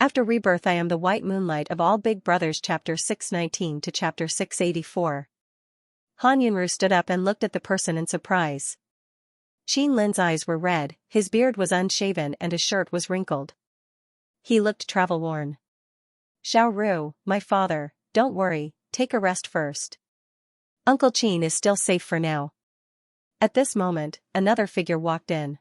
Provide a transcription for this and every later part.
After Rebirth I am the white moonlight of all big brothers chapter 619 to chapter 684. Han Yunru stood up and looked at the person in surprise. Qin Lin's eyes were red, his beard was unshaven and his shirt was wrinkled. He looked travel-worn. Xiao Ru, my father, don't worry, take a rest first. Uncle Qin is still safe for now. At this moment, another figure walked in.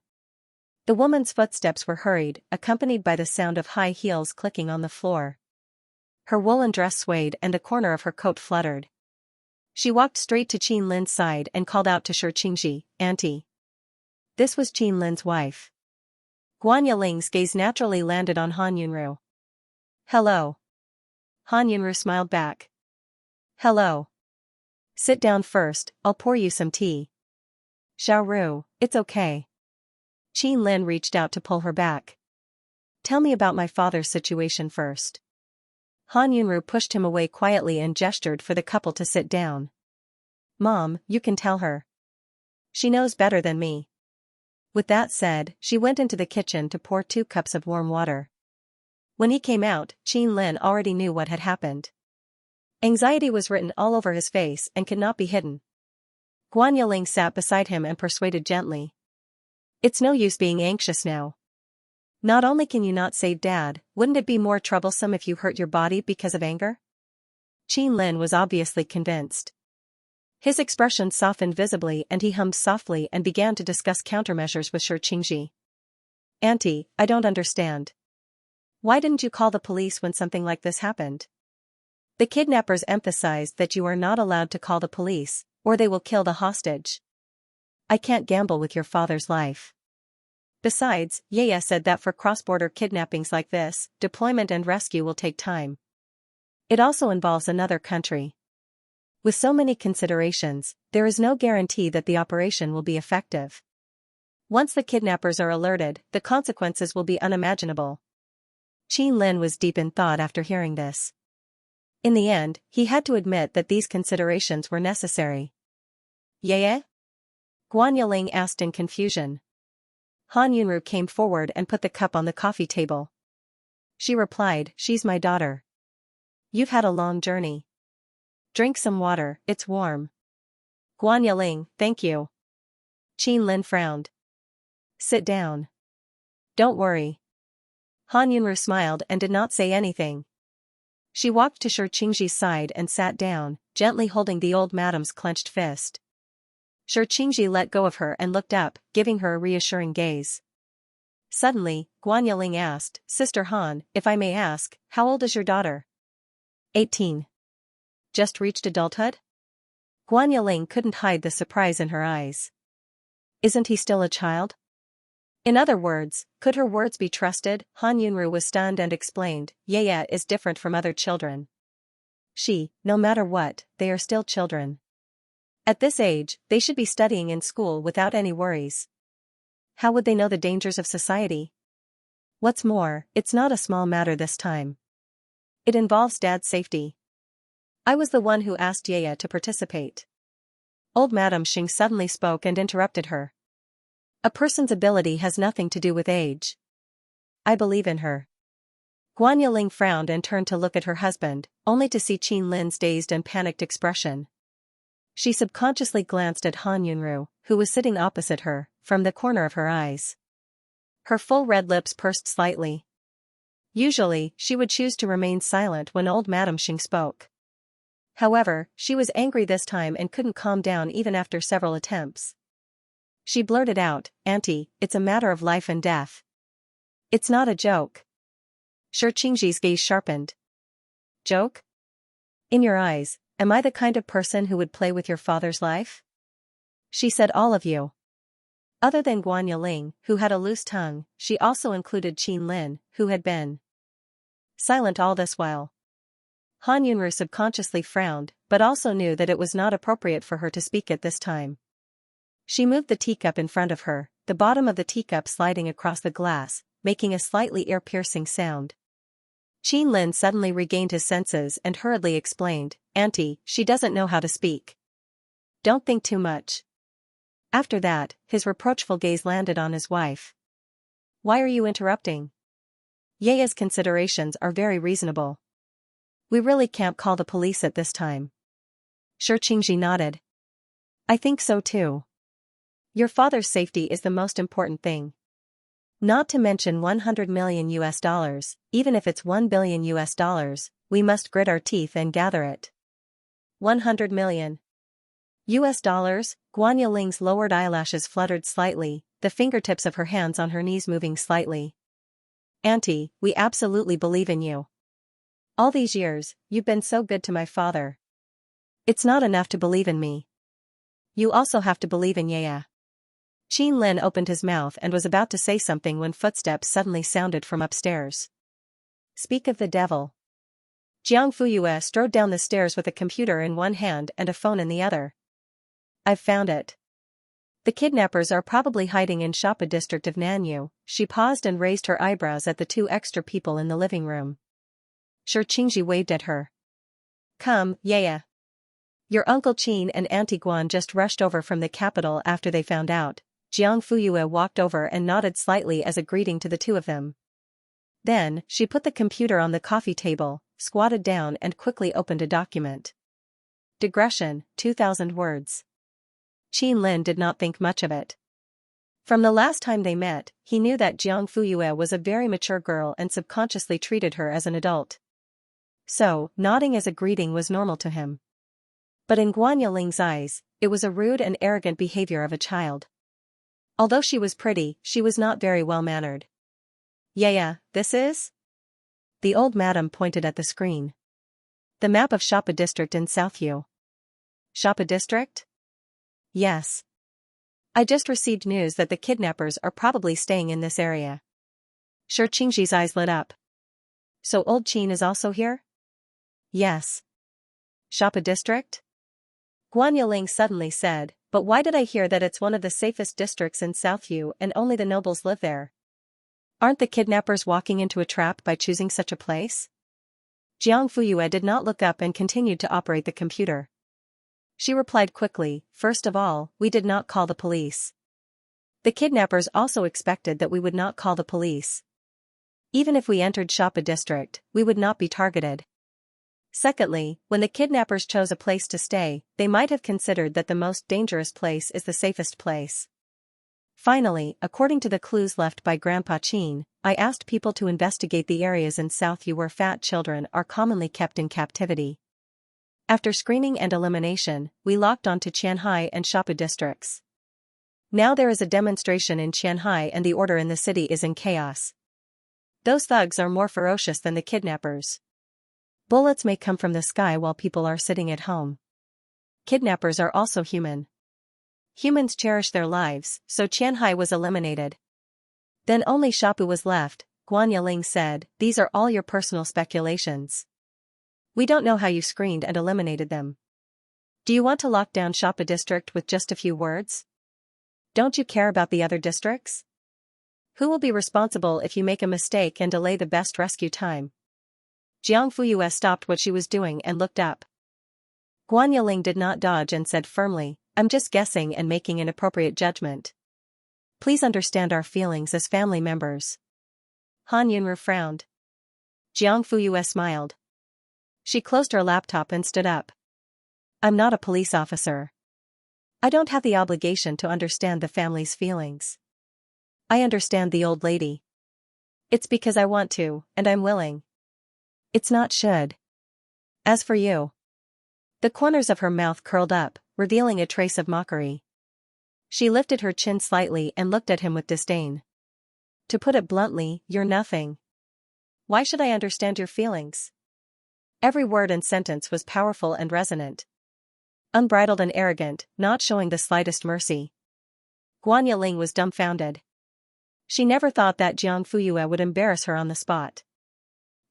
The woman's footsteps were hurried, accompanied by the sound of high heels clicking on the floor. Her woolen dress swayed and a corner of her coat fluttered. She walked straight to Qin Lin's side and called out to Xianxia, "Auntie." This was Qin Lin's wife. Guan Yiling's gaze naturally landed on Han Yunru. "Hello." Han Yunru smiled back. "Hello. Sit down first, I'll pour you some tea." "Xiao Ru, it's okay." Qin Lin reached out to pull her back. "Tell me about my father's situation first." Han Yunru pushed him away quietly and gestured for the couple to sit down. "Mom, you can tell her. She knows better than me." With that said, she went into the kitchen to pour 2 cups of warm water. When he came out, Qin Lin already knew what had happened. Anxiety was written all over his face and could not be hidden. Guan Yiling sat beside him and persuaded gently. "It's no use being anxious now. Not only can you not save Dad, wouldn't it be more troublesome if you hurt your body because of anger?" Qin Lin was obviously convinced. His expression softened visibly and he hummed softly and began to discuss countermeasures with Xianxia. "Auntie, I don't understand. Why didn't you call the police when something like this happened?" "The kidnappers emphasized that you are not allowed to call the police, or they will kill the hostage. I can't gamble with your father's life. Besides, Yaya said that for cross-border kidnappings like this, deployment and rescue will take time. It also involves another country. With so many considerations, there is no guarantee that the operation will be effective. Once the kidnappers are alerted, the consequences will be unimaginable." Qin Lin was deep in thought after hearing this. In the end, he had to admit that these considerations were necessary. "Yaya?" Guan Yiling asked in confusion. Han Yunru came forward and put the cup on the coffee table. She replied, "She's my daughter. You've had a long journey. Drink some water, it's warm." Guan Yiling, "Thank you." Qin Lin frowned. "Sit down. Don't worry." Han Yunru smiled and did not say anything. She walked to Xianxia's side and sat down, gently holding the old madam's clenched fist. Xianxia let go of her and looked up, giving her a reassuring gaze. Suddenly, Guan Yiling asked, "Sister Han, if I may ask, how old is your daughter?" 18. Just reached adulthood? Guan Yiling couldn't hide the surprise in her eyes. Isn't he still a child? In other words, could her words be trusted? Han Yunru was stunned and explained, "Yaya is different from other children. No matter what, they are still children. At this age, they should be studying in school without any worries. How would they know the dangers of society? What's more, it's not a small matter this time. It involves Dad's safety. I was the one who asked Yaya to participate." Old Madam Xing suddenly spoke and interrupted her. "A person's ability has nothing to do with age. I believe in her." Guan Yiling frowned and turned to look at her husband, only to see Qin Lin's dazed and panicked expression. She subconsciously glanced at Han Yunru, who was sitting opposite her, from the corner of her eyes. Her full red lips pursed slightly. Usually, she would choose to remain silent when old Madam Xing spoke. However, she was angry this time and couldn't calm down even after several attempts. She blurted out, "Auntie, it's a matter of life and death. It's not a joke." Xianxia's gaze sharpened. "Joke? In your eyes, am I the kind of person who would play with your father's life?" She said, "All of you." Other than Guan Yiling, who had a loose tongue, she also included Qin Lin, who had been silent all this while. Han Yunru subconsciously frowned, but also knew that it was not appropriate for her to speak at this time. She moved the teacup in front of her, the bottom of the teacup sliding across the glass, making a slightly ear-piercing sound. Qin Lin suddenly regained his senses and hurriedly explained, "Auntie, she doesn't know how to speak. Don't think too much." After that, his reproachful gaze landed on his wife. "Why are you interrupting? Yeya's considerations are very reasonable. We really can't call the police at this time. Xianxia nodded. I think so too. Your father's safety is the most important thing. Not to mention $100 million, even if it's $1 billion, we must grit our teeth and gather it. $100 million. Guanya Ling's lowered eyelashes fluttered slightly, the fingertips of her hands on her knees moving slightly. Auntie, we absolutely believe in you. All these years, you've been so good to my father. It's not enough to believe in me. You also have to believe in Yeya. Qin Lin opened his mouth and was about to say something when footsteps suddenly sounded from upstairs. Speak of the devil. Jiang Fuyue strode down the stairs with a computer in one hand and a phone in the other. I've found it. The kidnappers are probably hiding in Shapa district of Nanyu. She paused and raised her eyebrows at the two extra people in the living room. Xianxia waved at her. Come, Yeya. Your Uncle Qin and Auntie Guan just rushed over from the capital after they found out. Jiang Fuyue walked over and nodded slightly as a greeting to the two of them. Then, she put the computer on the coffee table, squatted down and quickly opened a document. Digression, 2,000 words. Qin Lin did not think much of it. From the last time they met, he knew that Jiang Fuyue was a very mature girl and subconsciously treated her as an adult. So, nodding as a greeting was normal to him. But in Guanya Ling's eyes, it was a rude and arrogant behavior of a child. Although she was pretty, she was not very well-mannered. Yeya, this is? The old madam pointed at the screen. The map of Shapa district in Southview. Shapa district? Yes. I just received news that the kidnappers are probably staying in this area. Xianxia's eyes lit up. So old Qin is also here? Yes. Shapa district? Guanya Ling suddenly said, but why did I hear that it's one of the safest districts in Southview and only the nobles live there? Aren't the kidnappers walking into a trap by choosing such a place? Jiang Fuyue did not look up and continued to operate the computer. She replied quickly, first of all, we did not call the police. The kidnappers also expected that we would not call the police. Even if we entered Shapa district, we would not be targeted. Secondly, when the kidnappers chose a place to stay, they might have considered that the most dangerous place is the safest place. Finally, according to the clues left by Grandpa Qin, I asked people to investigate the areas in Southview where fat children are commonly kept in captivity. After screening and elimination, we locked onto Qianhai and Shapa districts. Now there is a demonstration in Qianhai and the order in the city is in chaos. Those thugs are more ferocious than the kidnappers. Bullets may come from the sky while people are sitting at home. Kidnappers are also human. Humans cherish their lives, so Qianhai was eliminated. Then only Shapa was left. Guanya Ling said, these are all your personal speculations. We don't know how you screened and eliminated them. Do you want to lock down Shapa district with just a few words? Don't you care about the other districts? Who will be responsible if you make a mistake and delay the best rescue time? Jiang Fuyue stopped what she was doing and looked up. Guanya Ling did not dodge and said firmly, I'm just guessing and making an appropriate judgment. Please understand our feelings as family members. Han Yunru frowned. Jiang Fuyue smiled. She closed her laptop and stood up. I'm not a police officer. I don't have the obligation to understand the family's feelings. I understand the old lady. It's because I want to, and I'm willing. It's not should. As for you. The corners of her mouth curled up, revealing a trace of mockery. She lifted her chin slightly and looked at him with disdain. To put it bluntly, you're nothing. Why should I understand your feelings? Every word and sentence was powerful and resonant. Unbridled and arrogant, not showing the slightest mercy. Guanya Ling was dumbfounded. She never thought that Jiang Fuyue would embarrass her on the spot.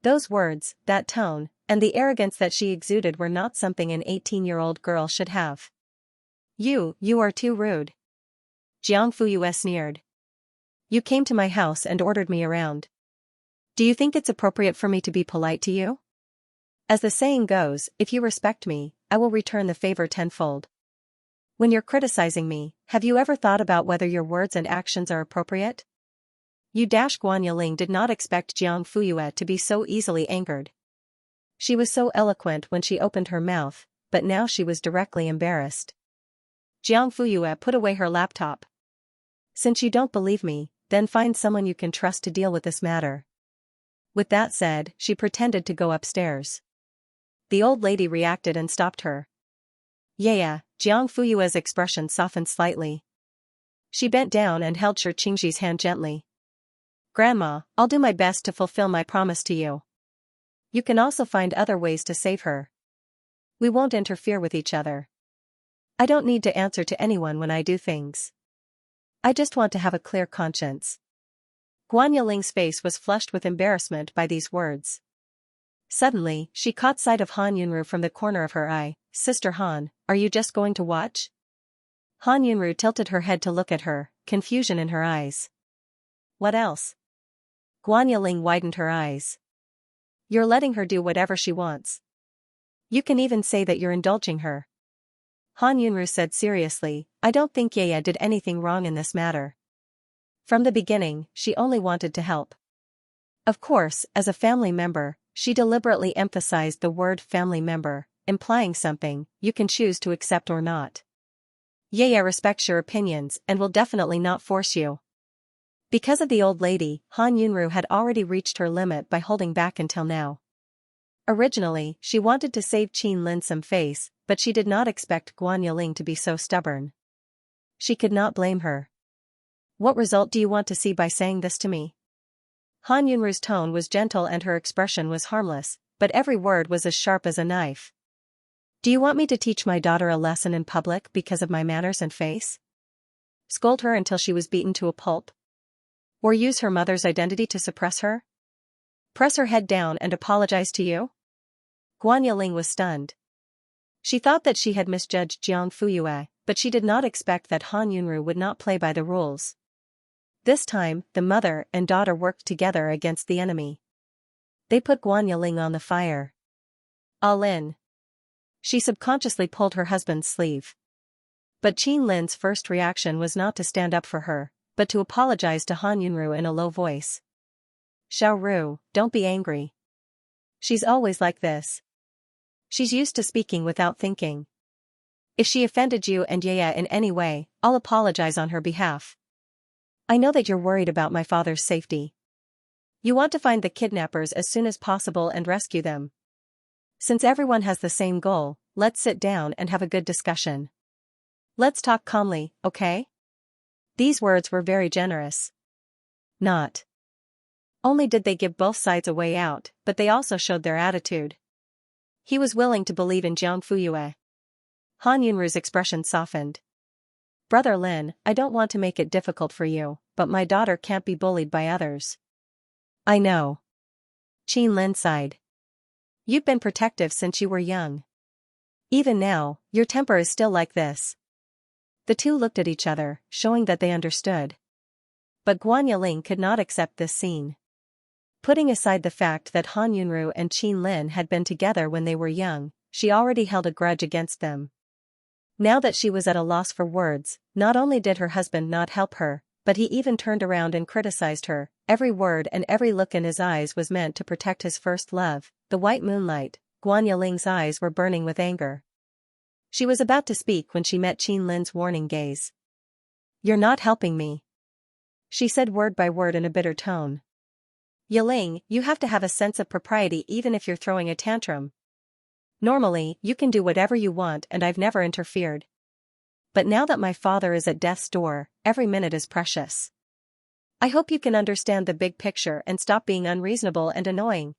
Those words, that tone, and the arrogance that she exuded were not something an 18-year-old girl should have. You are too rude. Jiang Fuyue sneered. You came to my house and ordered me around. Do you think it's appropriate for me to be polite to you? As the saying goes, if you respect me, I will return the favor tenfold. When you're criticizing me, have you ever thought about whether your words and actions are appropriate? Guan Yiling did not expect Jiang Fuyue to be so easily angered. She was so eloquent when she opened her mouth, but now she was directly embarrassed. Jiang Fuyue put away her laptop. Since you don't believe me, then find someone you can trust to deal with this matter. With that said, she pretended to go upstairs. The old lady reacted and stopped her. Yeah, Jiang Fuyue's expression softened slightly. She bent down and held Xianxia's hand gently. Grandma, I'll do my best to fulfill my promise to you. You can also find other ways to save her. We won't interfere with each other. I don't need to answer to anyone when I do things. I just want to have a clear conscience. Guan Yiling's face was flushed with embarrassment by these words. Suddenly, she caught sight of Han Yunru from the corner of her eye. Sister Han, are you just going to watch? Han Yunru tilted her head to look at her, confusion in her eyes. What else? Guan Yiling widened her eyes. You're letting her do whatever she wants. You can even say that you're indulging her. Han Yunru said seriously, I don't think Yaya did anything wrong in this matter. From the beginning, she only wanted to help. Of course, as a family member, she deliberately emphasized the word family member, implying something you can choose to accept or not. Yaya respects your opinions and will definitely not force you. Because of the old lady, Han Yunru had already reached her limit by holding back until now. Originally, she wanted to save Qin Lin some face, but she did not expect Guan Yiling to be so stubborn. She could not blame her. What result do you want to see by saying this to me? Han Yunru's tone was gentle and her expression was harmless, but every word was as sharp as a knife. Do you want me to teach my daughter a lesson in public because of my manners and face? Scold her until she was beaten to a pulp? Or use her mother's identity to suppress her? Press her head down and apologize to you? Guan Yiling was stunned. She thought that she had misjudged Jiang Fuyue, but she did not expect that Han Yunru would not play by the rules. This time, the mother and daughter worked together against the enemy. They put Guan Yiling on the fire. All in. She subconsciously pulled her husband's sleeve. But Qin Lin's first reaction was not to stand up for her, but to apologize to Han Yunru in a low voice. Xiao Ru, don't be angry. She's always like this. She's used to speaking without thinking. If she offended you and Yaya in any way, I'll apologize on her behalf. I know that you're worried about my father's safety. You want to find the kidnappers as soon as possible and rescue them. Since everyone has the same goal, let's sit down and have a good discussion. Let's talk calmly, okay? These words were very generous. Not only did they give both sides a way out, but they also showed their attitude. He was willing to believe in Jiang Fuyue. Han Yunru's expression softened. Brother Lin, I don't want to make it difficult for you, but my daughter can't be bullied by others. I know. Qin Lin sighed. You've been protective since you were young. Even now, your temper is still like this. The two looked at each other, showing that they understood. But Guan Yiling could not accept this scene. Putting aside the fact that Han Yunru and Qin Lin had been together when they were young, she already held a grudge against them. Now that she was at a loss for words, not only did her husband not help her, but he even turned around and criticized her. Every word and every look in his eyes was meant to protect his first love, the white moonlight. Guan Yiling's eyes were burning with anger. She was about to speak when she met Qin Lin's warning gaze. You're not helping me. She said word by word in a bitter tone. Yiling, you have to have a sense of propriety even if you're throwing a tantrum. Normally, you can do whatever you want and I've never interfered. But now that my father is at death's door, every minute is precious. I hope you can understand the big picture and stop being unreasonable and annoying.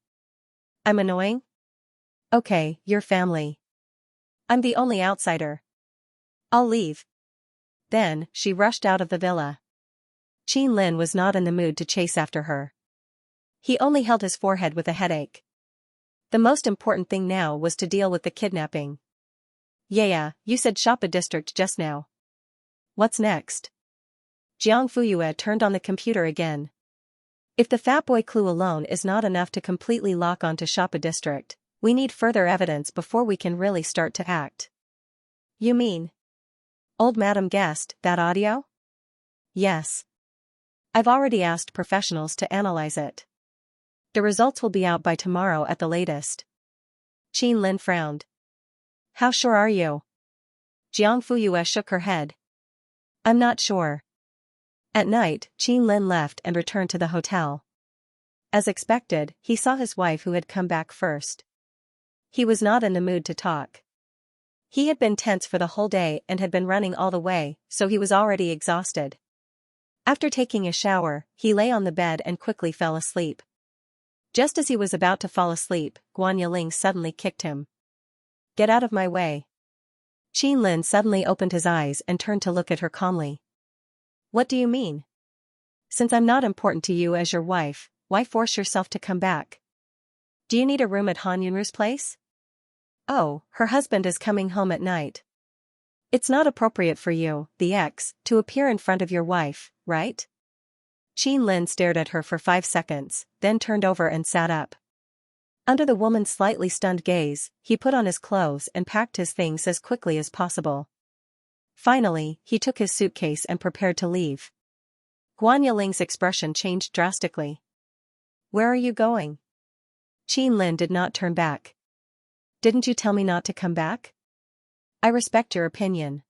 I'm annoying? Okay, you're family. I'm the only outsider. I'll leave. Then, she rushed out of the villa. Qin Lin was not in the mood to chase after her. He only held his forehead with a headache. The most important thing now was to deal with the kidnapping. Yeah, you said Shapa district just now. What's next? Jiang Fuyue turned on the computer again. If the fat boy clue alone is not enough to completely lock onto Shapa district, we need further evidence before we can really start to act. You mean? Old Madam guessed that audio? Yes. I've already asked professionals to analyze it. The results will be out by tomorrow at the latest. Qin Lin frowned. How sure are you? Jiang Fuyue shook her head. I'm not sure. At night, Qin Lin left and returned to the hotel. As expected, he saw his wife who had come back first. He was not in the mood to talk. He had been tense for the whole day and had been running all the way, so he was already exhausted. After taking a shower, he lay on the bed and quickly fell asleep. Just as he was about to fall asleep, Guan Yiling suddenly kicked him. Get out of my way. Qin Lin suddenly opened his eyes and turned to look at her calmly. What do you mean? Since I'm not important to you as your wife, why force yourself to come back? Do you need a room at Han Yunru's place? Oh, her husband is coming home at night. It's not appropriate for you, the ex, to appear in front of your wife, right? Qin Lin stared at her for 5 seconds, then turned over and sat up. Under the woman's slightly stunned gaze, he put on his clothes and packed his things as quickly as possible. Finally, he took his suitcase and prepared to leave. Guan Yiling's expression changed drastically. Where are you going? Qin Lin did not turn back. Didn't you tell me not to come back? I respect your opinion.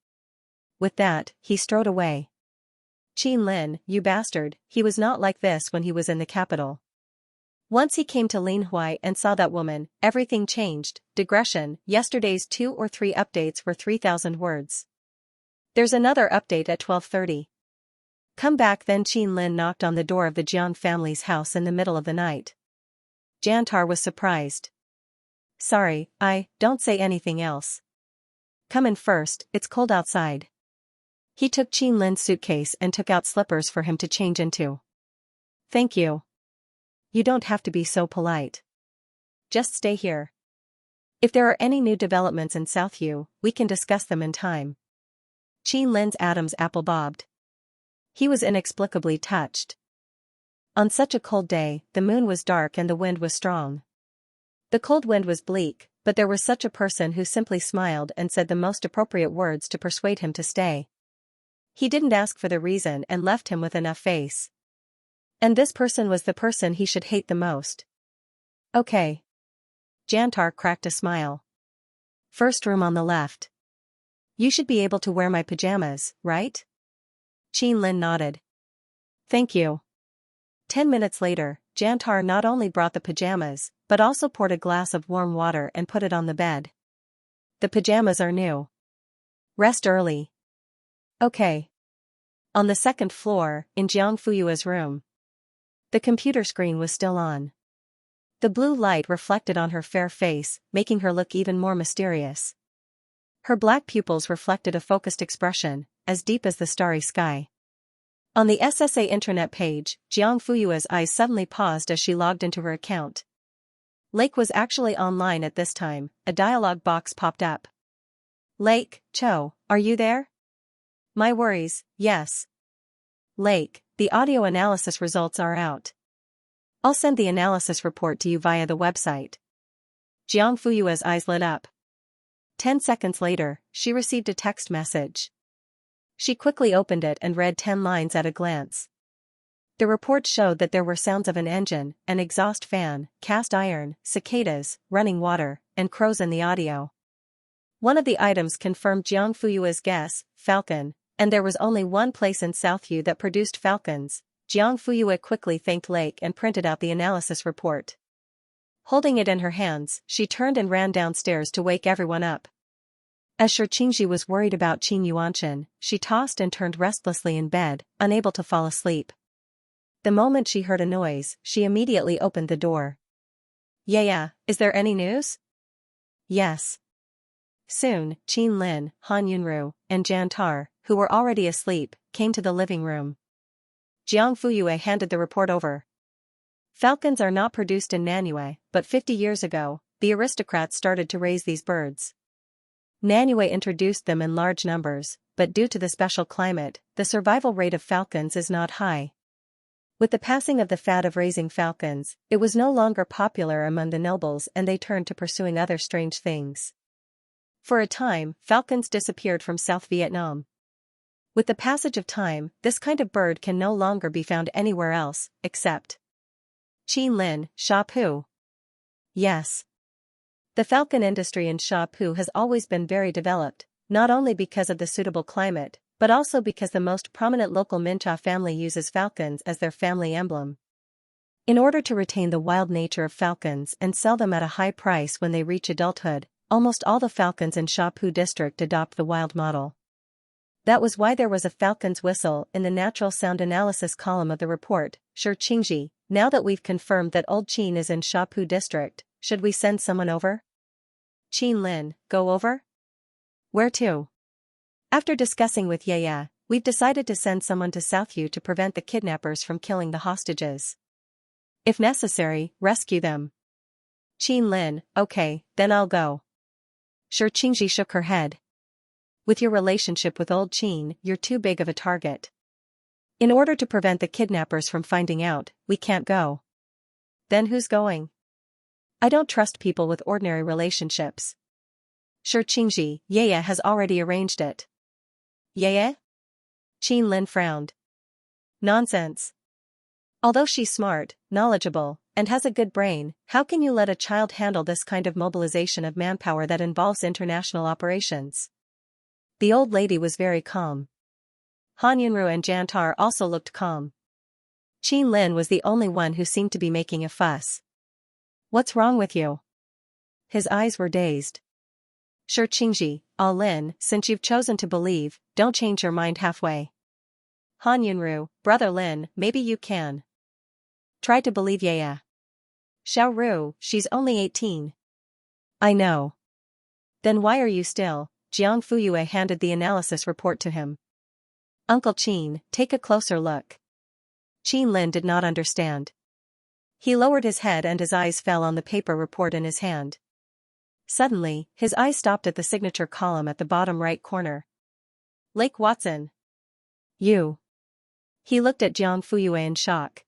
With that, he strode away. Qin Lin, you bastard, he was not like this when he was in the capital. Once he came to Linhuai and saw that woman, everything changed. Digression, yesterday's 2 or 3 updates were 3,000 words. There's another update at 12:30. Come back then. Qin Lin knocked on the door of the Jiang family's house in the middle of the night. Jantar was surprised. Sorry, don't say anything else. Come in first, it's cold outside. He took Qin Lin's suitcase and took out slippers for him to change into. Thank you. You don't have to be so polite. Just stay here. If there are any new developments in Southview, we can discuss them in time. Qin Lin's Adam's apple bobbed. He was inexplicably touched. On such a cold day, the moon was dark and the wind was strong. The cold wind was bleak, but there was such a person who simply smiled and said the most appropriate words to persuade him to stay. He didn't ask for the reason and left him with enough face. And this person was the person he should hate the most. Okay. Jantar cracked a smile. First room on the left. You should be able to wear my pajamas, right? Qin Lin nodded. Thank you. 10 minutes later, Jantar not only brought the pajamas, but also poured a glass of warm water and put it on the bed. The pajamas are new. Rest early. Okay. On the second floor, in Jiang Fuyue's room. The computer screen was still on. The blue light reflected on her fair face, making her look even more mysterious. Her black pupils reflected a focused expression, as deep as the starry sky. On the SSA internet page, Jiang Fuyue's eyes suddenly paused as she logged into her account. Lake was actually online at this time. A dialog box popped up. Lake, Cho, are you there? My worries, yes. Lake, the audio analysis results are out. I'll send the analysis report to you via the website. Jiang Fuyue's eyes lit up. 10 seconds later, she received a text message. She quickly opened it and read 10 lines at a glance. The report showed that there were sounds of an engine, an exhaust fan, cast iron, cicadas, running water, and crows in the audio. One of the items confirmed Jiang Fuyue's guess, falcon, and there was only one place in Southview that produced falcons. Jiang Fuyue quickly thanked Lake and printed out the analysis report. Holding it in her hands, she turned and ran downstairs to wake everyone up. As Shi Qingji was worried about Qin Yuanshan, she tossed and turned restlessly in bed, unable to fall asleep. The moment she heard a noise, she immediately opened the door. Yeah, is there any news? Yes. Soon, Qin Lin, Han Yunru, and Jantar, who were already asleep, came to the living room. Jiang Fuyue handed the report over. Falcons are not produced in Nanyue, but 50 years ago, the aristocrats started to raise these birds. Nanyue introduced them in large numbers, but due to the special climate, the survival rate of falcons is not high. With the passing of the fad of raising falcons, it was no longer popular among the nobles and they turned to pursuing other strange things. For a time, falcons disappeared from South Vietnam. With the passage of time, this kind of bird can no longer be found anywhere else, except Qinlin, Shapu. Yes. The falcon industry in Shapu has always been very developed, not only because of the suitable climate, but also because the most prominent local Mincha family uses falcons as their family emblem. In order to retain the wild nature of falcons and sell them at a high price when they reach adulthood, almost all the falcons in Shapu district adopt the wild model. That was why there was a falcon's whistle in the natural sound analysis column of the report. Sure, Qingji, now that we've confirmed that Old Qin is in Shapu district, should we send someone over? Qin Lin, go over? Where to? After discussing with Yaya, we've decided to send someone to Southview to prevent the kidnappers from killing the hostages. If necessary, rescue them. Qin Lin, okay, then I'll go. Sure, Qingji shook her head. With your relationship with Old Qin, you're too big of a target. In order to prevent the kidnappers from finding out, we can't go. Then who's going? I don't trust people with ordinary relationships. Sure, Qingji, Yaya has already arranged it. Yaya? Qin Lin frowned. Nonsense. Although she's smart, knowledgeable, and has a good brain, how can you let a child handle this kind of mobilization of manpower that involves international operations? The old lady was very calm. Han Yunru and Jantar also looked calm. Qin Lin was the only one who seemed to be making a fuss. What's wrong with you? His eyes were dazed. Sure, Qingji, Ah Lin, since you've chosen to believe, don't change your mind halfway. Han Yunru, brother Lin, maybe you can. Try to believe Yaya. Xiao Ru, she's only 18. I know. Then why are you still? Jiang Fuyue handed the analysis report to him. Uncle Qin, take a closer look. Qin Lin did not understand. He lowered his head and his eyes fell on the paper report in his hand. Suddenly, his eyes stopped at the signature column at the bottom right corner. Lake Watson. You. He looked at Jiang Fuyue in shock.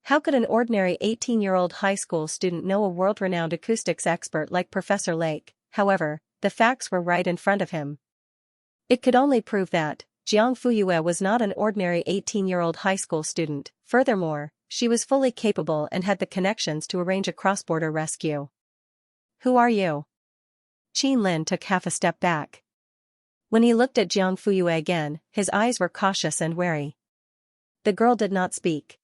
How could an ordinary 18-year-old high school student know a world-renowned acoustics expert like Professor Lake? However, the facts were right in front of him. It could only prove that Jiang Fuyue was not an ordinary 18-year-old high school student. Furthermore, she was fully capable and had the connections to arrange a cross-border rescue. Who are you? Qin Lin took half a step back. When he looked at Jiang Fuyue again, his eyes were cautious and wary. The girl did not speak.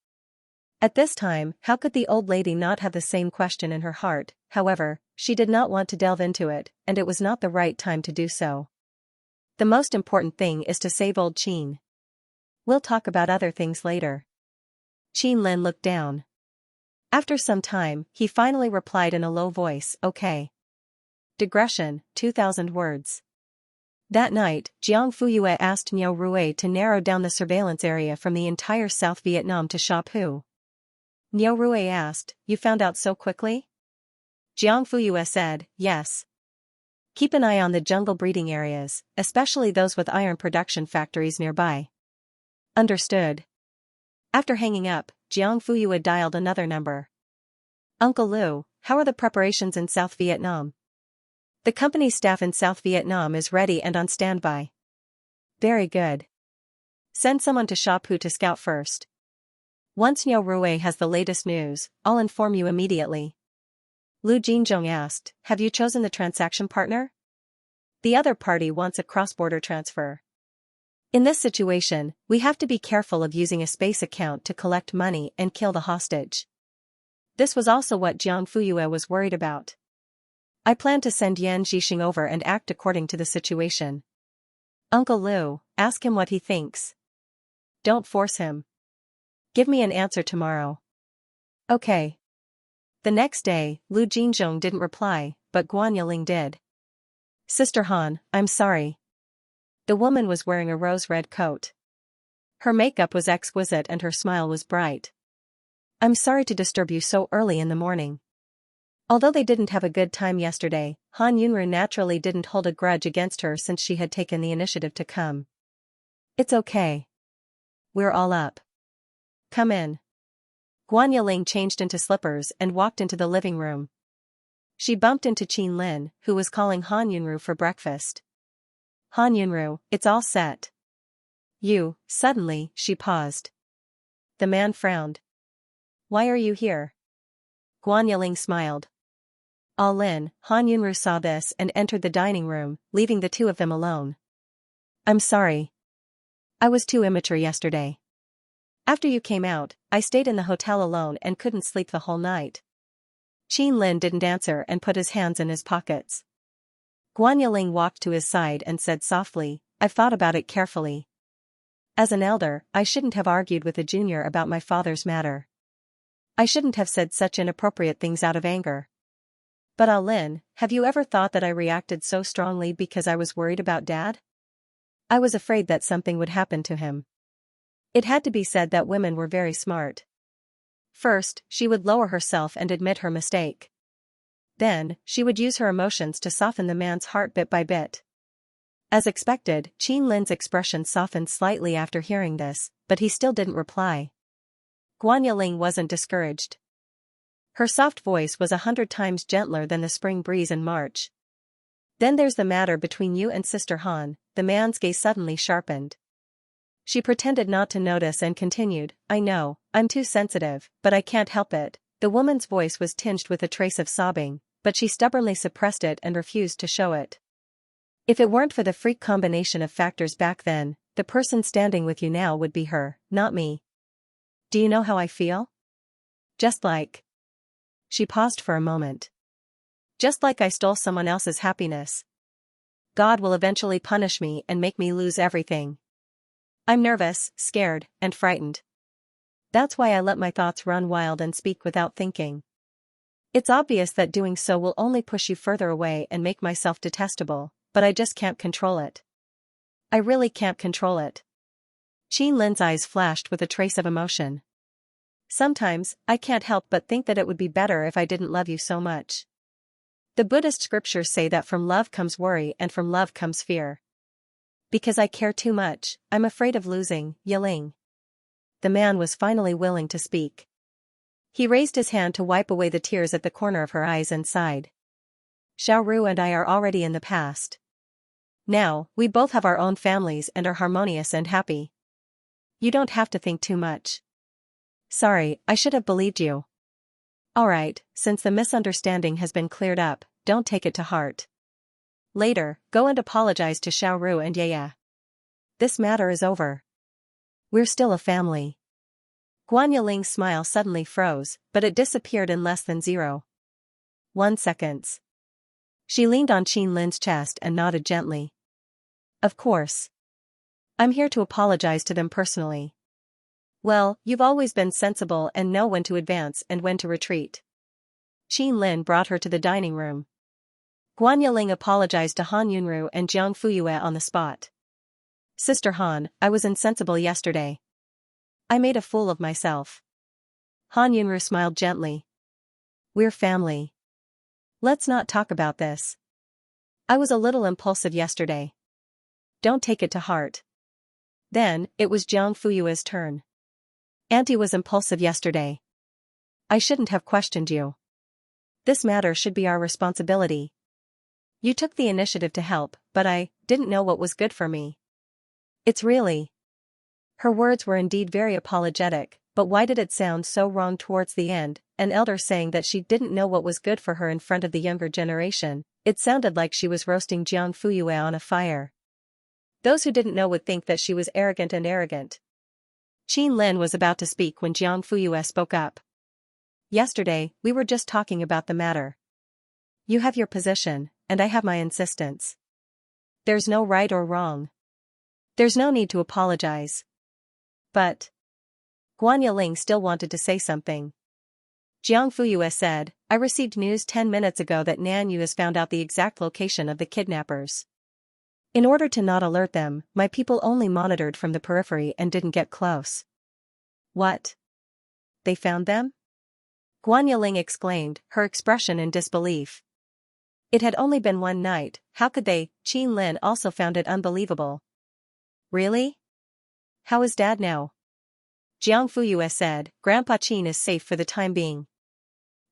At this time, how could the old lady not have the same question in her heart? However, she did not want to delve into it, and it was not the right time to do so. The most important thing is to save Old Qin. We'll talk about other things later. Qin Lin looked down. After some time, he finally replied in a low voice, okay. Digression, 2,000 words. That night, Jiang Fuyue asked Niu Rui to narrow down the surveillance area from the entire South Vietnam to Shapu. Niu Rui asked, you found out so quickly? Jiang Fuyue said, yes. Keep an eye on the jungle breeding areas, especially those with iron production factories nearby. Understood. After hanging up, Jiang Fuyue dialed another number. Uncle Lu, how are the preparations in South Vietnam? The company's staff in South Vietnam is ready and on standby. Very good. Send someone to Shapu to scout first. Once Niu Rui has the latest news, I'll inform you immediately. Lu Jinzhong asked, have you chosen the transaction partner? The other party wants a cross-border transfer. In this situation, we have to be careful of using a space account to collect money and kill the hostage. This was also what Jiang Fuyue was worried about. I plan to send Yan Zhixing over and act according to the situation. Uncle Lu, ask him what he thinks. Don't force him. Give me an answer tomorrow. Okay. The next day, Lu Jinzhong didn't reply, but Guan Yiling did. Sister Han, I'm sorry. The woman was wearing a rose-red coat. Her makeup was exquisite and her smile was bright. I'm sorry to disturb you so early in the morning. Although they didn't have a good time yesterday, Han Yunru naturally didn't hold a grudge against her since she had taken the initiative to come. It's okay. We're all up. Come in. Guan Yiling changed into slippers and walked into the living room. She bumped into Qin Lin, who was calling Han Yunru for breakfast. Han Yunru, it's all set. Suddenly, she paused. The man frowned. Why are you here? Guan Yiling smiled. All in, Han Yunru saw this and entered the dining room, leaving the two of them alone. I'm sorry. I was too immature yesterday. After you came out, I stayed in the hotel alone and couldn't sleep the whole night. Qin Lin didn't answer and put his hands in his pockets. Guan Yiling walked to his side and said softly, I've thought about it carefully. As an elder, I shouldn't have argued with a junior about my father's matter. I shouldn't have said such inappropriate things out of anger. But Lin, have you ever thought that I reacted so strongly because I was worried about Dad? I was afraid that something would happen to him. It had to be said that women were very smart. First, she would lower herself and admit her mistake. Then, she would use her emotions to soften the man's heart bit by bit. As expected, Qin Lin's expression softened slightly after hearing this, but he still didn't reply. Guan Yiling wasn't discouraged. Her soft voice was 100 times gentler than the spring breeze in March. Then there's the matter between you and Sister Han. The man's gaze suddenly sharpened. She pretended not to notice and continued, I know, I'm too sensitive, but I can't help it. The woman's voice was tinged with a trace of sobbing, but she stubbornly suppressed it and refused to show it. If it weren't for the freak combination of factors back then, the person standing with you now would be her, not me. Do you know how I feel? Just like. She paused for a moment. Just like I stole someone else's happiness. God will eventually punish me and make me lose everything. I'm nervous, scared, and frightened. That's why I let my thoughts run wild and speak without thinking. It's obvious that doing so will only push you further away and make myself detestable, but I just can't control it. I really can't control it. Qin Lin's eyes flashed with a trace of emotion. Sometimes, I can't help but think that it would be better if I didn't love you so much. The Buddhist scriptures say that from love comes worry and from love comes fear. Because I care too much, I'm afraid of losing, Yiling. The man was finally willing to speak. He raised his hand to wipe away the tears at the corner of her eyes and sighed. Xiaoru and I are already in the past. Now, we both have our own families and are harmonious and happy. You don't have to think too much. Sorry, I should have believed you. Alright, since the misunderstanding has been cleared up, don't take it to heart. Later, go and apologize to Xiaoru and Yaya. This matter is over. We're still a family. Guan Yiling's smile suddenly froze, but it disappeared in less than 0.1 seconds. She leaned on Qin Lin's chest and nodded gently. Of course. I'm here to apologize to them personally. Well, you've always been sensible and know when to advance and when to retreat. Qin Lin brought her to the dining room. Guan Yiling apologized to Han Yunru and Jiang Fuyue on the spot. Sister Han, I was insensible yesterday. I made a fool of myself. Han Yunru smiled gently. We're family. Let's not talk about this. I was a little impulsive yesterday. Don't take it to heart. Then, it was Jiang Fuyue's turn. Auntie was impulsive yesterday. I shouldn't have questioned you. This matter should be our responsibility. You took the initiative to help, but I didn't know what was good for me. It's really. Her words were indeed very apologetic, but why did it sound so wrong towards the end, an elder saying that she didn't know what was good for her in front of the younger generation? It sounded like she was roasting Jiang Fuyue on a fire. Those who didn't know would think that she was arrogant and arrogant. Qin Lin was about to speak when Jiang Fuyue spoke up. Yesterday, we were just talking about the matter. You have your position, and I have my insistence. There's no right or wrong. There's no need to apologize. But. Guan Yiling still wanted to say something. Jiang Fuyue said, I received news 10 minutes ago that Nan Yu has found out the exact location of the kidnappers. In order to not alert them, my people only monitored from the periphery and didn't get close. What? They found them? Guan Yiling exclaimed, her expression in disbelief. It had only been one night, how could they? Qin Lin also found it unbelievable. Really? How is Dad now? Jiang Fuyue said, Grandpa Qin is safe for the time being.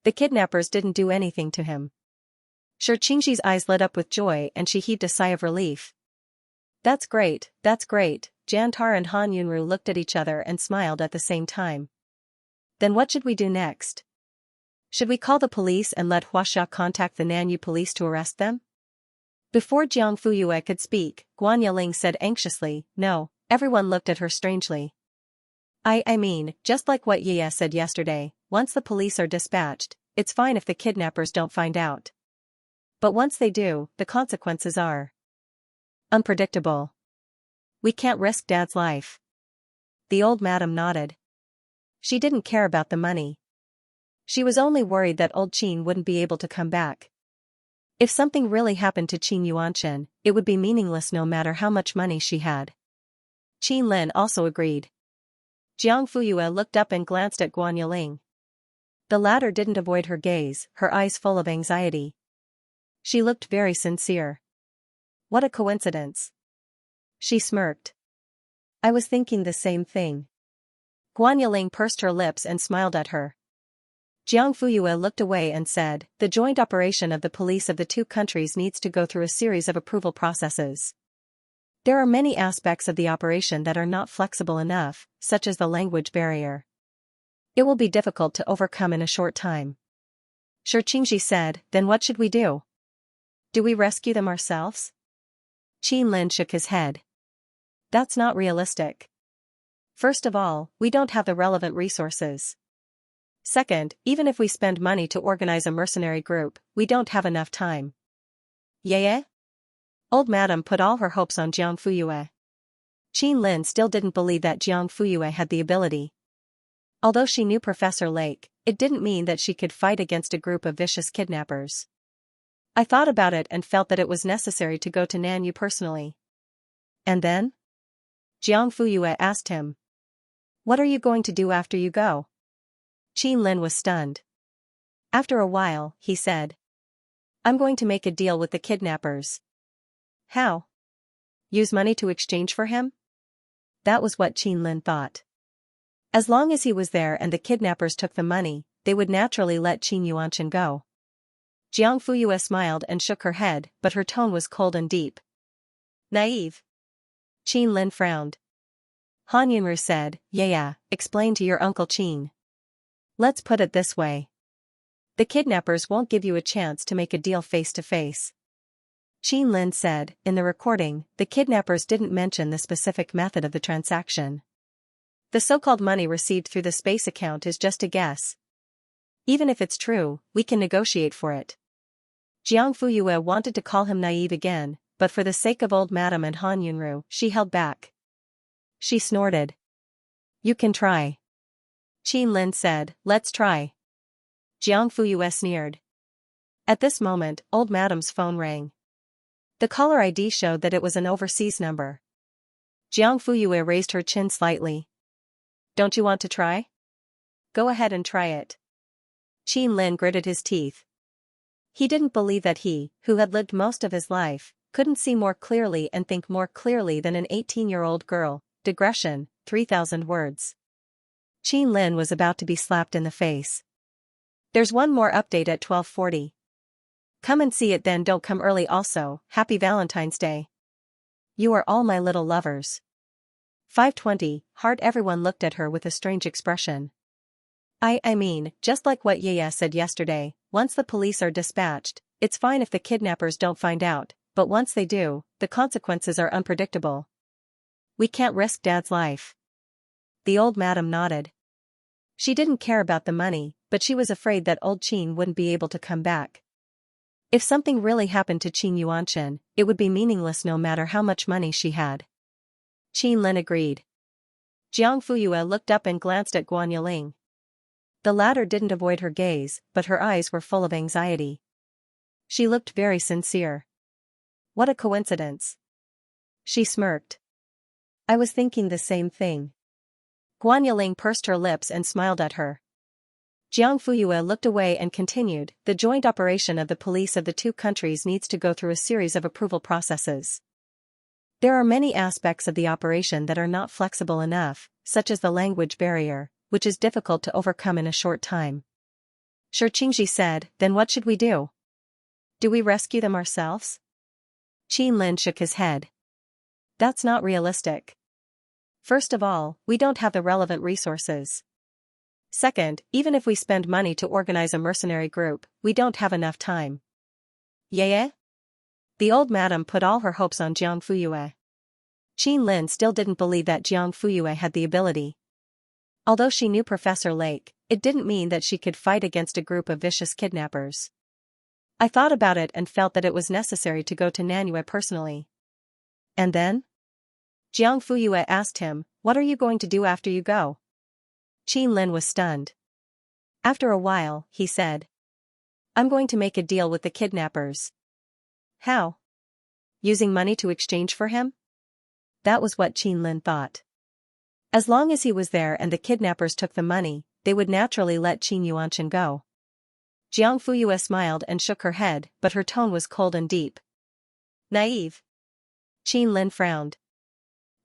The kidnappers didn't do anything to him. Sure, Qingxi's eyes lit up with joy and she heaved a sigh of relief. That's great, Jantar and Han Yunru looked at each other and smiled at the same time. Then what should we do next? Should we call the police and let Huaxia contact the Nanyu police to arrest them? Before Jiang Fuyue could speak, Guan Yiling said anxiously, no. Everyone looked at her strangely. I mean, just like what Ye said yesterday, once the police are dispatched, it's fine if the kidnappers don't find out. But once they do, the consequences are unpredictable. We can't risk Dad's life. The old madam nodded. She didn't care about the money. She was only worried that old Qin wouldn't be able to come back. If something really happened to Qin Yuanchen, it would be meaningless no matter how much money she had. Qin Lin also agreed. Jiang Fuyue looked up and glanced at Guan Yiling. The latter didn't avoid her gaze, her eyes full of anxiety. She looked very sincere. What a coincidence. She smirked. I was thinking the same thing. Guan Yiling pursed her lips and smiled at her. Jiang Fuyue looked away and said, the joint operation of the police of the two countries needs to go through a series of approval processes. There are many aspects of the operation that are not flexible enough, such as the language barrier. It will be difficult to overcome in a short time. Shi Qingji said, then what should we do? Do we rescue them ourselves? Qin Lin shook his head. That's not realistic. First of all, we don't have the relevant resources. Second, even if we spend money to organize a mercenary group, we don't have enough time. Yeah? Old madam put all her hopes on Jiang Fuyue. Qin Lin still didn't believe that Jiang Fuyue had the ability. Although she knew Professor Lake, it didn't mean that she could fight against a group of vicious kidnappers. I thought about it and felt that it was necessary to go to Nanyu personally. And then? Jiang Fuyue asked him. What are you going to do after you go? Qin Lin was stunned. After a while, he said. I'm going to make a deal with the kidnappers. How? Use money to exchange for him? That was what Qin Lin thought. As long as he was there and the kidnappers took the money, they would naturally let Qin Yuanchen go. Jiang Fuyue smiled and shook her head, but her tone was cold and deep. Naive. Qin Lin frowned. Han Yunru said, yeah, explain to your Uncle Qin. Let's put it this way. The kidnappers won't give you a chance to make a deal face to face. Qin Lin said, in the recording, the kidnappers didn't mention the specific method of the transaction. The so-called money received through the space account is just a guess. Even if it's true, we can negotiate for it. Jiang Fuyue wanted to call him naive again, but for the sake of old madam and Han Yunru, she held back. She snorted. You can try. Qin Lin said, let's try. Jiang Fuyue sneered. At this moment, old madam's phone rang. The caller ID showed that it was an overseas number. Jiang Fuyue raised her chin slightly. Don't you want to try? Go ahead and try it. Qin Lin gritted his teeth. He didn't believe that he, who had lived most of his life, couldn't see more clearly and think more clearly than an 18-year-old girl. Digression, 3,000 words. Qin Lin was about to be slapped in the face. There's one more update at 12:40. Come and see it then, don't come early also. Happy Valentine's Day. You are all my little lovers. 5:20, heart. Everyone looked at her with a strange expression. I mean, just like what Ye said yesterday, once the police are dispatched, it's fine if the kidnappers don't find out, but once they do, the consequences are unpredictable. We can't risk Dad's life. The old madam nodded. She didn't care about the money, but she was afraid that old Qin wouldn't be able to come back. If something really happened to Qin Yuanchen, it would be meaningless no matter how much money she had. Qin Lin agreed. Jiang Fuyue looked up and glanced at Guan Yiling. The latter didn't avoid her gaze, but her eyes were full of anxiety. She looked very sincere. What a coincidence. She smirked. I was thinking the same thing. Guan Yiling pursed her lips and smiled at her. Jiang Fuyue looked away and continued, the joint operation of the police of the two countries needs to go through a series of approval processes. There are many aspects of the operation that are not flexible enough, such as the language barrier, which is difficult to overcome in a short time. Shi Qingji said, then what should we do? Do we rescue them ourselves? Qin Lin shook his head. That's not realistic. First of all, we don't have the relevant resources. Second, even if we spend money to organize a mercenary group, we don't have enough time. Yeah? The old madam put all her hopes on Jiang Fuyue. Qin Lin still didn't believe that Jiang Fuyue had the ability. Although she knew Professor Lake, it didn't mean that she could fight against a group of vicious kidnappers. I thought about it and felt that it was necessary to go to Nanyue personally. And then? Jiang Fuyue asked him, what are you going to do after you go? Qin Lin was stunned. After a while, he said. I'm going to make a deal with the kidnappers. How? Using money to exchange for him? That was what Qin Lin thought. As long as he was there and the kidnappers took the money, they would naturally let Qin Yuanshan go. Jiang Fuyue smiled and shook her head, but her tone was cold and deep. Naive. Qin Lin frowned.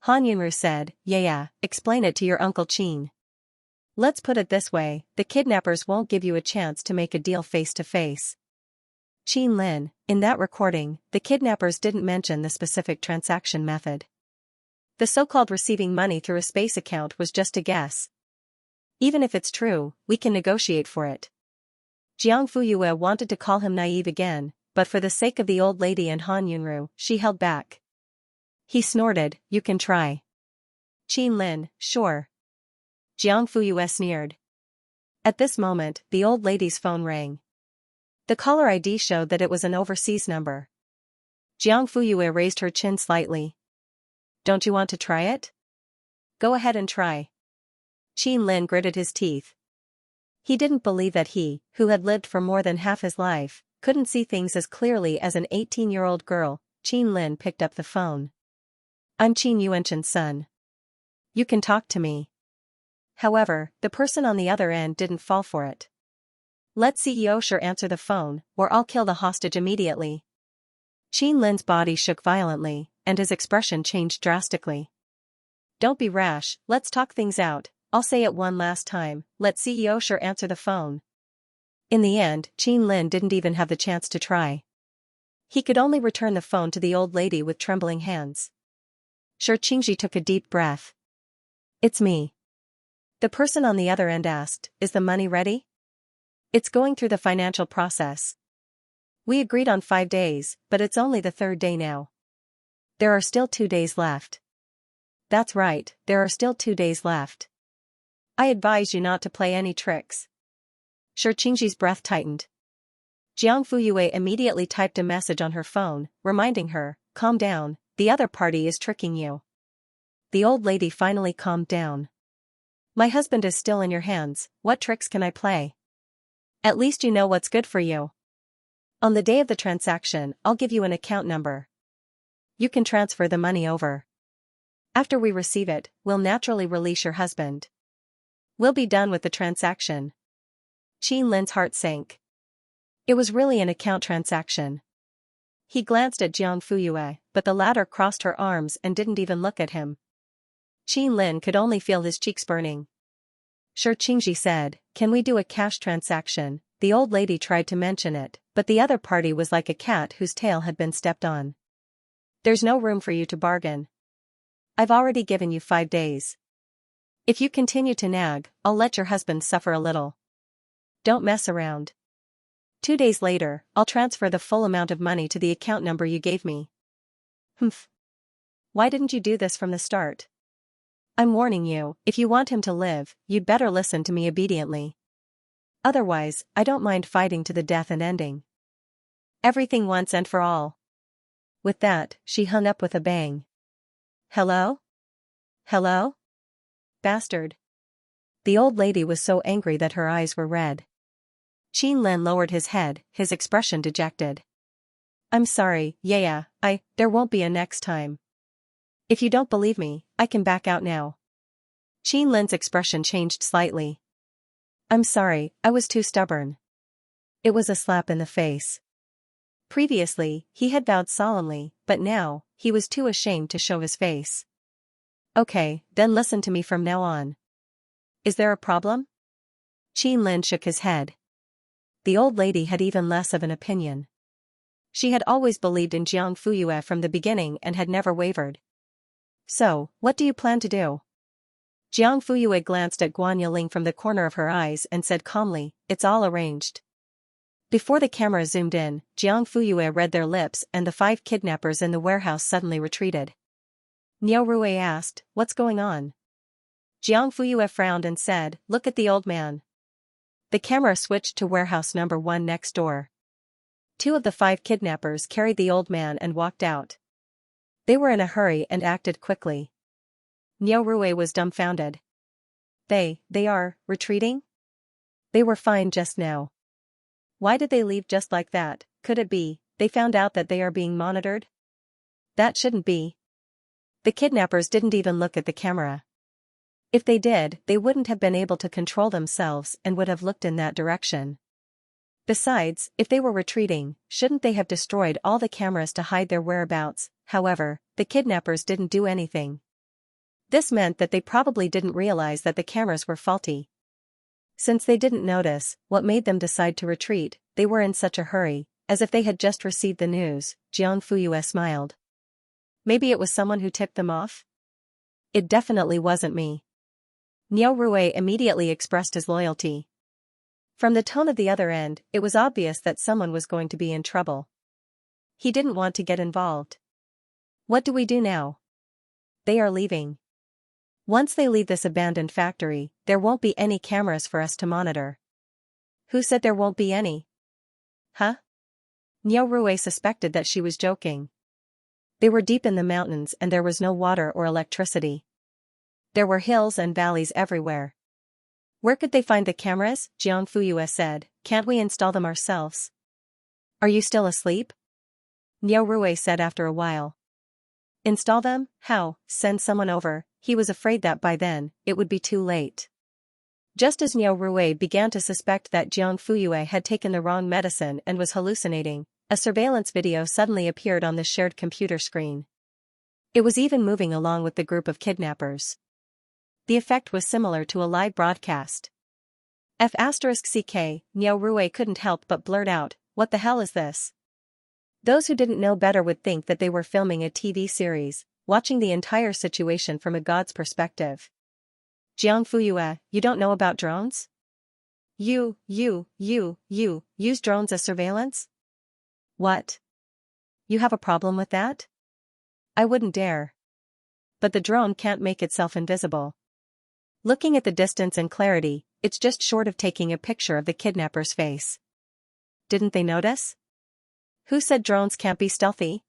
Han Yunru said, yeah, explain it to your Uncle Qin. Let's put it this way, the kidnappers won't give you a chance to make a deal face to face. Qin Lin, in that recording, the kidnappers didn't mention the specific transaction method. The so-called receiving money through a space account was just a guess. Even if it's true, we can negotiate for it. Jiang Fuyue wanted to call him naive again, but for the sake of the old lady and Han Yunru, she held back. He snorted, you can try. Qin Lin, sure. Jiang Fuyue sneered. At this moment, the old lady's phone rang. The caller ID showed that it was an overseas number. Jiang Fuyue raised her chin slightly. Don't you want to try it? Go ahead and try. Qin Lin gritted his teeth. He didn't believe that he, who had lived for more than half his life, couldn't see things as clearly as an 18-year-old girl. Qin Lin picked up the phone. I'm Qin Yuanshan's son. You can talk to me. However, the person on the other end didn't fall for it. Let Xianxia answer the phone, or I'll kill the hostage immediately. Qin Lin's body shook violently, and his expression changed drastically. Don't be rash, let's talk things out. I'll say it one last time, let Xianxia answer the phone. In the end, Qin Lin didn't even have the chance to try. He could only return the phone to the old lady with trembling hands. Xianxia took a deep breath. It's me. The person on the other end asked, is the money ready? It's going through the financial process. We agreed on 5 days, but it's only the 3rd day now. There are still 2 days left. That's right, there are still 2 days left. I advise you not to play any tricks. Xianxia's breath tightened. Jiang Fuyue immediately typed a message on her phone, reminding her, calm down, the other party is tricking you. The old lady finally calmed down. My husband is still in your hands, what tricks can I play? At least you know what's good for you. On the day of the transaction, I'll give you an account number. You can transfer the money over. After we receive it, we'll naturally release your husband. We'll be done with the transaction. Qin Lin's heart sank. It was really an account transaction. He glanced at Jiang Fuyue, but the latter crossed her arms and didn't even look at him. Qin Lin could only feel his cheeks burning. Xianxia said, can we do a cash transaction? The old lady tried to mention it, but the other party was like a cat whose tail had been stepped on. There's no room for you to bargain. I've already given you 5 days. If you continue to nag, I'll let your husband suffer a little. Don't mess around. 2 days later, I'll transfer the full amount of money to the account number you gave me. Humph. Why didn't you do this from the start? I'm warning you, if you want him to live, you'd better listen to me obediently. Otherwise, I don't mind fighting to the death and ending everything once and for all. With that, she hung up with a bang. Hello? Hello? Bastard. The old lady was so angry that her eyes were red. Qin Lin lowered his head, his expression dejected. I'm sorry, yeah, there won't be a next time. If you don't believe me, I can back out now. Qin Lin's expression changed slightly. I'm sorry, I was too stubborn. It was a slap in the face. Previously, he had vowed solemnly, but now, he was too ashamed to show his face. Okay, then listen to me from now on. Is there a problem? Qin Lin shook his head. The old lady had even less of an opinion. She had always believed in Jiang Fuyue from the beginning and had never wavered. So, what do you plan to do? Jiang Fuyue glanced at Guan Yiling from the corner of her eyes and said calmly, "It's all arranged." Before the camera zoomed in, Jiang Fuyue read their lips and the 5 kidnappers in the warehouse suddenly retreated. Niao Rue asked, "What's going on?" Jiang Fuyue frowned and said, "Look at the old man." The camera switched to warehouse number 1 next door. 2 of the 5 kidnappers carried the old man and walked out. They were in a hurry and acted quickly. Niao Rue was dumbfounded. They are retreating? They were fine just now. Why did they leave just like that? Could it be they found out that they are being monitored? That shouldn't be. The kidnappers didn't even look at the camera. If they did, they wouldn't have been able to control themselves and would have looked in that direction. Besides, if they were retreating, shouldn't they have destroyed all the cameras to hide their whereabouts? However, the kidnappers didn't do anything. This meant that they probably didn't realize that the cameras were faulty. Since they didn't notice what made them decide to retreat, they were in such a hurry, as if they had just received the news. Jiang Fuyue smiled. Maybe it was someone who tipped them off? It definitely wasn't me. Niao Rue immediately expressed his loyalty. From the tone of the other end, it was obvious that someone was going to be in trouble. He didn't want to get involved. What do we do now? They are leaving. Once they leave this abandoned factory, there won't be any cameras for us to monitor. Who said there won't be any? Huh? Niao Rue suspected that she was joking. They were deep in the mountains and there was no water or electricity. There were hills and valleys everywhere. Where could they find the cameras? Jiang Fuyue said, "Can't we install them ourselves?" Are you still asleep? Niao Rue said after a while. Install them? How? Send someone over. He was afraid that by then, it would be too late. Just as Niao Rue began to suspect that Jiang Fuyue had taken the wrong medicine and was hallucinating, a surveillance video suddenly appeared on the shared computer screen. It was even moving along with the group of kidnappers. The effect was similar to a live broadcast. F***ck, Niao Rue couldn't help but blurt out, "What the hell is this?" Those who didn't know better would think that they were filming a TV series, watching the entire situation from a god's perspective. Jiang Fuyue, you don't know about drones? You use drones as surveillance? What? You have a problem with that? I wouldn't dare. But the drone can't make itself invisible. Looking at the distance and clarity, it's just short of taking a picture of the kidnapper's face. Didn't they notice? Who said drones can't be stealthy?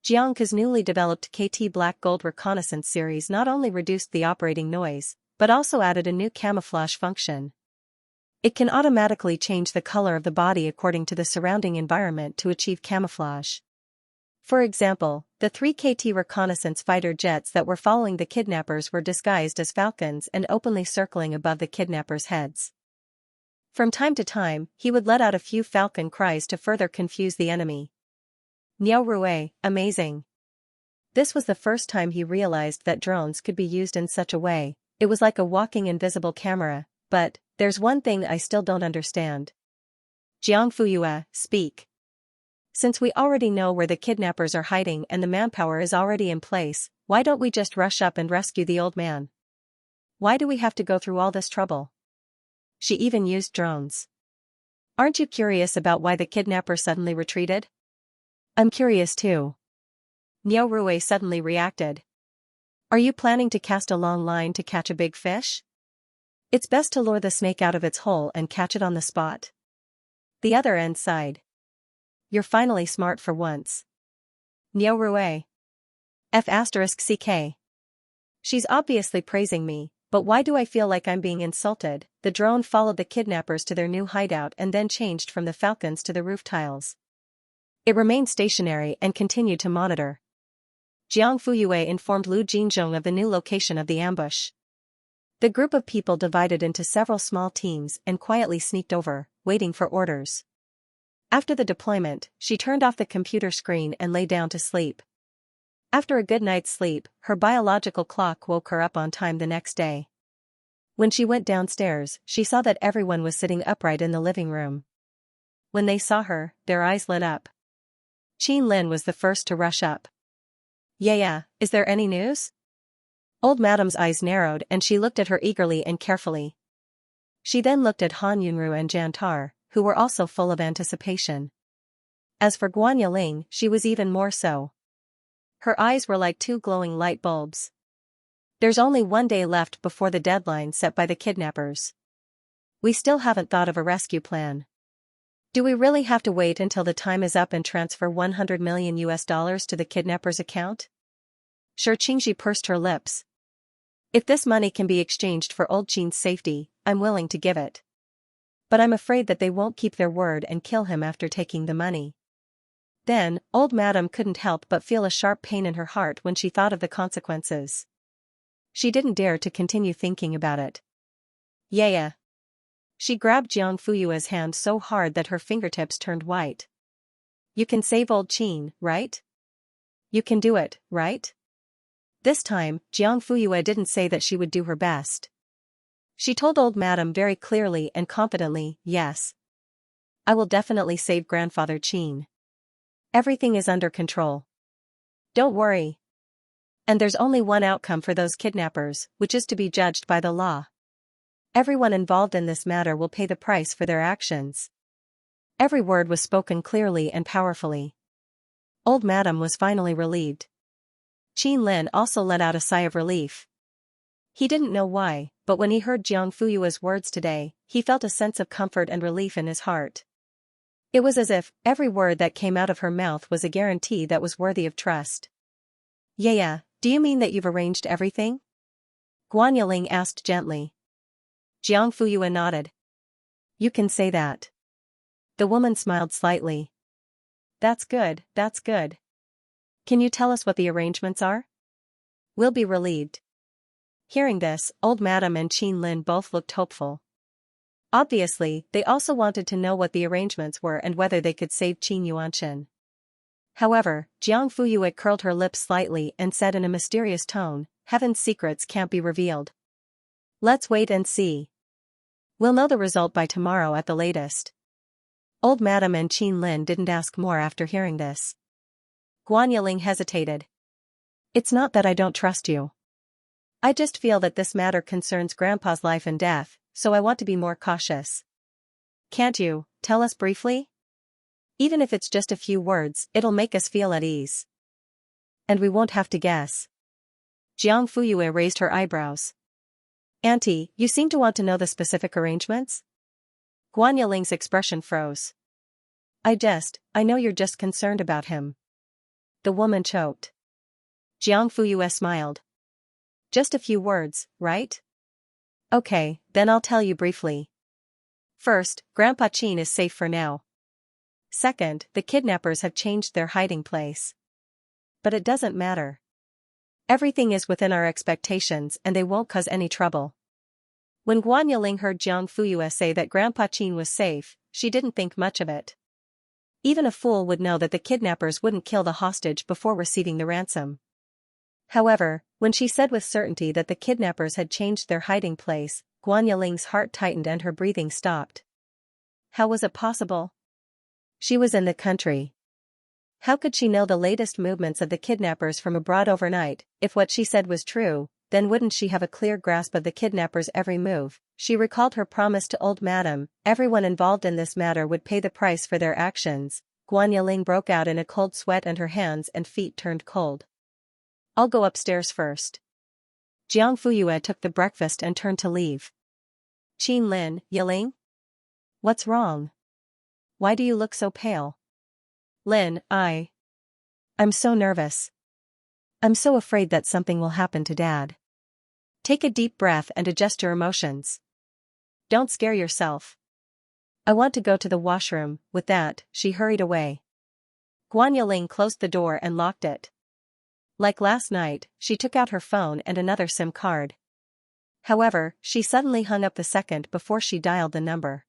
Jiang's newly developed KT Black Gold reconnaissance series not only reduced the operating noise, but also added a new camouflage function. It can automatically change the color of the body according to the surrounding environment to achieve camouflage. For example, the 3 KT reconnaissance fighter jets that were following the kidnappers were disguised as falcons and openly circling above the kidnappers' heads. From time to time, he would let out a few falcon cries to further confuse the enemy. Niao Rue, amazing. This was the first time he realized that drones could be used in such a way. It was like a walking invisible camera, but there's one thing I still don't understand. Jiang Fuyue, speak. Since we already know where the kidnappers are hiding and the manpower is already in place, why don't we just rush up and rescue the old man? Why do we have to go through all this trouble? She even used drones. Aren't you curious about why the kidnapper suddenly retreated? I'm curious too. Niao Rue suddenly reacted. Are you planning to cast a long line to catch a big fish? It's best to lure the snake out of its hole and catch it on the spot. The other end sighed. You're finally smart for once. Niao Rue. F***ck. She's obviously praising me, but why do I feel like I'm being insulted? The drone followed the kidnappers to their new hideout and then changed from the falcons to the roof tiles. It remained stationary and continued to monitor. Jiang Fuyue informed Lu Jinzhong of the new location of the ambush. The group of people divided into several small teams and quietly sneaked over, waiting for orders. After the deployment, she turned off the computer screen and lay down to sleep. After a good night's sleep, her biological clock woke her up on time the next day. When she went downstairs, she saw that everyone was sitting upright in the living room. When they saw her, their eyes lit up. Qin Lin was the first to rush up. Yeah, is there any news? Old Madam's eyes narrowed and she looked at her eagerly and carefully. She then looked at Han Yunru and Jantar, who were also full of anticipation. As for Guan Yiling, she was even more so. Her eyes were like two glowing light bulbs. There's only 1 day left before the deadline set by the kidnappers. We still haven't thought of a rescue plan. Do we really have to wait until the time is up and transfer $100 million to the kidnappers' account? Sure, Qingji pursed her lips. If this money can be exchanged for old Qin's safety, I'm willing to give it. But I'm afraid that they won't keep their word and kill him after taking the money. Then, old Madam couldn't help but feel a sharp pain in her heart when she thought of the consequences. She didn't dare to continue thinking about it. Yeah. She grabbed Jiang Fuyue's hand so hard that her fingertips turned white. You can save old Qin, right? You can do it, right? This time, Jiang Fuyue didn't say that she would do her best. She told old Madam very clearly and confidently, yes. I will definitely save grandfather Qin. Everything is under control. Don't worry. And there's only one outcome for those kidnappers, which is to be judged by the law. Everyone involved in this matter will pay the price for their actions. Every word was spoken clearly and powerfully. Old Madam was finally relieved. Qin Lin also let out a sigh of relief. He didn't know why, but when he heard Jiang Fuyue's words today, he felt a sense of comfort and relief in his heart. It was as if every word that came out of her mouth was a guarantee that was worthy of trust. Yeah, do you mean that you've arranged everything? Guan Yiling asked gently. Jiang Fuyue nodded. You can say that. The woman smiled slightly. That's good, that's good. Can you tell us what the arrangements are? We'll be relieved. Hearing this, old Madam and Qin Lin both looked hopeful. Obviously, they also wanted to know what the arrangements were and whether they could save Qin Yuanshan. However, Jiang Fuyue curled her lips slightly and said in a mysterious tone, Heaven's secrets can't be revealed. Let's wait and see. We'll know the result by tomorrow at the latest. Old Madam and Qin Lin didn't ask more after hearing this. Guan Yiling hesitated. It's not that I don't trust you. I just feel that this matter concerns Grandpa's life and death, so I want to be more cautious. Can't you tell us briefly? Even if it's just a few words, it'll make us feel at ease. And we won't have to guess. Jiang Fuyue raised her eyebrows. Auntie, you seem to want to know the specific arrangements? Guan Yiling's expression froze. I know you're just concerned about him. The woman choked. Jiang Fuyue smiled. Just a few words, right? Okay, then I'll tell you briefly. First, Grandpa Qin is safe for now. Second, the kidnappers have changed their hiding place. But it doesn't matter. Everything is within our expectations and they won't cause any trouble. When Guan Yiling heard Jiang Fuyue say that Grandpa Qin was safe, she didn't think much of it. Even a fool would know that the kidnappers wouldn't kill the hostage before receiving the ransom. However, when she said with certainty that the kidnappers had changed their hiding place, Guan Yiling's heart tightened and her breathing stopped. How was it possible? She was in the country. How could she know the latest movements of the kidnappers from abroad overnight? If what she said was true, then wouldn't she have a clear grasp of the kidnappers' every move? She recalled her promise to old Madam, everyone involved in this matter would pay the price for their actions. Guan Yiling broke out in a cold sweat and her hands and feet turned cold. I'll go upstairs first. Jiang Fuyue took the breakfast and turned to leave. Qin Lin, Yiling? What's wrong? Why do you look so pale? Lin, I'm so nervous. I'm so afraid that something will happen to Dad. Take a deep breath and adjust your emotions. Don't scare yourself. I want to go to the washroom. With that, she hurried away. Guan Yiling closed the door and locked it. Like last night, she took out her phone and another SIM card. However, she suddenly hung up the second before she dialed the number.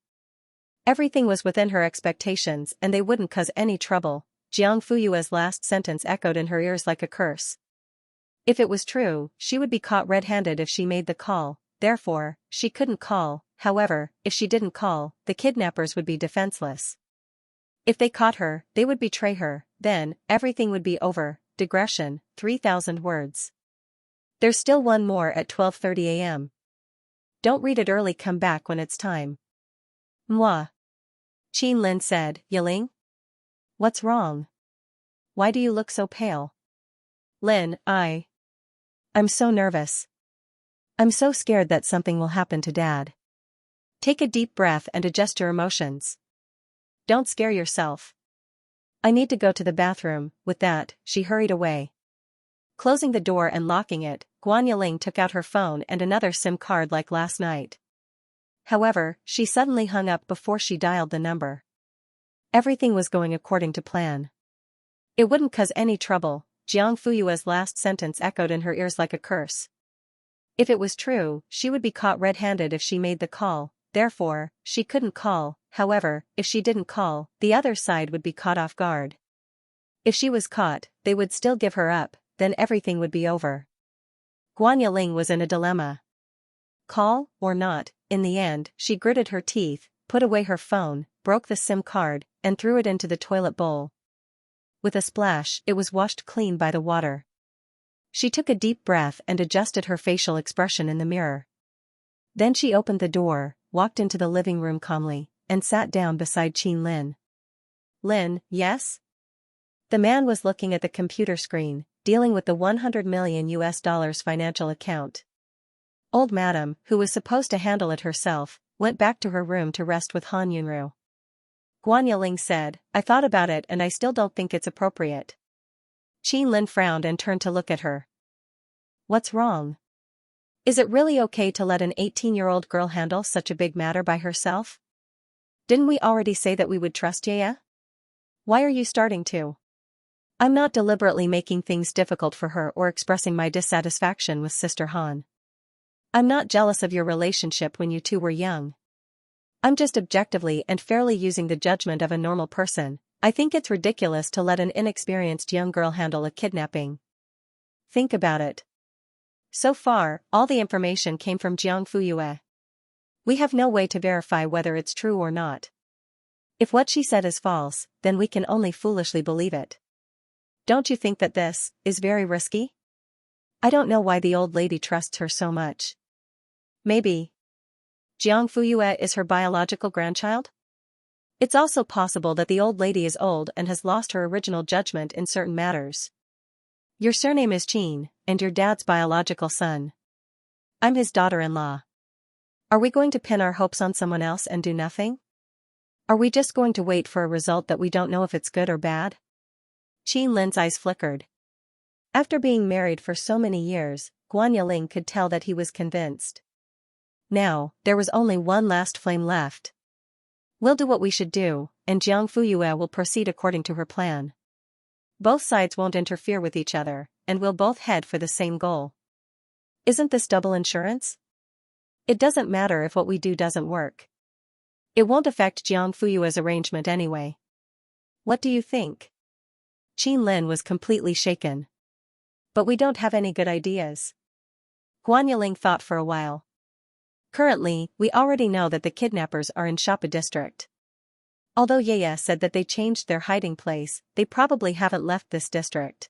Everything was within her expectations and they wouldn't cause any trouble. Jiang Fuyue's last sentence echoed in her ears like a curse. If it was true, she would be caught red-handed if she made the call, therefore, she couldn't call. However, if she didn't call, the kidnappers would be defenseless. If they caught her, they would betray her, then, everything would be over. Digression, 3,000 words. There's still one more at 12:30 a.m. Don't read it early, come back when it's time. Moi. Lin said, yelling. What's wrong? Why do you look so pale? Lin, I'm so nervous. I'm so scared that something will happen to Dad. Take a deep breath and adjust your emotions. Don't scare yourself. I need to go to the bathroom. With that, she hurried away. Closing the door and locking it, Guan Yiling took out her phone and another SIM card like last night. However, she suddenly hung up before she dialed the number. Everything was going according to plan. It wouldn't cause any trouble. Jiang Fuyue's last sentence echoed in her ears like a curse. If it was true, she would be caught red-handed if she made the call, therefore, she couldn't call. However, if she didn't call, the other side would be caught off guard. If she was caught, they would still give her up, then everything would be over. Guan Yiling was in a dilemma. Call, or not. In the end, she gritted her teeth, put away her phone, broke the SIM card, and threw it into the toilet bowl. With a splash, it was washed clean by the water. She took a deep breath and adjusted her facial expression in the mirror. Then she opened the door, walked into the living room calmly, and sat down beside Lin. Lin, yes? The man was looking at the computer screen, dealing with the $100 million financial account. Old Madam, who was supposed to handle it herself, went back to her room to rest with Han Yunru. Guan Yiling said, I thought about it and I still don't think it's appropriate. Lin frowned and turned to look at her. What's wrong? Is it really okay to let an 18-year-old girl handle such a big matter by herself? Didn't we already say that we would trust Yaya? Why are you starting to? I'm not deliberately making things difficult for her or expressing my dissatisfaction with Sister Han. I'm not jealous of your relationship when you two were young. I'm just objectively and fairly using the judgment of a normal person. I think it's ridiculous to let an inexperienced young girl handle a kidnapping. Think about it. So far, all the information came from Jiang Fuyue. We have no way to verify whether it's true or not. If what she said is false, then we can only foolishly believe it. Don't you think that this is very risky? I don't know why the old lady trusts her so much. Maybe Jiang Fuyue is her biological grandchild? It's also possible that the old lady is old and has lost her original judgment in certain matters. Your surname is Qin, and your dad's biological son. I'm his daughter-in-law. Are we going to pin our hopes on someone else and do nothing? Are we just going to wait for a result that we don't know if it's good or bad? Lin's eyes flickered. After being married for so many years, Guan Yiling could tell that he was convinced. Now, there was only one last flame left. We'll do what we should do, and Jiang Fuyue will proceed according to her plan. Both sides won't interfere with each other, and we'll both head for the same goal. Isn't this double insurance? It doesn't matter if what we do doesn't work. It won't affect Jiang Fuyue's arrangement anyway. What do you think? Lin was completely shaken. But we don't have any good ideas. Guan Yiling thought for a while. Currently, we already know that the kidnappers are in Xianxia district. Although Yaya said that they changed their hiding place, they probably haven't left this district.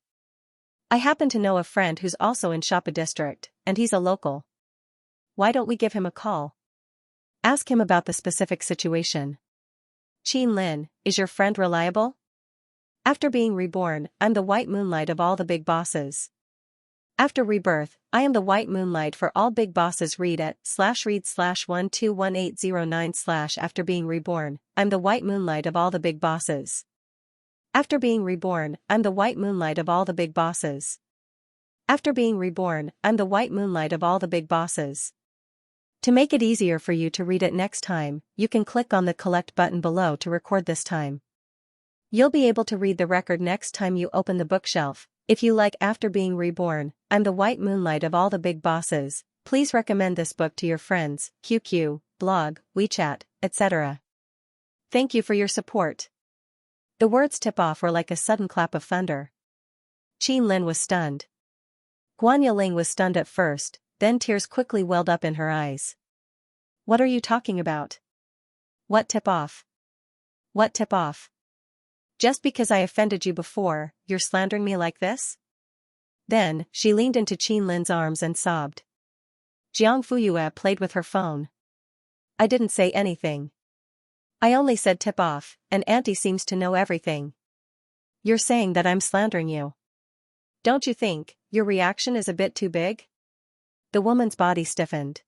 I happen to know a friend who's also in Xianxia district, and he's a local. Why don't we give him a call? Ask him about the specific situation. Lin, is your friend reliable? After being reborn, I'm the white moonlight of all the big bosses. After rebirth, I am the white moonlight for all big bosses. Read at /read/121809/ After being reborn, I'm the white moonlight of all the big bosses. After being reborn, I'm the white moonlight of all the big bosses. After being reborn, I'm the white moonlight of all the big bosses. To make it easier for you to read it next time, you can click on the collect button below to record this time. You'll be able to read the record next time you open the bookshelf. If you like After Being Reborn, I'm the white moonlight of all the big bosses, please recommend this book to your friends, QQ, blog, WeChat, etc. Thank you for your support. The words tip off were like a sudden clap of thunder. Lin was stunned. Guan Yiling was stunned at first, then tears quickly welled up in her eyes. What are you talking about? What tip off? What tip off? Just because I offended you before, you're slandering me like this? Then, she leaned into Qin Lin's arms and sobbed. Jiang Fuyue played with her phone. I didn't say anything. I only said tip off, and Auntie seems to know everything. You're saying that I'm slandering you. Don't you think your reaction is a bit too big? The woman's body stiffened.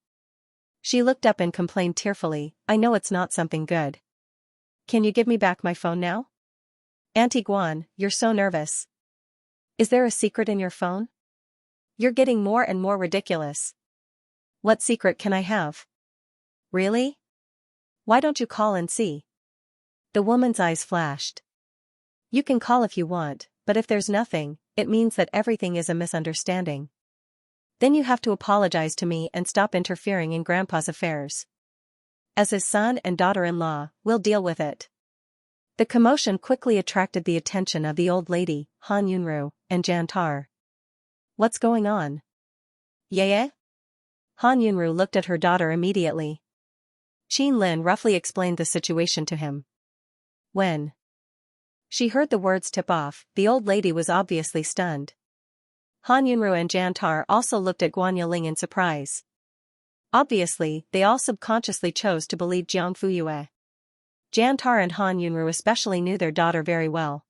She looked up and complained tearfully, I know it's not something good. Can you give me back my phone now? Auntie Guan, you're so nervous. Is there a secret in your phone? You're getting more and more ridiculous. What secret can I have? Really? Why don't you call and see? The woman's eyes flashed. You can call if you want, but if there's nothing, it means that everything is a misunderstanding. Then you have to apologize to me and stop interfering in Grandpa's affairs. As his son and daughter-in-law, we'll deal with it. The commotion quickly attracted the attention of the old lady, Han Yunru, and Jantar. What's going on? Yeah? Han Yunru looked at her daughter immediately. Qin Lin roughly explained the situation to him. When she heard the words tip off, the old lady was obviously stunned. Han Yunru and Jantar also looked at Guan Yiling in surprise. Obviously, they all subconsciously chose to believe Jiang Fuyue. Jantar and Han Yunru especially knew their daughter very well.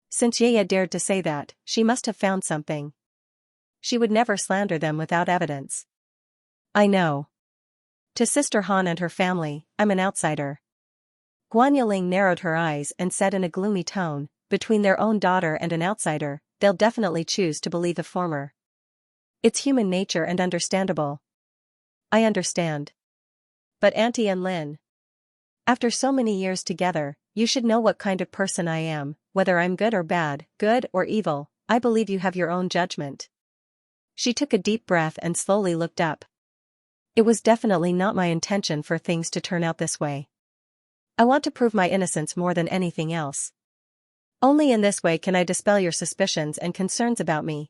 Since Yaya dared to say that, she must have found something. She would never slander them without evidence. I know. To Sister Han and her family, I'm an outsider. Guan Yiling narrowed her eyes and said in a gloomy tone, between their own daughter and an outsider, they'll definitely choose to believe the former. It's human nature and understandable. I understand. But Auntie and Lin. After so many years together, you should know what kind of person I am, whether I'm good or bad, good or evil, I believe you have your own judgment. She took a deep breath and slowly looked up. It was definitely not my intention for things to turn out this way. I want to prove my innocence more than anything else. Only in this way can I dispel your suspicions and concerns about me.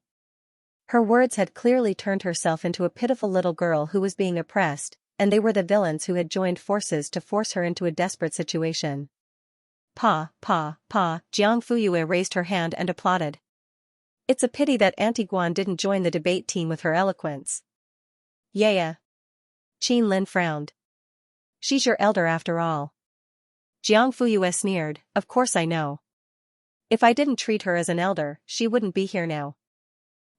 Her words had clearly turned herself into a pitiful little girl who was being oppressed, and they were the villains who had joined forces to force her into a desperate situation. Pa, Jiang Fuyue raised her hand and applauded. It's a pity that Auntie Guan didn't join the debate team with her eloquence. Yeah. Qin Lin frowned. She's your elder after all. Jiang Fuyue sneered, of course I know. If I didn't treat her as an elder, she wouldn't be here now.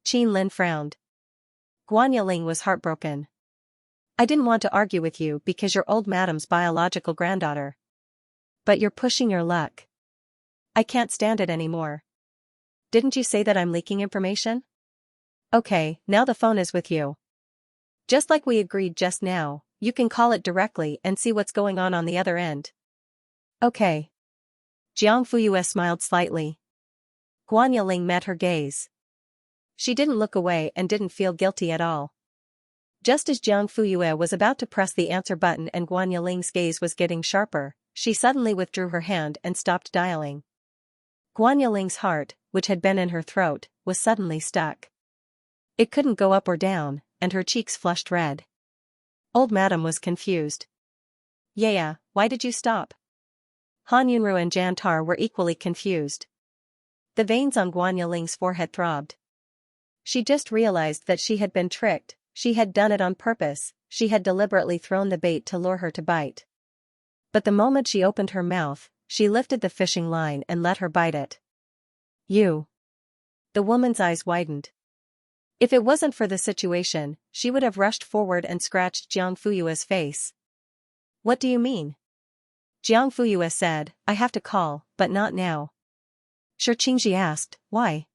Qin Lin frowned. Guan Yiling was heartbroken. I didn't want to argue with you because you're old madam's biological granddaughter. But you're pushing your luck. I can't stand it anymore. Didn't you say that I'm leaking information? Okay, now the phone is with you. Just like we agreed just now, you can call it directly and see what's going on the other end. Okay. Jiang Fuyue smiled slightly. Guan Yiling met her gaze. She didn't look away and didn't feel guilty at all. Just as Jiang Fuyue was about to press the answer button and Guan Yiling's gaze was getting sharper, she suddenly withdrew her hand and stopped dialing. Guan Yiling's heart, which had been in her throat, was suddenly stuck. It couldn't go up or down, and her cheeks flushed red. Old Madam was confused. Yeah, why did you stop? Han Yunru and Jantar were equally confused. The veins on Guan Yiling's forehead throbbed. She just realized that she had been tricked, she had done it on purpose, she had deliberately thrown the bait to lure her to bite. But the moment she opened her mouth, she lifted the fishing line and let her bite it. You. The woman's eyes widened. If it wasn't for the situation, she would have rushed forward and scratched Jiang Fuyue's face. What do you mean? Jiang Fuyue said, I have to call, but not now. Xianxia asked, why?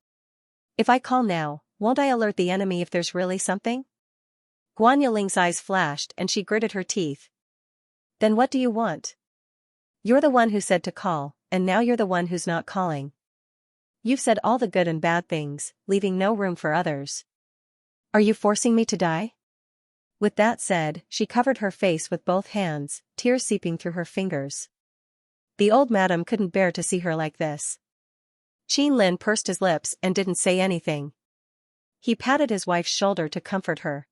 If I call now, won't I alert the enemy if there's really something? Guan Yiling's eyes flashed and she gritted her teeth. Then what do you want? You're the one who said to call, and now you're the one who's not calling. You've said all the good and bad things, leaving no room for others. Are you forcing me to die? With that said, she covered her face with both hands, tears seeping through her fingers. The old madam couldn't bear to see her like this. Qin Lin pursed his lips and didn't say anything. He patted his wife's shoulder to comfort her.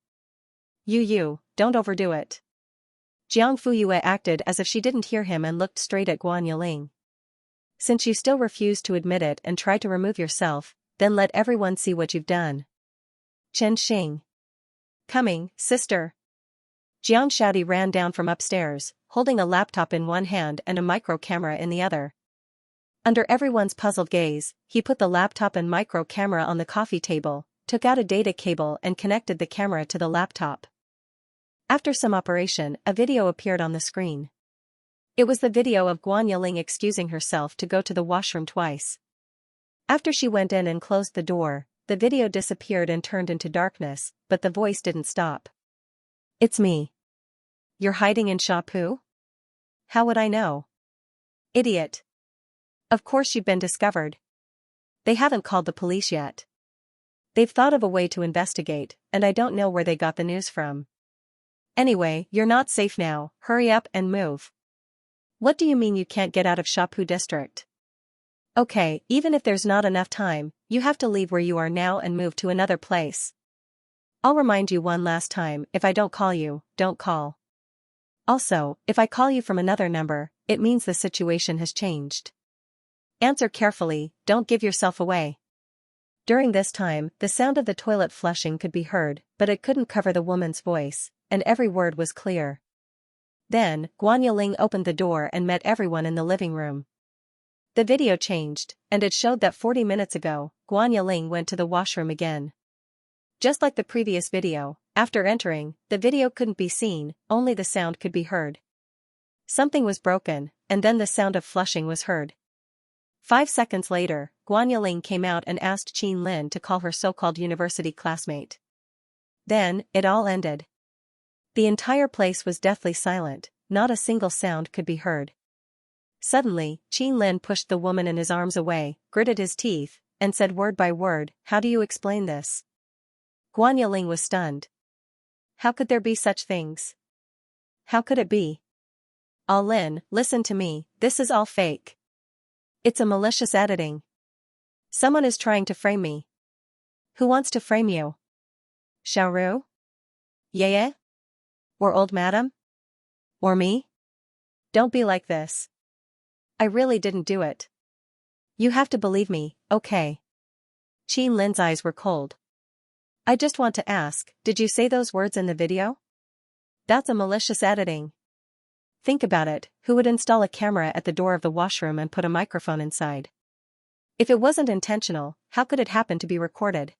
You, don't overdo it. Jiang Fuyue acted as if she didn't hear him and looked straight at Guan Yiling. Since you still refuse to admit it and try to remove yourself, then let everyone see what you've done. Chen Xing. Coming, sister. Xianxia ran down from upstairs, holding a laptop in one hand and a micro camera in the other. Under everyone's puzzled gaze, he put the laptop and micro camera on the coffee table, took out a data cable and connected the camera to the laptop. After some operation, a video appeared on the screen. It was the video of Guan Yiling excusing herself to go to the washroom twice. After she went in and closed the door, the video disappeared and turned into darkness, but the voice didn't stop. It's me. You're hiding in Shapu? How would I know? Idiot. Of course you've been discovered. They haven't called the police yet. They've thought of a way to investigate, and I don't know where they got the news from. Anyway, you're not safe now, hurry up and move. What do you mean you can't get out of Shapu district? Okay, even if there's not enough time, you have to leave where you are now and move to another place. I'll remind you one last time, if I don't call you, don't call. Also, if I call you from another number, it means the situation has changed. Answer carefully, don't give yourself away. During this time, the sound of the toilet flushing could be heard, but it couldn't cover the woman's voice, and every word was clear. Then, Guan Yiling opened the door and met everyone in the living room. The video changed, and it showed that 40 minutes ago, Guan Yiling went to the washroom again. Just like the previous video, after entering, the video couldn't be seen, only the sound could be heard. Something was broken, and then the sound of flushing was heard. 5 seconds later, Guan Yiling came out and asked Qin Lin to call her so-called university classmate. Then, it all ended. The entire place was deathly silent, not a single sound could be heard. Suddenly, Qin Lin pushed the woman in his arms away, gritted his teeth, and said word by word, "How do you explain this?" Guan Yiling was stunned. How could there be such things? How could it be? Lin, listen to me, this is all fake. It's a malicious editing. Someone is trying to frame me. Who wants to frame you? Xiaoru? Yeye? Or old madam? Or me? Don't be like this. I really didn't do it. You have to believe me, okay? Qin Lin's eyes were cold. I just want to ask, did you say those words in the video? That's a malicious editing. Think about it, who would install a camera at the door of the washroom and put a microphone inside? If it wasn't intentional, how could it happen to be recorded?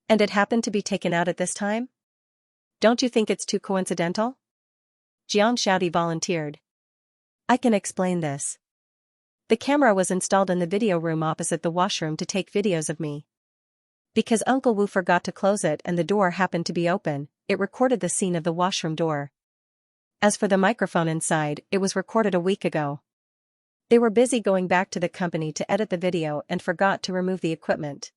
And it happened to be taken out at this time? Don't you think it's too coincidental? Xianxia volunteered. I can explain this. The camera was installed in the video room opposite the washroom to take videos of me. Because Uncle Wu forgot to close it and the door happened to be open, it recorded the scene of the washroom door. As for the microphone inside, it was recorded a week ago. They were busy going back to the company to edit the video and forgot to remove the equipment.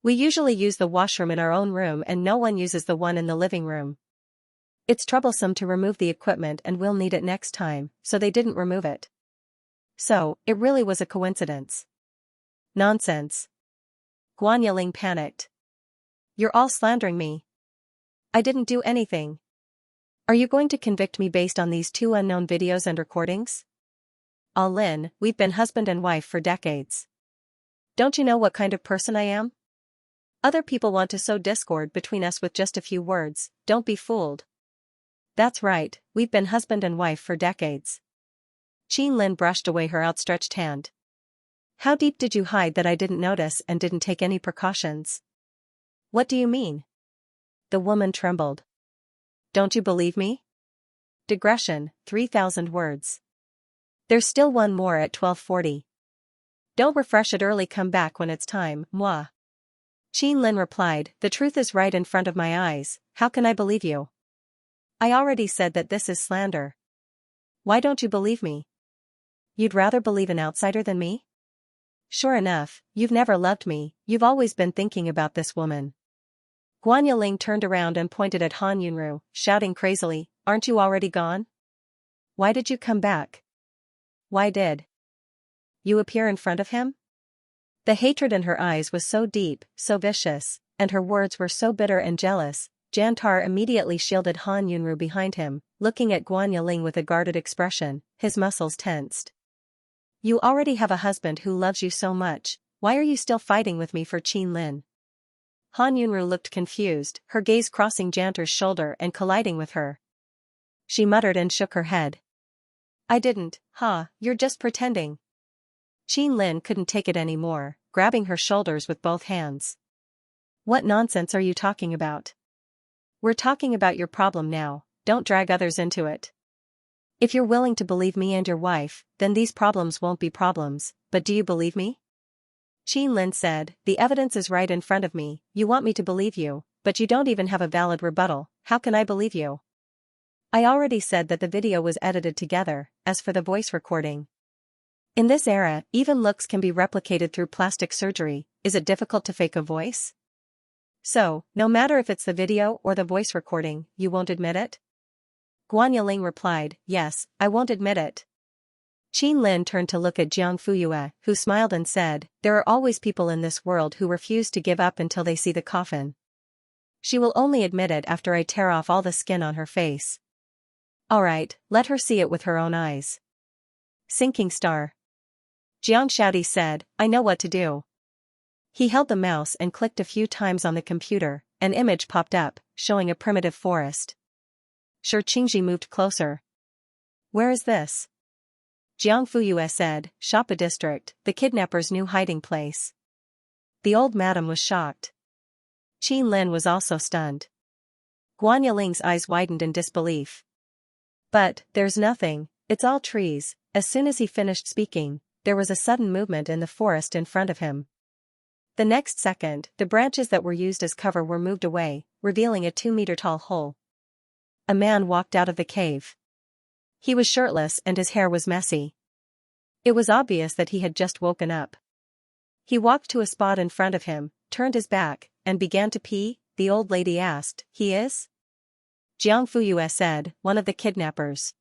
We usually use the washroom in our own room and no one uses the one in the living room. It's troublesome to remove the equipment and we'll need it next time, so they didn't remove it. So, it really was a coincidence. Nonsense. Guan Yiling panicked. You're all slandering me. I didn't do anything. Are you going to convict me based on these 2 unknown videos and recordings? Lin, we've been husband and wife for decades. Don't you know what kind of person I am? Other people want to sow discord between us with just a few words, don't be fooled. That's right, we've been husband and wife for decades. Qin Lin brushed away her outstretched hand. How deep did you hide that I didn't notice and didn't take any precautions? What do you mean? The woman trembled. Don't you believe me? Digression, 3,000 words. There's still one more at 12:40. Don't refresh it early, come back when it's time, moi. Qin Lin replied, the truth is right in front of my eyes, how can I believe you? I already said that this is slander. Why don't you believe me? You'd rather believe an outsider than me? Sure enough, you've never loved me, you've always been thinking about this woman. Guan Yiling turned around and pointed at Han Yunru, shouting crazily, aren't you already gone? Why did you come back? Why did you appear in front of him? The hatred in her eyes was so deep, so vicious, and her words were so bitter and jealous. Jantar immediately shielded Han Yunru behind him, looking at Guan Yiling with a guarded expression, his muscles tensed. You already have a husband who loves you so much, Why are you still fighting with me for Qin Lin? Han Yunru looked confused, her gaze crossing Jantar's shoulder and colliding with her. She muttered and shook her head. I didn't, you're just pretending. Qin Lin couldn't take it anymore, grabbing her shoulders with both hands. What nonsense are you talking about? We're talking about your problem now, don't drag others into it. If you're willing to believe me and your wife, then these problems won't be problems, but do you believe me? Qin Lin said, the evidence is right in front of me, you want me to believe you, but you don't even have a valid rebuttal, how can I believe you? I already said that the video was edited together, as for the voice recording. In this era, even looks can be replicated through plastic surgery, is it difficult to fake a voice? So, no matter if it's the video or the voice recording, you won't admit it? Guan Yiling replied, yes, I won't admit it. Qin Lin turned to look at Jiang Fuyue, who smiled and said, there are always people in this world who refuse to give up until they see the coffin. She will only admit it after I tear off all the skin on her face. Alright, let her see it with her own eyes. Sinking star. Jiang Shaodi said, I know what to do. He held the mouse and clicked a few times on the computer, an image popped up, showing a primitive forest. Shi Qingji moved closer. Where is this? Jiang Fuyue said, Shapa district, the kidnapper's new hiding place. The old madam was shocked. Qin Lin was also stunned. Guan Yiling's eyes widened in disbelief. But, there's nothing, it's all trees. As soon as he finished speaking, there was a sudden movement in the forest in front of him. The next second, the branches that were used as cover were moved away, revealing a 2-meter-tall hole. A man walked out of the cave. He was shirtless and his hair was messy. It was obvious that he had just woken up. He walked to a spot in front of him, turned his back, and began to pee. The old lady asked, he is? Jiang Fuyue said, one of the kidnappers.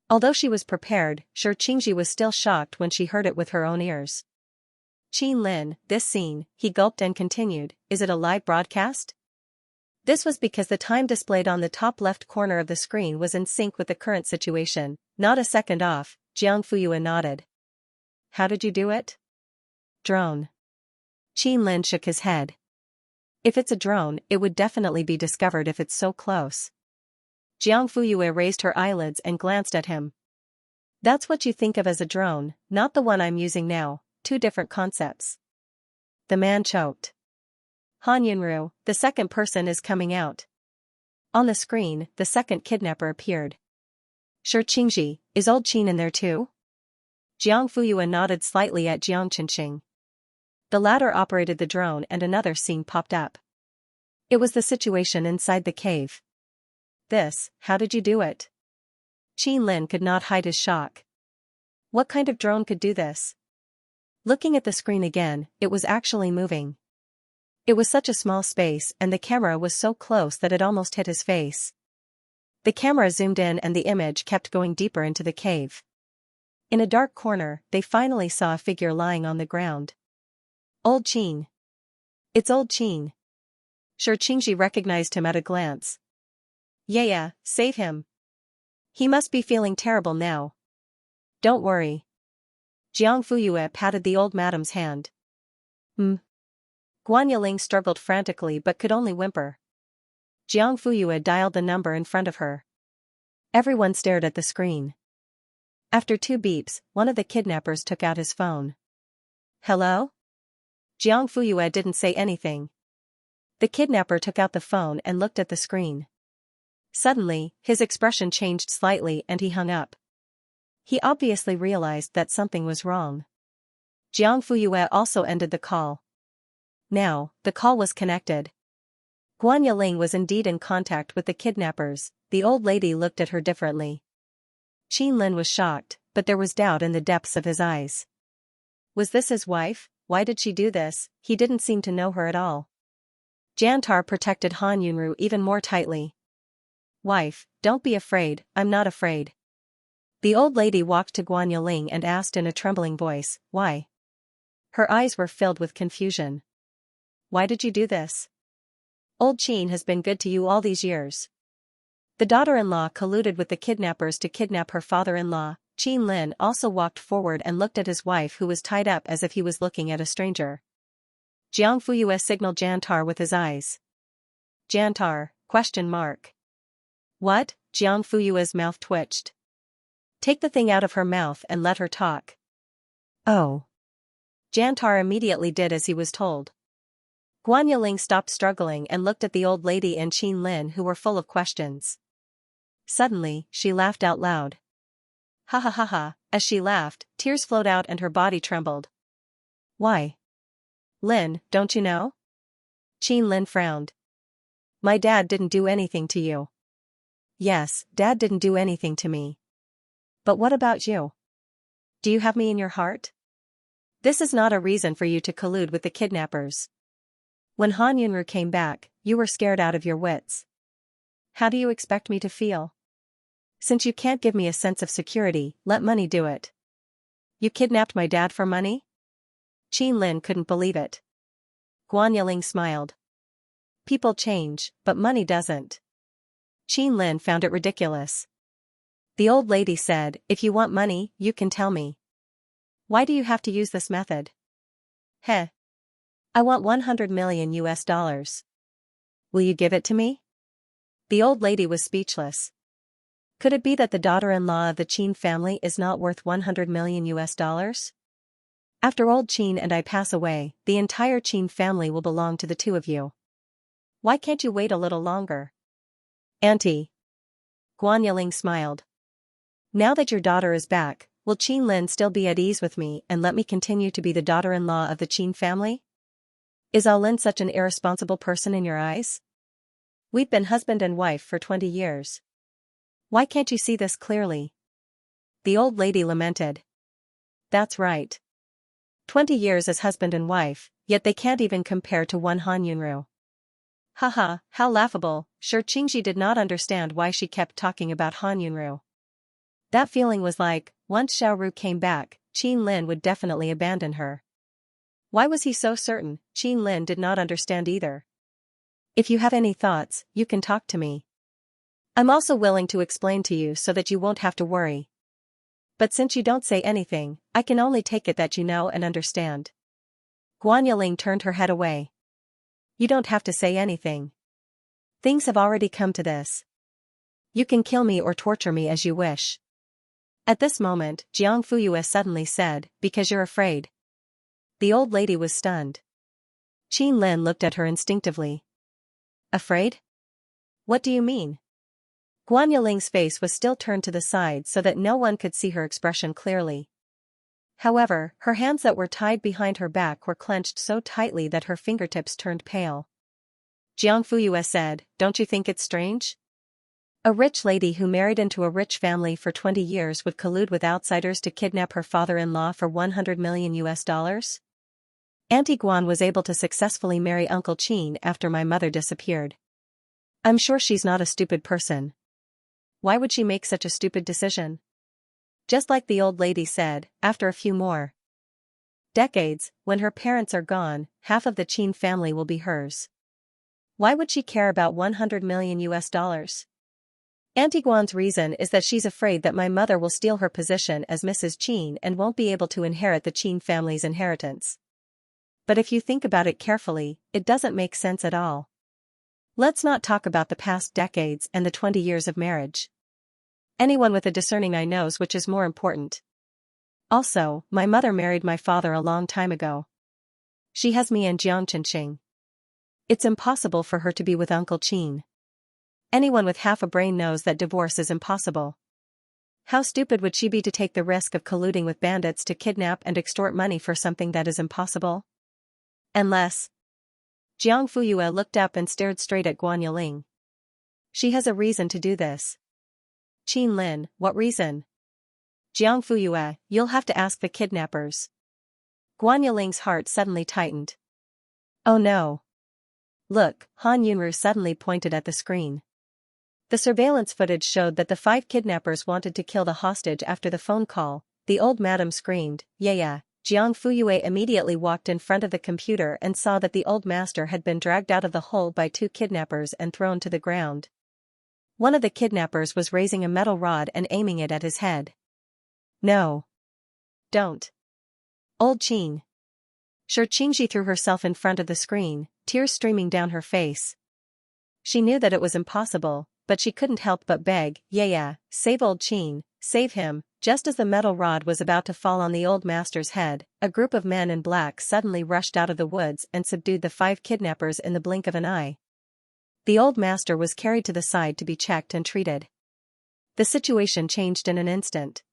Although she was prepared, Shi Qingji was still shocked when she heard it with her own ears. Qin Lin, this scene, he gulped and continued, is it a live broadcast? This was because the time displayed on the top left corner of the screen was in sync with the current situation, not a second off. Jiang Fuyue nodded. How did you do it? Drone. Qin Lin shook his head. If it's a drone, it would definitely be discovered if it's so close. Jiang Fuyue raised her eyelids and glanced at him. That's what you think of as a drone, not the one I'm using now, two different concepts. The man choked. Han Yunru, the second person is coming out. On the screen, the second kidnapper appeared. Shi Qingji, is old Qin in there too? Jiang Fuyue nodded slightly at Jiang Qinxing. The latter operated the drone and another scene popped up. It was the situation inside the cave. How did you do it? Qin Lin could not hide his shock. What kind of drone could do this? Looking at the screen again, it was actually moving. It was such a small space and the camera was so close that it almost hit his face. The camera zoomed in and the image kept going deeper into the cave. In a dark corner, they finally saw a figure lying on the ground. Old Qin. It's old Qin. Shi Qingji recognized him at a glance. Yeah, save him. He must be feeling terrible now. Don't worry. Jiang Fuyue patted the old madam's hand. Guan Yiling struggled frantically but could only whimper. Jiang Fuyue dialed the number in front of her. Everyone stared at the screen. After 2 beeps, one of the kidnappers took out his phone. Hello? Jiang Fuyue didn't say anything. The kidnapper took out the phone and looked at the screen. Suddenly, his expression changed slightly and he hung up. He obviously realized that something was wrong. Jiang Fuyue also ended the call. Now, the call was connected. Guan Yiling was indeed in contact with the kidnappers. The old lady looked at her differently. Qin Lin was shocked, but there was doubt in the depths of his eyes. Was this his wife? Why did she do this? He didn't seem to know her at all. Jantar protected Han Yunru even more tightly. Wife, don't be afraid, I'm not afraid. The old lady walked to Guan Yiling and asked in a trembling voice, why? Her eyes were filled with confusion. Why did you do this? Old Qin has been good to you all these years. The daughter-in-law colluded with the kidnappers to kidnap her father-in-law, Qin Lin also walked forward and looked at his wife who was tied up as if he was looking at a stranger. Jiang Fuyue signaled Jantar with his eyes. Jantar, ? What? Jiang Fuyue's mouth twitched. Take the thing out of her mouth and let her talk. Oh. Jantar immediately did as he was told. Guan Yiling stopped struggling and looked at the old lady and Qin Lin who were full of questions. Suddenly, she laughed out loud. Ha ha ha ha, as she laughed, tears flowed out and her body trembled. Why? Lin, don't you know? Qin Lin frowned. My dad didn't do anything to you. Yes, Dad didn't do anything to me. But what about you? Do you have me in your heart? This is not a reason for you to collude with the kidnappers. When Han Yunru came back, you were scared out of your wits. How do you expect me to feel? Since you can't give me a sense of security, let money do it. You kidnapped my dad for money? Qin Lin couldn't believe it. Guan Yiling smiled. People change, but money doesn't. Qin Lin found it ridiculous. The old lady said, if you want money, you can tell me. Why do you have to use this method? Heh. I want $100 million. Will you give it to me? The old lady was speechless. Could it be that the daughter-in-law of the Qin family is not worth $100 million? After old Qin and I pass away, the entire Qin family will belong to the two of you. Why can't you wait a little longer? Auntie. Guan Yiling smiled. Now that your daughter is back, will Qin Lin still be at ease with me and let me continue to be the daughter-in-law of the Qin family? Is Lin such an irresponsible person in your eyes? We've been husband and wife for 20 years. Why can't you see this clearly? The old lady lamented. That's right. 20 years as husband and wife, yet they can't even compare to one Han Yunru. Haha, how laughable. Sure, Qingji did not understand why she kept talking about Han Yunru. That feeling was like, once Xiaoru came back, Qin Lin would definitely abandon her. Why was he so certain? Qin Lin did not understand either. If you have any thoughts, you can talk to me. I'm also willing to explain to you so that you won't have to worry. But since you don't say anything, I can only take it that you know and understand. Guan Yiling turned her head away. You don't have to say anything. Things have already come to this. You can kill me or torture me as you wish. At this moment, Jiang Fuyue suddenly said, because you're afraid. The old lady was stunned. Qin Lin looked at her instinctively. Afraid? What do you mean? Guan Yiling's face was still turned to the side so that no one could see her expression clearly. However, her hands that were tied behind her back were clenched so tightly that her fingertips turned pale. Jiang Fuyue said, don't you think it's strange? A rich lady who married into a rich family for 20 years would collude with outsiders to kidnap her father-in-law for $100 million? Auntie Guan was able to successfully marry Uncle Qin after my mother disappeared. I'm sure she's not a stupid person. Why would she make such a stupid decision? Just like the old lady said, after a few more decades, when her parents are gone, half of the Qin family will be hers. Why would she care about $100 million? Auntie Guan's reason is that she's afraid that my mother will steal her position as Mrs. Qin and won't be able to inherit the Qin family's inheritance. But if you think about it carefully, it doesn't make sense at all. Let's not talk about the past decades and the 20 years of marriage. Anyone with a discerning eye knows which is more important. Also, my mother married my father a long time ago. She has me and Jiang Chenxing. It's impossible for her to be with Uncle Qin. Anyone with half a brain knows that divorce is impossible. How stupid would she be to take the risk of colluding with bandits to kidnap and extort money for something that is impossible? Unless... Jiang Fuyue looked up and stared straight at Guan Yiling. She has a reason to do this. Qin Lin, what reason? Jiang Fuyue, you'll have to ask the kidnappers. Guan Yiling's heart suddenly tightened. Oh no. Look, Han Yunru suddenly pointed at the screen. The surveillance footage showed that the 5 kidnappers wanted to kill the hostage after the phone call. The old madam screamed, yeah. Jiang Fuyue immediately walked in front of the computer and saw that the old master had been dragged out of the hole by 2 kidnappers and thrown to the ground. One of the kidnappers was raising a metal rod and aiming it at his head. No. Don't. Old Qin. Sure, Xianxia threw herself in front of the screen, tears streaming down her face. She knew that it was impossible, but she couldn't help but beg, yeah, save old Qin, save him. Just as the metal rod was about to fall on the old master's head, a group of men in black suddenly rushed out of the woods and subdued the 5 kidnappers in the blink of an eye. The old master was carried to the side to be checked and treated. The situation changed in an instant.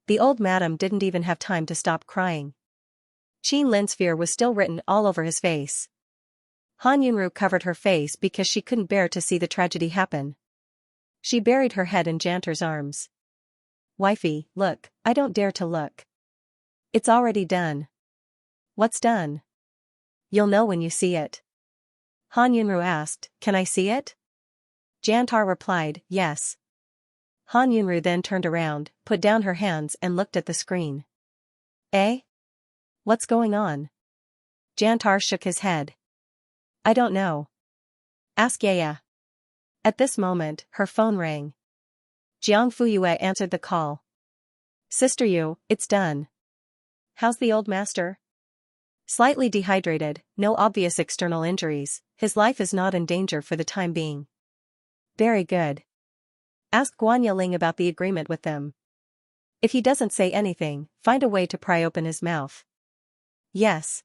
The old madam didn't even have time to stop crying. Qin Lin's fear was still written all over his face. Han Yunru covered her face because she couldn't bear to see the tragedy happen. She buried her head in Jantar's arms. Wifey, look, I don't dare to look. It's already done. What's done? You'll know when you see it. Han Yunru asked, can I see it? Jantar replied, yes. Han Yunru then turned around, put down her hands and looked at the screen. Eh? What's going on? Jantar shook his head. I don't know. Ask Yaya. At this moment, her phone rang. Jiang Fuyue answered the call. Sister Yu, it's done. How's the old master? Slightly dehydrated, no obvious external injuries, his life is not in danger for the time being. Very good. Ask Guan Yiling about the agreement with them. If he doesn't say anything, find a way to pry open his mouth. Yes.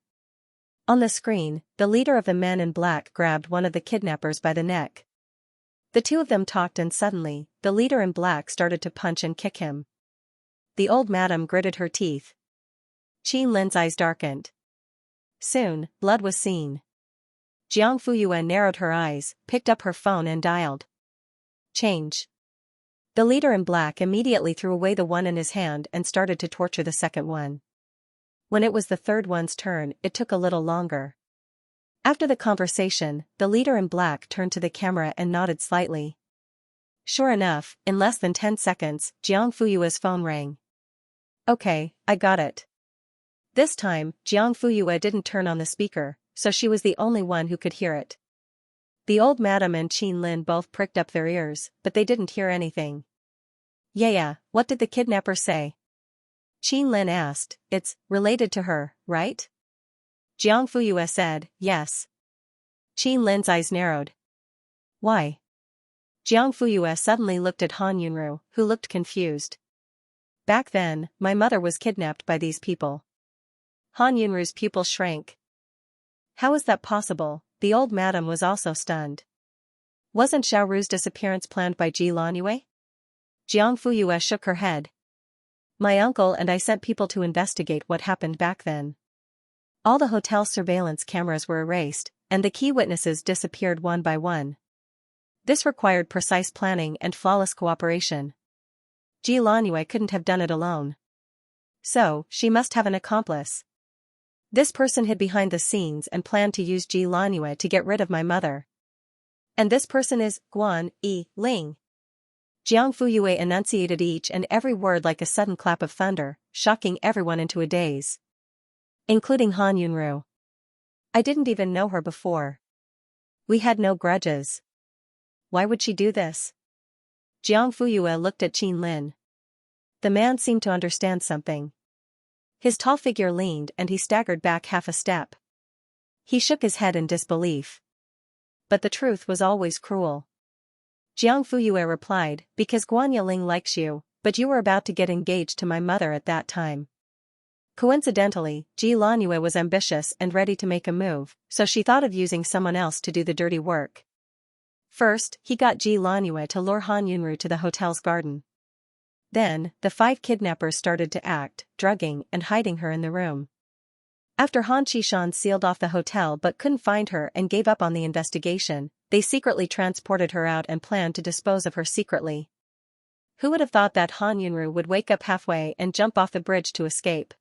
On the screen, the leader of the men in black grabbed one of the kidnappers by the neck. The two of them talked and suddenly, the leader in black started to punch and kick him. The old madam gritted her teeth. Qin Lin's eyes darkened. Soon, blood was seen. Jiang Fuyue narrowed her eyes, picked up her phone and dialed. Change. The leader in black immediately threw away the one in his hand and started to torture the second one. When it was the third one's turn, it took a little longer. After the conversation, the leader in black turned to the camera and nodded slightly. Sure enough, in less than 10 seconds, Jiang Fuyue's phone rang. Okay, I got it. This time, Jiang Fuyue didn't turn on the speaker, so she was the only one who could hear it. The old madam and Qin Lin both pricked up their ears, but they didn't hear anything. Yeah, what did the kidnapper say? Qin Lin asked. It's related to her, right? Jiang Fuyue said, yes. Qin Lin's eyes narrowed. Why? Jiang Fuyue suddenly looked at Han Yunru, who looked confused. Back then, my mother was kidnapped by these people. Han Yunru's pupil shrank. How is that possible? The old madam was also stunned. Wasn't Xiaoru's disappearance planned by Ji Laniyue? Jiang Fuyue shook her head. My uncle and I sent people to investigate what happened back then. All the hotel surveillance cameras were erased, and the key witnesses disappeared one by one. This required precise planning and flawless cooperation. Ji Laniyue couldn't have done it alone. So, she must have an accomplice. This person hid behind the scenes and planned to use Ji Laniyue to get rid of my mother. And this person is Guan Yiling. Jiang Fuyue enunciated each and every word like a sudden clap of thunder, shocking everyone into a daze. Including Han Yunru. I didn't even know her before. We had no grudges. Why would she do this? Jiang Fuyue looked at Qin Lin. The man seemed to understand something. His tall figure leaned and he staggered back half a step. He shook his head in disbelief. But the truth was always cruel. Jiang Fuyue replied, because Guan Yiling likes you, but you were about to get engaged to my mother at that time. Coincidentally, Ji Laniyue was ambitious and ready to make a move, so she thought of using someone else to do the dirty work. First, he got Ji Laniyue to lure Han Yunru to the hotel's garden. Then, the 5 kidnappers started to act, drugging and hiding her in the room. After Han Qishan sealed off the hotel but couldn't find her and gave up on the investigation, they secretly transported her out and planned to dispose of her secretly. Who would have thought that Han Yunru would wake up halfway and jump off the bridge to escape?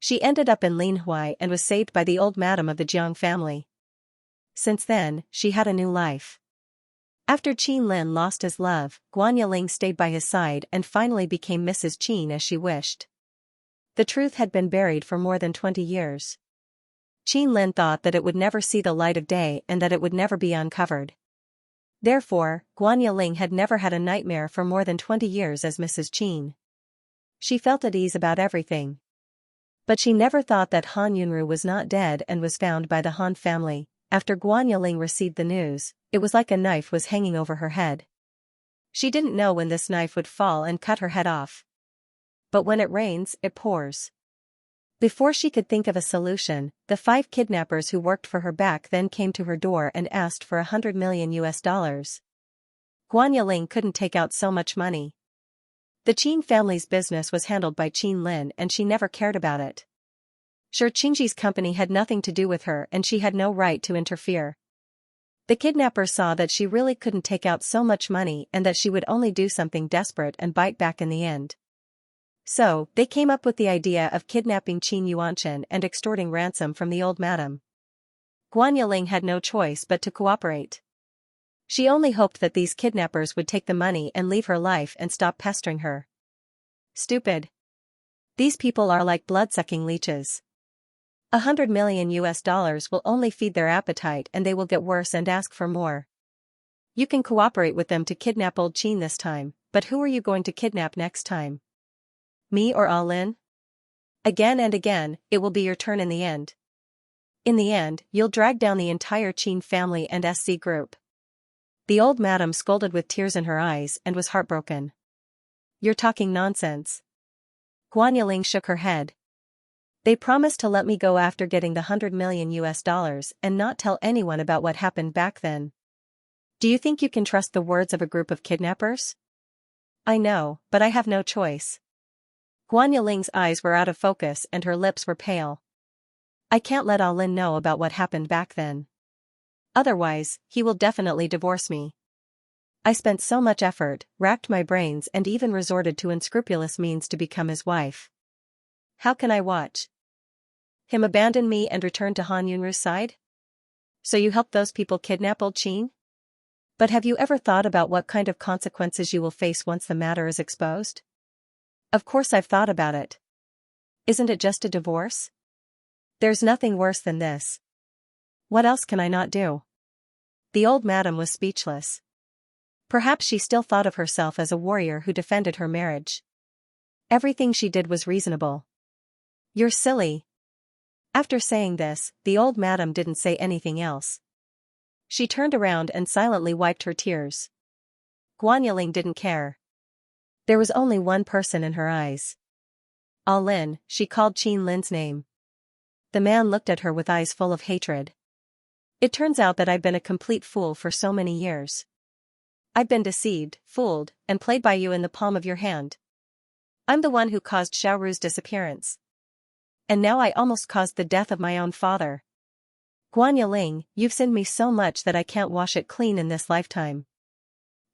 She ended up in Linhui and was saved by the old madam of the Jiang family. Since then, she had a new life. After Qin Lin lost his love, Guan Yiling stayed by his side and finally became Mrs. Qin as she wished. The truth had been buried for more than 20 years. Qin Lin thought that it would never see the light of day and that it would never be uncovered. Therefore, Guan Yiling had never had a nightmare for more than 20 years as Mrs. Qin. She felt at ease about everything. But she never thought that Han Yunru was not dead and was found by the Han family. After Guan Yiling received the news, it was like a knife was hanging over her head. She didn't know when this knife would fall and cut her head off. But when it rains, it pours. Before she could think of a solution, the 5 kidnappers who worked for her back then came to her door and asked for $100 million. Guan Yiling couldn't take out so much money. The Qin family's business was handled by Qin Lin and she never cared about it. Sure, Qingji's company had nothing to do with her and she had no right to interfere. The kidnappers saw that she really couldn't take out so much money and that she would only do something desperate and bite back in the end. So, they came up with the idea of kidnapping Qin Yuanshan and extorting ransom from the old madam. Guan Yiling had no choice but to cooperate. She only hoped that these kidnappers would take the money and leave her life and stop pestering her. Stupid. These people are like blood-sucking leeches. $100 million will only feed their appetite and they will get worse and ask for more. You can cooperate with them to kidnap old Qin this time, but who are you going to kidnap next time? Me or Lin? Again and again, it will be your turn in the end. In the end, you'll drag down the entire Qin family and SC group. The old madam scolded with tears in her eyes and was heartbroken. You're talking nonsense. Guan Yiling shook her head. They promised to let me go after getting the $100 million and not tell anyone about what happened back then. Do you think you can trust the words of a group of kidnappers? I know, but I have no choice. Guan Yiling's eyes were out of focus and her lips were pale. I can't let Lin know about what happened back then. Otherwise, he will definitely divorce me. I spent so much effort, racked my brains and even resorted to unscrupulous means to become his wife. How can I watch him abandon me and return to Han Yunru's side? So you helped those people kidnap old Qin? But have you ever thought about what kind of consequences you will face once the matter is exposed? Of course I've thought about it. Isn't it just a divorce? There's nothing worse than this. What else can I not do? The old madam was speechless. Perhaps she still thought of herself as a warrior who defended her marriage. Everything she did was reasonable. You're silly. After saying this, the old madam didn't say anything else. She turned around and silently wiped her tears. Guan Yiling didn't care. There was only one person in her eyes. Lin, she called Qin Lin's name. The man looked at her with eyes full of hatred. It turns out that I've been a complete fool for so many years. I've been deceived, fooled, and played by you in the palm of your hand. I'm the one who caused Xiaoru's disappearance. And now I almost caused the death of my own father. Guan Yiling, you've sinned me so much that I can't wash it clean in this lifetime.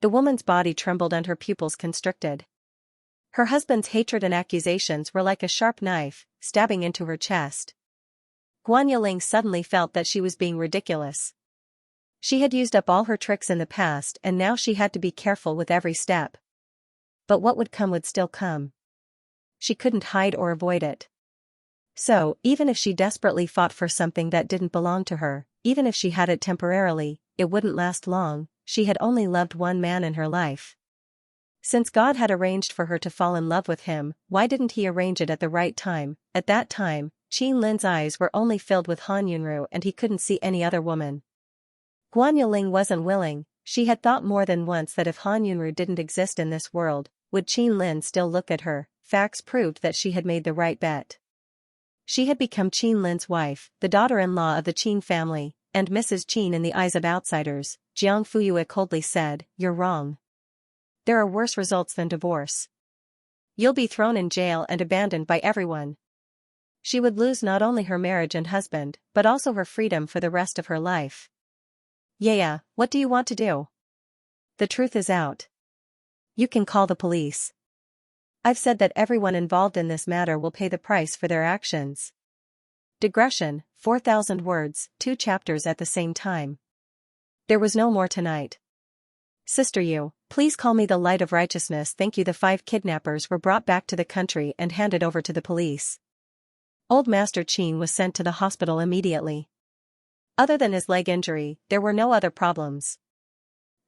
The woman's body trembled and her pupils constricted. Her husband's hatred and accusations were like a sharp knife, stabbing into her chest. Guan Yiling suddenly felt that she was being ridiculous. She had used up all her tricks in the past and now she had to be careful with every step. But what would come would still come. She couldn't hide or avoid it. So, even if she desperately fought for something that didn't belong to her, even if she had it temporarily, it wouldn't last long. She had only loved one man in her life. Since God had arranged for her to fall in love with him, why didn't he arrange it at the right time? At that time, Qin Lin's eyes were only filled with Han Yunru and he couldn't see any other woman. Guan Yiling wasn't willing. She had thought more than once that if Han Yunru didn't exist in this world, would Qin Lin still look at her? Facts proved that she had made the right bet. She had become Qin Lin's wife, the daughter-in-law of the Qin family, and Mrs. Qin in the eyes of outsiders. Jiang Fuyue coldly said, "You're wrong. There are worse results than divorce. You'll be thrown in jail and abandoned by everyone." She would lose not only her marriage and husband, but also her freedom for the rest of her life. Yeah, what do you want to do? The truth is out. You can call the police. I've said that everyone involved in this matter will pay the price for their actions. Digression, 4,000 words, 2 chapters at the same time. There was no more tonight. Sister Yu, please call me the light of righteousness. Thank you. The 5 kidnappers were brought back to the country and handed over to the police. Old Master Qin was sent to the hospital immediately. Other than his leg injury, there were no other problems.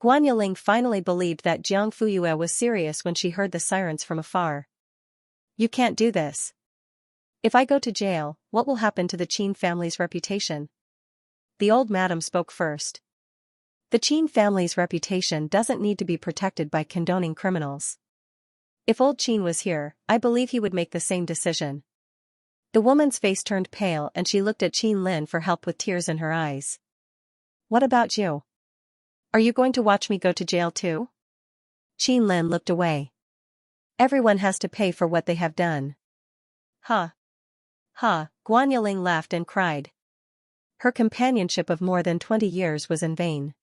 Guan Yiling finally believed that Jiang Fuyue was serious when she heard the sirens from afar. You can't do this. If I go to jail, what will happen to the Qin family's reputation? The old madam spoke first. The Qin family's reputation doesn't need to be protected by condoning criminals. If old Qin was here, I believe he would make the same decision. The woman's face turned pale and she looked at Qin Lin for help with tears in her eyes. What about you? Are you going to watch me go to jail too? Qin Lin looked away. Everyone has to pay for what they have done. Ha. Ha, Guan Yiling laughed and cried. Her companionship of more than 20 years was in vain.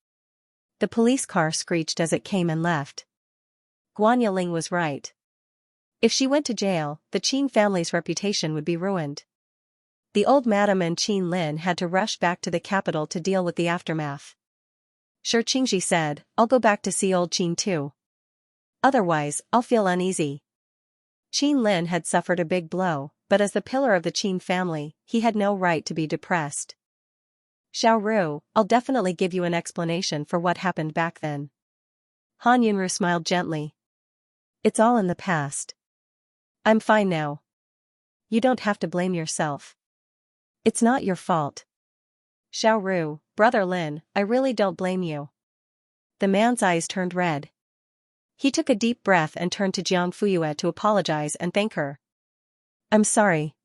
The police car screeched as it came and left. Guan Yiling was right. If she went to jail, the Qin family's reputation would be ruined. The old madam and Qin Lin had to rush back to the capital to deal with the aftermath. Sure, Qingji said, I'll go back to see old Qin too. Otherwise, I'll feel uneasy. Qin Lin had suffered a big blow, but as the pillar of the Qin family, he had no right to be depressed. Xiao Ru, I'll definitely give you an explanation for what happened back then. Han Yunru smiled gently. It's all in the past. I'm fine now. You don't have to blame yourself. It's not your fault. Xiao Ru, Brother Lin, I really don't blame you. The man's eyes turned red. He took a deep breath and turned to Jiang Fuyue to apologize and thank her. I'm sorry.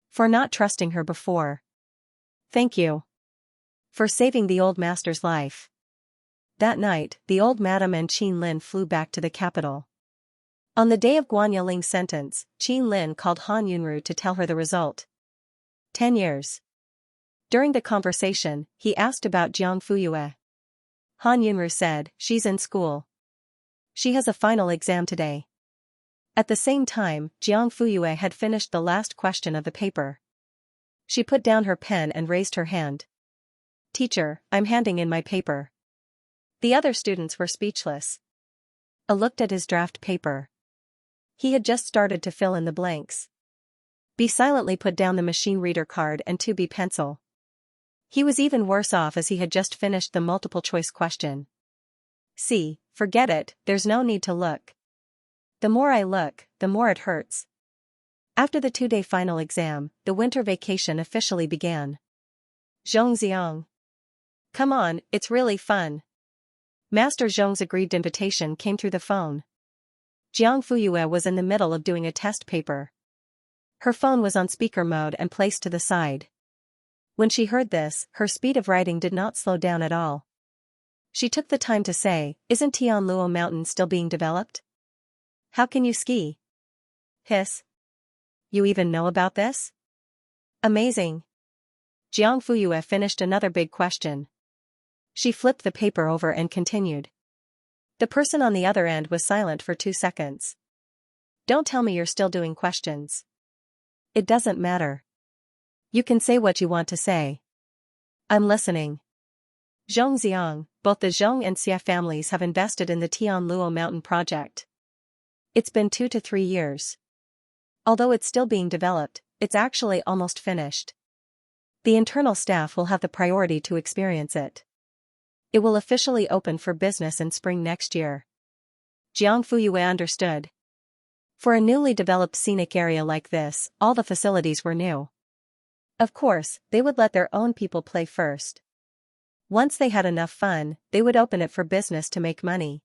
For not trusting her before. Thank you. For saving the old master's life. That night, the old madam and Qin Lin flew back to the capital. On the day of Guan Yiling's sentence, Qin Lin called Han Yunru to tell her the result. 10 years. During the conversation, he asked about Jiang Fuyue. Han Yunru said, she's in school. She has a final exam today. At the same time, Jiang Fuyue had finished the last question of the paper. She put down her pen and raised her hand. Teacher, I'm handing in my paper. The other students were speechless. A looked at his draft paper. He had just started to fill in the blanks. B silently put down the machine reader card and 2B pencil. He was even worse off as he had just finished the multiple choice question. C, forget it, there's no need to look. The more I look, the more it hurts. After the 2-day final exam, the winter vacation officially began. Xianxia. Come on, it's really fun. Master Zhong's agreed invitation came through the phone. Jiang Fuyue was in the middle of doing a test paper. Her phone was on speaker mode and placed to the side. When she heard this, her speed of writing did not slow down at all. She took the time to say, isn't Tianluo Mountain still being developed? How can you ski? Hiss. You even know about this? Amazing. Jiang Fuyue finished another big question. She flipped the paper over and continued. The person on the other end was silent for 2 seconds. Don't tell me you're still doing questions. It doesn't matter. You can say what you want to say. I'm listening. Zhongxiang, both the Zhong and Xia families have invested in the Tianluo Mountain project. It's been 2 to 3 years. Although it's still being developed, it's actually almost finished. The internal staff will have the priority to experience it. It will officially open for business in spring next year. Jiang Fuyue understood. For a newly developed scenic area like this, all the facilities were new. Of course, they would let their own people play first. Once they had enough fun, they would open it for business to make money.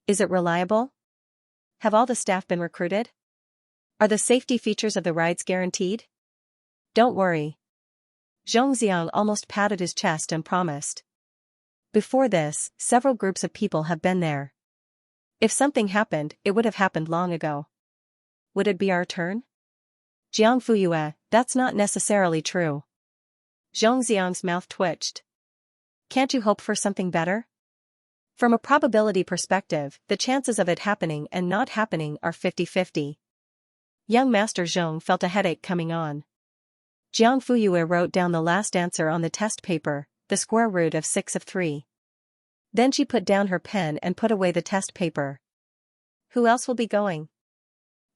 Is it reliable? Have all the staff been recruited? Are the safety features of the rides guaranteed? Don't worry. Zhongxiang almost patted his chest and promised. Before this, several groups of people have been there. If something happened, it would have happened long ago. Would it be our turn? Jiang Fuyue, that's not necessarily true. Zhongxiang's mouth twitched. Can't you hope for something better? From a probability perspective, the chances of it happening and not happening are 50-50. Young Master Zhong felt a headache coming on. Jiang Fuyue wrote down the last answer on the test paper, the square root of 6 of 3. Then she put down her pen and put away the test paper. Who else will be going?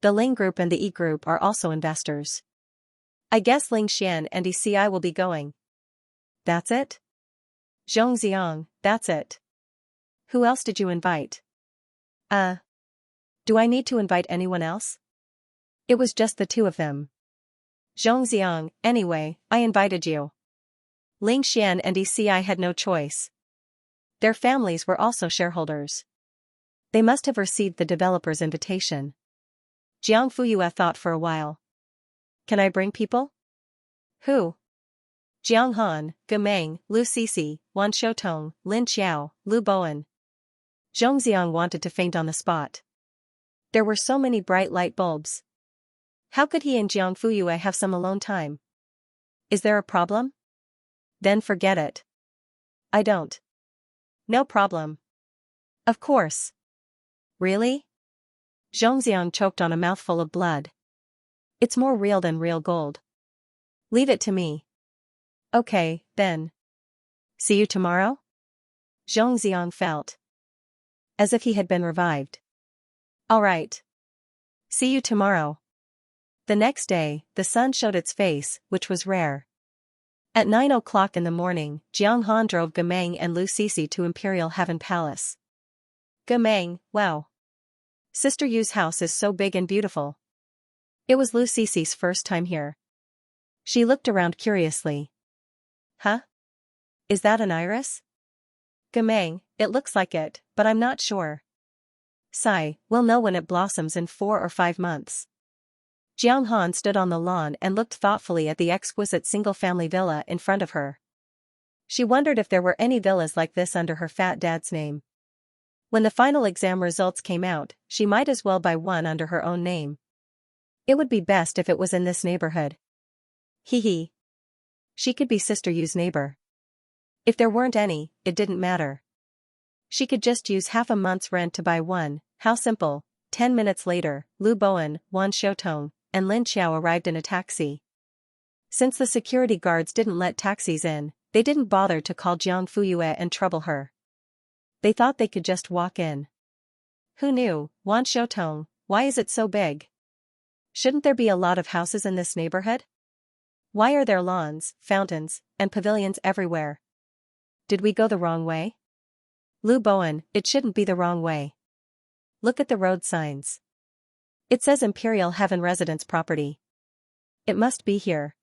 The Ling Group and the E Group are also investors. I guess Ling Xian and ECI will be going. That's it? Zhongxiang, that's it. Who else did you invite? Do I need to invite anyone else? It was just the two of them. Xianxia, anyway, I invited you. Ling Xian and ECI had no choice. Their families were also shareholders. They must have received the developer's invitation. Jiang Fuyue thought for a while. Can I bring people? Who? Jiang Han, Gemeng, Lu Sisi, Wan Shoutong, Lin Xiao, Lu Bowen. Zhongxiang wanted to faint on the spot. There were so many bright light bulbs. How could he and Jiang Fuyue have some alone time? Is there a problem? Then forget it. I don't. No problem. Of course. Really? Zhongxiang choked on a mouthful of blood. It's more real than real gold. Leave it to me. Okay, then. See you tomorrow? Zhongxiang felt as if he had been revived. All right. See you tomorrow. The next day, the sun showed its face, which was rare. At 9 o'clock in the morning, Jiang Han drove Gemeng and Lu Sisi to Imperial Heaven Palace. Gemeng, wow. Sister Yu's house is so big and beautiful. It was Lu Sisi's first time here. She looked around curiously. Huh? Is that an iris? Gemeng, it looks like it, but I'm not sure. Sigh, we'll know when it blossoms in 4 or 5 months. Jiang Han stood on the lawn and looked thoughtfully at the exquisite single-family villa in front of her. She wondered if there were any villas like this under her fat dad's name. When the final exam results came out, she might as well buy one under her own name. It would be best if it was in this neighborhood. Hee hee. She could be Sister Yu's neighbor. If there weren't any, it didn't matter. She could just use half a month's rent to buy one. How simple. 10 minutes later, Lu Bowen, Wan Shoutong, and Lin Xiao arrived in a taxi. Since the security guards didn't let taxis in, they didn't bother to call Jiang Fuyue and trouble her. They thought they could just walk in. Who knew? Wan Shoutong, why is it so big? Shouldn't there be a lot of houses in this neighborhood? Why are there lawns, fountains, and pavilions everywhere? Did we go the wrong way? Lu Bowen, it shouldn't be the wrong way. Look at the road signs. It says Imperial Heaven Residence Property. It must be here.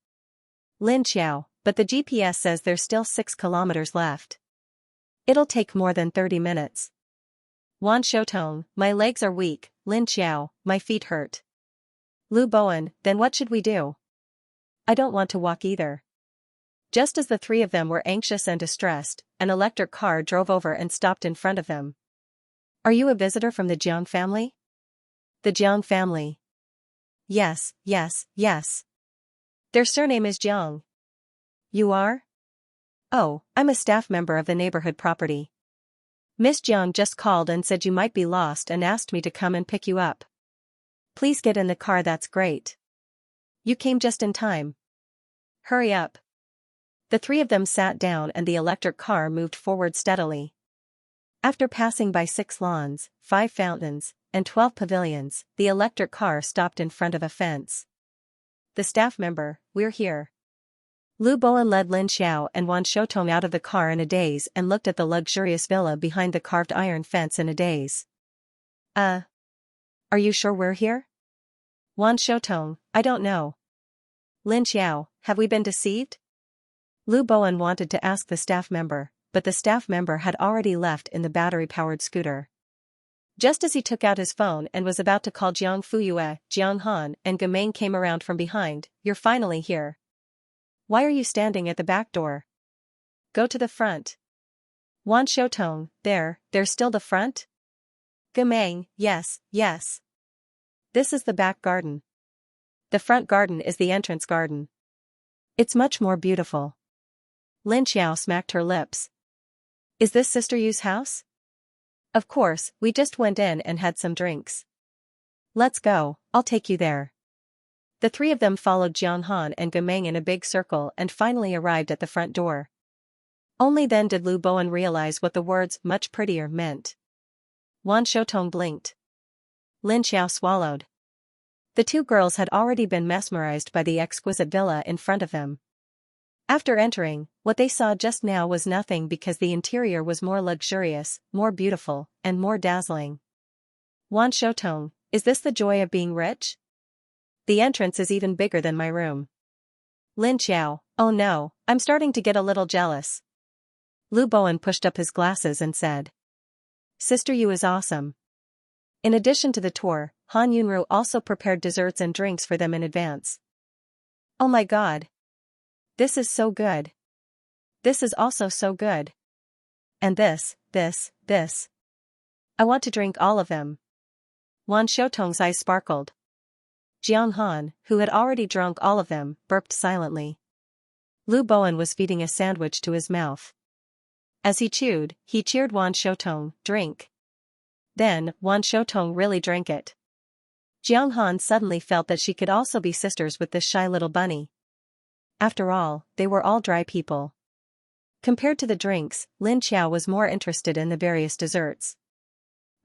Lin Xiao, but the GPS says there's still 6 kilometers left. It'll take more than 30 minutes. Wan Shoutong, my legs are weak. Lin Xiao, my feet hurt. Lu Bowen, then what should we do? I don't want to walk either. Just as the three of them were anxious and distressed, an electric car drove over and stopped in front of them. Are you a visitor from the Jiang family? The Jiang family. Yes, yes, yes. Their surname is Jiang. You are? Oh, I'm a staff member of the neighborhood property. Miss Jiang just called and said you might be lost and asked me to come and pick you up. Please get in the car, that's great. You came just in time. Hurry up. The three of them sat down and the electric car moved forward steadily. After passing by 6 lawns, 5 fountains, and 12 pavilions, the electric car stopped in front of a fence. The staff member, we're here. Lu Bowen led Lin Xiao and Wan Shoutong out of the car in a daze and looked at the luxurious villa behind the carved iron fence in a daze. Are you sure we're here? Wan Shoutong, I don't know. Lin Xiao, have we been deceived? Lu Bowen wanted to ask the staff member, but the staff member had already left in the battery-powered scooter. Just as he took out his phone and was about to call Jiang Fuyue, Jiang Han and Gemeng came around from behind. You're finally here. Why are you standing at the back door? Go to the front. Wan Shoutong, there's still the front? Gemeng, yes, yes. This is the back garden. The front garden is the entrance garden. It's much more beautiful. Lin Xiao smacked her lips. Is this Sister Yu's house? Of course, we just went in and had some drinks. Let's go, I'll take you there. The three of them followed Jiang Han and Gemeng in a big circle and finally arrived at the front door. Only then did Lu Bowen realize what the words "much prettier" meant. Wan Shoutong blinked. Lin Xiao swallowed. The two girls had already been mesmerized by the exquisite villa in front of them. After entering, what they saw just now was nothing because the interior was more luxurious, more beautiful, and more dazzling. Wan Shoutong, is this the joy of being rich? The entrance is even bigger than my room. Lin Xiao, oh no, I'm starting to get a little jealous. Lu Bowen pushed up his glasses and said. Sister Yu is awesome. In addition to the tour, Han Yunru also prepared desserts and drinks for them in advance. Oh my god. This is so good. This is also so good. And this. I want to drink all of them. Wan Shoutong's eyes sparkled. Jiang Han, who had already drunk all of them, burped silently. Lu Bowen was feeding a sandwich to his mouth. As he cheered Wan Shoutong, drink. Then, Wan Shoutong really drank it. Jiang Han suddenly felt that she could also be sisters with this shy little bunny. After all, they were all dry people. Compared to the drinks, Lin Xiao was more interested in the various desserts.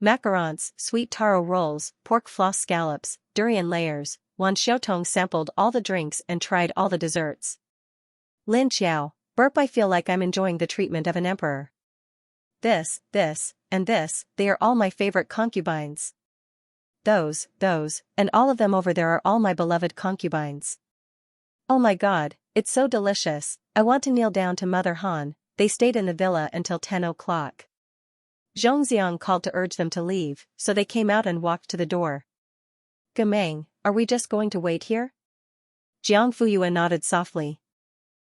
Macarons, sweet taro rolls, pork floss scallops, durian layers. Wan Shoutong sampled all the drinks and tried all the desserts. Lin Xiao, burp, I feel like I'm enjoying the treatment of an emperor. This, and this, they are all my favorite concubines. Those, and all of them over there are all my beloved concubines. Oh my god, it's so delicious, I want to kneel down to Mother Han. They stayed in the villa until 10 o'clock. Xianxia called to urge them to leave, so they came out and walked to the door. Gameng, are we just going to wait here? Jiang Fuyue nodded softly.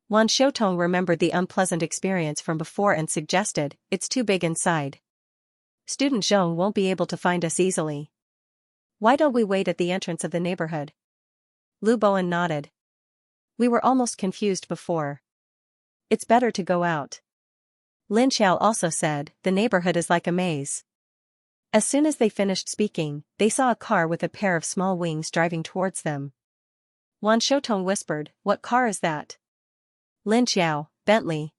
Wan Shoutong remembered the unpleasant experience from before and suggested, it's too big inside. Student Zhong won't be able to find us easily. Why don't we wait at the entrance of the neighborhood? Lu Bowen nodded. We were almost confused before. It's better to go out. Lin Xiao also said, the neighborhood is like a maze. As soon as they finished speaking, they saw a car with a pair of small wings driving towards them. Wan Shoutong whispered, what car is that? Lin Xiao, Bentley.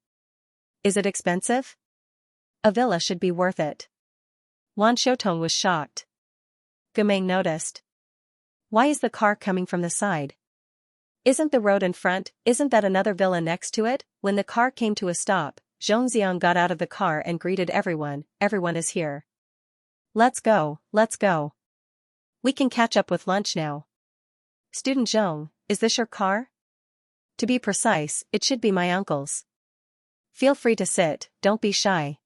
Is it expensive? A villa should be worth it. Wan Shoutong was shocked. Gameng noticed. Why is the car coming from the side? Isn't the road in front, isn't that another villa next to it? When the car came to a stop, Zhongxiang got out of the car and greeted everyone, everyone is here. Let's go. We can catch up with lunch now. Student Zhong, is this your car? To be precise, it should be my uncle's. Feel free to sit, don't be shy.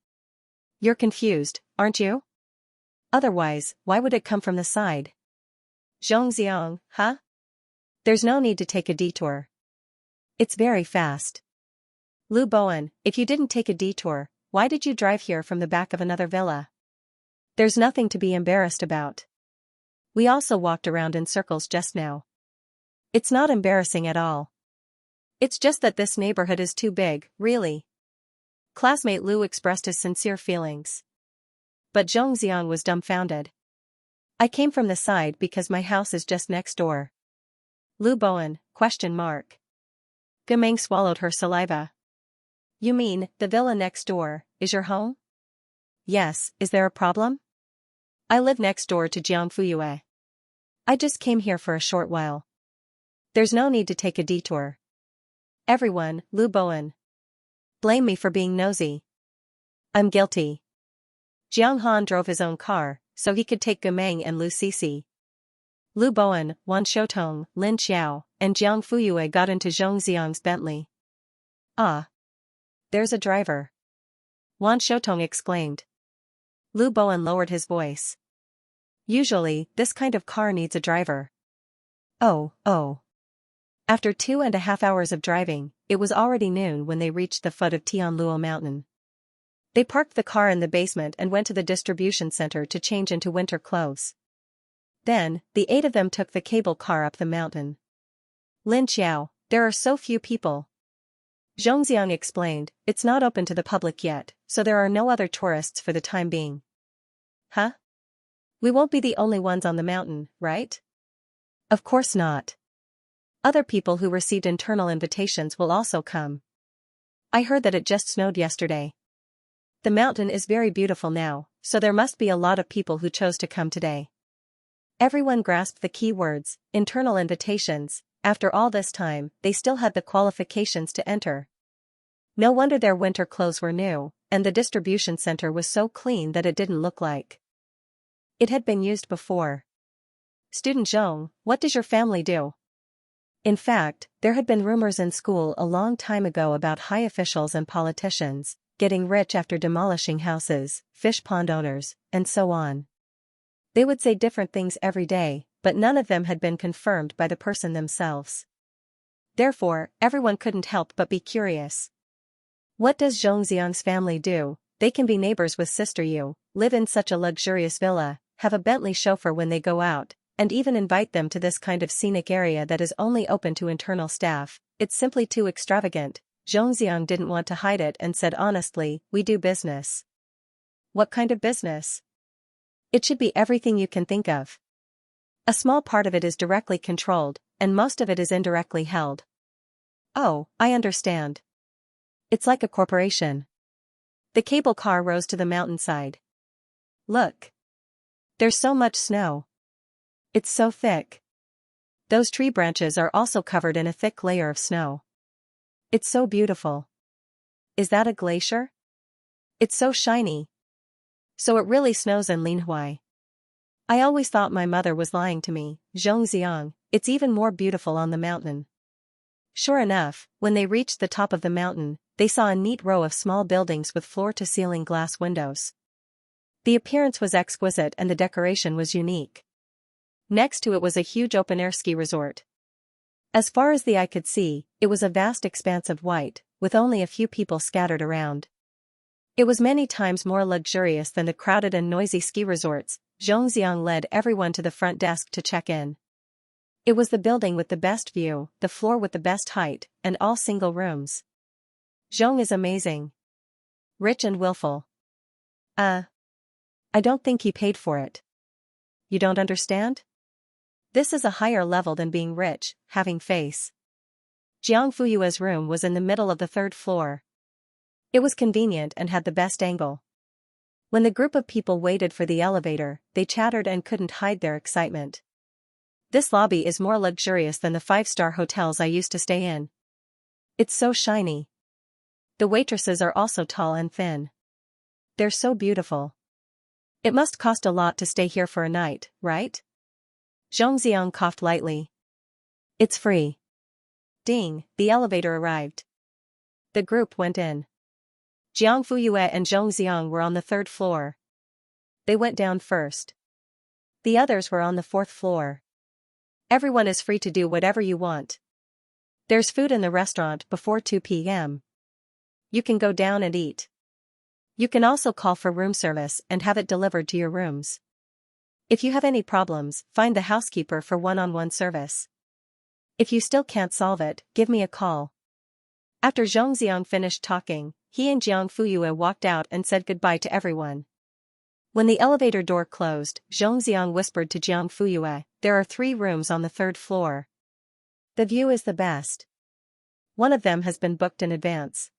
You're confused, aren't you? Otherwise, why would it come from the side? Zhongxiang, huh? There's no need to take a detour. It's very fast. Lu Bowen, if you didn't take a detour, why did you drive here from the back of another villa? There's nothing to be embarrassed about. We also walked around in circles just now. It's not embarrassing at all. It's just that this neighborhood is too big, really. Classmate Lu expressed his sincere feelings. But Zhongxiang was dumbfounded. I came from the side because my house is just next door. Lu Bowen, ? Gameng swallowed her saliva. You mean, the villa next door, is your home? Yes, is there a problem? I live next door to Jiang Fuyue. I just came here for a short while. There's no need to take a detour. Everyone, Lu Bowen. Blame me for being nosy. I'm guilty. Jiang Han drove his own car, so he could take Gameng and Lu Sisi. Lu Bowen, Wan Shoutong, Lin Xiao, and Jiang Fuyue got into Zhongxiang's Bentley. Ah. There's a driver. Wan Shoutong exclaimed. Lu Bowen lowered his voice. Usually, this kind of car needs a driver. Oh. After 2.5 hours of driving, it was already noon when they reached the foot of Tianluo Mountain. They parked the car in the basement and went to the distribution center to change into winter clothes. Then, the 8 of them took the cable car up the mountain. Lin Xiao, there are so few people. Zhongxiang explained, it's not open to the public yet, so there are no other tourists for the time being. Huh? We won't be the only ones on the mountain, right? Of course not. Other people who received internal invitations will also come. I heard that it just snowed yesterday. The mountain is very beautiful now, so there must be a lot of people who chose to come today. Everyone grasped the key words, internal invitations. After all this time, they still had the qualifications to enter. No wonder their winter clothes were new, and the distribution center was so clean that it didn't look like it had been used before. Student Zhong, what does your family do? In fact, there had been rumors in school a long time ago about high officials and politicians getting rich after demolishing houses, fish pond owners, and so on. They would say different things every day, but none of them had been confirmed by the person themselves. Therefore, everyone couldn't help but be curious. What does Zhongxiang's family do? They can be neighbors with Sister Yu, live in such a luxurious villa, have a Bentley chauffeur when they go out, and even invite them to this kind of scenic area that is only open to internal staff. It's simply too extravagant. Zhongxiang didn't want to hide it and said honestly, we do business. What kind of business? It should be everything you can think of. A small part of it is directly controlled, and most of it is indirectly held. Oh, I understand. It's like a corporation. The cable car rose to the mountainside. Look. There's so much snow. It's so thick. Those tree branches are also covered in a thick layer of snow. It's so beautiful. Is that a glacier? It's so shiny. So it really snows in Linhuai. I always thought my mother was lying to me, Zhongxiang, it's even more beautiful on the mountain. Sure enough, when they reached the top of the mountain, they saw a neat row of small buildings with floor-to-ceiling glass windows. The appearance was exquisite and the decoration was unique. Next to it was a huge open-air ski resort. As far as the eye could see, it was a vast expanse of white, with only a few people scattered around. It was many times more luxurious than the crowded and noisy ski resorts. Zhongxiang led everyone to the front desk to check in. It was the building with the best view, the floor with the best height, and all single rooms. Zhong is amazing. Rich and willful. I don't think he paid for it. You don't understand? This is a higher level than being rich, having face. Jiang Fuyue's room was in the middle of the third floor. It was convenient and had the best angle. When the group of people waited for the elevator, they chattered and couldn't hide their excitement. This lobby is more luxurious than the 5-star hotels I used to stay in. It's so shiny. The waitresses are also tall and thin. They're so beautiful. It must cost a lot to stay here for a night, right? Zhongxiang coughed lightly. It's free. Ding, the elevator arrived. The group went in. Jiang Fuyue and Zhongxiang were on the third floor. They went down first. The others were on the fourth floor. Everyone is free to do whatever you want. There's food in the restaurant before 2 p.m. You can go down and eat. You can also call for room service and have it delivered to your rooms. If you have any problems, find the housekeeper for one-on-one service. If you still can't solve it, give me a call. After Zhongxiang finished talking, he and Jiang Fuyue walked out and said goodbye to everyone. When the elevator door closed, Zhongxiang whispered to Jiang Fuyue, there are 3 rooms on the third floor. The view is the best. One of them has been booked in advance.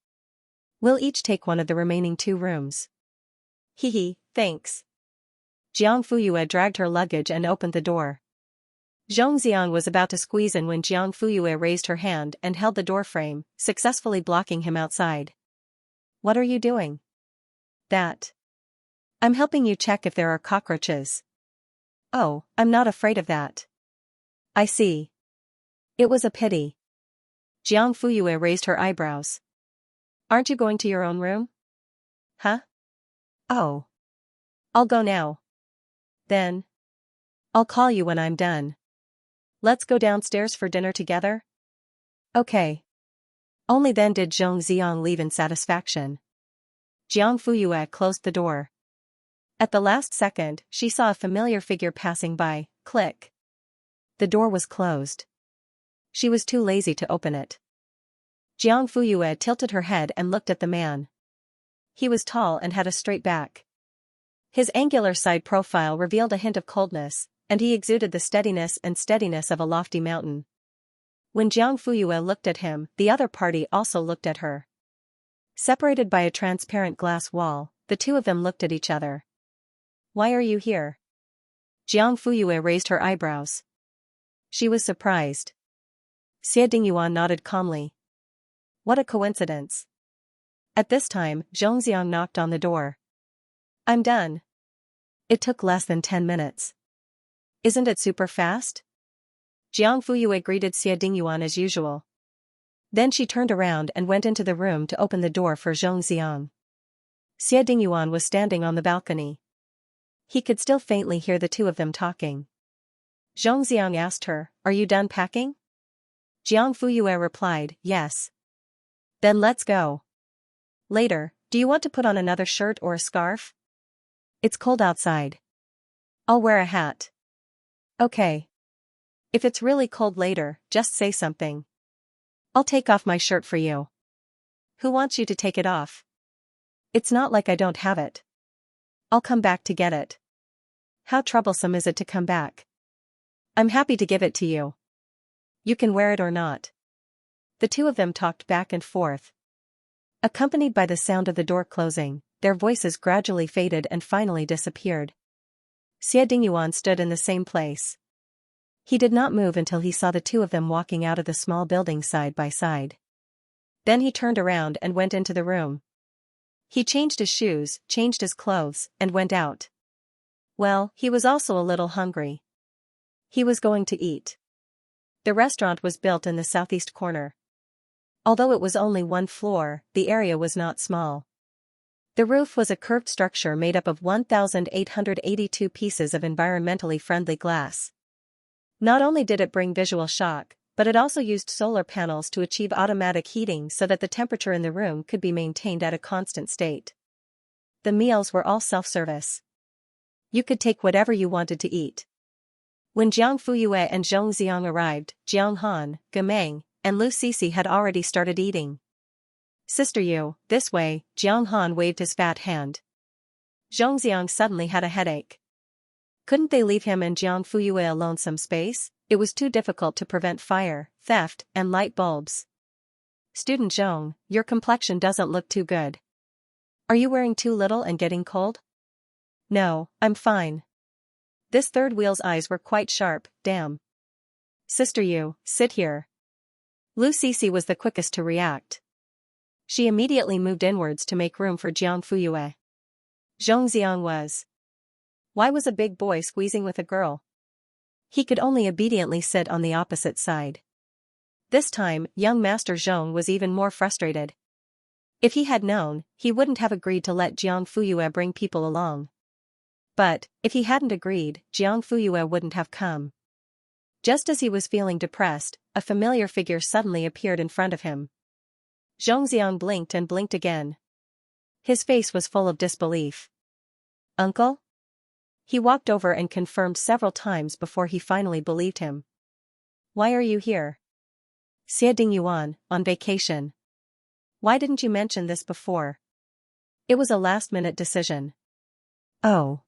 We'll each take one of the remaining 2 rooms. Hee, thanks. Jiang Fuyue dragged her luggage and opened the door. Zhongxiang was about to squeeze in when Jiang Fuyue raised her hand and held the door frame, successfully blocking him outside. What are you doing? That. I'm helping you check if there are cockroaches. Oh, I'm not afraid of that. I see. It was a pity. Jiang Fuyue raised her eyebrows. Aren't you going to your own room? Huh? Oh. I'll go now. Then. I'll call you when I'm done. Let's go downstairs for dinner together? Okay. Only then did Zhongxiang leave in satisfaction. Jiang Fuyue closed the door. At the last second, she saw a familiar figure passing by. Click. The door was closed. She was too lazy to open it. Jiang Fuyue tilted her head and looked at the man. He was tall and had a straight back. His angular side profile revealed a hint of coldness, and he exuded the steadiness of a lofty mountain. When Jiang Fuyue looked at him, the other party also looked at her. Separated by a transparent glass wall, the two of them looked at each other. Why are you here? Jiang Fuyue raised her eyebrows. She was surprised. Xie Dingyuan nodded calmly. What a coincidence. At this time, Zhongxiang knocked on the door. I'm done. It took less than 10 minutes. Isn't it super fast? Jiang Fuyue greeted Xie Dingyuan as usual. Then she turned around and went into the room to open the door for Zhongxiang. Xie Dingyuan was standing on the balcony. He could still faintly hear the two of them talking. Zhongxiang asked her, "Are you done packing?" Jiang Fuyue replied, "Yes." "Then let's go. Later, do you want to put on another shirt or a scarf? It's cold outside." "I'll wear a hat." "Okay. If it's really cold later, just say something. I'll take off my shirt for you." "Who wants you to take it off? It's not like I don't have it. I'll come back to get it." "How troublesome is it to come back?" "I'm happy to give it to you. You can wear it or not." The two of them talked back and forth. Accompanied by the sound of the door closing, their voices gradually faded and finally disappeared. Xie Dingyuan stood in the same place. He did not move until he saw the two of them walking out of the small building side by side. Then he turned around and went into the room. He changed his shoes, changed his clothes, and went out. Well, he was also a little hungry. He was going to eat. The restaurant was built in the southeast corner. Although it was only one floor, the area was not small. The roof was a curved structure made up of 1,882 pieces of environmentally friendly glass. Not only did it bring visual shock, but it also used solar panels to achieve automatic heating so that the temperature in the room could be maintained at a constant state. The meals were all self-service. You could take whatever you wanted to eat. When Jiang Fuyue and Zhongxiang arrived, Jiang Han, Gemeng, and Lu Sisi had already started eating. "Sister Yu, this way," Jiang Han waved his fat hand. Zhongxiang suddenly had a headache. Couldn't they leave him and Jiang Fuyue alone some space? It was too difficult to prevent fire, theft, and light bulbs. "Student Zhong, your complexion doesn't look too good. Are you wearing too little and getting cold?" "No, I'm fine." This third wheel's eyes were quite sharp. "Damn. Sister Yu, sit here." Lu Sisi was the quickest to react. She immediately moved inwards to make room for Jiang Fuyue. Zhongxiang was. Why was a big boy squeezing with a girl? He could only obediently sit on the opposite side. This time, young Master Zhong was even more frustrated. If he had known, he wouldn't have agreed to let Jiang Fuyue bring people along. But, if he hadn't agreed, Jiang Fuyue wouldn't have come. Just as he was feeling depressed, a familiar figure suddenly appeared in front of him. Zhongxiang blinked and blinked again. His face was full of disbelief. "Uncle?" He walked over and confirmed several times before he finally believed him. "Why are you here?" "Xie Dingyuan, on vacation." "Why didn't you mention this before?" "It was a last-minute decision." "Oh."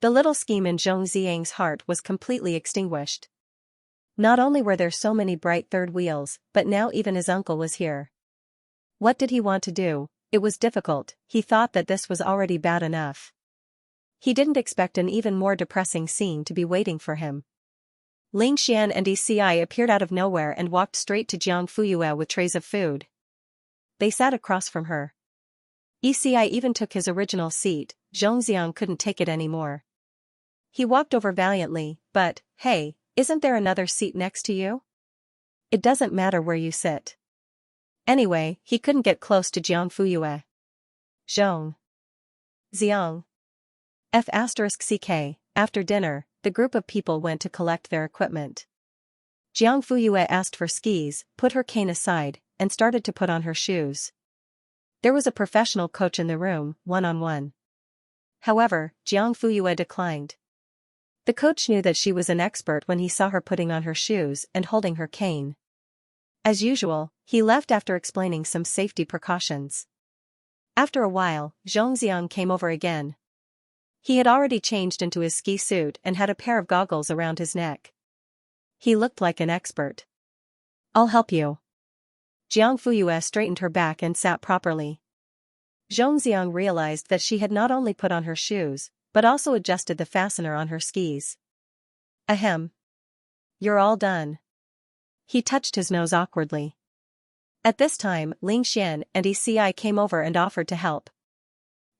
The little scheme in Zhongxiang's heart was completely extinguished. Not only were there so many bright third wheels, but now even his uncle was here. What did he want to do? It was difficult. He thought that this was already bad enough. He didn't expect an even more depressing scene to be waiting for him. Ling Xian and Eci appeared out of nowhere and walked straight to Jiang Fuyue with trays of food. They sat across from her. Eci even took his original seat. Zhongxiang couldn't take it anymore. He walked over valiantly, but, "Hey, isn't there another seat next to you? It doesn't matter where you sit." Anyway, he couldn't get close to Jiang Fuyue. Zhong. Xiang. F***ck. After dinner, the group of people went to collect their equipment. Jiang Fuyue asked for skis, put her cane aside, and started to put on her shoes. There was a professional coach in the room, one-on-one. However, Jiang Fuyue declined. The coach knew that she was an expert when he saw her putting on her shoes and holding her cane. As usual, he left after explaining some safety precautions. After a while, Zhongxiang came over again. He had already changed into his ski suit and had a pair of goggles around his neck. He looked like an expert. "I'll help you." Jiang Fuyue straightened her back and sat properly. Zhongxiang realized that she had not only put on her shoes, but also adjusted the fastener on her skis. "Ahem. You're all done." He touched his nose awkwardly. At this time, Ling Xian and Eci came over and offered to help.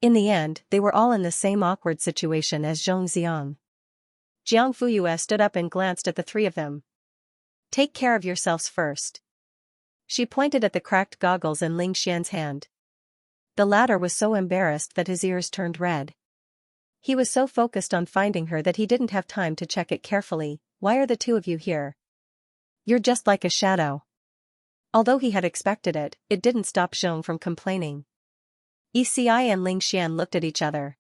In the end, they were all in the same awkward situation as Zhongxiang. Jiang Fuyue stood up and glanced at the three of them. Take care of yourselves first. She pointed at the cracked goggles in Ling Xian's hand. The latter was so embarrassed that his ears turned red. He was so focused on finding her that he didn't have time to check it carefully. Why are the two of you here? You're just like a shadow. Although he had expected it, it didn't stop Zhong from complaining. Eci and Ling Xian looked at each other.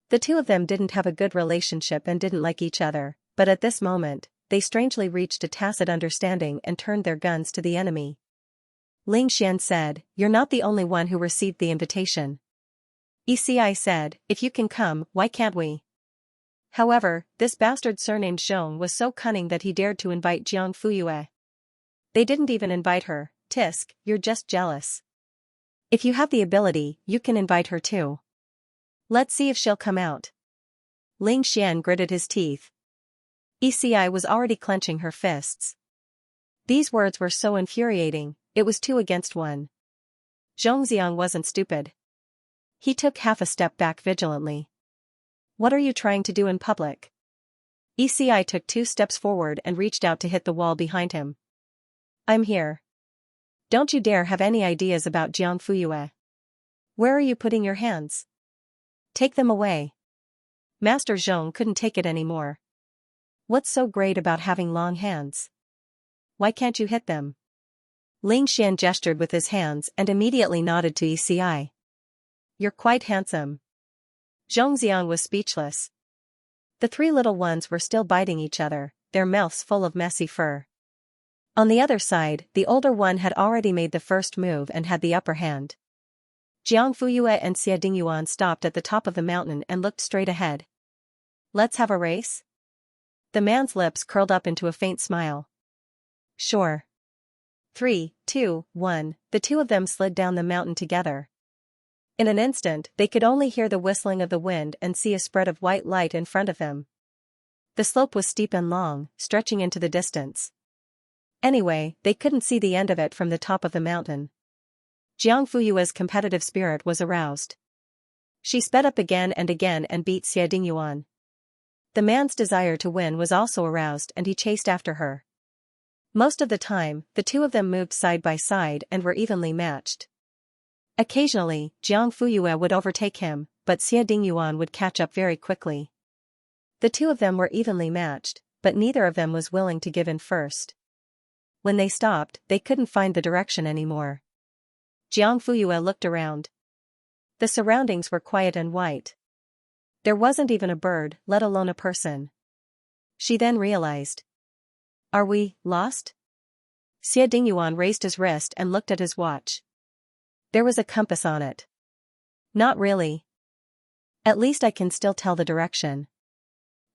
The two of them didn't have a good relationship and didn't like each other, but at this moment, they strangely reached a tacit understanding and turned their guns to the enemy. Ling Xian said, "You're not the only one who received the invitation." Eci said, "If you can come, why can't we?" However, this bastard surnamed Zhong was so cunning that he dared to invite Jiang Fuyue. They didn't even invite her. Tisk, you're just jealous. If you have the ability, you can invite her too. Let's see if she'll come out. Ling Xian gritted his teeth. Eci was already clenching her fists. These words were so infuriating, it was 2 against 1. Zhongxiang wasn't stupid. He took half a step back vigilantly. What are you trying to do in public? Eci took 2 steps forward and reached out to hit the wall behind him. I'm here. Don't you dare have any ideas about Jiang Fuyue. Where are you putting your hands? Take them away. Master Zhong couldn't take it anymore. What's so great about having long hands? Why can't you hit them? Ling Xian gestured with his hands and immediately nodded to Eci. You're quite handsome. Zhongxiang was speechless. The 3 little ones were still biting each other, their mouths full of messy fur. On the other side, the older one had already made the first move and had the upper hand. Jiang Fuyue and Xie Dingyuan stopped at the top of the mountain and looked straight ahead. Let's have a race? The man's lips curled up into a faint smile. Sure. 3, 2, 1, the 2 of them slid down the mountain together. In an instant, they could only hear the whistling of the wind and see a spread of white light in front of them. The slope was steep and long, stretching into the distance. Anyway, they couldn't see the end of it from the top of the mountain. Jiang Fuyue's competitive spirit was aroused. She sped up again and beat Xie Dingyuan. The man's desire to win was also aroused and he chased after her. Most of the time, the 2 of them moved side by side and were evenly matched. Occasionally, Jiang Fuyue would overtake him, but Xie Dingyuan would catch up very quickly. The 2 of them were evenly matched, but neither of them was willing to give in first. When they stopped, they couldn't find the direction anymore. Jiang Fuyue looked around. The surroundings were quiet and white. There wasn't even a bird, let alone a person. She then realized. Are we lost? Xie Dingyuan raised his wrist and looked at his watch. There was a compass on it. Not really. At least I can still tell the direction.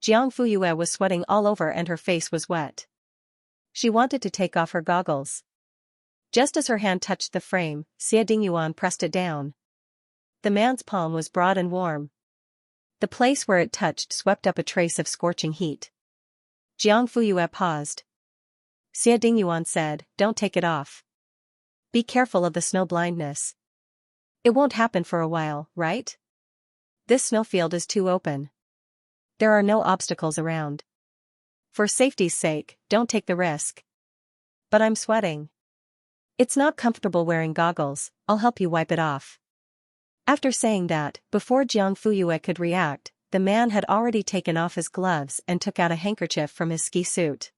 Jiang Fuyue was sweating all over and her face was wet. She wanted to take off her goggles. Just as her hand touched the frame, Xie Dingyuan pressed it down. The man's palm was broad and warm. The place where it touched swept up a trace of scorching heat. Jiang Fuyue paused. Xie Dingyuan said, "Don't take it off. Be careful of the snow blindness. It won't happen for a while, right? This snowfield is too open. There are no obstacles around. For safety's sake, don't take the risk." But I'm sweating. It's not comfortable wearing goggles, I'll help you wipe it off. After saying that, before Jiang Fuyue could react, the man had already taken off his gloves and took out a handkerchief from his ski suit.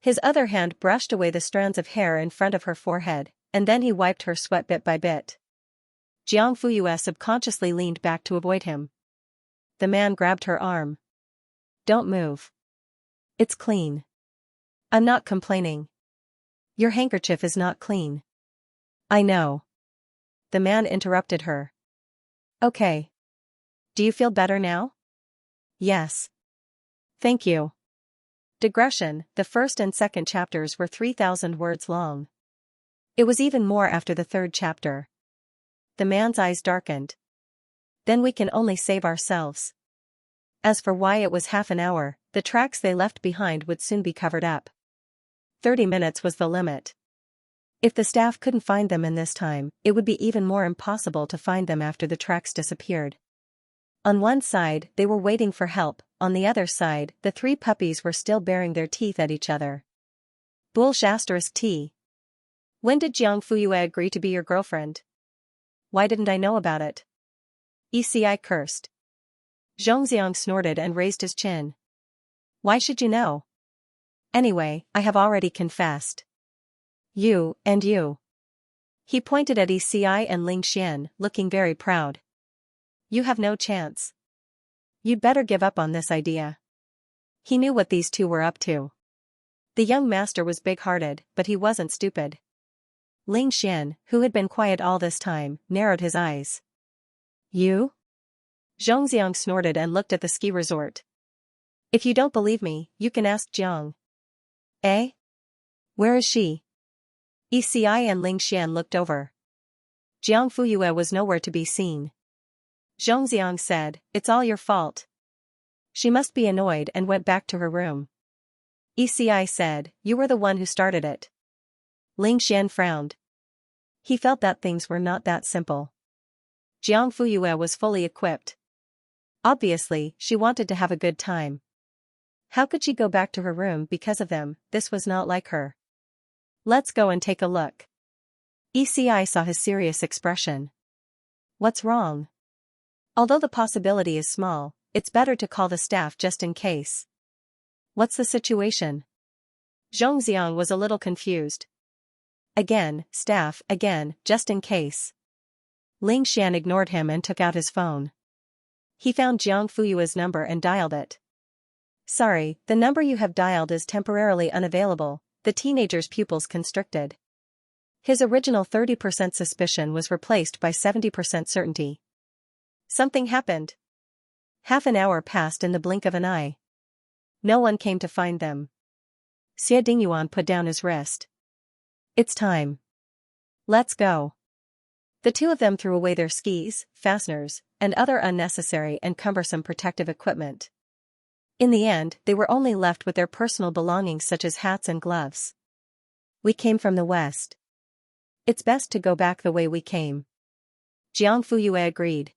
His other hand brushed away the strands of hair in front of her forehead, and then he wiped her sweat bit by bit. Jiang Fuyue subconsciously leaned back to avoid him. The man grabbed her arm. Don't move. It's clean. I'm not complaining. Your handkerchief is not clean. I know. The man interrupted her. Okay. Do you feel better now? Yes. Thank you. Digression, the first and second chapters were 3,000 words long. It was even more after the 3rd chapter. The man's eyes darkened. Then we can only save ourselves. As for why it was half an hour, the tracks they left behind would soon be covered up. 30 minutes was the limit. If the staff couldn't find them in this time, it would be even more impossible to find them after the tracks disappeared. On one side, they were waiting for help, on the other side, the three puppies were still baring their teeth at each other. *T. When did Jiang Fuyue agree to be your girlfriend? Why didn't I know about it? Eci cursed. Zhongxiang snorted and raised his chin. Why should you know? Anyway, I have already confessed. You, and you. He pointed at Eci and Ling Xian, looking very proud. You have no chance. You'd better give up on this idea. He knew what these two were up to. The young master was big-hearted, but he wasn't stupid. Ling Xian, who had been quiet all this time, narrowed his eyes. You? Zhongxiang snorted and looked at the ski resort. If you don't believe me, you can ask Jiang. Eh? Where is she? Eci and Ling Xian looked over. Jiang Fuyue was nowhere to be seen. Zhongxiang said, It's all your fault. She must be annoyed and went back to her room. Eci said, You were the one who started it. Ling Xian frowned. He felt that things were not that simple. Jiang Fuyue was fully equipped. Obviously, she wanted to have a good time. How could she go back to her room because of them? This was not like her. Let's go and take a look. Eci saw his serious expression. What's wrong? Although the possibility is small, it's better to call the staff just in case. What's the situation? Zhongxiang was a little confused. Again, staff, again, just in case. Ling Xian ignored him and took out his phone. He found Jiang Fuyue's number and dialed it. Sorry, the number you have dialed is temporarily unavailable, the teenager's pupils constricted. His original 30% suspicion was replaced by 70% certainty. Something happened. Half an hour passed in the blink of an eye. No one came to find them. Xie Dingyuan put down his wrist. It's time. Let's go. The two of them threw away their skis, fasteners, and other unnecessary and cumbersome protective equipment. In the end, they were only left with their personal belongings such as hats and gloves. We came from the west. It's best to go back the way we came. Jiang Fuyue agreed.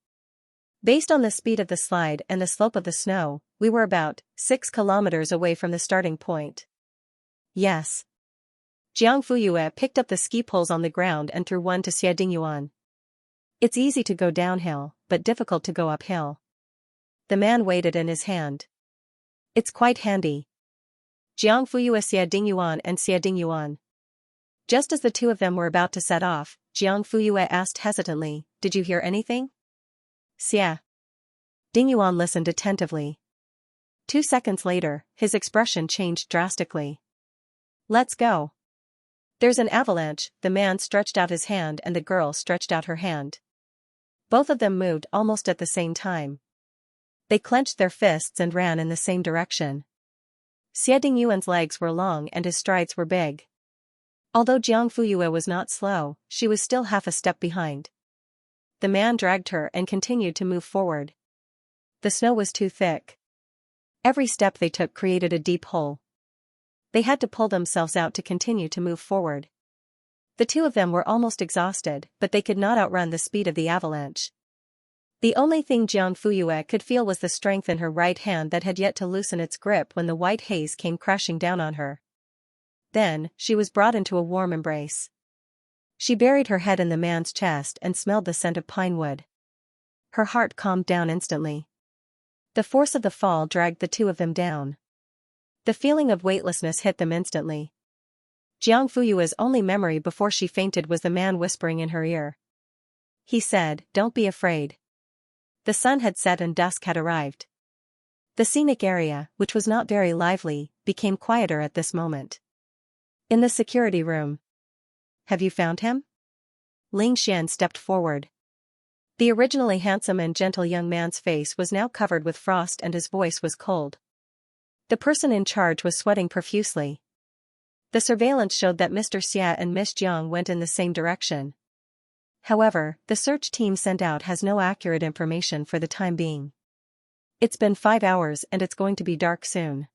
Based on the speed of the slide and the slope of the snow, we were about 6 kilometers away from the starting point. Yes. Jiang Fuyue picked up the ski poles on the ground and threw one to Xie Dingyuan. It's easy to go downhill, but difficult to go uphill. The man weighed it in his hand. It's quite handy. Jiang Fuyue, Xie Dingyuan and Xie Dingyuan. Just as the two of them were about to set off, Jiang Fuyue asked hesitantly, Did you hear anything? Xie. Dingyuan listened attentively. 2 seconds later, his expression changed drastically. Let's go. There's an avalanche. The man stretched out his hand and the girl stretched out her hand. Both of them moved almost at the same time. They clenched their fists and ran in the same direction. Xie Dingyuan's legs were long and his strides were big. Although Jiang Fuyue was not slow, she was still half a step behind. The man dragged her and continued to move forward. The snow was too thick. Every step they took created a deep hole. They had to pull themselves out to continue to move forward. The two of them were almost exhausted, but they could not outrun the speed of the avalanche. The only thing Jiang Fuyue could feel was the strength in her right hand that had yet to loosen its grip when the white haze came crashing down on her. Then, she was brought into a warm embrace. She buried her head in the man's chest and smelled the scent of pine wood. Her heart calmed down instantly. The force of the fall dragged the two of them down. The feeling of weightlessness hit them instantly. Jiang Fuyue's only memory before she fainted was the man whispering in her ear. He said, Don't be afraid. The sun had set and dusk had arrived. The scenic area, which was not very lively, became quieter at this moment. In the security room. Have you found him? Ling Xian stepped forward. The originally handsome and gentle young man's face was now covered with frost and his voice was cold. The person in charge was sweating profusely. The surveillance showed that Mr. Xia and Miss Jiang went in the same direction. However, the search team sent out has no accurate information for the time being. It's been 5 hours and it's going to be dark soon.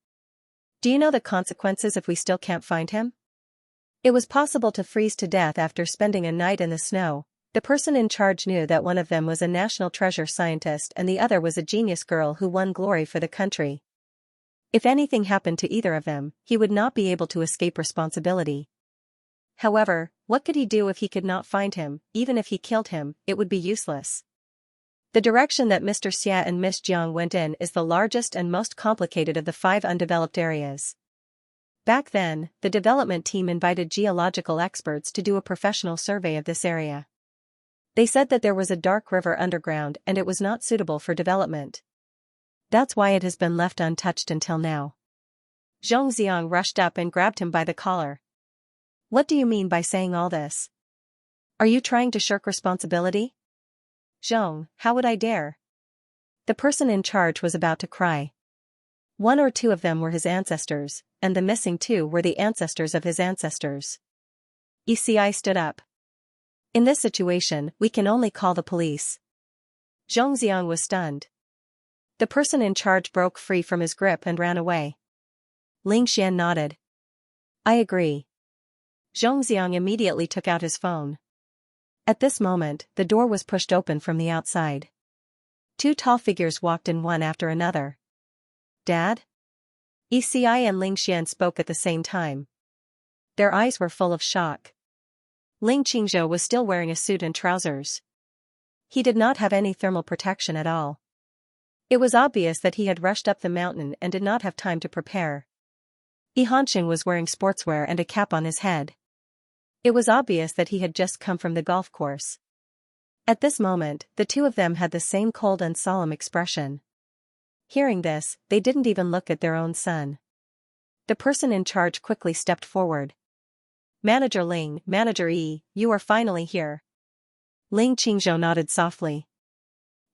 Do you know the consequences if we still can't find him? It was possible to freeze to death after spending a night in the snow, The person in charge knew that one of them was a national treasure scientist and the other was a genius girl who won glory for the country. If anything happened to either of them, he would not be able to escape responsibility. However, what could he do if he could not find him? Even if he killed him, it would be useless. The direction that Mr. Xia and Miss Jiang went in is the largest and most complicated of the 5 undeveloped areas. Back then, the development team invited geological experts to do a professional survey of this area. They said that there was a dark river underground and it was not suitable for development. That's why it has been left untouched until now. Xianxia rushed up and grabbed him by the collar. What do you mean by saying all this? Are you trying to shirk responsibility? Zhong, how would I dare? The person in charge was about to cry. 1 or 2 of them were his ancestors, and the missing 2 were the ancestors of his ancestors. Eci stood up. In this situation, we can only call the police. Zhongxiang was stunned. The person in charge broke free from his grip and ran away. Ling Xian nodded. I agree. Zhongxiang immediately took out his phone. At this moment, the door was pushed open from the outside. 2 tall figures walked in one after another. Dad? Eci and Ling Xian spoke at the same time. Their eyes were full of shock. Ling Qingzhou was still wearing a suit and trousers. He did not have any thermal protection at all. It was obvious that he had rushed up the mountain and did not have time to prepare. Yihanqing was wearing sportswear and a cap on his head. It was obvious that he had just come from the golf course. At this moment, the 2 of them had the same cold and solemn expression. Hearing this, they didn't even look at their own son. The person in charge quickly stepped forward. Manager Ling, Manager Yi, you are finally here. Ling Qingzhou nodded softly.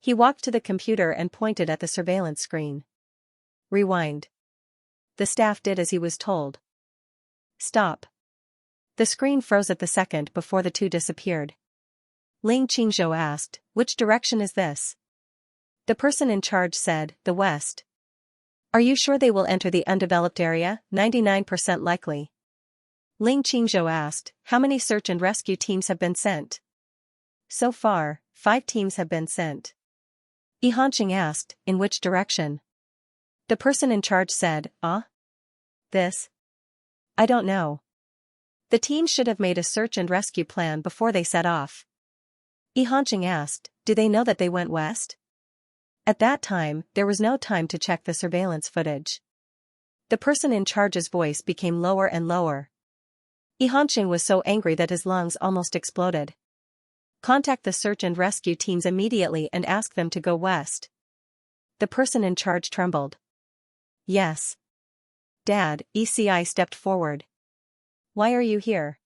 He walked to the computer and pointed at the surveillance screen. Rewind. The staff did as he was told. Stop. The screen froze at the second before the 2 disappeared. Ling Qingzhou asked, which direction is this? The person in charge said, the west. Are you sure they will enter the undeveloped area? 99% likely. Ling Qingzhou asked, how many search and rescue teams have been sent? So far, 5 teams have been sent. Yihanqing asked, in which direction? The person in charge said, this? I don't know. The teams should have made a search and rescue plan before they set off. Yihanqing asked, do they know that they went west? At that time, there was no time to check the surveillance footage. The person in charge's voice became lower and lower. Yihanqing was so angry that his lungs almost exploded. Contact the search and rescue teams immediately and ask them to go west. The person in charge trembled. Yes. Dad, Eci stepped forward. Why are you here?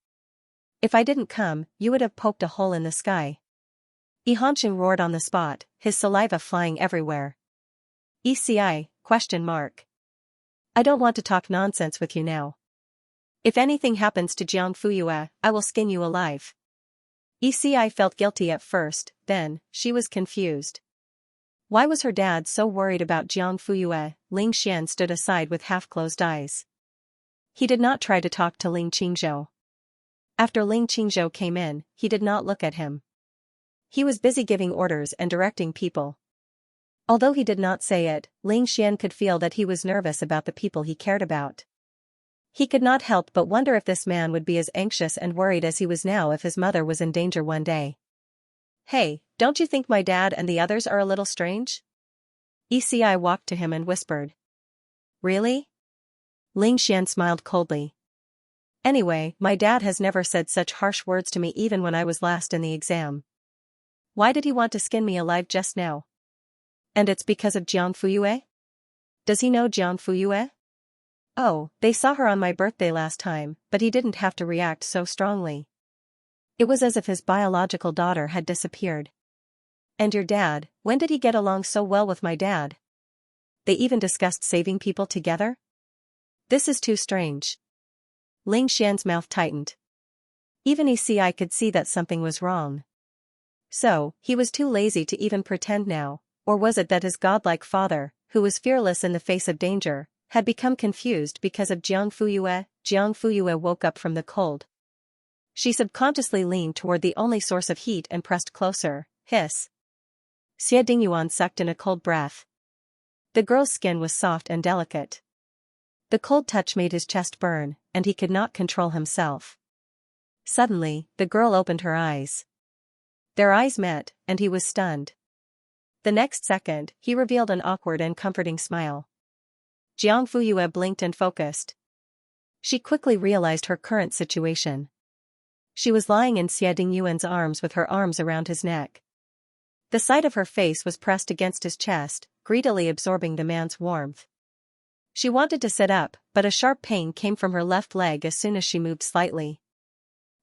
If I didn't come, you would have poked a hole in the sky. Yihanqing roared on the spot, his saliva flying everywhere. Eci? I don't want to talk nonsense with you now. If anything happens to Jiang Fuyue, I will skin you alive. Eci felt guilty at first, then, she was confused. Why was her dad so worried about Jiang Fuyue? Ling Xian stood aside with half-closed eyes. He did not try to talk to Ling Qingzhou. After Ling Qingzhou came in, he did not look at him. He was busy giving orders and directing people. Although he did not say it, Ling Xian could feel that he was nervous about the people he cared about. He could not help but wonder if this man would be as anxious and worried as he was now if his mother was in danger one day. Hey, don't you think my dad and the others are a little strange? Eci walked to him and whispered. Really? Ling Xian smiled coldly. Anyway, my dad has never said such harsh words to me even when I was last in the exam. Why did he want to skin me alive just now? And it's because of Jiang Fuyue? Does he know Jiang Fuyue? Oh, they saw her on my birthday last time, but he didn't have to react so strongly. It was as if his biological daughter had disappeared. And your dad, when did he get along so well with my dad? They even discussed saving people together? This is too strange. Ling Xian's mouth tightened. Even Eci could see that something was wrong. So, he was too lazy to even pretend now, or was it that his godlike father, who was fearless in the face of danger, had become confused because of Jiang Fuyue? Jiang Fuyue woke up from the cold. She subconsciously leaned toward the only source of heat and pressed closer. Hiss. Xie Dingyuan sucked in a cold breath. The girl's skin was soft and delicate. The cold touch made his chest burn, and he could not control himself. Suddenly, the girl opened her eyes. Their eyes met, and he was stunned. The next second, he revealed an awkward and comforting smile. Jiang Fuyue blinked and focused. She quickly realized her current situation. She was lying in Xie Dingyuan's arms with her arms around his neck. The side of her face was pressed against his chest, greedily absorbing the man's warmth. She wanted to sit up, but a sharp pain came from her left leg as soon as she moved slightly.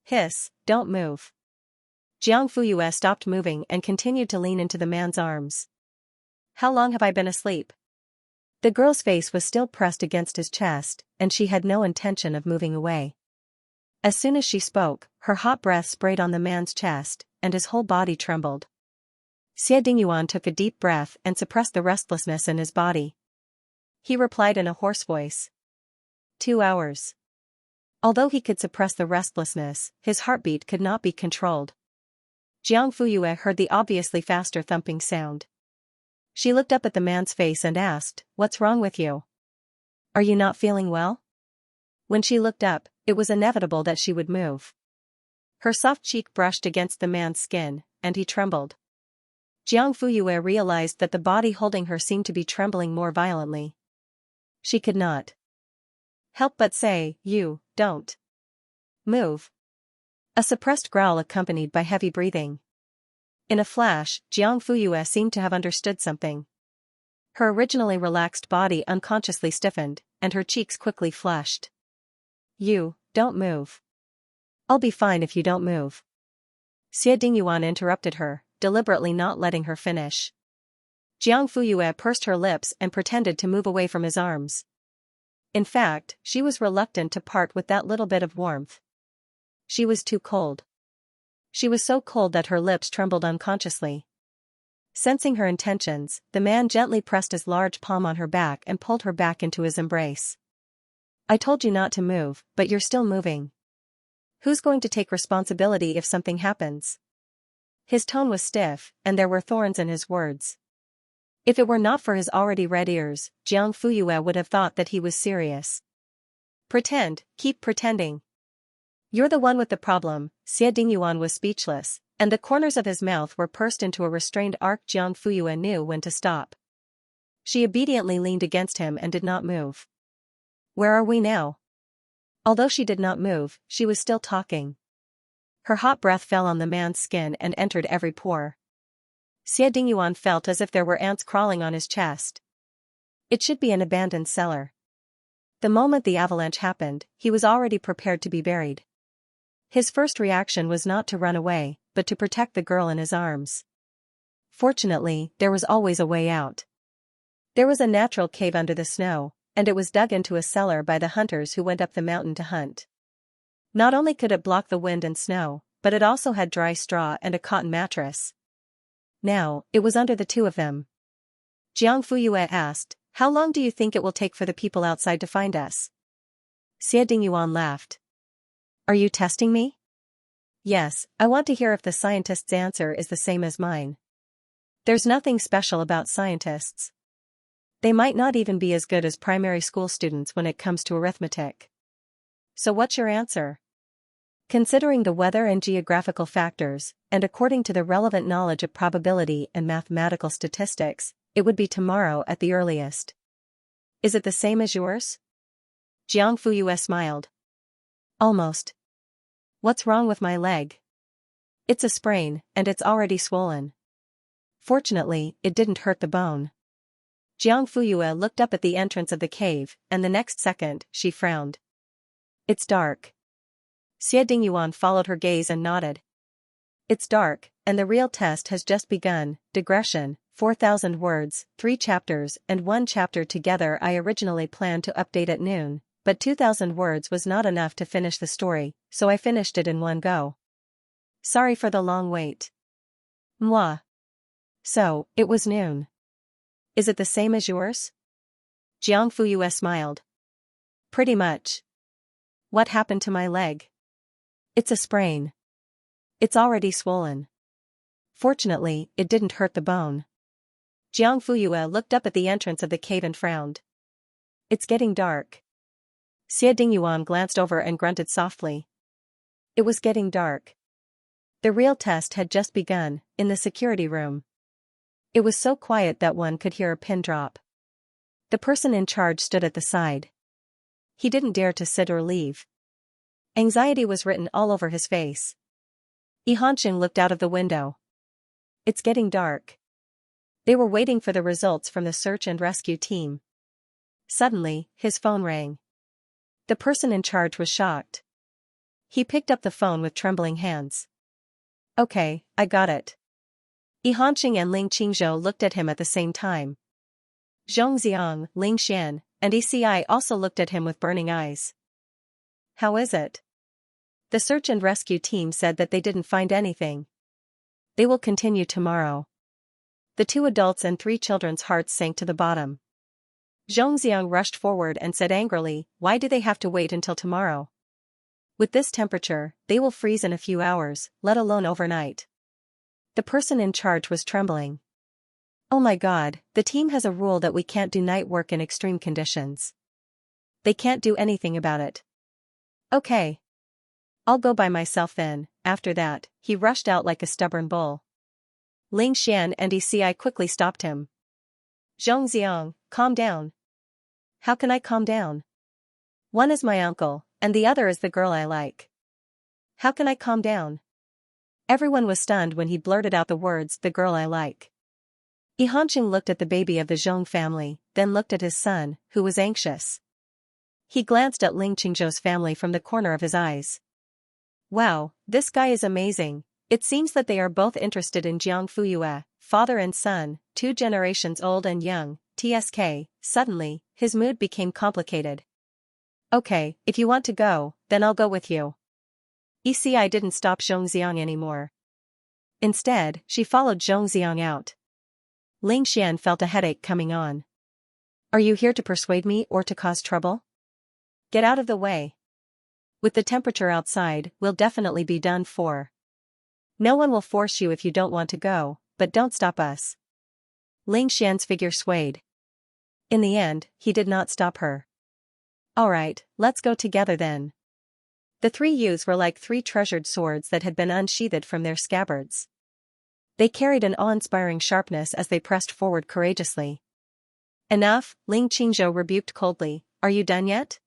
Hiss, don't move. Jiang Fuyue stopped moving and continued to lean into the man's arms. How long have I been asleep? The girl's face was still pressed against his chest, and she had no intention of moving away. As soon as she spoke, her hot breath sprayed on the man's chest, and his whole body trembled. Xie Dingyuan took a deep breath and suppressed the restlessness in his body. He replied in a hoarse voice. 2 hours. Although he could suppress the restlessness, his heartbeat could not be controlled. Jiang Fuyue heard the obviously faster thumping sound. She looked up at the man's face and asked, "What's wrong with you? Are you not feeling well?" When she looked up, it was inevitable that she would move. Her soft cheek brushed against the man's skin, and he trembled. Jiang Fuyue realized that the body holding her seemed to be trembling more violently. She could not help but say, "You, don't move." A suppressed growl accompanied by heavy breathing. In a flash, Jiang Fuyue seemed to have understood something. Her originally relaxed body unconsciously stiffened, and her cheeks quickly flushed. "You, don't move. I'll be fine if you don't move." Xie Dingyuan interrupted her, deliberately not letting her finish. Jiang Fuyue pursed her lips and pretended to move away from his arms. In fact, she was reluctant to part with that little bit of warmth. She was too cold. She was so cold that her lips trembled unconsciously. Sensing her intentions, the man gently pressed his large palm on her back and pulled her back into his embrace. "I told you not to move, but you're still moving. Who's going to take responsibility if something happens?" His tone was stiff, and there were thorns in his words. If it were not for his already red ears, Jiang Fuyue would have thought that he was serious. "Pretend, keep pretending. You're the one with the problem." Xie Dingyuan was speechless, and the corners of his mouth were pursed into a restrained arc. Jiang Fuyue knew when to stop. She obediently leaned against him and did not move. "Where are we now?" Although she did not move, she was still talking. Her hot breath fell on the man's skin and entered every pore. Xie Dingyuan felt as if there were ants crawling on his chest. It should be an abandoned cellar. The moment the avalanche happened, he was already prepared to be buried. His first reaction was not to run away, but to protect the girl in his arms. Fortunately, there was always a way out. There was a natural cave under the snow, and it was dug into a cellar by the hunters who went up the mountain to hunt. Not only could it block the wind and snow, but it also had dry straw and a cotton mattress. Now, it was under the two of them. Jiang Fuyue asked, "How long do you think it will take for the people outside to find us?" Xie Dingyuan laughed. "Are you testing me?" "Yes, I want to hear if the scientist's answer is the same as mine. There's nothing special about scientists. They might not even be as good as primary school students when it comes to arithmetic. So what's your answer?" "Considering the weather and geographical factors, and according to the relevant knowledge of probability and mathematical statistics, it would be tomorrow at the earliest." "Is it the same as yours?" Jiang Fuyue smiled. "Almost." "What's wrong with my leg?" "It's a sprain, and it's already swollen." Fortunately, it didn't hurt the bone. Jiang Fuyue looked up at the entrance of the cave, and the next second, she frowned. "It's dark." Xie Dingyuan followed her gaze and nodded. "It's dark, and the real test has just begun." Digression, 4,000 words, 3 chapters and 1 chapter together. I originally planned to update at noon, but 2,000 words was not enough to finish the story, so I finished it in one go. Sorry for the long wait. Mwah. So, it was noon. Is it the same as yours? Jiang Fuyue smiled. Pretty much. What happened to my leg? It's a sprain. It's already swollen. Fortunately, it didn't hurt the bone. Jiang Fuyue looked up at the entrance of the cave and frowned. It's getting dark. Xie Dingyuan glanced over and grunted softly. It was getting dark. The real test had just begun, in the security room. It was so quiet that one could hear a pin drop. The person in charge stood at the side. He didn't dare to sit or leave. Anxiety was written all over his face. Xianxia looked out of the window. It's getting dark. They were waiting for the results from the search and rescue team. Suddenly, his phone rang. The person in charge was shocked. He picked up the phone with trembling hands. Okay, I got it. Xianxia and Ling Qingzhou looked at him at the same time. Zhongxiang, Ling Xian, and ECI also looked at him with burning eyes. How is it? The search and rescue team said that they didn't find anything. They will continue tomorrow. The 2 adults and 3 children's hearts sank to the bottom. Zhongxiang rushed forward and said angrily, why do they have to wait until tomorrow? With this temperature, they will freeze in a few hours, let alone overnight. The person in charge was trembling. Oh my God, the team has a rule that we can't do night work in extreme conditions. They can't do anything about it. Okay. I'll go by myself then. After that, he rushed out like a stubborn bull. Ling Xian and ECI quickly stopped him. Zhongxiang, calm down. How can I calm down? One is my uncle, and the other is the girl I like. How can I calm down? Everyone was stunned when he blurted out the words, the girl I like. Xianxia looked at the baby of the Zhong family, then looked at his son, who was anxious. He glanced at Ling Qingzhou's family from the corner of his eyes. Wow, this guy is amazing. It seems that they are both interested in Jiang Fuyue, father and son, 2 generations old and young, TSK. Suddenly, his mood became complicated. Okay, if you want to go, then I'll go with you. ECI didn't stop Zhongxiang anymore. Instead, she followed Zhongxiang out. Ling Xian felt a headache coming on. Are you here to persuade me or to cause trouble? Get out of the way. With the temperature outside, we'll definitely be done for. No one will force you if you don't want to go, but don't stop us. Ling Xian's figure swayed. In the end, he did not stop her. Alright, let's go together then. The 3 youths were like 3 treasured swords that had been unsheathed from their scabbards. They carried an awe-inspiring sharpness as they pressed forward courageously. Enough, Ling Qingzhou rebuked coldly, are you done yet?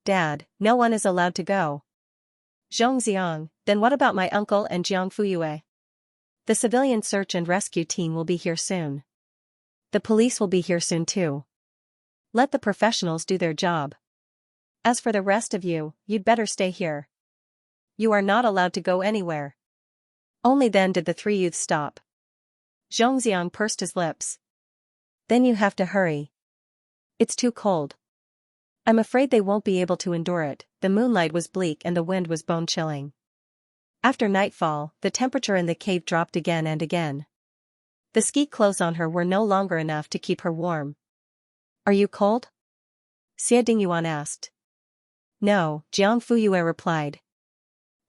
Dad, no one is allowed to go. Zhongxiang, then what about my uncle and Jiang Fuyue? The civilian search and rescue team will be here soon. The police will be here soon too. Let the professionals do their job. As for the rest of you, you'd better stay here. You are not allowed to go anywhere. Only then did the 3 youths stop. Zhongxiang pursed his lips. Then you have to hurry. It's too cold. I'm afraid they won't be able to endure it. The moonlight was bleak and the wind was bone-chilling. After nightfall, the temperature in the cave dropped again and again. The ski clothes on her were no longer enough to keep her warm. Are you cold? Xie Dingyuan asked. No, Jiang Fuyue replied.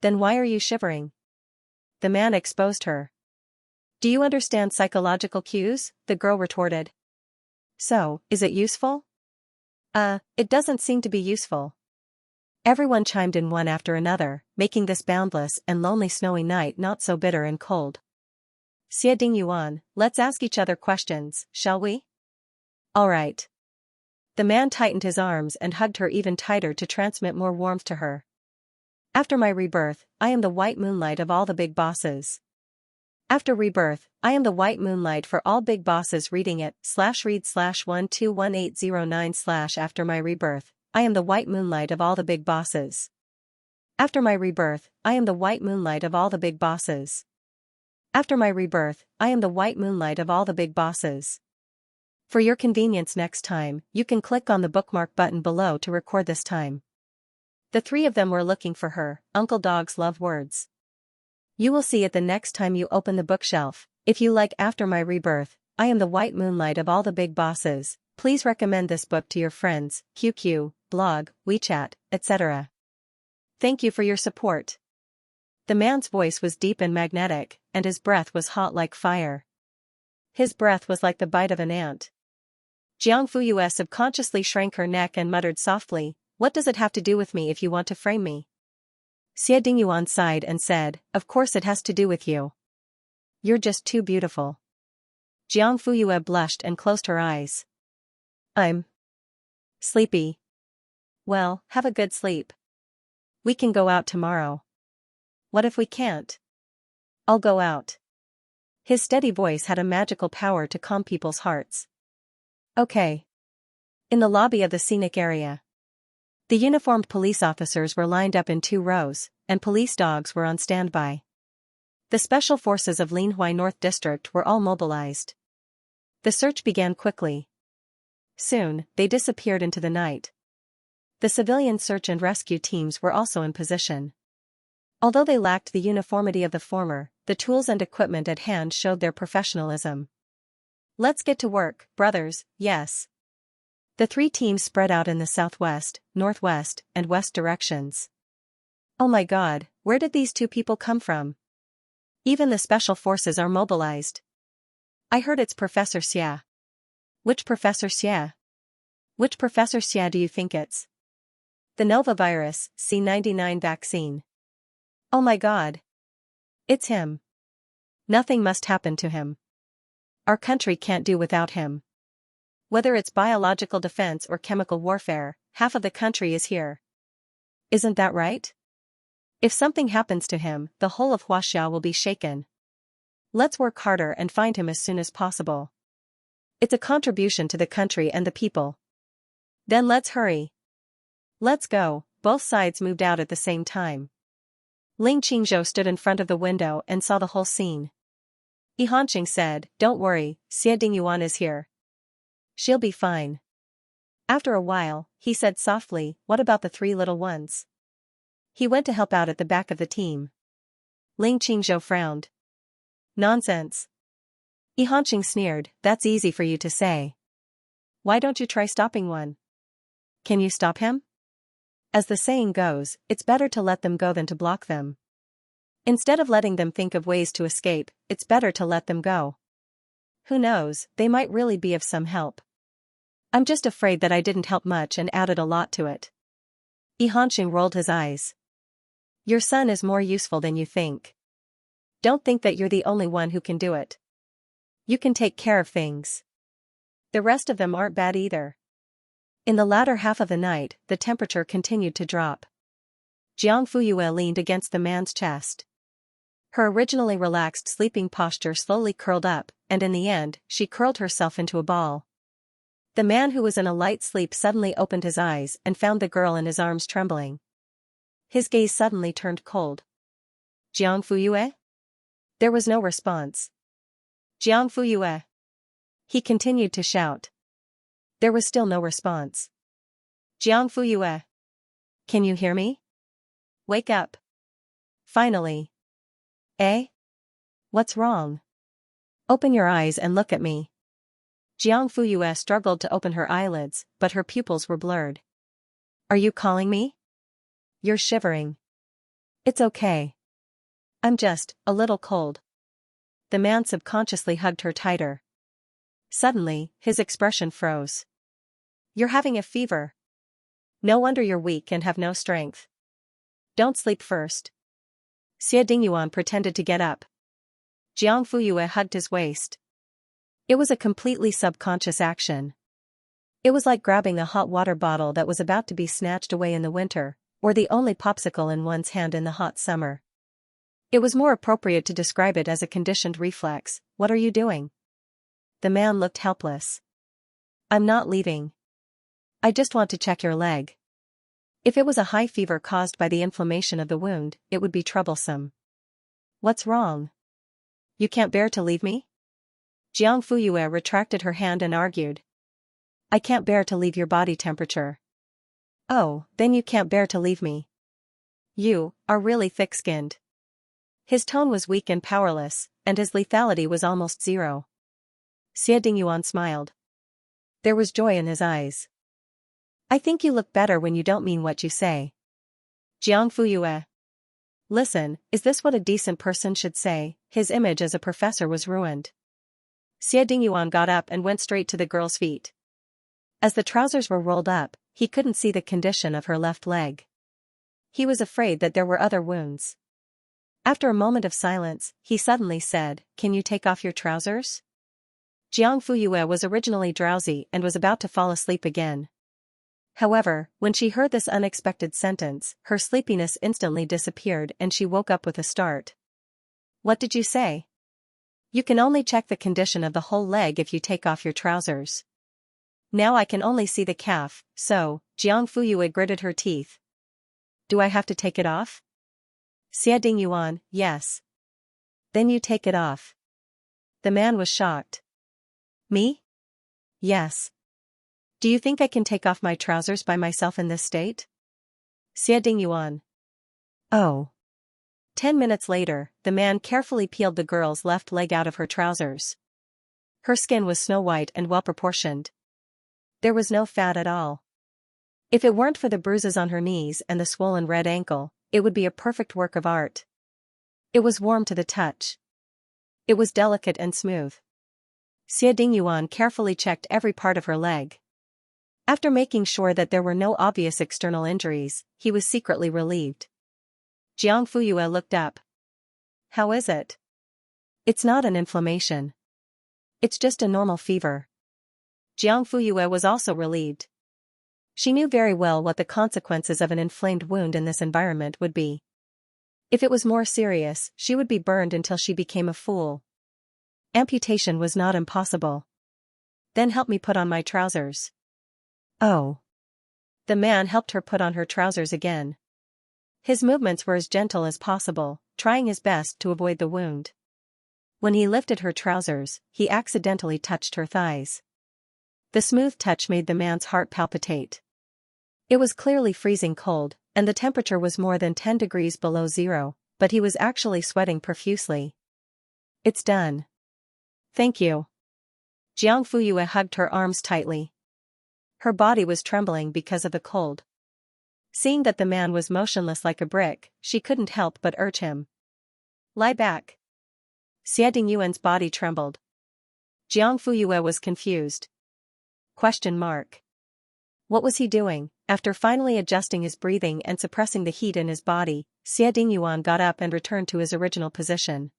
Then why are you shivering? The man exposed her. Do you understand psychological cues? The girl retorted. So, is it useful? It doesn't seem to be useful. Everyone chimed in one after another, making this boundless and lonely snowy night not so bitter and cold. Xie Dingyuan, let's ask each other questions, shall we? All right. The man tightened his arms and hugged her even tighter to transmit more warmth to her. After my rebirth, I am the white moonlight of all the big bosses. After rebirth, I am the white moonlight for all big bosses. Reading it, /read/121809/ after my rebirth, I am the white moonlight of all the big bosses. After my rebirth, I am the white moonlight of all the big bosses. After my rebirth, I am the white moonlight of all the big bosses. For your convenience next time, you can click on the bookmark button below to record this time. The 3 of them were looking for her. Uncle Dogs love words. You will see it the next time you open the bookshelf. If you like After My Rebirth, I am the white moonlight of all the big bosses, please recommend this book to your friends, QQ, blog, WeChat, etc. Thank you for your support. The man's voice was deep and magnetic, and his breath was hot like fire. His breath was like the bite of an ant. Jiang Fuyue subconsciously shrank her neck and muttered softly, "What does it have to do with me if you want to frame me?" Xie Dingyuan sighed and said, "Of course it has to do with you. You're just too beautiful." Jiang Fuyue blushed and closed her eyes. "I'm sleepy." "Well, have a good sleep. We can go out tomorrow." "What if we can't?" "I'll go out." His steady voice had a magical power to calm people's hearts. "Okay." In the lobby of the scenic area, the uniformed police officers were lined up in 2 rows, and police dogs were on standby. The special forces of Linhuai North District were all mobilized. The search began quickly. Soon, they disappeared into the night. The civilian search and rescue teams were also in position. Although they lacked the uniformity of the former, the tools and equipment at hand showed their professionalism. "Let's get to work, brothers, yes." The 3 teams spread out in the southwest, northwest, and west directions. "Oh my God, where did these 2 people come from? Even the special forces are mobilized. I heard it's Professor Xia." "Which Professor Xia? Which Professor Xia do you think it's?" "The Nova virus, C99 vaccine." "Oh my God. It's him. Nothing must happen to him. Our country can't do without him. Whether it's biological defense or chemical warfare, half of the country is here. Isn't that right? If something happens to him, the whole of Huaxia will be shaken. Let's work harder and find him as soon as possible. It's a contribution to the country and the people. Then let's hurry. Let's go." Both sides moved out at the same time. Ling Qingzhou stood in front of the window and saw the whole scene. Yihanqing said, "Don't worry, Xie Dingyuan is here. She'll be fine." After a while, he said softly, "What about the 3 little ones?" "He went to help out at the back of the team." Ling Qingzhou frowned. "Nonsense." Yihanqing sneered, "That's easy for you to say. Why don't you try stopping one? Can you stop him? As the saying goes, it's better to let them go than to block them. Instead of letting them think of ways to escape, it's better to let them go. Who knows, they might really be of some help. I'm just afraid that I didn't help much and added a lot to it." Yihanqing rolled his eyes. "Your son is more useful than you think. Don't think that you're the only one who can do it. You can take care of things. The rest of them aren't bad either." In the latter half of the night, the temperature continued to drop. Jiang Fuyue leaned against the man's chest. Her originally relaxed sleeping posture slowly curled up, and in the end, she curled herself into a ball. The man who was in a light sleep suddenly opened his eyes and found the girl in his arms trembling. His gaze suddenly turned cold. "Jiang Fuyue?" There was no response. "Jiang Fuyue!" He continued to shout. There was still no response. "Jiang Fuyue! Can you hear me? Wake up. Finally." "Eh? What's wrong? Open your eyes and look at me." Jiang Fuyue struggled to open her eyelids, but her pupils were blurred. "Are you calling me? You're shivering." "It's okay. I'm just a little cold." The man subconsciously hugged her tighter. Suddenly, his expression froze. "You're having a fever. No wonder you're weak and have no strength. Don't sleep first." Xie Dingyuan pretended to get up. Jiang Fuyue hugged his waist. It was a completely subconscious action. It was like grabbing the hot water bottle that was about to be snatched away in the winter, or the only popsicle in one's hand in the hot summer. It was more appropriate to describe it as a conditioned reflex. "What are you doing?" The man looked helpless. "I'm not leaving. I just want to check your leg. If it was a high fever caused by the inflammation of the wound, it would be troublesome." "What's wrong? You can't bear to leave me?" Jiang Fuyue retracted her hand and argued. "I can't bear to leave your body temperature." "Oh, then you can't bear to leave me. You are really thick-skinned." His tone was weak and powerless, and his lethality was almost zero. Xie Dingyuan smiled. There was joy in his eyes. "I think you look better when you don't mean what you say." Jiang Fuyue. Listen, is this what a decent person should say? His image as a professor was ruined. Xie Dingyuan got up and went straight to the girl's feet. As the trousers were rolled up, he couldn't see the condition of her left leg. He was afraid that there were other wounds. After a moment of silence, he suddenly said, "Can you take off your trousers?" Jiang Fuyue was originally drowsy and was about to fall asleep again. However, when she heard this unexpected sentence, her sleepiness instantly disappeared and she woke up with a start. "What did you say?" "You can only check the condition of the whole leg if you take off your trousers." "Now I can only see the calf, so," Jiang Fuyue gritted her teeth. "Do I have to take it off?" Xie Dingyuan, "Yes." "Then you take it off." The man was shocked. "Me?" "Yes." "Do you think I can take off my trousers by myself in this state?" Xie Dingyuan. "Oh." 10 minutes later, the man carefully peeled the girl's left leg out of her trousers. Her skin was snow-white and well-proportioned. There was no fat at all. If it weren't for the bruises on her knees and the swollen red ankle, it would be a perfect work of art. It was warm to the touch. It was delicate and smooth. Xie Dingyuan carefully checked every part of her leg. After making sure that there were no obvious external injuries, he was secretly relieved. Jiang Fuyue looked up. "How is it?" "It's not an inflammation. It's just a normal fever." Jiang Fuyue was also relieved. She knew very well what the consequences of an inflamed wound in this environment would be. If it was more serious, she would be burned until she became a fool. Amputation was not impossible. "Then help me put on my trousers." "Oh." The man helped her put on her trousers again. His movements were as gentle as possible, trying his best to avoid the wound. When he lifted her trousers, he accidentally touched her thighs. The smooth touch made the man's heart palpitate. It was clearly freezing cold, and the temperature was more than 10 degrees below zero, but he was actually sweating profusely. "It's done." "Thank you." Jiang Fuyue hugged her arms tightly. Her body was trembling because of the cold. Seeing that the man was motionless like a brick, she couldn't help but urge him. "Lie back." Xie Dingyuan's body trembled. Jiang Fuyue was confused. Question mark. What was he doing? After finally adjusting his breathing and suppressing the heat in his body, Xie Dingyuan got up and returned to his original position.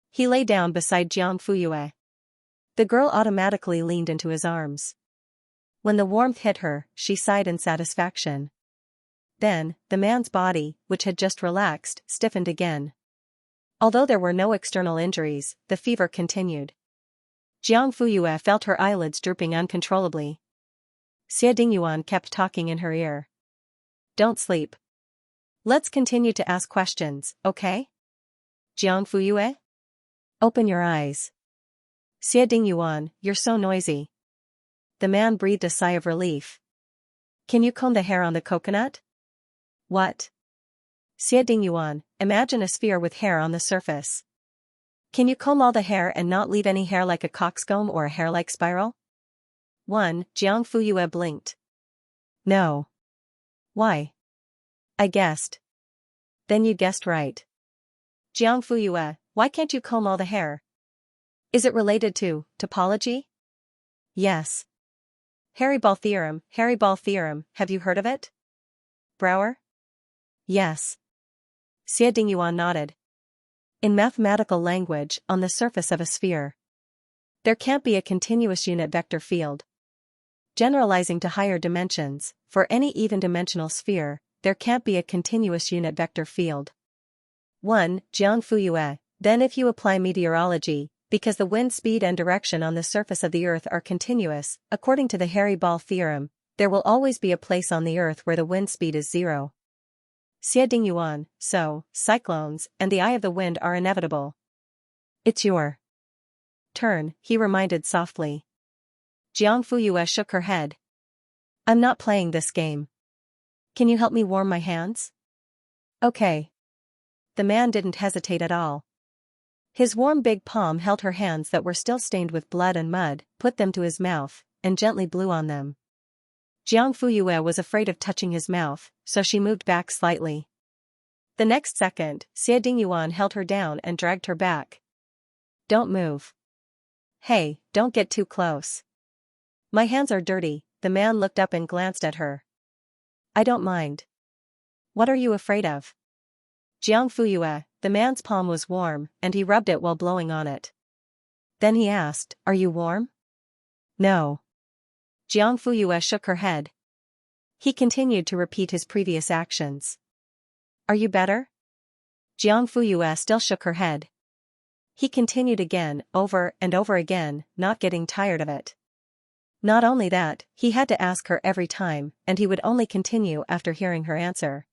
He lay down beside Jiang Fuyue. The girl automatically leaned into his arms. When the warmth hit her, she sighed in satisfaction. Then, the man's body, which had just relaxed, stiffened again. Although there were no external injuries, the fever continued. Jiang Fuyue felt her eyelids drooping uncontrollably. Xie Dingyuan kept talking in her ear. "Don't sleep. Let's continue to ask questions, okay?" Jiang Fuyue? "Open your eyes." Xie Dingyuan, "You're so noisy." The man breathed a sigh of relief. "Can you comb the hair on the coconut?" "What?" Xie Dingyuan, "Imagine a sphere with hair on the surface. Can you comb all the hair and not leave any hair like a coxcomb or a hair-like spiral?" Jiang Fuyue blinked. "No." "Why?" "I guessed." "Then you guessed right." Jiang Fuyue, "Why can't you comb all the hair? Is it related to topology?" "Yes." Hairy-ball theorem, have you heard of it? Brouwer? "Yes." Xie Dingyuan nodded. In mathematical language, on the surface of a sphere, there can't be a continuous unit vector field. Generalizing to higher dimensions, for any even-dimensional sphere, there can't be a continuous unit vector field. Jiang Fuyue, then if you apply meteorology, because the wind speed and direction on the surface of the Earth are continuous, according to the Hairy-ball theorem, there will always be a place on the Earth where the wind speed is zero. Xie Dingyuan, so, cyclones, and the eye of the wind are inevitable. "It's your turn," he reminded softly. Jiang Fuyue shook her head. "I'm not playing this game. Can you help me warm my hands?" "Okay." The man didn't hesitate at all. His warm big palm held her hands that were still stained with blood and mud, put them to his mouth, and gently blew on them. Jiang Fuyue was afraid of touching his mouth, so she moved back slightly. The next second, Xie Dingyuan held her down and dragged her back. Don't move. Hey, don't get too close. My hands are dirty. The man looked up and glanced at her. I don't mind. What are you afraid of? Jiang Fuyue, the man's palm was warm, and he rubbed it while blowing on it. Then he asked, Are you warm? No. Jiang Fuyue shook her head. He continued to repeat his previous actions. Are you better? Jiang Fuyue still shook her head. He continued again, over and over again, not getting tired of it. Not only that, he had to ask her every time, and he would only continue after hearing her answer.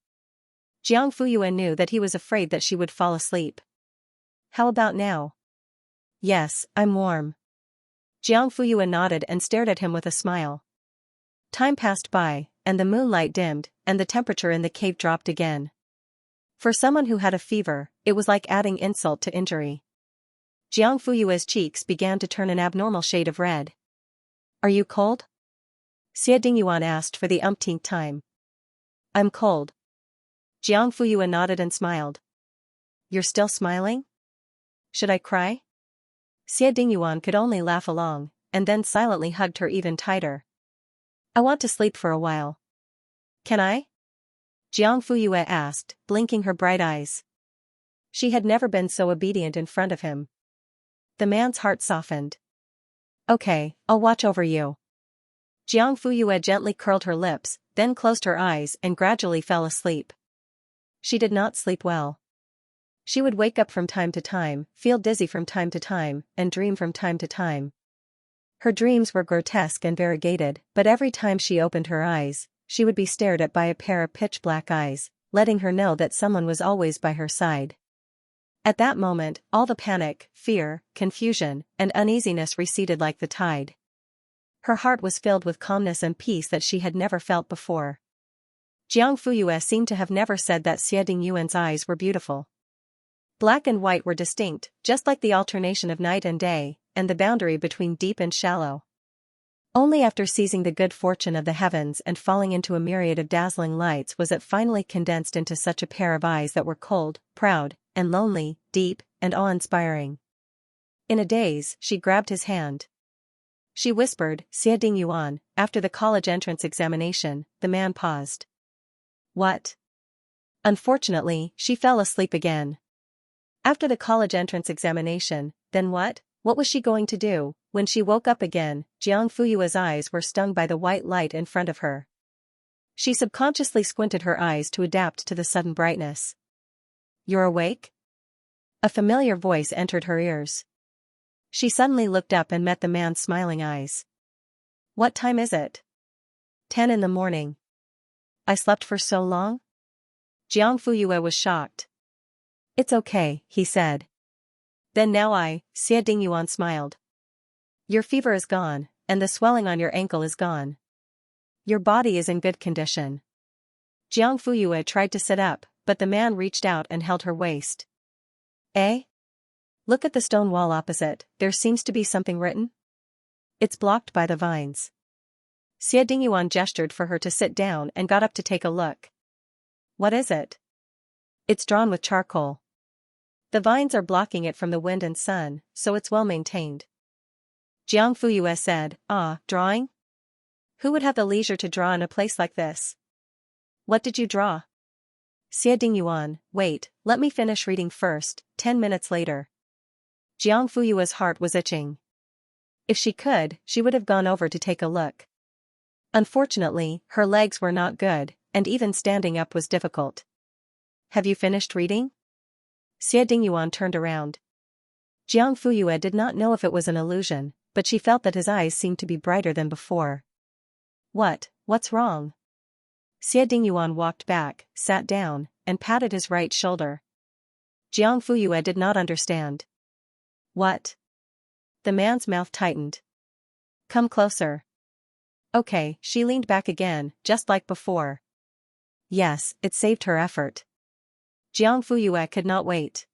Jiang Fuyue knew that he was afraid that she would fall asleep. How about now? Yes, I'm warm. Jiang Fuyue nodded and stared at him with a smile. Time passed by, and the moonlight dimmed, and the temperature in the cave dropped again. For someone who had a fever, it was like adding insult to injury. Jiang Fuyue's cheeks began to turn an abnormal shade of red. Are you cold? Xie Dingyuan asked for the umpteenth time. I'm cold. Jiang Fuyue nodded and smiled. You're still smiling? Should I cry? Xie Dingyuan could only laugh along, and then silently hugged her even tighter. I want to sleep for a while. Can I? Jiang Fuyue asked, blinking her bright eyes. She had never been so obedient in front of him. The man's heart softened. Okay, I'll watch over you. Jiang Fuyue gently curled her lips, then closed her eyes and gradually fell asleep. She did not sleep well. She would wake up from time to time, feel dizzy from time to time, and dream from time to time. Her dreams were grotesque and variegated, but every time she opened her eyes, she would be stared at by a pair of pitch-black eyes, letting her know that someone was always by her side. At that moment, all the panic, fear, confusion, and uneasiness receded like the tide. Her heart was filled with calmness and peace that she had never felt before. Jiang Fuyue seemed to have never said that Xie Dingyuan's eyes were beautiful. Black and white were distinct, just like the alternation of night and day, and the boundary between deep and shallow. Only after seizing the good fortune of the heavens and falling into a myriad of dazzling lights was it finally condensed into such a pair of eyes that were cold, proud, and lonely, deep, and awe-inspiring. In a daze, she grabbed his hand. She whispered, Xie Dingyuan. After the college entrance examination, the man paused. What? Unfortunately, she fell asleep again. After the college entrance examination, then what? What was she going to do? When she woke up again, Jiang Fuyue's eyes were stung by the white light in front of her. She subconsciously squinted her eyes to adapt to the sudden brightness. You're awake? A familiar voice entered her ears. She suddenly looked up and met the man's smiling eyes. What time is it? 10 in the morning. I slept for so long? Jiang Fuyue was shocked. It's okay, he said. Then now Xie Dingyuan smiled. Your fever is gone, and the swelling on your ankle is gone. Your body is in good condition. Jiang Fuyue tried to sit up, but the man reached out and held her waist. Eh? Look at the stone wall opposite, there seems to be something written. It's blocked by the vines. Xie Dingyuan gestured for her to sit down and got up to take a look. What is it? It's drawn with charcoal. The vines are blocking it from the wind and sun, so it's well maintained. Jiang Fuyue said, drawing? Who would have the leisure to draw in a place like this? What did you draw? Xie Dingyuan, wait, let me finish reading first. 10 minutes later. Jiang Fuyue's heart was itching. If she could, she would have gone over to take a look. Unfortunately, her legs were not good, and even standing up was difficult. Have you finished reading? Xie Dingyuan turned around. Jiang Fuyue did not know if it was an illusion, but she felt that his eyes seemed to be brighter than before. What's wrong? Xie Dingyuan walked back, sat down, and patted his right shoulder. Jiang Fuyue did not understand. What? The man's mouth tightened. Come closer. Okay, she leaned back again, just like before. Yes, it saved her effort. Jiang Fuyue could not wait.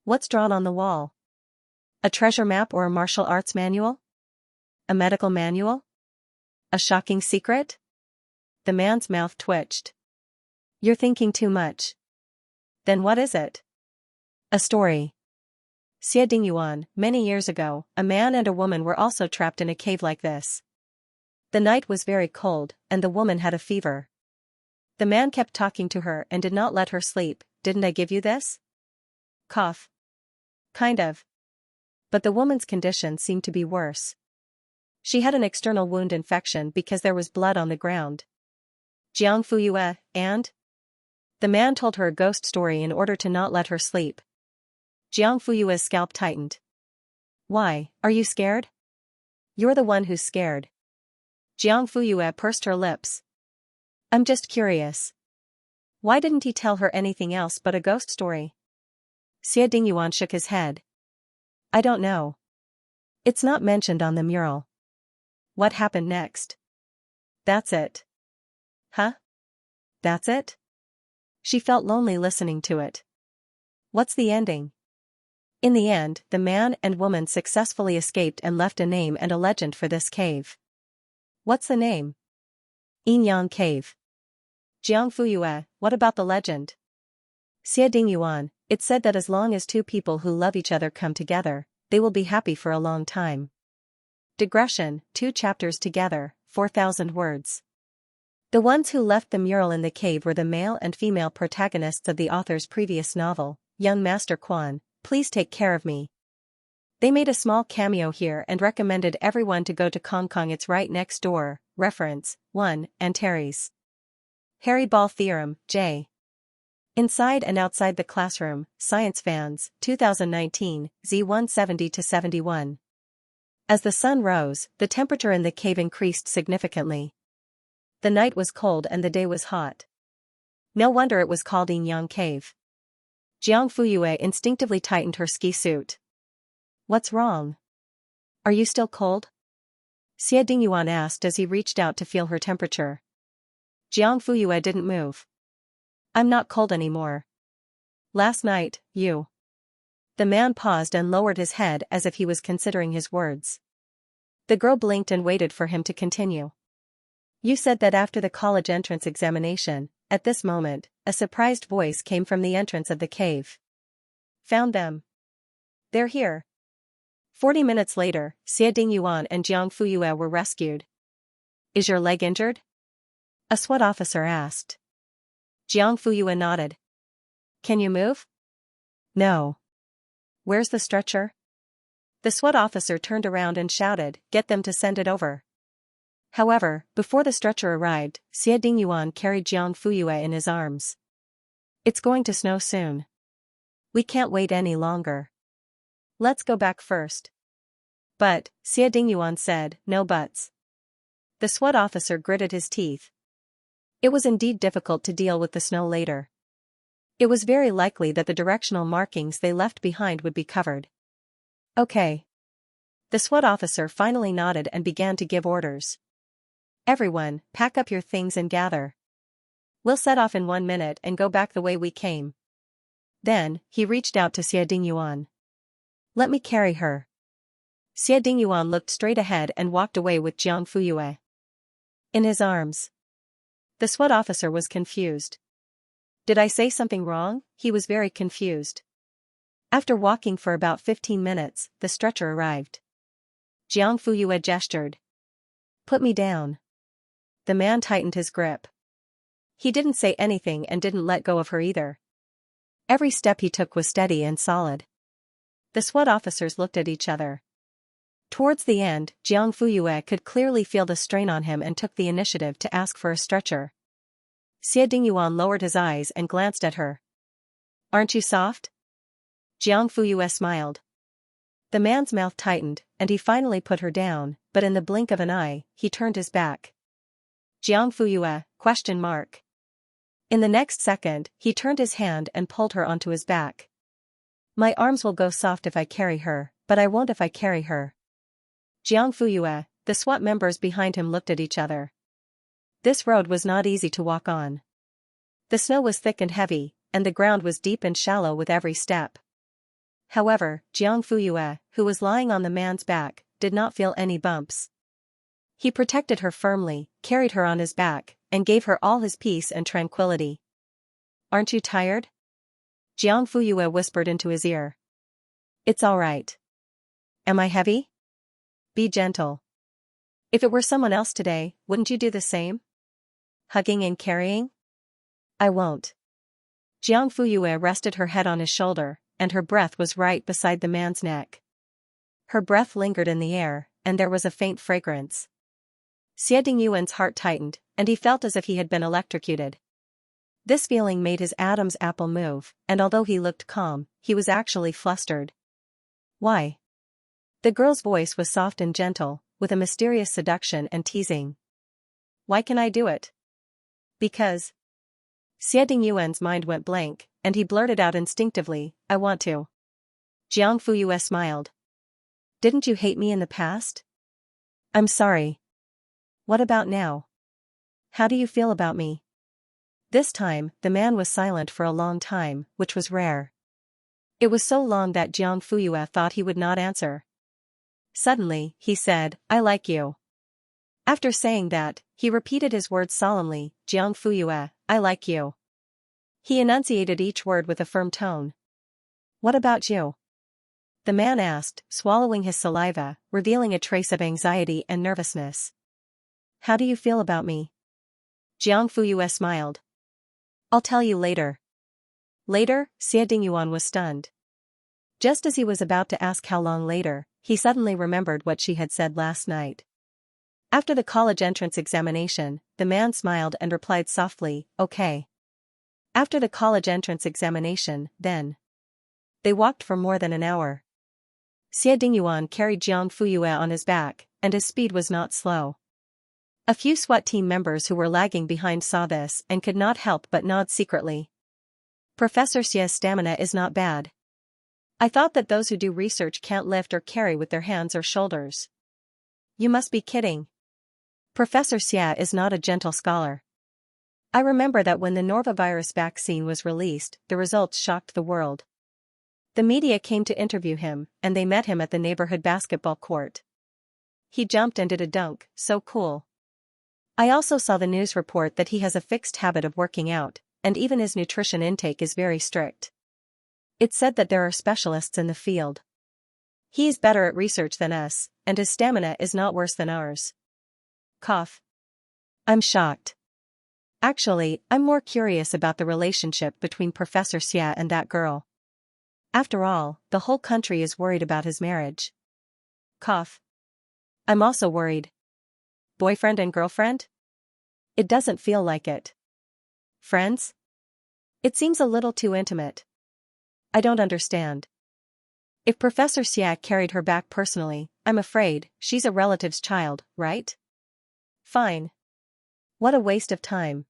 What's drawn on the wall? A treasure map or a martial arts manual? A medical manual? A shocking secret? The man's mouth twitched. You're thinking too much. Then what is it? A story. Xie Dingyuan, many years ago, a man and a woman were also trapped in a cave like this. The night was very cold, and the woman had a fever. The man kept talking to her and did not let her sleep. Didn't I give you this? Cough. Kind of. But the woman's condition seemed to be worse. She had an external wound infection because there was blood on the ground. Jiang Fuyue, and? The man told her a ghost story in order to not let her sleep. Jiang Fuyue's scalp tightened. Why, are you scared? You're the one who's scared. Jiang Fuyue pursed her lips. I'm just curious. Why didn't he tell her anything else but a ghost story? Xie Dingyuan shook his head. I don't know. It's not mentioned on the mural. What happened next? That's it. Huh? That's it? She felt lonely listening to it. What's the ending? In the end, the man and woman successfully escaped and left a name and a legend for this cave. What's the name? Yinyang Cave. Jiang Fuyue, what about the legend? Xie Dingyuan, it said that as long as two people who love each other come together, they will be happy for a long time. Digression, 2 chapters together, 4,000 words. The ones who left the mural in the cave were the male and female protagonists of the author's previous novel, Young Master Quan, Please Take Care of Me. They made a small cameo here and recommended everyone to go to Kong Kong, it's right next door. Reference, 1, Antares. Harry Ball Theorem, J. Inside and Outside the Classroom, Science Fans, 2019, Z 170-71. As the sun rose, the temperature in the cave increased significantly. The night was cold and the day was hot. No wonder it was called Yinyang Cave. Jiang Fuyue instinctively tightened her ski suit. What's wrong? Are you still cold? Xie Dingyuan asked as he reached out to feel her temperature. Jiang Fuyue didn't move. I'm not cold anymore. Last night, you. The man paused and lowered his head as if he was considering his words. The girl blinked and waited for him to continue. You said that after the college entrance examination. At this moment, a surprised voice came from the entrance of the cave. Found them. They're here. 40 minutes later, Xie Dingyuan and Jiang Fuyue were rescued. Is your leg injured? A SWAT officer asked. Jiang Fuyue nodded. Can you move? No. Where's the stretcher? The SWAT officer turned around and shouted, get them to send it over. However, before the stretcher arrived, Xie Dingyuan carried Jiang Fuyue in his arms. It's going to snow soon. We can't wait any longer. Let's go back first. But, Xie Dingyuan said, no buts. The SWAT officer gritted his teeth. It was indeed difficult to deal with the snow later. It was very likely that the directional markings they left behind would be covered. Okay. The SWAT officer finally nodded and began to give orders. Everyone, pack up your things and gather. We'll set off in 1 minute and go back the way we came. Then, he reached out to Xie Dingyuan. Let me carry her. Xie Dingyuan looked straight ahead and walked away with Jiang Fuyue in his arms. The SWAT officer was confused. Did I say something wrong? He was very confused. After walking for about 15 minutes, the stretcher arrived. Jiang Fuyue gestured. Put me down. The man tightened his grip. He didn't say anything and didn't let go of her either. Every step he took was steady and solid. The SWAT officers looked at each other. Towards the end, Jiang Fuyue could clearly feel the strain on him and took the initiative to ask for a stretcher. Xie Dingyuan lowered his eyes and glanced at her. Aren't you soft? Jiang Fuyue smiled. The man's mouth tightened, and he finally put her down, but in the blink of an eye, he turned his back. Jiang Fuyue, ? In the next second, he turned his hand and pulled her onto his back. My arms will go soft if I carry her, but I won't if I carry her. Jiang Fuyue, the SWAT members behind him looked at each other. This road was not easy to walk on. The snow was thick and heavy, and the ground was deep and shallow with every step. However, Jiang Fuyue, who was lying on the man's back, did not feel any bumps. He protected her firmly, carried her on his back, and gave her all his peace and tranquility. Aren't you tired? Jiang Fuyue whispered into his ear. It's all right. Am I heavy? Be gentle. If it were someone else today, wouldn't you do the same? Hugging and carrying? I won't. Jiang Fuyue rested her head on his shoulder, and her breath was right beside the man's neck. Her breath lingered in the air, and there was a faint fragrance. Xie Dingyuan's heart tightened, and he felt as if he had been electrocuted. This feeling made his Adam's apple move, and although he looked calm, he was actually flustered. Why? The girl's voice was soft and gentle, with a mysterious seduction and teasing. Why can I do it? Because. Xie Dingyuan's mind went blank, and he blurted out instinctively, I want to. Jiang Fuyue smiled. Didn't you hate me in the past? I'm sorry. What about now? How do you feel about me? This time, the man was silent for a long time, which was rare. It was so long that Jiang Fuyue thought he would not answer. Suddenly, he said, I like you. After saying that, he repeated his words solemnly, Jiang Fuyue, I like you. He enunciated each word with a firm tone. What about you? The man asked, swallowing his saliva, revealing a trace of anxiety and nervousness. How do you feel about me? Jiang Fuyue smiled. I'll tell you later. Later, Xie Dingyuan was stunned. Just as he was about to ask how long later, he suddenly remembered what she had said last night. After the college entrance examination, the man smiled and replied softly, okay. After the college entrance examination, then. They walked for more than an hour. Xie Dingyuan carried Jiang Fuyue on his back, and his speed was not slow. A few SWAT team members who were lagging behind saw this and could not help but nod secretly. Professor Xie's stamina is not bad. I thought that those who do research can't lift or carry with their hands or shoulders. You must be kidding. Professor Xie is not a gentle scholar. I remember that when the norovirus vaccine was released, the results shocked the world. The media came to interview him, and they met him at the neighborhood basketball court. He jumped and did a dunk, so cool. I also saw the news report that he has a fixed habit of working out, and even his nutrition intake is very strict. It said that there are specialists in the field. He is better at research than us, and his stamina is not worse than ours. Cough. I'm shocked. Actually, I'm more curious about the relationship between Professor Xie and that girl. After all, the whole country is worried about his marriage. Cough. I'm also worried. Boyfriend and girlfriend? It doesn't feel like it. Friends? It seems a little too intimate. I don't understand. If Professor Xie carried her back personally, I'm afraid she's a relative's child, right? Fine. What a waste of time.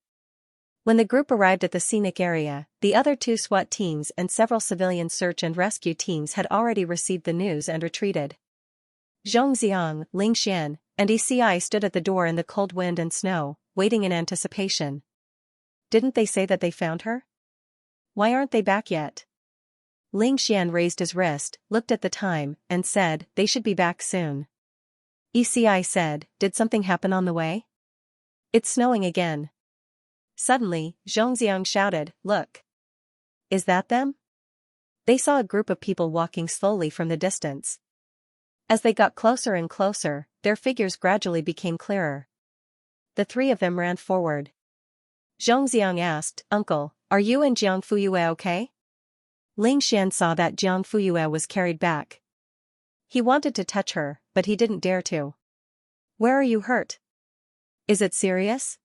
When the group arrived at the scenic area, the other two SWAT teams and several civilian search and rescue teams had already received the news and retreated. Zhongxiang, Lingxian, and ECI stood at the door in the cold wind and snow, waiting in anticipation. Didn't they say that they found her? Why aren't they back yet? Lingxian raised his wrist, looked at the time, and said, they should be back soon. ECI said, did something happen on the way? It's snowing again. Suddenly, Zhongxiang shouted, look. Is that them? They saw a group of people walking slowly from the distance. As they got closer and closer, their figures gradually became clearer. The three of them ran forward. Zhongxiang asked, Uncle, are you and Jiang Fuyue okay? Lingxian saw that Jiang Fuyue was carried back. He wanted to touch her, but he didn't dare to. Where are you hurt? Is it serious?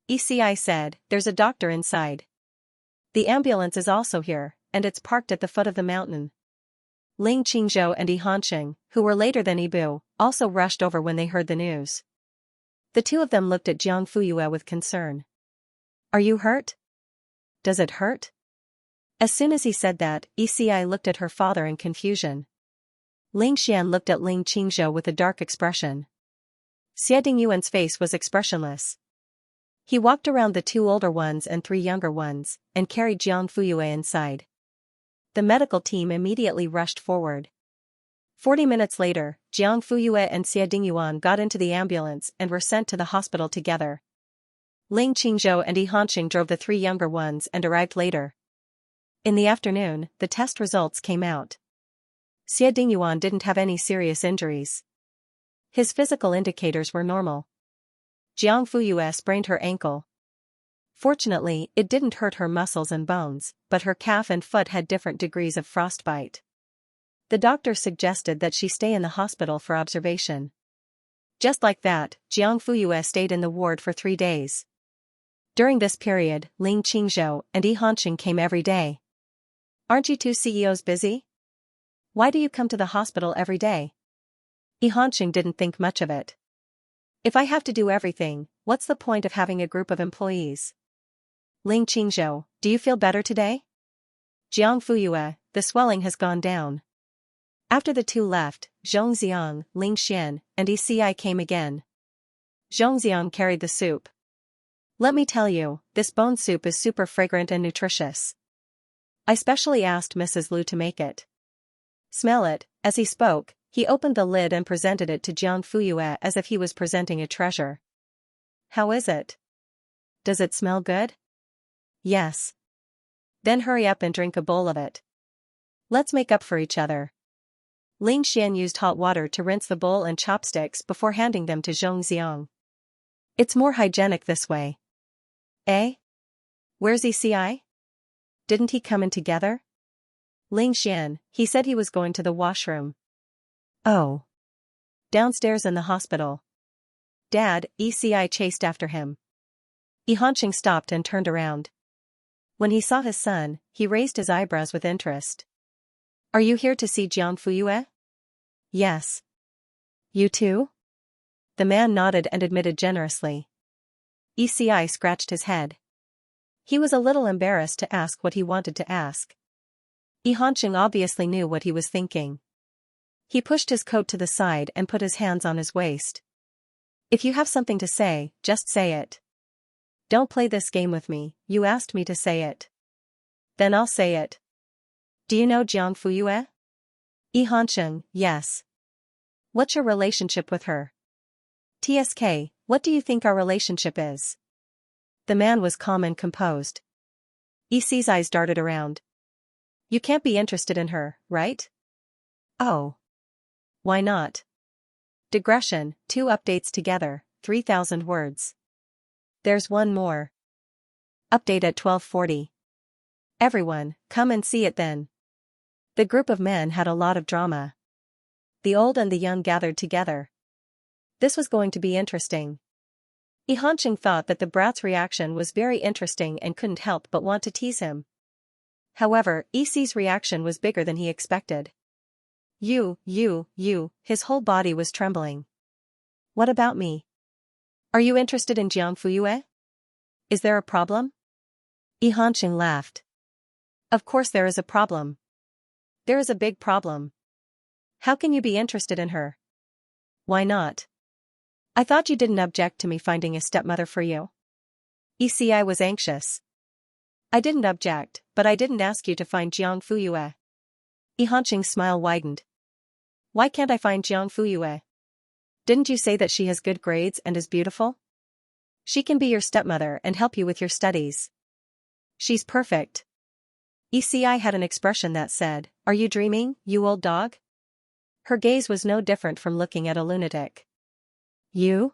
ECI said, there's a doctor inside. The ambulance is also here, and it's parked at the foot of the mountain. Ling Qingzhou and Yi Hanqing, who were later than Ibu, also rushed over when they heard the news. The two of them looked at Jiang Fuyue with concern. Are you hurt? Does it hurt? As soon as he said that, ECI looked at her father in confusion. Ling Xian looked at Ling Qingzhou with a dark expression. Xie Dingyuan's face was expressionless. He walked around the two older ones and three younger ones, and carried Jiang Fuyue inside. The medical team immediately rushed forward. 40 minutes later, Jiang Fuyue and Xie Dingyuan got into the ambulance and were sent to the hospital together. Ling Qingzhou and Yi Hanqing drove the three younger ones and arrived later. In the afternoon, the test results came out. Xie Dingyuan didn't have any serious injuries. His physical indicators were normal. Jiang Fuyue sprained her ankle. Fortunately, it didn't hurt her muscles and bones, but her calf and foot had different degrees of frostbite. The doctor suggested that she stay in the hospital for observation. Just like that, Jiang Fuyue stayed in the ward for 3 days. During this period, Ling Qingzhou and Yi Hanqing came every day. Aren't you two CEOs busy? Why do you come to the hospital every day? Yi Hanqing didn't think much of it. If I have to do everything, what's the point of having a group of employees? Ling Qingzhou, do you feel better today? Jiang Fuyue, the swelling has gone down. After the two left, Zhongxiang, Ling Xian, and Yi came again. Zhongxiang carried the soup. Let me tell you, this bone soup is super fragrant and nutritious. I specially asked Mrs. Liu to make it. Smell it. As he spoke, he opened the lid and presented it to Jiang Fuyue as if he was presenting a treasure. How is it? Does it smell good? Yes. Then hurry up and drink a bowl of it. Let's make up for each other. Ling Xian used hot water to rinse the bowl and chopsticks before handing them to Zhongxiang. It's more hygienic this way. Eh? Where's Yi? Didn't he come in together? Ling Xian, he said he was going to the washroom. Oh. Downstairs in the hospital. Dad, Yi chased after him. Yi Hanqing stopped and turned around. When he saw his son, he raised his eyebrows with interest. Are you here to see Jiang Fuyue? Yes. You too? The man nodded and admitted generously. Yi scratched his head. He was a little embarrassed to ask what he wanted to ask. Yi Hanqing obviously knew what he was thinking. He pushed his coat to the side and put his hands on his waist. If you have something to say, just say it. Don't play this game with me, you asked me to say it. Then I'll say it. Do you know Jiang Fuyue? Yi Hanqing, yes. What's your relationship with her? TSK, what do you think our relationship is? The man was calm and composed. Yi's eyes darted around. You can't be interested in her, right? Oh. Why not? Digression, 2 updates together, 3,000 words. There's one more. Update at 12:40. Everyone, come and see it then. The group of men had a lot of drama. The old and the young gathered together. This was going to be interesting. Yi Hanqing thought that the brat's reaction was very interesting and couldn't help but want to tease him. However, Yi's reaction was bigger than he expected. You, his whole body was trembling. What about me? Are you interested in Jiang Fuyue? Is there a problem? Yi Hanqing laughed. Of course there is a problem. There is a big problem. How can you be interested in her? Why not? I thought you didn't object to me finding a stepmother for you. Yi was anxious. I didn't object, but I didn't ask you to find Jiang Fuyue. Yi Hanqing's smile widened. Why can't I find Jiang Fuyue? Didn't you say that she has good grades and is beautiful? She can be your stepmother and help you with your studies. She's perfect. Yi had an expression that said, Are you dreaming, you old dog? Her gaze was no different from looking at a lunatic. You?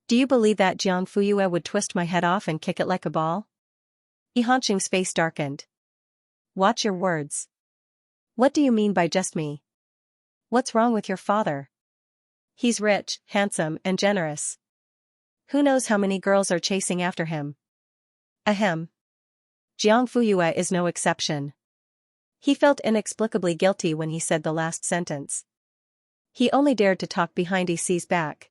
Do you believe that Jiang Fuyue would twist my head off and kick it like a ball? Yi Hanqing's face darkened. Watch your words. What do you mean by just me? What's wrong with your father? He's rich, handsome, and generous. Who knows how many girls are chasing after him? Ahem. Jiang Fuyue is no exception. He felt inexplicably guilty when he said the last sentence. He only dared to talk behind Yi's back.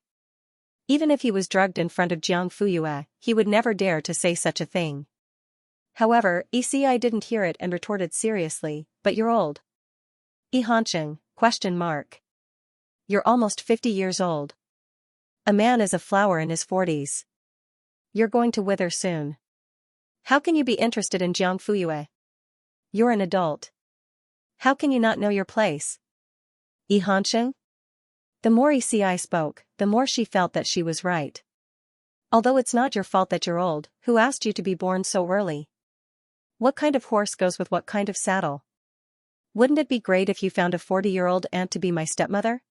Even if he was drugged in front of Jiang Fuyue, he would never dare to say such a thing. However, Yi didn't hear it and retorted seriously, but you're old. Yi Hanqing, ? You're almost 50 years old. A man is a flower in his 40s. You're going to wither soon. How can you be interested in Jiang Fuyue? You're an adult. How can you not know your place? Yi Hanqing? The more Yi spoke, the more she felt that she was right. Although it's not your fault that you're old, who asked you to be born so early? What kind of horse goes with what kind of saddle? Wouldn't it be great if you found a 40-year-old aunt to be my stepmother?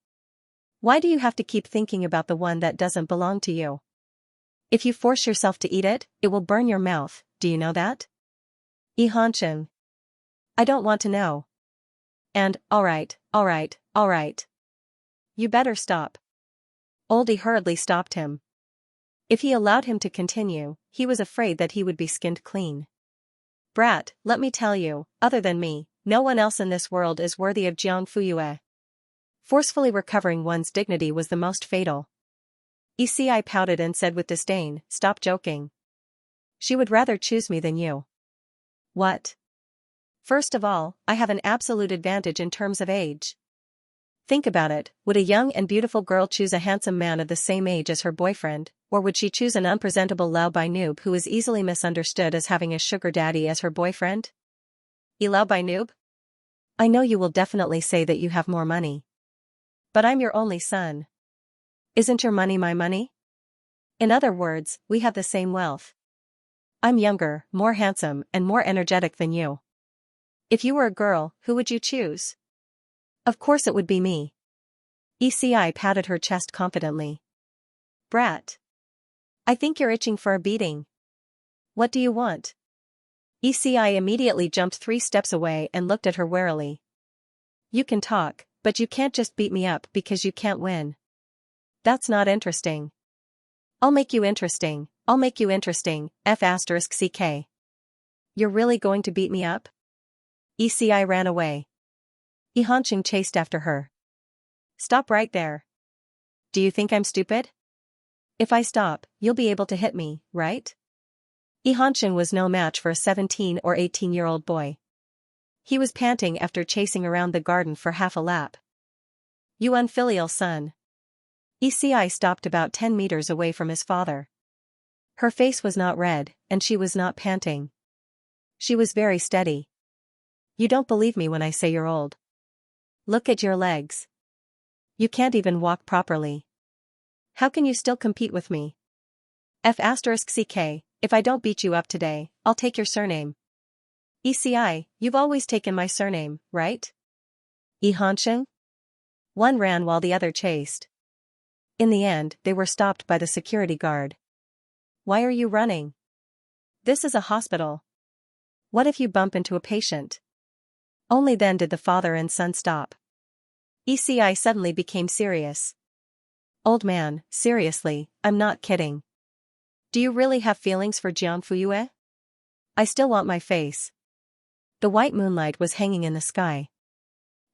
Why do you have to keep thinking about the one that doesn't belong to you? If you force yourself to eat it, it will burn your mouth, do you know that? Xianxia. I don't want to know. And, alright. You better stop. Oldie hurriedly stopped him. If he allowed him to continue, he was afraid that he would be skinned clean. Brat, let me tell you, other than me, no one else in this world is worthy of Jiang Fuyue. Forcefully recovering one's dignity was the most fatal. Eci pouted and said with disdain, stop joking. She would rather choose me than you. What? First of all, I have an absolute advantage in terms of age. Think about it, would a young and beautiful girl choose a handsome man of the same age as her boyfriend, or would she choose an unpresentable Lao Bai noob who is easily misunderstood as having a sugar daddy as her boyfriend? Lao Bai noob? I know you will definitely say that you have more money. But I'm your only son. Isn't your money my money? In other words, we have the same wealth. I'm younger, more handsome, and more energetic than you. If you were a girl, who would you choose? Of course it would be me. Eci patted her chest confidently. Brat. I think you're itching for a beating. What do you want? Eci immediately jumped 3 steps away and looked at her warily. You can talk, but you can't just beat me up because you can't win. That's not interesting. I'll make you interesting, F***ck. You're really going to beat me up? Eci ran away. Xianxia chased after her. Stop right there. Do you think I'm stupid? If I stop, you'll be able to hit me, right? Xianxia was no match for a 17 or 18-year-old boy. He was panting after chasing around the garden for half a lap. You unfilial son. Eci stopped about 10 meters away from his father. Her face was not red, and she was not panting. She was very steady. You don't believe me when I say you're old. Look at your legs. You can't even walk properly. How can you still compete with me? F***ck, if I don't beat you up today, I'll take your surname. Eci, you've always taken my surname, right? Xianxia? One ran while the other chased. In the end, they were stopped by the security guard. Why are you running? This is a hospital. What if you bump into a patient? Only then did the father and son stop. Eci suddenly became serious. Old man, seriously, I'm not kidding. Do you really have feelings for Jiang Fuyue? I still want my face. The white moonlight was hanging in the sky.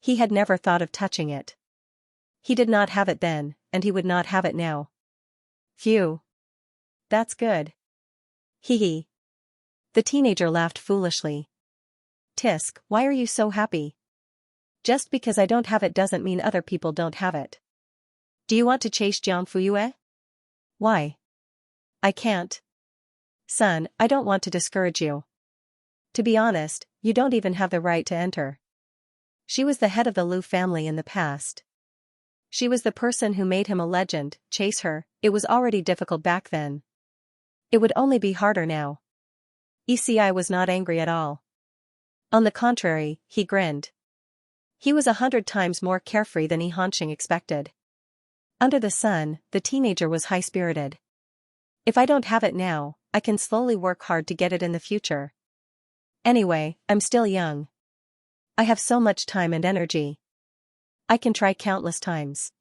He had never thought of touching it. He did not have it then, and he would not have it now. Phew. That's good. Hee hee. The teenager laughed foolishly. Tisk, why are you so happy? Just because I don't have it doesn't mean other people don't have it. Do you want to chase Jiang Fuyue? Why? I can't. Son, I don't want to discourage you. To be honest, you don't even have the right to enter. She was the head of the Liu family in the past. She was the person who made him a legend. Chase her, it was already difficult back then. It would only be harder now. Eci was not angry at all. On the contrary, he grinned. He was 100 times more carefree than Xianxia expected. Under the sun, the teenager was high-spirited. If I don't have it now, I can slowly work hard to get it in the future. Anyway, I'm still young. I have so much time and energy. I can try countless times.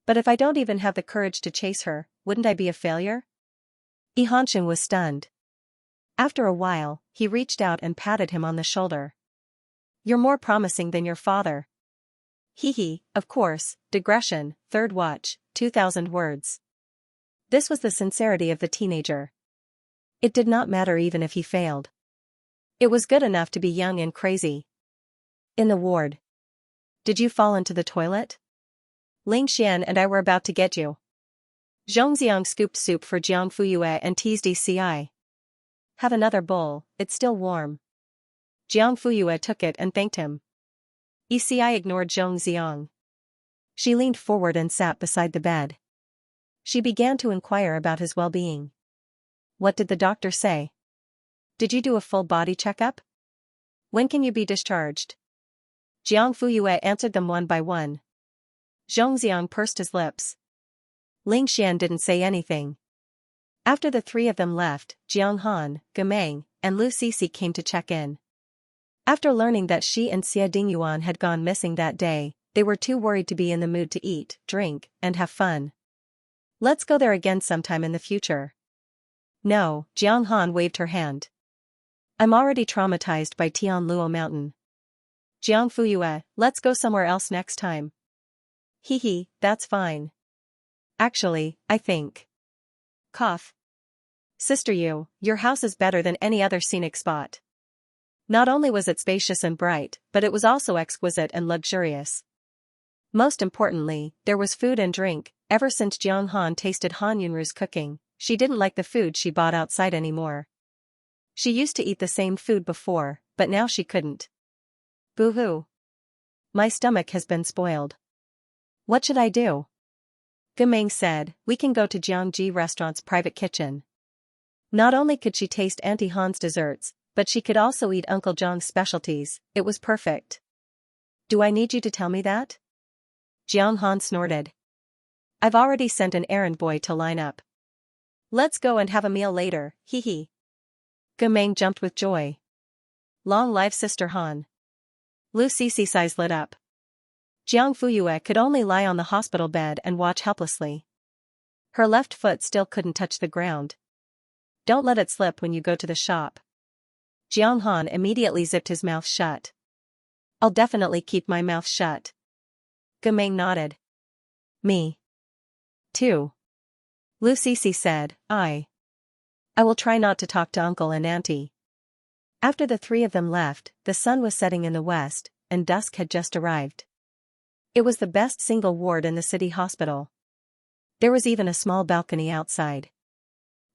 But if I don't even have the courage to chase her, wouldn't I be a failure? Xianxia was stunned. After a while, he reached out and patted him on the shoulder. You're more promising than your father. Hee hee, of course, digression, third watch, 2,000 words. This was the sincerity of the teenager. It did not matter even if he failed. It was good enough to be young and crazy. In the ward. Did you fall into the toilet? Ling Xian and I were about to get you. Zhongxiang scooped soup for Jiang Fuyue and teased Eci. Have another bowl, it's still warm. Jiang Fuyue took it and thanked him. Eci ignored Zhongxiang. She leaned forward and sat beside the bed. She began to inquire about his well-being. What did the doctor say? Did you do a full body checkup? When can you be discharged? Jiang Fuyue answered them one by one. Zhongxiang pursed his lips. Ling Xian didn't say anything. After the three of them left, Jiang Han, Gemeng, and Lu Sisi came to check in. After learning that she and Xie Dingyuan had gone missing that day, they were too worried to be in the mood to eat, drink, and have fun. Let's go there again sometime in the future. No, Jiang Han waved her hand. I'm already traumatized by Tianluo Mountain. Jiang Fuyue, let's go somewhere else next time. Hee, that's fine. Actually, I think. Cough. Sister Yu, your house is better than any other scenic spot. Not only was it spacious and bright, but it was also exquisite and luxurious. Most importantly, there was food and drink. Ever since Jiang Han tasted Han Yunru's cooking, she didn't like the food she bought outside anymore. She used to eat the same food before, but now she couldn't. Boo-hoo. My stomach has been spoiled. What should I do? Gemeng said, we can go to Jiangji Restaurant's private kitchen. Not only could she taste Auntie Han's desserts, but she could also eat Uncle Zhang's specialties. It was perfect. Do I need you to tell me that? Jiang Han snorted. I've already sent an errand boy to line up. Let's go and have a meal later, hee. Gemeng jumped with joy. Long live Sister Han. Lu Sisi's eyes lit up. Jiang Fuyue could only lie on the hospital bed and watch helplessly. Her left foot still couldn't touch the ground. Don't let it slip when you go to the shop. Jiang Han immediately zipped his mouth shut. I'll definitely keep my mouth shut. Gemeng nodded. Me. Too. Lu Sisi said, I will try not to talk to Uncle and Auntie. After the three of them left, the sun was setting in the west, and dusk had just arrived. It was the best single ward in the city hospital. There was even a small balcony outside.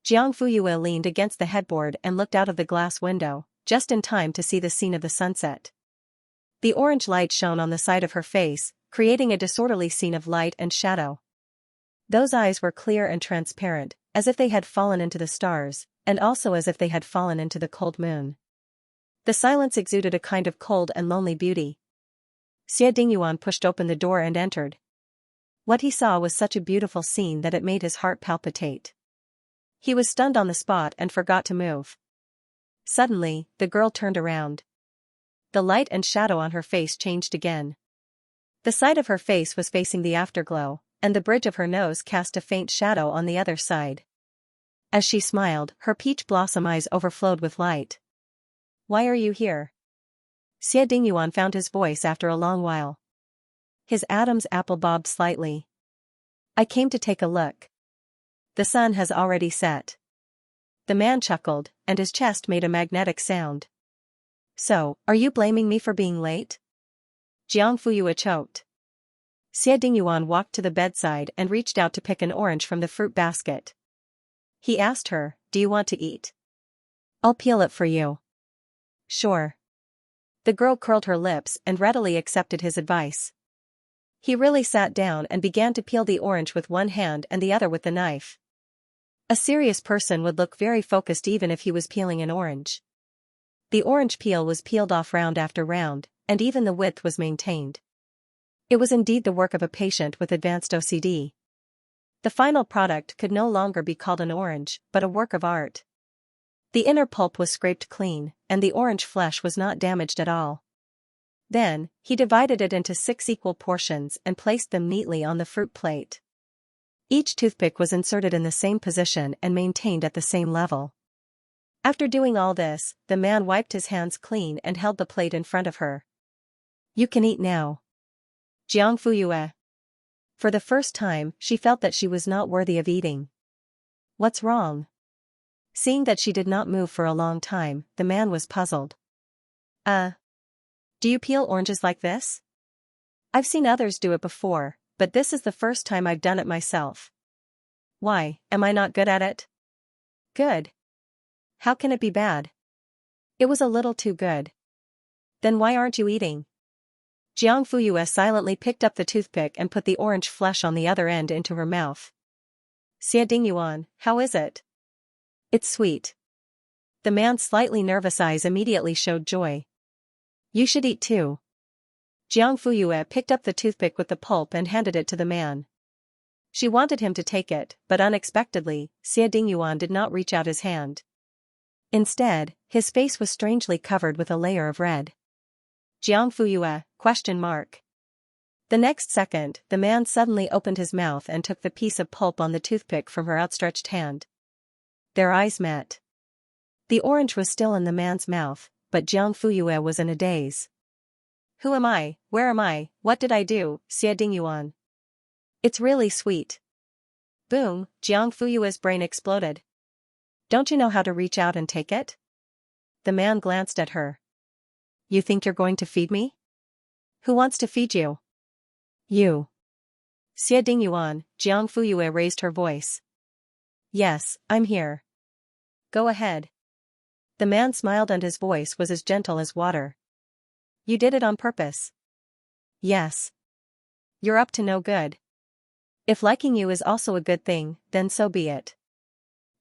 Jiang Fuyue leaned against the headboard and looked out of the glass window, just in time to see the scene of the sunset. The orange light shone on the side of her face, creating a disorderly scene of light and shadow. Those eyes were clear and transparent, as if they had fallen into the stars, and also as if they had fallen into the cold moon. The silence exuded a kind of cold and lonely beauty. Xie Dingyuan pushed open the door and entered. What he saw was such a beautiful scene that it made his heart palpitate. He was stunned on the spot and forgot to move. Suddenly, the girl turned around. The light and shadow on her face changed again. The side of her face was facing the afterglow, and the bridge of her nose cast a faint shadow on the other side. As she smiled, her peach blossom eyes overflowed with light. Why are you here? Xie Dingyuan found his voice after a long while. His Adam's apple bobbed slightly. I came to take a look. The sun has already set. The man chuckled, and his chest made a magnetic sound. So, are you blaming me for being late? Jiang Fuyue choked. Xie Dingyuan walked to the bedside and reached out to pick an orange from the fruit basket. He asked her, do you want to eat? I'll peel it for you. Sure. The girl curled her lips and readily accepted his advice. He really sat down and began to peel the orange with one hand and the other with the knife. A serious person would look very focused even if he was peeling an orange. The orange peel was peeled off round after round, and even the width was maintained. It was indeed the work of a patient with advanced OCD. The final product could no longer be called an orange, but a work of art. The inner pulp was scraped clean, and the orange flesh was not damaged at all. Then, he divided it into 6 equal portions and placed them neatly on the fruit plate. Each toothpick was inserted in the same position and maintained at the same level. After doing all this, the man wiped his hands clean and held the plate in front of her. You can eat now. Jiang Fuyue. For the first time, she felt that she was not worthy of eating. What's wrong? Seeing that she did not move for a long time, the man was puzzled. Do you peel oranges like this? I've seen others do it before, but this is the first time I've done it myself. Why, am I not good at it? Good. How can it be bad? It was a little too good. Then why aren't you eating? Jiang Fuyue silently picked up the toothpick and put the orange flesh on the other end into her mouth. Xie Dingyuan, how is it? It's sweet. The man's slightly nervous eyes immediately showed joy. You should eat too. Jiang Fuyue picked up the toothpick with the pulp and handed it to the man. She wanted him to take it, but unexpectedly, Xie Dingyuan did not reach out his hand. Instead, his face was strangely covered with a layer of red. Jiang Fuyue? The next second, the man suddenly opened his mouth and took the piece of pulp on the toothpick from her outstretched hand. Their eyes met. The orange was still in the man's mouth, but Jiang Fuyue was in a daze. Who am I? Where am I? What did I do? Xie Dingyuan. It's really sweet. Boom, Jiang Fuyue's brain exploded. Don't you know how to reach out and take it? The man glanced at her. You think you're going to feed me? Who wants to feed you? You. Xie Dingyuan, Jiang Fuyue raised her voice. Yes, I'm here. Go ahead. The man smiled and his voice was as gentle as water. You did it on purpose. Yes. You're up to no good. If liking you is also a good thing, then so be it.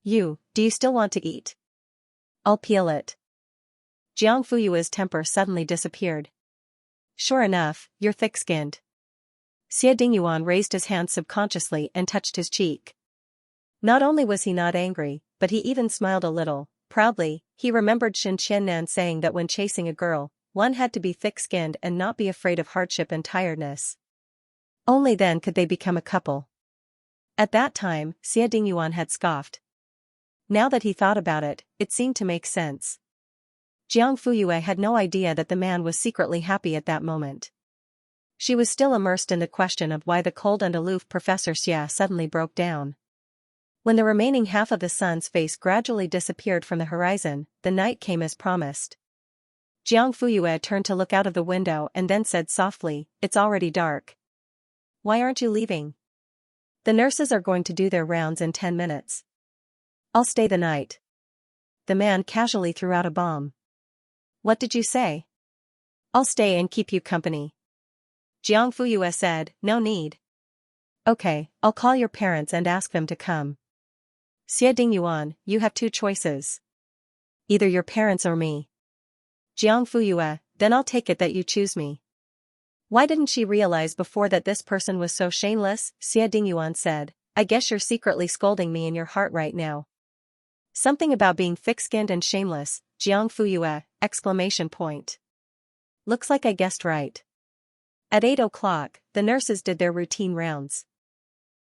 Do you still want to eat? I'll peel it. Jiang Fuyue's temper suddenly disappeared. Sure enough, you're thick-skinned. Xie Dingyuan raised his hand subconsciously and touched his cheek. Not only was he not angry, but he even smiled a little, proudly. He remembered Shin Qiannan saying that when chasing a girl, one had to be thick-skinned and not be afraid of hardship and tiredness. Only then could they become a couple. At that time, Xie Dingyuan had scoffed. Now that he thought about it, it seemed to make sense. Jiang Fuyue had no idea that the man was secretly happy at that moment. She was still immersed in the question of why the cold and aloof Professor Xia suddenly broke down. When the remaining half of the sun's face gradually disappeared from the horizon, the night came as promised. Jiang Fuyue turned to look out of the window and then said softly, "It's already dark. Why aren't you leaving? The nurses are going to do their rounds in 10 minutes. I'll stay the night." The man casually threw out a bomb. What did you say? I'll stay and keep you company. Jiang Fuyue said, no need. Okay, I'll call your parents and ask them to come. Xie Dingyuan, you have two choices. Either your parents or me. Jiang Fuyue, then I'll take it that you choose me. Why didn't she realize before that this person was so shameless? Xie Dingyuan said, I guess you're secretly scolding me in your heart right now. Something about being thick-skinned and shameless, Jiang Fuyue, exclamation point. Looks like I guessed right. At 8 o'clock, the nurses did their routine rounds.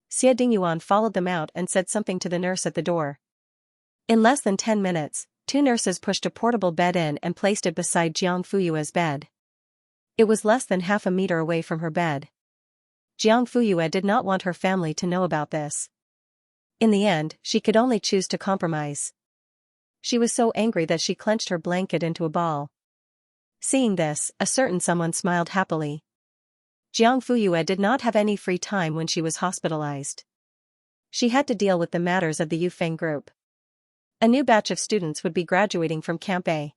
Xie Dingyuan followed them out and said something to the nurse at the door. In less than 10 minutes, 2 nurses pushed a portable bed in and placed it beside Jiang Fuyue's bed. It was less than half a meter away from her bed. Jiang Fuyue did not want her family to know about this. In the end, she could only choose to compromise. She was so angry that she clenched her blanket into a ball. Seeing this, a certain someone smiled happily. Jiang Fuyue did not have any free time when she was hospitalized. She had to deal with the matters of the Yufeng group. A new batch of students would be graduating from Camp A.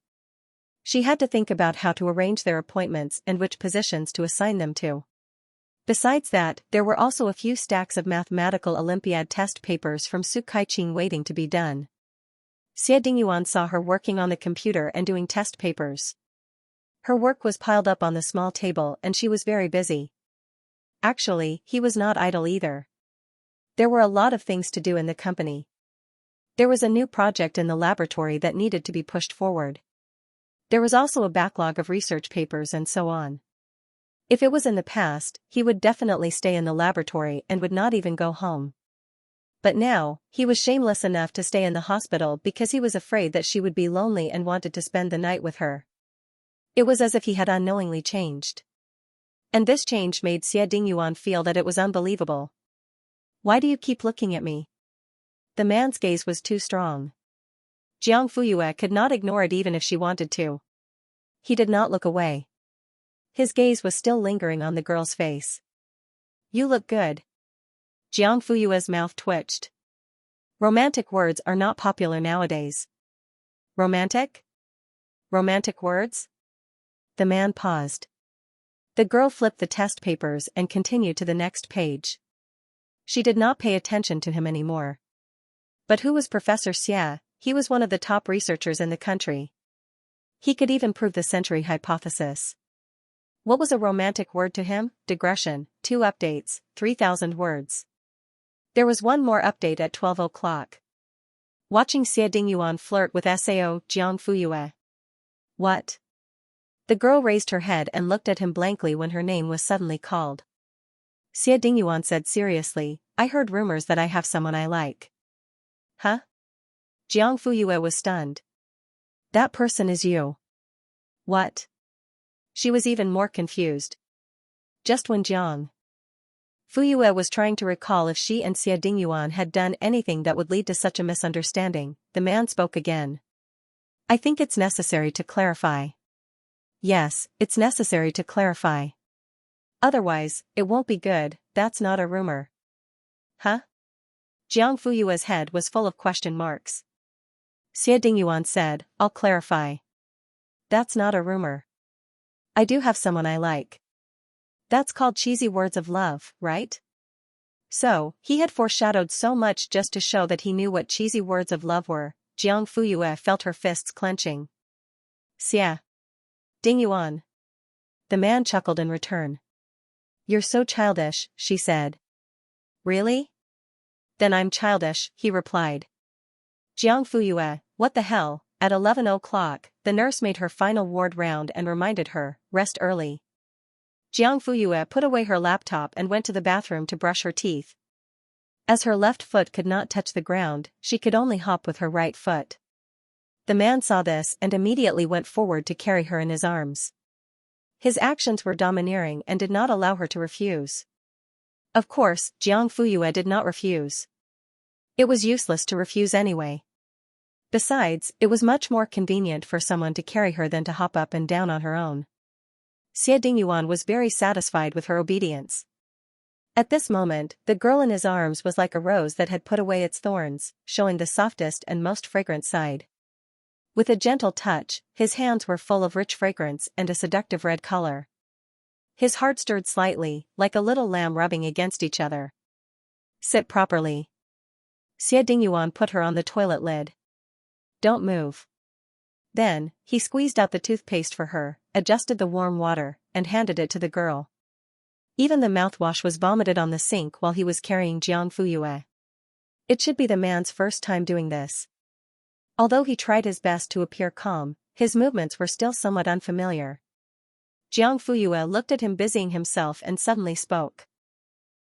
She had to think about how to arrange their appointments and which positions to assign them to. Besides that, there were also a few stacks of mathematical Olympiad test papers from Su Kaiqing waiting to be done. Xie Dingyuan saw her working on the computer and doing test papers. Her work was piled up on the small table and she was very busy. Actually, he was not idle either. There were a lot of things to do in the company. There was a new project in the laboratory that needed to be pushed forward. There was also a backlog of research papers and so on. If it was in the past, he would definitely stay in the laboratory and would not even go home. But now, he was shameless enough to stay in the hospital because he was afraid that she would be lonely and wanted to spend the night with her. It was as if he had unknowingly changed. And this change made Xie Dingyuan feel that it was unbelievable. Why do you keep looking at me? The man's gaze was too strong. Jiang Fuyue could not ignore it even if she wanted to. He did not look away. His gaze was still lingering on the girl's face. You look good. Jiang Fuyue's mouth twitched. Romantic words are not popular nowadays. Romantic? Romantic words? The man paused. The girl flipped the test papers and continued to the next page. She did not pay attention to him anymore. But who was Professor Xia? he was one of the top researchers in the country. He could even prove the century hypothesis. What was a romantic word to him? Digression, 2 updates, 3,000 words. There was one more update at 12 o'clock. Watching Xie Dingyuan flirt with Sao Jiang Fuyue. What? The girl raised her head and looked at him blankly when her name was suddenly called. Xie Dingyuan said seriously, I heard rumors that I have someone I like. Huh? Jiang Fuyue was stunned. That person is you. What? She was even more confused. Just when Jiang Fuyue was trying to recall if she and Xie Dingyuan had done anything that would lead to such a misunderstanding, the man spoke again. I think it's necessary to clarify. Yes, it's necessary to clarify. Otherwise, it won't be good, that's not a rumor. Huh? Jiang Fuyue's head was full of question marks. Xie Dingyuan said, I'll clarify. That's not a rumor. I do have someone I like. That's called cheesy words of love, right? So, he had foreshadowed so much just to show that he knew what cheesy words of love were. Jiang Fuyue felt her fists clenching. Xie Dingyuan. The man chuckled in return. You're so childish, she said. Really? Then I'm childish, he replied. Jiang Fuyue, what the hell? At 11 o'clock, the nurse made her final ward round and reminded her, rest early. Jiang Fuyue put away her laptop and went to the bathroom to brush her teeth. As her left foot could not touch the ground, she could only hop with her right foot. The man saw this and immediately went forward to carry her in his arms. His actions were domineering and did not allow her to refuse. Of course, Jiang Fuyue did not refuse. It was useless to refuse anyway. Besides, it was much more convenient for someone to carry her than to hop up and down on her own. Xie Dingyuan was very satisfied with her obedience. At this moment, the girl in his arms was like a rose that had put away its thorns, showing the softest and most fragrant side. With a gentle touch, his hands were full of rich fragrance and a seductive red color. His heart stirred slightly, like a little lamb rubbing against each other. Sit properly. Xie Dingyuan put her on the toilet lid. Don't move. Then, he squeezed out the toothpaste for her, adjusted the warm water, and handed it to the girl. Even the mouthwash was vomited on the sink while he was carrying Jiang Fuyue. It should be the man's first time doing this. Although he tried his best to appear calm, his movements were still somewhat unfamiliar. Jiang Fuyue looked at him busying himself and suddenly spoke.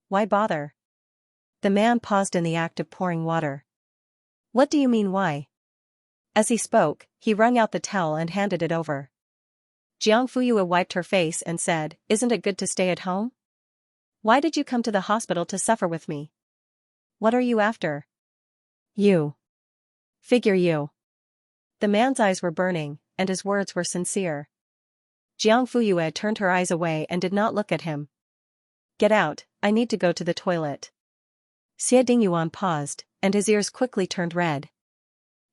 Why bother? The man paused in the act of pouring water. What do you mean why? As he spoke, he wrung out the towel and handed it over. Jiang Fuyue wiped her face and said, Isn't it good to stay at home? Why did you come to the hospital to suffer with me? What are you after? You. Figure you. The man's eyes were burning, and his words were sincere. Jiang Fuyue turned her eyes away and did not look at him. Get out, I need to go to the toilet. Xie Dingyuan paused, and his ears quickly turned red.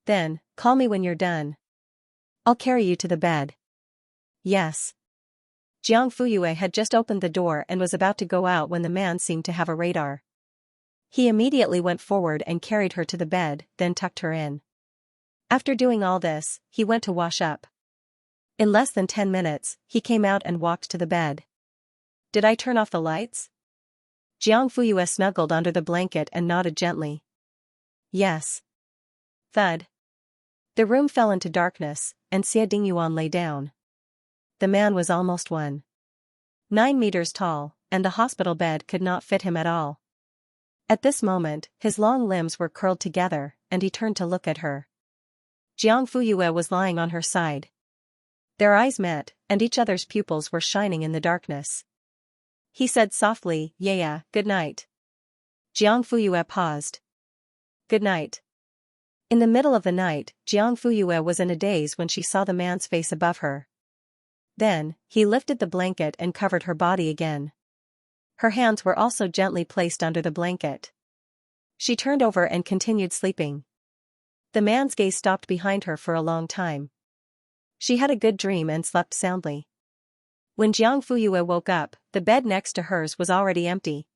Then, call me when you're done. I'll carry you to the bed. Yes. Jiang Fuyue had just opened the door and was about to go out when the man seemed to have a radar. He immediately went forward and carried her to the bed, then tucked her in. After doing all this, he went to wash up. In less than 10 minutes, he came out and walked to the bed. Did I turn off the lights? Jiang Fuyue snuggled under the blanket and nodded gently. Yes. Thud. The room fell into darkness, and Xie Dingyuan lay down. The man was almost 1.9 meters tall, and the hospital bed could not fit him at all. At this moment, his long limbs were curled together, and he turned to look at her. Jiang Fuyue was lying on her side. Their eyes met, and each other's pupils were shining in the darkness. He said softly, Yeah, good night. Jiang Fuyue paused. Good night. In the middle of the night, Jiang Fuyue was in a daze when she saw the man's face above her. Then, he lifted the blanket and covered her body again. Her hands were also gently placed under the blanket. She turned over and continued sleeping. The man's gaze stopped behind her for a long time. She had a good dream and slept soundly. When Jiang Fuyue woke up, the bed next to hers was already empty.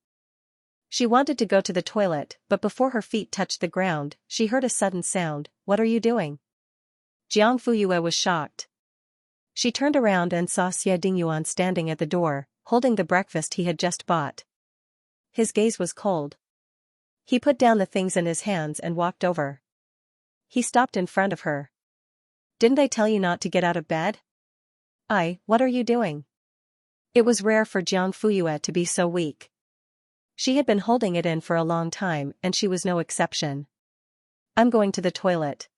She wanted to go to the toilet, but before her feet touched the ground, she heard a sudden sound. What are you doing? Jiang Fuyue was shocked. She turned around and saw Xie Dingyuan standing at the door, holding the breakfast he had just bought. His gaze was cold. He put down the things in his hands and walked over. He stopped in front of her. Didn't I tell you not to get out of bed? What are you doing? It was rare for Jiang Fuyue to be so weak. She had been holding it in for a long time and she was no exception. I'm going to the toilet.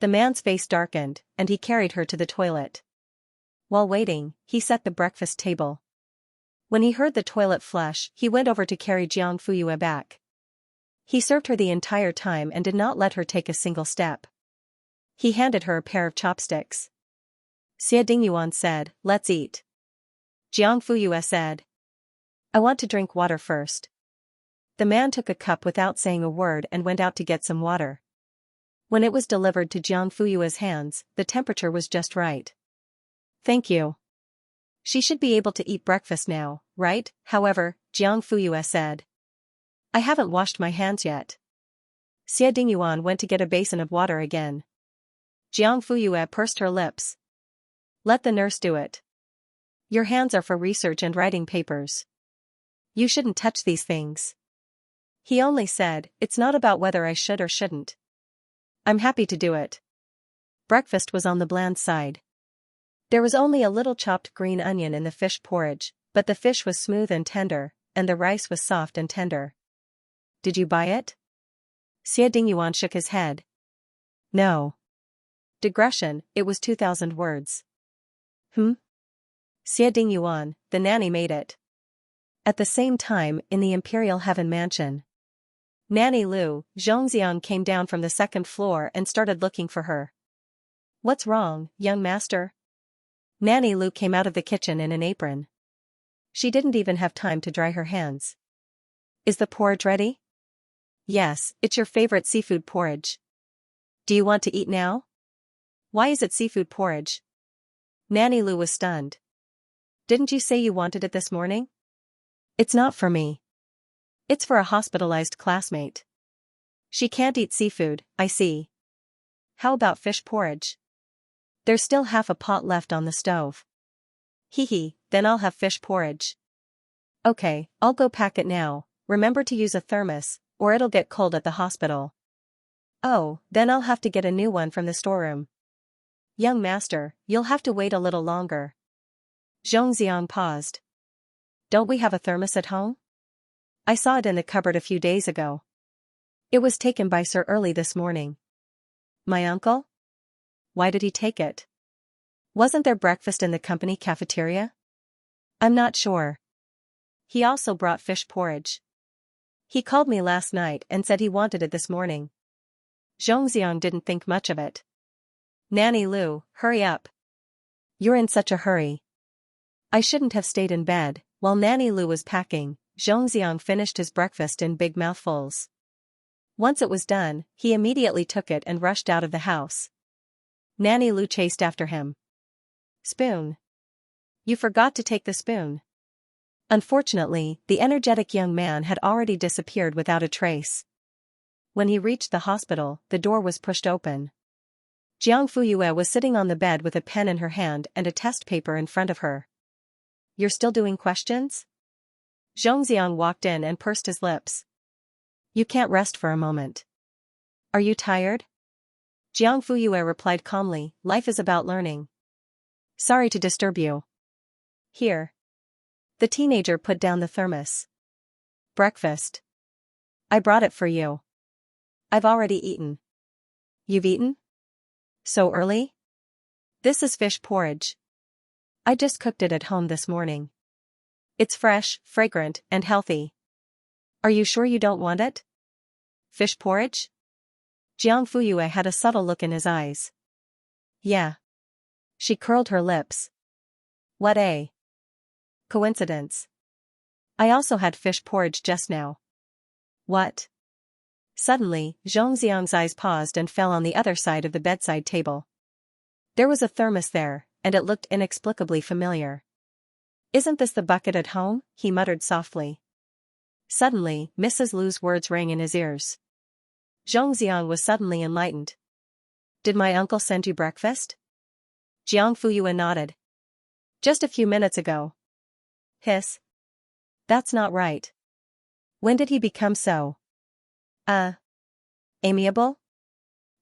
The man's face darkened, and he carried her to the toilet. While waiting, he set the breakfast table. When he heard the toilet flush, he went over to carry Jiang Fuyue back. He served her the entire time and did not let her take a single step. He handed her a pair of chopsticks. Xie Dingyuan said, let's eat. Jiang Fuyue said, I want to drink water first. The man took a cup without saying a word and went out to get some water. When it was delivered to Jiang Fuyue's hands, the temperature was just right. Thank you. She should be able to eat breakfast now, right? However, Jiang Fuyue said. I haven't washed my hands yet. Xie Dingyuan went to get a basin of water again. Jiang Fuyue pursed her lips. Let the nurse do it. Your hands are for research and writing papers. You shouldn't touch these things. He only said, it's not about whether I should or shouldn't. I'm happy to do it. Breakfast was on the bland side. There was only a little chopped green onion in the fish porridge, but the fish was smooth and tender, and the rice was soft and tender. Did you buy it? Xie Dingyuan shook his head. No. Digression, it was 2,000 words. Xie Dingyuan, the nanny made it. At the same time, in the Imperial Heaven Mansion. Nanny Lu, Xianxia came down from the second floor and started looking for her. What's wrong, young master? Nanny Lu came out of the kitchen in an apron. She didn't even have time to dry her hands. Is the porridge ready? Yes, it's your favorite seafood porridge. Do you want to eat now? Why is it seafood porridge? Nanny Lu was stunned. Didn't you say you wanted it this morning? It's not for me. It's for a hospitalized classmate. She can't eat seafood, I see. How about fish porridge? There's still half a pot left on the stove. Then I'll have fish porridge. Okay, I'll go pack it now. Remember to use a thermos, or it'll get cold at the hospital. Oh, then I'll have to get a new one from the storeroom. Young master, you'll have to wait a little longer. Xianxia paused. Don't we have a thermos at home? I saw it in the cupboard a few days ago. It was taken by Sir early this morning. My uncle? Why did he take it? Wasn't there breakfast in the company cafeteria? I'm not sure. He also brought fish porridge. He called me last night and said he wanted it this morning. Xianxia didn't think much of it. Nanny Lu, hurry up. You're in such a hurry. I shouldn't have stayed in bed. While Nanny Lu was packing, Xianxia finished his breakfast in big mouthfuls. Once it was done, he immediately took it and rushed out of the house. Nanny Lu chased after him. Spoon. You forgot to take the spoon. Unfortunately, the energetic young man had already disappeared without a trace. When he reached the hospital, the door was pushed open. Jiang Fuyue was sitting on the bed with a pen in her hand and a test paper in front of her. You're still doing questions? Xianxia walked in and pursed his lips. You can't rest for a moment. Are you tired? Jiang Fuyue replied calmly, life is about learning. Sorry to disturb you. Here. The teenager put down the thermos. Breakfast. I brought it for you. I've already eaten. You've eaten? So early? This is fish porridge. I just cooked it at home this morning. It's fresh, fragrant, and healthy. Are you sure you don't want it? Fish porridge? Jiang Fuyue had a subtle look in his eyes. Yeah. She curled her lips. What a coincidence. I also had fish porridge just now. What? Suddenly, Xianxia's eyes paused and fell on the other side of the bedside table. There was a thermos there, and it looked inexplicably familiar. Isn't this the bucket at home? He muttered softly. Suddenly, Mrs. Lu's words rang in his ears. Xianxia was suddenly enlightened. Did my uncle send you breakfast? Jiang Fuyue nodded. Just a few minutes ago. Hiss. That's not right. When did he become so? Amiable?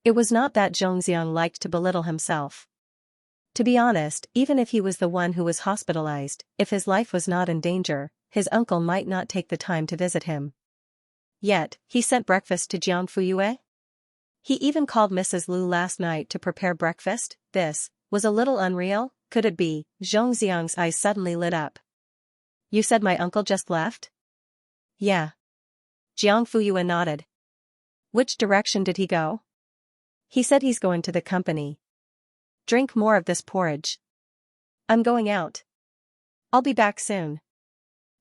It was not that Zhongxiang liked to belittle himself. To be honest, even if he was the one who was hospitalized, if his life was not in danger, his uncle might not take the time to visit him. Yet, he sent breakfast to Jiang Fuyue? He even called Mrs. Lu last night to prepare breakfast. This was a little unreal. Could it be? Zhongxiang's eyes suddenly lit up. You said my uncle just left? Yeah. Jiang Fuyue nodded. Which direction did he go? He said he's going to the company. Drink more of this porridge. I'm going out. I'll be back soon.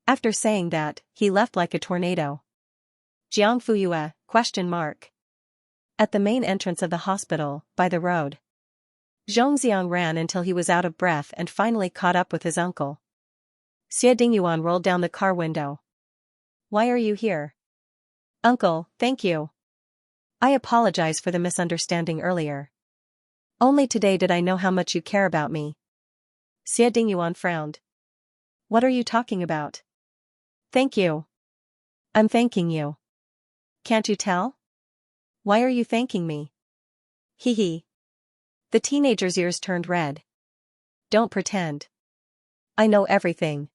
After saying that, he left like a tornado. Jiang Fuyue, ? At the main entrance of the hospital, by the road. Zhongxiang ran until he was out of breath and finally caught up with his uncle. Xie Dingyuan rolled down the car window. Why are you here? Uncle, thank you. I apologize for the misunderstanding earlier. Only today did I know how much you care about me. Xie Dingyuan frowned. What are you talking about? Thank you. I'm thanking you. Can't you tell? Why are you thanking me? Hee hee. The teenager's ears turned red. Don't pretend. I know everything.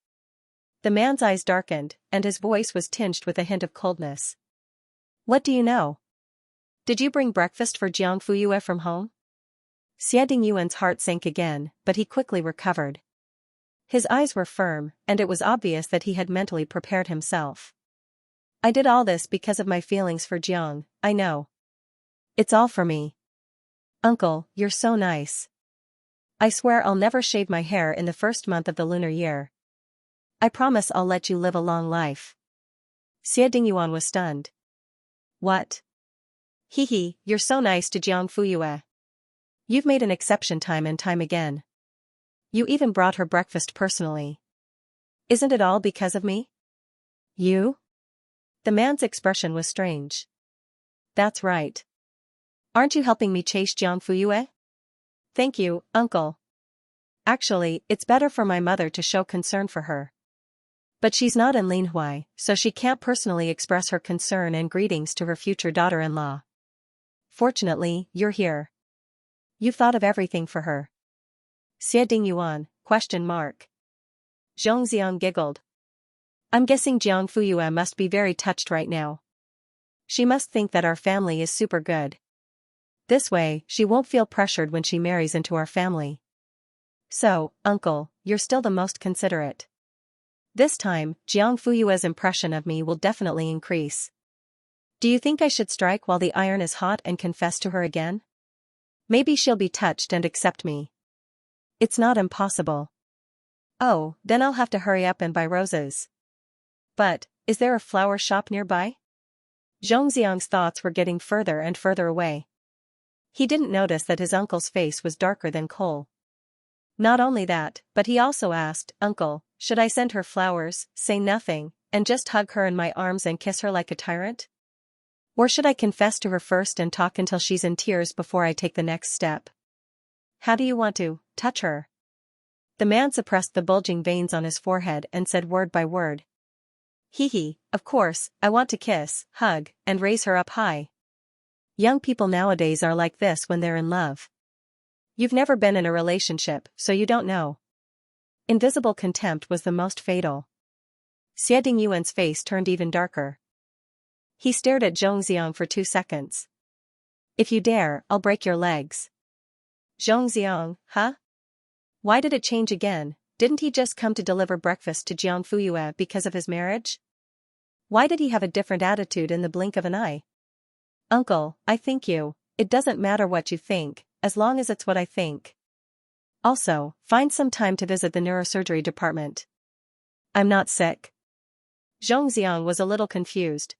The man's eyes darkened, and his voice was tinged with a hint of coldness. What do you know? Did you bring breakfast for Jiang Fuyue from home? Xie Dingyuan's heart sank again, but he quickly recovered. His eyes were firm, and it was obvious that he had mentally prepared himself. I did all this because of my feelings for Jiang, I know. It's all for me. Uncle, you're so nice. I swear I'll never shave my hair in the first month of the lunar year. I promise I'll let you live a long life. Xie Dingyuan was stunned. What? Hee hee, you're so nice to Jiang Fuyue. You've made an exception time and time again. You even brought her breakfast personally. Isn't it all because of me? You? The man's expression was strange. That's right. Aren't you helping me chase Jiang Fuyue? Thank you, uncle. Actually, it's better for my mother to show concern for her. But she's not in Linhuai, so she can't personally express her concern and greetings to her future daughter-in-law. Fortunately, you're here. You've thought of everything for her. Xie Dingyuan, ? Zhongxiang giggled. I'm guessing Jiang Fuyue must be very touched right now. She must think that our family is super good. This way, she won't feel pressured when she marries into our family. So, uncle, you're still the most considerate. This time, Jiang Fuyue's impression of me will definitely increase. Do you think I should strike while the iron is hot and confess to her again? Maybe she'll be touched and accept me. It's not impossible. Oh, then I'll have to hurry up and buy roses. But, is there a flower shop nearby? Zhongxiang's thoughts were getting further and further away. He didn't notice that his uncle's face was darker than coal. Not only that, but he also asked, Uncle, should I send her flowers, say nothing, and just hug her in my arms and kiss her like a tyrant? Or should I confess to her first and talk until she's in tears before I take the next step? How do you want to touch her? The man suppressed the bulging veins on his forehead and said word by word. Hee hee, of course, I want to kiss, hug, and raise her up high. Young people nowadays are like this when they're in love. You've never been in a relationship, so you don't know. Invisible contempt was the most fatal. Xie Dingyuan's face turned even darker. He stared at Zhongxiang for 2 seconds. If you dare, I'll break your legs. Zhongxiang, huh? Why did it change again? Didn't he just come to deliver breakfast to Jiang Fuyue because of his marriage? Why did he have a different attitude in the blink of an eye? Uncle, I think you. It doesn't matter what you think, as long as it's what I think. Also, find some time to visit the neurosurgery department. I'm not sick. Zhongxiang was a little confused.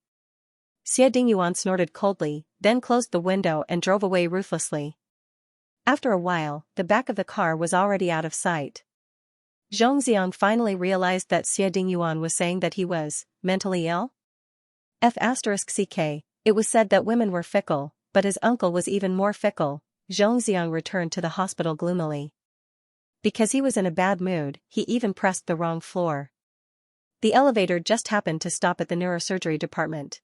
Xie Dingyuan snorted coldly, then closed the window and drove away ruthlessly. After a while, the back of the car was already out of sight. Zhongxiang finally realized that Xie Dingyuan was saying that he was mentally ill. F*ck. It was said that women were fickle, but his uncle was even more fickle. Xianxia returned to the hospital gloomily. Because he was in a bad mood, he even pressed the wrong floor. The elevator just happened to stop at the neurosurgery department.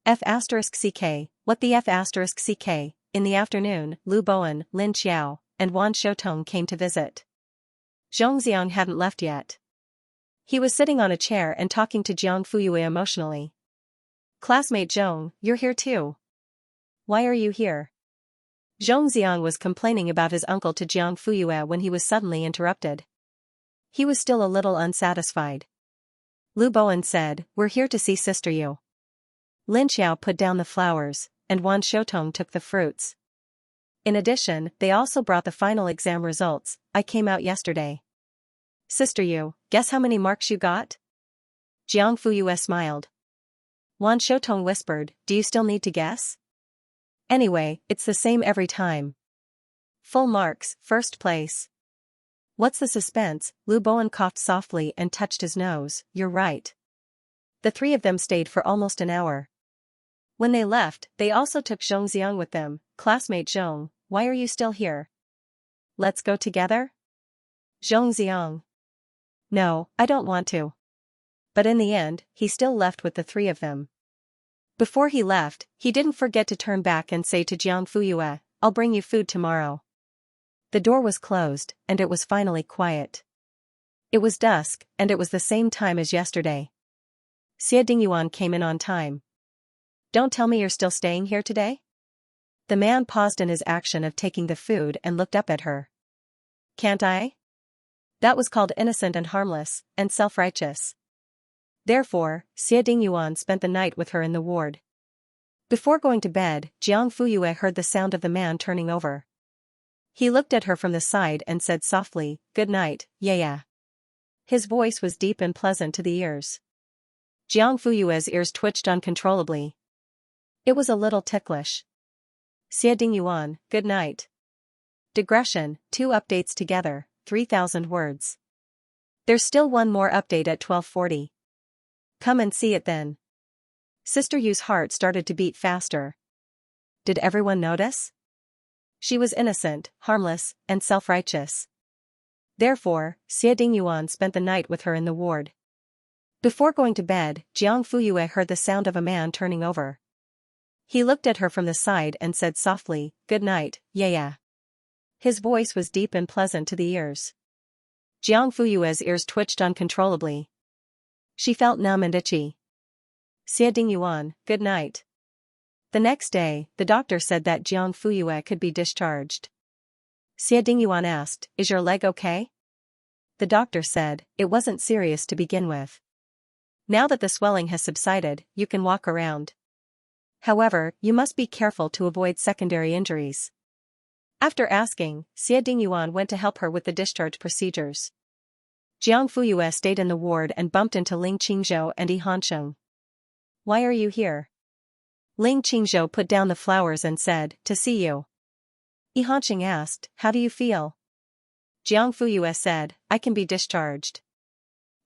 F*ck. What the F*ck? In the afternoon, Lu Bowen, Lin Xiao, and Wan Shoutong came to visit. Zhongxiang hadn't left yet. He was sitting on a chair and talking to Jiang Fuyue emotionally. Classmate Zhong, you're here too. Why are you here? Zhongxiang was complaining about his uncle to Jiang Fuyue when he was suddenly interrupted. He was still a little unsatisfied. Lu Bowen said, we're here to see Sister Yu. Lin Xiao put down the flowers, and Wan Shoutong took the fruits. In addition, they also brought the final exam results. I came out yesterday. Sister Yu, guess how many marks you got? Jiang Fuyue smiled. Wan Shoutong whispered, do you still need to guess? Anyway, it's the same every time. Full marks, first place. What's the suspense? Lu Bowen coughed softly and touched his nose. You're right. The three of them stayed for almost an hour. When they left, they also took Zhongxiang with them. Classmate Zhong, why are you still here? Let's go together? Zhongxiang. No, I don't want to. But in the end, he still left with the three of them. Before he left, he didn't forget to turn back and say to Jiang Fuyue, I'll bring you food tomorrow. The door was closed, and it was finally quiet. It was dusk, and it was the same time as yesterday. Xie Dingyuan came in on time. Don't tell me you're still staying here today? The man paused in his action of taking the food and looked up at her. Can't I? That was called innocent and harmless, and self-righteous. Therefore, Xie Dingyuan spent the night with her in the ward. Before going to bed, Jiang Fuyue heard the sound of the man turning over. He looked at her from the side and said softly, Good night, yeah. His voice was deep and pleasant to the ears. Jiang Fuyue's ears twitched uncontrollably. It was a little ticklish. Xie Dingyuan, good night. Digression, 2 updates together, 3,000 words. There's still one more update at 12:40. Come and see it then. Sister Yu's heart started to beat faster. Did everyone notice? She was innocent, harmless, and self-righteous. Therefore, Xie Dingyuan spent the night with her in the ward. Before going to bed, Jiang Fuyue heard the sound of a man turning over. He looked at her from the side and said softly, Good night, yeah. His voice was deep and pleasant to the ears. Jiang Fuyue's ears twitched uncontrollably. She felt numb and itchy. Xie Dingyuan, good night. The next day, the doctor said that Jiang Fuyue could be discharged. Xie Dingyuan asked, Is your leg okay? The doctor said, It wasn't serious to begin with. Now that the swelling has subsided, you can walk around. However, you must be careful to avoid secondary injuries. After asking, Xie Dingyuan went to help her with the discharge procedures. Jiang Fuyue stayed in the ward and bumped into Ling Qingzhou and Yi Hansheng. Why are you here? Ling Qingzhou put down the flowers and said, To see you. Yi Hansheng asked, How do you feel? Jiang Fuyue said, I can be discharged.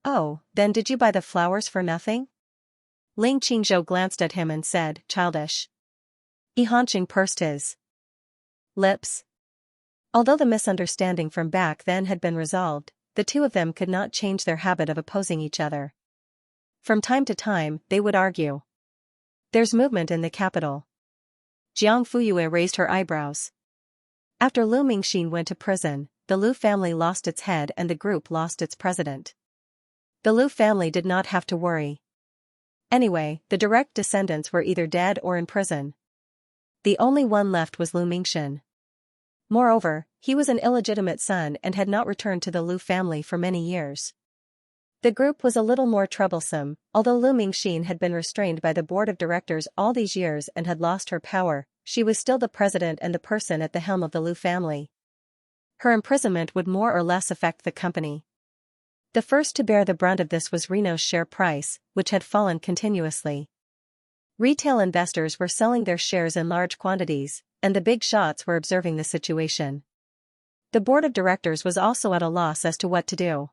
Oh, then did you buy the flowers for nothing? Ling Qingzhou glanced at him and said, Childish. Yi Hansheng pursed his lips. Although the misunderstanding from back then had been resolved, the two of them could not change their habit of opposing each other. From time to time, they would argue. There's movement in the capital. Jiang Fuyue raised her eyebrows. After Lu Mingxin went to prison, the Lu family lost its head and the group lost its president. The Lu family did not have to worry. Anyway, the direct descendants were either dead or in prison. The only one left was Lu Mingxin. Moreover, he was an illegitimate son and had not returned to the Lu family for many years. The group was a little more troublesome. Although Lu Mingxin had been restrained by the board of directors all these years and had lost her power, she was still the president and the person at the helm of the Lu family. Her imprisonment would more or less affect the company. The first to bear the brunt of this was Reno's share price, which had fallen continuously. Retail investors were selling their shares in large quantities, and the big shots were observing the situation. The board of directors was also at a loss as to what to do.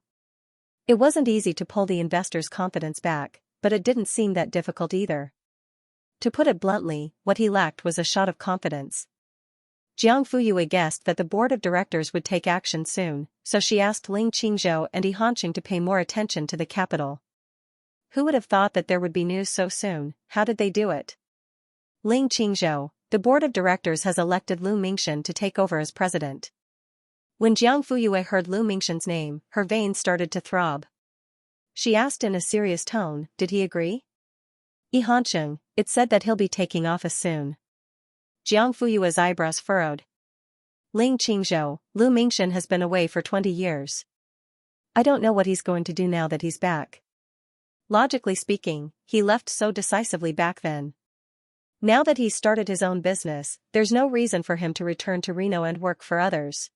It wasn't easy to pull the investors' confidence back, but it didn't seem that difficult either. To put it bluntly, what he lacked was a shot of confidence. Jiang Fuyue guessed that the board of directors would take action soon, so she asked Ling Qingzhou and Yi Hanqing to pay more attention to the capital. Who would have thought that there would be news so soon? How did they do it? Ling Qingzhou, the board of directors has elected Lu Mingxian to take over as president. When Jiang Fuyue heard Lu Mingxian's name, her veins started to throb. She asked in a serious tone, did he agree? Yi Hanqing, it's said that he'll be taking office soon. Jiang Fuyue's eyebrows furrowed. Ling Qingzhou, Lu Mingxian has been away for 20 years. I don't know what he's going to do now that he's back. Logically speaking, he left so decisively back then. Now that he's started his own business, there's no reason for him to return to Reno and work for others.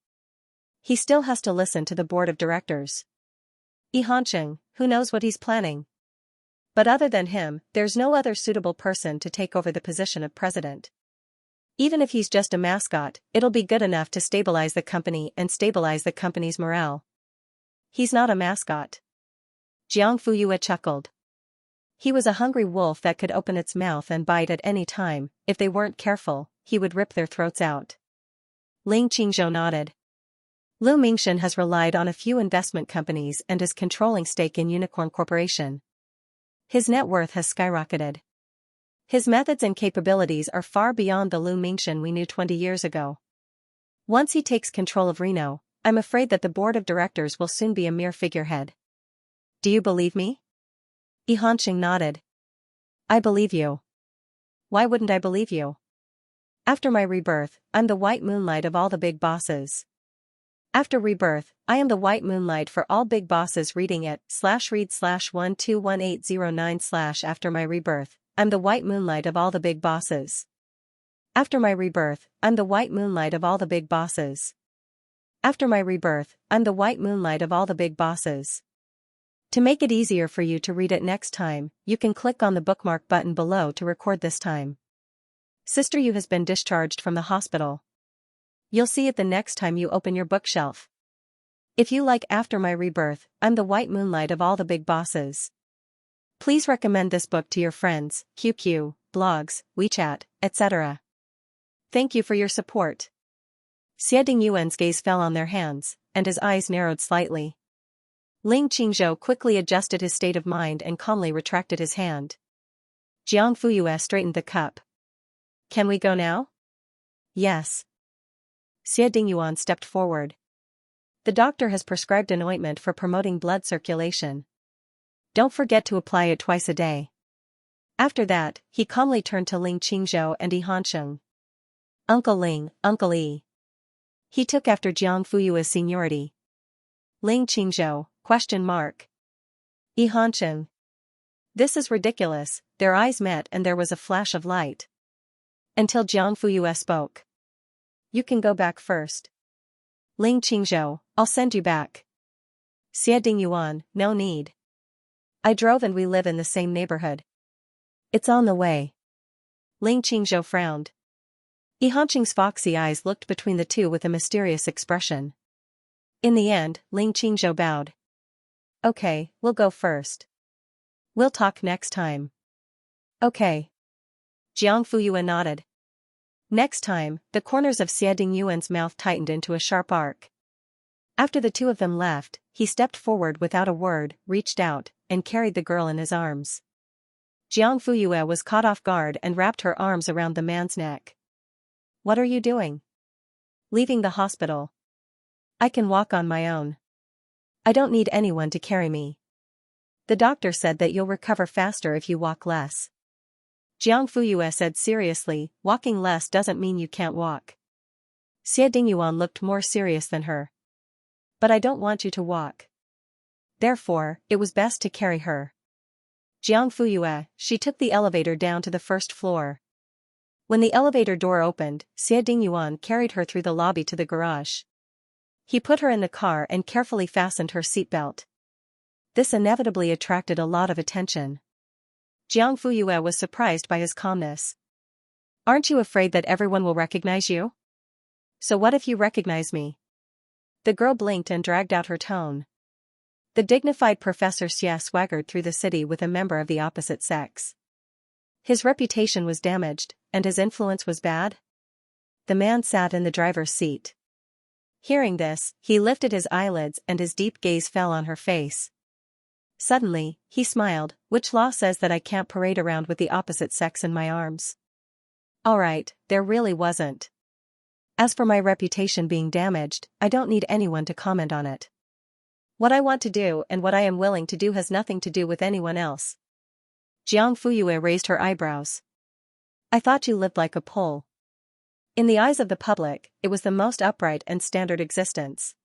He still has to listen to the board of directors. Yi Hanqing, who knows what he's planning? But other than him, there's no other suitable person to take over the position of president. Even if he's just a mascot, it'll be good enough to stabilize the company and stabilize the company's morale. He's not a mascot. Jiang Fuyue chuckled. He was a hungry wolf that could open its mouth and bite at any time. If they weren't careful, he would rip their throats out. Ling Qingzhou nodded. Lu Mingxian has relied on a few investment companies and his controlling stake in Unicorn Corporation. His net worth has skyrocketed. His methods and capabilities are far beyond the Lu Mingxian we knew 20 years ago. Once he takes control of Reno, I'm afraid that the board of directors will soon be a mere figurehead. Do you believe me? Yi Hanqing nodded. I believe you. Why wouldn't I believe you? After my rebirth, I'm the white moonlight of all the big bosses. After rebirth, I am the white moonlight for all big bosses. Reading it /read/121809/ After my rebirth, I'm the white moonlight of all the big bosses. After my rebirth, I'm the white moonlight of all the big bosses. After my rebirth, I'm the white moonlight of all the big bosses. To make it easier for you to read it next time, you can click on the bookmark button below to record this time. Sister Yu has been discharged from the hospital. You'll see it the next time you open your bookshelf. If you like After My Rebirth, I'm the white moonlight of all the big bosses. Please recommend this book to your friends, QQ, blogs, WeChat, etc. Thank you for your support. Xie Dingyuan's gaze fell on their hands, and his eyes narrowed slightly. Ling Qingzhou quickly adjusted his state of mind and calmly retracted his hand. Jiang Fuyue straightened the cup. Can we go now? Yes. Xie Dingyuan stepped forward. The doctor has prescribed an ointment for promoting blood circulation. Don't forget to apply it twice a day. After that, he calmly turned to Ling Qingzhou and Yi Hanqing. Uncle Ling, Uncle Yi. He took after Jiang Fuyue's seniority. Ling Qingzhou, ? Yi Hanqing. This is ridiculous. Their eyes met and there was a flash of light. Until Jiang Fuyue spoke. You can go back first. Ling Qingzhou, I'll send you back. Xie Dingyuan, no need. I drove and we live in the same neighborhood. It's on the way. Ling Qingzhou frowned. Yi Hanqing's foxy eyes looked between the two with a mysterious expression. In the end, Ling Qingzhou bowed. Okay, we'll go first. We'll talk next time. Okay. Jiang Fuyue nodded. Next time, the corners of Xie Dingyuan's mouth tightened into a sharp arc. After the two of them left, he stepped forward without a word, reached out, and carried the girl in his arms. Jiang Fuyue was caught off guard and wrapped her arms around the man's neck. What are you doing? Leaving the hospital. I can walk on my own. I don't need anyone to carry me. The doctor said that you'll recover faster if you walk less. Jiang Fuyue said seriously, walking less doesn't mean you can't walk. Xie Dingyuan looked more serious than her. But I don't want you to walk. Therefore, it was best to carry her. Jiang Fuyue, she took the elevator down to the first floor. When the elevator door opened, Xie Dingyuan carried her through the lobby to the garage. He put her in the car and carefully fastened her seatbelt. This inevitably attracted a lot of attention. Jiang Fuyue was surprised by his calmness. Aren't you afraid that everyone will recognize you? So what if you recognize me? The girl blinked and dragged out her tone. The dignified Professor Xia swaggered through the city with a member of the opposite sex. His reputation was damaged, and his influence was bad? The man sat in the driver's seat. Hearing this, he lifted his eyelids and his deep gaze fell on her face. Suddenly, he smiled. Which law says that I can't parade around with the opposite sex in my arms? Alright, there really wasn't. As for my reputation being damaged, I don't need anyone to comment on it. What I want to do and what I am willing to do has nothing to do with anyone else. Jiang Fuyue raised her eyebrows. I thought you lived like a pole. In the eyes of the public, it was the most upright and standard existence.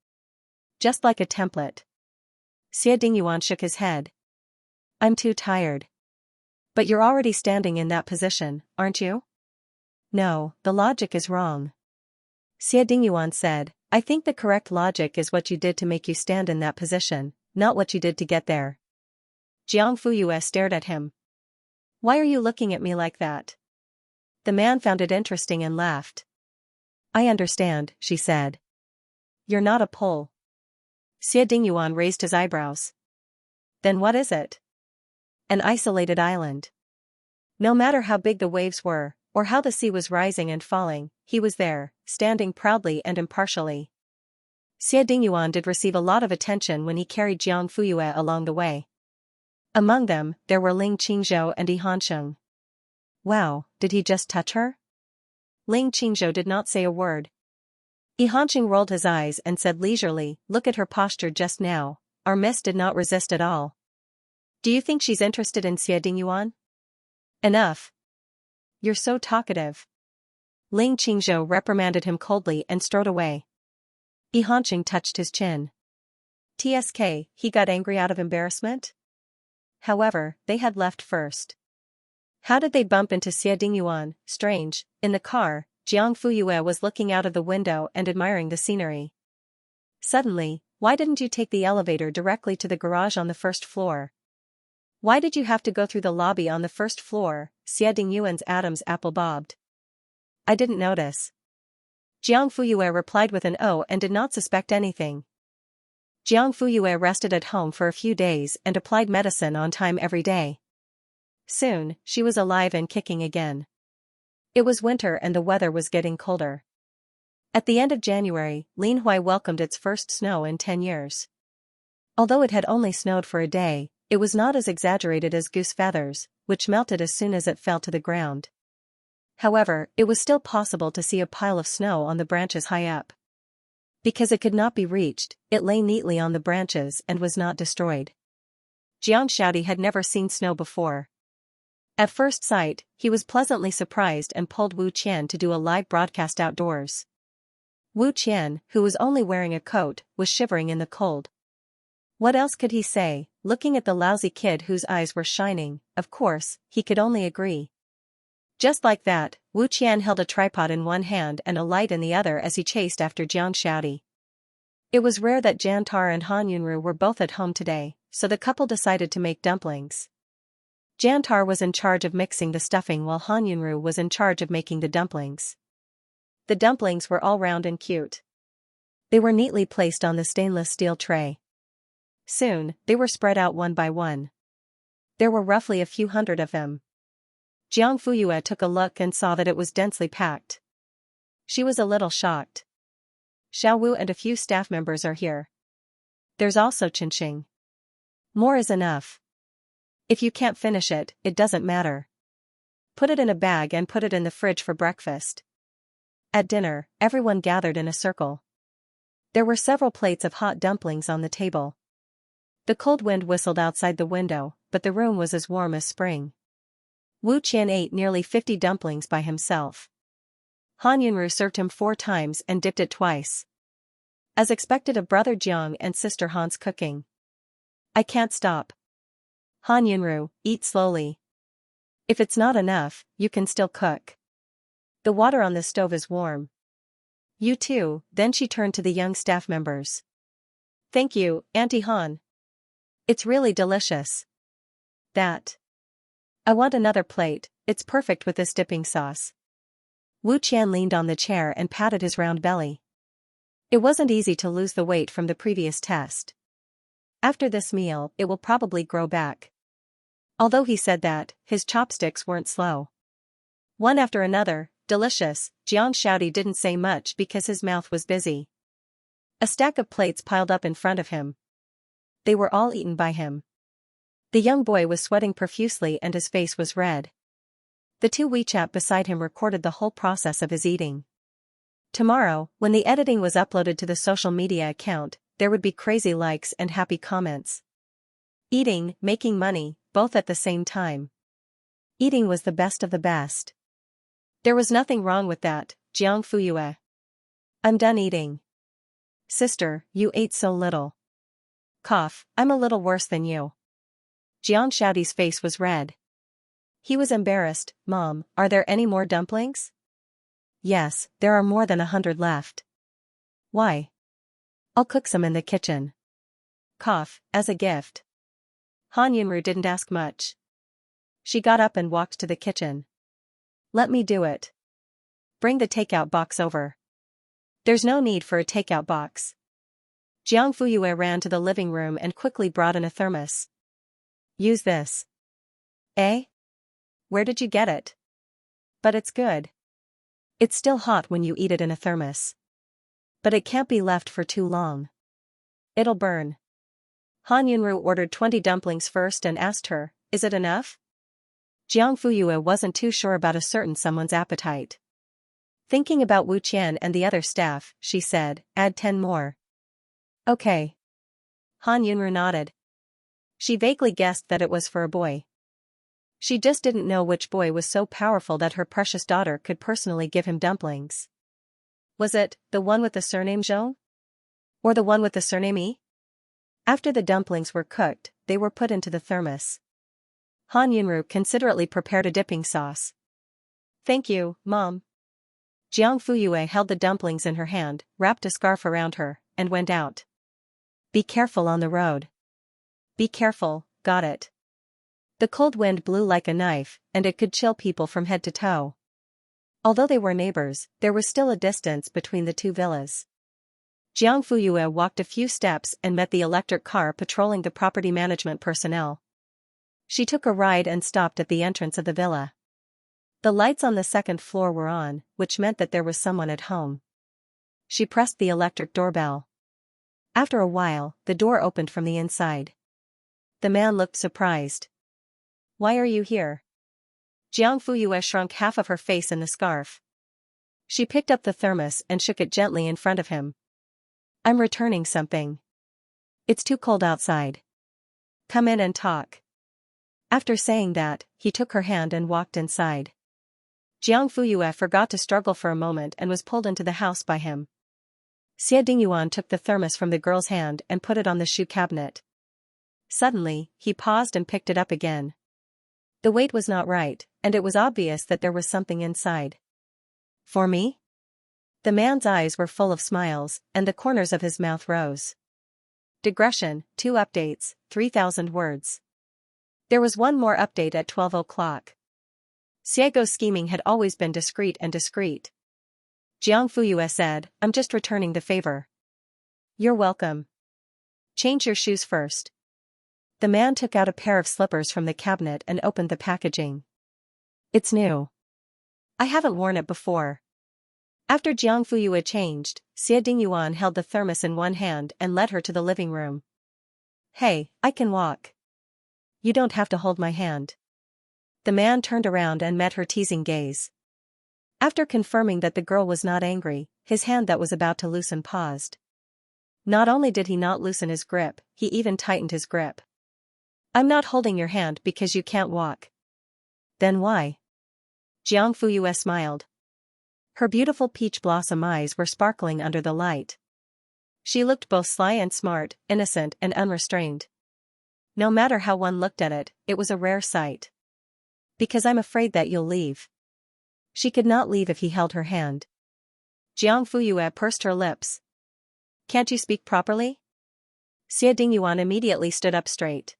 Just like a template. Xie Dingyuan shook his head. I'm too tired. But you're already standing in that position, aren't you? No, the logic is wrong. Xie Dingyuan said, I think the correct logic is what you did to make you stand in that position, not what you did to get there. Jiang Fuyue stared at him. Why are you looking at me like that? The man found it interesting and laughed. I understand, she said. You're not a pole. Xie Dingyuan raised his eyebrows. Then what is it? An isolated island. No matter how big the waves were, or how the sea was rising and falling, he was there, standing proudly and impartially. Xie Dingyuan did receive a lot of attention when he carried Jiang Fuyue along the way. Among them, there were Ling Qingzhou and Yi Hansheng. Wow, did he just touch her? Ling Qingzhou did not say a word. Yi Hansheng rolled his eyes and said leisurely, look at her posture just now, our miss did not resist at all. Do you think she's interested in Xie Dingyuan? Enough. You're so talkative. Ling Qingzhou reprimanded him coldly and strode away. Yi Hansheng touched his chin. TSK, he got angry out of embarrassment? However, they had left first. How did they bump into Xie Dingyuan? Strange. In the car, Jiang Fuyue was looking out of the window and admiring the scenery. Suddenly, why didn't you take the elevator directly to the garage on the first floor? Why did you have to go through the lobby on the first floor? Xie Dingyuan's Adam's apple bobbed. I didn't notice. Jiang Fuyue replied with an O and did not suspect anything. Jiang Fuyue rested at home for a few days and applied medicine on time every day. Soon, she was alive and kicking again. It was winter and the weather was getting colder. At the end of January, Linhui welcomed its first snow in 10 years. Although it had only snowed for a day, it was not as exaggerated as goose feathers, which melted as soon as it fell to the ground. However, it was still possible to see a pile of snow on the branches high up. Because it could not be reached, it lay neatly on the branches and was not destroyed. Xianxia had never seen snow before. At first sight, he was pleasantly surprised and pulled Wu Qian to do a live broadcast outdoors. Wu Qian, who was only wearing a coat, was shivering in the cold. What else could he say, looking at the lousy kid whose eyes were shining? Of course, he could only agree. Just like that, Wu Qian held a tripod in one hand and a light in the other as he chased after Xianxia. It was rare that Jantar and Han Yunru were both at home today, so the couple decided to make dumplings. Jantar was in charge of mixing the stuffing while Han Yunru was in charge of making the dumplings. The dumplings were all round and cute. They were neatly placed on the stainless steel tray. Soon, they were spread out one by one. There were roughly a few hundred of them. Jiang Fuyue took a look and saw that it was densely packed. She was a little shocked. Xiao Wu and a few staff members are here. There's also Qinxing. More is enough. If you can't finish it, it doesn't matter. Put it in a bag and put it in the fridge for breakfast. At dinner, everyone gathered in a circle. There were several plates of hot dumplings on the table. The cold wind whistled outside the window, but the room was as warm as spring. Wu Qian ate nearly 50 dumplings by himself. Han Yunru served him 4 times and dipped it twice. As expected of brother Jiang and sister Han's cooking. I can't stop. Han Yunru, eat slowly. If it's not enough, you can still cook. The water on the stove is warm. You too. Then she turned to the young staff members. Thank you, Auntie Han. It's really delicious. That. I want another plate, it's perfect with this dipping sauce. Wu Qian leaned on the chair and patted his round belly. It wasn't easy to lose the weight from the previous test. After this meal, it will probably grow back. Although he said that, his chopsticks weren't slow. One after another, delicious, Xianxia didn't say much because his mouth was busy. A stack of plates piled up in front of him. They were all eaten by him. The young boy was sweating profusely and his face was red. The two WeChat beside him recorded the whole process of his eating. Tomorrow, when the editing was uploaded to the social media account, there would be crazy likes and happy comments. Eating, making money, both at the same time. Eating was the best of the best. There was nothing wrong with that, Jiang Fuyue. I'm done eating. Sister, you ate so little. Cough, I'm a little worse than you. Jiang Xiao's face was red. He was embarrassed. Mom, are there any more dumplings? Yes, there are more than 100 left. Why? I'll cook some in the kitchen. Cough, as a gift. Han Yunru didn't ask much. She got up and walked to the kitchen. Let me do it. Bring the takeout box over. There's no need for a takeout box. Jiang Fuyue ran to the living room and quickly brought in a thermos. Use this. Eh? Where did you get it? But it's good. It's still hot when you eat it in a thermos. But it can't be left for too long. It'll burn. Han Yunru ordered 20 dumplings first and asked her, is it enough? Jiang Fuyue wasn't too sure about a certain someone's appetite. Thinking about Wu Qian and the other staff, she said, add 10 more. Okay. Han Yunru nodded. She vaguely guessed that it was for a boy. She just didn't know which boy was so powerful that her precious daughter could personally give him dumplings. Was it the one with the surname Zhou? Or the one with the surname Yi? After the dumplings were cooked, they were put into the thermos. Han Yunru considerately prepared a dipping sauce. Thank you, Mom. Jiang Fuyue held the dumplings in her hand, wrapped a scarf around her, and went out. Be careful on the road. Be careful, got it. The cold wind blew like a knife, and it could chill people from head to toe. Although they were neighbors, there was still a distance between the two villas. Jiang Fuyue walked a few steps and met the electric car patrolling the property management personnel. She took a ride and stopped at the entrance of the villa. The lights on the second floor were on, which meant that there was someone at home. She pressed the electric doorbell. After a while, the door opened from the inside. The man looked surprised. Why are you here? Jiang Fuyue shrunk half of her face in the scarf. She picked up the thermos and shook it gently in front of him. I'm returning something. It's too cold outside. Come in and talk. After saying that, he took her hand and walked inside. Jiang Fuyue forgot to struggle for a moment and was pulled into the house by him. Xie Dingyuan took the thermos from the girl's hand and put it on the shoe cabinet. Suddenly, he paused and picked it up again. The weight was not right, and it was obvious that there was something inside. For me? The man's eyes were full of smiles, and the corners of his mouth rose. Digression, 2 updates, 3,000 words. There was one more update at 12 o'clock. Xiego's scheming had always been discreet and discreet. Jiang Fuyue said, I'm just returning the favor. You're welcome. Change your shoes first. The man took out a pair of slippers from the cabinet and opened the packaging. It's new. I haven't worn it before. After Jiang Fuyue changed, Xie Dingyuan held the thermos in one hand and led her to the living room. Hey, I can walk. You don't have to hold my hand. The man turned around and met her teasing gaze. After confirming that the girl was not angry, his hand that was about to loosen paused. Not only did he not loosen his grip, he even tightened his grip. I'm not holding your hand because you can't walk. Then why? Jiang Fuyue smiled. Her beautiful peach blossom eyes were sparkling under the light. She looked both sly and smart, innocent and unrestrained. No matter how one looked at it, it was a rare sight. Because I'm afraid that you'll leave. She could not leave if he held her hand. Jiang Fuyue pursed her lips. Can't you speak properly? Xie Dingyuan immediately stood up straight.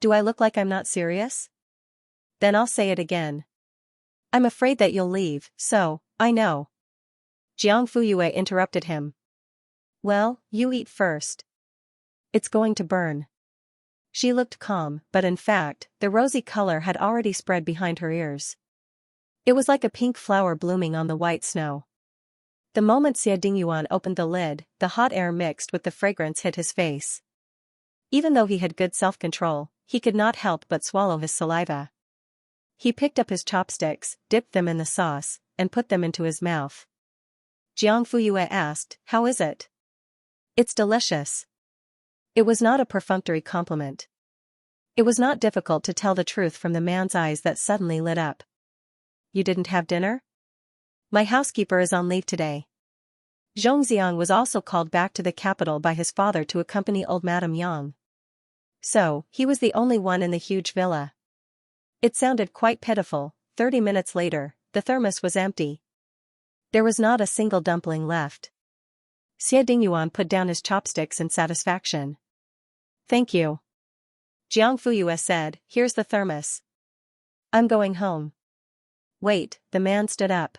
Do I look like I'm not serious? Then I'll say it again. I'm afraid that you'll leave, so, I know. Jiang Fuyue interrupted him. Well, you eat first. It's going to burn. She looked calm, but in fact, the rosy color had already spread behind her ears. It was like a pink flower blooming on the white snow. The moment Xie Dingyuan opened the lid, the hot air mixed with the fragrance hit his face. Even though he had good self-control, he could not help but swallow his saliva. He picked up his chopsticks, dipped them in the sauce, and put them into his mouth. Jiang Fuyue asked, "How is it?" "It's delicious." It was not a perfunctory compliment. It was not difficult to tell the truth from the man's eyes that suddenly lit up. "You didn't have dinner?" "My housekeeper is on leave today." Zhongxiang was also called back to the capital by his father to accompany old Madame Yang. So, he was the only one in the huge villa. It sounded quite pitiful. 30 minutes later, the thermos was empty. There was not a single dumpling left. Xie Dingyuan put down his chopsticks in satisfaction. "Thank you." Jiang Fuyue said, "Here's the thermos. I'm going home." "Wait," the man stood up.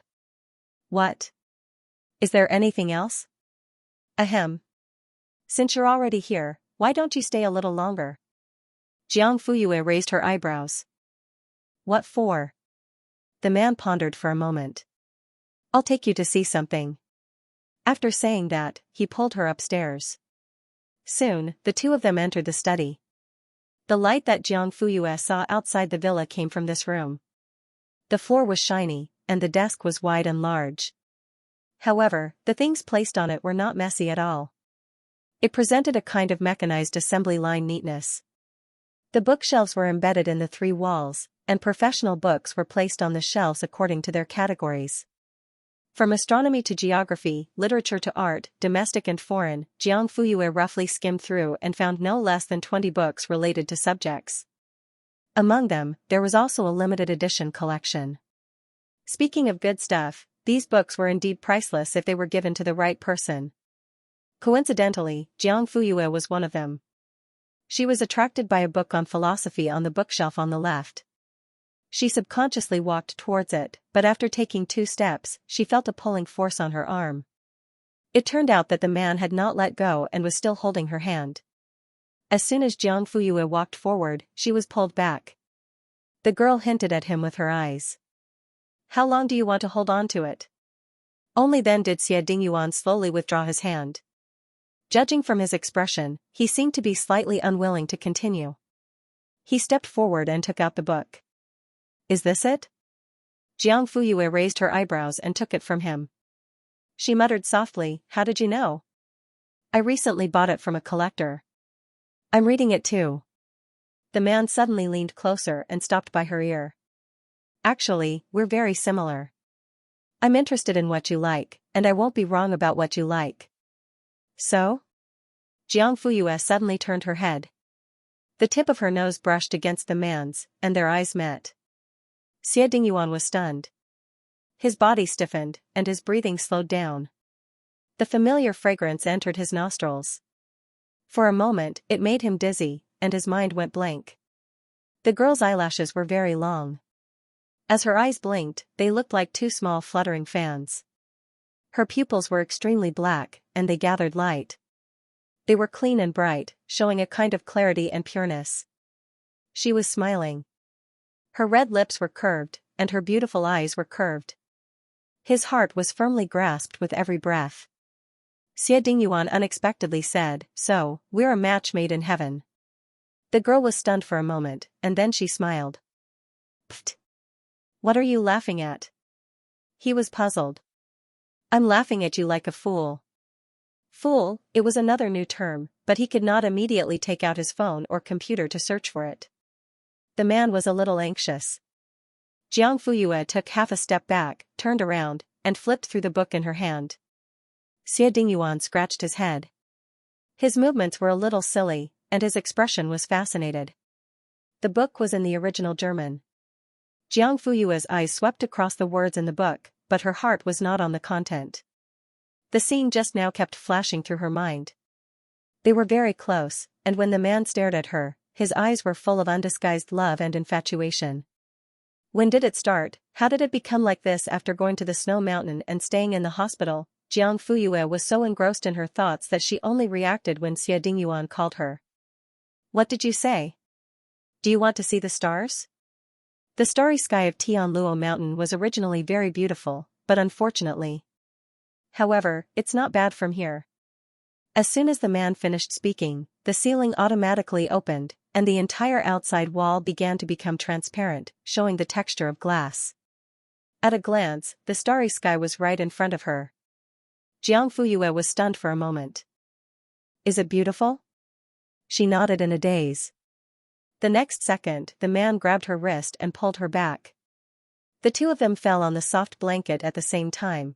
"What? Is there anything else?" "Ahem. Since you're already here, why don't you stay a little longer?" Jiang Fuyue raised her eyebrows. "What for?" The man pondered for a moment. "I'll take you to see something." After saying that, he pulled her upstairs. Soon, the two of them entered the study. The light that Jiang Fuyue saw outside the villa came from this room. The floor was shiny, and the desk was wide and large. However, the things placed on it were not messy at all. It presented a kind of mechanized assembly line neatness. The bookshelves were embedded in the three walls, and professional books were placed on the shelves according to their categories. From astronomy to geography, literature to art, domestic and foreign, Jiang Fuyue roughly skimmed through and found no less than 20 books related to subjects. Among them, there was also a limited edition collection. Speaking of good stuff, these books were indeed priceless if they were given to the right person. Coincidentally, Jiang Fuyue was one of them. She was attracted by a book on philosophy on the bookshelf on the left. She subconsciously walked towards it, but after taking 2 steps, she felt a pulling force on her arm. It turned out that the man had not let go and was still holding her hand. As soon as Jiang Fuyue walked forward, she was pulled back. The girl hinted at him with her eyes. "How long do you want to hold on to it?" Only then did Xie Dingyuan slowly withdraw his hand. Judging from his expression, he seemed to be slightly unwilling to continue. He stepped forward and took out the book. "Is this it?" Jiang Fuyue raised her eyebrows and took it from him. She muttered softly, "How did you know?" "I recently bought it from a collector." "I'm reading it too." The man suddenly leaned closer and stopped by her ear. "Actually, we're very similar. I'm interested in what you like, and I won't be wrong about what you like." "So?" Jiang Fuyue suddenly turned her head. The tip of her nose brushed against the man's, and their eyes met. Xie Dingyuan was stunned. His body stiffened, and his breathing slowed down. The familiar fragrance entered his nostrils. For a moment, it made him dizzy, and his mind went blank. The girl's eyelashes were very long. As her eyes blinked, they looked like 2 small fluttering fans. Her pupils were extremely black, and they gathered light. They were clean and bright, showing a kind of clarity and pureness. She was smiling. Her red lips were curved, and her beautiful eyes were curved. His heart was firmly grasped with every breath. Xie Dingyuan unexpectedly said, "So, we're a match made in heaven." The girl was stunned for a moment, and then she smiled. "Pfft! What are you laughing at?" He was puzzled. "I'm laughing at you like a fool." Fool, it was another new term, but he could not immediately take out his phone or computer to search for it. The man was a little anxious. Jiang Fuyue took half a step back, turned around, and flipped through the book in her hand. Xie Dingyuan scratched his head. His movements were a little silly, and his expression was fascinated. The book was in the original German. Jiang Fuyue's eyes swept across the words in the book, but her heart was not on the content. The scene just now kept flashing through her mind. They were very close, and when the man stared at her, his eyes were full of undisguised love and infatuation. When did it start? How did it become like this after going to the snow mountain and staying in the hospital? Jiang Fuyue was so engrossed in her thoughts that she only reacted when Xie Dingyuan called her. What did you say? Do you want to see the stars? The starry sky of Tianluo Mountain was originally very beautiful, but unfortunately. However, it's not bad from here. As soon as the man finished speaking, the ceiling automatically opened, and the entire outside wall began to become transparent, showing the texture of glass. At a glance, the starry sky was right in front of her. Jiang Fuyue was stunned for a moment. Is it beautiful? She nodded in a daze. The next second, the man grabbed her wrist and pulled her back. The two of them fell on the soft blanket at the same time.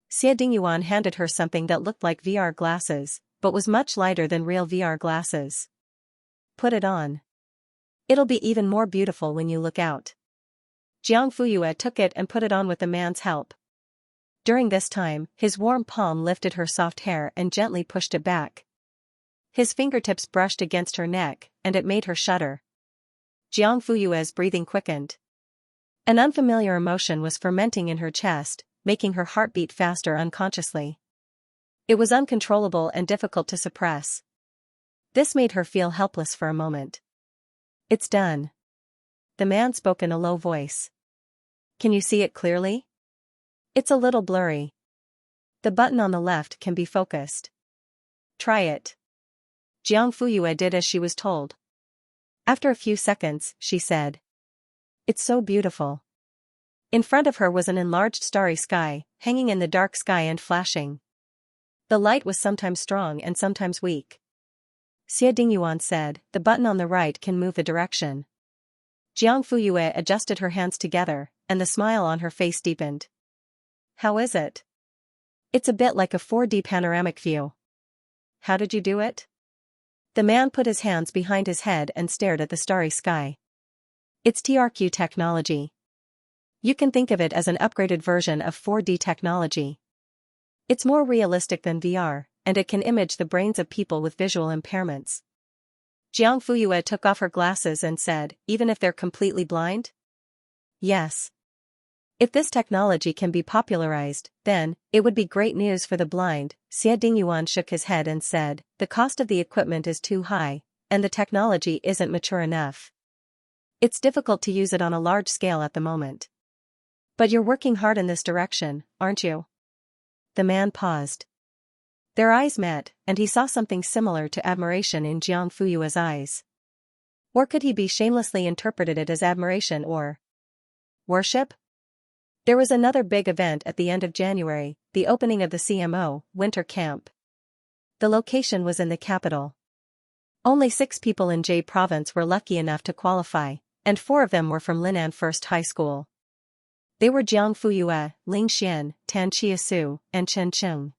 Xie Dingyuan handed her something that looked like VR glasses, but was much lighter than real VR glasses. Put it on. It'll be even more beautiful when you look out. Jiang Fuyue took it and put it on with the man's help. During this time, his warm palm lifted her soft hair and gently pushed it back. His fingertips brushed against her neck, and it made her shudder. Jiang Fuyue's breathing quickened. An unfamiliar emotion was fermenting in her chest, making her heart beat faster unconsciously. It was uncontrollable and difficult to suppress. This made her feel helpless for a moment. It's done. The man spoke in a low voice. Can you see it clearly? It's a little blurry. The button on the left can be focused. Try it. Jiang Fuyue did as she was told. After a few seconds, she said. It's so beautiful. In front of her was an enlarged starry sky, hanging in the dark sky and flashing. The light was sometimes strong and sometimes weak. Xie Dingyuan said, the button on the right can move the direction. Jiang Fuyue adjusted her hands together, and the smile on her face deepened. How is it? It's a bit like a 4D panoramic view. How did you do it? The man put his hands behind his head and stared at the starry sky. It's TRQ technology. You can think of it as an upgraded version of 4D technology. It's more realistic than VR, and it can image the brains of people with visual impairments. Jiang Fuyue took off her glasses and said, even if they're completely blind? Yes. If this technology can be popularized, then, it would be great news for the blind. Xie Dingyuan shook his head and said, the cost of the equipment is too high, and the technology isn't mature enough. It's difficult to use it on a large scale at the moment. But you're working hard in this direction, aren't you? The man paused. Their eyes met, and he saw something similar to admiration in Jiang Fuyue's eyes. Or could he be shamelessly interpreted it as admiration or worship? There was another big event at the end of January, the opening of the CMO, winter camp. The location was in the capital. Only 6 people in Jie province were lucky enough to qualify, and 4 of them were from Linan First High School. They were Jiang Fuyue, Ling Xian, Tan Chiasu, and Chen Cheng.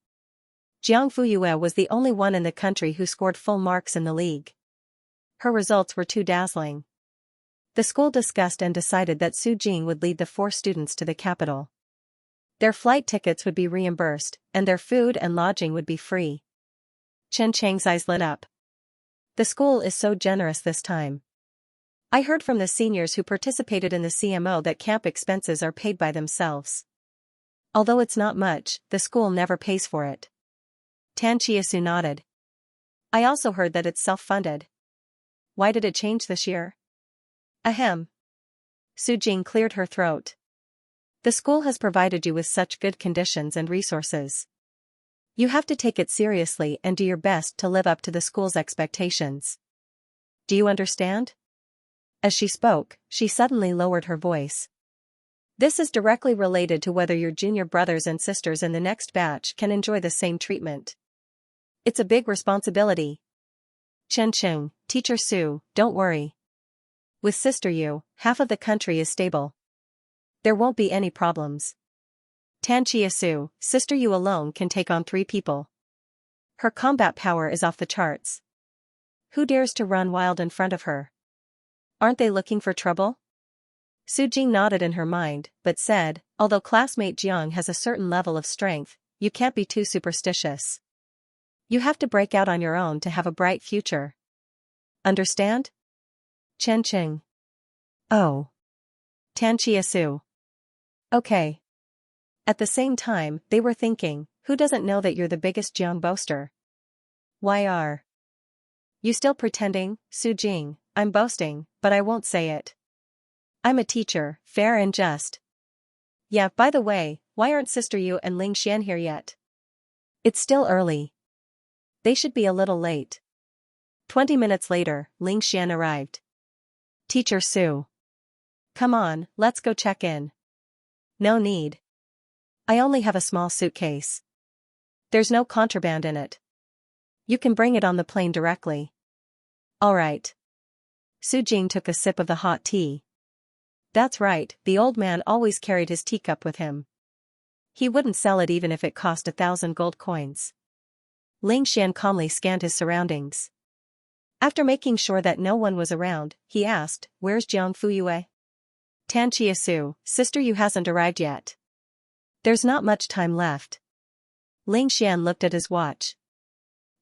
Jiang Fuyue was the only one in the country who scored full marks in the league. Her results were too dazzling. The school discussed and decided that Su Jing would lead the 4 students to the capital. Their flight tickets would be reimbursed, and their food and lodging would be free. Chen Cheng's eyes lit up. The school is so generous this time. I heard from the seniors who participated in the CMO that camp expenses are paid by themselves. Although it's not much, the school never pays for it. Tan Chiasu nodded. I also heard that it's self-funded. Why did it change this year? Ahem. Su Jing cleared her throat. The school has provided you with such good conditions and resources. You have to take it seriously and do your best to live up to the school's expectations. Do you understand? As she spoke, she suddenly lowered her voice. This is directly related to whether your junior brothers and sisters in the next batch can enjoy the same treatment. It's a big responsibility. Chen Cheng, Teacher Su, don't worry. With Sister Yu, half of the country is stable. There won't be any problems. Tan Chiasu, Sister Yu alone can take on 3 people. Her combat power is off the charts. Who dares to run wild in front of her? Aren't they looking for trouble? Su Jing nodded in her mind, but said, although classmate Jiang has a certain level of strength, you can't be too superstitious. You have to break out on your own to have a bright future. Understand? Chen Cheng. Oh. Tan Chiasu. Okay. At the same time, they were thinking, who doesn't know that you're the biggest Jiang boaster? Why are you still pretending, Su Jing? I'm boasting, but I won't say it. I'm a teacher, fair and just. Yeah, by the way, why aren't Sister Yu and Ling Xian here yet? It's still early. They should be a little late. 20 minutes later, Ling Xian arrived. Teacher Su. Come on, let's go check in. No need. I only have a small suitcase. There's no contraband in it. You can bring it on the plane directly. All right. Su Jing took a sip of the hot tea. That's right, the old man always carried his teacup with him. He wouldn't sell it even if it cost 1,000 gold coins. Ling Xian calmly scanned his surroundings. After making sure that no one was around, he asked, "Where's Jiang Fuyue?" Tanqia Su, Sister Yu hasn't arrived yet. There's not much time left. Ling Xian looked at his watch.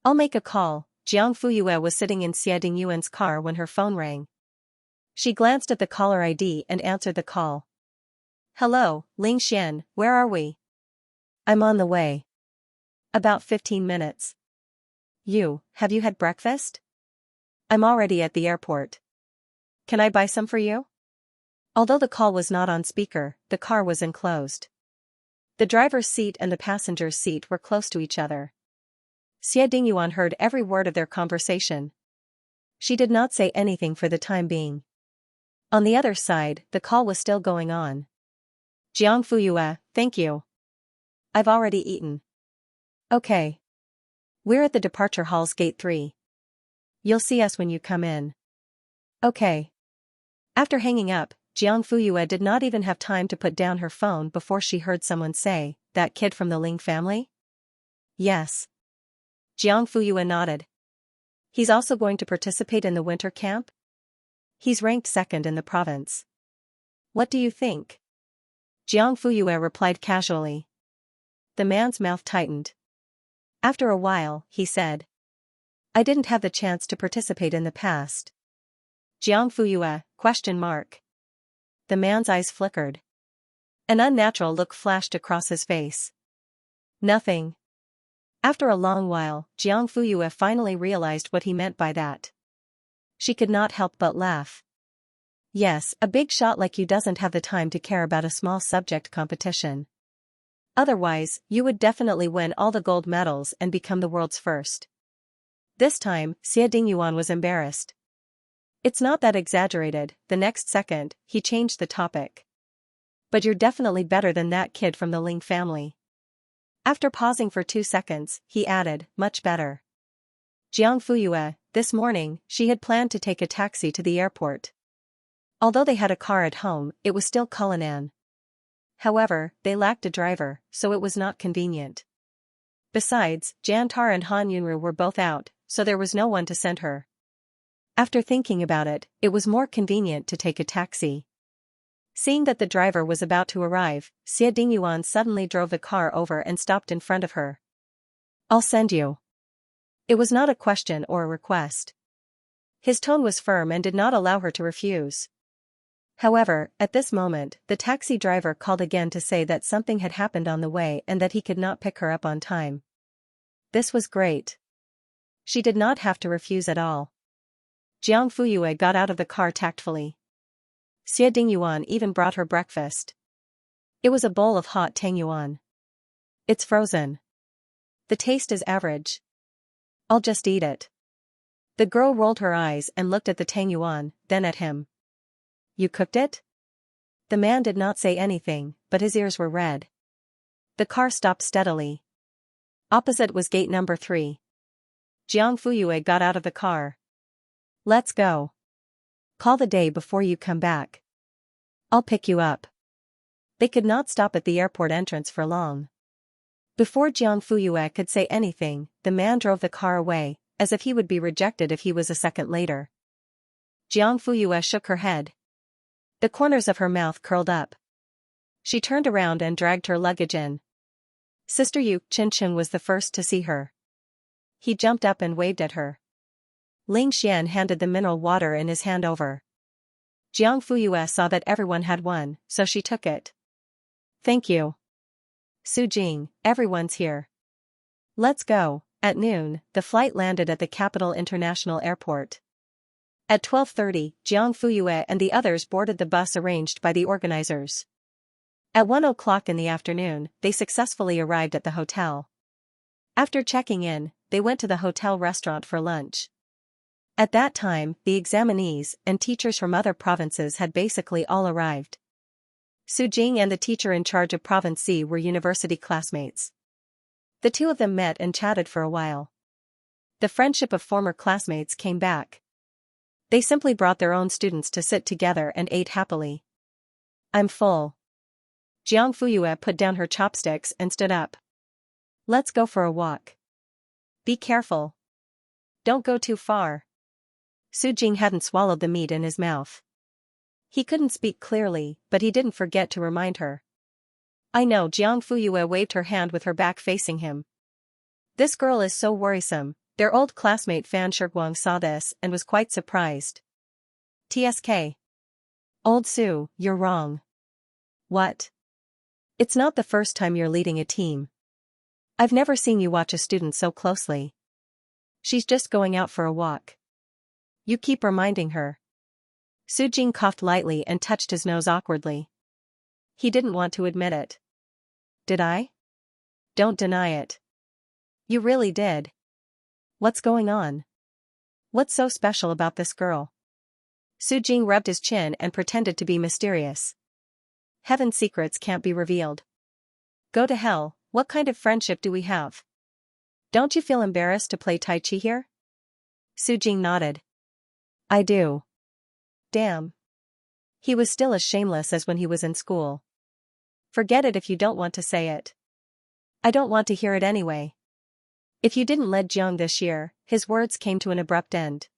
I'll make a call. Jiang Fuyue was sitting in Xie Dingyuan's car when her phone rang. She glanced at the caller ID and answered the call. Hello, Ling Xian, where are we? I'm on the way. About 15 minutes. Have you had breakfast? I'm already at the airport. Can I buy some for you? Although the call was not on speaker, the car was enclosed. The driver's seat and the passenger's seat were close to each other. Xie Dingyuan heard every word of their conversation. She did not say anything for the time being. On the other side, the call was still going on. Jiang Fuyue, thank you. I've already eaten. Okay. We're at the departure hall's gate 3. You'll see us when you come in. Okay. After hanging up, Jiang Fuyue did not even have time to put down her phone before she heard someone say, "That kid from the Ling family?" Yes. Jiang Fuyue nodded. He's also going to participate in the winter camp? He's ranked second in the province. What do you think? Jiang Fuyue replied casually. The man's mouth tightened. After a while, he said, I didn't have the chance to participate in the past. Jiang Fuyue, question mark. The man's eyes flickered. An unnatural look flashed across his face. Nothing. After a long while, Jiang Fuyue finally realized what he meant by that. She could not help but laugh. Yes, a big shot like you doesn't have the time to care about a small subject competition. Otherwise, you would definitely win all the gold medals and become the world's first. This time, Xie Dingyuan was embarrassed. It's not that exaggerated. The next second, he changed the topic. But you're definitely better than that kid from the Ling family. After pausing for 2 seconds, he added, much better. Jiang Fuyue, this morning, she had planned to take a taxi to the airport. Although they had a car at home, it was still Cullinan. However, they lacked a driver, so it was not convenient. Besides, Jantar and Han Yunru were both out, so there was no one to send her. After thinking about it, it was more convenient to take a taxi. Seeing that the driver was about to arrive, Xie Dingyuan suddenly drove the car over and stopped in front of her. I'll send you. It was not a question or a request. His tone was firm and did not allow her to refuse. However, at this moment, the taxi driver called again to say that something had happened on the way and that he could not pick her up on time. This was great. She did not have to refuse at all. Jiang Fuyue got out of the car tactfully. Xie Dingyuan even brought her breakfast. It was a bowl of hot tangyuan. It's frozen. The taste is average. I'll just eat it. The girl rolled her eyes and looked at the tangyuan, then at him. You cooked it? The man did not say anything, but his ears were red. The car stopped steadily. Opposite was gate number 3. Jiang Fuyue got out of the car. Let's go. Call the day before you come back. I'll pick you up. They could not stop at the airport entrance for long. Before Jiang Fuyue could say anything, the man drove the car away, as if he would be rejected if he was a second later. Jiang Fuyue shook her head. The corners of her mouth curled up. She turned around and dragged her luggage in. Sister Yu Qincheng was the first to see her. He jumped up and waved at her. Ling Xian handed the mineral water in his hand over. Jiang Fuyue saw that everyone had one, so she took it. Thank you. Su Jing, everyone's here. Let's go. At noon, the flight landed at the Capital International Airport. At 12:30, Jiang Fuyue and the others boarded the bus arranged by the organizers. At 1 o'clock in the afternoon, they successfully arrived at the hotel. After checking in, they went to the hotel restaurant for lunch. At that time, the examinees and teachers from other provinces had basically all arrived. Su Jing and the teacher in charge of Province C were university classmates. The two of them met and chatted for a while. The friendship of former classmates came back. They simply brought their own students to sit together and ate happily. I'm full. Jiang Fuyue put down her chopsticks and stood up. Let's go for a walk. Be careful. Don't go too far. Su Jing hadn't swallowed the meat in his mouth. He couldn't speak clearly, but he didn't forget to remind her. I know. Jiang Fuyue waved her hand with her back facing him. This girl is so worrisome. Their old classmate Fan Shiguang saw this and was quite surprised. TSK. Old Su, you're wrong. What? It's not the first time you're leading a team. I've never seen you watch a student so closely. She's just going out for a walk. You keep reminding her. Su Jing coughed lightly and touched his nose awkwardly. He didn't want to admit it. Did I? Don't deny it. You really did. What's going on? What's so special about this girl? Su Jing rubbed his chin and pretended to be mysterious. Heaven's secrets can't be revealed. Go to hell, what kind of friendship do we have? Don't you feel embarrassed to play Tai Chi here? Su Jing nodded. I do. Damn. He was still as shameless as when he was in school. Forget it if you don't want to say it. I don't want to hear it anyway. If you didn't lead Jiang this year, his words came to an abrupt end.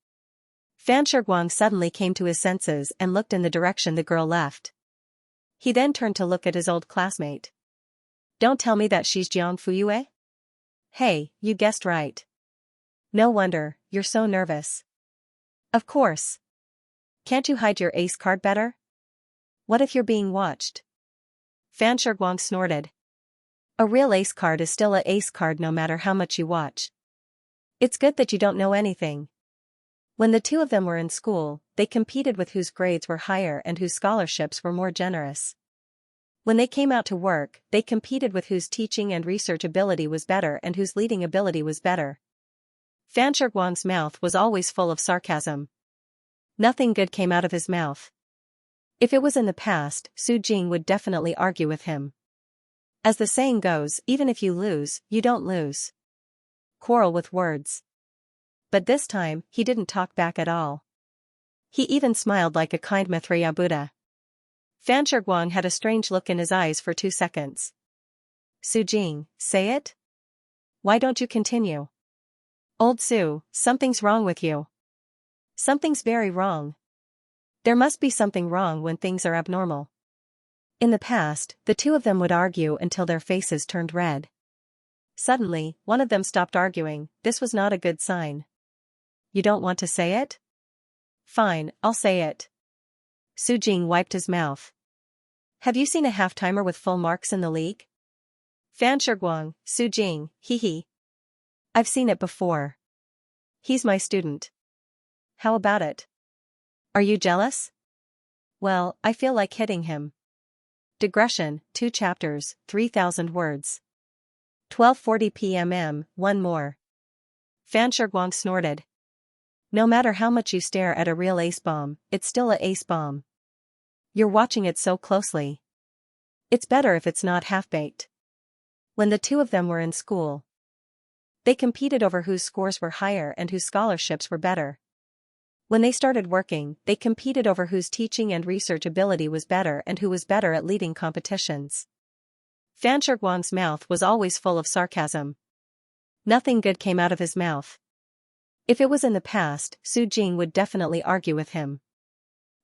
Fan Shiguang suddenly came to his senses and looked in the direction the girl left. He then turned to look at his old classmate. Don't tell me that she's Jiang Fuyue? Hey, you guessed right. No wonder, you're so nervous. Of course. Can't you hide your ace card better? What if you're being watched? Fan Shiguang snorted. A real ace card is still a ace card no matter how much you watch. It's good that you don't know anything. When the two of them were in school, they competed with whose grades were higher and whose scholarships were more generous. When they came out to work, they competed with whose teaching and research ability was better and whose leading ability was better. Fan Shiguang's mouth was always full of sarcasm. Nothing good came out of his mouth. If it was in the past, Su Jing would definitely argue with him. As the saying goes, even if you lose, you don't lose. Quarrel with words. But this time, he didn't talk back at all. He even smiled like a kind Maitreya Buddha. Fan Shiguang had a strange look in his eyes for 2 seconds. Su Jing, say it? Why don't you continue? Old Su, something's wrong with you. Something's very wrong. There must be something wrong when things are abnormal. In the past, the two of them would argue until their faces turned red. Suddenly, one of them stopped arguing. This was not a good sign. You don't want to say it? Fine, I'll say it. Su Jing wiped his mouth. Have you seen a half-timer with full marks in the league? Fan Shiguang, Su Jing, hee. I've seen it before. He's my student. How about it? Are you jealous? Well, I feel like hitting him. Digression, 2 chapters, 3,000 words. 12:40 p.m. One more. Fan Shiguang snorted. No matter how much you stare at a real ace bomb, it's still a ace bomb. You're watching it so closely. It's better if it's not half-baked. When the two of them were in school, they competed over whose scores were higher and whose scholarships were better. When they started working, they competed over whose teaching and research ability was better and who was better at leading competitions. Fan Shiguang's mouth was always full of sarcasm. Nothing good came out of his mouth. If it was in the past, Su Jing would definitely argue with him.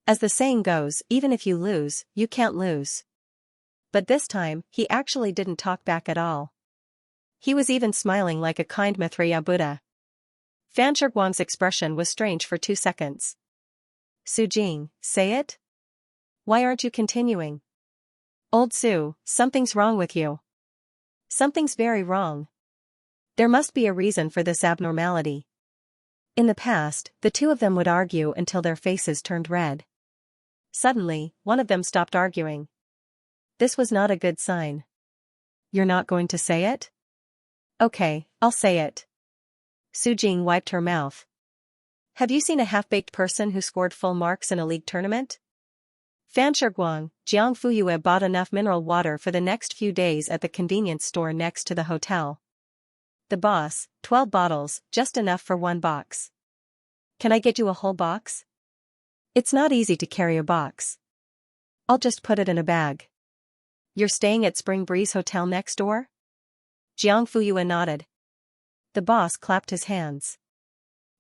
As the saying goes, even if you lose, you can't lose. But this time, he actually didn't talk back at all. He was even smiling like a kind Maitreya Buddha. Fan Shiguang's expression was strange for 2 seconds. Su Jing, say it? Why aren't you continuing? Old Su, something's wrong with you. Something's very wrong. There must be a reason for this abnormality. In the past, the two of them would argue until their faces turned red. Suddenly, one of them stopped arguing. This was not a good sign. You're not going to say it? Okay, I'll say it. Su Jing wiped her mouth. Have you seen a half-baked person who scored full marks in a league tournament? Fan Shiguang, Jiang Fuyue bought enough mineral water for the next few days at the convenience store next to the hotel. The boss, 12 bottles, just enough for one box. Can I get you a whole box? It's not easy to carry a box. I'll just put it in a bag. You're staying at Spring Breeze Hotel next door? Jiang Fuyue nodded. The boss clapped his hands.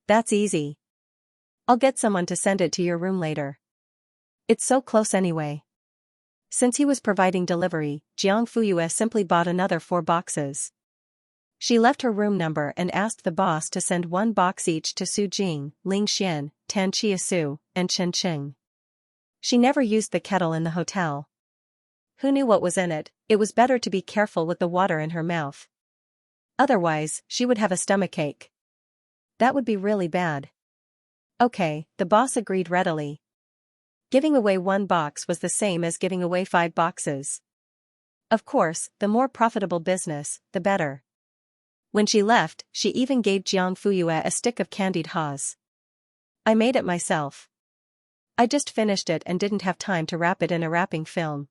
That's easy. I'll get someone to send it to your room later. It's so close anyway. Since he was providing delivery, Jiang Fuyue simply bought another 4 boxes. She left her room number and asked the boss to send 1 box each to Su Jing, Ling Xian, Tan Chia-su, and Chen Qing. She never used the kettle in the hotel. Who knew what was in it? It was better to be careful with the water in her mouth. Otherwise, she would have a stomachache. That would be really bad. Okay, the boss agreed readily. Giving away 1 box was the same as giving away 5 boxes. Of course, the more profitable business, the better. When she left, she even gave Jiang Fuyue a stick of candied haws. I made it myself. I just finished it and didn't have time to wrap it in a wrapping film.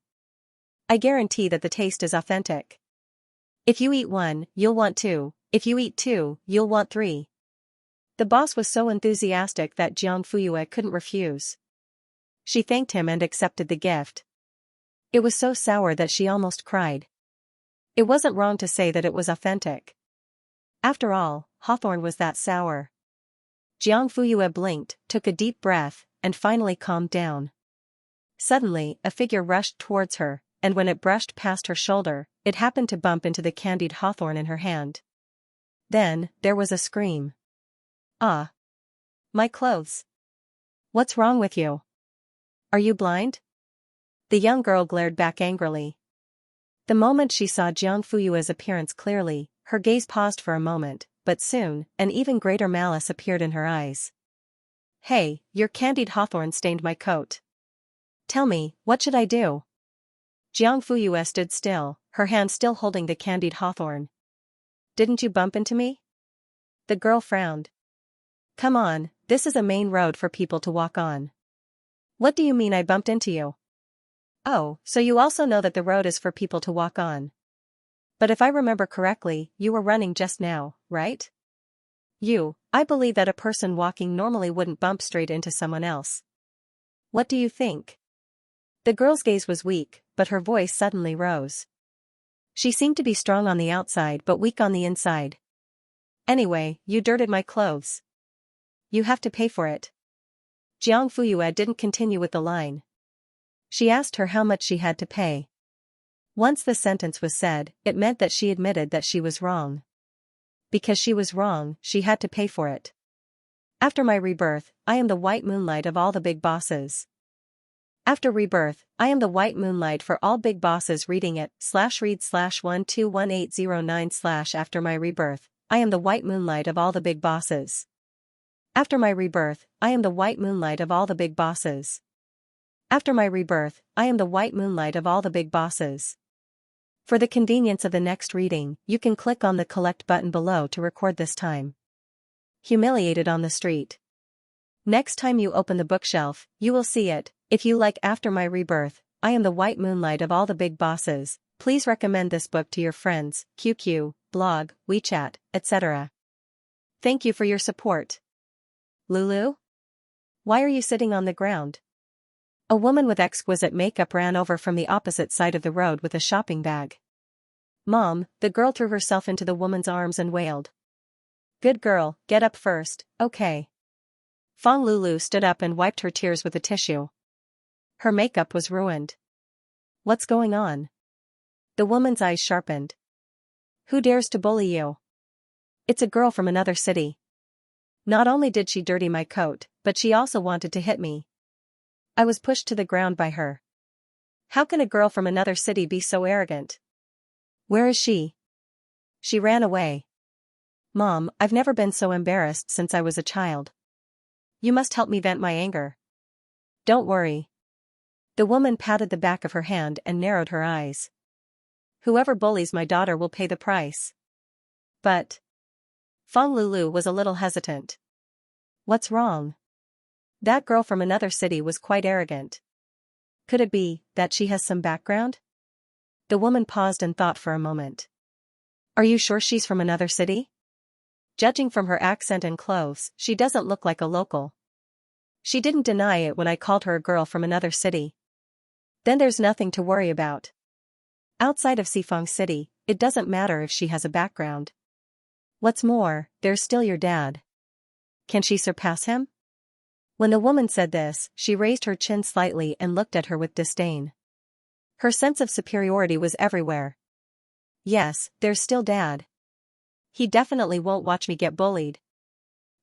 I guarantee that the taste is authentic. If you eat 1, you'll want 2, if you eat 2, you'll want 3. The boss was so enthusiastic that Jiang Fuyue couldn't refuse. She thanked him and accepted the gift. It was so sour that she almost cried. It wasn't wrong to say that it was authentic. After all, hawthorn was that sour. Jiang Fuyue blinked, took a deep breath, and finally calmed down. Suddenly, a figure rushed towards her, and when it brushed past her shoulder, it happened to bump into the candied hawthorn in her hand. Then, there was a scream. Ah! My clothes! What's wrong with you? Are you blind? The young girl glared back angrily. The moment she saw Jiang Fuyue's appearance clearly, her gaze paused for a moment, but soon, an even greater malice appeared in her eyes. Hey, your candied hawthorn stained my coat. Tell me, what should I do? Jiang Fuyue stood still, her hand still holding the candied hawthorn. Didn't you bump into me? The girl frowned. Come on, this is a main road for people to walk on. What do you mean I bumped into you? Oh, so you also know that the road is for people to walk on. But if I remember correctly, you were running just now, right? I believe that a person walking normally wouldn't bump straight into someone else. What do you think? The girl's gaze was weak, but her voice suddenly rose. She seemed to be strong on the outside but weak on the inside. Anyway, you dirted my clothes. You have to pay for it. Jiang Fuyue didn't continue with the line. She asked her how much she had to pay. Once the sentence was said, it meant that she admitted that she was wrong. Because she was wrong, she had to pay for it. After my rebirth, I am the white moonlight of all the big bosses. After rebirth, I am the white moonlight for all big bosses. Reading it, /read/121809/ After my rebirth, I am the white moonlight of all the big bosses. After my rebirth, I am the white moonlight of all the big bosses. After my rebirth, I am the white moonlight of all the big bosses. For the convenience of the next reading, you can click on the collect button below to record this time. Humiliated on the street. Next time you open the bookshelf, you will see it. If you like After My Rebirth, I am the white moonlight of all the big bosses, please recommend this book to your friends, QQ, blog, WeChat, etc. Thank you for your support. Lulu? Why are you sitting on the ground? A woman with exquisite makeup ran over from the opposite side of the road with a shopping bag. Mom, the girl threw herself into the woman's arms and wailed. Good girl, get up first, okay. Fong Lulu stood up and wiped her tears with a tissue. Her makeup was ruined. What's going on? The woman's eyes sharpened. Who dares to bully you? It's a girl from another city. Not only did she dirty my coat, but she also wanted to hit me. I was pushed to the ground by her. How can a girl from another city be so arrogant? Where is she? She ran away. Mom, I've never been so embarrassed since I was a child. You must help me vent my anger. Don't worry. The woman patted the back of her hand and narrowed her eyes. Whoever bullies my daughter will pay the price. But Feng Lulu was a little hesitant. What's wrong? That girl from another city was quite arrogant. Could it be that she has some background? The woman paused and thought for a moment. Are you sure she's from another city? Judging from her accent and clothes, she doesn't look like a local. She didn't deny it when I called her a girl from another city. Then there's nothing to worry about. Outside of Sifeng City, it doesn't matter if she has a background. What's more, there's still your dad. Can she surpass him? When the woman said this, she raised her chin slightly and looked at her with disdain. Her sense of superiority was everywhere. Yes, there's still Dad. He definitely won't watch me get bullied.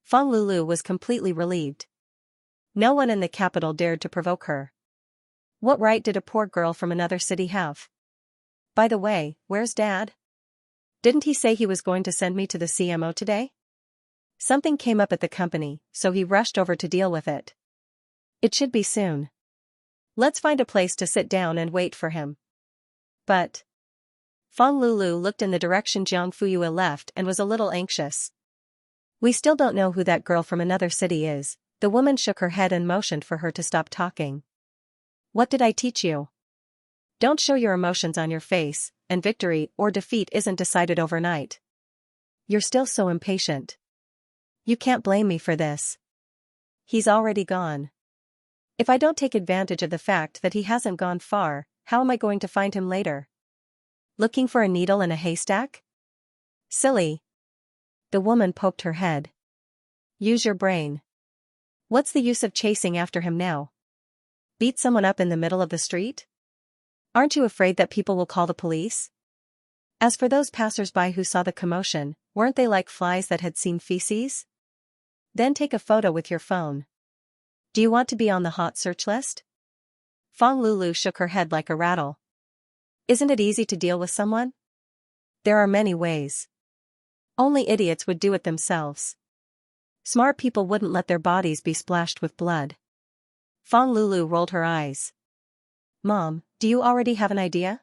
Feng Lulu was completely relieved. No one in the capital dared to provoke her. What right did a poor girl from another city have? By the way, where's Dad? Didn't he say he was going to send me to the CMO today? Something came up at the company, so he rushed over to deal with it. It should be soon. Let's find a place to sit down and wait for him. But Feng Lulu looked in the direction Jiang Fuyue left and was a little anxious. We still don't know who that girl from another city is. The woman shook her head and motioned for her to stop talking. What did I teach you? Don't show your emotions on your face, and victory or defeat isn't decided overnight. You're still so impatient. You can't blame me for this. He's already gone. If I don't take advantage of the fact that he hasn't gone far, how am I going to find him later? Looking for a needle in a haystack? Silly. The woman poked her head. Use your brain. What's the use of chasing after him now? Beat someone up in the middle of the street? Aren't you afraid that people will call the police? As for those passers-by who saw the commotion, weren't they like flies that had seen feces? Then take a photo with your phone. Do you want to be on the hot search list? Feng Lulu shook her head like a rattle. Isn't it easy to deal with someone? There are many ways. Only idiots would do it themselves. Smart people wouldn't let their bodies be splashed with blood. Feng Lulu rolled her eyes. Mom, do you already have an idea?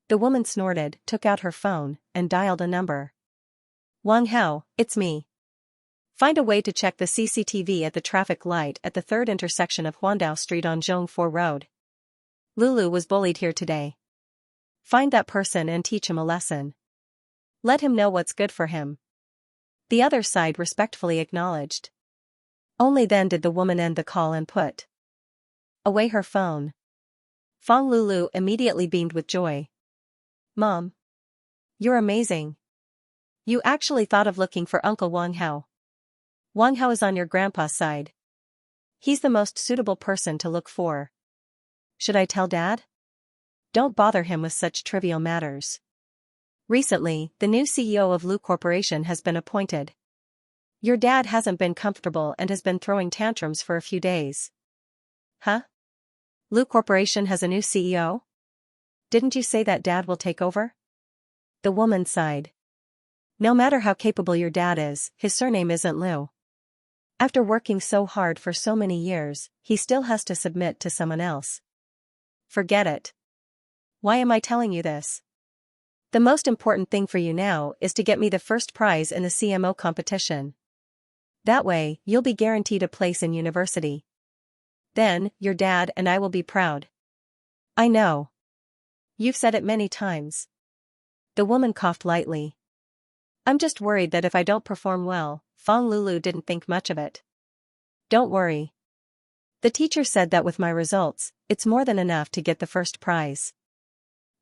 The woman snorted, took out her phone, and dialed a number. Wang Hao, it's me. Find a way to check the CCTV at the traffic light at the third intersection of Huandao Street on Zhongfu Road. Lulu was bullied here today. Find that person and teach him a lesson. Let him know what's good for him. The other side respectfully acknowledged. Only then did the woman end the call and put away her phone. Feng Lulu immediately beamed with joy. Mom. You're amazing. You actually thought of looking for Uncle Wang Hao. Wang Hao is on your grandpa's side. He's the most suitable person to look for. Should I tell Dad? Don't bother him with such trivial matters. Recently, the new CEO of Lu Corporation has been appointed. Your dad hasn't been comfortable and has been throwing tantrums for a few days. Huh? Lu Corporation has a new CEO? Didn't you say that Dad will take over? The woman sighed. No matter how capable your dad is, his surname isn't Liu. After working so hard for so many years, he still has to submit to someone else. Forget it. Why am I telling you this? The most important thing for you now is to get me the first prize in the CMO competition. That way, you'll be guaranteed a place in university. Then, your dad and I will be proud. I know. You've said it many times. The woman coughed lightly. I'm just worried that if I don't perform well. Feng Lulu didn't think much of it. Don't worry. The teacher said that with my results, it's more than enough to get the first prize.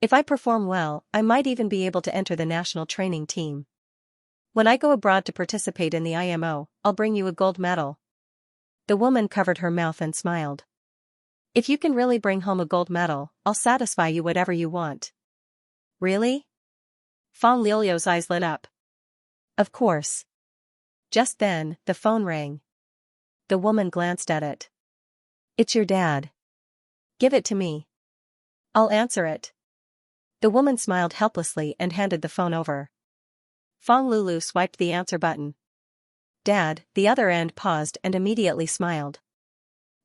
If I perform well, I might even be able to enter the national training team. When I go abroad to participate in the IMO, I'll bring you a gold medal. The woman covered her mouth and smiled. If you can really bring home a gold medal, I'll satisfy you whatever you want. Really? Feng Lilio's eyes lit up. Of course. Just then, the phone rang. The woman glanced at it. It's your dad. Give it to me. I'll answer it. The woman smiled helplessly and handed the phone over. Fong Lulu swiped the answer button. Dad, the other end paused and immediately smiled.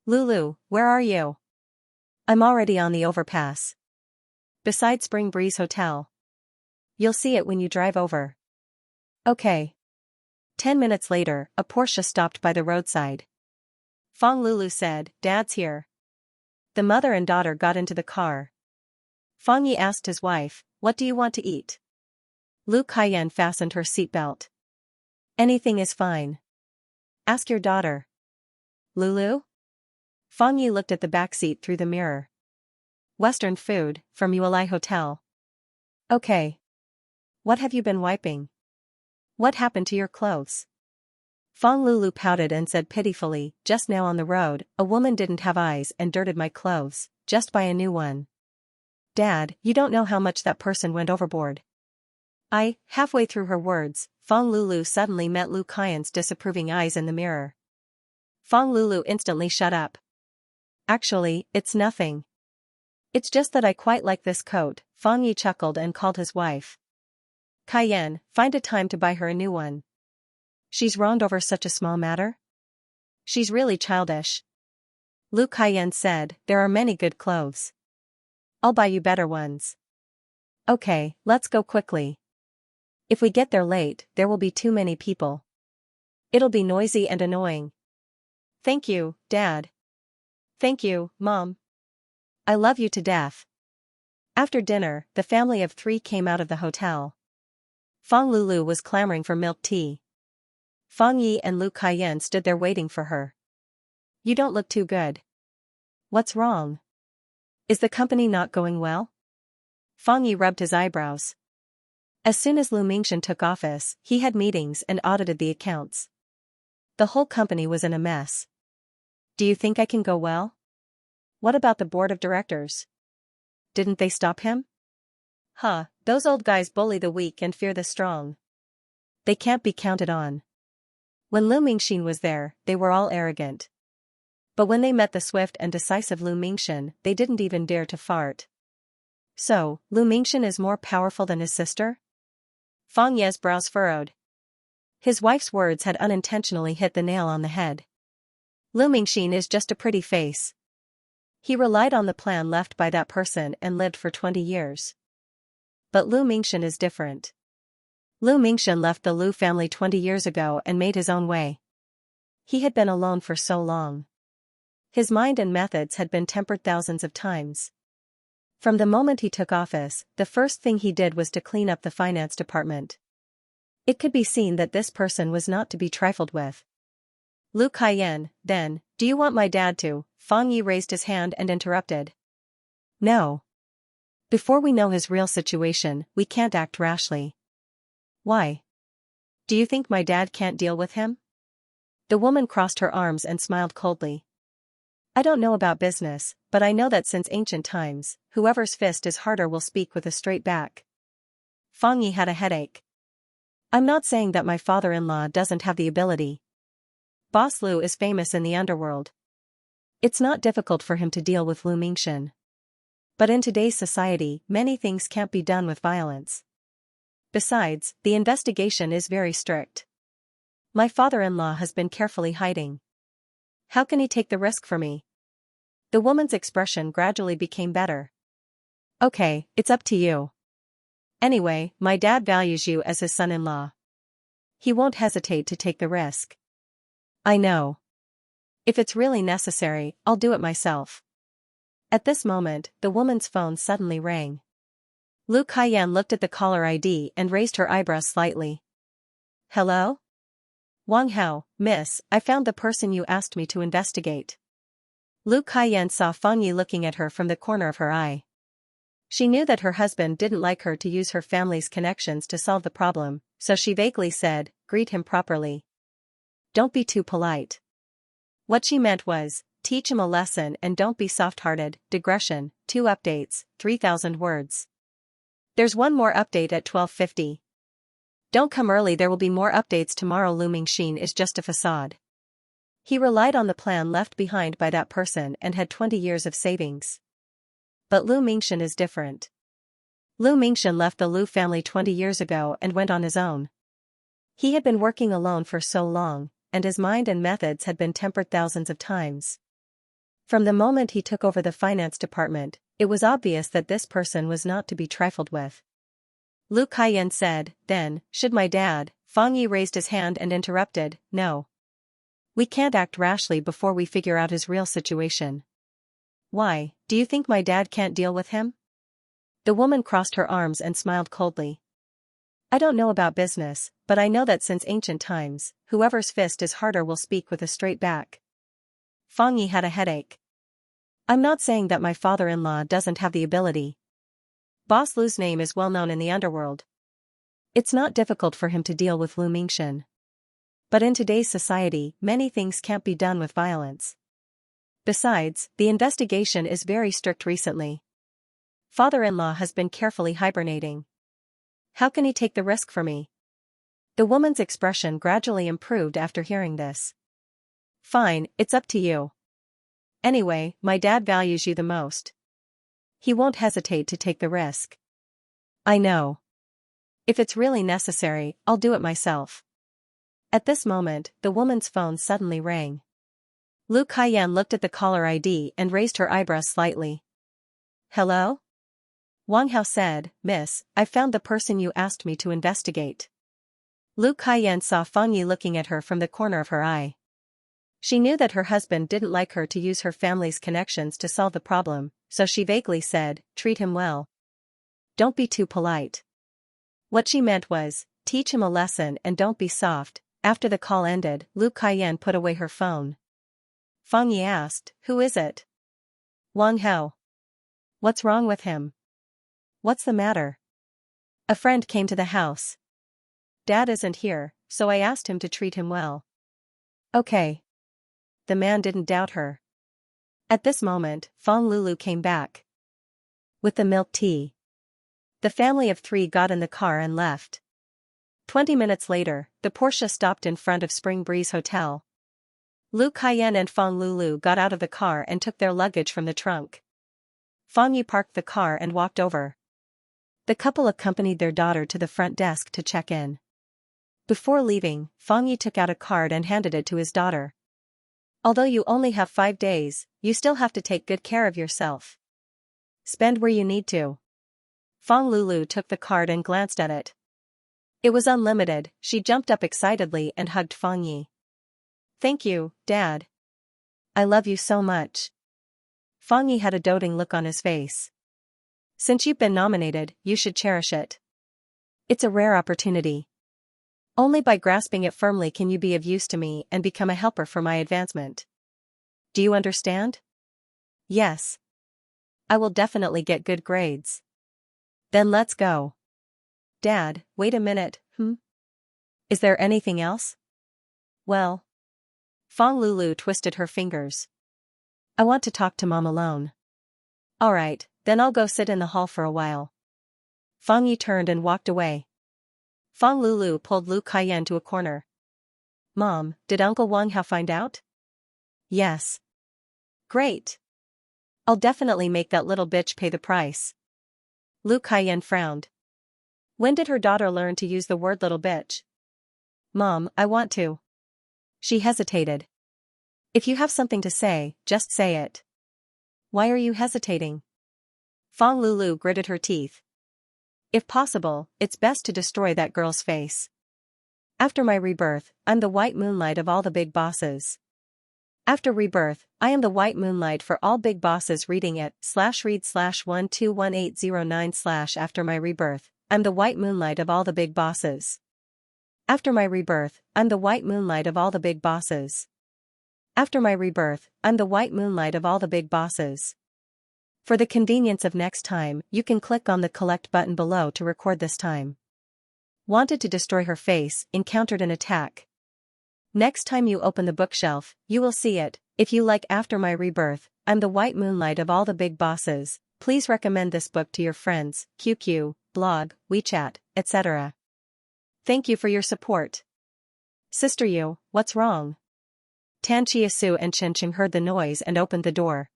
Lulu, where are you? I'm already on the overpass. Beside Spring Breeze Hotel. You'll see it when you drive over. Okay. 10 minutes later, a Porsche stopped by the roadside. Fong Lulu said, Dad's here. The mother and daughter got into the car. Fong Yi asked his wife, what do you want to eat? Lu Kaiyan fastened her seatbelt. Anything is fine. Ask your daughter. Lulu? Fong Yi looked at the backseat through the mirror. Western food, from Ulai Hotel. Okay. What have you been wiping? What happened to your clothes? Fong Lulu pouted and said pitifully, just now on the road, a woman didn't have eyes and dirted my clothes, just buy a new one. Dad, you don't know how much that person went overboard. Halfway through her words, Fong Lulu suddenly met Lu Kaiyan's disapproving eyes in the mirror. Fong Lulu instantly shut up. Actually, it's nothing. It's just that I quite like this coat, Fong Yi chuckled and called his wife. Kaiyan, find a time to buy her a new one. She's wronged over such a small matter? She's really childish. Lu Kaiyan said, there are many good clothes. I'll buy you better ones. Okay, let's go quickly. If we get there late, there will be too many people. It'll be noisy and annoying. Thank you, Dad. Thank you, Mom. I love you to death. After dinner, the family of 3 came out of the hotel. Fong Lulu was clamoring for milk tea. Fong Yi and Lu Kaiyan stood there waiting for her. You don't look too good. What's wrong? Is the company not going well? Fong Yi rubbed his eyebrows. As soon as Lu Mingxian took office, he had meetings and audited the accounts. The whole company was in a mess. Do you think I can go well? What about the board of directors? Didn't they stop him? Those old guys bully the weak and fear the strong. They can't be counted on. When Lu Mingxian was there, they were all arrogant. But when they met the swift and decisive Lu Mingxian, they didn't even dare to fart. So, Lu Mingxian is more powerful than his sister? Fong Ye's brows furrowed. His wife's words had unintentionally hit the nail on the head. Lu Mingxian is just a pretty face. He relied on the plan left by that person and lived for 20 years. But Lu Mingxian is different. Lu Mingxian left the Lu family 20 years ago and made his own way. He had been alone for so long. His mind and methods had been tempered thousands of times. From the moment he took office, the first thing he did was to clean up the finance department. It could be seen that this person was not to be trifled with. Lu Kaiyan, then, do you want my dad to? Fong Yi raised his hand and interrupted. No. Before we know his real situation, we can't act rashly. Why? Do you think my dad can't deal with him? The woman crossed her arms and smiled coldly. I don't know about business, but I know that since ancient times, whoever's fist is harder will speak with a straight back. Fong Yi had a headache. I'm not saying that my father-in-law doesn't have the ability. Boss Lu is famous in the underworld. It's not difficult for him to deal with Lu Mingxian. But in today's society, many things can't be done with violence. Besides, the investigation is very strict. My father-in-law has been carefully hiding. How can he take the risk for me? The woman's expression gradually became better. Okay, it's up to you. Anyway, my dad values you as his son-in-law. He won't hesitate to take the risk. I know. If it's really necessary, I'll do it myself. At this moment, the woman's phone suddenly rang. Lu Kaiyan looked at the caller ID and raised her eyebrows slightly. Hello? Wang Hao, miss, I found the person you asked me to investigate. Lu Kaiyan saw Fong Yi looking at her from the corner of her eye. She knew that her husband didn't like her to use her family's connections to solve the problem, so she vaguely said, greet him properly. Don't be too polite. What she meant was, teach him a lesson and don't be soft-hearted. Digression, 2 updates, 3,000 words. There's one more update at 12:50. Don't come early, there will be more updates tomorrow. Lu Mingxian is just a facade. He relied on the plan left behind by that person and had 20 years of savings. But Lu Mingxian is different. Lu Mingxian left the Lu family 20 years ago and went on his own. He had been working alone for so long, and his mind and methods had been tempered thousands of times. From the moment he took over the finance department, it was obvious that this person was not to be trifled with. Lu Kaiyan said, then, should my dad? Fang Yi raised his hand and interrupted, no. We can't act rashly before we figure out his real situation. Why, do you think my dad can't deal with him? The woman crossed her arms and smiled coldly. I don't know about business, but I know that since ancient times, whoever's fist is harder will speak with a straight back. Fang Yi had a headache. I'm not saying that my father-in-law doesn't have the ability. Boss Lu's name is well known in the underworld. It's not difficult for him to deal with Lu Mingxin. But in today's society, many things can't be done with violence. Besides, the investigation is very strict recently. Father-in-law has been carefully hibernating. How can he take the risk for me? The woman's expression gradually improved after hearing this. Fine, it's up to you. Anyway, my dad values you the most. He won't hesitate to take the risk. I know. If it's really necessary, I'll do it myself. At this moment, the woman's phone suddenly rang. Lu Kaiyan looked at the caller ID and raised her eyebrows slightly. Hello? Wang Hao said, Miss, I found the person you asked me to investigate. Lu Kaiyan saw Fang Yi looking at her from the corner of her eye. She knew that her husband didn't like her to use her family's connections to solve the problem, so she vaguely said, treat him well. Don't be too polite. What she meant was, teach him a lesson and don't be soft. After the call ended, Lu Kaiyan put away her phone. Fang Yi asked, who is it? Wang Hao. What's wrong with him? What's the matter? A friend came to the house. Dad isn't here, so I asked him to treat him well. Okay. The man didn't doubt her. At this moment, Fang Lulu came back. With the milk tea. The family of 3 got in the car and left. 20 minutes later, the Porsche stopped in front of Spring Breeze Hotel. Lu Kaiyan and Fang Lulu got out of the car and took their luggage from the trunk. Fang Yi parked the car and walked over. The couple accompanied their daughter to the front desk to check in. Before leaving, Fang Yi took out a card and handed it to his daughter. Although you only have 5 days, you still have to take good care of yourself. Spend where you need to. Fang Lulu took the card and glanced at it. It was unlimited. She jumped up excitedly and hugged Fang Yi. Thank you, Dad. I love you so much. Fang Yi had a doting look on his face. Since you've been nominated, you should cherish it. It's a rare opportunity. Only by grasping it firmly can you be of use to me and become a helper for my advancement. Do you understand? Yes. I will definitely get good grades. Then let's go. Dad, wait a minute, Is there anything else? Well. Fang Lulu twisted her fingers. I want to talk to Mom alone. Alright, then I'll go sit in the hall for a while. Fang Yi turned and walked away. Fang Lulu pulled Lu Kaiyan to a corner. Mom, did Uncle Wang Hao find out? Yes. Great. I'll definitely make that little bitch pay the price. Lu Kaiyan frowned. When did her daughter learn to use the word little bitch? Mom, I want to. She hesitated. If you have something to say, just say it. Why are you hesitating? Fang Lulu gritted her teeth. If possible, it's best to destroy that girl's face. After my rebirth, I'm the white moonlight of all the big bosses. After rebirth, I am the white moonlight for all big bosses. Reading it, /read/121809/ after my rebirth, I'm the white moonlight of all the big bosses. After my rebirth, I'm the white moonlight of all the big bosses. After my rebirth, I'm the white moonlight of all the big bosses. For the convenience of next time, you can click on the collect button below to record this time. Wanted to destroy her face, encountered an attack. Next time you open the bookshelf, you will see it. If you like After My Rebirth, I'm the white moonlight of all the big bosses, please recommend this book to your friends, QQ, blog, WeChat, etc. Thank you for your support. Sister Yu, what's wrong? Tan Chia-su and Chen Cheng heard the noise and opened the door.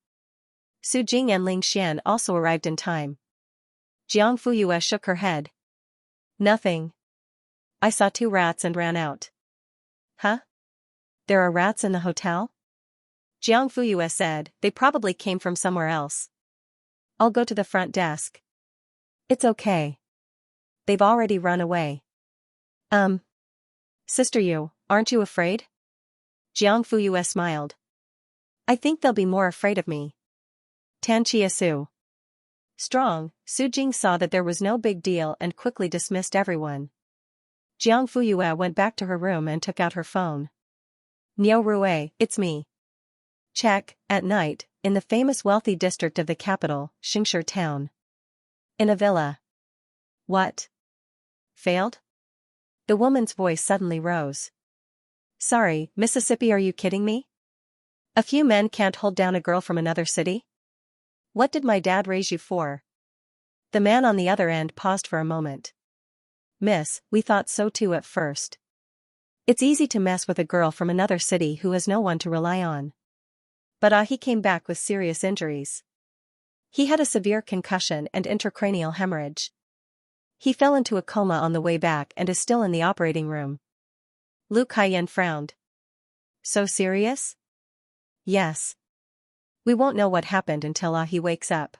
Su Jing and Ling Xian also arrived in time. Jiang Fuyue shook her head. Nothing. I saw 2 rats and ran out. Huh? There are rats in the hotel? Jiang Fuyue said, they probably came from somewhere else. I'll go to the front desk. It's okay. They've already run away. Sister Yu, aren't you afraid? Jiang Fuyue smiled. I think they'll be more afraid of me. Tan Chia Su. Strong, Su Jing saw that there was no big deal and quickly dismissed everyone. Jiang Fuyue went back to her room and took out her phone. Niu Rue, it's me. Check, at night, in the famous wealthy district of the capital, Xianxia town. In a villa. What? Failed? The woman's voice suddenly rose. Sorry, Mississippi, are you kidding me? A few men can't hold down a girl from another city? What did my dad raise you for? The man on the other end paused for a moment. Miss, we thought so too at first. It's easy to mess with a girl from another city who has no one to rely on. But he came back with serious injuries. He had a severe concussion and intracranial hemorrhage. He fell into a coma on the way back and is still in the operating room. Lu Kaiyan frowned. So serious? Yes. We won't know what happened until he wakes up.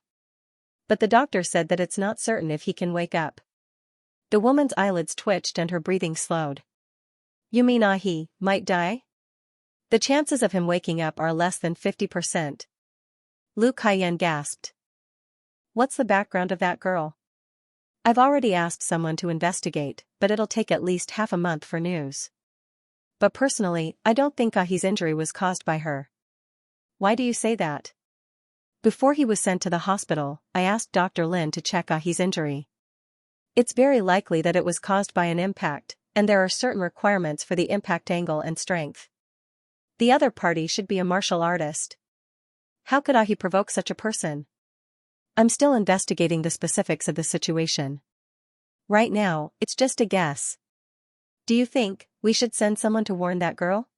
But the doctor said that it's not certain if he can wake up. The woman's eyelids twitched and her breathing slowed. You mean he might die? The chances of him waking up are less than 50%. Lu Kaiyan gasped. What's the background of that girl? I've already asked someone to investigate, but it'll take at least half a month for news. But personally, I don't think Ahi's injury was caused by her. Why do you say that? Before he was sent to the hospital, I asked Dr. Lin to check Ahi's injury. It's very likely that it was caused by an impact, and there are certain requirements for the impact angle and strength. The other party should be a martial artist. How could Ahi provoke such a person? I'm still investigating the specifics of the situation. Right now, it's just a guess. Do you think we should send someone to warn that girl?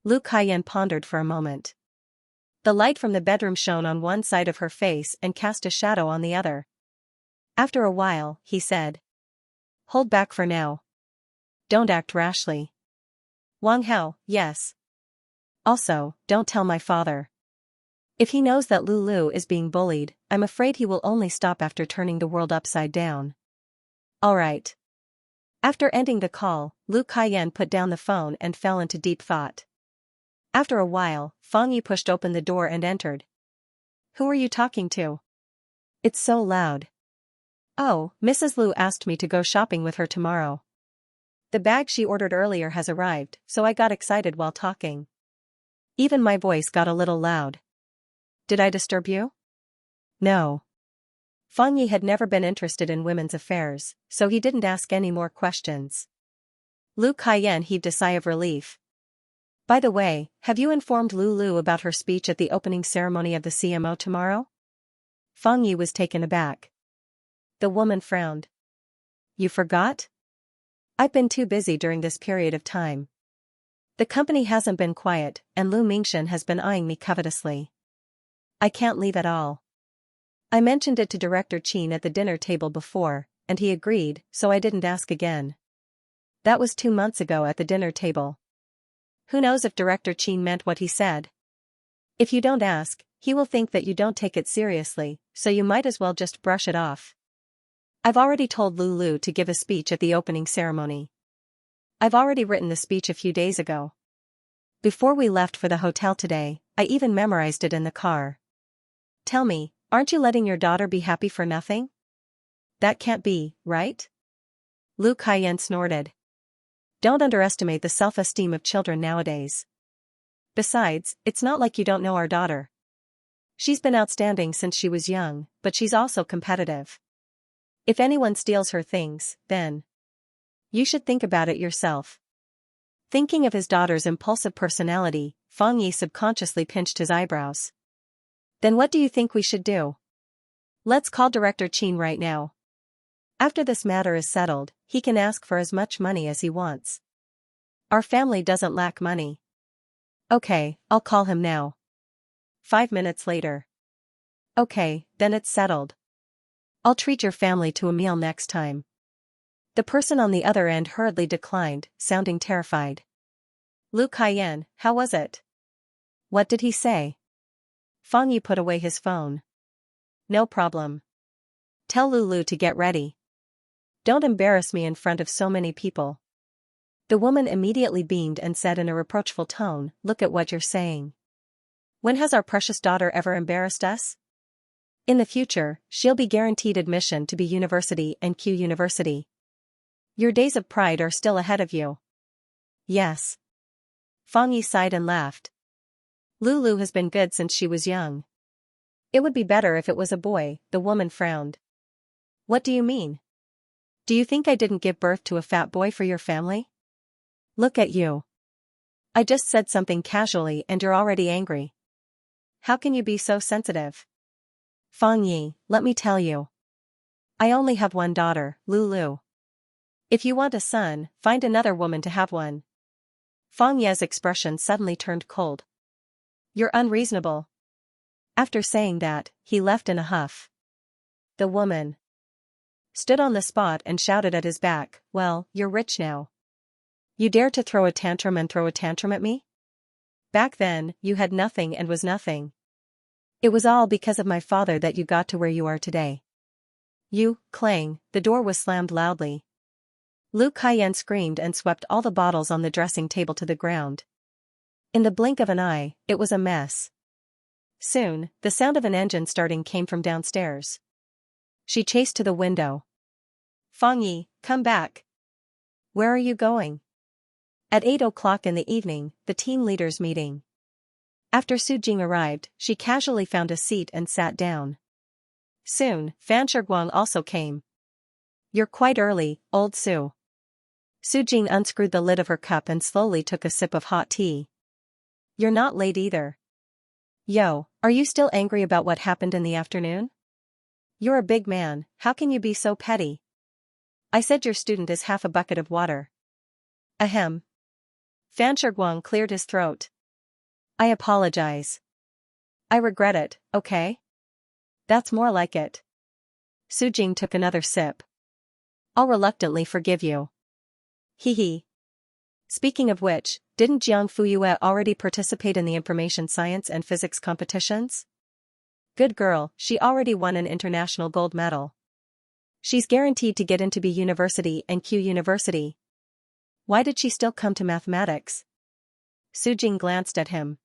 Lu Kaiyan pondered for a moment. The light from the bedroom shone on one side of her face and cast a shadow on the other. After a while, he said. Hold back for now. Don't act rashly. Wang Hao, yes. Also, don't tell my father. If he knows that Lulu is being bullied, I'm afraid he will only stop after turning the world upside down. All right. After ending the call, Lu Kaiyan put down the phone and fell into deep thought. After a while, Fang Yi pushed open the door and entered. Who are you talking to? It's so loud. Oh, Mrs. Lu asked me to go shopping with her tomorrow. The bag she ordered earlier has arrived, so I got excited while talking. Even my voice got a little loud. Did I disturb you? No. Fang Yi had never been interested in women's affairs, so he didn't ask any more questions. Lu Kaiyan heaved a sigh of relief. By the way, have you informed Lulu about her speech at the opening ceremony of the CMO tomorrow? Fang Yi was taken aback. The woman frowned. You forgot? I've been too busy during this period of time. The company hasn't been quiet, and Lu Mingshan has been eyeing me covetously. I can't leave at all. I mentioned it to Director Qin at the dinner table before, and he agreed, so I didn't ask again. That was 2 months ago at the dinner table. Who knows if Director Qin meant what he said? If you don't ask, he will think that you don't take it seriously, so you might as well just brush it off. I've already told Lulu to give a speech at the opening ceremony. I've already written the speech a few days ago. Before we left for the hotel today, I even memorized it in the car. Tell me, aren't you letting your daughter be happy for nothing? That can't be, right? Lu Kaiyan snorted. Don't underestimate the self-esteem of children nowadays. Besides, it's not like you don't know our daughter. She's been outstanding since she was young, but she's also competitive. If anyone steals her things, then you should think about it yourself. Thinking of his daughter's impulsive personality, Fang Yi subconsciously pinched his eyebrows. Then what do you think we should do? Let's call Director Qin right now. After this matter is settled, he can ask for as much money as he wants. Our family doesn't lack money. Okay, I'll call him now. 5 minutes later. Okay, then it's settled. I'll treat your family to a meal next time. The person on the other end hurriedly declined, sounding terrified. Lu Kaiyan, how was it? What did he say? Fang Yi put away his phone. No problem. Tell Lulu to get ready. Don't embarrass me in front of so many people. The woman immediately beamed and said in a reproachful tone, look at what you're saying. When has our precious daughter ever embarrassed us? In the future, she'll be guaranteed admission to B University and Q University. Your days of pride are still ahead of you. Yes. Fang Yi sighed and laughed. Lulu has been good since she was young. It would be better if it was a boy, the woman frowned. What do you mean? Do you think I didn't give birth to a fat boy for your family? Look at you. I just said something casually and you're already angry. How can you be so sensitive? Fang Yi, let me tell you. I only have one daughter, Lulu. If you want a son, find another woman to have one. Fang Ye's expression suddenly turned cold. You're unreasonable. After saying that, he left in a huff. The woman stood on the spot and shouted at his back, well, you're rich now. You dare to throw a tantrum at me? Back then, you had nothing and was nothing. It was all because of my father that you got to where you are today. You, clang, the door was slammed loudly. Lu Kaiyan screamed and swept all the bottles on the dressing table to the ground. In the blink of an eye, it was a mess. Soon, the sound of an engine starting came from downstairs. She chased to the window. Fang Yi, come back. Where are you going? At 8 o'clock in the evening, the team leaders' meeting. After Su Jing arrived, she casually found a seat and sat down. Soon, Fan Shiguang also came. You're quite early, old Su. Su Jing unscrewed the lid of her cup and slowly took a sip of hot tea. You're not late either. Yo, are you still angry about what happened in the afternoon? You're a big man, how can you be so petty? I said your student is half a bucket of water. Ahem. Fan Shiguang cleared his throat. I apologize. I regret it, okay? That's more like it. Su Jing took another sip. I'll reluctantly forgive you. Hee hee. Speaking of which, didn't Jiang Fuyue already participate in the information science and physics competitions? Good girl, she already won an international gold medal. She's guaranteed to get into B University and Q University. Why did she still come to mathematics? Su Jing glanced at him.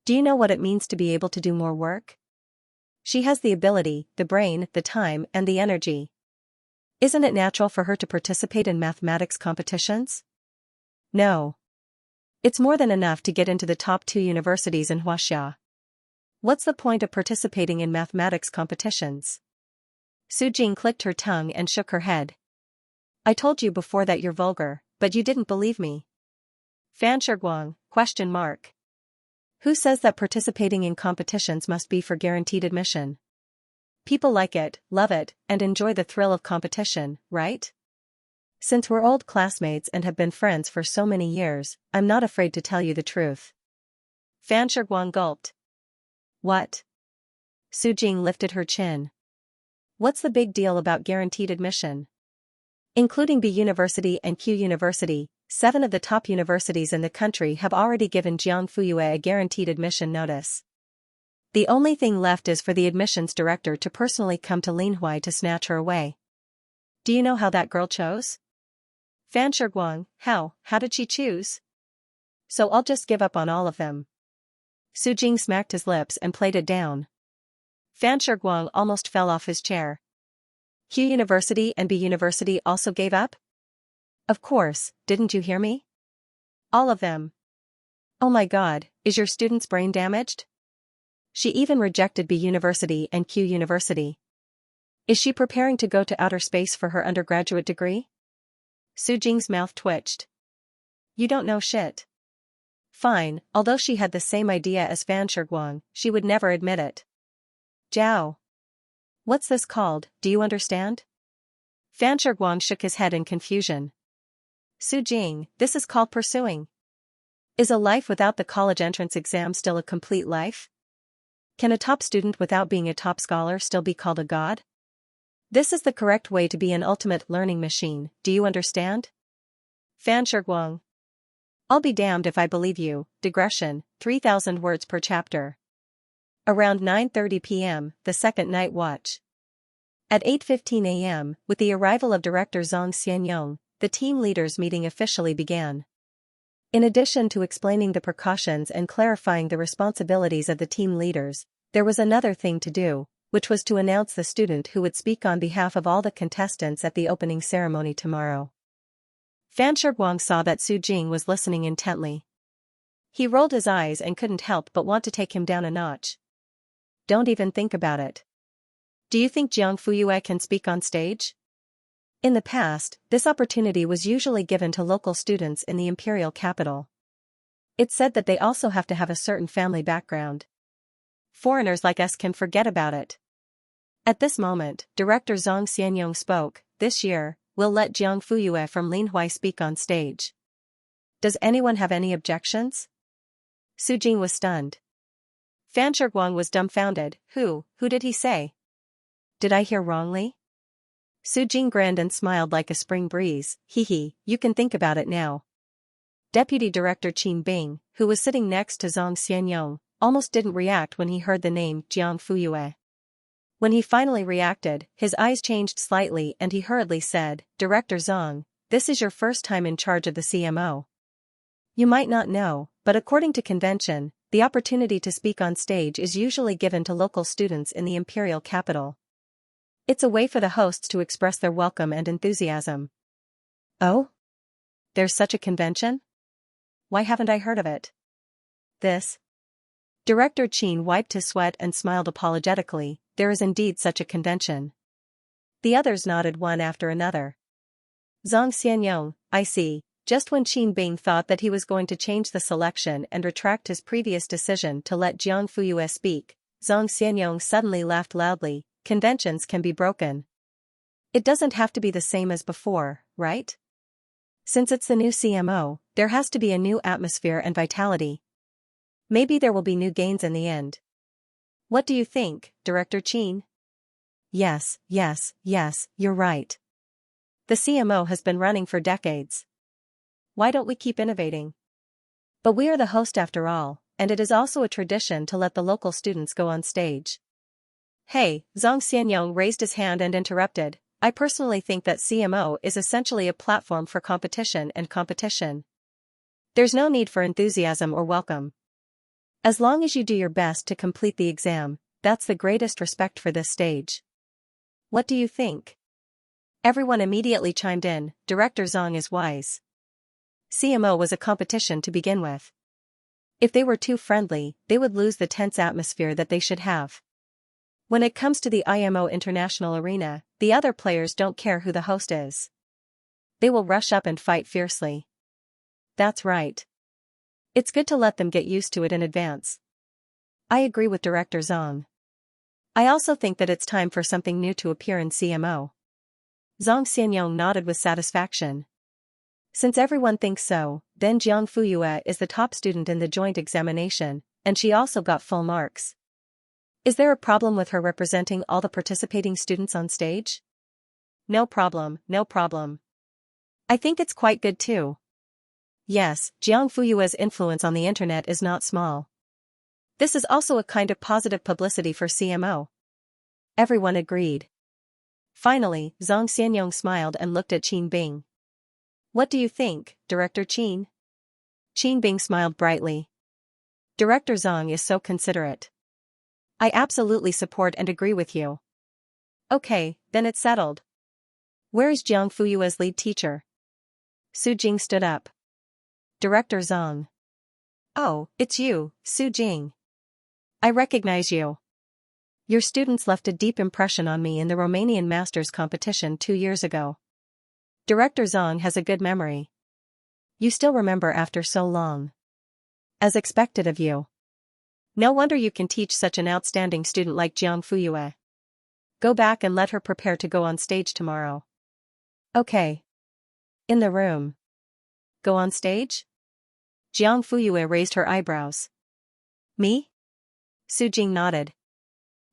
Do you know what it means to be able to do more work? She has the ability, the brain, the time, and the energy. Isn't it natural for her to participate in mathematics competitions? No. It's more than enough to get into the top 2 universities in Xianxia. What's the point of participating in mathematics competitions? Su Jing clicked her tongue and shook her head. I told you before that you're vulgar, but you didn't believe me. Fan Shiguang, ? Who says that participating in competitions must be for guaranteed admission? People like it, love it, and enjoy the thrill of competition, right? Since we're old classmates and have been friends for so many years, I'm not afraid to tell you the truth. Fan Shiguang gulped. What? Su Jing lifted her chin. What's the big deal about guaranteed admission? Including B University and Q University, 7 of the top universities in the country have already given Jiang Fuyue a guaranteed admission notice. The only thing left is for the admissions director to personally come to Linhui to snatch her away. Do you know how that girl chose? Fan Shiguang, how did she choose? So I'll just give up on all of them. Su Jing smacked his lips and played it down. Fan Shiguang almost fell off his chair. Q University and B University also gave up? Of course, didn't you hear me? All of them. Oh my god, is your student's brain damaged? She even rejected B University and Q University. Is she preparing to go to outer space for her undergraduate degree? Su Jing's mouth twitched. You don't know shit. Fine, although she had the same idea as Fan Shiguang, she would never admit it. Jiao. What's this called, do you understand? Fan Shiguang shook his head in confusion. Su Jing, this is called pursuing. Is a life without the college entrance exam still a complete life? Can a top student without being a top scholar still be called a god? This is the correct way to be an ultimate learning machine, do you understand? Fan Shiguang. I'll be damned if I believe you. Digression, 3,000 words per chapter. Around 9:30 p.m., the second night watch. At 8:15 a.m., with the arrival of Director Zhang Xianyong, the team leaders meeting officially began. In addition to explaining the precautions and clarifying the responsibilities of the team leaders, there was another thing to do, which was to announce the student who would speak on behalf of all the contestants at the opening ceremony tomorrow. Fan Shiguang saw that Su Jing was listening intently. He rolled his eyes and couldn't help but want to take him down a notch. Don't even think about it. Do you think Jiang Fuyue can speak on stage? In the past, this opportunity was usually given to local students in the imperial capital. It's said that they also have to have a certain family background. Foreigners like us can forget about it. At this moment, Director Zhang Xianyong spoke. This year, we'll let Jiang Fuyue from Linhui speak on stage. Does anyone have any objections? Su Jing was stunned. Fan Shiguang was dumbfounded. Who did he say? Did I hear wrongly? Su Jing grinned and smiled like a spring breeze. Hee, you can think about it now. Deputy Director Qin Bing, who was sitting next to Zhang Xianyong, almost didn't react when he heard the name Jiang Fuyue. When he finally reacted, his eyes changed slightly and he hurriedly said, Director Zhang, this is your first time in charge of the CMO. You might not know, but according to convention, the opportunity to speak on stage is usually given to local students in the imperial capital. It's a way for the hosts to express their welcome and enthusiasm. Oh? There's such a convention? Why haven't I heard of it? This? Director Qin wiped his sweat and smiled apologetically. There is indeed such a convention. The others nodded one after another. Zhang Xianyong, I see. Just when Qin Bing thought that he was going to change the selection and retract his previous decision to let Jiang Fuyue speak, Zhang Xianyong suddenly laughed loudly. Conventions can be broken. It doesn't have to be the same as before, right? Since it's the new CMO, there has to be a new atmosphere and vitality. Maybe there will be new gains in the end. What do you think, Director Qin? Yes, you're right. The CMO has been running for decades. Why don't we keep innovating? But we are the host after all, and it is also a tradition to let the local students go on stage. Hey, Zhang Xianyong raised his hand and interrupted. I personally think that CMO is essentially a platform for competition and competition. There's no need for enthusiasm or welcome. As long as you do your best to complete the exam, that's the greatest respect for this stage. What do you think? Everyone immediately chimed in. Director Zhang is wise. CMO was a competition to begin with. If they were too friendly, they would lose the tense atmosphere that they should have. When it comes to the IMO International Arena, the other players don't care who the host is. They will rush up and fight fiercely. That's right. It's good to let them get used to it in advance. I agree with Director Zhang. I also think that it's time for something new to appear in CMO. Zhang Xianyong nodded with satisfaction. Since everyone thinks so, then Jiang Fuyue is the top student in the joint examination, and she also got full marks. Is there a problem with her representing all the participating students on stage? No problem. I think it's quite good too. Yes, Jiang Fuyue's influence on the internet is not small. This is also a kind of positive publicity for CMO. Everyone agreed. Finally, Zhang Xianyong smiled and looked at Qin Bing. What do you think, Director Qin? Qin Bing smiled brightly. Director Zhang is so considerate. I absolutely support and agree with you. Okay, then it's settled. Where is Jiang Fuyue's lead teacher? Su Jing stood up. Director Zhang. Oh, it's you, Su Jing. I recognize you. Your students left a deep impression on me in the Romanian Masters competition 2 years ago. Director Zhang has a good memory. You still remember after so long. As expected of you. No wonder you can teach such an outstanding student like Jiang Fuyue. Go back and let her prepare to go on stage tomorrow. Okay. In the room. Go on stage? Jiang Fuyue raised her eyebrows. Me? Su Jing nodded.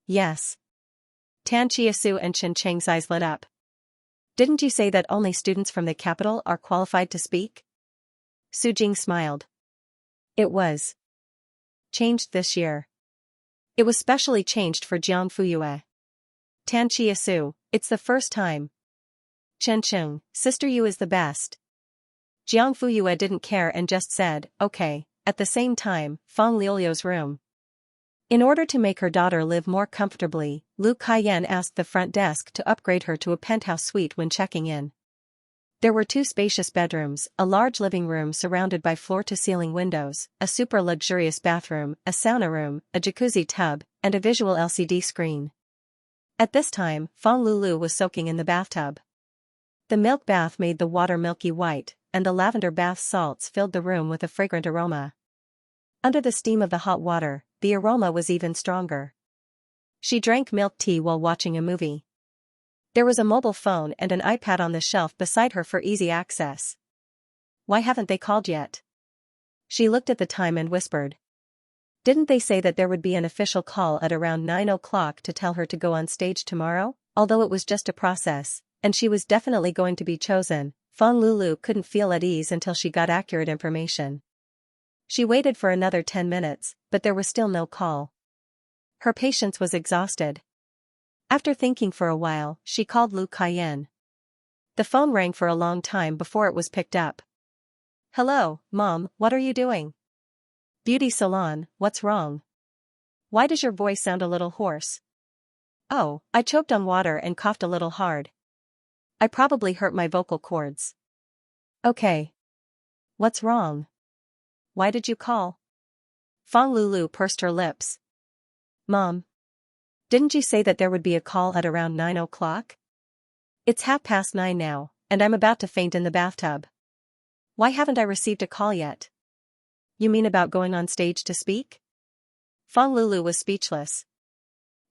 Yes. Tan Chiasu and Chen Cheng's eyes lit up. Didn't you say that only students from the capital are qualified to speak? Su Jing smiled. It was changed this year. It was specially changed for Jiang Fuyue. Tan Chiasu, it's the first time. Chen Cheng, Sister Yu is the best. Jiang Fuyue didn't care and just said, okay. At the same time, Fang Liuliu's room. In order to make her daughter live more comfortably, Lu Kaiyan asked the front desk to upgrade her to a penthouse suite when checking in. There were 2 spacious bedrooms, a large living room surrounded by floor-to-ceiling windows, a super luxurious bathroom, a sauna room, a jacuzzi tub, and a visual LCD screen. At this time, Fang Lulu was soaking in the bathtub. The milk bath made the water milky white, and the lavender bath salts filled the room with a fragrant aroma. Under the steam of the hot water, the aroma was even stronger. She drank milk tea while watching a movie. There was a mobile phone and an iPad on the shelf beside her for easy access. Why haven't they called yet? She looked at the time and whispered. Didn't they say that there would be an official call at around 9 o'clock to tell her to go on stage tomorrow? Although it was just a process, and she was definitely going to be chosen, Fang Lulu couldn't feel at ease until she got accurate information. She waited for another 10 minutes, but there was still no call. Her patience was exhausted. After thinking for a while, she called Lu Kaiyan. The phone rang for a long time before it was picked up. Hello, Mom, what are you doing? Beauty salon, what's wrong? Why does your voice sound a little hoarse? Oh, I choked on water and coughed a little hard. I probably hurt my vocal cords. Okay. What's wrong? Why did you call? Fang Lulu pursed her lips. Mom. Didn't you say that there would be a call at around 9 o'clock? It's 9:30 now, and I'm about to faint in the bathtub. Why haven't I received a call yet? You mean about going on stage to speak? Fang Lulu was speechless.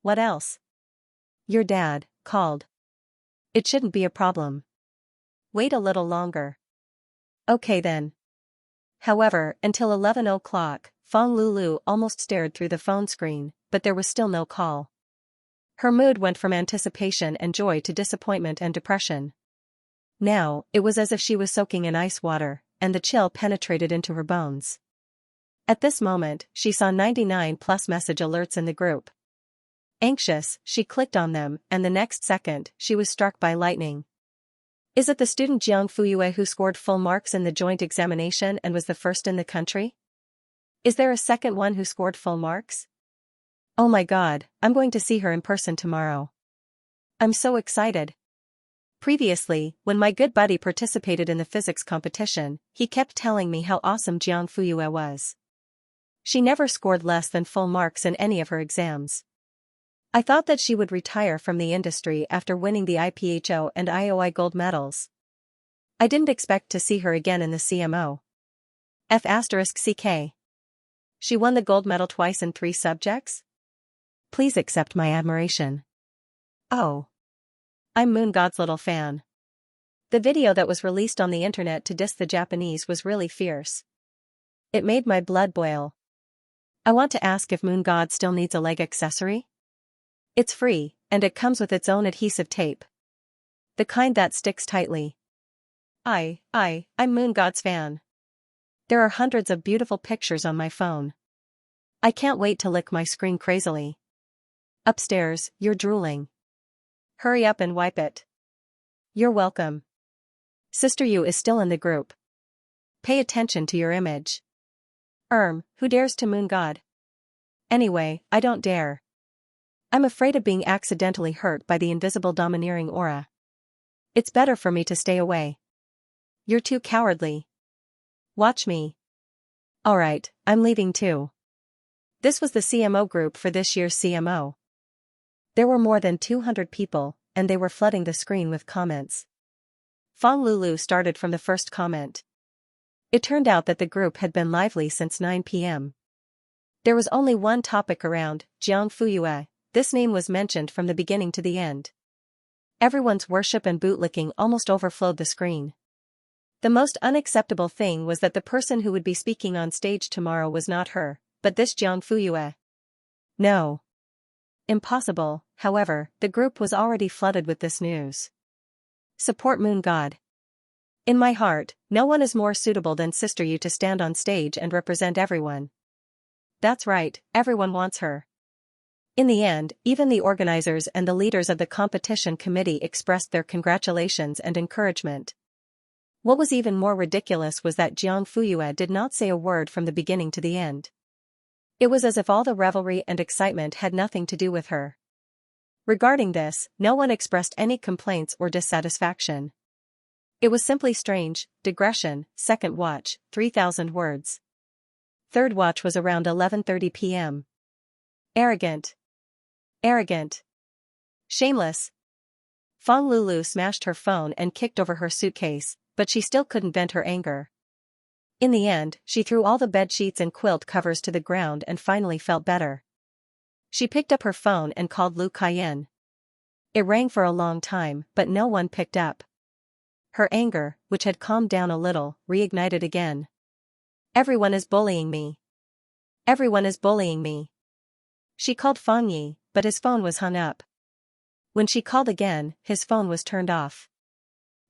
What else? Your dad called. It shouldn't be a problem. Wait a little longer. Okay then. However, until 11 o'clock, Fang Lulu almost stared through the phone screen, but there was still no call. Her mood went from anticipation and joy to disappointment and depression. Now, it was as if she was soaking in ice water, and the chill penetrated into her bones. At this moment, she saw 99+ message alerts in the group. Anxious, she clicked on them, and the next second, she was struck by lightning. Is it the student Jiang Fuyue who scored full marks in the joint examination and was the first in the country? Is there a second one who scored full marks? Oh my God, I'm going to see her in person tomorrow. I'm so excited. Previously, when my good buddy participated in the physics competition, he kept telling me how awesome Jiang Fuyue was. She never scored less than full marks in any of her exams. I thought that she would retire from the industry after winning the IPHO and IOI gold medals. I didn't expect to see her again in the CMO. F***CK. She won the gold medal twice in 3 subjects? Please accept my admiration. Oh. I'm Moon God's little fan. The video that was released on the internet to diss the Japanese was really fierce. It made my blood boil. I want to ask if Moon God still needs a leg accessory? It's free, and it comes with its own adhesive tape. The kind that sticks tightly. I'm Moon God's fan. There are hundreds of beautiful pictures on my phone. I can't wait to lick my screen crazily. Upstairs, you're drooling. Hurry up and wipe it. You're welcome. Sister Yu is still in the group. Pay attention to your image. Who dares to Moon God? Anyway, I don't dare. I'm afraid of being accidentally hurt by the invisible domineering aura. It's better for me to stay away. You're too cowardly. Watch me. Alright, I'm leaving too. This was the CMO group for this year's CMO. There were more than 200 people, and they were flooding the screen with comments. Fang Lulu started from the first comment. It turned out that the group had been lively since 9 p.m. There was only one topic around, Jiang Fuyue. This name was mentioned from the beginning to the end. Everyone's worship and bootlicking almost overflowed the screen. The most unacceptable thing was that the person who would be speaking on stage tomorrow was not her, but this Jiang Fuyue. No. Impossible, however, the group was already flooded with this news. Support Moon God. In my heart, no one is more suitable than Sister Yu to stand on stage and represent everyone. That's right, everyone wants her. In the end, even the organizers and the leaders of the competition committee expressed their congratulations and encouragement. What was even more ridiculous was that Jiang Fuyue did not say a word from the beginning to the end. It was as if all the revelry and excitement had nothing to do with her. Regarding this, no one expressed any complaints or dissatisfaction. It was simply strange. Digression. Second watch, 3,000 words. Third watch was around 11:30 p.m. Arrogant. Arrogant. Shameless. Fang Lulu smashed her phone and kicked over her suitcase, but she still couldn't vent her anger. In the end, she threw all the bed sheets and quilt covers to the ground and finally felt better. She picked up her phone and called Lu Kaiyan. It rang for a long time, but no one picked up. Her anger, which had calmed down a little, reignited again. Everyone is bullying me. Everyone is bullying me. She called Fang Yi, but his phone was hung up. When she called again, his phone was turned off.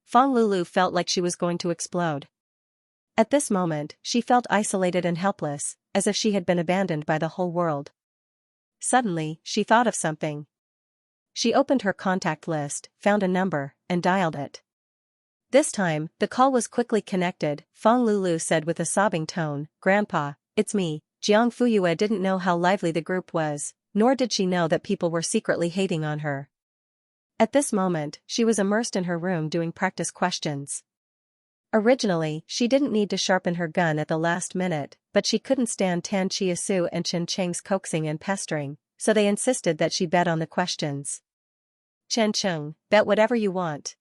Fang Lulu felt like she was going to explode. At this moment, she felt isolated and helpless, as if she had been abandoned by the whole world. Suddenly, she thought of something. She opened her contact list, found a number, and dialed it. This time, the call was quickly connected. Fang Lulu said with a sobbing tone, "Grandpa, it's me." Jiang Fuyue didn't know how lively the group was, nor did she know that people were secretly hating on her. At this moment, she was immersed in her room doing practice questions. Originally, she didn't need to sharpen her gun at the last minute, but she couldn't stand Tan Chia-su and Chen Cheng's coaxing and pestering, so they insisted that she bet on the questions. "Chen Cheng, bet whatever you want."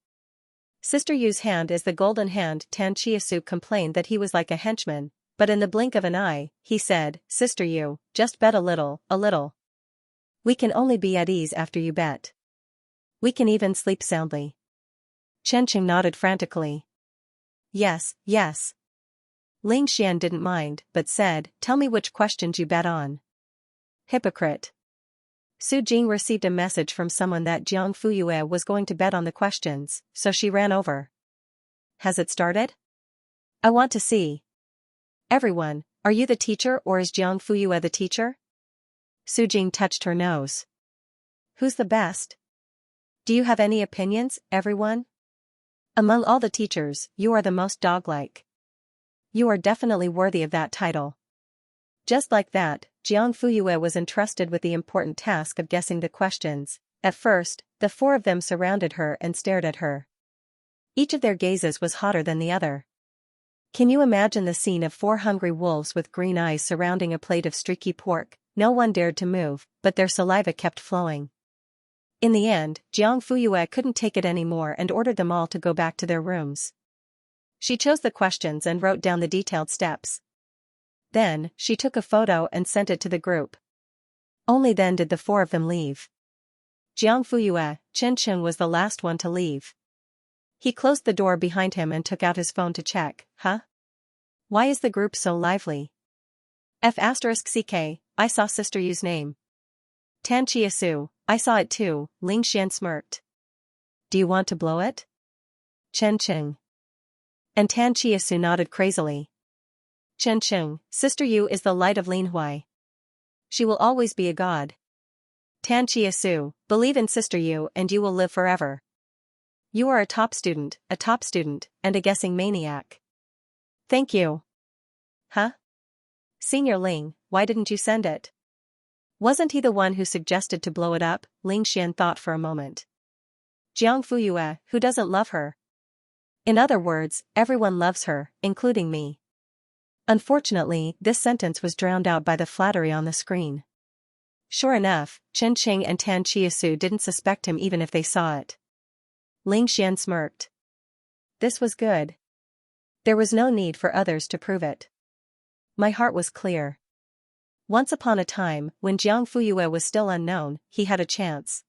Sister Yu's hand is the golden hand. Tan Chia-su complained that he was like a henchman, but in the blink of an eye, he said, "Sister Yu, just bet a little, a little. We can only be at ease after you bet. We can even sleep soundly." Chen Cheng nodded frantically. "Yes, yes." Ling Xian didn't mind, but said, "Tell me which questions you bet on." Hypocrite. Su Jing received a message from someone that Jiang Fuyue was going to bet on the questions, so she ran over. "Has it started? I want to see." "Everyone, are you the teacher or is Jiang Fuyue the teacher?" Su Jing touched her nose. "Who's the best? Do you have any opinions, everyone? Among all the teachers, you are the most dog-like. You are definitely worthy of that title." Just like that, Jiang Fuyue was entrusted with the important task of guessing the questions. At first, the four of them surrounded her and stared at her. Each of their gazes was hotter than the other. Can you imagine the scene of four hungry wolves with green eyes surrounding a plate of streaky pork? No one dared to move, but their saliva kept flowing. In the end, Jiang Fuyue couldn't take it anymore and ordered them all to go back to their rooms. She chose the questions and wrote down the detailed steps. Then, she took a photo and sent it to the group. Only then did the four of them leave. Jiang Fuyue, Chen Cheng was the last one to leave. He closed the door behind him and took out his phone to check. "Huh? Why is the group so lively? F***CK, I saw Sister Yu's name." "Tan Chia-su, I saw it too," Ling Xian smirked. "Do you want to blow it?" Chen Cheng. And Tan Chia-su nodded crazily. "Chen Cheng, Sister Yu is the light of Linhuai. She will always be a god. Tan Chia-su, believe in Sister Yu and you will live forever. You are a top student, and a guessing maniac." "Thank you." "Huh? Senior Ling, why didn't you send it? Wasn't he the one who suggested to blow it up?" Ling Xian thought for a moment. "Jiang Fuyue, who doesn't love her? In other words, everyone loves her, including me." Unfortunately, this sentence was drowned out by the flattery on the screen. Sure enough, Chen Cheng and Tan Chia-su didn't suspect him even if they saw it. Ling Xian smirked. This was good. There was no need for others to prove it. My heart was clear. Once upon a time, when Jiang Fuyue was still unknown, he had a chance.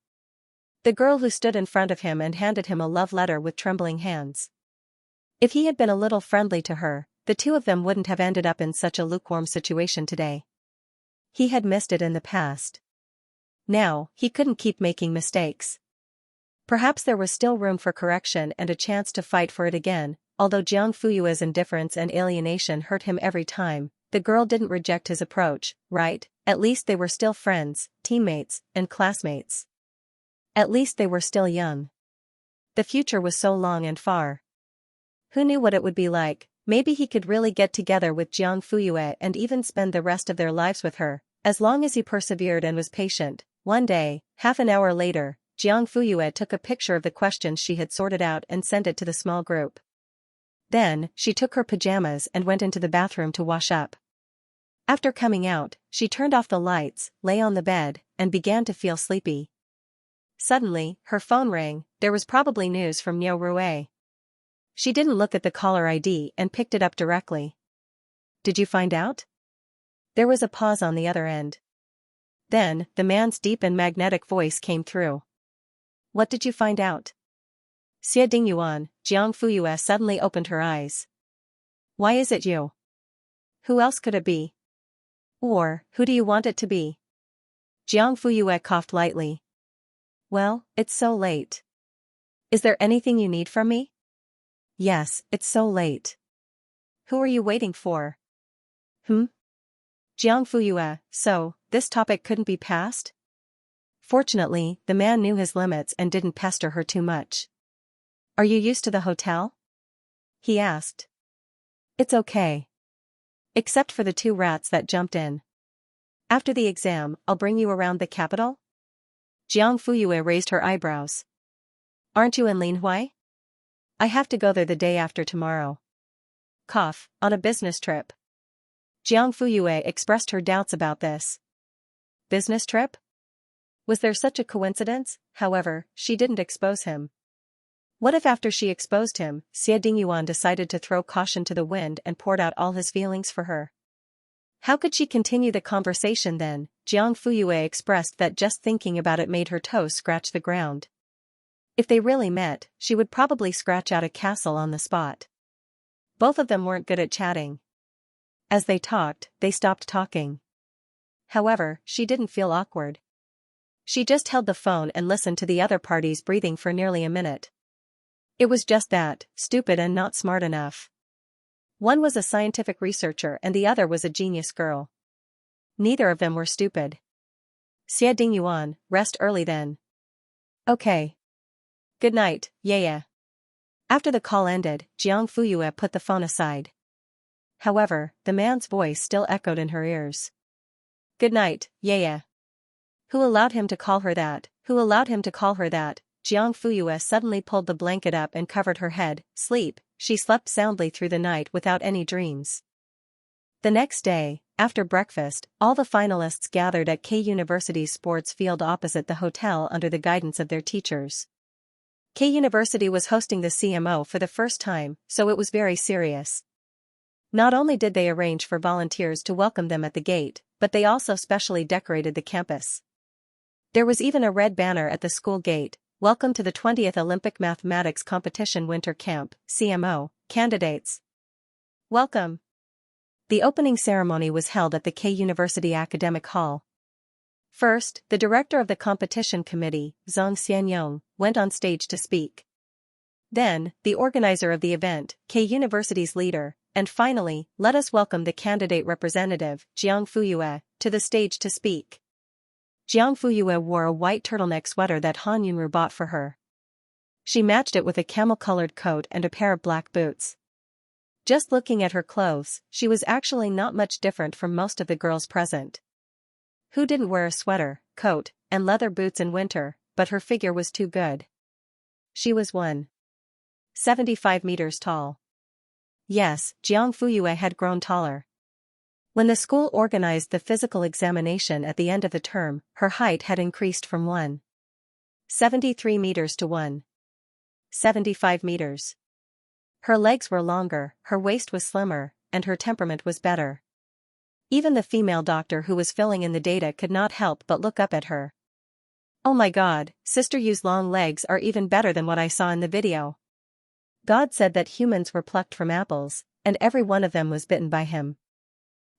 The girl who stood in front of him and handed him a love letter with trembling hands. If he had been a little friendly to her, the two of them wouldn't have ended up in such a lukewarm situation today. He had missed it in the past. Now, he couldn't keep making mistakes. Perhaps there was still room for correction and a chance to fight for it again, although Jiang Fuyue's indifference and alienation hurt him every time. The girl didn't reject his approach, right? At least they were still friends, teammates, and classmates. At least they were still young. The future was so long and far. Who knew what it would be like? Maybe he could really get together with Jiang Fuyue and even spend the rest of their lives with her, as long as he persevered and was patient. One day, half an hour later, Jiang Fuyue took a picture of the questions she had sorted out and sent it to the small group. Then, she took her pajamas and went into the bathroom to wash up. After coming out, she turned off the lights, lay on the bed, and began to feel sleepy. Suddenly, her phone rang. There was probably news from Niu Rue. She didn't look at the caller ID and picked it up directly. "Did you find out?" There was a pause on the other end. Then, the man's deep and magnetic voice came through. "What did you find out?" Xie Dingyuan, Jiang Fuyue suddenly opened her eyes. "Why is it you? Who else could it be? Or, who do you want it to be?" Jiang Fuyue coughed lightly. "Well, it's so late. Is there anything you need from me?" "Yes, it's so late." "Who are you waiting for?" Jiang Fuyue, so, this topic couldn't be passed? Fortunately, the man knew his limits and didn't pester her too much. "Are you used to the hotel?" he asked. "It's okay. Except for the 2 rats that jumped in. After the exam, I'll bring you around the capital?" Jiang Fuyue raised her eyebrows. "Aren't you in Linhui?" "I have to go there the day after tomorrow." Cough, on a business trip. Jiang Fuyue expressed her doubts about this. Business trip? Was there such a coincidence? However, she didn't expose him. What if after she exposed him, Xie Dingyuan decided to throw caution to the wind and poured out all his feelings for her? How could she continue the conversation then? Jiang Fuyue expressed that just thinking about it made her toes scratch the ground. If they really met, she would probably scratch out a castle on the spot. Both of them weren't good at chatting. As they talked, they stopped talking. However, she didn't feel awkward. She just held the phone and listened to the other party's breathing for nearly a minute. It was just that, stupid and not smart enough. One was a scientific researcher and the other was a genius girl. Neither of them were stupid. Xie Dingyuan, rest early then. Okay. Good night, Yaya. After the call ended, Jiang Fuyue put the phone aside. However, the man's voice still echoed in her ears. Good night, Yaya. Who allowed him to call her that? Who allowed him to call her that? Jiang Fuyue suddenly pulled the blanket up and covered her head. Sleep. She slept soundly through the night without any dreams. The next day, after breakfast, all the finalists gathered at K University's sports field opposite the hotel under the guidance of their teachers. K University was hosting the CMO for the first time, so it was very serious. Not only did they arrange for volunteers to welcome them at the gate, but they also specially decorated the campus. There was even a red banner at the school gate. Welcome to the 20th Olympic Mathematics Competition Winter Camp, CMO, candidates. Welcome. The opening ceremony was held at the K University Academic Hall. First, the director of the competition committee, Zhang Xianyong, went on stage to speak. Then, the organizer of the event, K University's leader, and finally, let us welcome the candidate representative, Jiang Fuyue, to the stage to speak. Jiang Fuyue wore a white turtleneck sweater that Han Yunru bought for her. She matched it with a camel-colored coat and a pair of black boots. Just looking at her clothes, she was actually not much different from most of the girls present. Who didn't wear a sweater, coat, and leather boots in winter? But her figure was too good. She was 1.75 meters tall. Yes, Jiang Fuyue had grown taller. When the school organized the physical examination at the end of the term, her height had increased from 1.73 meters to 1.75 meters. Her legs were longer, her waist was slimmer, and her temperament was better. Even the female doctor who was filling in the data could not help but look up at her. Oh my God, Sister Yu's long legs are even better than what I saw in the video. God said that humans were plucked from apples, and every one of them was bitten by him.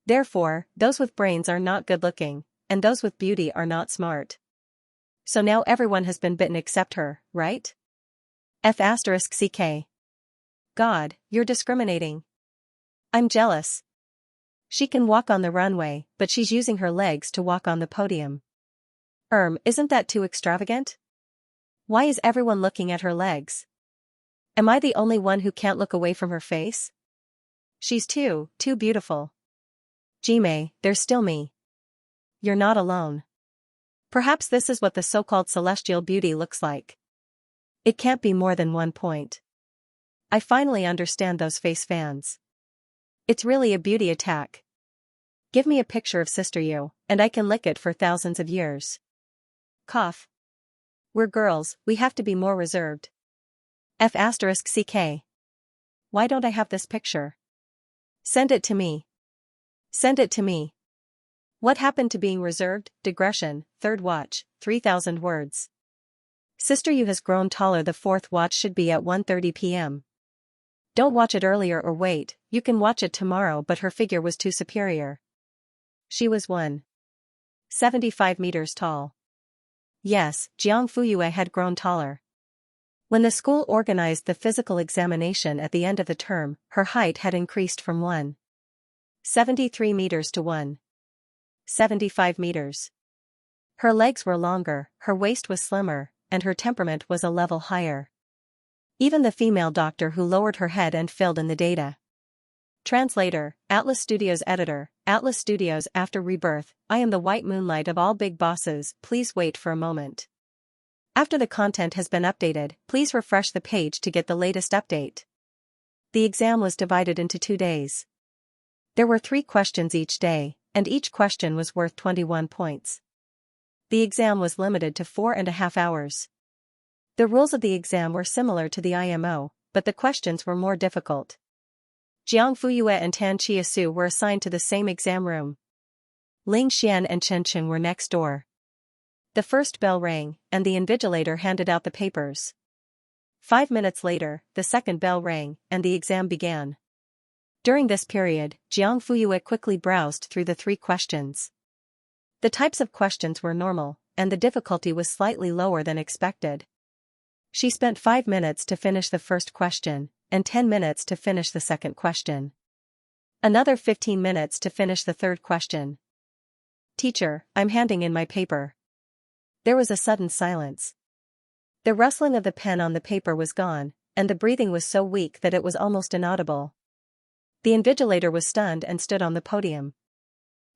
Therefore, those with brains are not good-looking, and those with beauty are not smart. So now everyone has been bitten except her, right? F***ck. God, you're discriminating. I'm jealous. She can walk on the runway, but she's using her legs to walk on the podium. Isn't that too extravagant? Why is everyone looking at her legs? Am I the only one who can't look away from her face? She's too beautiful. Jime, there's still me. You're not alone. Perhaps this is what the so-called celestial beauty looks like. It can't be more than 1 point. I finally understand those face fans. It's really a beauty attack. Give me a picture of Sister You, and I can lick it for thousands of years. Cough. We're girls, we have to be more reserved. F***ck. Why don't I have this picture? Send it to me. Send it to me. What happened to being reserved? Digression, third watch, 3,000 words. Sister You has grown taller. The fourth watch should be at 1:30 p.m. Don't watch it earlier or wait, you can watch it tomorrow, but her figure was too superior. She was 1.75 meters tall. Yes, Jiang Fuyue had grown taller. When the school organized the physical examination at the end of the term, her height had increased from 1.73 meters to 1.75 meters. Her legs were longer, her waist was slimmer, and her temperament was a level higher. Even the female doctor who lowered her head and filled in the data. Translator, Atlas Studios editor, Atlas Studios. After Rebirth, I am the white moonlight of all big bosses, please wait for a moment. After the content has been updated, please refresh the page to get the latest update. The exam was divided into 2 days. There were 3 questions each day, and each question was worth 21 points. The exam was limited to 4.5 hours. The rules of the exam were similar to the IMO, but the questions were more difficult. Jiang Fuyue and Tan Chiasu were assigned to the same exam room. Ling Xian and Chen Cheng were next door. The first bell rang, and the invigilator handed out the papers. 5 minutes later, the second bell rang, and the exam began. During this period, Jiang Fuyue quickly browsed through the 3 questions. The types of questions were normal, and the difficulty was slightly lower than expected. She spent 5 minutes to finish the first question, and 10 minutes to finish the second question. Another 15 minutes to finish the third question. Teacher, I'm handing in my paper. There was a sudden silence. The rustling of the pen on the paper was gone, and the breathing was so weak that it was almost inaudible. The invigilator was stunned and stood on the podium.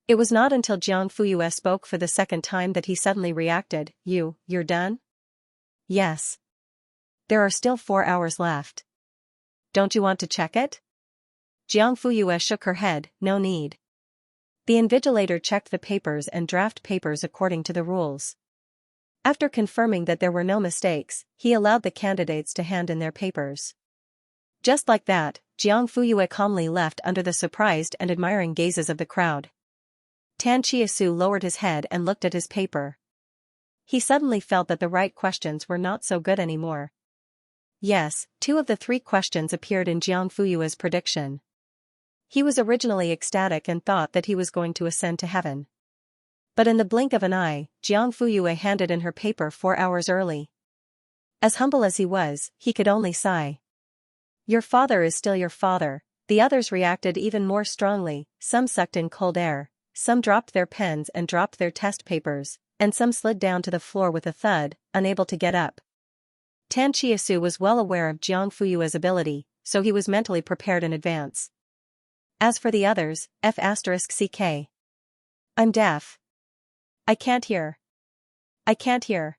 It was not until Jiang Fuyue spoke for the second time that he suddenly reacted. You're done? Yes. There are still 4 hours left. Don't you want to check it? Jiang Fuyue shook her head, no need. The invigilator checked the papers and draft papers according to the rules. After confirming that there were no mistakes, he allowed the candidates to hand in their papers. Just like that, Jiang Fuyue calmly left under the surprised and admiring gazes of the crowd. Tan Chiasu lowered his head and looked at his paper. He suddenly felt that the right questions were not so good anymore. Yes, 2 of the 3 questions appeared in Jiang Fuyue's prediction. He was originally ecstatic and thought that he was going to ascend to heaven. But in the blink of an eye, Jiang Fuyue handed in her paper 4 hours early. As humble as he was, he could only sigh. Your father is still your father. The others reacted even more strongly, some sucked in cold air, some dropped their pens and dropped their test papers, and some slid down to the floor with a thud, unable to get up. Tan Chiasu was well aware of Jiang Fuyue's ability, so he was mentally prepared in advance. As for the others, F***ck. I'm deaf. I can't hear. I can't hear.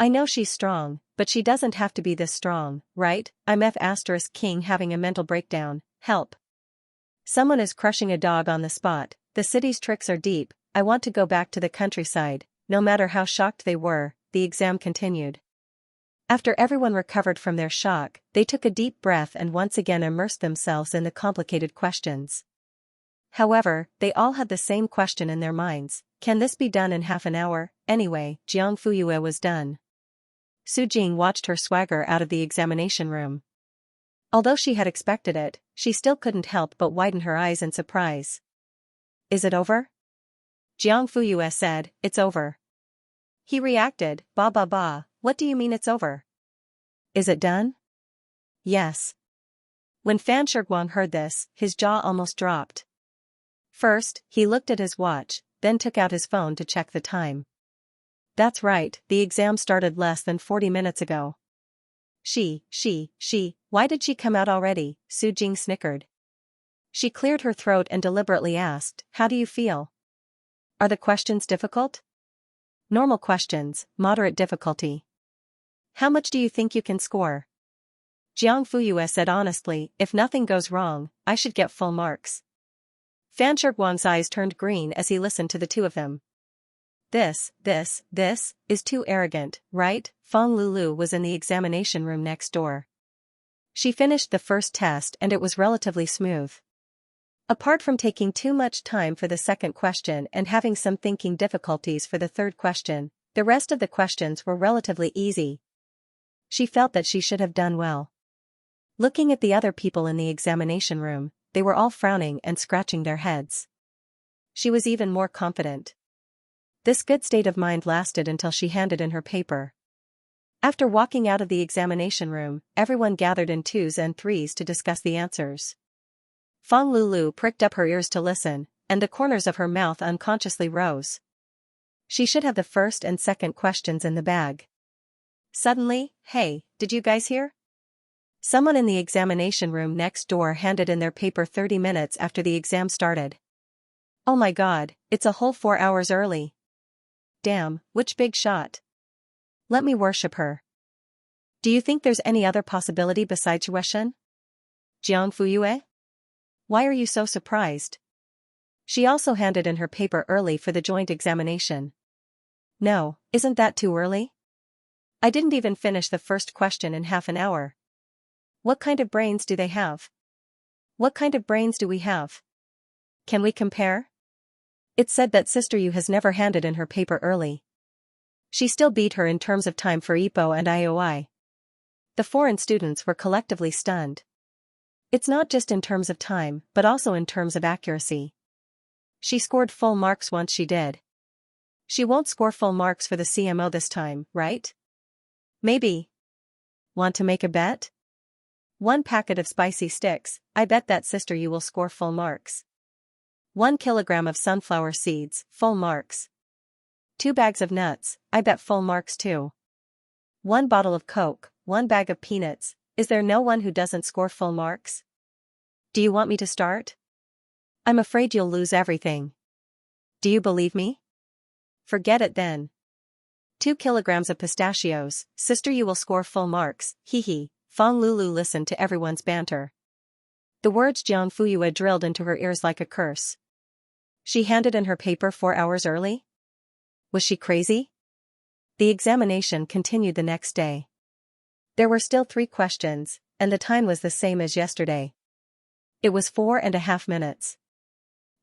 I know she's strong, but she doesn't have to be this strong, right? I'm F***king having a mental breakdown, help. Someone is crushing a dog on the spot, the city's tricks are deep, I want to go back to the countryside. No matter how shocked they were, the exam continued. After everyone recovered from their shock, they took a deep breath and once again immersed themselves in the complicated questions. However, they all had the same question in their minds: can this be done in half an hour? Anyway, Jiang Fuyue was done. Su Jing watched her swagger out of the examination room. Although she had expected it, she still couldn't help but widen her eyes in surprise. Is it over? Jiang Fuyue said, it's over. He reacted, "Ba ba ba, what do you mean it's over? Is it done?" "Yes." When Fan Shiguang heard this, his jaw almost dropped. First, he looked at his watch, then took out his phone to check the time. That's right, the exam started less than 40 minutes ago. Why did she come out already? Su Jing snickered. She cleared her throat and deliberately asked, "How do you feel? Are the questions difficult?" "Normal questions, moderate difficulty." "How much do you think you can score?" Jiang Fuyue said honestly, "If nothing goes wrong, I should get full marks." Fan Shiguang's eyes turned green as he listened to the two of them. This is too arrogant, right? Fang Lulu was in the examination room next door. She finished the first test and it was relatively smooth. Apart from taking too much time for the second question and having some thinking difficulties for the third question, the rest of the questions were relatively easy. She felt that she should have done well. Looking at the other people in the examination room, they were all frowning and scratching their heads. She was even more confident. This good state of mind lasted until she handed in her paper. After walking out of the examination room, everyone gathered in twos and threes to discuss the answers. Fang Lulu pricked up her ears to listen, and the corners of her mouth unconsciously rose. She should have the first and second questions in the bag. Suddenly, "Hey, did you guys hear?" Someone in the examination room next door handed in their paper 30 minutes after the exam started. "Oh my god, it's a whole 4 hours early. Damn, which big shot. Let me worship her." "Do you think there's any other possibility besides Yueshen?" "Jiang Fuyue? Why are you so surprised?" She also handed in her paper early for the joint examination. "No, isn't that too early? I didn't even finish the first question in half an hour. What kind of brains do they have? What kind of brains do we have? Can we compare?" It's said that Sister Yu has never handed in her paper early. She still beat her in terms of time for IPO and IOI. The foreign students were collectively stunned. It's not just in terms of time, but also in terms of accuracy. She scored full marks once she did. She won't score full marks for the CMO this time, right? Maybe. Want to make a bet? 1 packet of spicy sticks, I bet that Sister Yu will score full marks. 1 kilogram of sunflower seeds, full marks. 2 bags of nuts, I bet full marks too. 1 bottle of Coke, 1 bag of peanuts, is there no one who doesn't score full marks? Do you want me to start? I'm afraid you'll lose everything. Do you believe me? Forget it then. 2 kilograms of pistachios, Sister Yu will score full marks, hee. Fang Lulu listened to everyone's banter. The words Jiang Fuyue drilled into her ears like a curse. She handed in her paper 4 hours early? Was she crazy? The examination continued the next day. There were still 3 questions, and the time was the same as yesterday. It was 4.5 minutes.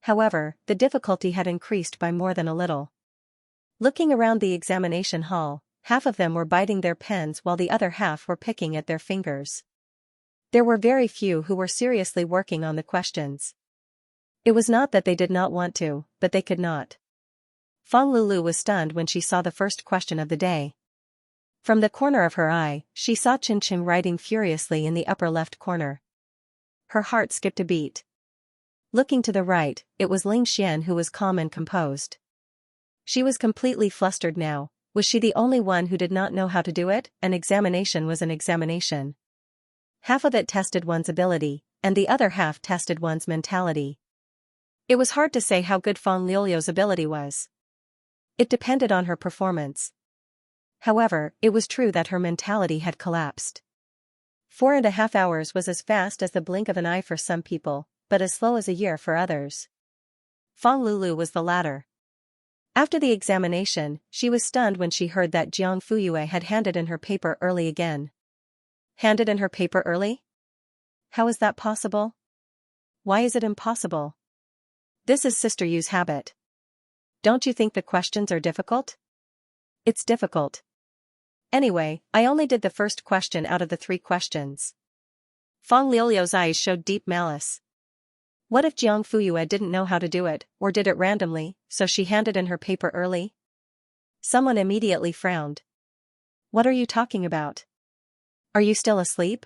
However, the difficulty had increased by more than a little. Looking around the examination hall, half of them were biting their pens while the other half were picking at their fingers. There were very few who were seriously working on the questions. It was not that they did not want to, but they could not. Fang Lulu was stunned when she saw the first question of the day. From the corner of her eye, she saw Chin Chin writing furiously in the upper left corner. Her heart skipped a beat. Looking to the right, it was Ling Xian who was calm and composed. She was completely flustered now. Was she the only one who did not know how to do it? An examination was an examination. Half of it tested one's ability, and the other half tested one's mentality. It was hard to say how good Fang Liuliu's ability was. It depended on her performance. However, it was true that her mentality had collapsed. 4.5 hours was as fast as the blink of an eye for some people, but as slow as a year for others. Fang Lulu was the latter. After the examination, she was stunned when she heard that Jiang Fuyue had handed in her paper early again. Handed in her paper early? How is that possible? Why is it impossible? This is Sister Yu's habit. Don't you think the questions are difficult? It's difficult. Anyway, I only did the first question out of the 3 questions. Fang Liuliu's eyes showed deep malice. What if Jiang Fuyue didn't know how to do it, or did it randomly, so she handed in her paper early? Someone immediately frowned. What are you talking about? Are you still asleep?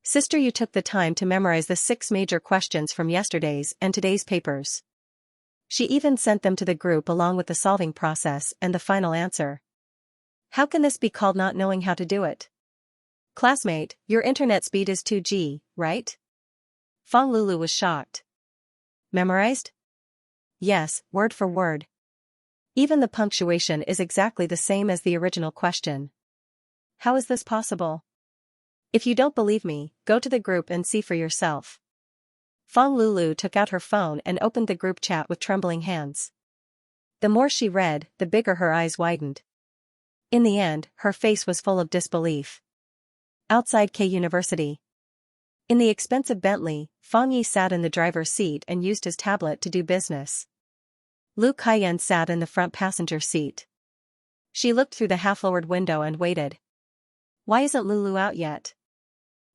Sister, you took the time to memorize the 6 major questions from yesterday's and today's papers. She even sent them to the group along with the solving process and the final answer. How can this be called not knowing how to do it? Classmate, your internet speed is 2G, right? Fang Lulu was shocked. Memorized? Yes, word for word. Even the punctuation is exactly the same as the original question. How is this possible? If you don't believe me, go to the group and see for yourself. Fang Lulu took out her phone and opened the group chat with trembling hands. The more she read, the bigger her eyes widened. In the end, her face was full of disbelief. Outside K University. In the expensive Bentley, Fang Yi sat in the driver's seat and used his tablet to do business. Lu Kaiyan sat in the front passenger seat. She looked through the half-lowered window and waited. Why isn't Lulu out yet?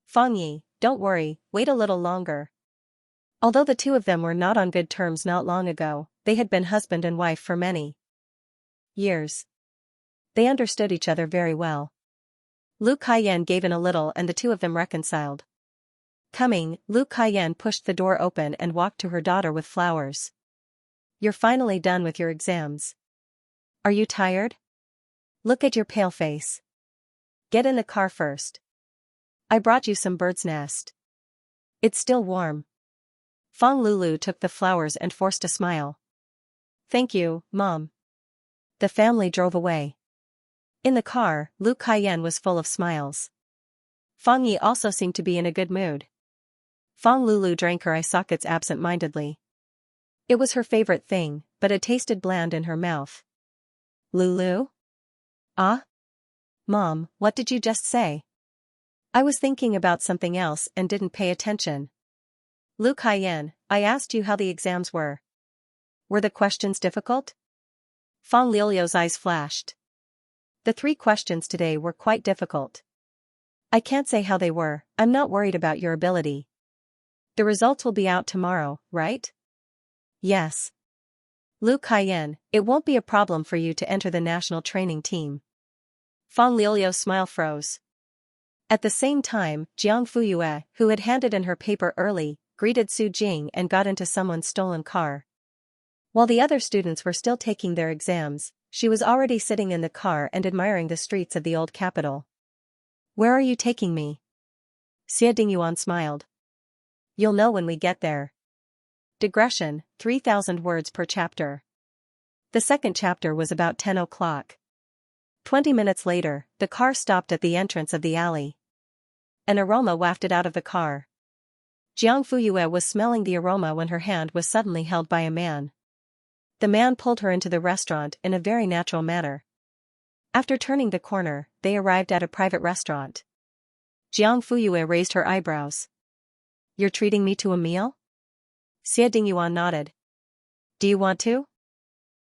Fang Yi, don't worry, wait a little longer. Although the two of them were not on good terms not long ago, they had been husband and wife for many years. They understood each other very well. Lu Kaiyan gave in a little and the two of them reconciled. Coming, Lu Kaiyan pushed the door open and walked to her daughter with flowers. You're finally done with your exams. Are you tired? Look at your pale face. Get in the car first. I brought you some bird's nest. It's still warm. Fang Lulu took the flowers and forced a smile. Thank you, Mom. The family drove away. In the car, Lu Kaiyan was full of smiles. Fang Yi also seemed to be in a good mood. Fang Lulu drank her eye sockets absent-mindedly. It was her favorite thing, but it tasted bland in her mouth. Lulu? Ah? Mom, what did you just say? I was thinking about something else and didn't pay attention. Lu Kaiyan, I asked you how the exams were. Were the questions difficult? Fang Liu's eyes flashed. The 3 questions today were quite difficult. I can't say how they were, I'm not worried about your ability. The results will be out tomorrow, right? Yes. Lu Kaiyan, it won't be a problem for you to enter the national training team. Fang Liu's smile froze. At the same time, Jiang Fuyue, who had handed in her paper early, greeted Su Jing and got into someone's stolen car. While the other students were still taking their exams, she was already sitting in the car and admiring the streets of the old capital. Where are you taking me? Xie Dingyuan smiled. You'll know when we get there. Digression, 3,000 words per chapter. The second chapter was about 10 o'clock. 20 minutes later, the car stopped at the entrance of the alley. An aroma wafted out of the car. Jiang Fuyue was smelling the aroma when her hand was suddenly held by a man. The man pulled her into the restaurant in a very natural manner. After turning the corner, they arrived at a private restaurant. Jiang Fuyue raised her eyebrows. You're treating me to a meal? Xie Dingyuan nodded. Do you want to?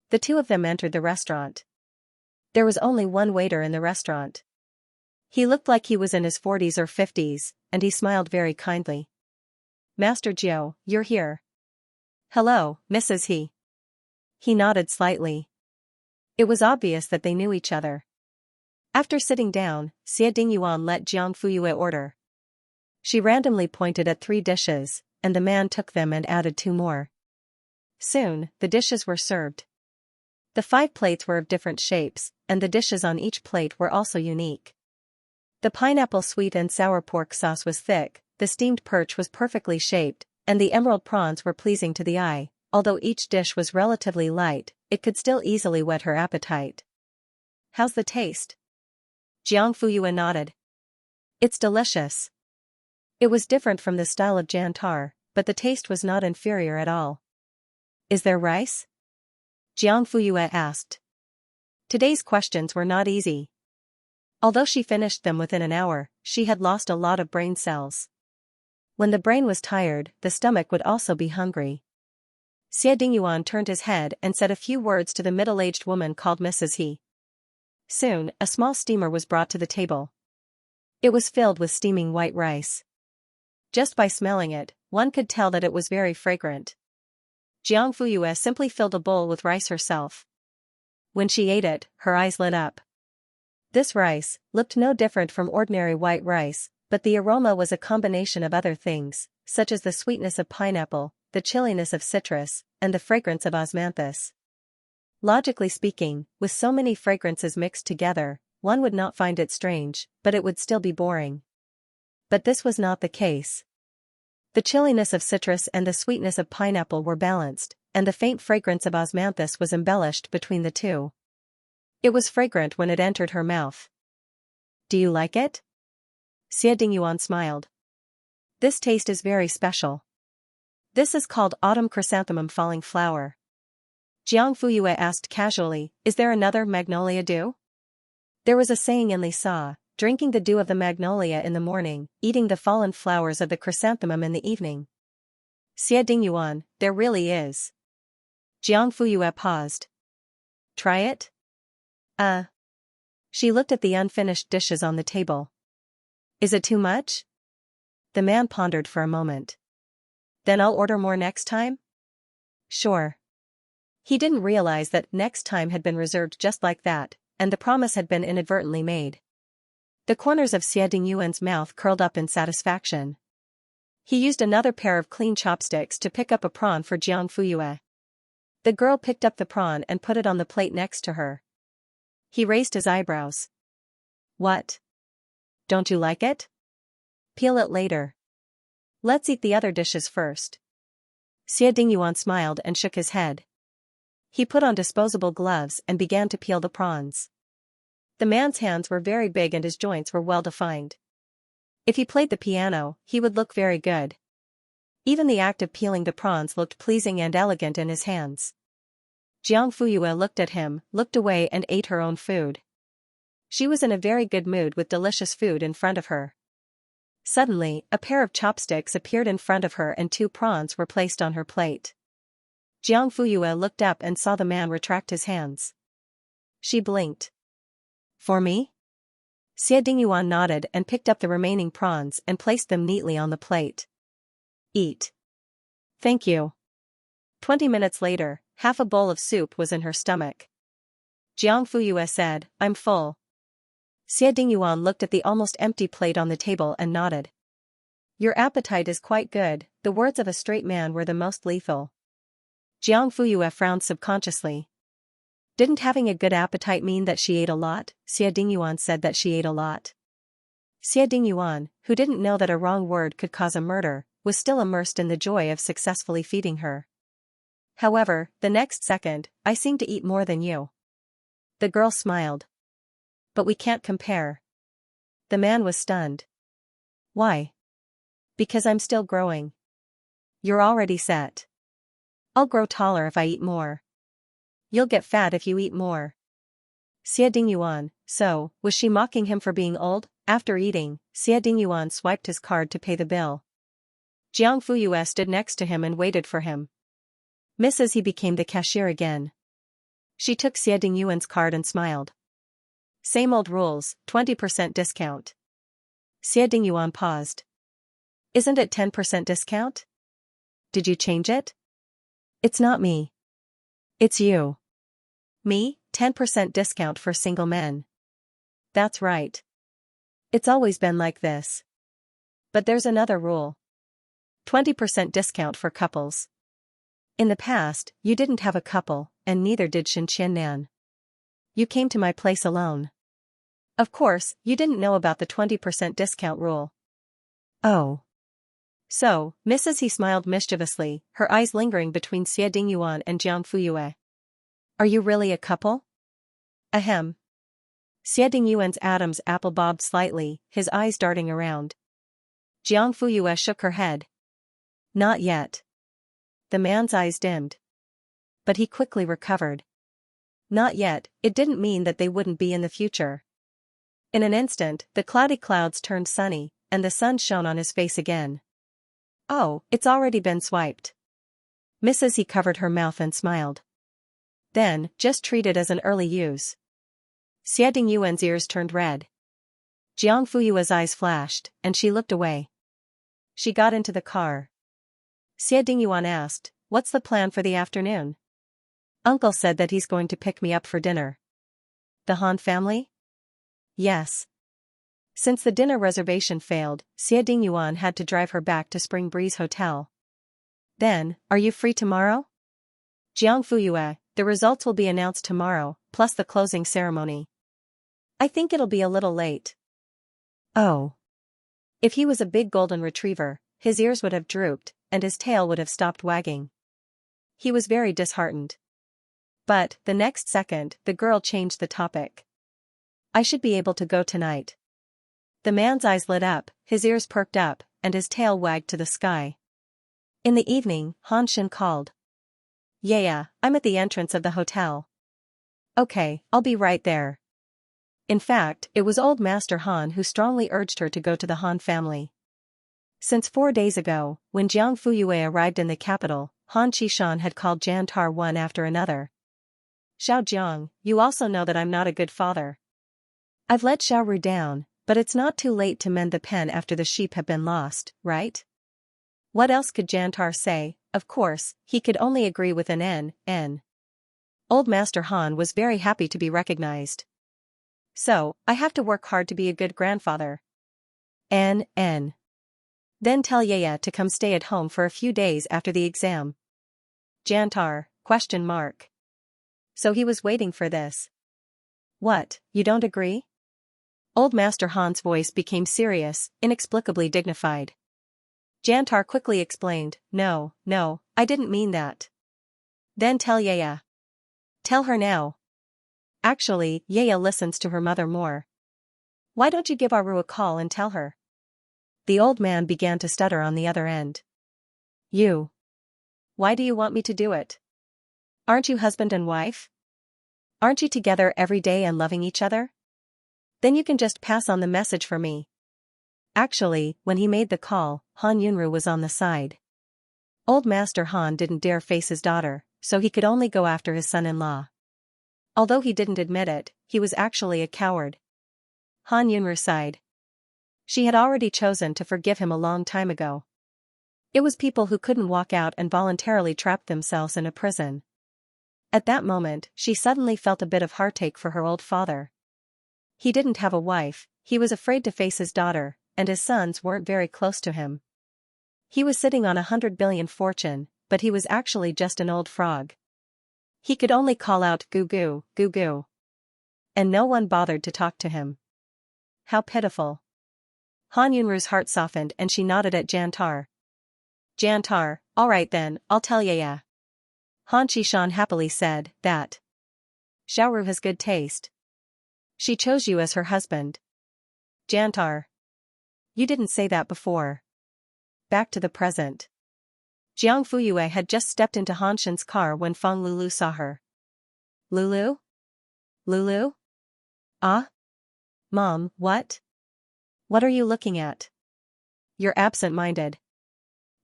The two of them entered the restaurant. There was only one waiter in the restaurant. He looked like he was in his 40s or 50s, and he smiled very kindly. Master Jiao, you're here. Hello, Mrs. He. He nodded slightly. It was obvious that they knew each other. After sitting down, Xie Dingyuan let Jiang Fuyue order. She randomly pointed at 3 dishes, and the man took them and added 2 more. Soon, the dishes were served. The 5 plates were of different shapes, and the dishes on each plate were also unique. The pineapple sweet and sour pork sauce was thick, the steamed perch was perfectly shaped, and the emerald prawns were pleasing to the eye. Although each dish was relatively light, it could still easily whet her appetite. How's the taste? Jiang Fuyue nodded. It's delicious. It was different from the style of jantar, but the taste was not inferior at all. Is there rice? Jiang Fuyue asked. Today's questions were not easy. Although she finished them within an hour, she had lost a lot of brain cells. When the brain was tired, the stomach would also be hungry. Xie Dingyuan turned his head and said a few words to the middle-aged woman called Mrs. He. Soon, a small steamer was brought to the table. It was filled with steaming white rice. Just by smelling it, one could tell that it was very fragrant. Jiang Fuyue simply filled a bowl with rice herself. When she ate it, her eyes lit up. This rice looked no different from ordinary white rice, but the aroma was a combination of other things, such as the sweetness of pineapple, the chilliness of citrus, and the fragrance of osmanthus. Logically speaking, with so many fragrances mixed together, one would not find it strange, but it would still be boring. But this was not the case. The chilliness of citrus and the sweetness of pineapple were balanced, and the faint fragrance of osmanthus was embellished between the two. It was fragrant when it entered her mouth. Do you like it? Xie Dingyuan smiled. This taste is very special. This is called autumn chrysanthemum falling flower. Jiang Fuyue asked casually, is there another magnolia dew? There was a saying in Li Sa, drinking the dew of the magnolia in the morning, eating the fallen flowers of the chrysanthemum in the evening. Xie Dingyuan, there really is. Jiang Fuyue paused. Try it? She looked at the unfinished dishes on the table. Is it too much? The man pondered for a moment. Then I'll order more next time? Sure. He didn't realize that next time had been reserved just like that, and the promise had been inadvertently made. The corners of Xie Dingyuan's mouth curled up in satisfaction. He used another pair of clean chopsticks to pick up a prawn for Jiang Fuyue. The girl picked up the prawn and put it on the plate next to her. He raised his eyebrows. What? Don't you like it? Peel it later. Let's eat the other dishes first. Xie Dingyuan smiled and shook his head. He put on disposable gloves and began to peel the prawns. The man's hands were very big and his joints were well defined. If he played the piano, he would look very good. Even the act of peeling the prawns looked pleasing and elegant in his hands. Jiang Fuyue looked at him, looked away and ate her own food. She was in a very good mood with delicious food in front of her. Suddenly, a pair of chopsticks appeared in front of her and 2 prawns were placed on her plate. Jiang Fuyue looked up and saw the man retract his hands. She blinked. For me? Xie Dingyuan nodded and picked up the remaining prawns and placed them neatly on the plate. Eat. Thank you. 20 minutes later, half a bowl of soup was in her stomach. Jiang Fuyue said, I'm full. Xie Dingyuan looked at the almost empty plate on the table and nodded. Your appetite is quite good, the words of a straight man were the most lethal. Jiang Fuyue frowned subconsciously. Didn't having a good appetite mean that she ate a lot? Xie Dingyuan said that she ate a lot. Xie Dingyuan, who didn't know that a wrong word could cause a murder, was still immersed in the joy of successfully feeding her. However, the next second, I seem to eat more than you. The girl smiled. But we can't compare. The man was stunned. Why? Because I'm still growing. You're already set. I'll grow taller if I eat more. You'll get fat if you eat more. Xie Dingyuan, so, was she mocking him for being old? After eating, Xie Dingyuan swiped his card to pay the bill. Jiang Fuyue stood next to him and waited for him. Mrs. He became the cashier again. She took Xie Dingyuan's card and smiled. Same old rules, 20% discount. Xie Dingyuan paused. Isn't it 10% discount? Did you change it? It's not me. It's you. Me, 10% discount for single men. That's right. It's always been like this. But there's another rule. 20% discount for couples. In the past, you didn't have a couple, and neither did Xianxia. You came to my place alone. Of course, you didn't know about the 20% discount rule. Oh. So, Mrs. He smiled mischievously, her eyes lingering between Xie Dingyuan and Jiang Fuyue. Are you really a couple? Ahem. Xie Dingyuan's Adam's apple bobbed slightly, his eyes darting around. Jiang Fuyue shook her head. Not yet. The man's eyes dimmed. But he quickly recovered. Not yet, it didn't mean that they wouldn't be in the future. In an instant, the cloudy clouds turned sunny, and the sun shone on his face again. Oh, it's already been swiped. Mrs. He covered her mouth and smiled. Then, just treat it as an early use. Xie Dingyuan's ears turned red. Jiang Fuyue's eyes flashed, and she looked away. She got into the car. Xie Dingyuan asked, what's the plan for the afternoon? Uncle said that he's going to pick me up for dinner. The Han family? Yes. Since the dinner reservation failed, Xie Dingyuan had to drive her back to Spring Breeze Hotel. Then, are you free tomorrow? Jiang Fuyue, the results will be announced tomorrow, plus the closing ceremony. I think it'll be a little late. Oh. If he was a big golden retriever, his ears would have drooped, and his tail would have stopped wagging. He was very disheartened. But, the next second, the girl changed the topic. I should be able to go tonight. The man's eyes lit up, his ears perked up, and his tail wagged to the sky. In the evening, Han Shen called. Yeah, I'm at the entrance of the hotel. Okay, I'll be right there. In fact, it was old Master Han who strongly urged her to go to the Han family. Since 4 days ago, when Jiang Fuyue arrived in the capital, Han Qishan had called Jantar one after another. Xiao Jiang, you also know that I'm not a good father. I've let Xiao Ru down, but it's not too late to mend the pen after the sheep have been lost, right? What else could Jantar say? Of course, he could only agree with an N. Old Master Han was very happy to be recognized. So, I have to work hard to be a good grandfather. N. Then tell Yaya to come stay at home for a few days after the exam. Jantar, ? So he was waiting for this. What, you don't agree? Old Master Han's voice became serious, inexplicably dignified. Jantar quickly explained, No, I didn't mean that. Then tell Yaya. Tell her now. Actually, Yaya listens to her mother more. Why don't you give Aru a call and tell her? The old man began to stutter on the other end. You. Why do you want me to do it? Aren't you husband and wife? Aren't you together every day and loving each other? Then you can just pass on the message for me. Actually, when he made the call, Han Yunru was on the side. Old Master Han didn't dare face his daughter, so he could only go after his son-in-law. Although he didn't admit it, he was actually a coward. Han Yunru sighed. She had already chosen to forgive him a long time ago. It was people who couldn't walk out and voluntarily trapped themselves in a prison. At that moment, she suddenly felt a bit of heartache for her old father. He didn't have a wife, he was afraid to face his daughter, and his sons weren't very close to him. He was sitting on 100 billion fortune, but he was actually just an old frog. He could only call out goo goo, goo goo. And no one bothered to talk to him. How pitiful. Han Yunru's heart softened and she nodded at Jantar. Jantar, alright then, I'll tell Yaya. Han Qishan happily said that. Xiaoru has good taste. She chose you as her husband. Jantar. You didn't say that before. Back to the present. Jiang Fuyue had just stepped into Han Shen's car when Feng Lulu saw her. Lulu? Lulu? Ah? Mom, what? What are you looking at? You're absent-minded.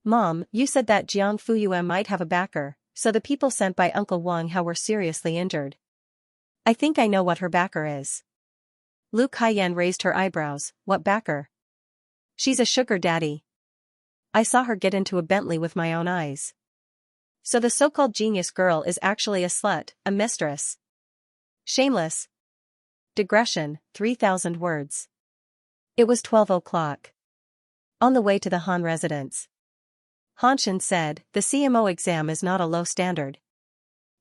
Mom, you said that Jiang Fuyue might have a backer, so the people sent by Uncle Wang Hao were seriously injured. I think I know what her backer is. Lu Kaiyan raised her eyebrows. What backer? She's a sugar daddy. I saw her get into a Bentley with my own eyes. So the so-called genius girl is actually a slut, a mistress. Shameless. Digression, 3,000 words. It was 12 o'clock. On the way to the Han residence. Han Shen said, the CMO exam is not a low standard.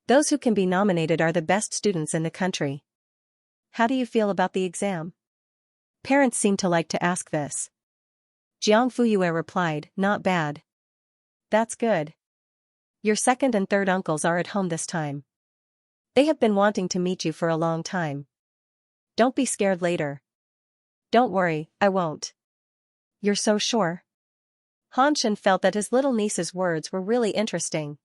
Those who can be nominated are the best students in the country. How do you feel about the exam? Parents seem to like to ask this. Jiang Fuyue replied, not bad. That's good. Your second and third uncles are at home this time. They have been wanting to meet you for a long time. Don't be scared later. Don't worry, I won't. You're so sure? Han Shen felt that his little niece's words were really interesting.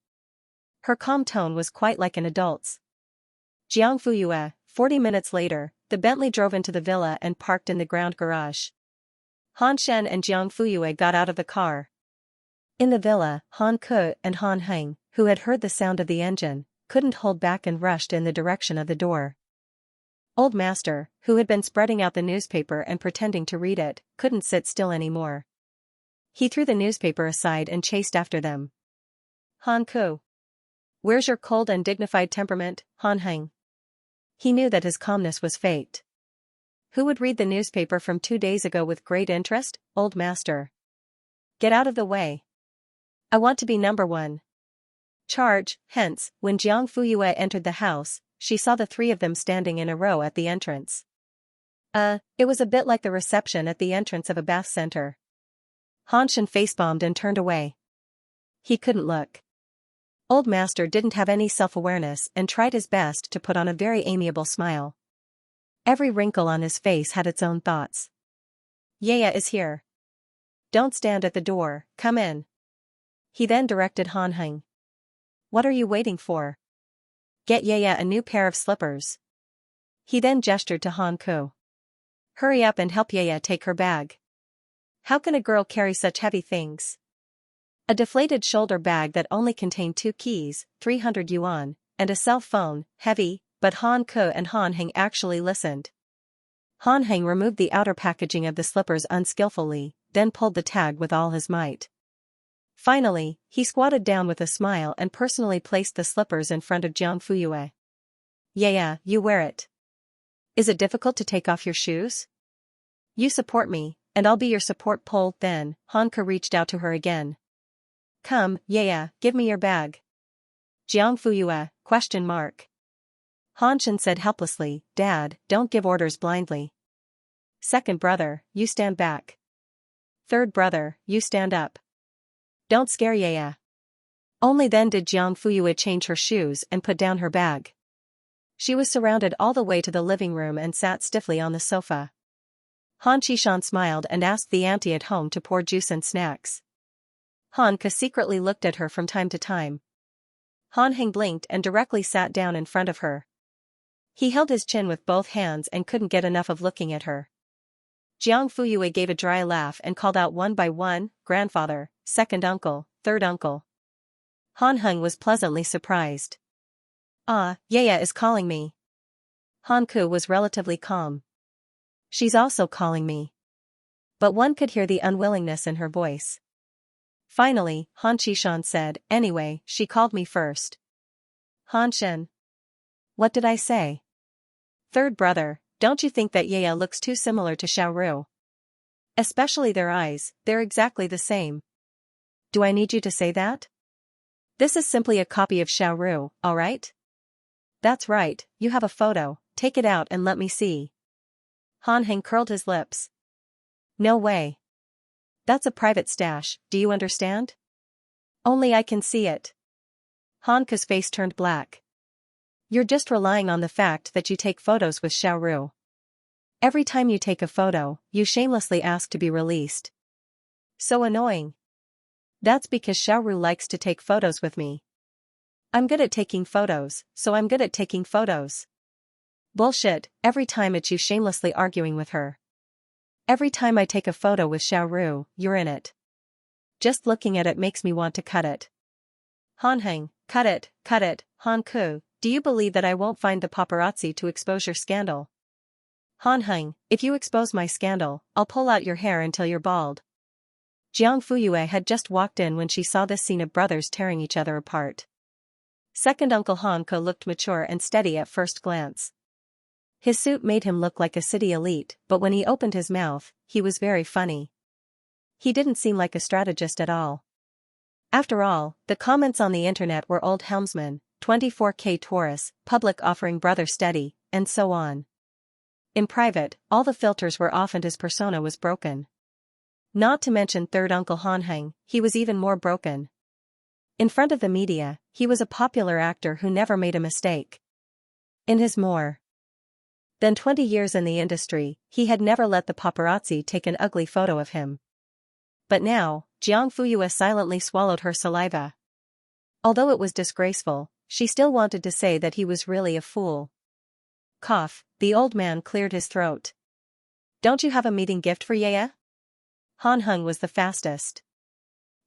Her calm tone was quite like an adult's. Jiang Fuyue, 40 minutes later, the Bentley drove into the villa and parked in the ground garage. Han Shen and Jiang Fuyue got out of the car. In the villa, Han Ke and Han Heng, who had heard the sound of the engine, couldn't hold back and rushed in the direction of the door. Old Master, who had been spreading out the newspaper and pretending to read it, couldn't sit still anymore. He threw the newspaper aside and chased after them. Han Ke. Where's your cold and dignified temperament, Han Heng? He knew that his calmness was faked. Who would read the newspaper from 2 days ago with great interest, old master? Get out of the way. I want to be number one. Charge, hence, when Jiang Fuyue entered the house, she saw the three of them standing in a row at the entrance. It was a bit like the reception at the entrance of a bath center. Han Shen face-bombed and turned away. He couldn't look. Old master didn't have any self-awareness and tried his best to put on a very amiable smile. Every wrinkle on his face had its own thoughts. Yaya is here. Don't stand at the door, come in. He then directed Han Heng. What are you waiting for? Get Yaya a new pair of slippers. He then gestured to Han Ku. Hurry up and help Yaya take her bag. How can a girl carry such heavy things? A deflated shoulder bag that only contained 2 keys, 300 yuan, and a cell phone, heavy, but Han Ku and Han Heng actually listened. Han Heng removed the outer packaging of the slippers unskillfully, then pulled the tag with all his might. Finally, he squatted down with a smile and personally placed the slippers in front of Jiang Fuyue. Yeah, you wear it. Is it difficult to take off your shoes? You support me, and I'll be your support pole. Then, Han Ke reached out to her again. Come, give me your bag. Jiang Fuyue, ? Han Shen said helplessly, Dad, don't give orders blindly. Second brother, you stand back. Third brother, you stand up. Don't scare Yaya. Only then did Jiang Fuyue change her shoes and put down her bag. She was surrounded all the way to the living room and sat stiffly on the sofa. Han Qishan smiled and asked the auntie at home to pour juice and snacks. Han Ke secretly looked at her from time to time. Han Heng blinked and directly sat down in front of her. He held his chin with both hands and couldn't get enough of looking at her. Jiang Fuyue gave a dry laugh and called out one by one, grandfather, second uncle, third uncle. Han Heng was pleasantly surprised. Yaya is calling me. Han Ku was relatively calm. She's also calling me. But one could hear the unwillingness in her voice. Finally, Han Qishan said, anyway, she called me first. Han Shen. What did I say? Third brother, don't you think that Yaya looks too similar to Xiaoru? Especially their eyes, they're exactly the same. Do I need you to say that? This is simply a copy of Xiaoru, alright? That's right, you have a photo, take it out and let me see. Han Heng curled his lips. No way. That's a private stash, do you understand? Only I can see it. Han Ke's face turned black. You're just relying on the fact that you take photos with Xiaoru. Every time you take a photo, you shamelessly ask to be released. So annoying. That's because Xiaoru likes to take photos with me. I'm good at taking photos, so I'm good at taking photos. Bullshit, every time it's you shamelessly arguing with her. Every time I take a photo with Xiaoru, you're in it. Just looking at it makes me want to cut it. Han Heng, cut it, Han Ku, do you believe that I won't find the paparazzi to expose your scandal? Han Heng, if you expose my scandal, I'll pull out your hair until you're bald. Jiang Fuyue had just walked in when she saw this scene of brothers tearing each other apart. Second uncle Han Ke looked mature and steady at first glance. His suit made him look like a city elite, but when he opened his mouth, he was very funny. He didn't seem like a strategist at all. After all, the comments on the internet were old helmsman, 24K Taurus, public offering brother steady, and so on. In private, all the filters were off and his persona was broken. Not to mention third uncle Han Heng, he was even more broken. In front of the media, he was a popular actor who never made a mistake. In his more than 20 years in the industry, he had never let the paparazzi take an ugly photo of him. But now, Jiang Fuyue silently swallowed her saliva. Although it was disgraceful, she still wanted to say that he was really a fool. Cough, the old man cleared his throat. Don't you have a meeting gift for Yaya? Han Heng was the fastest.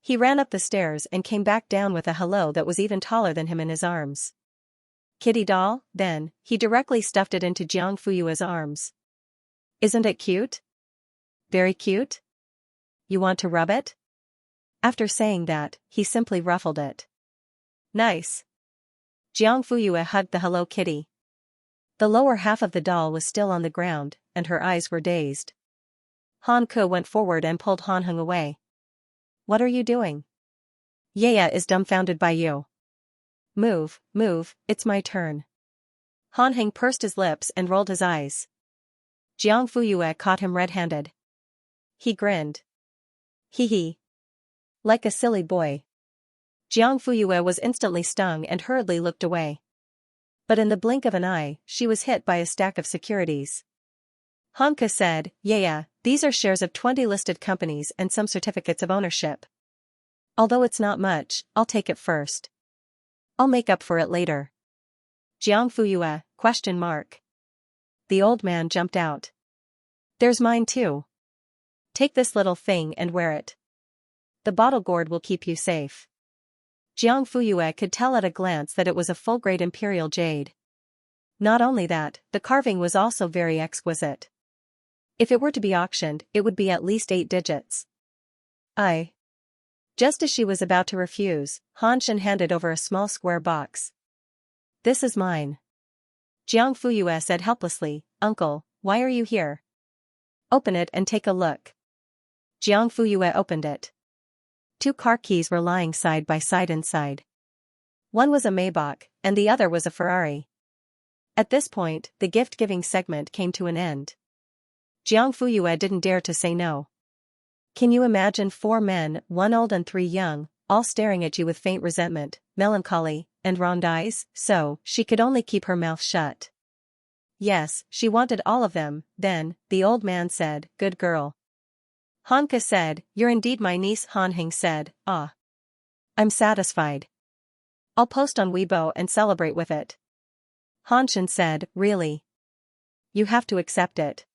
He ran up the stairs and came back down with a hello that was even taller than him in his arms. Kitty doll, then, he directly stuffed it into Jiang Fuyue's arms. Isn't it cute? Very cute? You want to rub it? After saying that, he simply ruffled it. Nice. Jiang Fuyue hugged the Hello Kitty. The lower half of the doll was still on the ground, and her eyes were dazed. Han Ke went forward and pulled Han Heng away. What are you doing? Yaya is dumbfounded by you. Move, it's my turn. Han Heng pursed his lips and rolled his eyes. Jiang Fuyue caught him red-handed. He grinned. Hee. Like a silly boy. Jiang Fuyue was instantly stung and hurriedly looked away. But in the blink of an eye, she was hit by a stack of securities. Han Ke said, Yaya, these are shares of 20 listed companies and some certificates of ownership. Although it's not much, I'll take it first. I'll make up for it later. Jiang Fuyue, ? The old man jumped out. There's mine too. Take this little thing and wear it. The bottle gourd will keep you safe. Jiang Fuyue could tell at a glance that it was a full-grade imperial jade. Not only that, the carving was also very exquisite. If it were to be auctioned, it would be at least 8 digits. Just as she was about to refuse, Han Shen handed over a small square box. This is mine. Jiang Fuyue said helplessly, Uncle, why are you here? Open it and take a look. Jiang Fuyue opened it. 2 car keys were lying side by side inside. One was a Maybach, and the other was a Ferrari. At this point, the gift-giving segment came to an end. Jiang Fuyue didn't dare to say no. Can you imagine 4 men, 1 old and 3 young, all staring at you with faint resentment, melancholy, and round eyes? So, she could only keep her mouth shut. Yes, she wanted all of them. Then, the old man said, Good girl. Han Ke said, You're indeed my niece. Han Heng said, Ah. I'm satisfied. I'll post on Weibo and celebrate with it. Han Shen said, Really? You have to accept it.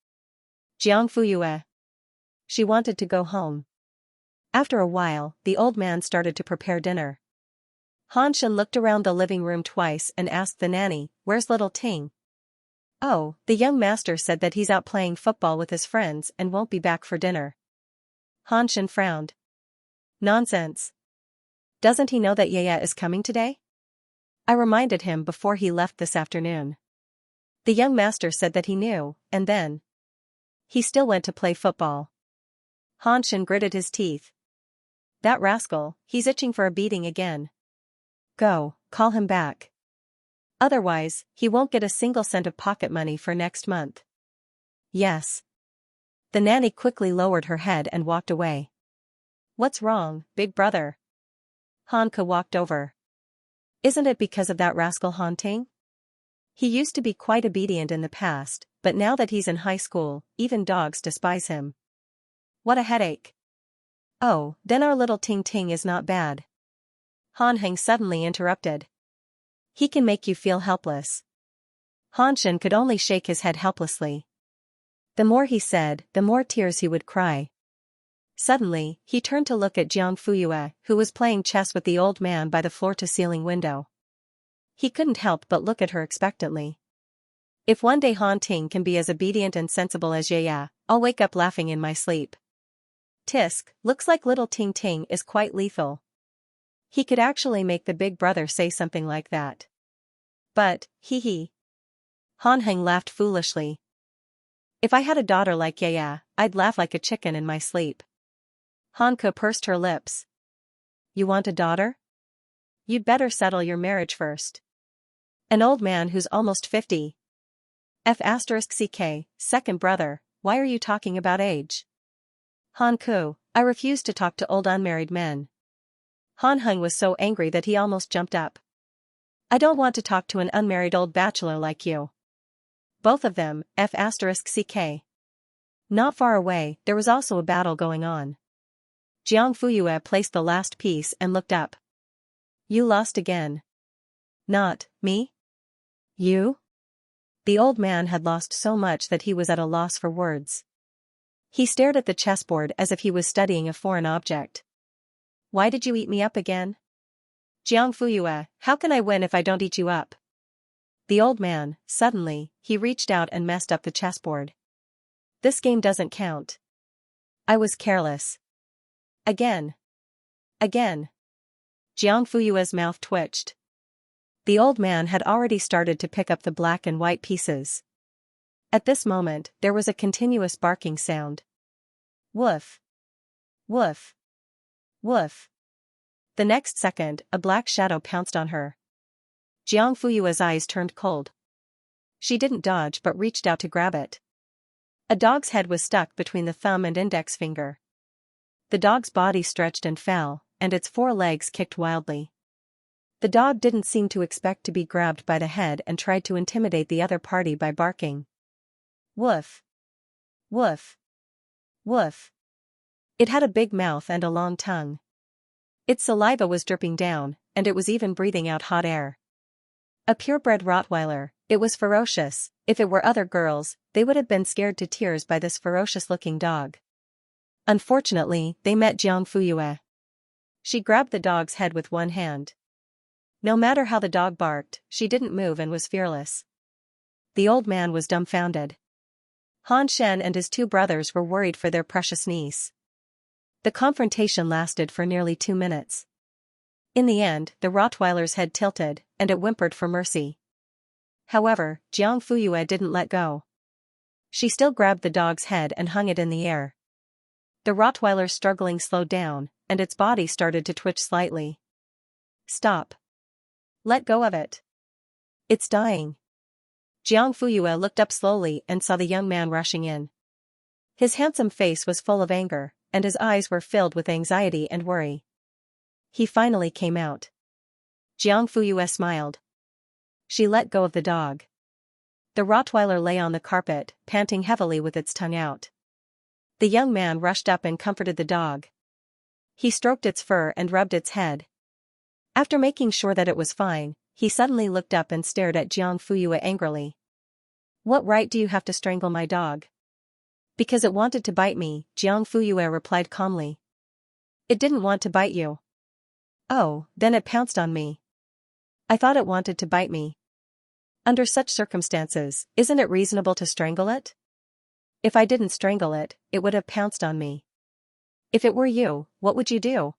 Jiang Fuyue. She wanted to go home. After a while, the old man started to prepare dinner. Han Shen looked around the living room twice and asked the nanny, Where's little Ting? Oh, the young master said that he's out playing football with his friends and won't be back for dinner. Han Shen frowned. Nonsense. Doesn't he know that Yaya is coming today? I reminded him before he left this afternoon. The young master said that he knew, and then he still went to play football. Han Shen gritted his teeth. That rascal, he's itching for a beating again. Go, call him back. Otherwise, he won't get a single cent of pocket money for next month. Yes. The nanny quickly lowered her head and walked away. What's wrong, big brother? Han Ke walked over. Isn't it because of that rascal Han Ting? He used to be quite obedient in the past, but now that he's in high school, even dogs despise him. What a headache. Oh, then our little Ting Ting is not bad. Han Heng suddenly interrupted. He can make you feel helpless. Han Shen could only shake his head helplessly. The more he said, the more tears he would cry. Suddenly, he turned to look at Jiang Fuyue, who was playing chess with the old man by the floor-to-ceiling window. He couldn't help but look at her expectantly. If one day Han Ting can be as obedient and sensible as Yaya, I'll wake up laughing in my sleep. Tisk, looks like little Ting Ting is quite lethal. He could actually make the big brother say something like that. But, hee. Han Heng laughed foolishly. If I had a daughter like Yaya, I'd laugh like a chicken in my sleep. Han Ke pursed her lips. You want a daughter? You'd better settle your marriage first. An old man who's almost 50. F***ck, second brother, why are you talking about age? Han Ke, I refuse to talk to old unmarried men. Han Heng was so angry that he almost jumped up. I don't want to talk to an unmarried old bachelor like you. Both of them, F***ck. Not far away, there was also a battle going on. Jiang Fuyue placed the last piece and looked up. You lost again. Not me? You? The old man had lost so much that he was at a loss for words. He stared at the chessboard as if he was studying a foreign object. Why did you eat me up again? Jiang Fuyue, how can I win if I don't eat you up? The old man, suddenly, he reached out and messed up the chessboard. This game doesn't count. I was careless. Again. Jiang Fuyue's mouth twitched. The old man had already started to pick up the black and white pieces. At this moment, there was a continuous barking sound. Woof. Woof. Woof. The next second, a black shadow pounced on her. Jiang Fuyue's eyes turned cold. She didn't dodge but reached out to grab it. A dog's head was stuck between the thumb and index finger. The dog's body stretched and fell, and its 4 legs kicked wildly. The dog didn't seem to expect to be grabbed by the head and tried to intimidate the other party by barking. Woof. Woof. Woof. It had a big mouth and a long tongue. Its saliva was dripping down, and it was even breathing out hot air. A purebred Rottweiler, it was ferocious. If it were other girls, they would have been scared to tears by this ferocious-looking dog. Unfortunately, they met Jiang Fuyue. She grabbed the dog's head with one hand. No matter how the dog barked, she didn't move and was fearless. The old man was dumbfounded. Han Shen and his 2 brothers were worried for their precious niece. The confrontation lasted for nearly 2 minutes. In the end, the Rottweiler's head tilted, and it whimpered for mercy. However, Jiang Fuyue didn't let go. She still grabbed the dog's head and hung it in the air. The Rottweiler's struggling slowed down, and its body started to twitch slightly. Stop. Let go of it. It's dying. Jiang Fuyue looked up slowly and saw the young man rushing in. His handsome face was full of anger, and his eyes were filled with anxiety and worry. He finally came out. Jiang Fuyue smiled. She let go of the dog. The Rottweiler lay on the carpet, panting heavily with its tongue out. The young man rushed up and comforted the dog. He stroked its fur and rubbed its head. After making sure that it was fine, he suddenly looked up and stared at Jiang Fuyue angrily. What right do you have to strangle my dog? Because it wanted to bite me, Jiang Fuyue replied calmly. It didn't want to bite you. Oh, then it pounced on me. I thought it wanted to bite me. Under such circumstances, isn't it reasonable to strangle it? If I didn't strangle it, it would have pounced on me. If it were you, what would you do?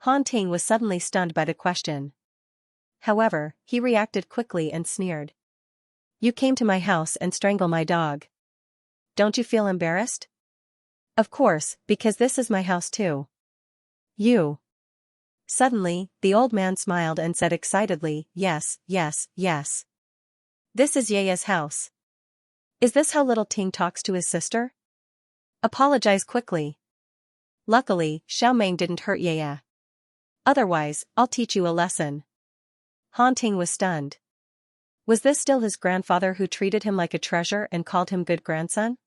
Han Ting was suddenly stunned by the question. However, he reacted quickly and sneered. You came to my house and strangled my dog. Don't you feel embarrassed? Of course, because this is my house too. You. Suddenly, the old man smiled and said excitedly, yes, yes, yes. This is Yeya's house. Is this how little Ting talks to his sister? Apologize quickly. Luckily, Xiaoming didn't hurt Yeya. Otherwise, I'll teach you a lesson. Han Ting was stunned. Was this still his grandfather who treated him like a treasure and called him good grandson?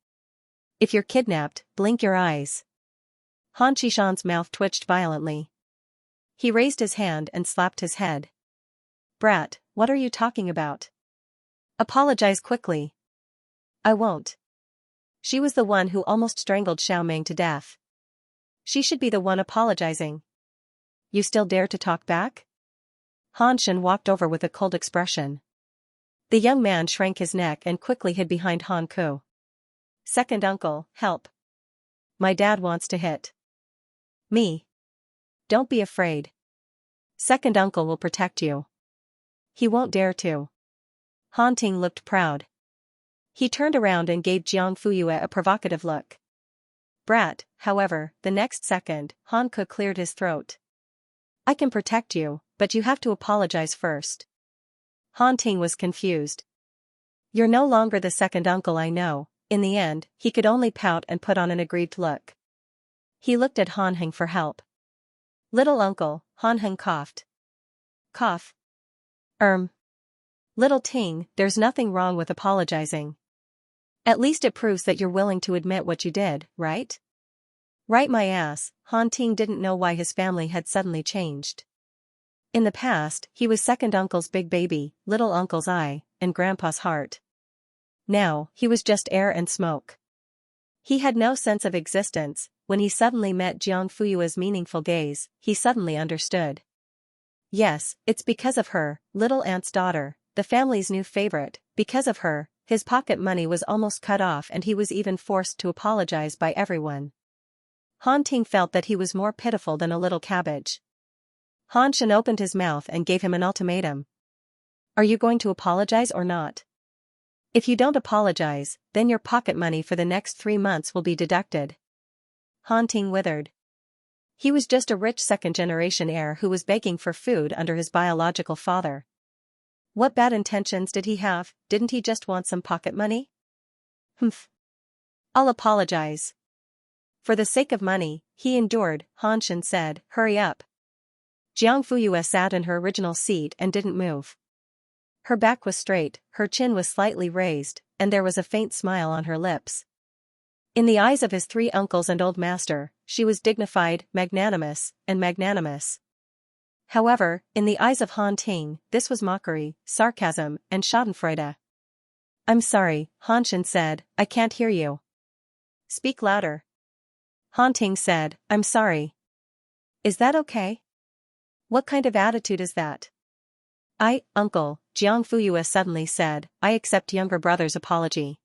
If you're kidnapped, blink your eyes. Han Qishan's mouth twitched violently. He raised his hand and slapped his head. Brat, what are you talking about? Apologize quickly. I won't. She was the one who almost strangled Xiaoming to death. She should be the one apologizing. You still dare to talk back? Han Shen walked over with a cold expression. The young man shrank his neck and quickly hid behind Han Ku. Second uncle, help. My dad wants to hit me. Don't be afraid. Second uncle will protect you. He won't dare to. Han Ting looked proud. He turned around and gave Jiang Fuyue a provocative look. Brat, however, the next second, Han Ku cleared his throat. I can protect you, but you have to apologize first. Han Ting was confused. You're no longer the second uncle I know. In the end, he could only pout and put on an aggrieved look. He looked at Han Heng for help. Little uncle, Han Heng coughed. Cough. Little Ting, there's nothing wrong with apologizing. At least it proves that you're willing to admit what you did, right? Right my ass, Han Ting didn't know why his family had suddenly changed. In the past, he was second uncle's big baby, little uncle's eye, and grandpa's heart. Now, he was just air and smoke. He had no sense of existence. When he suddenly met Jiang Fuyue's meaningful gaze, he suddenly understood. Yes, it's because of her, little aunt's daughter, the family's new favorite. Because of her, his pocket money was almost cut off and he was even forced to apologize by everyone. Han Ting felt that he was more pitiful than a little cabbage. Han Shen opened his mouth and gave him an ultimatum. Are you going to apologize or not? If you don't apologize, then your pocket money for the next 3 months will be deducted. Han Ting withered. He was just a rich second-generation heir who was begging for food under his biological father. What bad intentions did he have? Didn't he just want some pocket money? Humph. I'll apologize. For the sake of money, he endured, Han Shen said. Hurry up. Jiang Fuyue sat in her original seat and didn't move. Her back was straight, her chin was slightly raised, and there was a faint smile on her lips. In the eyes of his 3 uncles and old master, she was dignified, magnanimous. However, in the eyes of Han Ting, this was mockery, sarcasm, and schadenfreude. I'm sorry, Han Shen said, I can't hear you. Speak louder. Han Ting said, I'm sorry. Is that okay? What kind of attitude is that? Uncle, Jiang Fuyue suddenly said, I accept younger brother's apology.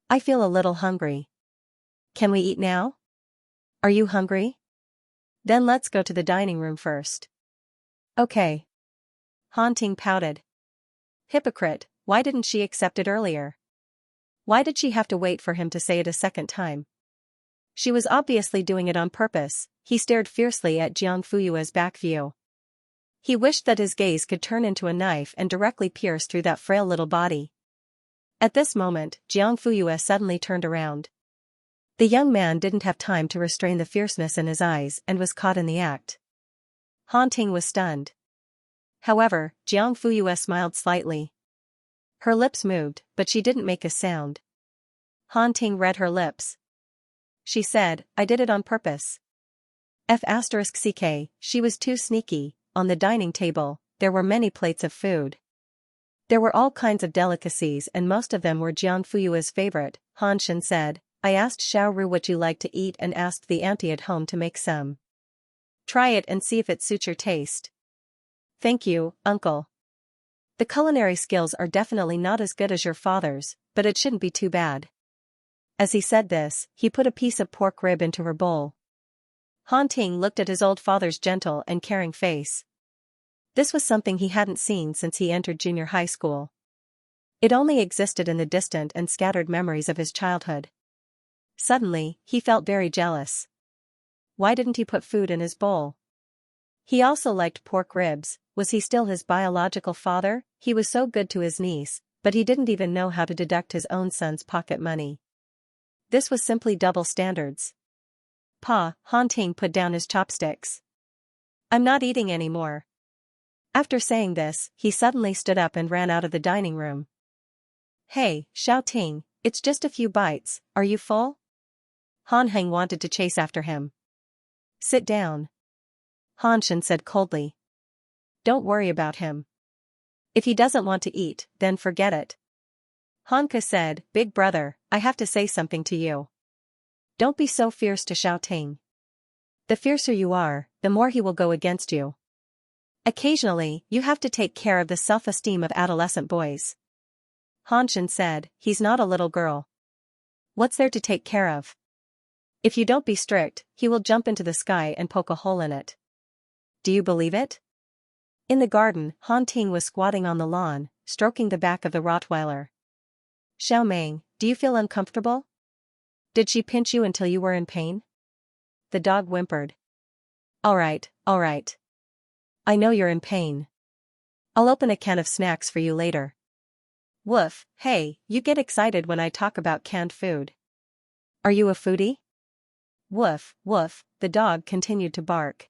I feel a little hungry. Can we eat now? Are you hungry? Then let's go to the dining room first. Okay. Han Ting pouted. Hypocrite, why didn't she accept it earlier? Why did she have to wait for him to say it a second time? She was obviously doing it on purpose. He stared fiercely at Jiang Fuyue's back view. He wished that his gaze could turn into a knife and directly pierce through that frail little body. At this moment, Jiang Fuyue suddenly turned around. The young man didn't have time to restrain the fierceness in his eyes and was caught in the act. Han Ting was stunned. However, Jiang Fuyue smiled slightly. Her lips moved, but she didn't make a sound. Han Ting read her lips. She said, I did it on purpose. F***ck, she was too sneaky. On the dining table, there were many plates of food. There were all kinds of delicacies and most of them were Jiang Fuyue's favorite. Han Shen said, I asked Xiao Ru what you like to eat and asked the auntie at home to make some. Try it and see if it suits your taste. Thank you, uncle. The culinary skills are definitely not as good as your father's, but it shouldn't be too bad. As he said this, he put a piece of pork rib into her bowl. Han Ting looked at his old father's gentle and caring face. This was something he hadn't seen since he entered junior high school. It only existed in the distant and scattered memories of his childhood. Suddenly, he felt very jealous. Why didn't he put food in his bowl? He also liked pork ribs. Was he still his biological father? He was so good to his niece, but he didn't even know how to deduct his own son's pocket money. This was simply double standards. Pa, Han Ting put down his chopsticks. I'm not eating anymore. After saying this, he suddenly stood up and ran out of the dining room. Hey, Xiao Ting, it's just a few bites, are you full? Han Heng wanted to chase after him. Sit down. Han Shen said coldly. Don't worry about him. If he doesn't want to eat, then forget it. Han Ke said, Big brother, I have to say something to you. Don't be so fierce to Xiao Ting. The fiercer you are, the more he will go against you. Occasionally, you have to take care of the self-esteem of adolescent boys. Han Shen said, he's not a little girl. What's there to take care of? If you don't be strict, he will jump into the sky and poke a hole in it. Do you believe it? In the garden, Han Ting was squatting on the lawn, stroking the back of the Rottweiler. Xiao Meng, do you feel uncomfortable? Did she pinch you until you were in pain? The dog whimpered. All right. I know you're in pain. I'll open a can of snacks for you later. Woof, hey, you get excited when I talk about canned food. Are you a foodie? Woof, the dog continued to bark.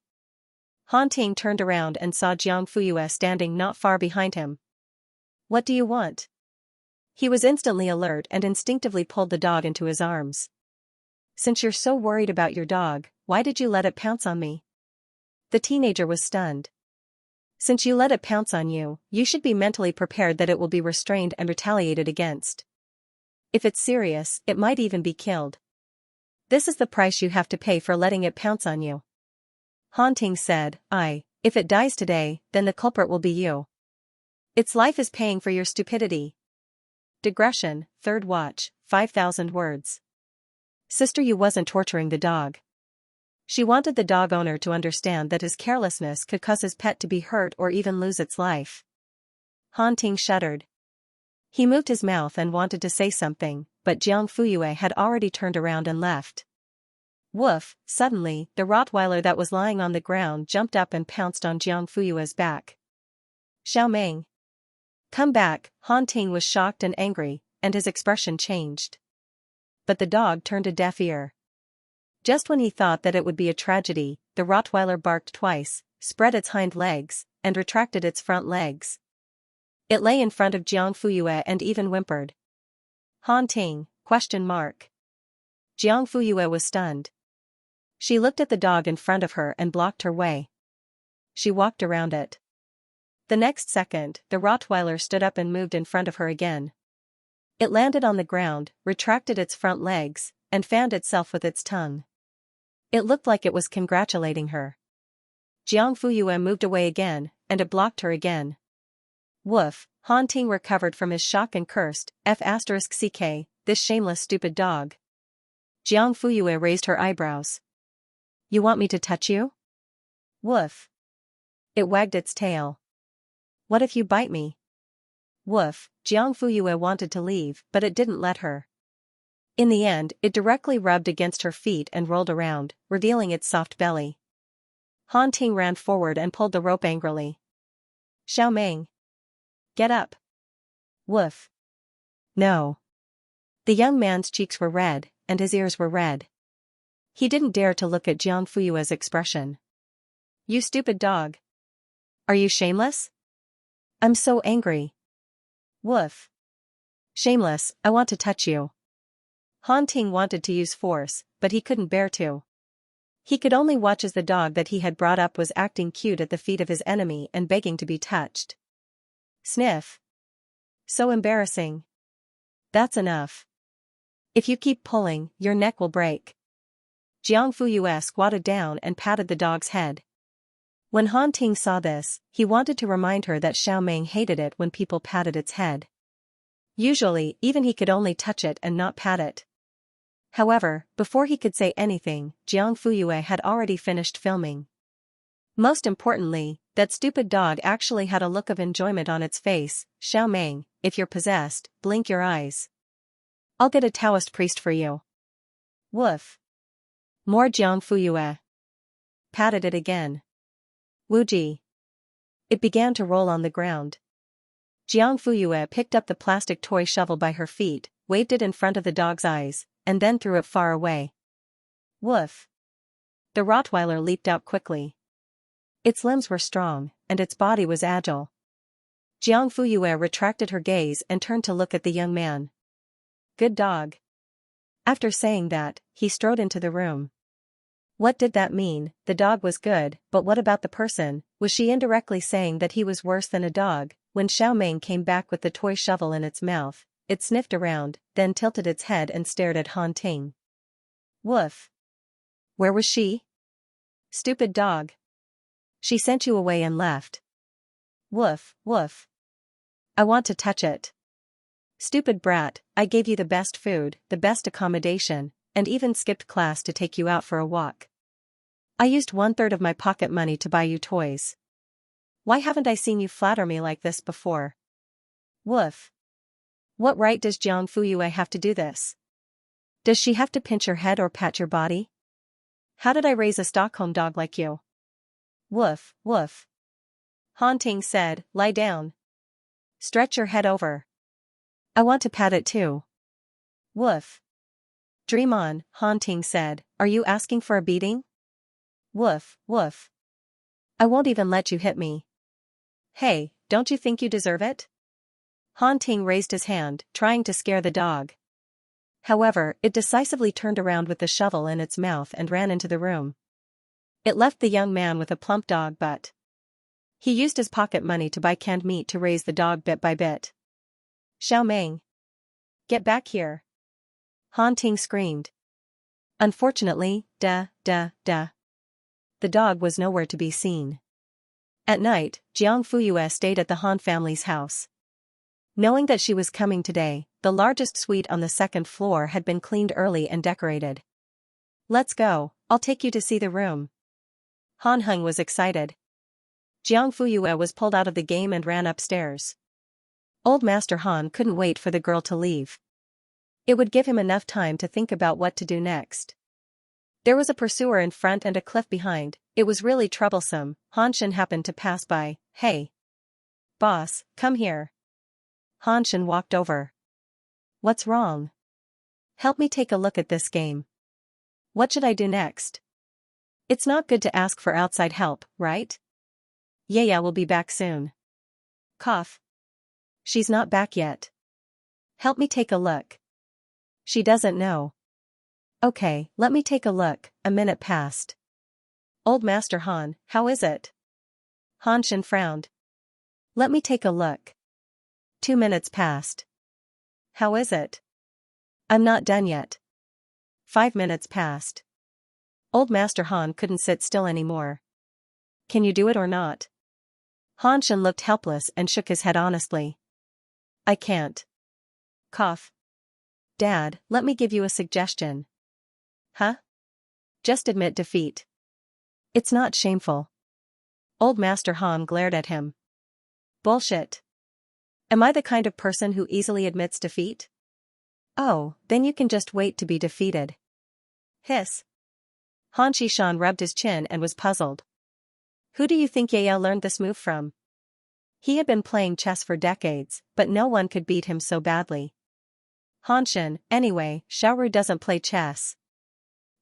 Han Ting turned around and saw Jiang Fuyue standing not far behind him. What do you want? He was instantly alert and instinctively pulled the dog into his arms. Since you're so worried about your dog, why did you let it pounce on me? The teenager was stunned. Since you let it pounce on you, you should be mentally prepared that it will be restrained and retaliated against. If it's serious, it might even be killed. This is the price you have to pay for letting it pounce on you. Han Ting said, if it dies today, then the culprit will be you. Its life is paying for your stupidity. Digression, third watch, 5,000 words. Sister, you wasn't torturing the dog. She wanted the dog owner to understand that his carelessness could cause his pet to be hurt or even lose its life. Han Ting shuddered. He moved his mouth and wanted to say something, but Jiang Fuyue had already turned around and left. Woof! Suddenly, the Rottweiler that was lying on the ground jumped up and pounced on Jiang Fuyue's back. Xiaomeng! Come back! Han Ting was shocked and angry, and his expression changed. But the dog turned a deaf ear. Just when he thought that it would be a tragedy, the Rottweiler barked twice, spread its hind legs, and retracted its front legs. It lay in front of Jiang Fuyue and even whimpered. Han Ting? Jiang Fuyue was stunned. She looked at the dog in front of her and blocked her way. She walked around it. The next second, the Rottweiler stood up and moved in front of her again. It landed on the ground, retracted its front legs, and fanned itself with its tongue. It looked like it was congratulating her. Jiang Fuyue moved away again, and it blocked her again. Woof! Han Ting recovered from his shock and cursed, F***ck, this shameless stupid dog. Jiang Fuyue raised her eyebrows. You want me to touch you? Woof! It wagged its tail. What if you bite me? Woof! Jiang Fuyue wanted to leave, but it didn't let her. In the end, it directly rubbed against her feet and rolled around, revealing its soft belly. Han Ting ran forward and pulled the rope angrily. Xiaomeng! Get up! Woof! No! The young man's cheeks were red, and his ears were red. He didn't dare to look at Jiang Fuyue's expression. You stupid dog! Are you shameless? I'm so angry. Woof! Shameless, I want to touch you. Han Ting wanted to use force, but he couldn't bear to. He could only watch as the dog that he had brought up was acting cute at the feet of his enemy and begging to be touched. Sniff. So embarrassing. That's enough. If you keep pulling, your neck will break. Jiang Fuyue squatted down and patted the dog's head. When Han Ting saw this, he wanted to remind her that Xiaomeng hated it when people patted its head. Usually, even he could only touch it and not pat it. However, before he could say anything, Jiang Fuyue had already finished filming. Most importantly, that stupid dog actually had a look of enjoyment on its face. Xiaomeng, if you're possessed, blink your eyes. I'll get a Taoist priest for you. Woof. More Jiang Fuyue. Patted it again. Wuji. It began to roll on the ground. Jiang Fuyue picked up the plastic toy shovel by her feet, waved it in front of the dog's eyes, and then threw it far away. Woof. The Rottweiler leaped out quickly. Its limbs were strong, and its body was agile. Jiang Fuyue retracted her gaze and turned to look at the young man. Good dog. After saying that, he strode into the room. What did that mean? The dog was good, but what about the person? Was she indirectly saying that he was worse than a dog? When Xiaomeng came back with the toy shovel in its mouth, it sniffed around, then tilted its head and stared at Han Ting. Woof. Where was she? Stupid dog. She sent you away and left. Woof, woof. I want to touch it. Stupid brat, I gave you the best food, the best accommodation, and even skipped class to take you out for a walk. I used 1/3 of my pocket money to buy you toys. Why haven't I seen you flatter me like this before? Woof. What right does Jiang Fuyue have to do this? Does she have to pinch your head or pat your body? How did I raise a Stockholm dog like you? Woof, woof. Han Ting said, lie down. Stretch your head over. I want to pat it too. Woof. Dream on, Han Ting said, are you asking for a beating? Woof, woof. I won't even let you hit me. Hey, don't you think you deserve it? Han Ting raised his hand, trying to scare the dog. However, it decisively turned around with the shovel in its mouth and ran into the room. It left the young man with a plump dog but he used his pocket money to buy canned meat to raise the dog bit by bit. Xiaomeng. Get back here. Han Ting screamed. Unfortunately, the dog was nowhere to be seen. At night, Jiang Fuyue stayed at the Han family's house. Knowing that she was coming today, the largest suite on the second floor had been cleaned early and decorated. Let's go, I'll take you to see the room. Han Heng was excited. Jiang Fuyue was pulled out of the game and ran upstairs. Old Master Han couldn't wait for the girl to leave. It would give him enough time to think about what to do next. There was a pursuer in front and a cliff behind. It was really troublesome. Han Shan happened to pass by. Hey. Boss, come here. Han Shan walked over. What's wrong? Help me take a look at this game. What should I do next? It's not good to ask for outside help, right? Yeah, we'll be back soon. Cough. She's not back yet. Help me take a look. She doesn't know. Okay, let me take a look. A minute passed. Old Master Han, how is it? Han Shan frowned. Let me take a look. 2 minutes passed. How is it? I'm not done yet. 5 minutes passed. Old Master Han couldn't sit still anymore. Can you do it or not? Han Shan looked helpless and shook his head honestly. I can't. Cough. Dad, let me give you a suggestion. Huh? Just admit defeat. It's not shameful. Old Master Han glared at him. Bullshit. Am I the kind of person who easily admits defeat? Oh, then you can just wait to be defeated. Hiss. Han Shan rubbed his chin and was puzzled. Who do you think Yaya learned this move from? He had been playing chess for decades, but no one could beat him so badly. Han Shan, anyway, Xiaoru doesn't play chess.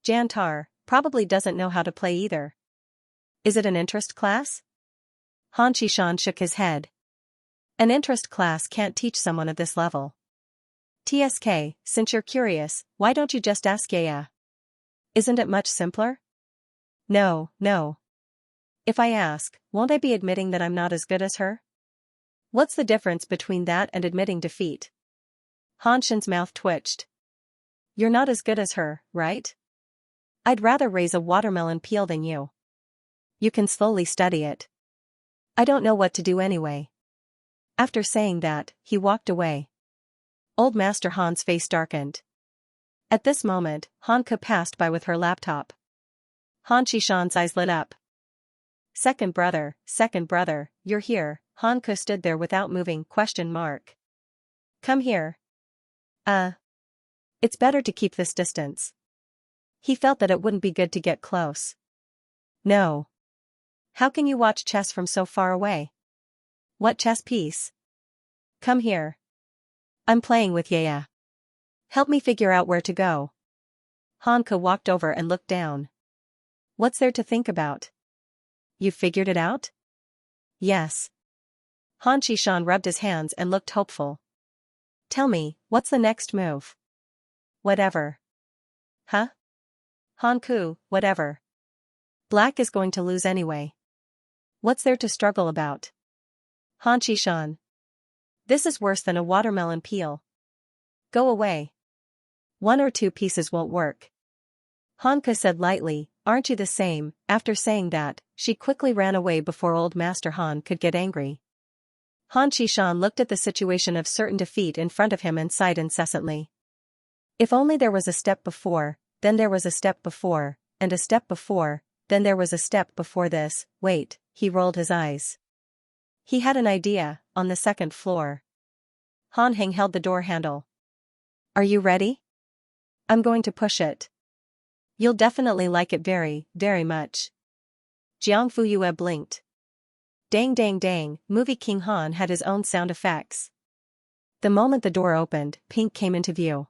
Jantar, probably doesn't know how to play either. Is it an interest class? Han Shan shook his head. An interest class can't teach someone of this level. TSK, since you're curious, why don't you just ask Yaya? Isn't it much simpler? No. If I ask, won't I be admitting that I'm not as good as her? What's the difference between that and admitting defeat? Han Shan's mouth twitched. You're not as good as her, right? I'd rather raise a watermelon peel than you. You can slowly study it. I don't know what to do anyway. After saying that, he walked away. Old Master Han's face darkened. At this moment, Hanka passed by with her laptop. Han Shan's eyes lit up. Second brother, you're here. Hanka stood there without moving, ? Come here. It's better to keep this distance. He felt that it wouldn't be good to get close. No. How can you watch chess from so far away? What chess piece? Come here. I'm playing with Yaya. Help me figure out where to go. Hanka walked over and looked down. What's there to think about? You figured it out? Yes. Han Shan rubbed his hands and looked hopeful. Tell me, what's the next move? Whatever. Huh? Hanku, whatever. Black is going to lose anyway. What's there to struggle about? Han Shan. This is worse than a watermelon peel. Go away. 1 or 2 pieces won't work. Hanka said lightly, aren't you the same? After saying that, she quickly ran away before Old Master Han could get angry. Han Shan looked at the situation of certain defeat in front of him and sighed incessantly. If only there was a step before, then there was a step before, and a step before, then there was a step before this. Wait, he rolled his eyes. He had an idea, on the 2nd floor. Han Heng held the door handle. Are you ready? I'm going to push it. You'll definitely like it very, very much. Jiang Fuyue blinked. Dang, movie King Han had his own sound effects. The moment the door opened, pink came into view.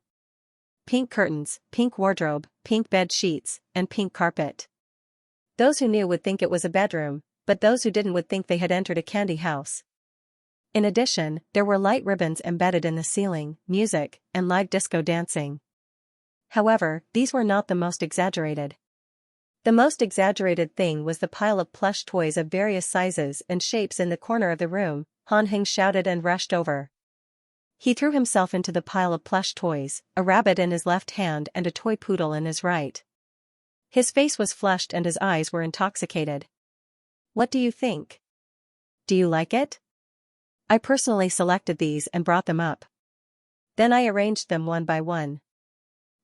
Pink curtains, pink wardrobe, pink bed sheets, and pink carpet. Those who knew would think it was a bedroom, but those who didn't would think they had entered a candy house. In addition, there were light ribbons embedded in the ceiling, music, and live disco dancing. However, these were not the most exaggerated. The most exaggerated thing was the pile of plush toys of various sizes and shapes in the corner of the room. Han Heng shouted and rushed over. He threw himself into the pile of plush toys, a rabbit in his left hand and a toy poodle in his right. His face was flushed and his eyes were intoxicated. What do you think? Do you like it? I personally selected these and brought them up. Then I arranged them one by one.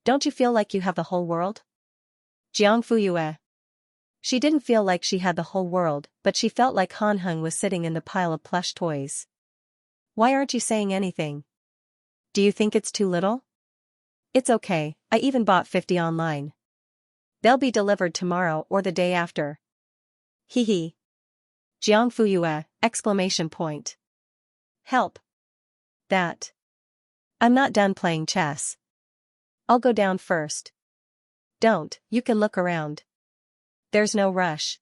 Don't you feel like you have the whole world? Jiang Fuyue. She didn't feel like she had the whole world, but she felt like Han Heng was sitting in the pile of plush toys. Why aren't you saying anything? Do you think it's too little? It's okay, I even bought 50 online. They'll be delivered tomorrow or the day after. Hee hee. Jiang Fuyue, exclamation point. Help. That. I'm not done playing chess. I'll go down first. Don't, you can look around. There's no rush.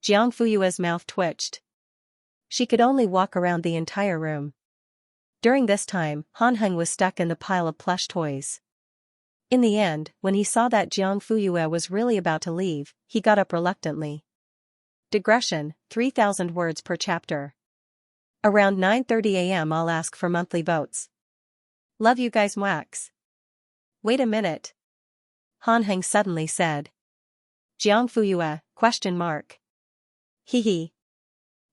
Jiang Fuyue's mouth twitched. She could only walk around the entire room. During this time, Han Heng was stuck in the pile of plush toys. In the end, when he saw that Jiang Fuyue was really about to leave, he got up reluctantly. Digression, 3,000 words per chapter. Around 9:30 a.m. I'll ask for monthly votes. Love you guys, wax. Wait a minute. Han Heng suddenly said. Jiang Fuyue, question mark. Hee hee.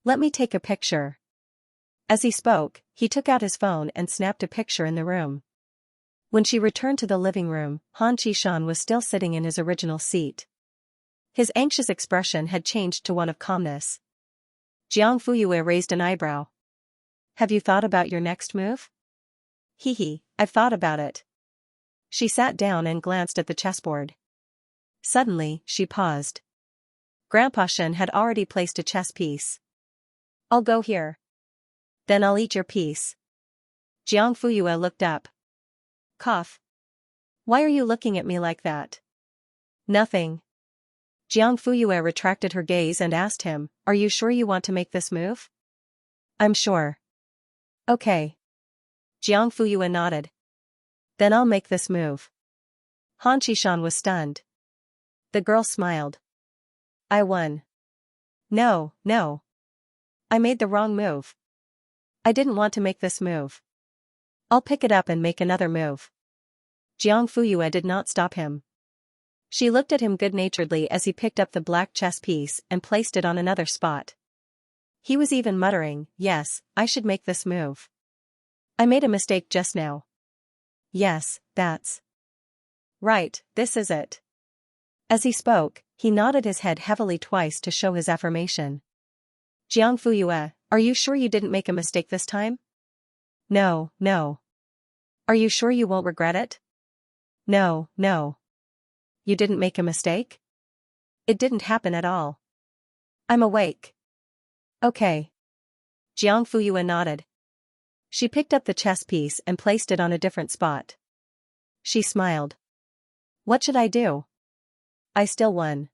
Let me take a picture. As he spoke, he took out his phone and snapped a picture in the room. When she returned to the living room, Han Qishan was still sitting in his original seat. His anxious expression had changed to one of calmness. Jiang Fuyue raised an eyebrow. Have you thought about your next move? Hee hee, I've thought about it. She sat down and glanced at the chessboard. Suddenly, she paused. Grandpa Shen had already placed a chess piece. I'll go here. Then I'll eat your piece. Jiang Fuyue looked up. Cough. Why are you looking at me like that? Nothing. Jiang Fuyue retracted her gaze and asked him, are you sure you want to make this move? I'm sure. Okay. Jiang Fuyue nodded. Then I'll make this move. Han Qishan was stunned. The girl smiled. I won. No, no. I made the wrong move. I didn't want to make this move. I'll pick it up and make another move. Jiang Fuyue did not stop him. She looked at him good-naturedly as he picked up the black chess piece and placed it on another spot. He was even muttering, yes, I should make this move. I made a mistake just now. Yes, that's right, this is it. As he spoke, he nodded his head heavily twice to show his affirmation. Jiang Fuyue, are you sure you didn't make a mistake this time? No, no. Are you sure you won't regret it? No, no. You didn't make a mistake? It didn't happen at all. I'm awake. Okay. Jiang Fuyue nodded. She picked up the chess piece and placed it on a different spot. She smiled. What should I do? I still won.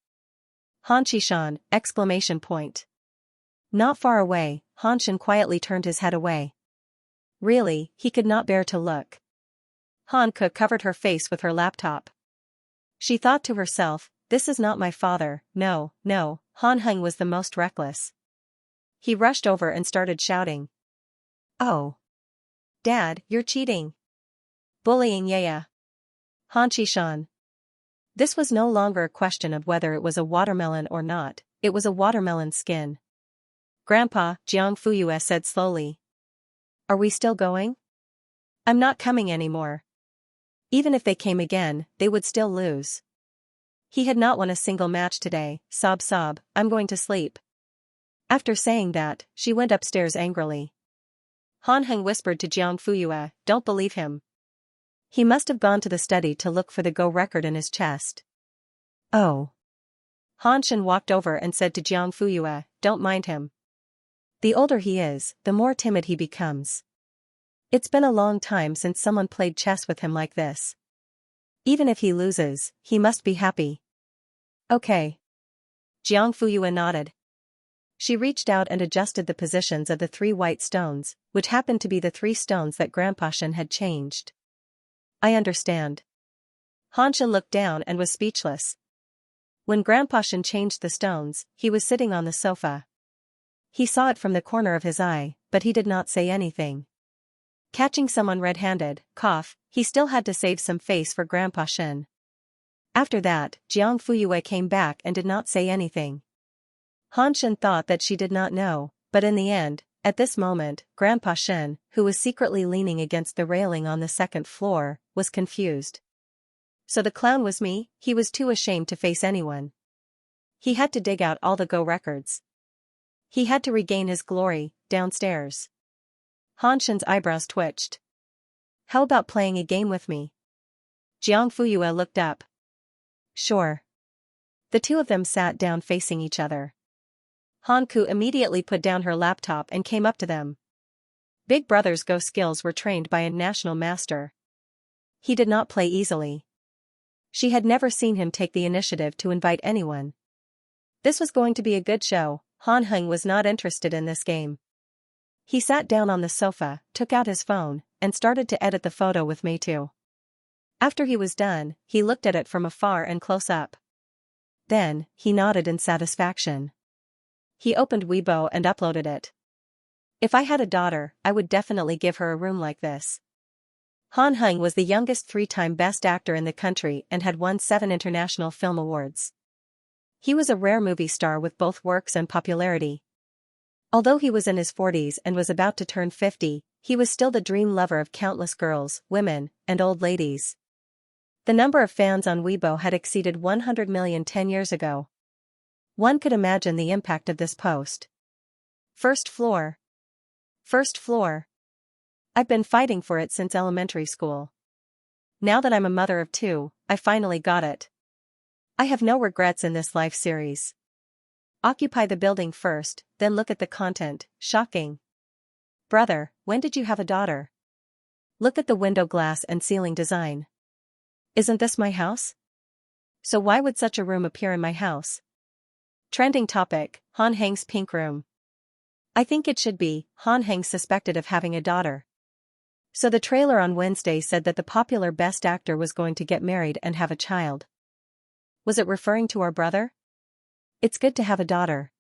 Han Qishan, exclamation point. Not far away, Han Shen quietly turned his head away. Really, he could not bear to look. Han Ke covered her face with her laptop. She thought to herself, this is not my father, no, no. Han Heng was the most reckless. He rushed over and started shouting. Oh. Dad, you're cheating. Bullying Yaya. Han Qishan. This was no longer a question of whether it was a watermelon or not, it was a watermelon skin. Grandpa, Jiang Fuyue said slowly. Are we still going? I'm not coming anymore. Even if they came again, they would still lose. He had not won a single match today, sob sob, I'm going to sleep. After saying that, she went upstairs angrily. Han Heng whispered to Jiang Fuyue, don't believe him. He must have gone to the study to look for the Go record in his chest. Oh. Han Shen walked over and said to Jiang Fuyue, don't mind him. The older he is, the more timid he becomes. It's been a long time since someone played chess with him like this. Even if he loses, he must be happy. Okay. Jiang Fuyue nodded. She reached out and adjusted the positions of the 3 white stones, which happened to be the 3 stones that Grandpa Shen had changed. I understand. Han Shen looked down and was speechless. When Grandpa Shen changed the stones, he was sitting on the sofa. He saw it from the corner of his eye, but he did not say anything. Catching someone red-handed, cough, he still had to save some face for Grandpa Shen. After that, Jiang Fuyue came back and did not say anything. Han Shen thought that she did not know, but in the end, at this moment, Grandpa Shen, who was secretly leaning against the railing on the 2nd floor, was confused. So the clown was me? He was too ashamed to face anyone. He had to dig out all the Go records. He had to regain his glory, downstairs. Han Shen's eyebrows twitched. How about playing a game with me? Jiang Fuyue looked up. Sure. The two of them sat down facing each other. Han Ku immediately put down her laptop and came up to them. Big Brother's Go skills were trained by a national master. He did not play easily. She had never seen him take the initiative to invite anyone. This was going to be a good show. Han Heng was not interested in this game. He sat down on the sofa, took out his phone, and started to edit the photo with Mei Tu. After he was done, he looked at it from afar and close up. Then, he nodded in satisfaction. He opened Weibo and uploaded it. If I had a daughter, I would definitely give her a room like this. Han Heng was the youngest three-time Best Actor in the country and had won 7 international film awards. He was a rare movie star with both works and popularity. Although he was in his 40s and was about to turn 50, he was still the dream lover of countless girls, women, and old ladies. The number of fans on Weibo had exceeded 100 million 10 years ago. One could imagine the impact of this post. First floor. First floor. I've been fighting for it since elementary school. Now that I'm a mother of 2, I finally got it. I have no regrets in this life series. Occupy the building first, then look at the content. Shocking. Brother, when did you have a daughter? Look at the window glass and ceiling design. Isn't this my house? So why would such a room appear in my house? Trending topic, Han Heng's pink room. I think it should be, Han Heng suspected of having a daughter. So the trailer on Wednesday said that the popular Best Actor was going to get married and have a child. Was it referring to our brother? It's good to have a daughter.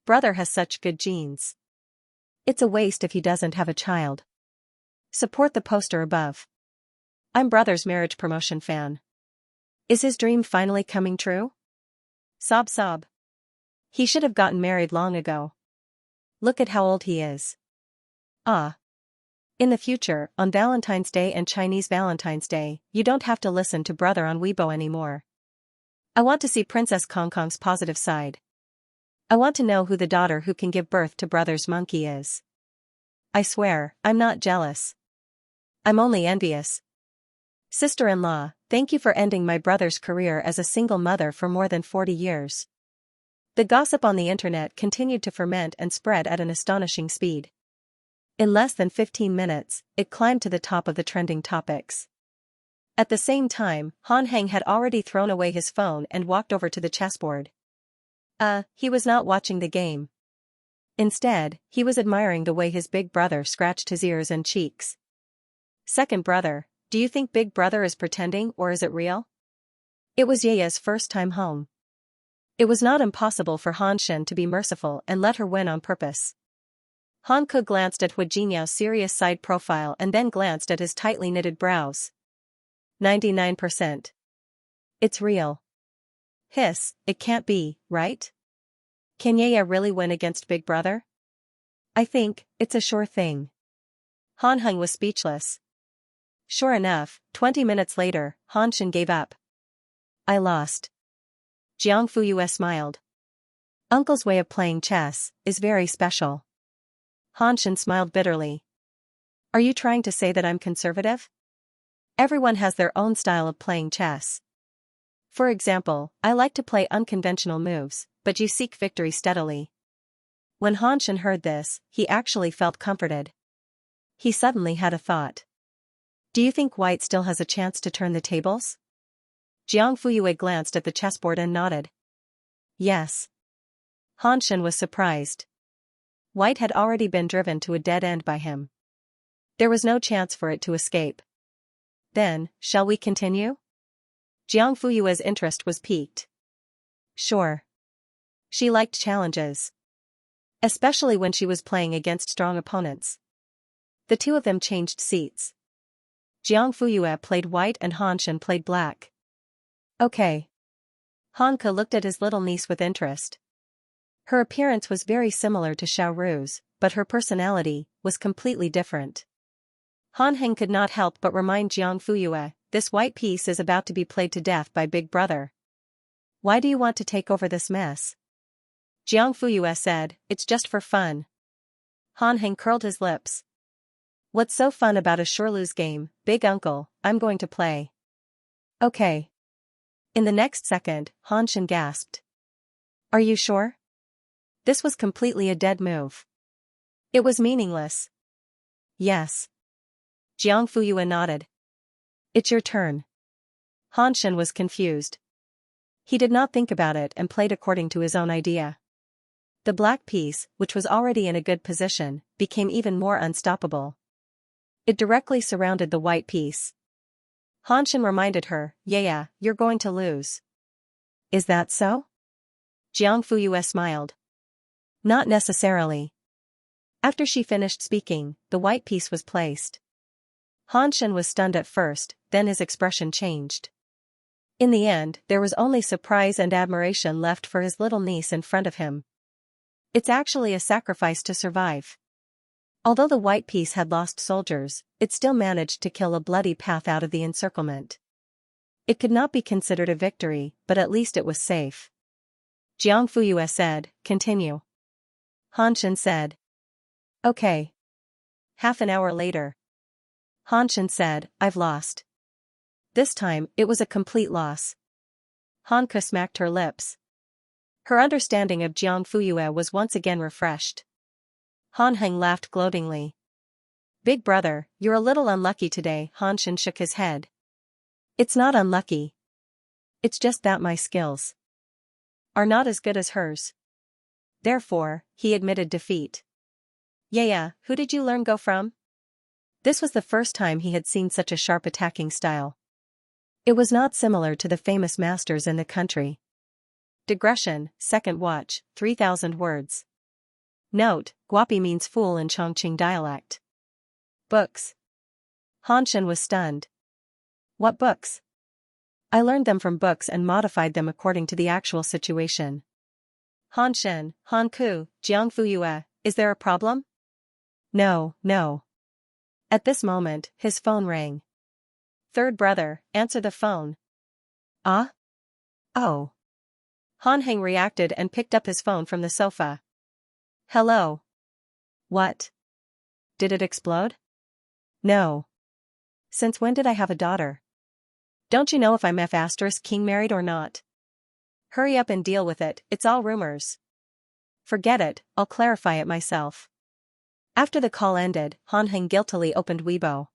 Brother has such good genes. It's a waste if he doesn't have a child. Support the poster above. I'm brother's marriage promotion fan. Is his dream finally coming true? Sob sob. He should have gotten married long ago. Look at how old he is. Ah. In the future, on Valentine's Day and Chinese Valentine's Day, you don't have to listen to brother on Weibo anymore. I want to see Princess Kong Kong's positive side. I want to know who the daughter who can give birth to brother's monkey is. I swear, I'm not jealous. I'm only envious. Sister-in-law, thank you for ending my brother's career as a single mother for more than 40 years. The gossip on the internet continued to ferment and spread at an astonishing speed. In less than 15 minutes, it climbed to the top of the trending topics. At the same time, Han Heng had already thrown away his phone and walked over to the chessboard. He was not watching the game. Instead, he was admiring the way his big brother scratched his ears and cheeks. Second brother, do you think big brother is pretending or is it real? It was Yaya's first time home. It was not impossible for Han Shen to be merciful and let her win on purpose. Han Ke glanced at Hu Jinyao's serious side profile and then glanced at his tightly knitted brows. 99%. It's real. Hiss, it can't be, right? Can Yaya really win against Big Brother? I think, it's a sure thing. Han Heng was speechless. Sure enough, 20 minutes later, Han Shen gave up. I lost. Jiang Fuyue smiled. Uncle's way of playing chess is very special. Han Shen smiled bitterly. Are you trying to say that I'm conservative? Everyone has their own style of playing chess. For example, I like to play unconventional moves, but you seek victory steadily. When Han Shen heard this, he actually felt comforted. He suddenly had a thought. Do you think White still has a chance to turn the tables? Jiang Fuyue glanced at the chessboard and nodded. Yes. Han Shen was surprised. White had already been driven to a dead end by him. There was no chance for it to escape. Then, shall we continue? Jiang Fuyue's interest was piqued. Sure. She liked challenges. Especially when she was playing against strong opponents. The two of them changed seats. Jiang Fuyue played white and Han Shen played black. Okay. Han Ke looked at his little niece with interest. Her appearance was very similar to Xiao Ru's, but her personality was completely different. Han Heng could not help but remind Jiang Fuyue, this white piece is about to be played to death by Big Brother. Why do you want to take over this mess? Jiang Fuyue said, it's just for fun. Han Heng curled his lips. What's so fun about a sure lose game, big uncle? I'm going to play. Okay. In the next second, Xianxia gasped. Are you sure? This was completely a dead move. It was meaningless. Yes. Jiang Fuyue nodded. It's your turn. Xianxia was confused. He did not think about it and played according to his own idea. The black piece, which was already in a good position, became even more unstoppable. It directly surrounded the white piece. Xianxia reminded her, yeah, you're going to lose. Is that so? Jiang Fuyue smiled. Not necessarily. After she finished speaking, the white piece was placed. Xianxia was stunned at first, then his expression changed. In the end, there was only surprise and admiration left for his little niece in front of him. It's actually a sacrifice to survive. Although the white piece had lost soldiers, it still managed to kill a bloody path out of the encirclement. It could not be considered a victory, but at least it was safe. Jiang Fuyue said, continue. Xianxia said. Okay. Half an hour later. Xianxia said, I've lost. This time, it was a complete loss. Hanka smacked her lips. Her understanding of Jiang Fuyue was once again refreshed. Hanheng laughed gloatingly. Big brother, you're a little unlucky today. Xianxia shook his head. It's not unlucky. It's just that my skills are not as good as hers. Therefore, he admitted defeat. Yeah, who did you learn Go from? This was the first time he had seen such a sharp attacking style. It was not similar to the famous masters in the country. Digression, second watch, 3,000 words. Note, guapi means fool in Chongqing dialect. Books. Xianxia was stunned. What books? I learned them from books and modified them according to the actual situation. Xianxia, Hanku, Jiang Fuyue, is there a problem? No. At this moment, his phone rang. Third brother, answer the phone. Ah? Oh. Hanheng reacted and picked up his phone from the sofa. Hello. What? Did it explode? No. Since when did I have a daughter? Don't you know if I'm F***king married or not? Hurry up and deal with it, it's all rumors. Forget it, I'll clarify it myself. After the call ended, Hanheng guiltily opened Weibo.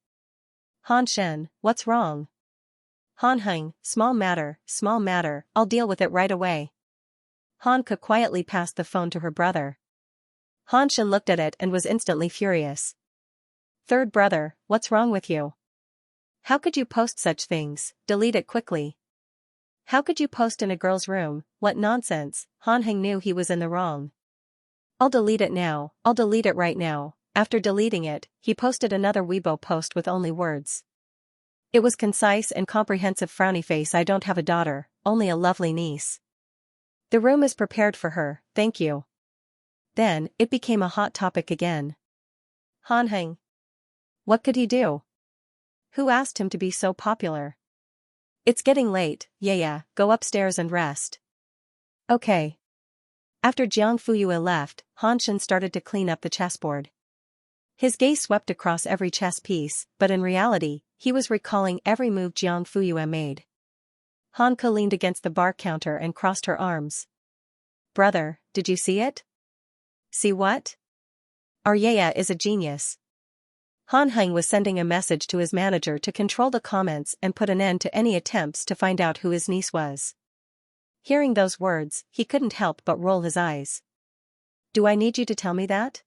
Xianxia, what's wrong? Hanheng, small matter, I'll deal with it right away. Hanka quietly passed the phone to her brother. Xianxia looked at it and was instantly furious. Third brother, what's wrong with you? How could you post such things? Delete it quickly. How could you post in a girl's room? What nonsense. Hanheng knew he was in the wrong. I'll delete it now, I'll delete it right now. After deleting it, he posted another Weibo post with only words. It was concise and comprehensive. Frowny face. I don't have a daughter, only a lovely niece. The room is prepared for her, thank you. Then, it became a hot topic again. Hanheng. What could he do? Who asked him to be so popular? It's getting late, yeah, go upstairs and rest. Okay. After Jiang Fuyue left, Xianxia started to clean up the chessboard. His gaze swept across every chess piece, but in reality, he was recalling every move Jiang Fuyue made. Hanka leaned against the bar counter and crossed her arms. Brother, did you see it? See what? Our Yaya is a genius. Hanheng was sending a message to his manager to control the comments and put an end to any attempts to find out who his niece was. Hearing those words, he couldn't help but roll his eyes. Do I need you to tell me that?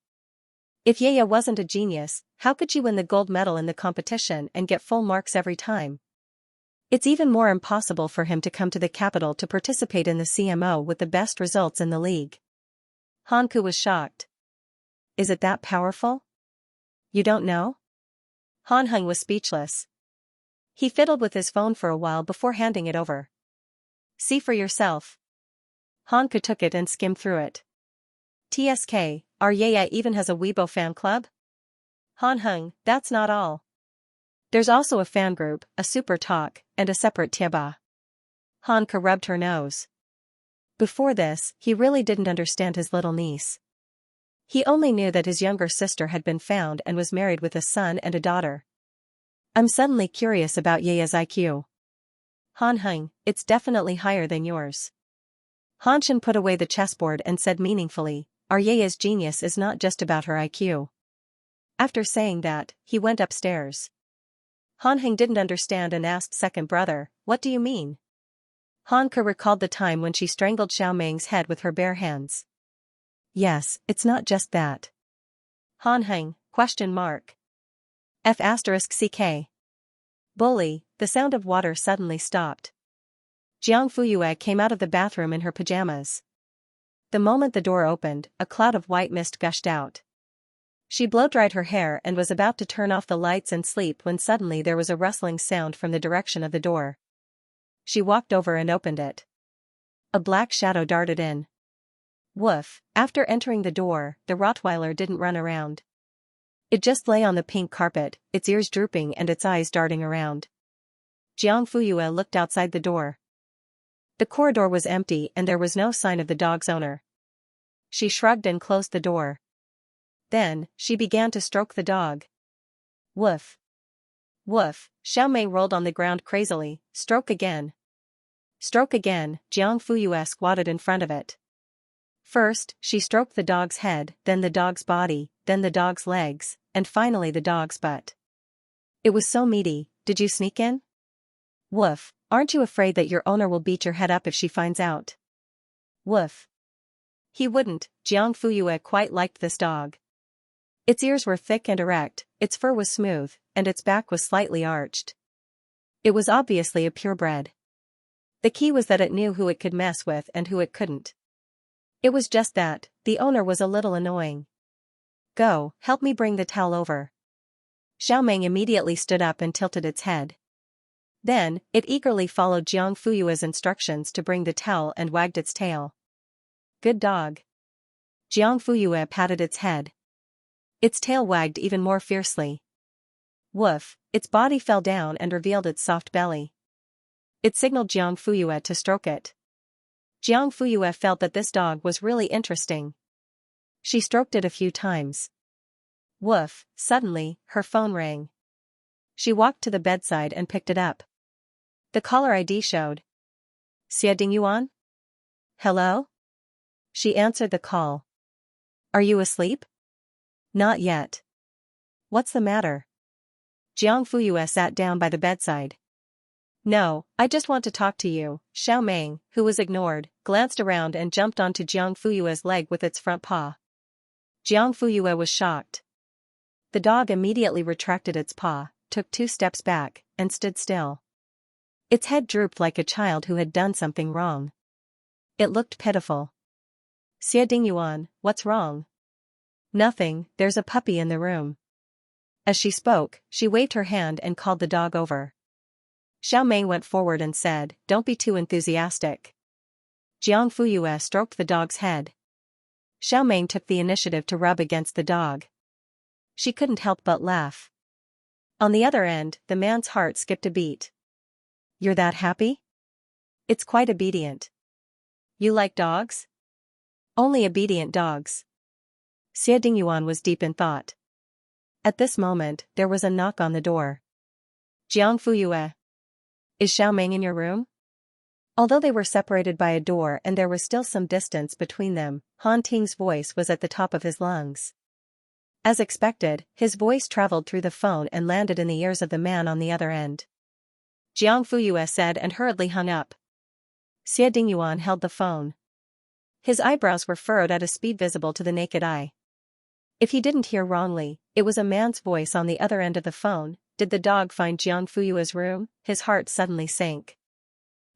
If Yaya wasn't a genius, how could she win the gold medal in the competition and get full marks every time? It's even more impossible for him to come to the capital to participate in the CMO with the best results in the league. Hanku was shocked. Is it that powerful? You don't know? Hanheng was speechless. He fiddled with his phone for a while before handing it over. See for yourself. Hanku took it and skimmed through it. TSK, our Yaya even has a Weibo fan club? Hanheng, that's not all. There's also a fan group, a super talk, and a separate Tieba. Hanka rubbed her nose. Before this, he really didn't understand his little niece. He only knew that his younger sister had been found and was married with a son and a daughter. I'm suddenly curious about Ye's IQ. Han Heng, it's definitely higher than yours. Han Shen put away the chessboard and said meaningfully, our Ye's genius is not just about her IQ. After saying that, he went upstairs. Han Heng didn't understand and asked second brother, what do you mean? Han Ke recalled the time when she strangled Xiao Meng's head with her bare hands. Yes, it's not just that. Han Heng, question mark. F***ck. Bully, the sound of water suddenly stopped. Jiang Fuyue came out of the bathroom in her pajamas. The moment the door opened, a cloud of white mist gushed out. She blow-dried her hair and was about to turn off the lights and sleep when suddenly there was a rustling sound from the direction of the door. She walked over and opened it. A black shadow darted in. Woof, after entering the door, the Rottweiler didn't run around. It just lay on the pink carpet, its ears drooping and its eyes darting around. Jiang Fuyue looked outside the door. The corridor was empty and there was no sign of the dog's owner. She shrugged and closed the door. Then, she began to stroke the dog. Woof. Woof, Xiao Mei rolled on the ground crazily, stroke again. Stroke again, Jiang Fuyue squatted in front of it. First, she stroked the dog's head, then the dog's body, then the dog's legs, and finally the dog's butt. It was so meaty, did you sneak in? Woof, aren't you afraid that your owner will beat your head up if she finds out? Woof. He wouldn't, Jiang Fuyue quite liked this dog. Its ears were thick and erect, its fur was smooth, and its back was slightly arched. It was obviously a purebred. The key was that it knew who it could mess with and who it couldn't. It was just that, the owner was a little annoying. Go, help me bring the towel over. Xiao Meng immediately stood up and tilted its head. Then, it eagerly followed Jiang Fuyue's instructions to bring the towel and wagged its tail. Good dog. Jiang Fuyue patted its head. Its tail wagged even more fiercely. Woof, its body fell down and revealed its soft belly. It signaled Jiang Fuyue to stroke it. Jiang Fuyue felt that this dog was really interesting. She stroked it a few times. Woof, suddenly, her phone rang. She walked to the bedside and picked it up. The caller ID showed. Xia Dingyuan? Hello? She answered the call. Are you asleep? Not yet. What's the matter? Jiang Fuyue sat down by the bedside. No, I just want to talk to you. Xiao Meng, who was ignored, glanced around and jumped onto Jiang Fuyue's leg with its front paw. Jiang Fuyue was shocked. The dog immediately retracted its paw, took 2 steps back, and stood still. Its head drooped like a child who had done something wrong. It looked pitiful. Xia Dingyuan, what's wrong? Nothing, there's a puppy in the room. As she spoke, she waved her hand and called the dog over. Xiao Meng went forward and said, don't be too enthusiastic. Jiang Fuyue stroked the dog's head. Xiao Meng took the initiative to rub against the dog. She couldn't help but laugh. On the other end, the man's heart skipped a beat. You're that happy? It's quite obedient. You like dogs? Only obedient dogs. Xia Dingyuan was deep in thought. At this moment, there was a knock on the door. Jiang Fuyue. Is Xiao Meng in your room? Although they were separated by a door and there was still some distance between them, Han Ting's voice was at the top of his lungs. As expected, his voice traveled through the phone and landed in the ears of the man on the other end. Jiang Fuyue said and hurriedly hung up. Xia Dingyuan held the phone. His eyebrows were furrowed at a speed visible to the naked eye. If he didn't hear wrongly, it was a man's voice on the other end of the phone. Did the dog find Jiang Fuyue's room? His heart suddenly sank.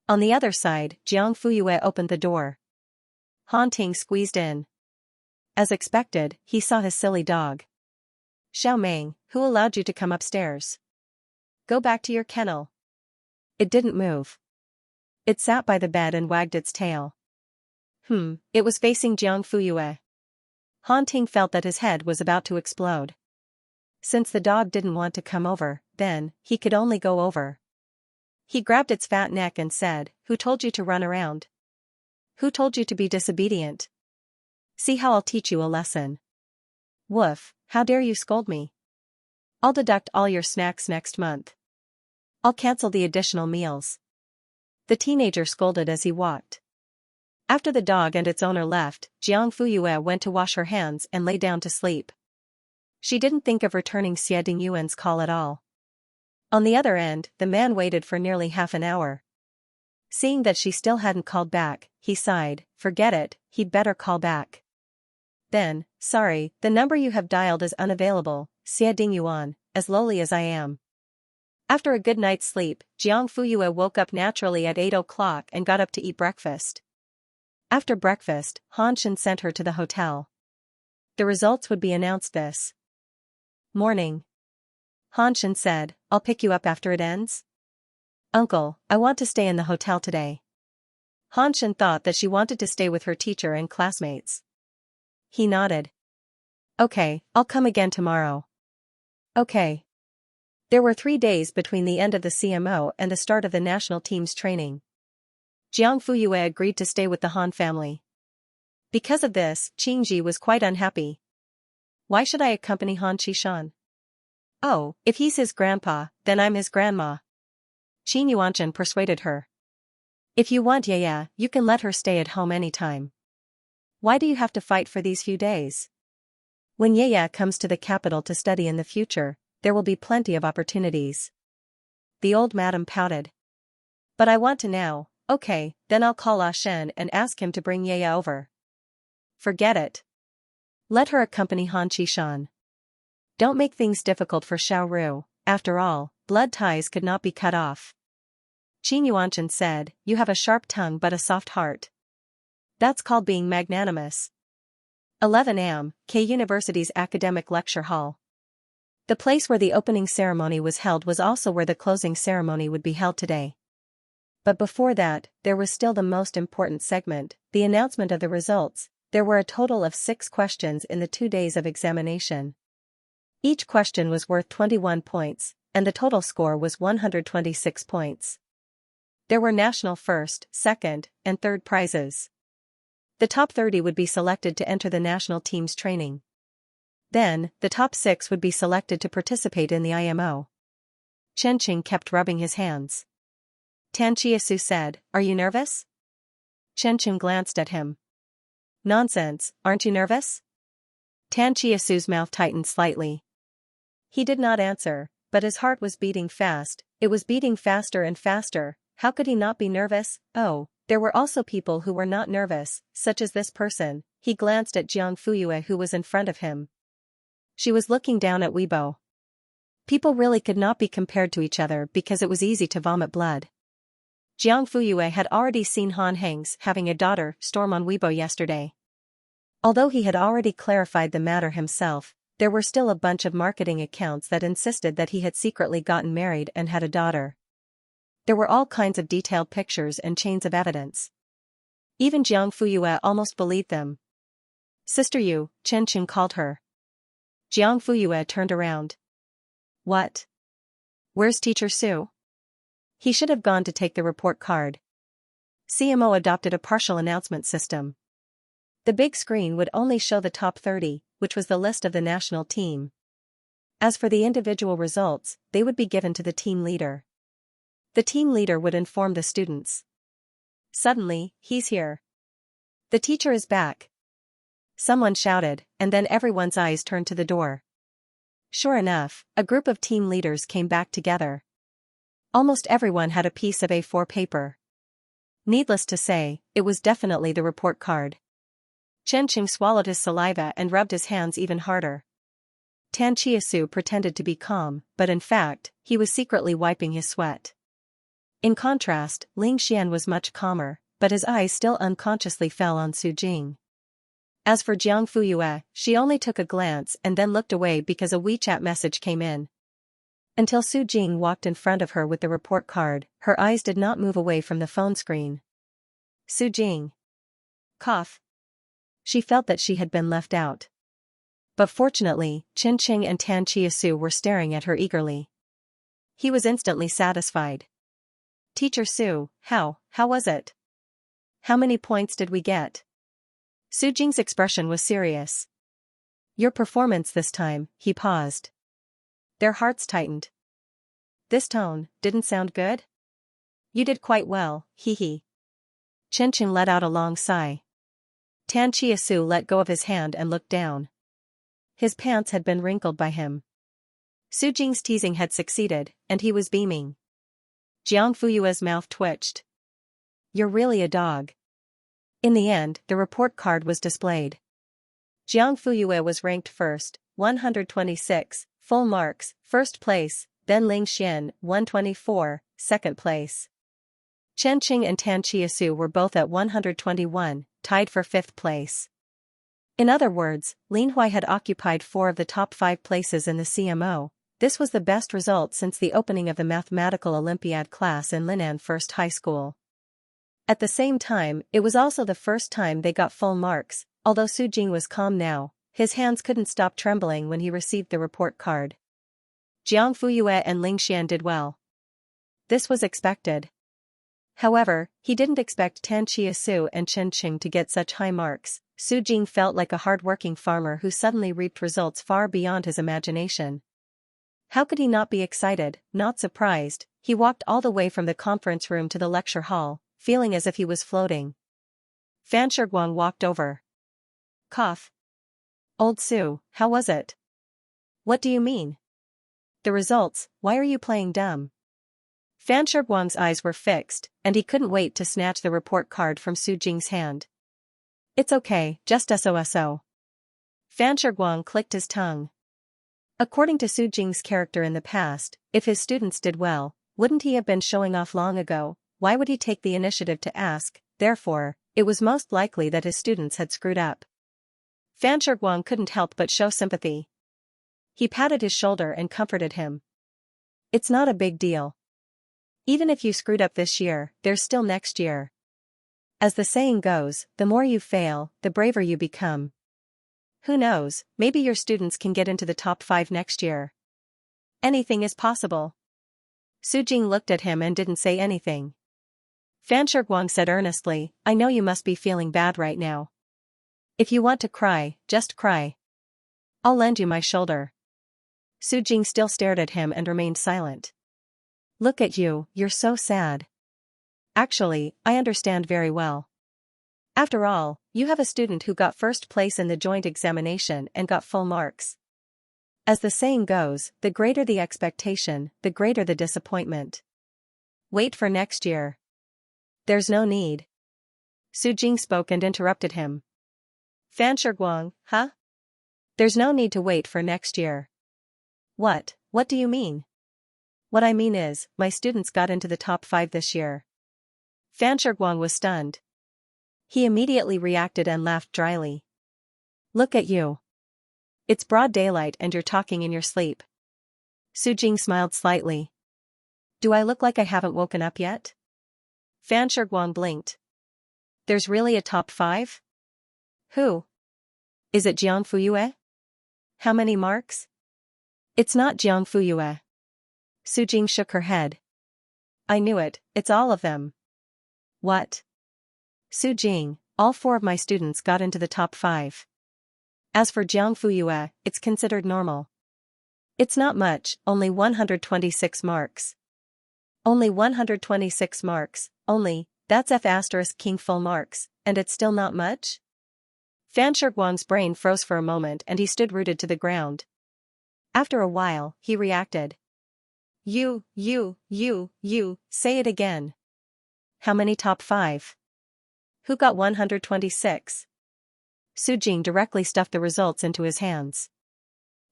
On the other side, Jiang Fuyue opened the door. Han Ting squeezed in. As expected, he saw his silly dog. Xiao Meng, who allowed you to come upstairs? Go back to your kennel. It didn't move. It sat by the bed and wagged its tail. It was facing Jiang Fuyue. Han Ting felt that his head was about to explode. Since the dog didn't want to come over, then, he could only go over. He grabbed its fat neck and said, who told you to run around? Who told you to be disobedient? See how I'll teach you a lesson. Woof, how dare you scold me? I'll deduct all your snacks next month. I'll cancel the additional meals. The teenager scolded as he walked. After the dog and its owner left, Jiang Fuyue went to wash her hands and lay down to sleep. She didn't think of returning Xie Dingyuan's call at all. On the other end, the man waited for nearly half an hour. Seeing that she still hadn't called back, he sighed. Forget it, he'd better call back. Then, sorry, the number you have dialed is unavailable, Xie Dingyuan, as lowly as I am. After a good night's sleep, Jiang Fuyue woke up naturally at 8 o'clock and got up to eat breakfast. After breakfast, Han Shen sent her to the hotel. The results would be announced this morning. Han Shen said, I'll pick you up after it ends. Uncle, I want to stay in the hotel today. Han Shen thought that she wanted to stay with her teacher and classmates. He nodded. Okay, I'll come again tomorrow. Okay. There were 3 days between the end of the CMO and the start of the national team's training. Jiang Fuyue agreed to stay with the Han family. Because of this, Qingji was quite unhappy. Why should I accompany Han Qishan? Oh, if he's his grandpa, then I'm his grandma. Qin Yuanshan persuaded her. If you want Yaya, you can let her stay at home anytime. Why do you have to fight for these few days? When Yaya comes to the capital to study in the future, there will be plenty of opportunities. The old madam pouted. But I want to now. Okay, then I'll call Ah Shen and ask him to bring Yaya over. Forget it. Let her accompany Han Qishan. Don't make things difficult for Xiaoru, after all, blood ties could not be cut off. Qin Yuanshan said, you have a sharp tongue but a soft heart. That's called being magnanimous. 11 am, K University's academic lecture hall. The place where the opening ceremony was held was also where the closing ceremony would be held today. But before that, there was still the most important segment, the announcement of the results. There were a total of 6 questions in the 2 days of examination. Each question was worth 21 points, and the total score was 126 points. There were national first, second, and third prizes. The top 30 would be selected to enter the national team's training. Then, the top 6 would be selected to participate in the IMO. Chen Qing kept rubbing his hands. Tan Chiasu said, are you nervous? Chen Qing glanced at him. Nonsense, aren't you nervous? Tan Chiasu's mouth tightened slightly. He did not answer, but his heart was beating fast. It was beating faster and faster. How could he not be nervous? Oh, there were also people who were not nervous, such as this person. He glanced at Jiang Fuyue who was in front of him. She was looking down at Weibo. People really could not be compared to each other because it was easy to vomit blood. Jiang Fuyue had already seen Han Heng's having a daughter storm on Weibo yesterday. Although he had already clarified the matter himself, there were still a bunch of marketing accounts that insisted that he had secretly gotten married and had a daughter. There were all kinds of detailed pictures and chains of evidence. Even Jiang Fuyue almost believed them. Sister Yu, Chen Qing called her. Jiang Fuyue turned around. What? Where's Teacher Su? He should have gone to take the report card. CMO adopted a partial announcement system. The big screen would only show the top 30, which was the list of the national team. As for the individual results, they would be given to the team leader. The team leader would inform the students. Suddenly, he's here. The teacher is back. Someone shouted, and then everyone's eyes turned to the door. Sure enough, a group of team leaders came back together. Almost everyone had a piece of A4 paper. Needless to say, it was definitely the report card. Chen Qing swallowed his saliva and rubbed his hands even harder. Tan Chiasu pretended to be calm, but in fact, he was secretly wiping his sweat. In contrast, Ling Xian was much calmer, but his eyes still unconsciously fell on Su Jing. As for Jiang Fuyue, she only took a glance and then looked away because a WeChat message came in. Until Su Jing walked in front of her with the report card, her eyes did not move away from the phone screen. Su Jing. Cough. She felt that she had been left out. But fortunately, Chen Qing and Tan Chiasu were staring at her eagerly. He was instantly satisfied. Teacher Su, how was it? How many points did we get? Su Jing's expression was serious. Your performance this time, he paused. Their hearts tightened. This tone didn't sound good? You did quite well, hee. Xianxia let out a long sigh. Tan Chiasu let go of his hand and looked down. His pants had been wrinkled by him. Su Jing's teasing had succeeded, and he was beaming. Jiang Fuyue's mouth twitched. You're really a dog. In the end, the report card was displayed. Jiang Fuyue was ranked first, 126, full marks, first place, then Ling Xian, 124, second place. Chen Qing and Tan Chiasu were both at 121, tied for fifth place. In other words, Lin Hui had occupied 4 of the top 5 places in the CMO. This was the best result since the opening of the Mathematical Olympiad class in Linan First High School. At the same time, it was also the first time they got full marks. Although Su Jing was calm now, his hands couldn't stop trembling when he received the report card. Jiang Fuyue and Ling Xian did well. This was expected. However, he didn't expect Tan Chiasu and Chen Qing to get such high marks. Su Jing felt like a hard-working farmer who suddenly reaped results far beyond his imagination. How could he not be excited, not surprised? He walked all the way from the conference room to the lecture hall, feeling as if he was floating. Fan Shiguang walked over. Cough. Old Su, how was it? What do you mean? The results, why are you playing dumb? Fan Shiguang's eyes were fixed, and he couldn't wait to snatch the report card from Su Jing's hand. It's okay, just SOSO. Fan Shiguang clicked his tongue. According to Su Jing's character in the past, if his students did well, wouldn't he have been showing off long ago? Why would he take the initiative to ask? Therefore, it was most likely that his students had screwed up. Fan Shiguang couldn't help but show sympathy. He patted his shoulder and comforted him. It's not a big deal. Even if you screwed up this year, there's still next year. As the saying goes, the more you fail, the braver you become. Who knows, maybe your students can get into the top 5 next year. Anything is possible. Su Jing looked at him and didn't say anything. Fan Shiguang said earnestly, I know you must be feeling bad right now. If you want to cry, just cry. I'll lend you my shoulder. Su Jing still stared at him and remained silent. Look at you, you're so sad. Actually, I understand very well. After all, you have a student who got first place in the joint examination and got full marks. As the saying goes, the greater the expectation, the greater the disappointment. Wait for next year. There's no need. Su Jing spoke and interrupted him. Fan Shiguang, huh? There's no need to wait for next year. What do you mean? What I mean is, my students got into the top 5 this year. Fan Shiguang was stunned. He immediately reacted and laughed dryly. Look at you. It's broad daylight and you're talking in your sleep. Su Jing smiled slightly. Do I look like I haven't woken up yet? Fan Shiguang blinked. There's really a top 5? Who? Is it Jiang Fuyue? How many marks? It's not Jiang Fuyue. Su Jing shook her head. I knew it, it's all of them. What? Su Jing, all 4 of my students got into the top 5. As for Jiang Fuyue, it's considered normal. It's not much, only 126 marks. Only 126 marks, only, that's F** king full marks, and it's still not much? Fan Shiguang's brain froze for a moment and he stood rooted to the ground. After a while, he reacted. You, say it again. How many top 5? Who got 126? Su Jing directly stuffed the results into his hands.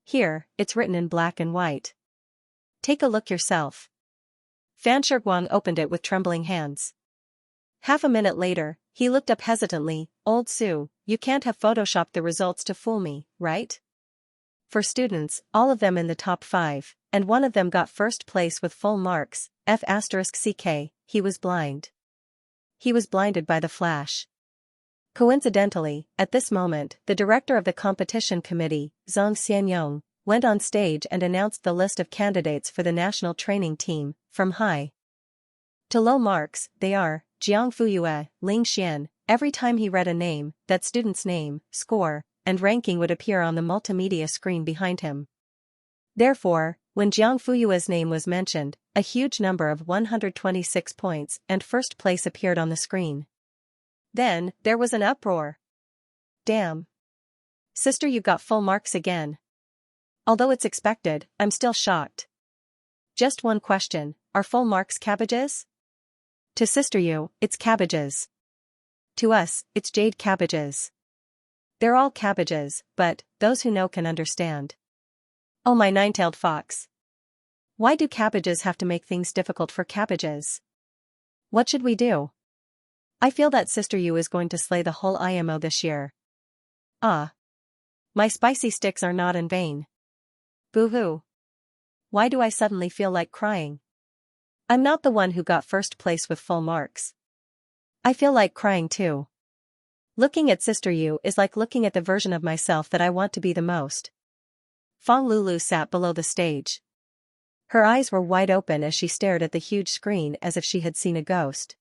Here, it's written in black and white. Take a look yourself. Fan Shiguang opened it with trembling hands. Half a minute later, he looked up hesitantly. Old Su, you can't have photoshopped the results to fool me, right? For students, all of them in the top 5, and one of them got first place with full marks, F***ck, he was blind. He was blinded by the flash. Coincidentally, at this moment, the director of the competition committee, Zhang Xianyong, went on stage and announced the list of candidates for the national training team, from high to low marks. They are Jiang Fuyue, Ling Xian. Every time he read a name, that student's name, score, and ranking would appear on the multimedia screen behind him. Therefore, when Jiang Fuyue's name was mentioned, a huge number of 126 points and first place appeared on the screen. Then, there was an uproar. Damn. Sister, you got full marks again. Although it's expected, I'm still shocked. Just one question, are full marks cabbages? To Sister Yu, it's cabbages. To us, it's jade cabbages. They're all cabbages, but those who know can understand. Oh my nine-tailed fox. Why do cabbages have to make things difficult for cabbages? What should we do? I feel that Sister Yu is going to slay the whole IMO this year. Ah. My spicy sticks are not in vain. Boo-hoo. Why do I suddenly feel like crying? I'm not the one who got first place with full marks. I feel like crying too. Looking at Sister Yu is like looking at the version of myself that I want to be the most. Fang Lulu sat below the stage. Her eyes were wide open as she stared at the huge screen as if she had seen a ghost.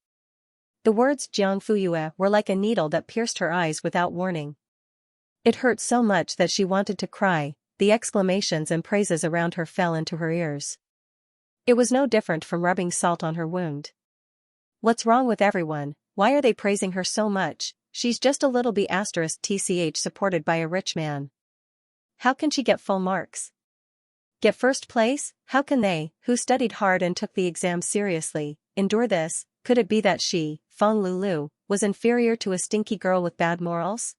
The words Jiang Fuyue were like a needle that pierced her eyes without warning. It hurt so much that she wanted to cry, the exclamations and praises around her fell into her ears. It was no different from rubbing salt on her wound. What's wrong with everyone? Why are they praising her so much? She's just a little bee asterisk tch supported by a rich man. How can she get full marks? Get first place? How can they, who studied hard and took the exam seriously, endure this? Could it be that she, Fang Lulu, was inferior to a stinky girl with bad morals?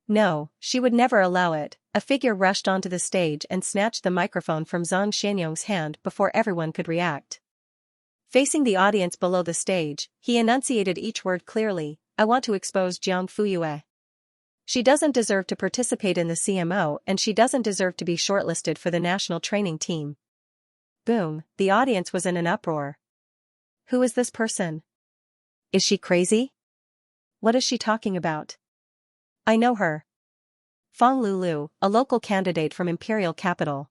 No, she would never allow it. A figure rushed onto the stage and snatched the microphone from Zhang Xianyong's hand before everyone could react. Facing the audience below the stage, he enunciated each word clearly. I want to expose Jiang Fuyue. She doesn't deserve to participate in the CMO and she doesn't deserve to be shortlisted for the national training team. Boom, the audience was in an uproar. Who is this person? Is she crazy? What is she talking about? I know her. Fang Lulu, a local candidate from Imperial Capital.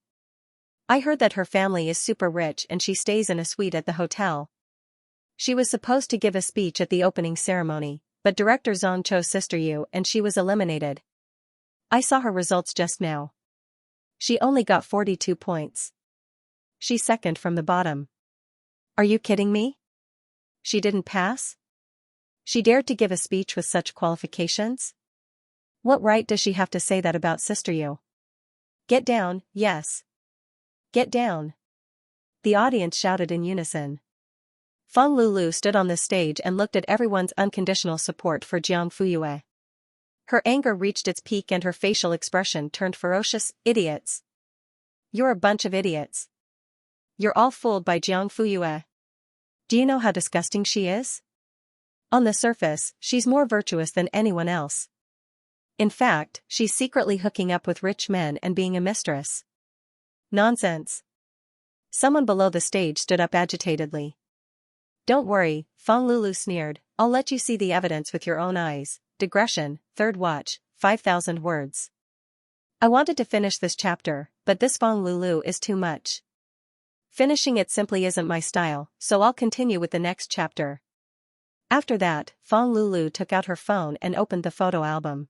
I heard that her family is super rich and she stays in a suite at the hotel. She was supposed to give a speech at the opening ceremony, but director Zhang chose Sister Yu and she was eliminated. I saw her results just now. She only got 42 points. She's second from the bottom. Are you kidding me? She didn't pass? She dared to give a speech with such qualifications? What right does she have to say that about Sister Yu? Get down, yes. Get down. The audience shouted in unison. Fang Lulu stood on the stage and looked at everyone's unconditional support for Jiang Fuyue. Her anger reached its peak and her facial expression turned ferocious. Idiots. You're a bunch of idiots. You're all fooled by Jiang Fuyue. Do you know how disgusting she is? On the surface, she's more virtuous than anyone else. In fact, she's secretly hooking up with rich men and being a mistress. Nonsense. Someone below the stage stood up agitatedly. Don't worry, Fang Lulu sneered, I'll let you see the evidence with your own eyes. Digression, third watch, 5,000 words. I wanted to finish this chapter, but this Fang Lulu is too much. Finishing it simply isn't my style, so I'll continue with the next chapter. After that, Fang Lulu took out her phone and opened the photo album.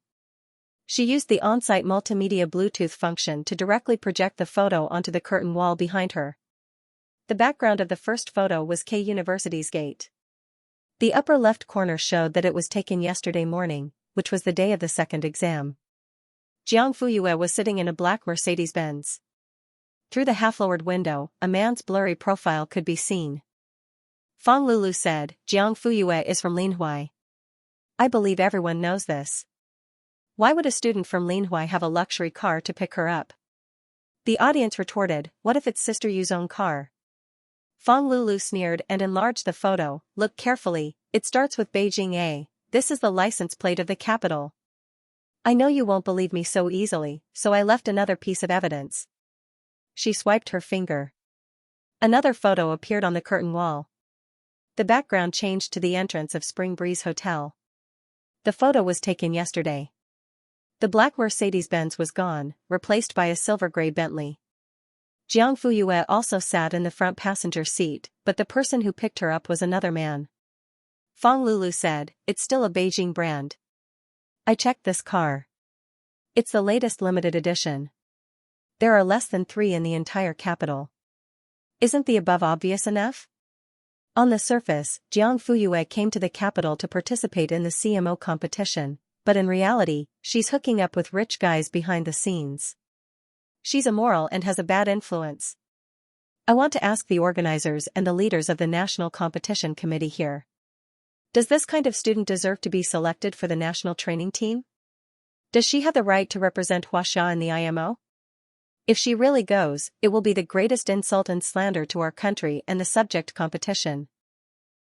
She used the on-site multimedia Bluetooth function to directly project the photo onto the curtain wall behind her. The background of the first photo was K University's gate. The upper left corner showed that it was taken yesterday morning, which was the day of the second exam. Jiang Fuyue was sitting in a black Mercedes-Benz. Through the half-lowered window, a man's blurry profile could be seen. Fang Lulu said, Jiang Fuyue is from Linhuai. I believe everyone knows this. Why would a student from Linhuai have a luxury car to pick her up? The audience retorted, what if it's Sister Yu's own car? Fang Lulu sneered and enlarged the photo. Look carefully, it starts with Beijing A. This is the license plate of the capital. I know you won't believe me so easily, so I left another piece of evidence. She swiped her finger. Another photo appeared on the curtain wall. The background changed to the entrance of Spring Breeze Hotel. The photo was taken yesterday. The black Mercedes-Benz was gone, replaced by a silver-gray Bentley. Jiang Fuyue also sat in the front passenger seat, but the person who picked her up was another man. Fang Lulu said, it's still a Beijing brand. I checked this car. It's the latest limited edition. There are less than 3 in the entire capital. Isn't the above obvious enough? On the surface, Jiang Fuyue came to the capital to participate in the CMO competition, but in reality, she's hooking up with rich guys behind the scenes. She's immoral and has a bad influence. I want to ask the organizers and the leaders of the National Competition Committee here. Does this kind of student deserve to be selected for the national training team? Does she have the right to represent Xianxia in the IMO? If she really goes, it will be the greatest insult and slander to our country and the subject competition.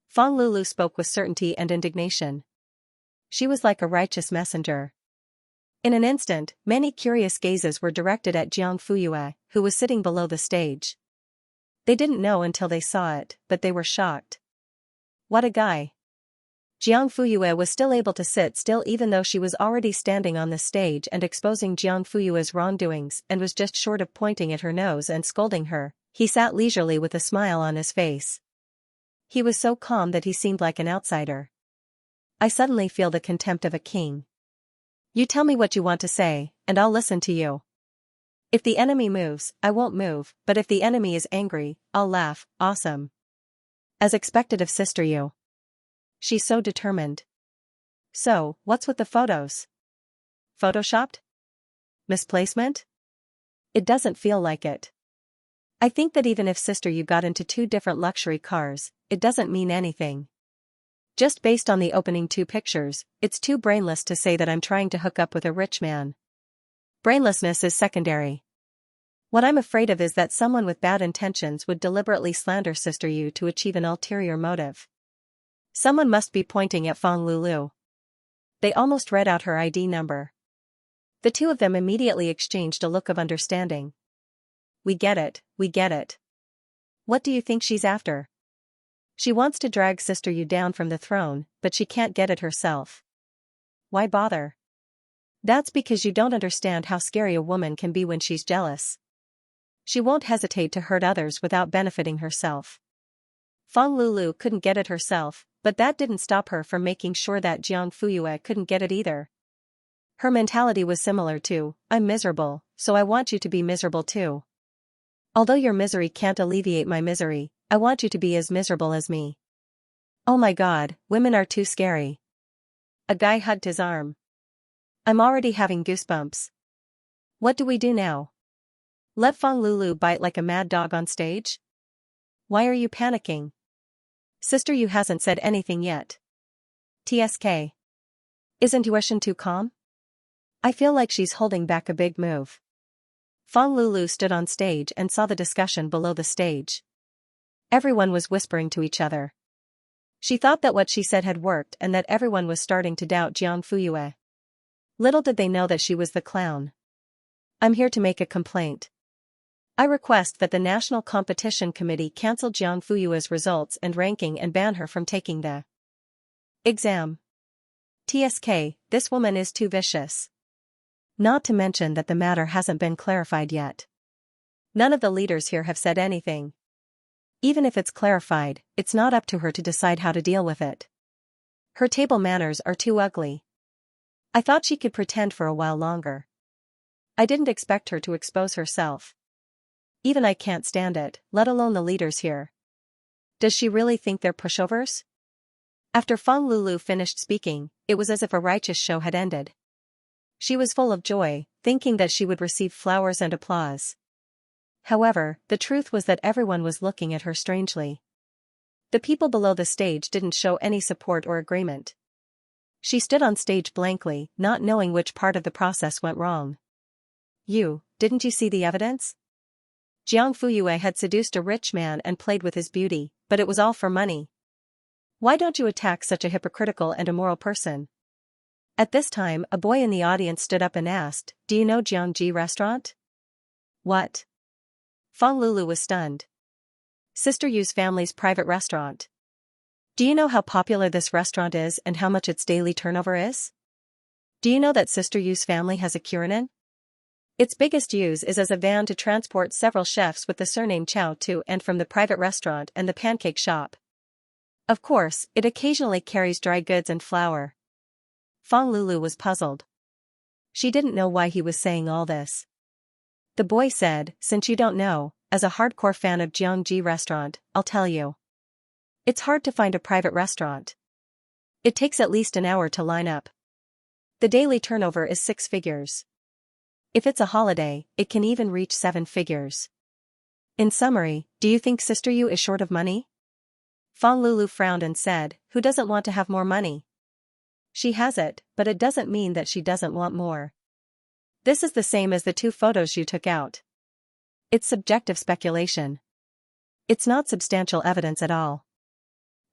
Fang Lulu spoke with certainty and indignation. She was like a righteous messenger. In an instant, many curious gazes were directed at Jiang Fuyue, who was sitting below the stage. They didn't know until they saw it, but they were shocked. What a guy. Jiang Fuyue was still able to sit still even though she was already standing on the stage and exposing Jiang Fuyue's wrongdoings and was just short of pointing at her nose and scolding her. He sat leisurely with a smile on his face. He was so calm that he seemed like an outsider. I suddenly feel the contempt of a king. You tell me what you want to say, and I'll listen to you. If the enemy moves, I won't move, but if the enemy is angry, I'll laugh. Awesome. As expected of Sister Yu. She's so determined. So, what's with the photos? Photoshopped? Misplacement? It doesn't feel like it. I think that even if Sister Yu got into 2 different luxury cars, it doesn't mean anything. Just based on the opening 2 pictures, it's too brainless to say that I'm trying to hook up with a rich man. Brainlessness is secondary. What I'm afraid of is that someone with bad intentions would deliberately slander Sister Yu to achieve an ulterior motive. Someone must be pointing at Fang Lulu. They almost read out her ID number. The 2 of them immediately exchanged a look of understanding. We get it, we get it. What do you think she's after? She wants to drag Sister Yu down from the throne, but she can't get it herself. Why bother? That's because you don't understand how scary a woman can be when she's jealous. She won't hesitate to hurt others without benefiting herself. Fang Lulu couldn't get it herself, but that didn't stop her from making sure that Jiang Fuyue couldn't get it either. Her mentality was similar to, I'm miserable, so I want you to be miserable too. Although your misery can't alleviate my misery, I want you to be as miserable as me. Oh my God, women are too scary. A guy hugged his arm. I'm already having goosebumps. What do we do now? Let Fang Lulu bite like a mad dog on stage? Why are you panicking? Sister Yu hasn't said anything yet. TSK. Isn't Yueshan too calm? I feel like she's holding back a big move. Fang Lulu stood on stage and saw the discussion below the stage. Everyone was whispering to each other. She thought that what she said had worked and that everyone was starting to doubt Jiang Fuyue. Little did they know that she was the clown. I'm here to make a complaint. I request that the National Competition Committee cancel Jiang Fuyue's results and ranking and ban her from taking the exam. TSK, this woman is too vicious. Not to mention that the matter hasn't been clarified yet. None of the leaders here have said anything. Even if it's clarified, it's not up to her to decide how to deal with it. Her table manners are too ugly. I thought she could pretend for a while longer. I didn't expect her to expose herself. Even I can't stand it, let alone the leaders here. Does she really think they're pushovers? After Fang Lulu finished speaking, it was as if a righteous show had ended. She was full of joy, thinking that she would receive flowers and applause. However, the truth was that everyone was looking at her strangely. The people below the stage didn't show any support or agreement. She stood on stage blankly, not knowing which part of the process went wrong. Didn't you see the evidence? Jiang Fuyue had seduced a rich man and played with his beauty, but it was all for money. Why don't you attack such a hypocritical and immoral person? At this time, a boy in the audience stood up and asked, Do you know Jiangji restaurant? What? Fang Lulu was stunned. Sister Yu's family's private restaurant. Do you know how popular this restaurant is and how much its daily turnover is? Do you know that Sister Yu's family has a Kuranin? Its biggest use is as a van to transport several chefs with the surname Chow to and from the private restaurant and the pancake shop. Of course, it occasionally carries dry goods and flour. Fang Lulu was puzzled. She didn't know why he was saying all this. The boy said, since you don't know, as a hardcore fan of Xianxia restaurant, I'll tell you. It's hard to find a private restaurant. It takes at least an hour to line up. The daily turnover is 6 figures. If it's a holiday, it can even reach 7 figures. In summary, do you think Sister Yu is short of money? Fang Lulu frowned and said, who doesn't want to have more money? She has it, but it doesn't mean that she doesn't want more. This is the same as the 2 photos you took out. It's subjective speculation. It's not substantial evidence at all.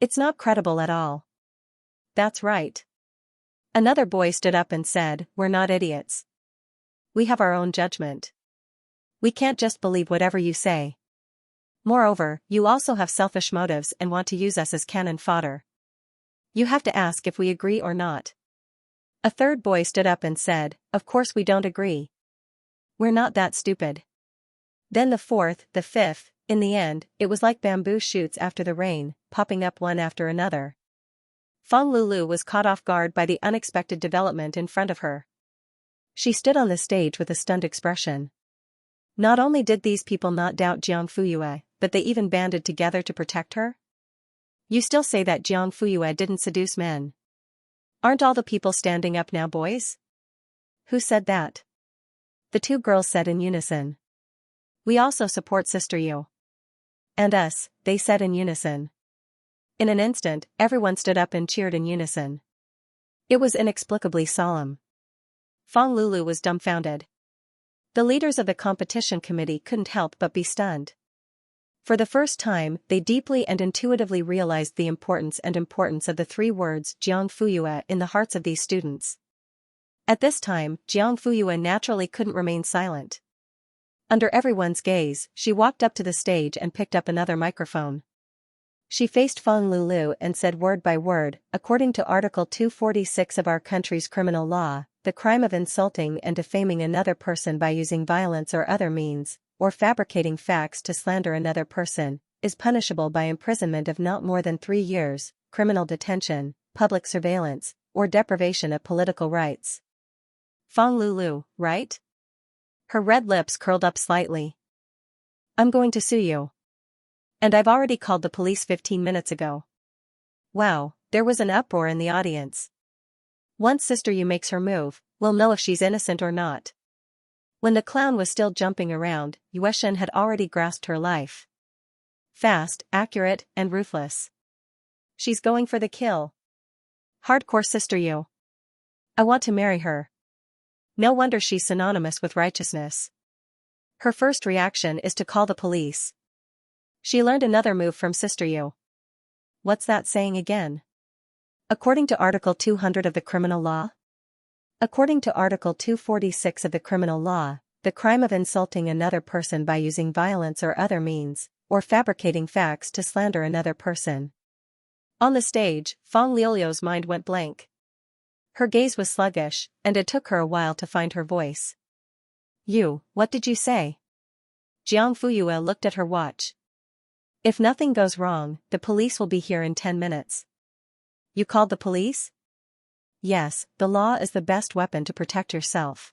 It's not credible at all. That's right. Another boy stood up and said, we're not idiots. We have our own judgment. We can't just believe whatever you say. Moreover, you also have selfish motives and want to use us as cannon fodder. You have to ask if we agree or not. A third boy stood up and said, of course we don't agree. We're not that stupid. Then the fourth, the fifth, in the end, it was like bamboo shoots after the rain, popping up one after another. Fang Lulu was caught off guard by the unexpected development in front of her. She stood on the stage with a stunned expression. Not only did these people not doubt Jiang Fuyue, but they even banded together to protect her? You still say that Jiang Fuyue didn't seduce men. Aren't all the people standing up now, boys? Who said that? The 2 girls said in unison. We also support Sister Yu. And us, they said in unison. In an instant, everyone stood up and cheered in unison. It was inexplicably solemn. Fang Lulu was dumbfounded. The leaders of the competition committee couldn't help but be stunned. For the first time, they deeply and intuitively realized the importance of the 3 words Jiang Fuyue in the hearts of these students. At this time, Jiang Fuyue naturally couldn't remain silent. Under everyone's gaze, she walked up to the stage and picked up another microphone. She faced Fang Lulu and said word by word, according to Article 246 of our country's criminal law, the crime of insulting and defaming another person by using violence or other means, or fabricating facts to slander another person, is punishable by imprisonment of not more than 3 years, criminal detention, public surveillance, or deprivation of political rights. Fang Lulu, right? Her red lips curled up slightly. I'm going to sue you. And I've already called the police 15 minutes ago. Wow, there was an uproar in the audience. Once Sister Yu makes her move, we'll know if she's innocent or not. When the clown was still jumping around, Yueshen had already grasped her life. Fast, accurate, and ruthless. She's going for the kill. Hardcore Sister Yu. I want to marry her. No wonder she's synonymous with righteousness. Her first reaction is to call the police. She learned another move from Sister Yu. What's that saying again? According to Article 200 of the Criminal Law? According to Article 246 of the Criminal Law, the crime of insulting another person by using violence or other means, or fabricating facts to slander another person. On the stage, Fang Liulio's mind went blank. Her gaze was sluggish, and it took her a while to find her voice. You, what did you say? Jiang Fuyue looked at her watch. If nothing goes wrong, the police will be here in 10 minutes. You called the police? Yes, the law is the best weapon to protect yourself.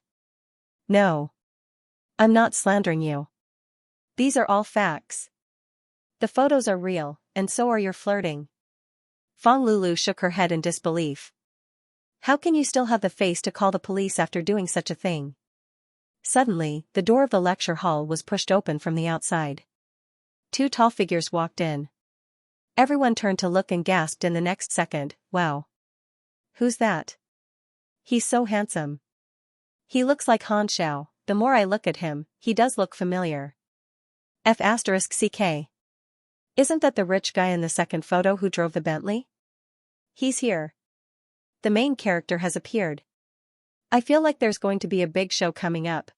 No. I'm not slandering you. These are all facts. The photos are real, and so are your flirting. Fang Lulu shook her head in disbelief. How can you still have the face to call the police after doing such a thing? Suddenly, the door of the lecture hall was pushed open from the outside. 2 tall figures walked in. Everyone turned to look and gasped in the next second, wow. Who's that? He's so handsome. He looks like Han Xiao, the more I look at him, he does look familiar. F***CK. Isn't that the rich guy in the second photo who drove the Bentley? He's here. The main character has appeared. I feel like there's going to be a big show coming up.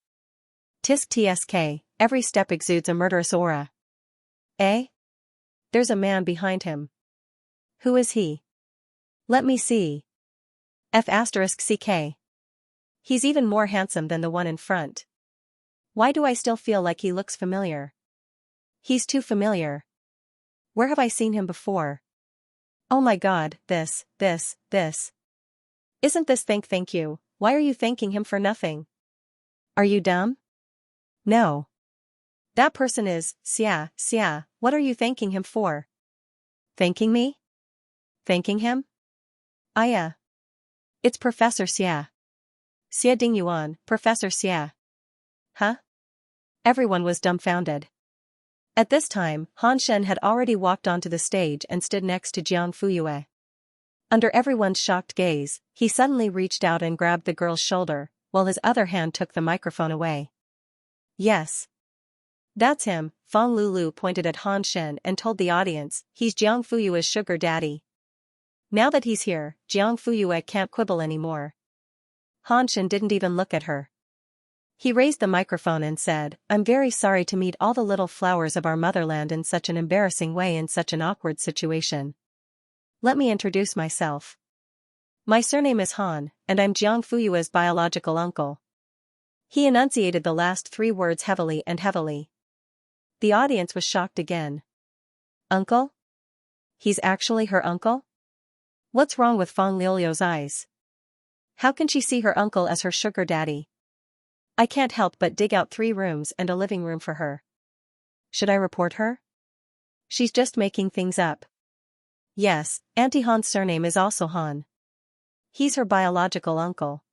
Tisk tsk, every step exudes a murderous aura. Eh? There's a man behind him. Who is he? Let me see. F***CK. He's even more handsome than the one in front. Why do I still feel like he looks familiar? He's too familiar. Where have I seen him before? Oh my god, this. Isn't this thank you, Why are you thanking him for nothing? Are you dumb? No. That person is, Xia, what are you thanking him for? Thanking me? Thanking him? It's Professor Xia. Xia Dingyuan, Professor Xia. Huh? Everyone was dumbfounded. At this time, Han Shen had already walked onto the stage and stood next to Jiang Fuyue. Under everyone's shocked gaze, he suddenly reached out and grabbed the girl's shoulder, while his other hand took the microphone away. Yes. That's him, Fang Lulu pointed at Han Shen and told the audience, he's Jiang Fuyue's sugar daddy. Now that he's here, Jiang Fuyue can't quibble anymore. Han Shen didn't even look at her. He raised the microphone and said, I'm very sorry to meet all the little flowers of our motherland in such an embarrassing way in such an awkward situation. Let me introduce myself. My surname is Han, and I'm Jiang Fuyue's biological uncle. He enunciated the last 3 words heavily and heavily. The audience was shocked again. Uncle? He's actually her uncle? What's wrong with Fang Liuliu's eyes? How can she see her uncle as her sugar daddy? I can't help but dig out 3 rooms and a living room for her. Should I report her? She's just making things up. Yes, Auntie Han's surname is also Han. He's her biological uncle.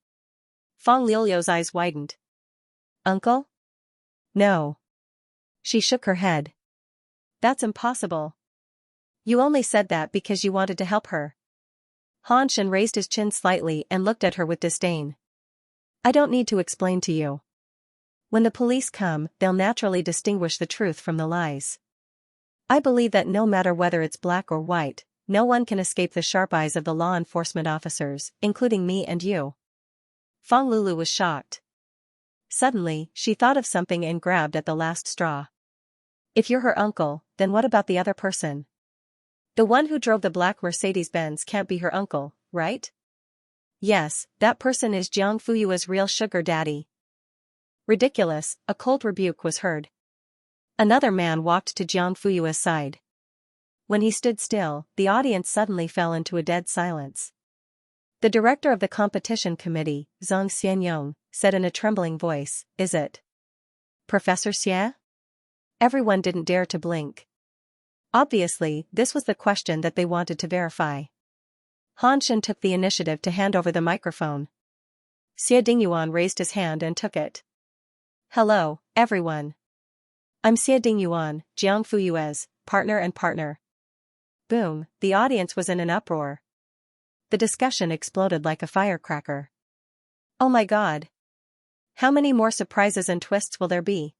Fang Liuliu's eyes widened. Uncle? No. She shook her head. That's impossible. You only said that because you wanted to help her. Han Shen raised his chin slightly and looked at her with disdain. I don't need to explain to you. When the police come, they'll naturally distinguish the truth from the lies. I believe that no matter whether it's black or white, no one can escape the sharp eyes of the law enforcement officers, including me and you. Fang Lulu was shocked. Suddenly, she thought of something and grabbed at the last straw. If you're her uncle, then what about the other person? The one who drove the black Mercedes-Benz can't be her uncle, right? Yes, that person is Jiang Fuyue's real sugar daddy. Ridiculous, a cold rebuke was heard. Another man walked to Jiang Fuyue's side. When he stood still, the audience suddenly fell into a dead silence. The director of the competition committee, Zhang Xianyong, said in a trembling voice, Is it Professor Xie? Everyone didn't dare to blink. Obviously, this was the question that they wanted to verify. Han Shen took the initiative to hand over the microphone. Xie Dingyuan raised his hand and took it. Hello, everyone. I'm Xie Dingyuan, Jiang Fuyue's partner and partner. Boom, the audience was in an uproar. The discussion exploded like a firecracker. Oh my god. How many more surprises and twists will there be?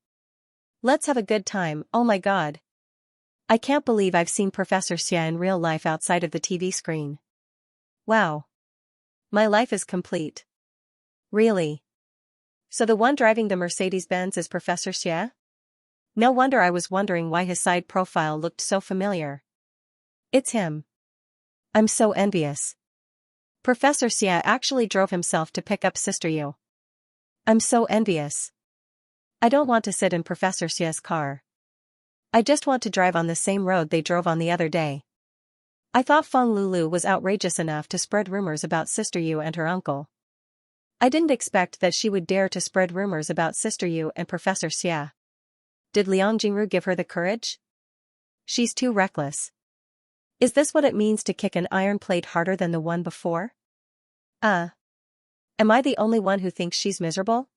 Let's have a good time, oh my god. I can't believe I've seen Professor Xie in real life outside of the TV screen. Wow. My life is complete. Really? So the one driving the Mercedes-Benz is Professor Xie? No wonder I was wondering why his side profile looked so familiar. It's him. I'm so envious. Professor Xie actually drove himself to pick up Sister Yu. I'm so envious. I don't want to sit in Professor Xie's car. I just want to drive on the same road they drove on the other day. I thought Feng Lulu was outrageous enough to spread rumors about Sister Yu and her uncle. I didn't expect that she would dare to spread rumors about Sister Yu and Professor Xie. Did Liang Jingru give her the courage? She's too reckless. Is this what it means to kick an iron plate harder than the one before? Am I the only one who thinks she's miserable?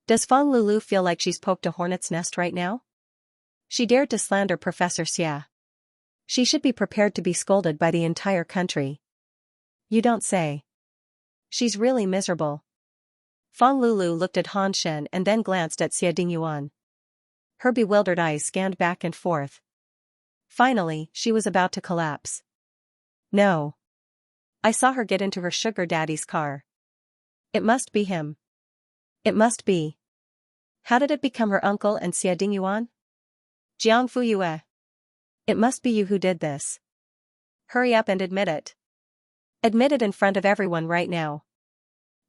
Does Feng Lulu feel like she's poked a hornet's nest right now? She dared to slander Professor Xie. She should be prepared to be scolded by the entire country. You don't say. She's really miserable. Feng Lulu looked at Han Shen and then glanced at Xie Dingyuan. Her bewildered eyes scanned back and forth. Finally, she was about to collapse. No. I saw her get into her sugar daddy's car. It must be him. It must be. How did it become her uncle and Xie Dingyuan? Jiang Fuyue. It must be you who did this. Hurry up and admit it. Admit it in front of everyone right now.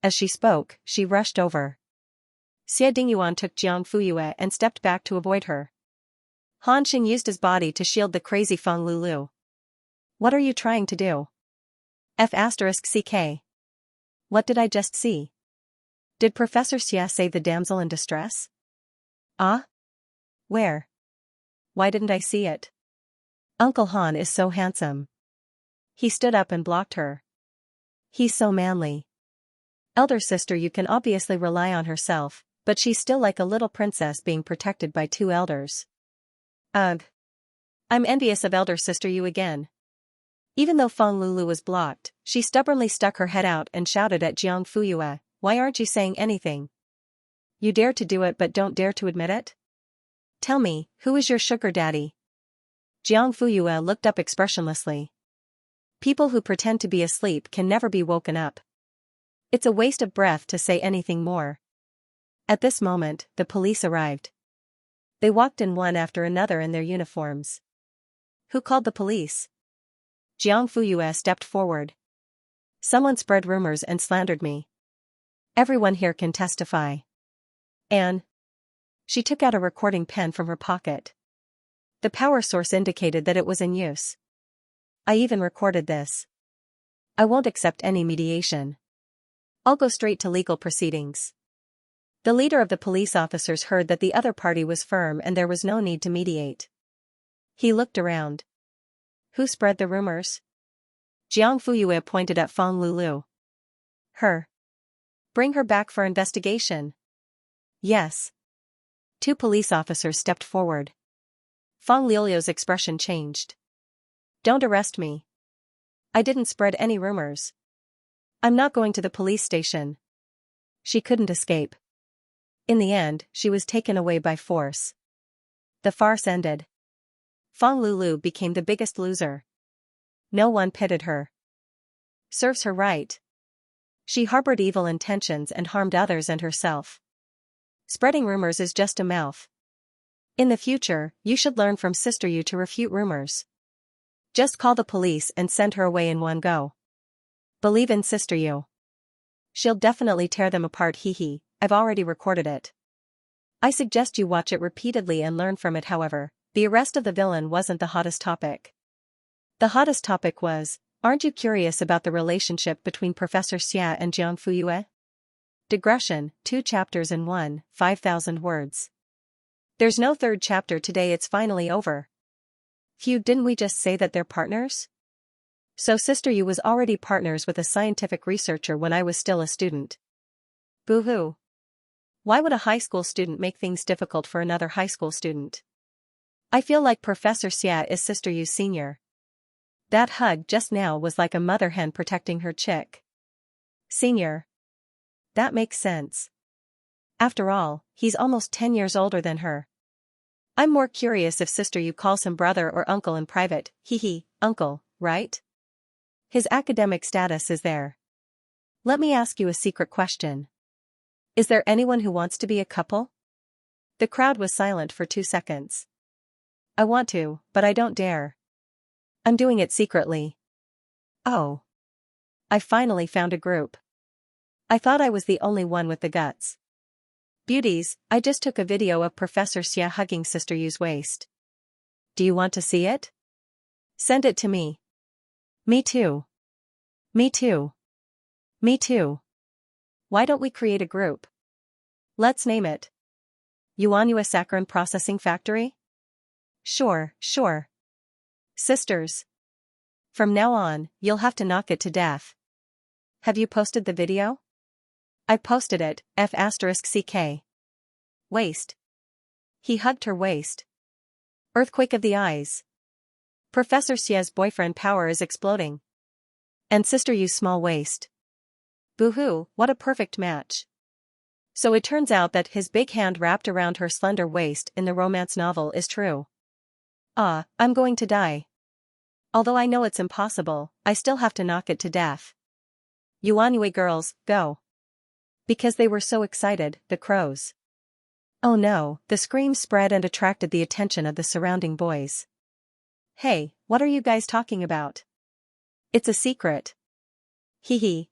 As she spoke, she rushed over. Xie Dingyuan took Jiang Fuyue and stepped back to avoid her. Han Xing used his body to shield the crazy Feng Lulu. What are you trying to do? F*CK. What did I just see? Did Professor Xia save the damsel in distress? Ah? Where? Why didn't I see it? Uncle Han is so handsome. He stood up and blocked her. He's so manly. Elder sister, you can obviously rely on herself, but she's still like a little princess being protected by two elders. Ugh. I'm envious of elder sister you again. Even though Feng Lulu was blocked, she stubbornly stuck her head out and shouted at Jiang Fuyue, why aren't you saying anything? You dare to do it but don't dare to admit it? Tell me, who is your sugar daddy? Jiang Fuyue looked up expressionlessly. People who pretend to be asleep can never be woken up. It's a waste of breath to say anything more. At this moment, the police arrived. They walked in one after another in their uniforms. Who called the police? Jiang Fuyue stepped forward. Someone spread rumors and slandered me. Everyone here can testify. Anne. She took out a recording pen from her pocket. The power source indicated that it was in use. I even recorded this. I won't accept any mediation. I'll go straight to legal proceedings. The leader of the police officers heard that the other party was firm and there was no need to mediate. He looked around. Who spread the rumors? Jiang Fuyue pointed at Feng Lulu. Her. Bring her back for investigation. Yes. Two police officers stepped forward. Feng Lulu's expression changed. Don't arrest me. I didn't spread any rumors. I'm not going to the police station. She couldn't escape. In the end, she was taken away by force. The farce ended. Feng Lulu became the biggest loser. No one pitied her. Serves her right. She harbored evil intentions and harmed others and herself. Spreading rumors is just a mouth. In the future, you should learn from Sister Yu to refute rumors. Just call the police and send her away in one go. Believe in Sister Yu. She'll definitely tear them apart, hee. I've already recorded it. I suggest you watch it repeatedly and learn from it. However, the arrest of the villain wasn't the hottest topic. The hottest topic was, aren't you curious about the relationship between Professor Xia and Jiang Fuyue? Digression, 2 chapters in 1, 5,000 words. There's no third chapter today, it's finally over. Phew, didn't we just say that they're partners? So Sister Yu was already partners with a scientific researcher when I was still a student. Boo-hoo. Why would a high school student make things difficult for another high school student? I feel like Professor Xia is Sister Yu's senior. That hug just now was like a mother hen protecting her chick. Senior. That makes sense. After all, he's almost 10 years older than her. I'm more curious if Sister Yu calls him brother or uncle in private, uncle, right? His academic status is there. Let me ask you a secret question. Is there anyone who wants to be a couple? The crowd was silent for 2 seconds. I want to, but I don't dare. I'm doing it secretly. Oh. I finally found a group. I thought I was the only one with the guts. Beauties, I just took a video of Professor Xia hugging Sister Yu's waist. Do you want to see it? Send it to me. Me too. Me too. Me too. Why don't we create a group? Let's name it Yuanyue Saccharin Processing Factory? Sure. Sisters. From now on, you'll have to knock it to death. Have you posted the video? I posted it, F***CK. Waist. He hugged her waist. Earthquake of the eyes. Professor Xia's boyfriend power is exploding. And Sister Yu's small waist. Boo-hoo, what a perfect match. So it turns out that his big hand wrapped around her slender waist in the romance novel is true. Ah, I'm going to die. Although I know it's impossible, I still have to knock it to death. Yuanyue girls, go. Because they were so excited, the crows. Oh no, the screams spread and attracted the attention of the surrounding boys. Hey, what are you guys talking about? It's a secret. Hee.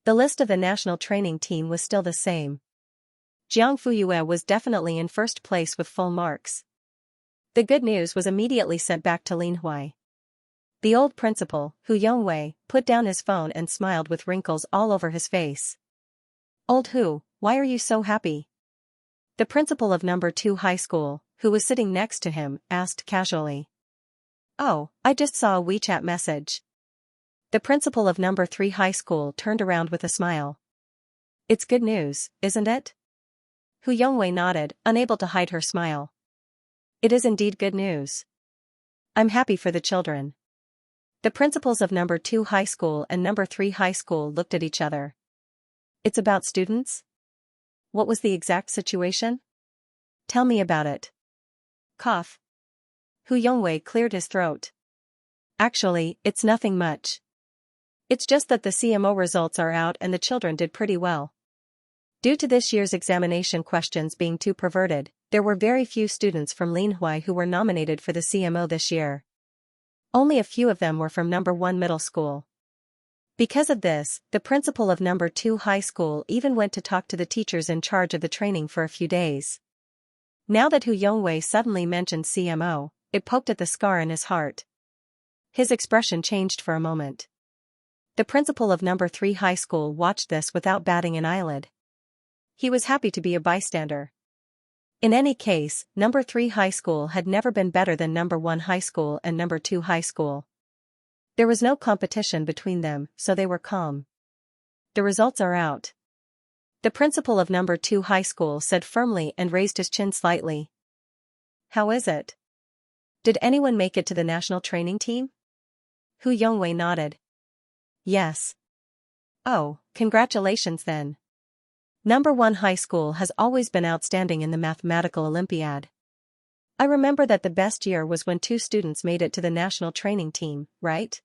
The list of the national training team was still the same. Jiang Fuyue was definitely in first place with full marks. The good news was immediately sent back to Linhui. The old principal, Hu Yongwei, put down his phone and smiled with wrinkles all over his face. Old who, why are you so happy? The principal of number 2 high school, who was sitting next to him, asked casually. Oh, I just saw a WeChat message. The principal of number 3 high school turned around with a smile. It's good news, isn't it? Hu Yongwei nodded, unable to hide her smile. It is indeed good news. I'm happy for the children. The principals of number 2 high school and number 3 high school looked at each other. It's about students? What was the exact situation? Tell me about it. Cough. Hu Yongwei cleared his throat. Actually, it's nothing much. It's just that the CMO results are out and the children did pretty well. Due to this year's examination questions being too perverted, there were very few students from Linhui who were nominated for the CMO this year. Only a few of them were from number 1 middle school. Because of this, the principal of number 2 high school even went to talk to the teachers in charge of the training for a few days. Now that Hu Yongwei suddenly mentioned CMO, it poked at the scar in his heart. His expression changed for a moment. The principal of number 3 high school watched this without batting an eyelid. He was happy to be a bystander. In any case, number 3 high school had never been better than number 1 high school and number 2 high school. There was no competition between them, so they were calm. The results are out. The principal of number 2 high school said firmly and raised his chin slightly. How is it? Did anyone make it to the national training team? Hu Yongwei nodded. Yes. Oh, congratulations then. Number 1 high school has always been outstanding in the mathematical Olympiad. I remember that the best year was when 2 students made it to the national training team, right?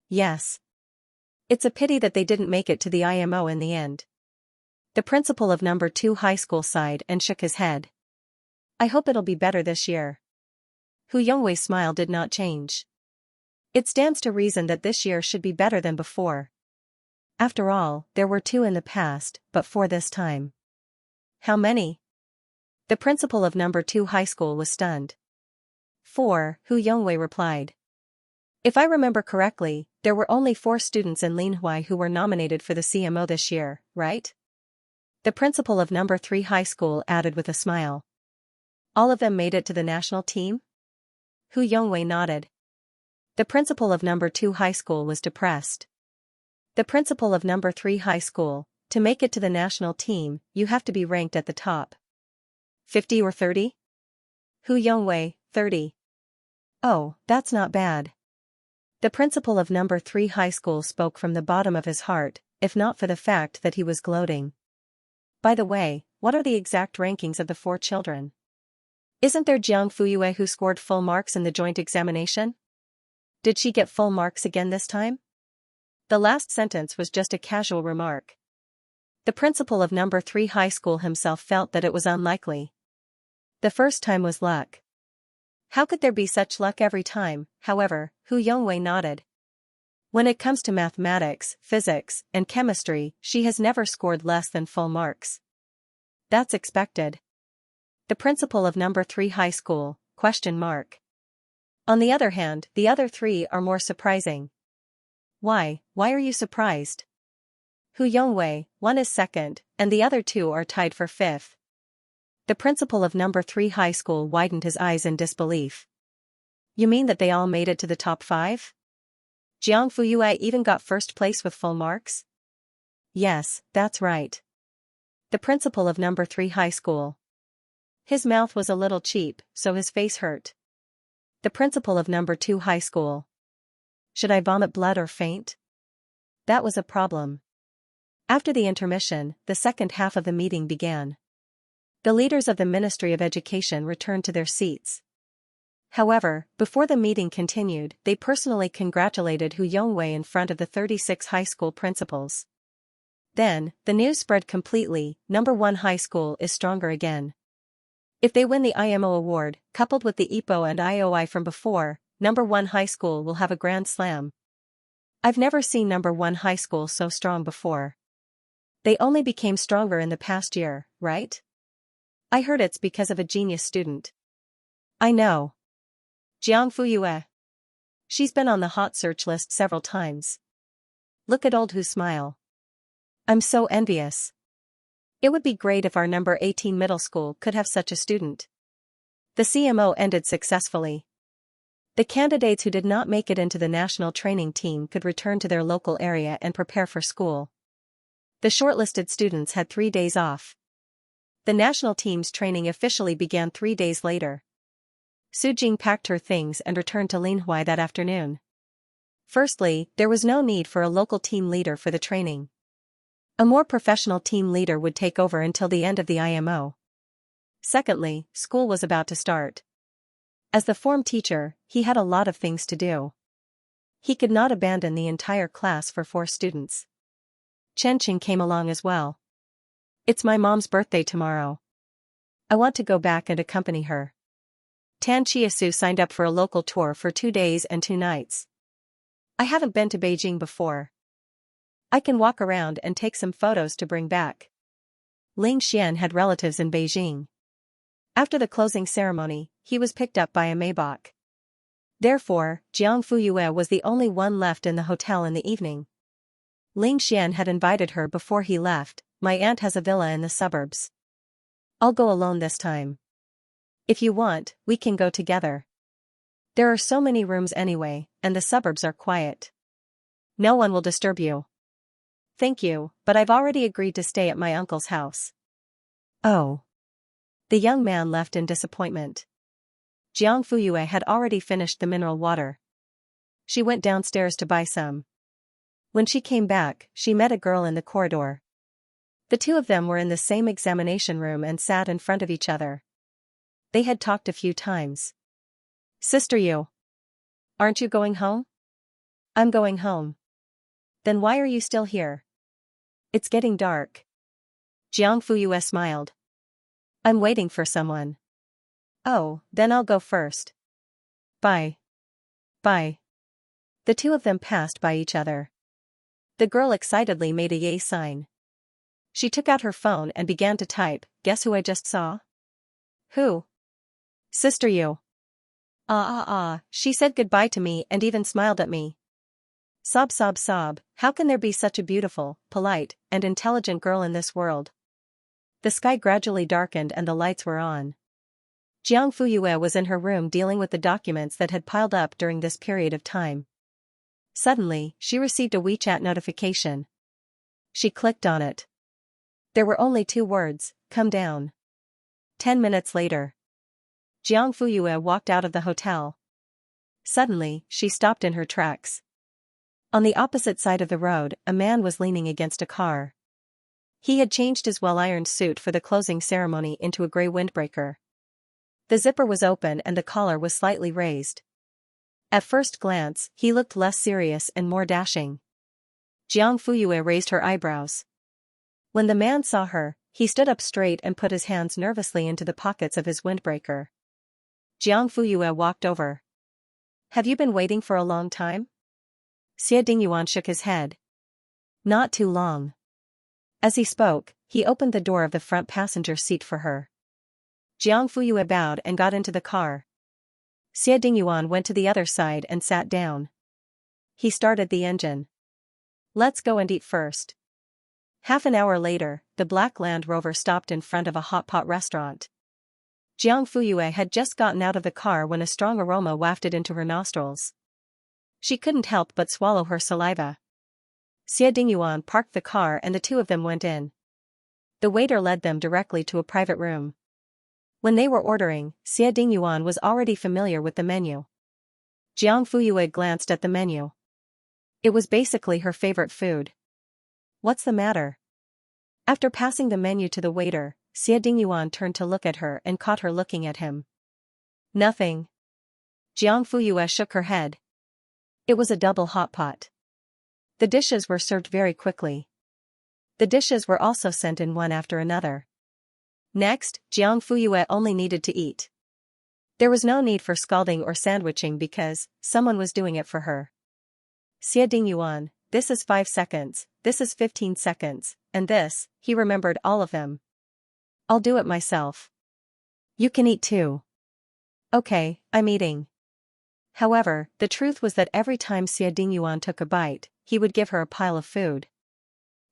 Yes. It's a pity that they didn't make it to the IMO in the end. The principal of number 2 high school sighed and shook his head. I hope it'll be better this year. Hu Yongwei's smile did not change. It stands to reason that this year should be better than before. After all, there were 2 in the past, but 4 this time. How many? The principal of number 2 high school was stunned. 4, Hu Yongwei replied. If I remember correctly, there were only 4 students in Linhui who were nominated for the CMO this year, right? The principal of number 3 high school added with a smile. All of them made it to the national team? Hu Yongwei nodded. The principal of number 2 high school was depressed. The principal of number 3 high school, to make it to the national team, you have to be ranked at the top. 50 or 30? Hu Yongwei, 30. Oh, that's not bad. The principal of number 3 high school spoke from the bottom of his heart, if not for the fact that he was gloating. By the way, what are the exact rankings of the 4 children? Isn't there Jiang Fuyue who scored full marks in the joint examination? Did she get full marks again this time? The last sentence was just a casual remark. The principal of number 3 high school himself felt that it was unlikely. The first time was luck. How could there be such luck every time? However, Hu Yongwei nodded. When it comes to mathematics, physics, and chemistry, she has never scored less than full marks. That's expected. The principal of number 3 high school, ? On the other hand, the other 3 are more surprising. Why are you surprised? Hu Yongwei, 1 is second, and the other 2 are tied for 5th. The principal of number 3 high school widened his eyes in disbelief. You mean that they all made it to the top 5? Jiang Fuyue even got first place with full marks? Yes, that's right. The principal of number 3 high school. His mouth was a little cheap, so his face hurt. The principal of number 2 high school. Should I vomit blood or faint? That was a problem. After the intermission, the second half of the meeting began. The leaders of the Ministry of Education returned to their seats. However, before the meeting continued, they personally congratulated Hu Yongwei in front of the 36 high school principals. Then, the news spread completely, number 1 high school is stronger again. If they win the IMO award, coupled with the IPO and IOI from before, number 1 high school will have a grand slam. I've never seen number 1 high school so strong before. They only became stronger in the past year, right? I heard it's because of a genius student. I know. Jiang Fuyue. She's been on the hot search list several times. Look at old Hu's smile. I'm so envious. It would be great if our number 18 middle school could have such a student. The CMO ended successfully. The candidates who did not make it into the national training team could return to their local area and prepare for school. The shortlisted students had 3 days off. The national team's training officially began 3 days later. Su Jing packed her things and returned to Linhui that afternoon. Firstly, there was no need for a local team leader for the training. A more professional team leader would take over until the end of the IMO. Secondly, school was about to start. As the form teacher, he had a lot of things to do. He could not abandon the entire class for 4 students. Chen Qing came along as well. It's my mom's birthday tomorrow. I want to go back and accompany her. Tan Chiasu signed up for a local tour for 2 days and 2 nights. I haven't been to Beijing before. I can walk around and take some photos to bring back. Ling Xian had relatives in Beijing. After the closing ceremony, he was picked up by a Maybach. Therefore, Jiang Fuyue was the only one left in the hotel in the evening. Ling Xian had invited her before he left. My aunt has a villa in the suburbs. I'll go alone this time. If you want, we can go together. There are so many rooms anyway, and the suburbs are quiet. No one will disturb you. Thank you, but I've already agreed to stay at my uncle's house. Oh. The young man left in disappointment. Jiang Fuyue had already finished the mineral water. She went downstairs to buy some. When she came back, she met a girl in the corridor. The two of them were in the same examination room and sat in front of each other. They had talked a few times. Sister Yu. Aren't you going home? I'm going home. Then why are you still here? It's getting dark. Jiang Fuyue smiled. I'm waiting for someone. Oh, then I'll go first. Bye. Bye. The two of them passed by each other. The girl excitedly made a yay sign. She took out her phone and began to type, guess who I just saw? Who? Sister Yu. She said goodbye to me and even smiled at me. Sob sob sob, how can there be such a beautiful, polite, and intelligent girl in this world? The sky gradually darkened and the lights were on. Jiang Fuyue was in her room dealing with the documents that had piled up during this period of time. Suddenly, she received a WeChat notification. She clicked on it. There were only 2 words, come down. 10 minutes later. Jiang Fuyue walked out of the hotel. Suddenly, she stopped in her tracks. On the opposite side of the road, a man was leaning against a car. He had changed his well-ironed suit for the closing ceremony into a gray windbreaker. The zipper was open and the collar was slightly raised. At first glance, he looked less serious and more dashing. Jiang Fuyue raised her eyebrows. When the man saw her, he stood up straight and put his hands nervously into the pockets of his windbreaker. Jiang Fuyue walked over. Have you been waiting for a long time? Xie Dingyuan shook his head. Not too long. As he spoke, he opened the door of the front passenger seat for her. Jiang Fuyue bowed and got into the car. Xie Dingyuan went to the other side and sat down. He started the engine. Let's go and eat first. Half an hour later, the black Land Rover stopped in front of a hot pot restaurant. Jiang Fuyue had just gotten out of the car when a strong aroma wafted into her nostrils. She couldn't help but swallow her saliva. Xie Dingyuan parked the car and the two of them went in. The waiter led them directly to a private room. When they were ordering, Xie Dingyuan was already familiar with the menu. Jiang Fuyue glanced at the menu. It was basically her favorite food. What's the matter? After passing the menu to the waiter, Xie Dingyuan turned to look at her and caught her looking at him. Nothing. Jiang Fuyue shook her head. It was a double hot pot. The dishes were served very quickly. The dishes were also sent in one after another. Next, Jiang Fuyue only needed to eat. There was no need for scalding or sandwiching because someone was doing it for her. Xie Dingyuan, this is 5 seconds, this is 15 seconds, and this, he remembered all of them. I'll do it myself. You can eat too. Okay, I'm eating. However, the truth was that every time Xie Dingyuan took a bite, he would give her a pile of food.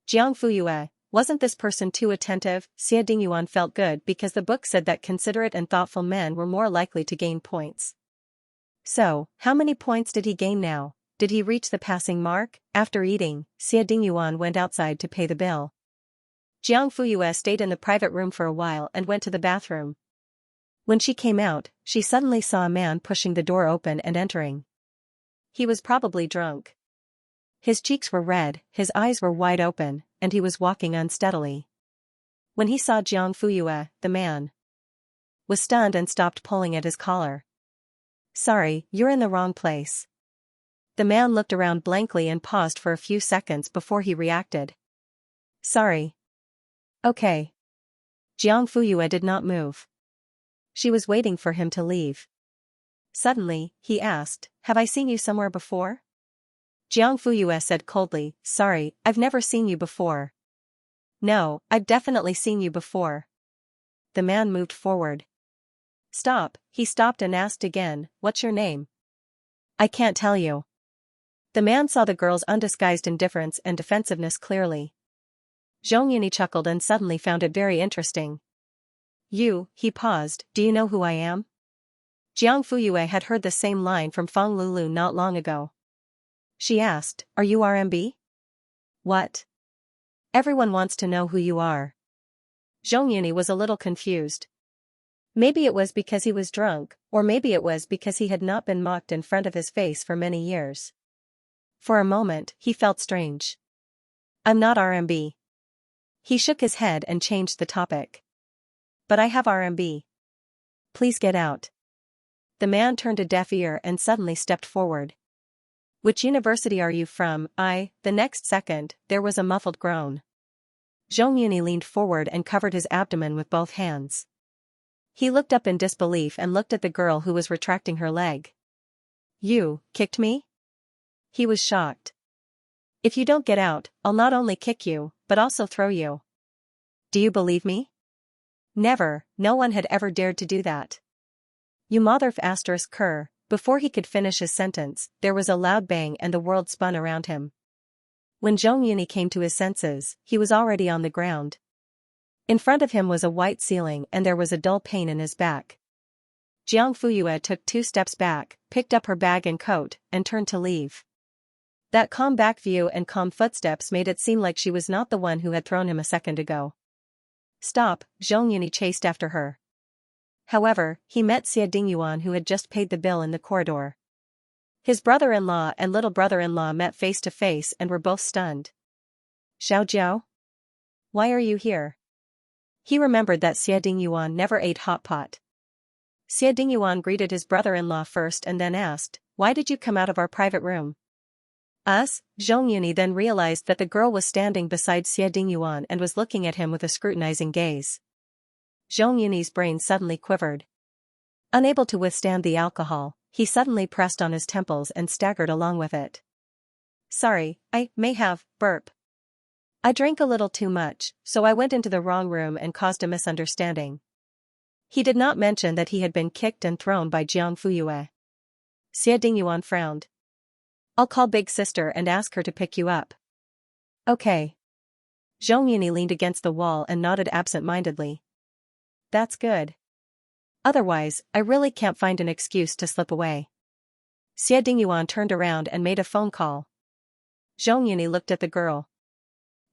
Jiang Fuyue, wasn't this person too attentive? Xie Dingyuan felt good because the book said that considerate and thoughtful men were more likely to gain points. So, how many points did he gain now? Did he reach the passing mark? After eating, Xie Dingyuan went outside to pay the bill. Jiang Fuyue stayed in the private room for a while and went to the bathroom. When she came out, she suddenly saw a man pushing the door open and entering. He was probably drunk. His cheeks were red, his eyes were wide open, and he was walking unsteadily. When he saw Jiang Fuyue, the man was stunned and stopped pulling at his collar. "Sorry, you're in the wrong place." The man looked around blankly and paused for a few seconds before he reacted. "Sorry." "Okay." Jiang Fuyue did not move. She was waiting for him to leave. Suddenly, he asked, "Have I seen you somewhere before?" Jiang Fuyue said coldly, "Sorry, I've never seen you before." "No, I've definitely seen you before." The man moved forward. "Stop." He stopped and asked again, "What's your name?" "I can't tell you." The man saw the girl's undisguised indifference and defensiveness clearly. Zhong Yuni chuckled and suddenly found it very interesting. He paused, "Do you know who I am?" Jiang Fuyue had heard the same line from Fang Lulu not long ago. She asked, "Are you RMB?" "What?" "Everyone wants to know who you are." Zhong Yuni was a little confused. Maybe it was because he was drunk, or maybe it was because he had not been mocked in front of his face for many years. For a moment, he felt strange. "I'm not RMB." He shook his head and changed the topic. "But I have RMB. Please get out." The man turned a deaf ear and suddenly stepped forward. "Which university are you from?" The next second, there was a muffled groan. Zhong Yuni leaned forward and covered his abdomen with both hands. He looked up in disbelief and looked at the girl who was retracting her leg. "You kicked me?" He was shocked. "If you don't get out, I'll not only kick you, but also throw you." "Do you believe me?" Never, no one had ever dared to do that. "You mother f*** cur." Before he could finish his sentence, there was a loud bang and the world spun around him. When Zhong Yuni came to his senses, he was already on the ground. In front of him was a white ceiling and there was a dull pain in his back. Jiang Fuyue took 2 steps back, picked up her bag and coat, and turned to leave. That calm back view and calm footsteps made it seem like she was not the one who had thrown him a second ago. "Stop," Zhong Yuni chased after her. However, he met Xie Dingyuan who had just paid the bill in the corridor. His brother-in-law and little brother-in-law met face to face and were both stunned. "Xiao Jiao? Why are you here?" He remembered that Xie Dingyuan never ate hot pot. Xie Dingyuan greeted his brother-in-law first and then asked, "Why did you come out of our private room?" "Us?" Zhong Yuni then realized that the girl was standing beside Xie Dingyuan and was looking at him with a scrutinizing gaze. Zhong Yuni's brain suddenly quivered. Unable to withstand the alcohol, he suddenly pressed on his temples and staggered along with it. "Sorry, I may have burp. I drank a little too much, so I went into the wrong room and caused a misunderstanding." He did not mention that he had been kicked and thrown by Jiang Fuyue. Xie Dingyuan frowned. "I'll call big sister and ask her to pick you up." "Okay." Zhong Yuni leaned against the wall and nodded absent-mindedly. "That's good. Otherwise, I really can't find an excuse to slip away." Xie Dingyuan turned around and made a phone call. Zhong Yuni looked at the girl.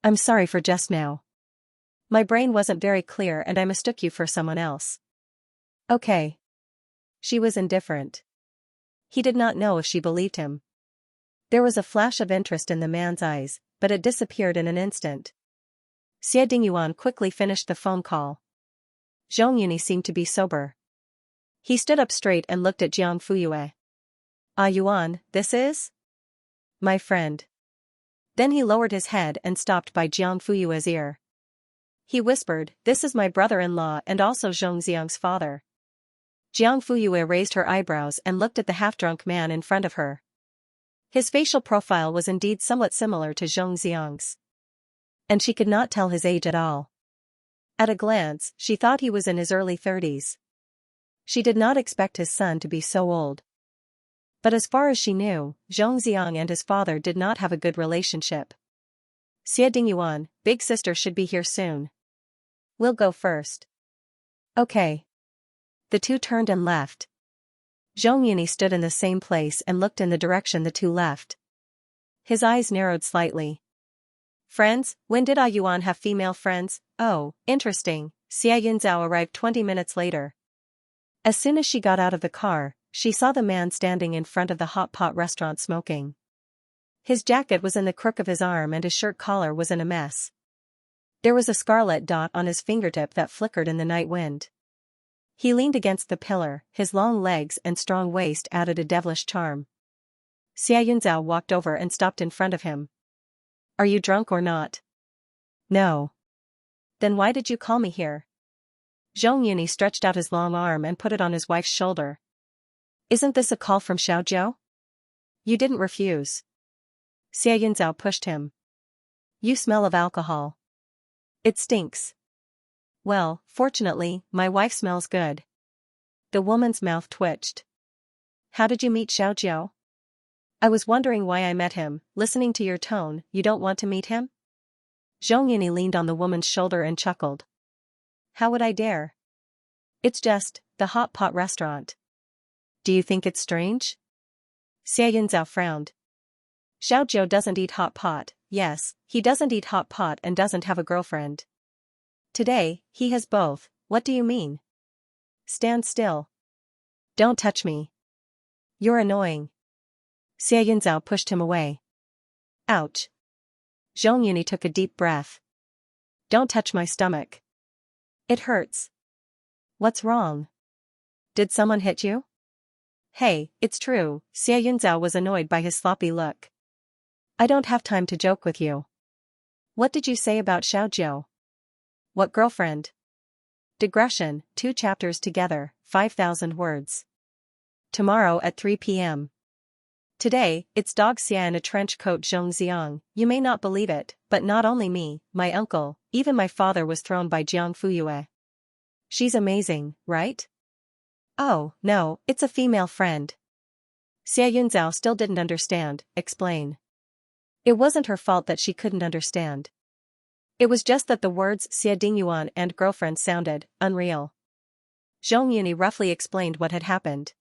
"I'm sorry for just now. My brain wasn't very clear and I mistook you for someone else." "Okay." She was indifferent. He did not know if she believed him. There was a flash of interest in the man's eyes, but it disappeared in an instant. Xie Dingyuan quickly finished the phone call. Zhong Yuni seemed to be sober. He stood up straight and looked at Jiang Fuyue. "Ah Yuan, this is?" "My friend." Then he lowered his head and stopped by Jiang Fuyue's ear. He whispered, "This is my brother-in-law and also Zhong Xiang's father." Jiang Fuyue raised her eyebrows and looked at the half-drunk man in front of her. His facial profile was indeed somewhat similar to Zhong Xiang's. And she could not tell his age at all. At a glance, she thought he was in his early 30s. She did not expect his son to be so old. But as far as she knew, Zhong Xiang and his father did not have a good relationship. Xia Dingyuan, big sister should be here soon. We'll go first. Okay. The two turned and left. Zhong Yuni stood in the same place and looked in the direction the two left. His eyes narrowed slightly. Friends? When did Ah Yuan have female friends? Oh, interesting. Xia Yunzhao arrived 20 minutes later. As soon as she got out of the car, she saw the man standing in front of the hot pot restaurant smoking. His jacket was in the crook of his arm and his shirt collar was in a mess. There was a scarlet dot on his fingertip that flickered in the night wind. He leaned against the pillar, his long legs and strong waist added a devilish charm. Xia Yunzhao walked over and stopped in front of him. Are you drunk or not? No. Then why did you call me here? Zhong Yuni stretched out his long arm and put it on his wife's shoulder. Isn't this a call from Xiaojiu? You didn't refuse. Xia Yunzhao pushed him. You smell of alcohol. It stinks. Well, fortunately, my wife smells good. The woman's mouth twitched. How did you meet Xiaojiu? I was wondering why I met him. Listening to your tone, you don't want to meet him? Zhong Yuni leaned on the woman's shoulder and chuckled. How would I dare? It's just the hot pot restaurant. Do you think it's strange? Xia Yunzhao frowned. Xiaojiu doesn't eat hot pot. Yes, he doesn't eat hot pot and doesn't have a girlfriend. Today, he has both. What do you mean? Stand still. Don't touch me. You're annoying. Xia Yunzhao pushed him away. Ouch. Zhong Yuni took a deep breath. Don't touch my stomach. It hurts. What's wrong? Did someone hit you? Hey, it's true. Xia Yunzhao was annoyed by his sloppy look. I don't have time to joke with you. What did you say about Xiaojiu? What girlfriend? Digression, 2 chapters together, 5,000 words. Tomorrow at 3 p.m. Today, it's Dog Xia in a trench coat Zhongxiang. You may not believe it, but not only me, my uncle, even my father was thrown by Jiang Fuyue. She's amazing, right? Oh, no, it's a female friend. Xia Yunzhao still didn't understand. Explain. It wasn't her fault that she couldn't understand. It was just that the words Xia Dingyuan and girlfriend sounded unreal. Zhong Yuni roughly explained what had happened.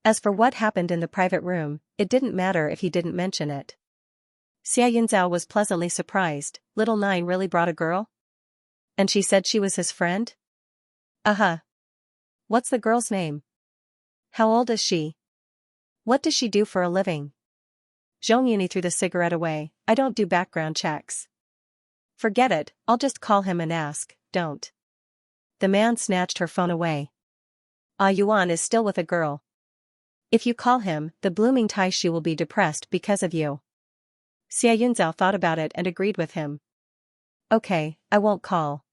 As for what happened in the private room, it didn't matter if he didn't mention it. Xia Yunzhao was pleasantly surprised. Little Nine really brought a girl? And she said she was his friend? Uh-huh. What's the girl's name? How old is she? What does she do for a living? Zhong Yuni threw the cigarette away. I don't do background checks. Forget it, I'll just call him and ask. Don't. The man snatched her phone away. Ah Yuan is still with a girl. If you call him, the blooming Taishu will be depressed because of you. Xia Yunzhao thought about it and agreed with him. Okay, I won't call.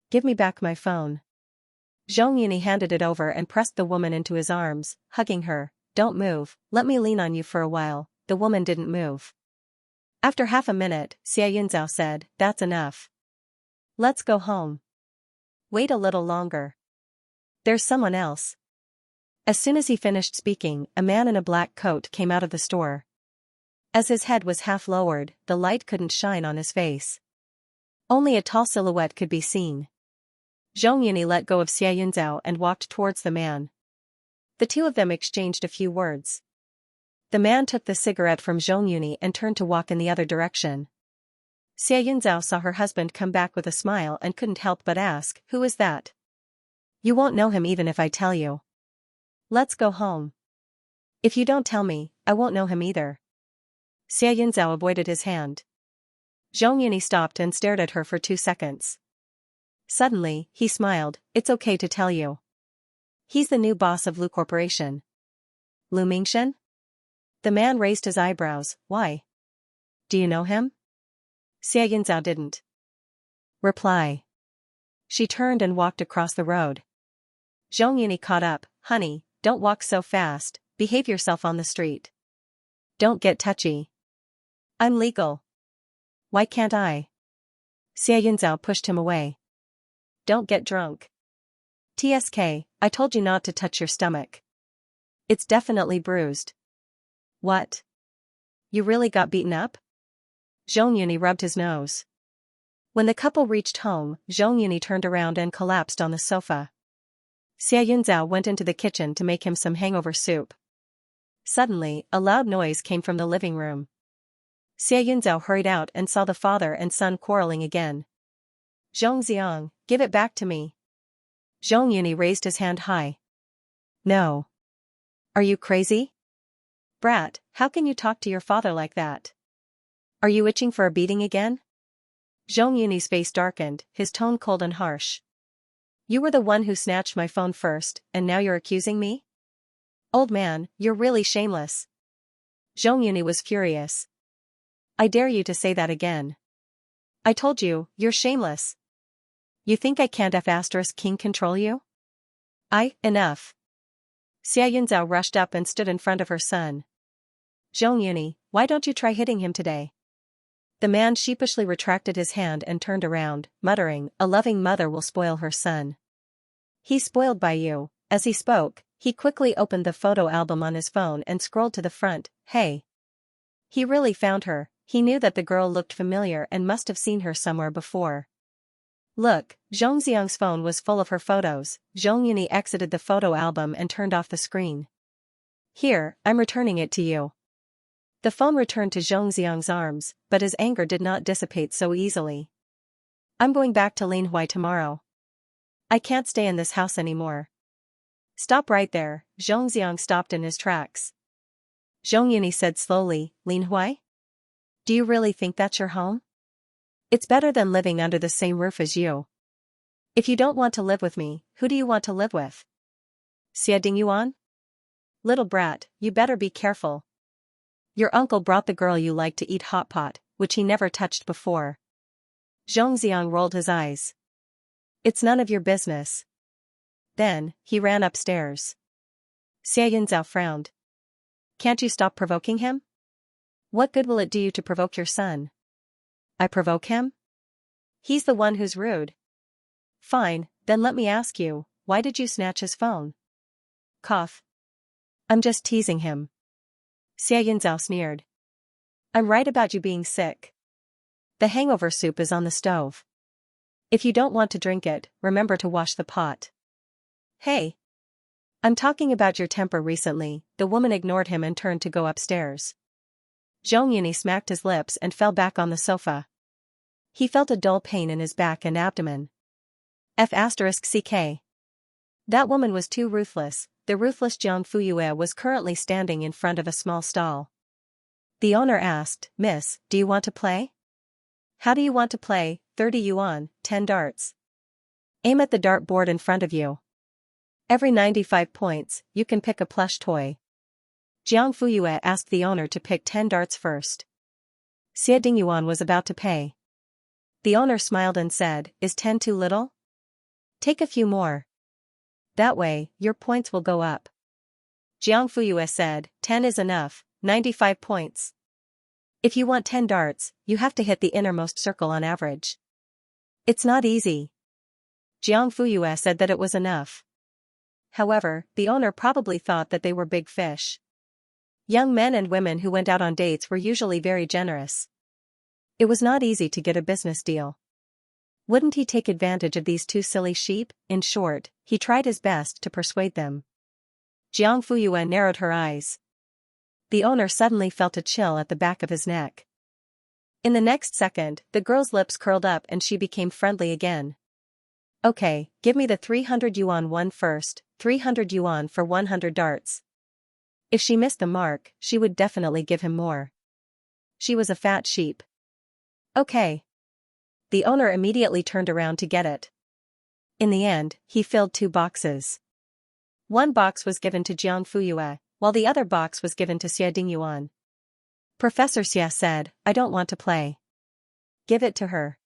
Give me back my phone. Zhong Yuni handed it over and pressed the woman into his arms, hugging her. Don't move, let me lean on you for a while. The woman didn't move. After half a minute, Xia Yunzhao said, that's enough. Let's go home. Wait a little longer. There's someone else. As soon as he finished speaking, a man in a black coat came out of the store. As his head was half lowered, the light couldn't shine on his face. Only a tall silhouette could be seen. Zhong Yuni let go of Xia Yunzhao and walked towards the man. The two of them exchanged a few words. The man took the cigarette from Zhong Yuni and turned to walk in the other direction. Xia Yunzhao saw her husband come back with a smile and couldn't help but ask, who is that? You won't know him even if I tell you. Let's go home. If you don't tell me, I won't know him either. Xia Yunzhao avoided his hand. Zhong Yuni stopped and stared at her for 2 seconds. Suddenly, he smiled, it's okay to tell you. He's the new boss of Lu Corporation. Lu Mingshan? The man raised his eyebrows, why? Do you know him? Xia Yunzhao didn't reply. She turned and walked across the road. Zhong Yuni caught up, honey, don't walk so fast, behave yourself on the street. Don't get touchy. I'm legal. Why can't I? Xia Yunzhao pushed him away. Don't get drunk. TSK, I told you not to touch your stomach. It's definitely bruised. What? You really got beaten up? Zhong Yuni rubbed his nose. When the couple reached home, Zhong Yuni turned around and collapsed on the sofa. Xia Yunzhao went into the kitchen to make him some hangover soup. Suddenly, a loud noise came from the living room. Xia Yunzhao hurried out and saw the father and son quarreling again. Zhongxiang, give it back to me. Zhong Yuni raised his hand high. No. Are you crazy? Brat, how can you talk to your father like that? Are you itching for a beating again? Zhong Yuni's face darkened, his tone cold and harsh. You were the one who snatched my phone first, and now you're accusing me? Old man, you're really shameless. Zhong Yuni was furious. I dare you to say that again. I told you, you're shameless. You think I can't F***king control you? Enough. Xia Yunzhao rushed up and stood in front of her son. Zhong Yuni, why don't you try hitting him today? The man sheepishly retracted his hand and turned around, muttering, a loving mother will spoil her son. He's spoiled by you. As he spoke, he quickly opened the photo album on his phone and scrolled to the front. Hey. He really found her. He knew that the girl looked familiar and must have seen her somewhere before. Look, Zhongxiang's phone was full of her photos. Zhong Yuni exited the photo album and turned off the screen. Here, I'm returning it to you. The phone returned to Zhongxiang's arms, but his anger did not dissipate so easily. I'm going back to Linhui tomorrow. I can't stay in this house anymore. Stop right there. Zhongxiang stopped in his tracks. Zhong Yuni said slowly, Linhui? Do you really think that's your home? It's better than living under the same roof as you. If you don't want to live with me, who do you want to live with? Xia Dingyuan? Little brat, you better be careful. Your uncle brought the girl you like to eat hot pot, which he never touched before. Zhongxiang rolled his eyes. It's none of your business. Then, he ran upstairs. Xia Yunzhao frowned. Can't you stop provoking him? What good will it do you to provoke your son? I provoke him? He's the one who's rude. Fine, then let me ask you, why did you snatch his phone? Cough. I'm just teasing him. Xia Yunzhao sneered. I'm right about you being sick. The hangover soup is on the stove. If you don't want to drink it, remember to wash the pot. Hey. I'm talking about your temper recently. The woman ignored him and turned to go upstairs. Zhong Yuni smacked his lips and fell back on the sofa. He felt a dull pain in his back and abdomen. F***ck. That woman was too ruthless. The ruthless Jiang Fuyue was currently standing in front of a small stall. The owner asked, Miss, do you want to play? How do you want to play? 30 yuan, 10 darts. Aim at the dart board in front of you. Every 95 points, you can pick a plush toy. Jiang Fuyue asked the owner to pick 10 darts first. Xie Dingyuan was about to pay. The owner smiled and said, Is 10 too little? Take a few more. That way, your points will go up. Jiang Fuyue said, 10 is enough, 95 points. If you want 10 darts, you have to hit the innermost circle on average. It's not easy. Jiang Fuyue said that it was enough. However, the owner probably thought that they were big fish. Young men and women who went out on dates were usually very generous. It was not easy to get a business deal. Wouldn't he take advantage of these two silly sheep? In short, he tried his best to persuade them. Jiang Fuyue narrowed her eyes. The owner suddenly felt a chill at the back of his neck. In the next second, the girl's lips curled up and she became friendly again. Okay, give me the 300 yuan one first, 300 yuan for 100 darts. If she missed the mark, she would definitely give him more. She was a fat sheep. Okay. The owner immediately turned around to get it. In the end, he filled 2 boxes. One box was given to Jiang Fuyue, while the other box was given to Xie Dingyuan. Professor Xie said, I don't want to play. Give it to her.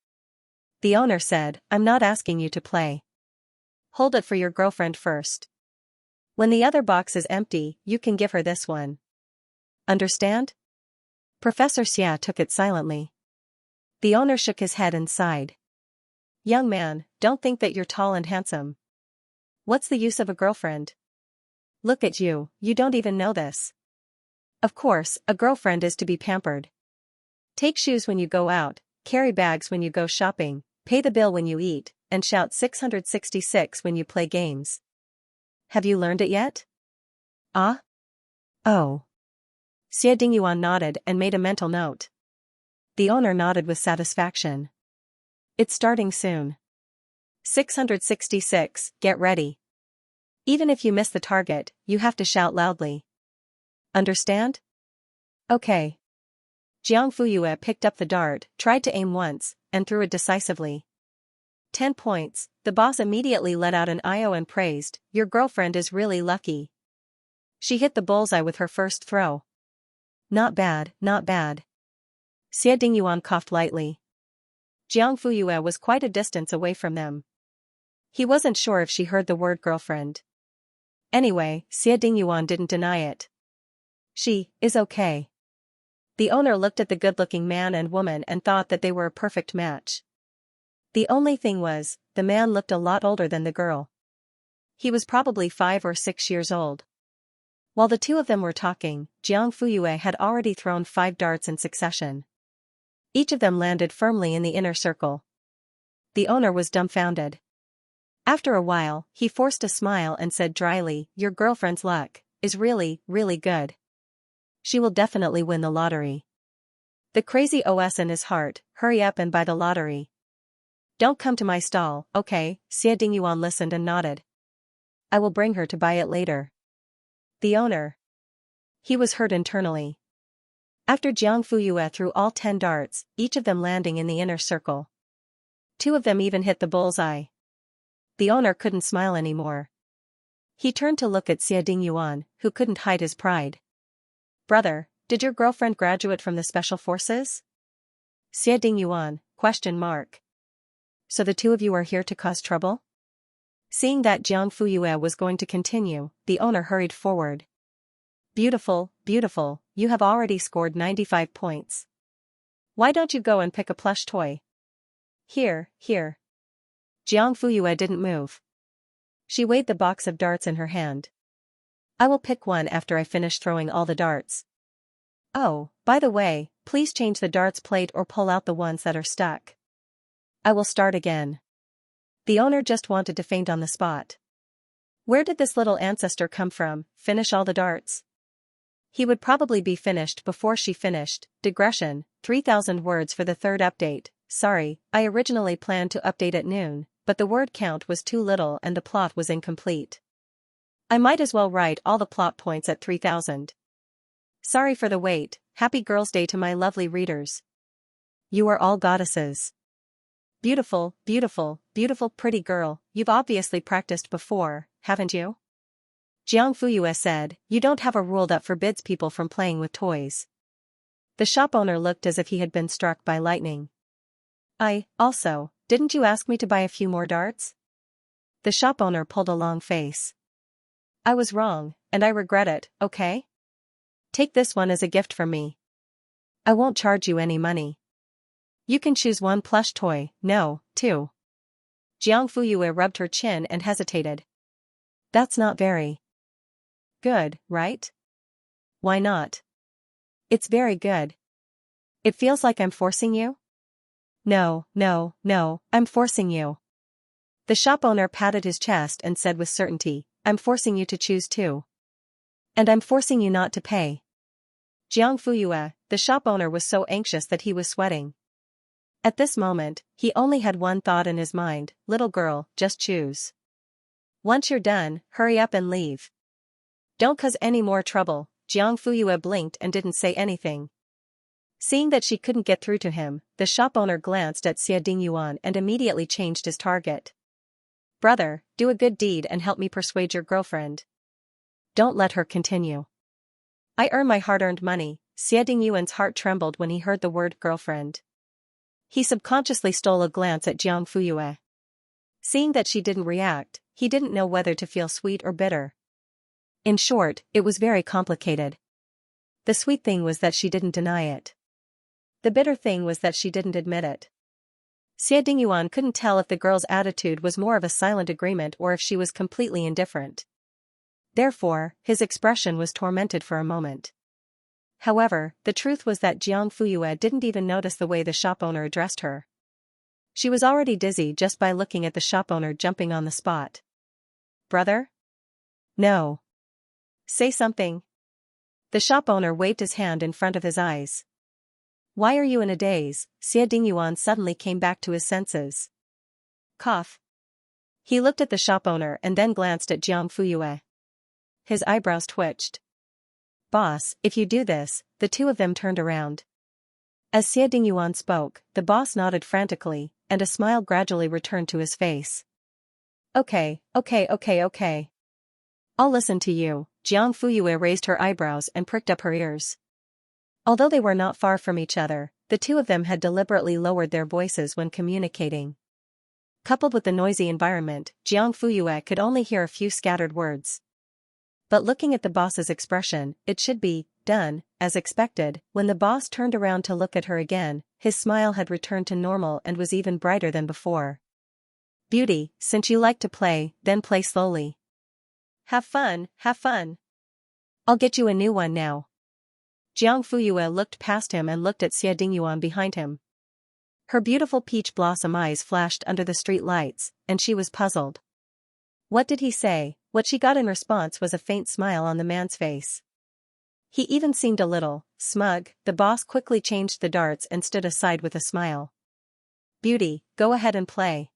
The owner said, I'm not asking you to play. Hold it for your girlfriend first. When the other box is empty, you can give her this one. Understand? Professor Xie took it silently. The owner shook his head and sighed. Young man, don't think that you're tall and handsome. What's the use of a girlfriend? Look at you, you don't even know this. Of course, a girlfriend is to be pampered. Take shoes when you go out, carry bags when you go shopping, pay the bill when you eat, and shout 666 when you play games. Have you learned it yet? Ah? Oh. Xie Dingyuan nodded and made a mental note. The owner nodded with satisfaction. It's starting soon. 666, get ready. Even if you miss the target, you have to shout loudly. Understand? Okay. Jiang Fuyue picked up the dart, tried to aim once, and threw it decisively. 10 points, the boss immediately let out an IO and praised, your girlfriend is really lucky. She hit the bullseye with her first throw. Not bad, not bad. Xie Dingyuan coughed lightly. Jiang Fuyue was quite a distance away from them. He wasn't sure if she heard the word girlfriend. Anyway, Xie Dingyuan didn't deny it. She is okay. The owner looked at the good-looking man and woman and thought that they were a perfect match. The only thing was, the man looked a lot older than the girl. He was probably 5 or 6 years old. While the two of them were talking, Jiang Fuyue had already thrown 5 darts in succession. Each of them landed firmly in the inner circle. The owner was dumbfounded. After a while, he forced a smile and said dryly, your girlfriend's luck is really, really good. She will definitely win the lottery. The crazy OS in his heart, hurry up and buy the lottery. Don't come to my stall, okay? Xie Dingyuan listened and nodded. I will bring her to buy it later. The owner. He was hurt internally. After Jiang Fuyue threw all 10 darts, each of them landing in the inner circle. 2 of them even hit the bullseye. The owner couldn't smile anymore. He turned to look at Xie Dingyuan, who couldn't hide his pride. Brother, did your girlfriend graduate from the special forces? Xie Dingyuan, ? So the two of you are here to cause trouble? Seeing that Jiang Fuyue was going to continue, the owner hurried forward. Beautiful, beautiful, you have already scored 95 points. Why don't you go and pick a plush toy? Here, here. Jiang Fuyue didn't move. She weighed the box of darts in her hand. I will pick one after I finish throwing all the darts. Oh, by the way, please change the darts plate or pull out the ones that are stuck. I will start again. The owner just wanted to faint on the spot. Where did this little ancestor come from? Finish all the darts? He would probably be finished before she finished. Digression, 3,000 words for the 3rd update. Sorry, I originally planned to update at noon, but the word count was too little and the plot was incomplete. I might as well write all the plot points at 3,000. Sorry for the wait. Happy Girls' Day to my lovely readers. You are all goddesses. Beautiful, beautiful, beautiful pretty girl, you've obviously practiced before, haven't you? Jiang Fuyue said, you don't have a rule that forbids people from playing with toys. The shop owner looked as if he had been struck by lightning. Also, didn't you ask me to buy a few more darts? The shop owner pulled a long face. I was wrong, and I regret it, okay? Take this one as a gift from me. I won't charge you any money. You can choose 1 plush toy, no, 2. Jiang Fuyue rubbed her chin and hesitated. That's not very good, right? Why not? It's very good. It feels like I'm forcing you? No, no, no, I'm forcing you. The shop owner patted his chest and said with certainty, I'm forcing you to choose 2. And I'm forcing you not to pay. Jiang Fuyue, the shop owner was so anxious that he was sweating. At this moment, he only had one thought in his mind, little girl, just choose. Once you're done, hurry up and leave. Don't cause any more trouble. Jiang Fuyue blinked and didn't say anything. Seeing that she couldn't get through to him, the shop owner glanced at Xie Dingyuan and immediately changed his target. Brother, do a good deed and help me persuade your girlfriend. Don't let her continue. I earn my hard-earned money. Xie Dingyuan's heart trembled when he heard the word girlfriend. He subconsciously stole a glance at Jiang Fuyue. Seeing that she didn't react, he didn't know whether to feel sweet or bitter. In short, it was very complicated. The sweet thing was that she didn't deny it. The bitter thing was that she didn't admit it. Xie Dingyuan couldn't tell if the girl's attitude was more of a silent agreement or if she was completely indifferent. Therefore, his expression was tormented for a moment. However, the truth was that Jiang Fuyue didn't even notice the way the shop owner addressed her. She was already dizzy just by looking at the shop owner jumping on the spot. Brother? No. Say something. The shop owner waved his hand in front of his eyes. Why are you in a daze? Xie Dingyuan suddenly came back to his senses. Cough. He looked at the shop owner and then glanced at Jiang Fuyue. His eyebrows twitched. Boss, if you do this, the two of them turned around. As Xie Dingyuan spoke, the boss nodded frantically, and a smile gradually returned to his face. Okay. I'll listen to you. Jiang Fuyue raised her eyebrows and pricked up her ears. Although they were not far from each other, the two of them had deliberately lowered their voices when communicating. Coupled with the noisy environment, Jiang Fuyue could only hear a few scattered words. But looking at the boss's expression, it should be done, as expected. When the boss turned around to look at her again, his smile had returned to normal and was even brighter than before. Beauty, since you like to play, then play slowly. Have fun. I'll get you a new one now. Jiang Fuyue looked past him and looked at Xie Dingyuan behind him. Her beautiful peach blossom eyes flashed under the street lights, and she was puzzled. What did he say? What she got in response was a faint smile on the man's face. He even seemed a little smug. The boss quickly changed the darts and stood aside with a smile. Beauty, go ahead and play.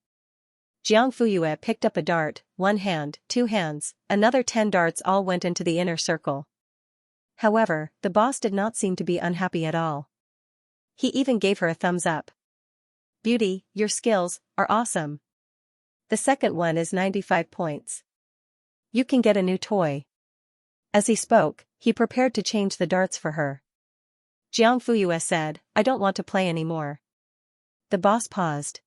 Jiang Fuyue picked up a dart, one hand, two hands, another 10 darts all went into the inner circle. However, the boss did not seem to be unhappy at all. He even gave her a thumbs up. Beauty, your skills are awesome. The second one is 95 points. You can get a new toy. As he spoke, he prepared to change the darts for her. Jiang Fuyue said, I don't want to play anymore. The boss paused.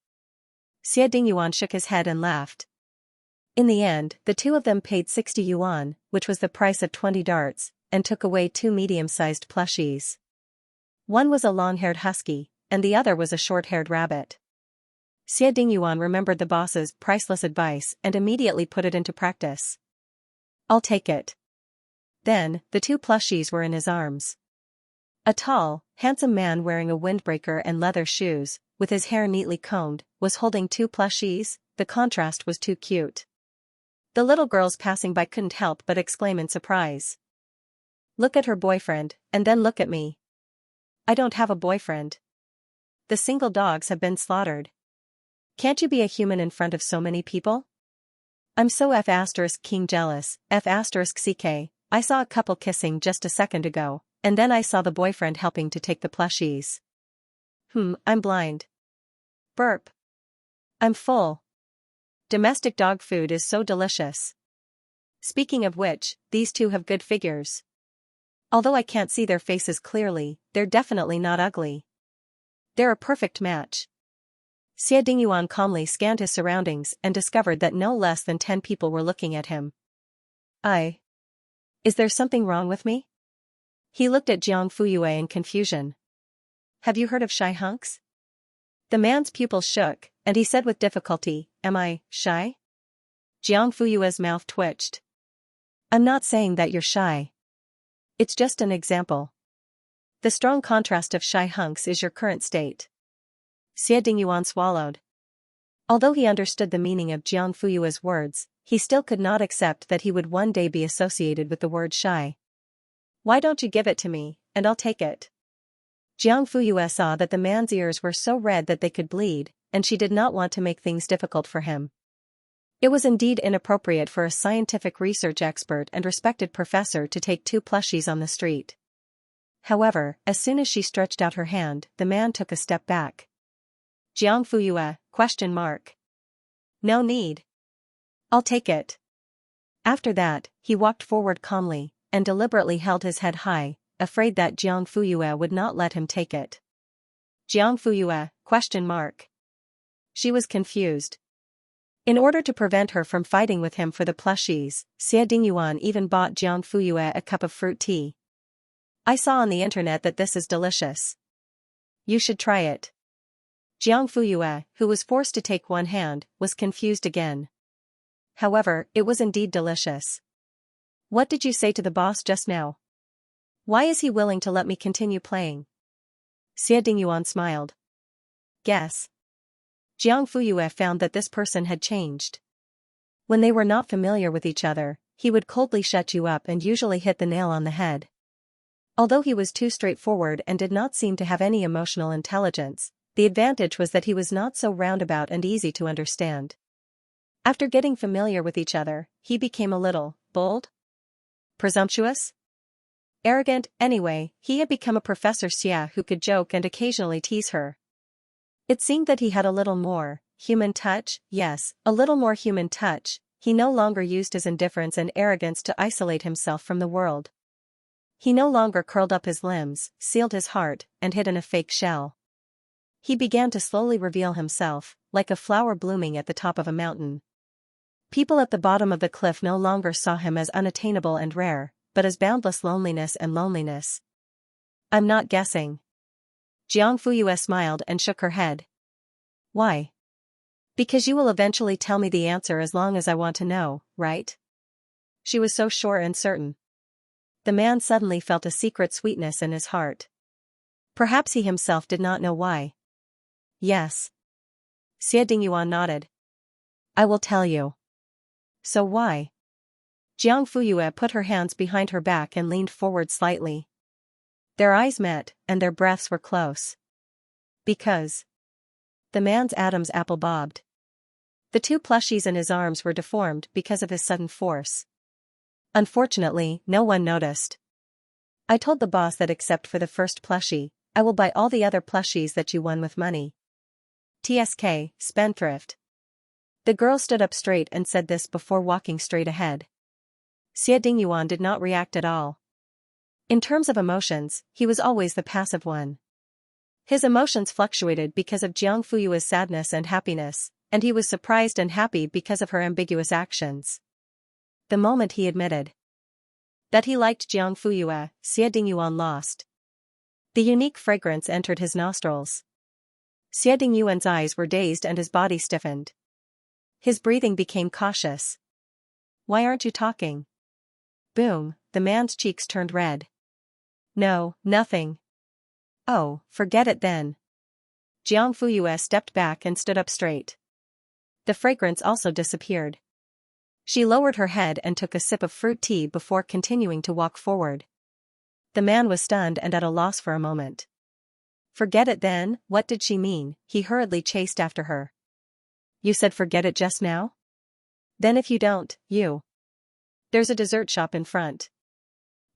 Xie Dingyuan shook his head and laughed. In the end, the two of them paid 60 yuan, which was the price of 20 darts, and took away 2 medium-sized plushies. One was a long-haired husky, and the other was a short-haired rabbit. Xie Dingyuan remembered the boss's priceless advice and immediately put it into practice. I'll take it. Then, the 2 plushies were in his arms. A tall, handsome man wearing a windbreaker and leather shoes, with his hair neatly combed, was holding 2 plushies. The contrast was too cute. The little girls passing by couldn't help but exclaim in surprise. Look at her boyfriend, and then look at me. I don't have a boyfriend. The single dogs have been slaughtered. Can't you be a human in front of so many people? I'm so King jealous, CK, I saw a couple kissing just a second ago, and then I saw the boyfriend helping to take the plushies. I'm blind. Burp. I'm full. Domestic dog food is so delicious. Speaking of which, these two have good figures. Although I can't see their faces clearly, they're definitely not ugly. They're a perfect match. Xie Dingyuan calmly scanned his surroundings and discovered that no less than 10 people were looking at him. Is there something wrong with me? He looked at Jiang Fuyue in confusion. Have you heard of shy hunks? The man's pupils shook, and he said with difficulty, Am I shy? Jiang Fuyue's mouth twitched. I'm not saying that you're shy. It's just an example. The strong contrast of shy hunks is your current state. Xie Dingyuan swallowed. Although he understood the meaning of Jiang Fuyue's words, he still could not accept that he would one day be associated with the word shy. Why don't you give it to me, and I'll take it? Jiang Fuyue saw that the man's ears were so red that they could bleed, and she did not want to make things difficult for him. It was indeed inappropriate for a scientific research expert and respected professor to take 2 plushies on the street. However, as soon as she stretched out her hand, the man took a step back. Jiang Fuyue, ? No need. I'll take it. After that, he walked forward calmly, and deliberately held his head high, afraid that Jiang Fuyue would not let him take it. Jiang Fuyue, ? She was confused. In order to prevent her from fighting with him for the plushies, Xie Dingyuan even bought Jiang Fuyue a cup of fruit tea. I saw on the internet that this is delicious. You should try it. Jiang Fuyue, who was forced to take one hand, was confused again. However, it was indeed delicious. What did you say to the boss just now? Why is he willing to let me continue playing? Xie Dingyuan smiled. Guess. Jiang Fuyue found that this person had changed. When they were not familiar with each other, he would coldly shut you up and usually hit the nail on the head. Although he was too straightforward and did not seem to have any emotional intelligence, the advantage was that he was not so roundabout and easy to understand. After getting familiar with each other, he became a little bold? Presumptuous? Arrogant. Anyway, he had become a Professor Xia who could joke and occasionally tease her. It seemed that he had a little more human touch. Yes, a little more human touch. He no longer used his indifference and arrogance to isolate himself from the world. He no longer curled up his limbs, sealed his heart, and hid in a fake shell. He began to slowly reveal himself, like a flower blooming at the top of a mountain. People at the bottom of the cliff no longer saw him as unattainable and rare, but as boundless loneliness and loneliness. I'm not guessing. Jiang Fuyue smiled and shook her head. Why? Because you will eventually tell me the answer as long as I want to know, right? She was so sure and certain. The man suddenly felt a secret sweetness in his heart. Perhaps he himself did not know why. Yes. Xie Dingyuan nodded. I will tell you. So why? Jiang Fuyue put her hands behind her back and leaned forward slightly. Their eyes met, and their breaths were close. Because. The man's Adam's apple bobbed. The two plushies in his arms were deformed because of his sudden force. Unfortunately, no one noticed. I told the boss that except for the first plushie, I will buy all the other plushies that you won with money. TSK, spendthrift. The girl stood up straight and said this before walking straight ahead. Xie Dingyuan did not react at all. In terms of emotions, he was always the passive one. His emotions fluctuated because of Jiang Fuyue's sadness and happiness, and he was surprised and happy because of her ambiguous actions. The moment he admitted that he liked Jiang Fuyue, Xie Dingyuan lost. The unique fragrance entered his nostrils. Xie Dingyuan's eyes were dazed and his body stiffened. His breathing became cautious. Why aren't you talking? Boom, the man's cheeks turned red. No, nothing. Oh, forget it then. Jiang Fuyue stepped back and stood up straight. The fragrance also disappeared. She lowered her head and took a sip of fruit tea before continuing to walk forward. The man was stunned and at a loss for a moment. Forget it then, what did she mean? He hurriedly chased after her. You said forget it just now? Then if you don't, you. There's a dessert shop in front.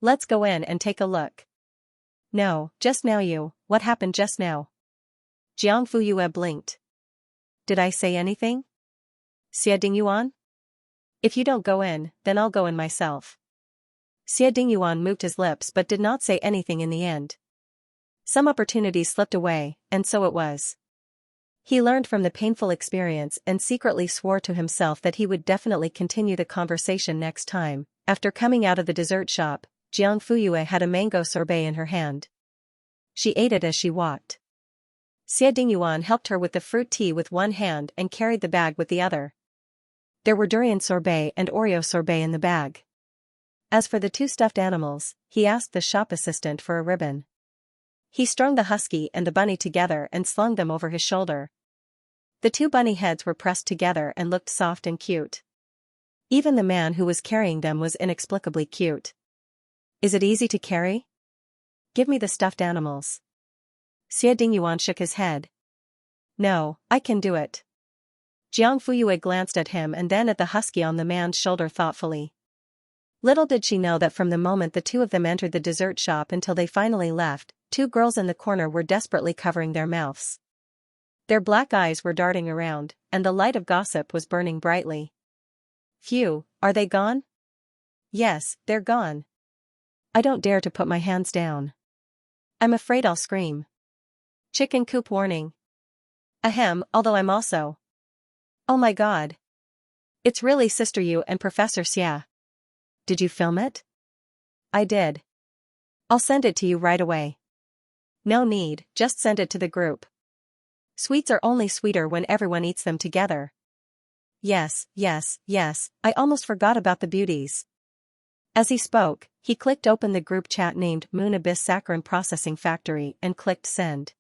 Let's go in and take a look. No, just now you, what happened just now? Jiang Fuyue blinked. Did I say anything? Xie Dingyuan? If you don't go in, then I'll go in myself. Xie Dingyuan moved his lips but did not say anything in the end. Some opportunities slipped away, and so it was. He learned from the painful experience and secretly swore to himself that he would definitely continue the conversation next time. After coming out of the dessert shop, Jiang Fuyue had a mango sorbet in her hand. She ate it as she walked. Xie Dingyuan helped her with the fruit tea with one hand and carried the bag with the other. There were durian sorbet and Oreo sorbet in the bag. As for the two stuffed animals, he asked the shop assistant for a ribbon. He strung the husky and the bunny together and slung them over his shoulder. The two bunny heads were pressed together and looked soft and cute. Even the man who was carrying them was inexplicably cute. Is it easy to carry? Give me the stuffed animals. Xie Dingyuan shook his head. No, I can do it. Jiang Fuyue glanced at him and then at the husky on the man's shoulder thoughtfully. Little did she know that from the moment the two of them entered the dessert shop until they finally left, two girls in the corner were desperately covering their mouths. Their black eyes were darting around, and the light of gossip was burning brightly. Phew, are they gone? Yes, they're gone. I don't dare to put my hands down. I'm afraid I'll scream. Chicken coop warning. Ahem, although I'm also. Oh my god. It's really Sister Yu and Professor Xia. Did you film it? I did. I'll send it to you right away. No need, just send it to the group. Sweets are only sweeter when everyone eats them together. Yes, yes, yes, I almost forgot about the beauties. As he spoke, He clicked open the group chat named Moon Abyss Saccharin Processing Factory and clicked send.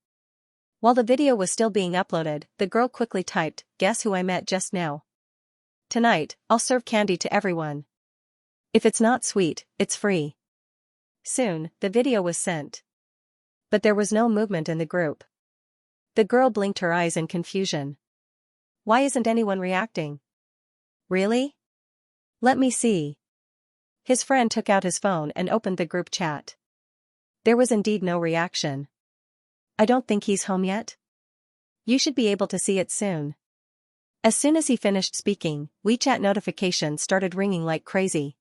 While the video was still being uploaded, the girl quickly typed, "Guess who I met just now? Tonight, I'll serve candy to everyone. If it's not sweet, it's free." Soon, the video was sent. But there was no movement in the group. The girl blinked her eyes in confusion. Why isn't anyone reacting? Really? Let me see. His friend took out his phone and opened the group chat. There was indeed no reaction. I don't think he's home yet. You should be able to see it soon. As soon as he finished speaking, WeChat notifications started ringing like crazy.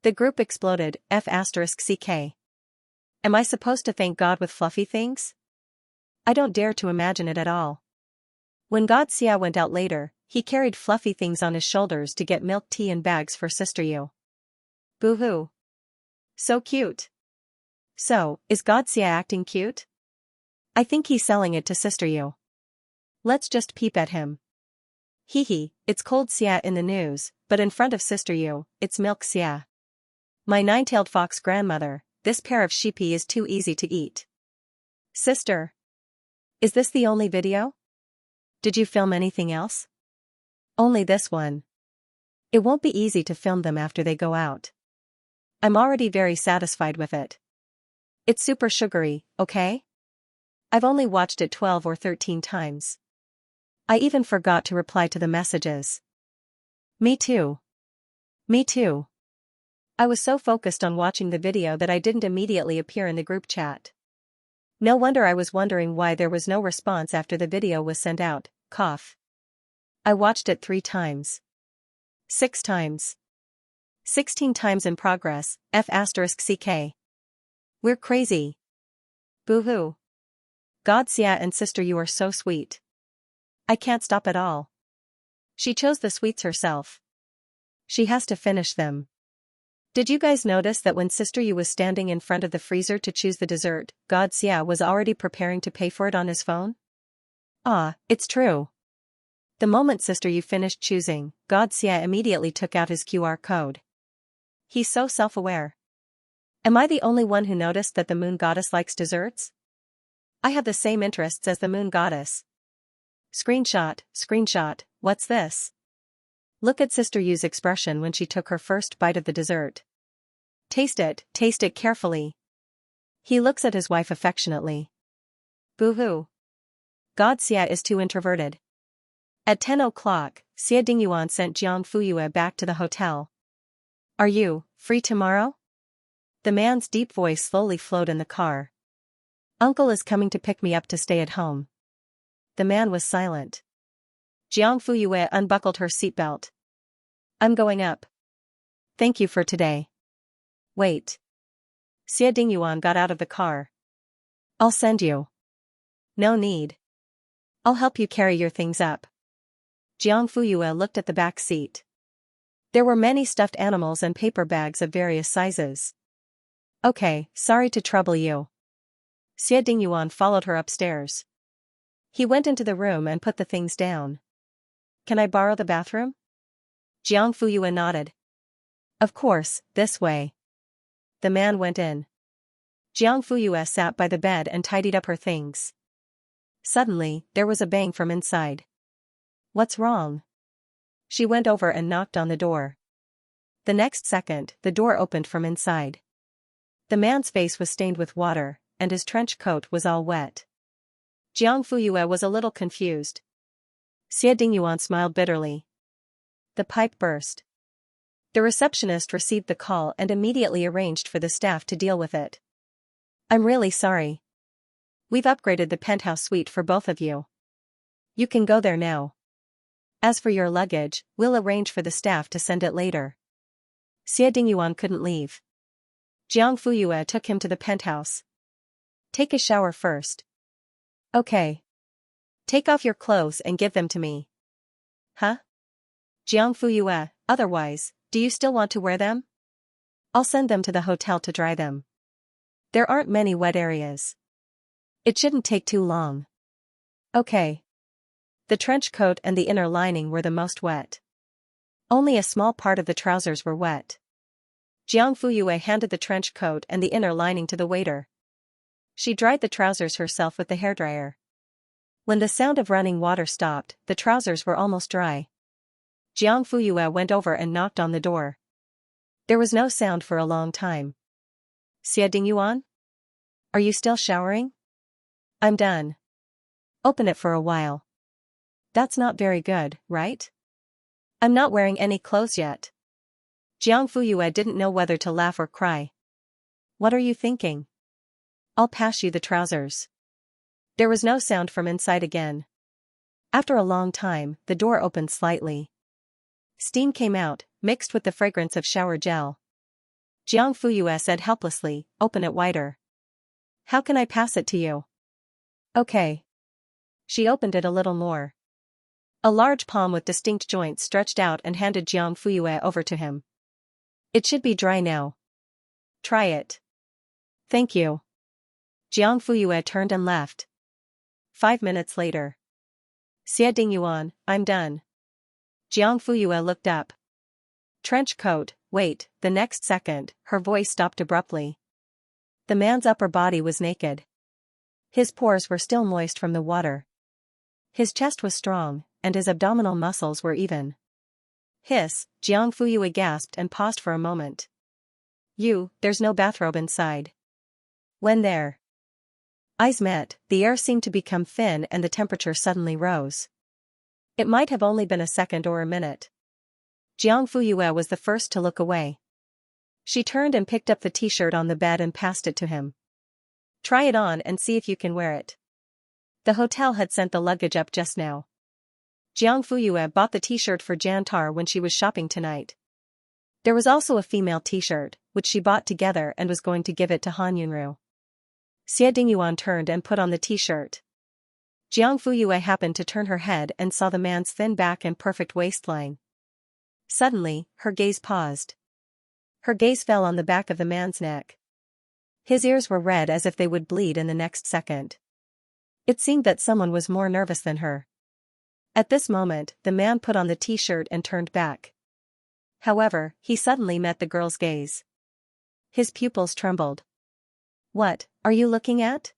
The group exploded, F***CK. Am I supposed to thank God with fluffy things? I don't dare to imagine it at all. When Xianxia went out later, he carried fluffy things on his shoulders to get milk tea and bags for Sister Yu. Boo-hoo. So cute. So, is Xianxia acting cute? I think he's selling it to Sister Yu. Let's just peep at him. Hee, it's cold Xia in the news, but in front of Sister Yu, it's milk Xia. My nine-tailed fox grandmother, this pair of sheepy is too easy to eat. Sister. Is this the only video? Did you film anything else? Only this one. It won't be easy to film them after they go out. I'm already very satisfied with it. It's super sugary, okay? I've only watched it 12 or 13 times. I even forgot to reply to the messages. Me too. Me too. I was so focused on watching the video that I didn't immediately appear in the group chat. No wonder I was wondering why there was no response after the video was sent out, cough. I watched it 3 times. 6 times. 16 times in progress, F***CK. We're crazy. Boo-hoo. Xianxia and Sister Yu are so sweet. I can't stop at all. She chose the sweets herself. She has to finish them. Did you guys notice that when Sister Yu was standing in front of the freezer to choose the dessert, Xianxia was already preparing to pay for it on his phone? Ah, it's true. The moment Sister Yu finished choosing, Xianxia immediately took out his QR code. He's so self-aware. Am I the only one who noticed that the moon goddess likes desserts? I have the same interests as the moon goddess. Screenshot, what's this? Look at Sister Yu's expression when she took her first bite of the dessert. Taste it carefully. He looks at his wife affectionately. Boo-hoo. Xianxia is too introverted. At 10 o'clock, Xie Dingyuan sent Jiang Fuyue back to the hotel. Are you free tomorrow? The man's deep voice slowly flowed in the car. Uncle is coming to pick me up to stay at home. The man was silent. Jiang Fuyue unbuckled her seatbelt. I'm going up. Thank you for today. Wait. Xie Dingyuan got out of the car. I'll send you. No need. I'll help you carry your things up. Jiang Fuyue looked at the back seat. There were many stuffed animals and paper bags of various sizes. Okay, sorry to trouble you. Xie Dingyuan followed her upstairs. He went into the room and put the things down. Can I borrow the bathroom? Jiang Fuyue nodded. Of course, this way. The man went in. Jiang Fuyue sat by the bed and tidied up her things. Suddenly, there was a bang from inside. What's wrong? She went over and knocked on the door. The next second, the door opened from inside. The man's face was stained with water, and his trench coat was all wet. Jiang Fuyue was a little confused. Xie Dingyuan smiled bitterly. The pipe burst. The receptionist received the call and immediately arranged for the staff to deal with it. I'm really sorry. We've upgraded the penthouse suite for both of you. You can go there now. As for your luggage, we'll arrange for the staff to send it later. Xie Dingyuan couldn't leave. Jiang Fuyue took him to the penthouse. Take a shower first. Okay. Take off your clothes and give them to me. Huh? Jiang Fuyue, otherwise, do you still want to wear them? I'll send them to the hotel to dry them. There aren't many wet areas. It shouldn't take too long. Okay. The trench coat and the inner lining were the most wet. Only a small part of the trousers were wet. Jiang Fuyue handed the trench coat and the inner lining to the waiter. She dried the trousers herself with the hairdryer. When the sound of running water stopped, the trousers were almost dry. Jiang Fuyue went over and knocked on the door. There was no sound for a long time. Xie Dingyuan? Are you still showering? I'm done. Open it for a while. That's not very good, right? I'm not wearing any clothes yet. Jiang Fuyue didn't know whether to laugh or cry. What are you thinking? I'll pass you the trousers. There was no sound from inside again. After a long time, the door opened slightly. Steam came out, mixed with the fragrance of shower gel. Jiang Fuyue said helplessly, open it wider. How can I pass it to you? Okay. She opened it a little more. A large palm with distinct joints stretched out and handed Jiang Fuyue over to him. It should be dry now. Try it. Thank you. Jiang Fuyue turned and left. 5 minutes later. Xie Dingyuan, I'm done. Jiang Fuyue looked up. Trench coat, wait, the next second, her voice stopped abruptly. The man's upper body was naked. His pores were still moist from the water. His chest was strong, and his abdominal muscles were even. Hiss, Jiang Fuyue gasped and paused for a moment. There's no bathrobe inside. When their eyes met, the air seemed to become thin and the temperature suddenly rose. It might have only been a second or a minute. Jiang Fuyue was the first to look away. She turned and picked up the t-shirt on the bed and passed it to him. Try it on and see if you can wear it. The hotel had sent the luggage up just now. Jiang Fuyue bought the t-shirt for Jantar when she was shopping tonight. There was also a female t-shirt, which she bought together and was going to give it to Han Yunru. Xie Dingyuan turned and put on the t-shirt. Jiang Fuyue happened to turn her head and saw the man's thin back and perfect waistline. Suddenly, her gaze paused. Her gaze fell on the back of the man's neck. His ears were red as if they would bleed in the next second. It seemed that someone was more nervous than her. At this moment, the man put on the t-shirt and turned back. However, he suddenly met the girl's gaze. His pupils trembled. What are you looking at?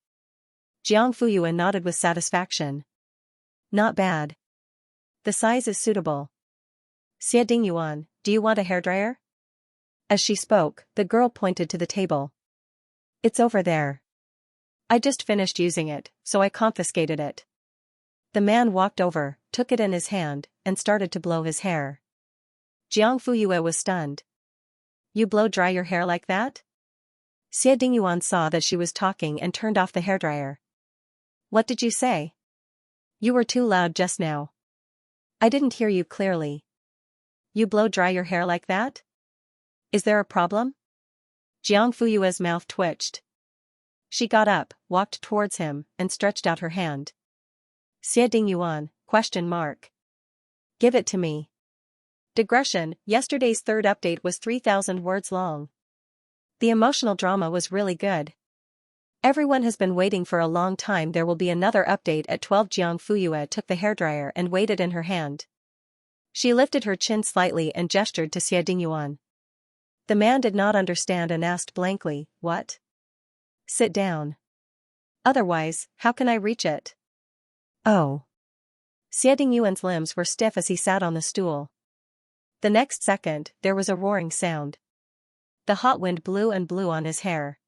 Jiang Fuyue nodded with satisfaction. Not bad. The size is suitable. Xie Dingyuan, do you want a hairdryer? As she spoke, the girl pointed to the table. It's over there. I just finished using it, so I confiscated it. The man walked over, took it in his hand, and started to blow his hair. Jiang Fuyue was stunned. You blow dry your hair like that? Xie Dingyuan saw that she was talking and turned off the hairdryer. What did you say? You were too loud just now. I didn't hear you clearly. You blow dry your hair like that? Is there a problem? Jiang Fuyue's mouth twitched. She got up, walked towards him, and stretched out her hand. Xie Dingyuan, ? Give it to me. Digression, yesterday's third update was 3,000 words long. The emotional drama was really good. Everyone has been waiting for a long time. There will be another update at 12. Jiang Fuyue took the hairdryer and weighed it in her hand. She lifted her chin slightly and gestured to Xie Dingyuan. The man did not understand and asked blankly, what? Sit down. Otherwise, how can I reach it? Oh. Xie Dingyuan's limbs were stiff as he sat on the stool. The next second, there was a roaring sound. The hot wind blew and blew on his hair.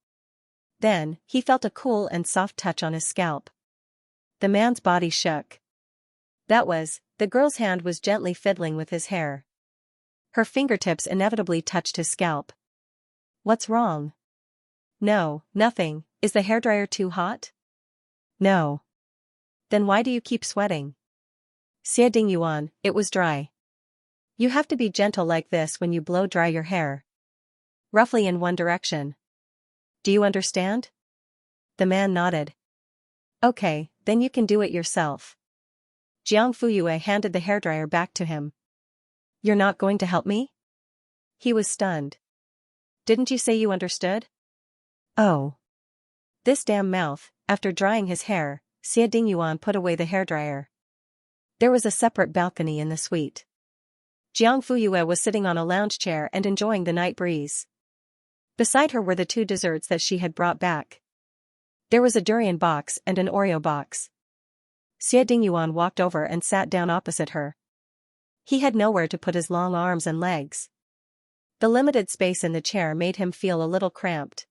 Then, he felt a cool and soft touch on his scalp. The man's body shook. The girl's hand was gently fiddling with his hair. Her fingertips inevitably touched his scalp. What's wrong? No, nothing. Is the hairdryer too hot? No. Then why do you keep sweating? Xie Dingyuan, it was dry. You have to be gentle like this when you blow dry your hair. Roughly in one direction. Do you understand? The man nodded. Okay, then you can do it yourself. Jiang Fuyue handed the hairdryer back to him. You're not going to help me? He was stunned. Didn't you say you understood? Oh. This damn mouth. After drying his hair, Xie Dingyuan put away the hairdryer. There was a separate balcony in the suite. Jiang Fuyue was sitting on a lounge chair and enjoying the night breeze. Beside her were the two desserts that she had brought back. There was a durian box and an Oreo box. Xie Dingyuan walked over and sat down opposite her. He had nowhere to put his long arms and legs. The limited space in the chair made him feel a little cramped.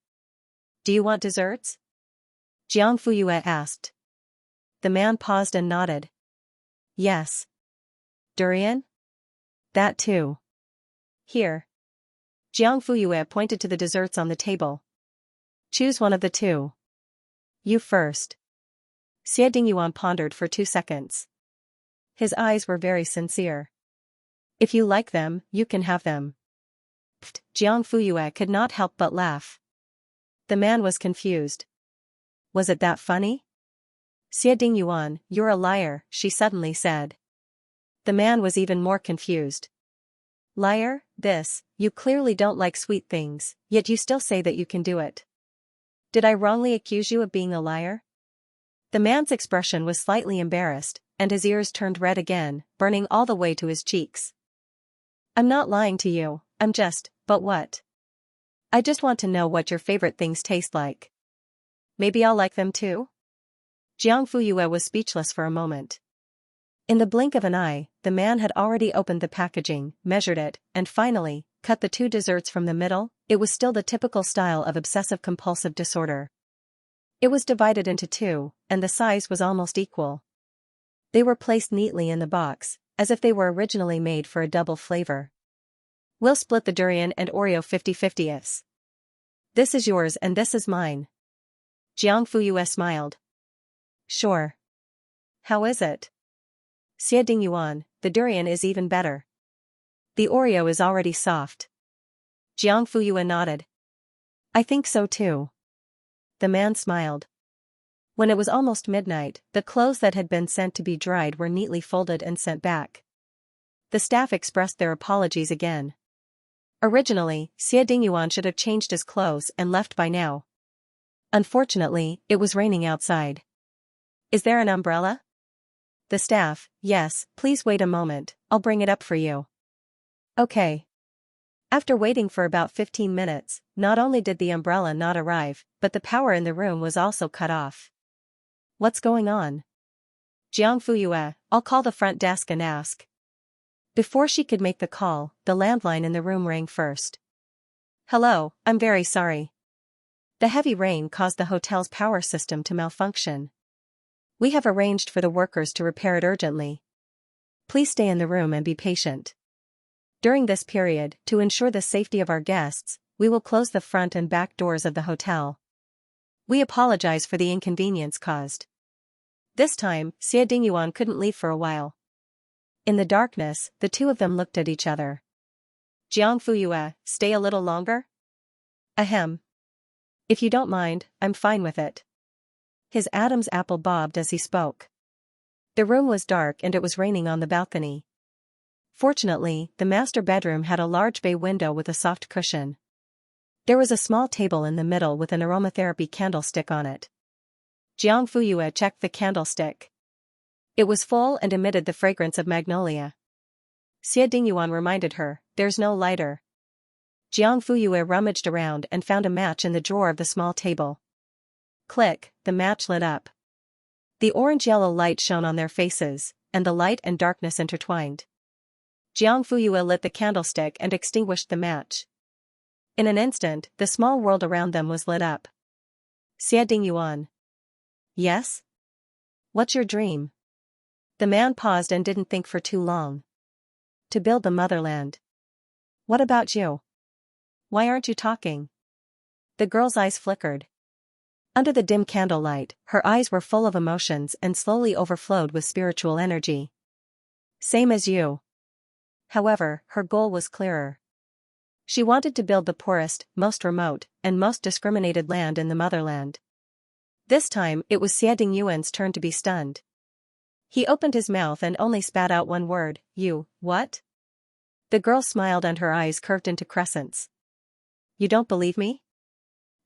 "Do you want desserts?" Jiang Fuyue asked. The man paused and nodded. "Yes." "Durian?" "That too." "Here." Jiang Fuyue pointed to the desserts on the table. "Choose one of the two." "You first." Xie Dingyuan pondered for 2 seconds. His eyes were very sincere. "If you like them, you can have them." Pfft, Jiang Fuyue could not help but laugh. The man was confused. Was it that funny? "Xie Dingyuan, you're a liar," she suddenly said. The man was even more confused. "Liar, you clearly don't like sweet things, yet you still say that you can do it. Did I wrongly accuse you of being a liar?" The man's expression was slightly embarrassed, and his ears turned red again, burning all the way to his cheeks. "I'm not lying to you, but what? I just want to know what your favorite things taste like. Maybe I'll like them too?" Jiang Fuyue was speechless for a moment. In the blink of an eye, the man had already opened the packaging, measured it, and finally, cut the two desserts from the middle. It was still the typical style of obsessive-compulsive disorder. It was divided into two, and the size was almost equal. They were placed neatly in the box, as if they were originally made for a double flavor. "We'll split the durian and Oreo 50-50s. This is yours and this is mine." Jiang Fuyue smiled. "Sure. How is it?" "Xie Dingyuan, the durian is even better. The Oreo is already soft." Jiang Fuyue nodded. "I think so too." The man smiled. When it was almost midnight, the clothes that had been sent to be dried were neatly folded and sent back. The staff expressed their apologies again. Originally, Xie Dingyuan should have changed his clothes and left by now. Unfortunately, it was raining outside. "Is there an umbrella?" The staff, "Yes, please wait a moment, I'll bring it up for you." "Okay." After waiting for about 15 minutes, not only did the umbrella not arrive, but the power in the room was also cut off. "What's going on?" "Jiang Fuyue, I'll call the front desk and ask." Before she could make the call, the landline in the room rang first. "Hello, I'm very sorry. The heavy rain caused the hotel's power system to malfunction. We have arranged for the workers to repair it urgently. Please stay in the room and be patient. During this period, to ensure the safety of our guests, we will close the front and back doors of the hotel. We apologize for the inconvenience caused." This time, Xie Dingyuan couldn't leave for a while. In the darkness, the two of them looked at each other. "Jiang Fuyue, stay a little longer?" "Ahem. If you don't mind, I'm fine with it." His Adam's apple bobbed as he spoke. The room was dark and it was raining on the balcony. Fortunately, the master bedroom had a large bay window with a soft cushion. There was a small table in the middle with an aromatherapy candlestick on it. Jiang Fuyue checked the candlestick. It was full and emitted the fragrance of magnolia. Xie Dingyuan reminded her, "There's no lighter." Jiang Fuyue rummaged around and found a match in the drawer of the small table. Click, the match lit up. The orange-yellow light shone on their faces, and the light and darkness intertwined. Jiang Fuyue lit the candlestick and extinguished the match. In an instant, the small world around them was lit up. "Xie Dingyuan." "Yes? What's your dream?" The man paused and didn't think for too long. "To build the motherland." "What about you? Why aren't you talking?" The girl's eyes flickered. Under the dim candlelight, her eyes were full of emotions and slowly overflowed with spiritual energy. "Same as you." However, her goal was clearer. She wanted to build the poorest, most remote, and most discriminated land in the motherland. This time, it was Xie Dingyuan's turn to be stunned. He opened his mouth and only spat out one word, "You, what?" The girl smiled and her eyes curved into crescents. "You don't believe me?"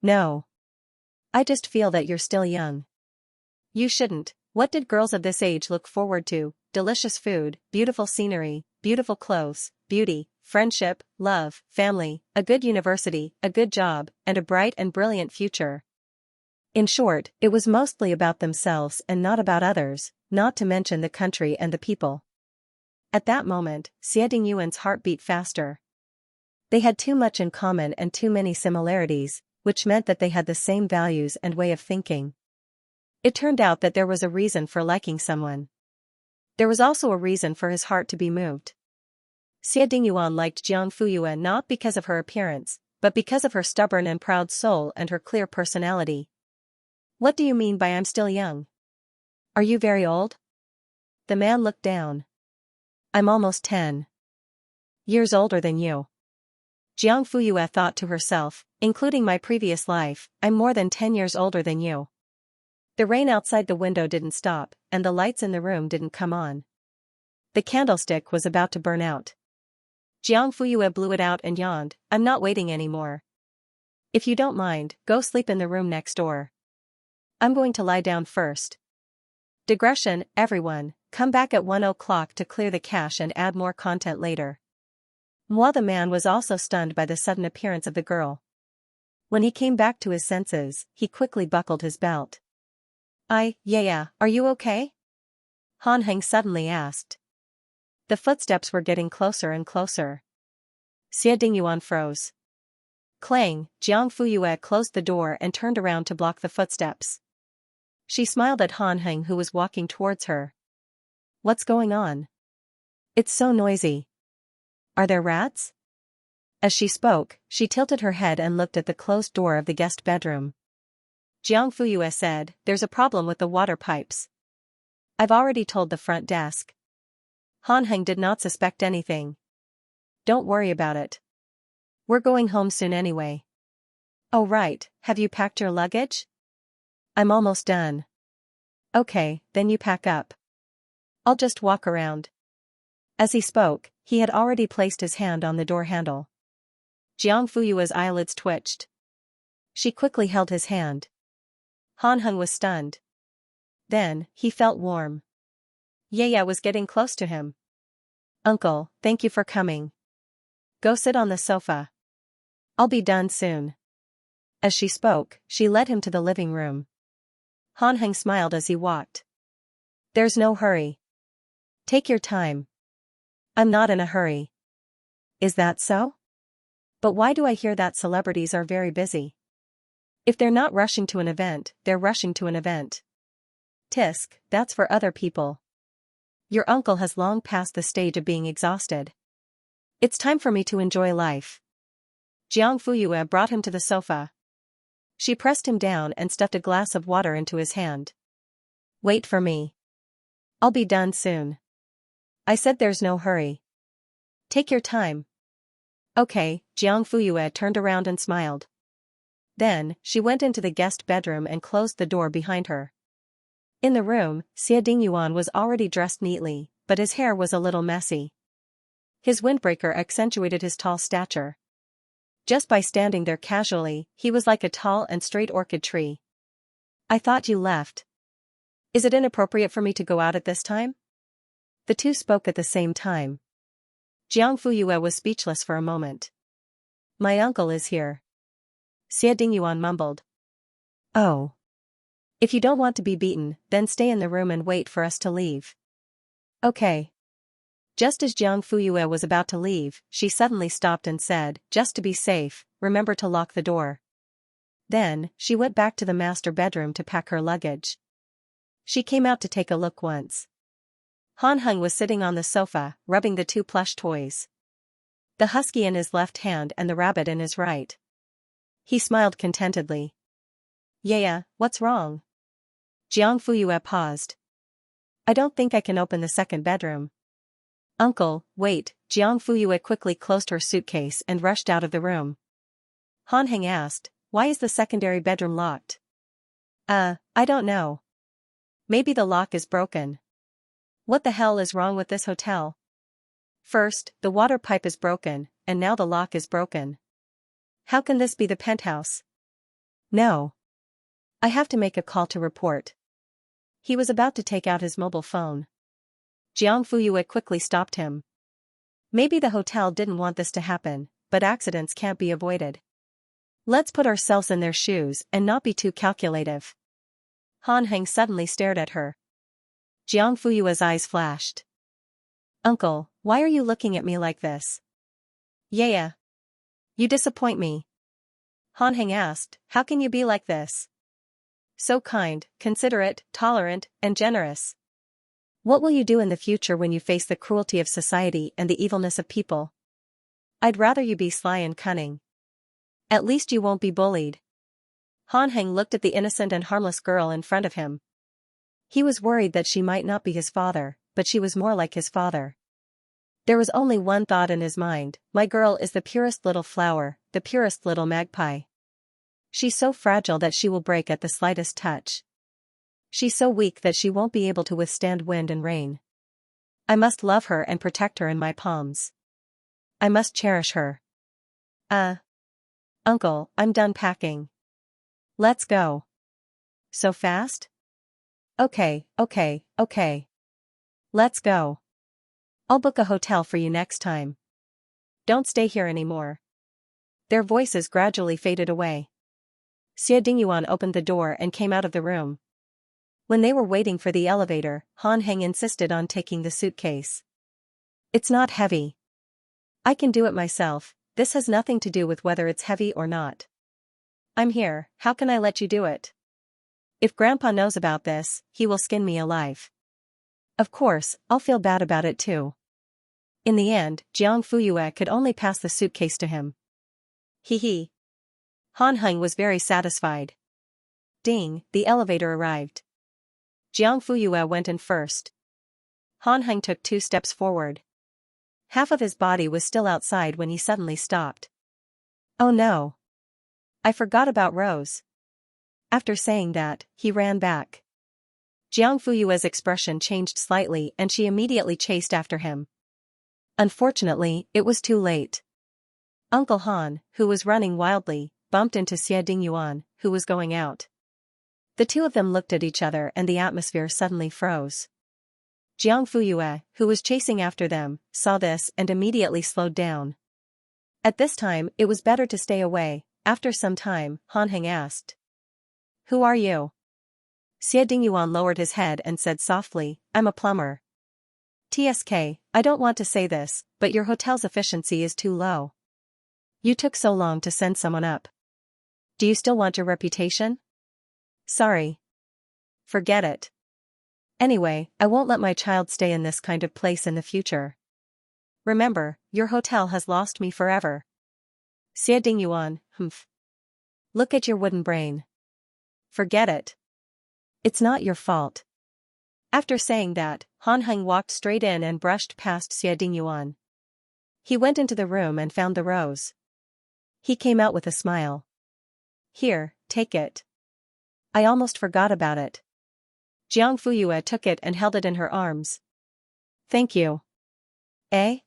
"No. I just feel that you're still young." "You shouldn't. What did girls of this age look forward to? Delicious food, beautiful scenery, beautiful clothes, beauty, friendship, love, family, a good university, a good job, and a bright and brilliant future. In short, it was mostly about themselves and not about others, not to mention the country and the people. At that moment, Xie Dingyuan's heart beat faster. They had too much in common and too many similarities, which meant that they had the same values and way of thinking. It turned out that there was a reason for liking someone. There was also a reason for his heart to be moved. Xie Dingyuan liked Jiang Fuyue not because of her appearance, but because of her stubborn and proud soul and her clear personality. What do you mean by I'm still young? Are you very old? The man looked down. I'm almost 10 years older than you. Jiang Fuyue thought to herself, including my previous life, I'm more than 10 years older than you. The rain outside the window didn't stop, and the lights in the room didn't come on. The candlestick was about to burn out. Jiang Fuyue blew it out and yawned, I'm not waiting anymore. If you don't mind, go sleep in the room next door. I'm going to lie down first. Digression, everyone, come back at 1 o'clock to clear the cache and add more content later. The man was also stunned by the sudden appearance of the girl. When he came back to his senses, he quickly buckled his belt. Yeah, are you okay? Han Heng suddenly asked. The footsteps were getting closer and closer. Xie Dingyuan froze. Clang, Jiang Fuyue closed the door and turned around to block the footsteps. She smiled at Han Heng who was walking towards her. What's going on? It's so noisy. Are there rats? As she spoke, she tilted her head and looked at the closed door of the guest bedroom. Jiang Fuyue said, there's a problem with the water pipes. I've already told the front desk. Han Heng did not suspect anything. Don't worry about it. We're going home soon anyway. Oh right, have you packed your luggage? I'm almost done. Okay, then you pack up. I'll just walk around. As he spoke, he had already placed his hand on the door handle. Jiang Fuyue's eyelids twitched. She quickly held his hand. Han Heng was stunned. Then, he felt warm. Yaya was getting close to him. Uncle, thank you for coming. Go sit on the sofa. I'll be done soon. As she spoke, she led him to the living room. Han Heng smiled as he walked. There's no hurry. Take your time. I'm not in a hurry. Is that so? But why do I hear that celebrities are very busy? If they're not rushing to an event, they're rushing to an event. Tisk, that's for other people. Your uncle has long passed the stage of being exhausted. It's time for me to enjoy life. Jiang Fuyue brought him to the sofa. She pressed him down and stuffed a glass of water into his hand. Wait for me. I'll be done soon. I said there's no hurry. Take your time. Okay, Jiang Fuyue turned around and smiled. Then, she went into the guest bedroom and closed the door behind her. In the room, Xie Dingyuan was already dressed neatly, but his hair was a little messy. His windbreaker accentuated his tall stature. Just by standing there casually, he was like a tall and straight orchid tree. I thought you left. Is it inappropriate for me to go out at this time? The two spoke at the same time. Jiang Fuyue was speechless for a moment. My uncle is here. Xie Dingyuan mumbled. Oh. If you don't want to be beaten, then stay in the room and wait for us to leave. Okay. Just as Jiang Fuyue was about to leave, she suddenly stopped and said, just to be safe, remember to lock the door. Then, she went back to the master bedroom to pack her luggage. She came out to take a look once. Han Heng was sitting on the sofa, rubbing the two plush toys. The husky in his left hand and the rabbit in his right. He smiled contentedly. Yaya, what's wrong? Jiang Fuyue paused. I don't think I can open the second bedroom. Uncle, wait, Jiang Fuyue quickly closed her suitcase and rushed out of the room. Han Heng asked, why is the secondary bedroom locked? I don't know. Maybe the lock is broken. What the hell is wrong with this hotel? First, the water pipe is broken, and now the lock is broken. How can this be the penthouse? No. I have to make a call to report. He was about to take out his mobile phone. Jiang Fuyue quickly stopped him. Maybe the hotel didn't want this to happen, but accidents can't be avoided. Let's put ourselves in their shoes and not be too calculative. Han Heng suddenly stared at her. Jiang Fuyue's eyes flashed. Uncle, why are you looking at me like this? Yeah. You disappoint me. Han Heng asked, how can you be like this? So kind, considerate, tolerant, and generous. What will you do in the future when you face the cruelty of society and the evilness of people? I'd rather you be sly and cunning. At least you won't be bullied. Han Heng looked at the innocent and harmless girl in front of him. He was worried that she might not be his father, but she was more like his father. There was only one thought in his mind, my girl is the purest little flower, the purest little magpie. She's so fragile that she will break at the slightest touch. She's so weak that she won't be able to withstand wind and rain. I must love her and protect her in my palms. I must cherish her. Uncle, I'm done packing. Let's go. So fast? Okay. Let's go. I'll book a hotel for you next time. Don't stay here anymore. Their voices gradually faded away. Xie Dingyuan opened the door and came out of the room. When they were waiting for the elevator, Han Heng insisted on taking the suitcase. It's not heavy. I can do it myself, this has nothing to do with whether it's heavy or not. I'm here, how can I let you do it? If Grandpa knows about this, he will skin me alive. Of course, I'll feel bad about it too. In the end, Jiang Fuyue could only pass the suitcase to him. Hee. Han Heng was very satisfied. Ding, the elevator arrived. Jiang Fuyue went in first. Han Heng took 2 steps forward. Half of his body was still outside when he suddenly stopped. Oh no. I forgot about Rose. After saying that, he ran back. Jiang Fuyue's expression changed slightly and she immediately chased after him. Unfortunately, it was too late. Uncle Han, who was running wildly, bumped into Xie Dingyuan, who was going out. The two of them looked at each other and the atmosphere suddenly froze. Jiang Fuyue, who was chasing after them, saw this and immediately slowed down. At this time, it was better to stay away. After some time, Han Heng asked. Who are you? Xie Dingyuan lowered his head and said softly, I'm a plumber. TSK, I don't want to say this, but your hotel's efficiency is too low. You took so long to send someone up. Do you still want your reputation? Sorry. Forget it. Anyway, I won't let my child stay in this kind of place in the future. Remember, your hotel has lost me forever. Xie Dingyuan, humph. Look at your wooden brain. Forget it. It's not your fault. After saying that, Han Heng walked straight in and brushed past Xie Dingyuan. He went into the room and found the rose. He came out with a smile. Here, take it. I almost forgot about it. Jiang Fuyue took it and held it in her arms. Thank you. Eh?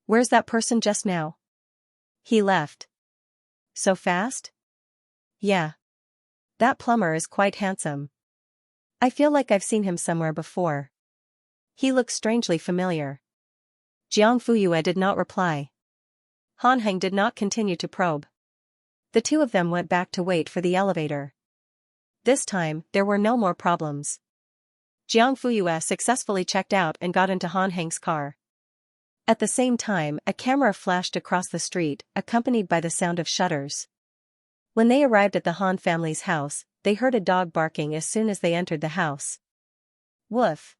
Where's that person just now? He left. So fast? Yeah. That plumber is quite handsome. I feel like I've seen him somewhere before. He looks strangely familiar. Jiang Fuyue did not reply. Han Heng did not continue to probe. The two of them went back to wait for the elevator. This time, there were no more problems. Jiang Fuyue successfully checked out and got into Han Heng's car. At the same time, a camera flashed across the street, accompanied by the sound of shutters. When they arrived at the Han family's house, they heard a dog barking as soon as they entered the house. Woof.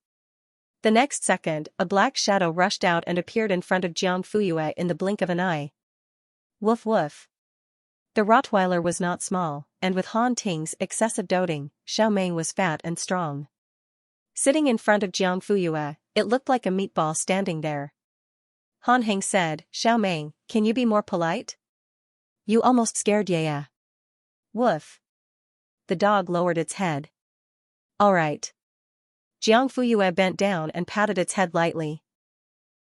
The next second, a black shadow rushed out and appeared in front of Jiang Fuyue in the blink of an eye. Woof woof. The Rottweiler was not small, and with Han Ting's excessive doting, Xiao Meng was fat and strong. Sitting in front of Jiang Fuyue, it looked like a meatball standing there. Han Heng said, Xiao Meng, can you be more polite? You almost scared Yaya. Woof. The dog lowered its head. All right. Jiang Fuyue bent down and patted its head lightly.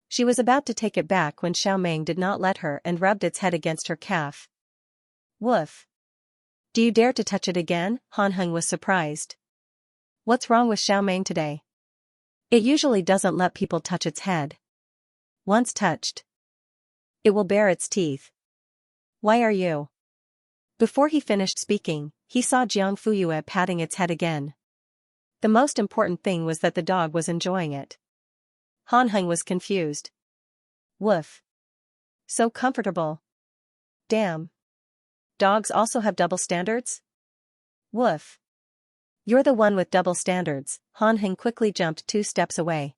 She was about to take it back when Xiao Meng did not let her and rubbed its head against her calf. Woof. Do you dare to touch it again? Han Heng was surprised. What's wrong with Xiao Meng today? It usually doesn't let people touch its head. Once touched, It will bare its teeth. Why are you? Before he finished speaking, he saw Jiang Fuyue patting its head again. The most important thing was that the dog was enjoying it. Han Heng was confused. Woof. So comfortable. Damn. Dogs also have double standards? Woof. You're the one with double standards. Han Heng quickly jumped 2 steps away.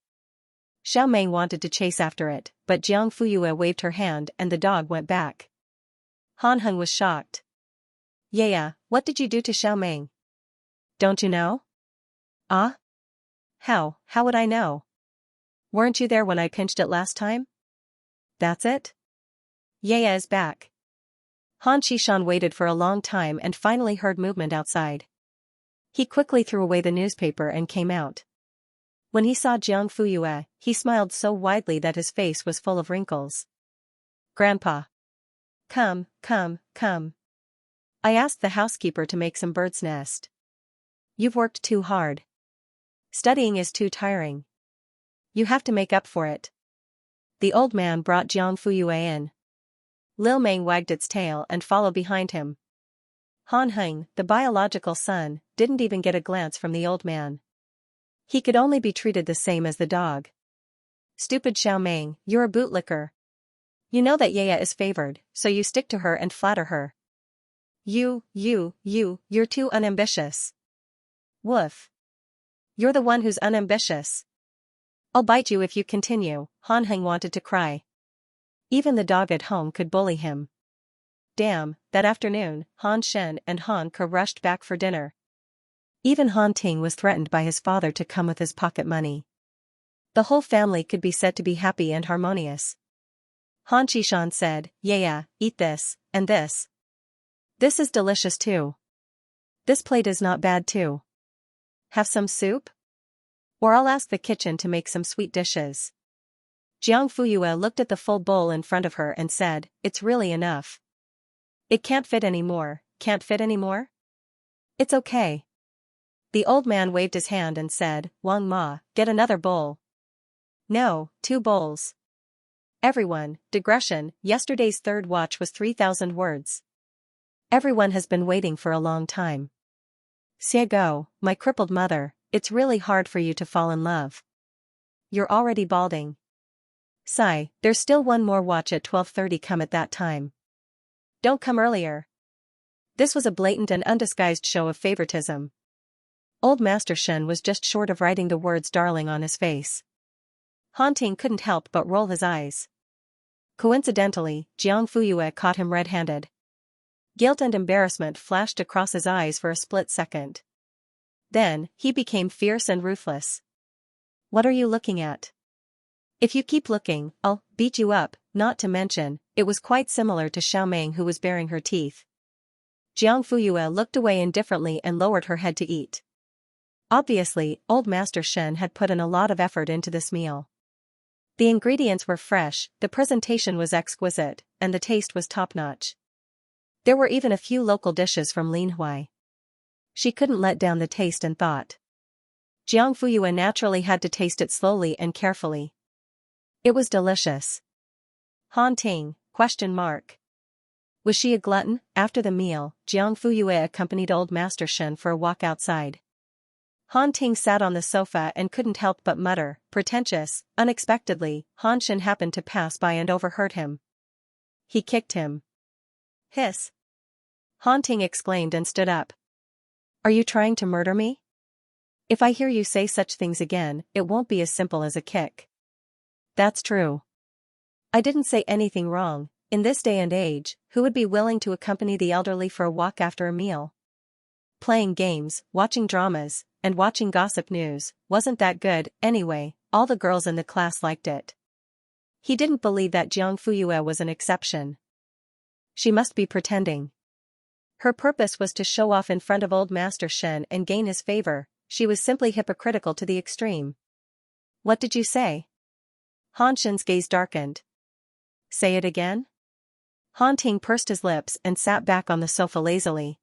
Xiao Meng wanted to chase after it, but Jiang Fuyue waved her hand and the dog went back. Han Heng was shocked. Yeah, what did you do to Xiao Meng? Don't you know? Ah? How would I know? Weren't you there when I pinched it last time? That's it? Yeah is back. Han Qishan waited for a long time and finally heard movement outside. He quickly threw away the newspaper and came out. When he saw Jiang Fuyue, he smiled so widely that his face was full of wrinkles. Grandpa. Come. I asked the housekeeper to make some bird's nest. You've worked too hard. Studying is too tiring. You have to make up for it. The old man brought Jiang Fuyue in. Lil Meng wagged its tail and followed behind him. Han Heng, the biological son, didn't even get a glance from the old man. He could only be treated the same as the dog. Stupid Xiao Meng, you're a bootlicker. You know that Yaya is favored, so you stick to her and flatter her. You're too unambitious. Woof. You're the one who's unambitious. I'll bite you if you continue. Han Heng wanted to cry. Even the dog at home could bully him. Damn, that afternoon, Han Shen and Han Ke rushed back for dinner. Even Han Ting was threatened by his father to come with his pocket money. The whole family could be said to be happy and harmonious. Han Qishan said, Yeah, eat this, and this. This is delicious too. This plate is not bad too. Have some soup? Or I'll ask the kitchen to make some sweet dishes. Jiang Fuyue looked at the full bowl in front of her and said, It's really enough. It can't fit anymore. Can't fit anymore? It's okay. The old man waved his hand and said, Wang Ma, get another bowl. No, 2 bowls. Everyone, digression, yesterday's third watch was 3,000 words. Everyone has been waiting for a long time. Xiego, my crippled mother, it's really hard for you to fall in love. You're already balding. Sigh, there's still one more watch at 12:30. Come at that time. Don't come earlier. This was a blatant and undisguised show of favoritism. Old Master Shen was just short of writing the words darling on his face. Han Ting couldn't help but roll his eyes. Coincidentally, Jiang Fuyue caught him red-handed. Guilt and embarrassment flashed across his eyes for a split second. Then, he became fierce and ruthless. What are you looking at? If you keep looking, I'll beat you up, not to mention, it was quite similar to Xiao Meng who was baring her teeth. Jiang Fuyue looked away indifferently and lowered her head to eat. Obviously, old Master Shen had put in a lot of effort into this meal. The ingredients were fresh, the presentation was exquisite, and the taste was top-notch. There were even a few local dishes from Linhuai. She couldn't let down the taste and thought. Jiang Fuyue naturally had to taste it slowly and carefully. It was delicious. Han Ting, ? Was she a glutton? After the meal, Jiang Fuyue accompanied old Master Shen for a walk outside. Han Ting sat on the sofa and couldn't help but mutter, pretentious. Unexpectedly, Han Shen happened to pass by and overheard him. He kicked him. Hiss. Han Ting exclaimed and stood up. Are you trying to murder me? If I hear you say such things again, it won't be as simple as a kick. That's true. I didn't say anything wrong. In this day and age, who would be willing to accompany the elderly for a walk after a meal? Playing games, watching dramas, and watching gossip news wasn't that good. Anyway, all the girls in the class liked it. He didn't believe that Jiang Fuyue was an exception. She must be pretending. Her purpose was to show off in front of old Master Shen and gain his favor. She was simply hypocritical to the extreme. What did you say? Han Shen's gaze darkened. Say it again? Han Ting pursed his lips and sat back on the sofa lazily.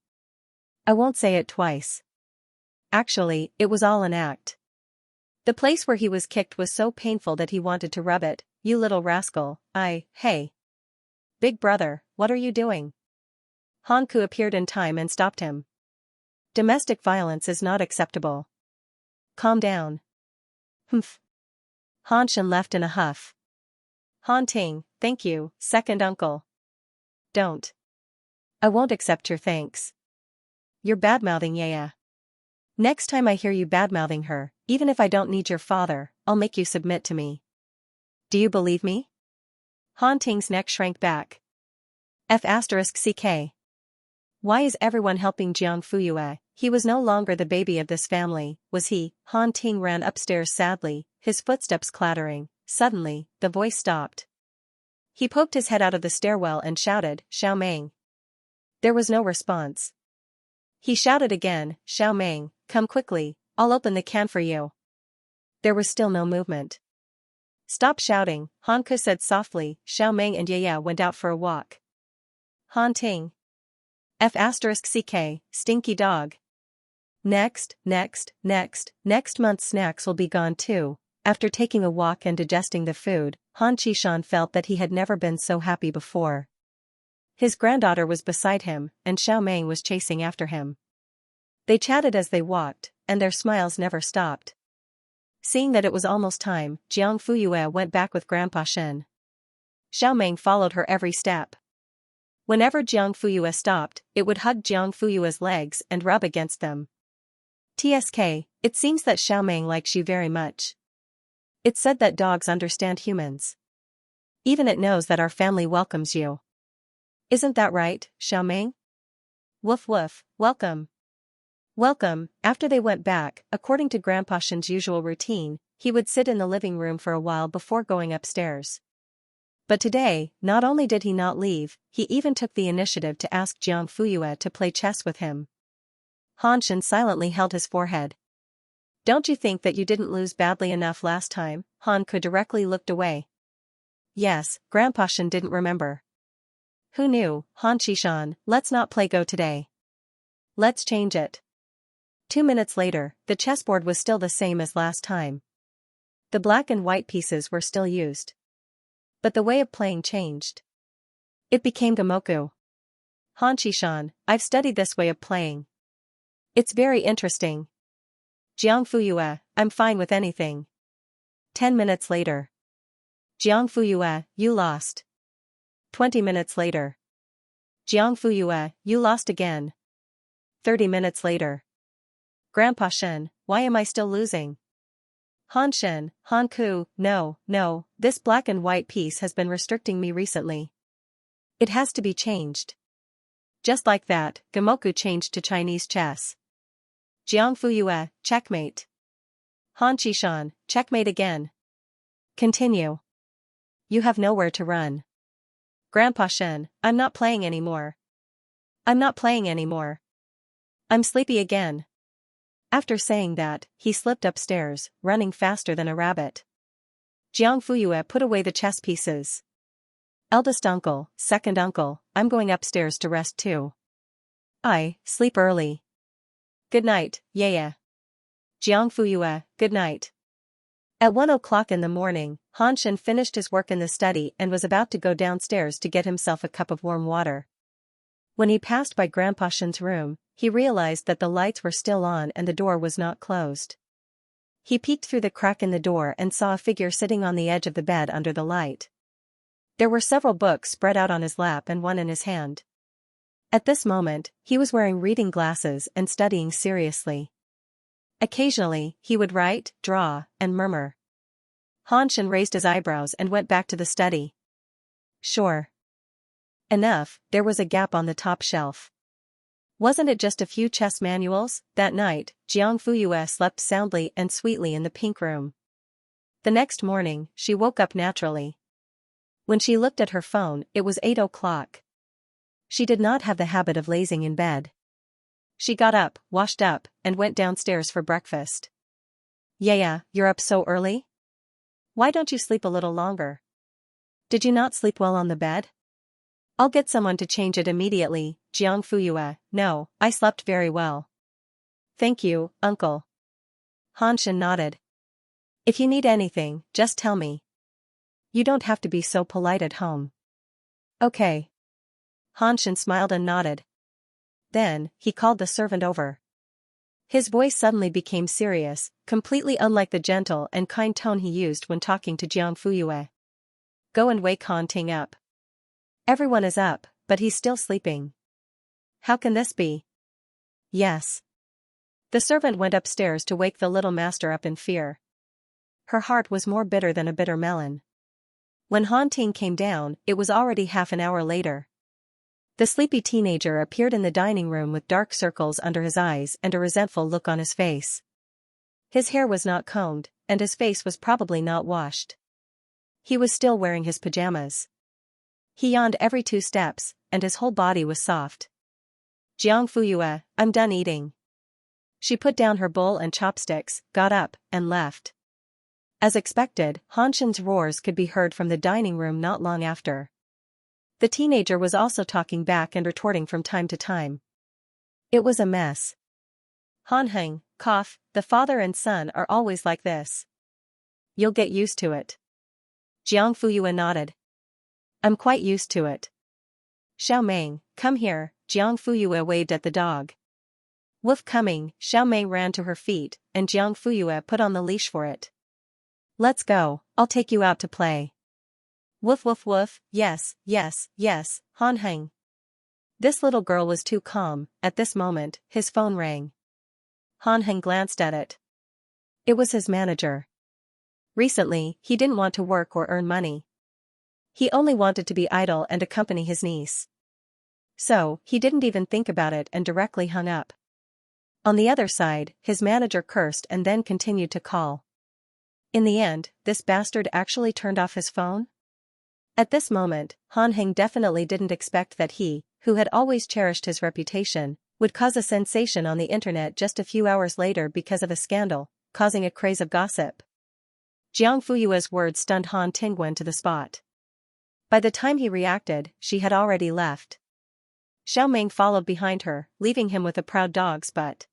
I won't say it twice. Actually, it was all an act. The place where he was kicked was so painful that he wanted to rub it. You little rascal, hey. Big brother, what are you doing? Hanku appeared in time and stopped him. Domestic violence is not acceptable. Calm down. Humph. Han Shen left in a huff. Han Ting, thank you, second uncle. Don't. I won't accept your thanks. You're badmouthing Yaya. Next time I hear you badmouthing her, even if I don't need your father, I'll make you submit to me. Do you believe me? Han Ting's neck shrank back. F***ck. Why is everyone helping Jiang Fuyue? He was no longer the baby of this family, was he? Han Ting ran upstairs sadly, his footsteps clattering. Suddenly, the voice stopped. He poked his head out of the stairwell and shouted, Xiao Meng. There was no response. He shouted again, Xiao Meng, come quickly, I'll open the can for you. There was still no movement. Stop shouting, Hanku said softly. Xiao Meng and Yaya went out for a walk. Han Ting. F***ck, stinky dog. Next month's snacks will be gone too. After taking a walk and digesting the food, Han Qishan felt that he had never been so happy before. His granddaughter was beside him, and Xiao Meng was chasing after him. They chatted as they walked, and their smiles never stopped. Seeing that it was almost time, Jiang Fuyue went back with Grandpa Shen. Xiao Meng followed her every step. Whenever Jiang Fuyue stopped, it would hug Jiang Fuyue's legs and rub against them. TSK, it seems that Xiao Meng likes you very much. It's said that dogs understand humans. Even it knows that our family welcomes you. Isn't that right, Xiao Meng? Woof woof, welcome. Welcome. After they went back, according to Grandpa Shen's usual routine, he would sit in the living room for a while before going upstairs. But today, not only did he not leave, he even took the initiative to ask Jiang Fuyue to play chess with him. Han Shen silently held his forehead. Don't you think that you didn't lose badly enough last time? Han Ku directly looked away. Yes, Grandpa Shen didn't remember. Who knew? Han Qishan, let's not play Go today. Let's change it. 2 minutes later, the chessboard was still the same as last time. The black and white pieces were still used. But the way of playing changed. It became Gamoku. Han Qishan, I've studied this way of playing. It's very interesting. Jiang Fuyue, I'm fine with anything. 10 minutes later. Jiang Fuyue, you lost. 20 minutes later. Jiang Fuyue, you lost again. 30 minutes later. Grandpa Shen, why am I still losing? Han Shen, Han Ku, no, this black and white piece has been restricting me recently. It has to be changed. Just like that, Gamoku changed to Chinese chess. Jiang Fuyue, checkmate. Han Qishan, checkmate again. Continue. You have nowhere to run. Grandpa Shen, I'm not playing anymore. I'm not playing anymore. I'm sleepy again. After saying that, he slipped upstairs, running faster than a rabbit. Jiang Fuyue put away the chess pieces. Eldest uncle, second uncle, I'm going upstairs to rest too. I sleep early. Good night, Yaya. Jiang Fuyue, good night. At 1 o'clock in the morning, Han Shen finished his work in the study and was about to go downstairs to get himself a cup of warm water. When he passed by Grandpa Shen's room, he realized that the lights were still on and the door was not closed. He peeked through the crack in the door and saw a figure sitting on the edge of the bed under the light. There were several books spread out on his lap and one in his hand. At this moment, he was wearing reading glasses and studying seriously. Occasionally, he would write, draw, and murmur. Han Shen raised his eyebrows and went back to the study. Sure enough, there was a gap on the top shelf. Wasn't it just a few chess manuals? That night, Jiang Fuyue slept soundly and sweetly in the pink room. The next morning, she woke up naturally. When she looked at her phone, it was 8 o'clock. She did not have the habit of lazing in bed. She got up, washed up, and went downstairs for breakfast. Yaya, you're up so early? Why don't you sleep a little longer? Did you not sleep well on the bed? I'll get someone to change it immediately, Jiang Fuyue. No, I slept very well. Thank you, uncle. Han Shen nodded. If you need anything, just tell me. You don't have to be so polite at home. Okay. Han Shan smiled and nodded. Then, he called the servant over. His voice suddenly became serious, completely unlike the gentle and kind tone he used when talking to Jiang Fuyue. Go and wake Han Ting up. Everyone is up, but he's still sleeping. How can this be? Yes. The servant went upstairs to wake the little master up in fear. Her heart was more bitter than a bitter melon. When Han Ting came down, it was already half an hour later. The sleepy teenager appeared in the dining room with dark circles under his eyes and a resentful look on his face. His hair was not combed, and his face was probably not washed. He was still wearing his pajamas. He yawned every 2 steps, and his whole body was soft. Jiang Fuyue, I'm done eating. She put down her bowl and chopsticks, got up, and left. As expected, Han Shan's roars could be heard from the dining room not long after. The teenager was also talking back and retorting from time to time. It was a mess. Han Heng, cough, the father and son are always like this. You'll get used to it. Jiang Fuyue nodded. I'm quite used to it. Xiao Meng, come here, Jiang Fuyue waved at the dog. Woof coming, Xiao Meng ran to her feet, and Jiang Fuyue put on the leash for it. Let's go, I'll take you out to play. Woof woof woof, yes, yes, yes, Han Heng. This little girl was too calm. At this moment, his phone rang. Han Heng glanced at it. It was his manager. Recently, he didn't want to work or earn money. He only wanted to be idle and accompany his niece. So, he didn't even think about it and directly hung up. On the other side, his manager cursed and then continued to call. In the end, this bastard actually turned off his phone? At this moment, Han Heng definitely didn't expect that he, who had always cherished his reputation, would cause a sensation on the internet just a few hours later because of a scandal, causing a craze of gossip. Jiang Fuyue's words stunned Han Tingwen to the spot. By the time he reacted, she had already left. Xiao Meng followed behind her, leaving him with a proud dog's butt.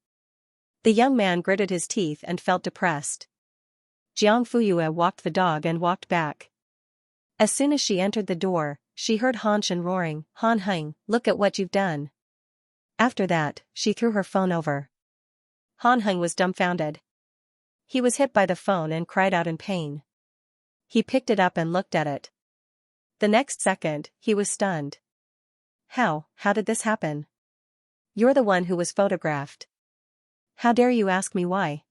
The young man gritted his teeth and felt depressed. Jiang Fuyue walked the dog and walked back. As soon as she entered the door, she heard Han Shan roaring, Han Heng, look at what you've done. After that, she threw her phone over. Han Heng was dumbfounded. He was hit by the phone and cried out in pain. He picked it up and looked at it. The next second, he was stunned. How did this happen? You're the one who was photographed. How dare you ask me why?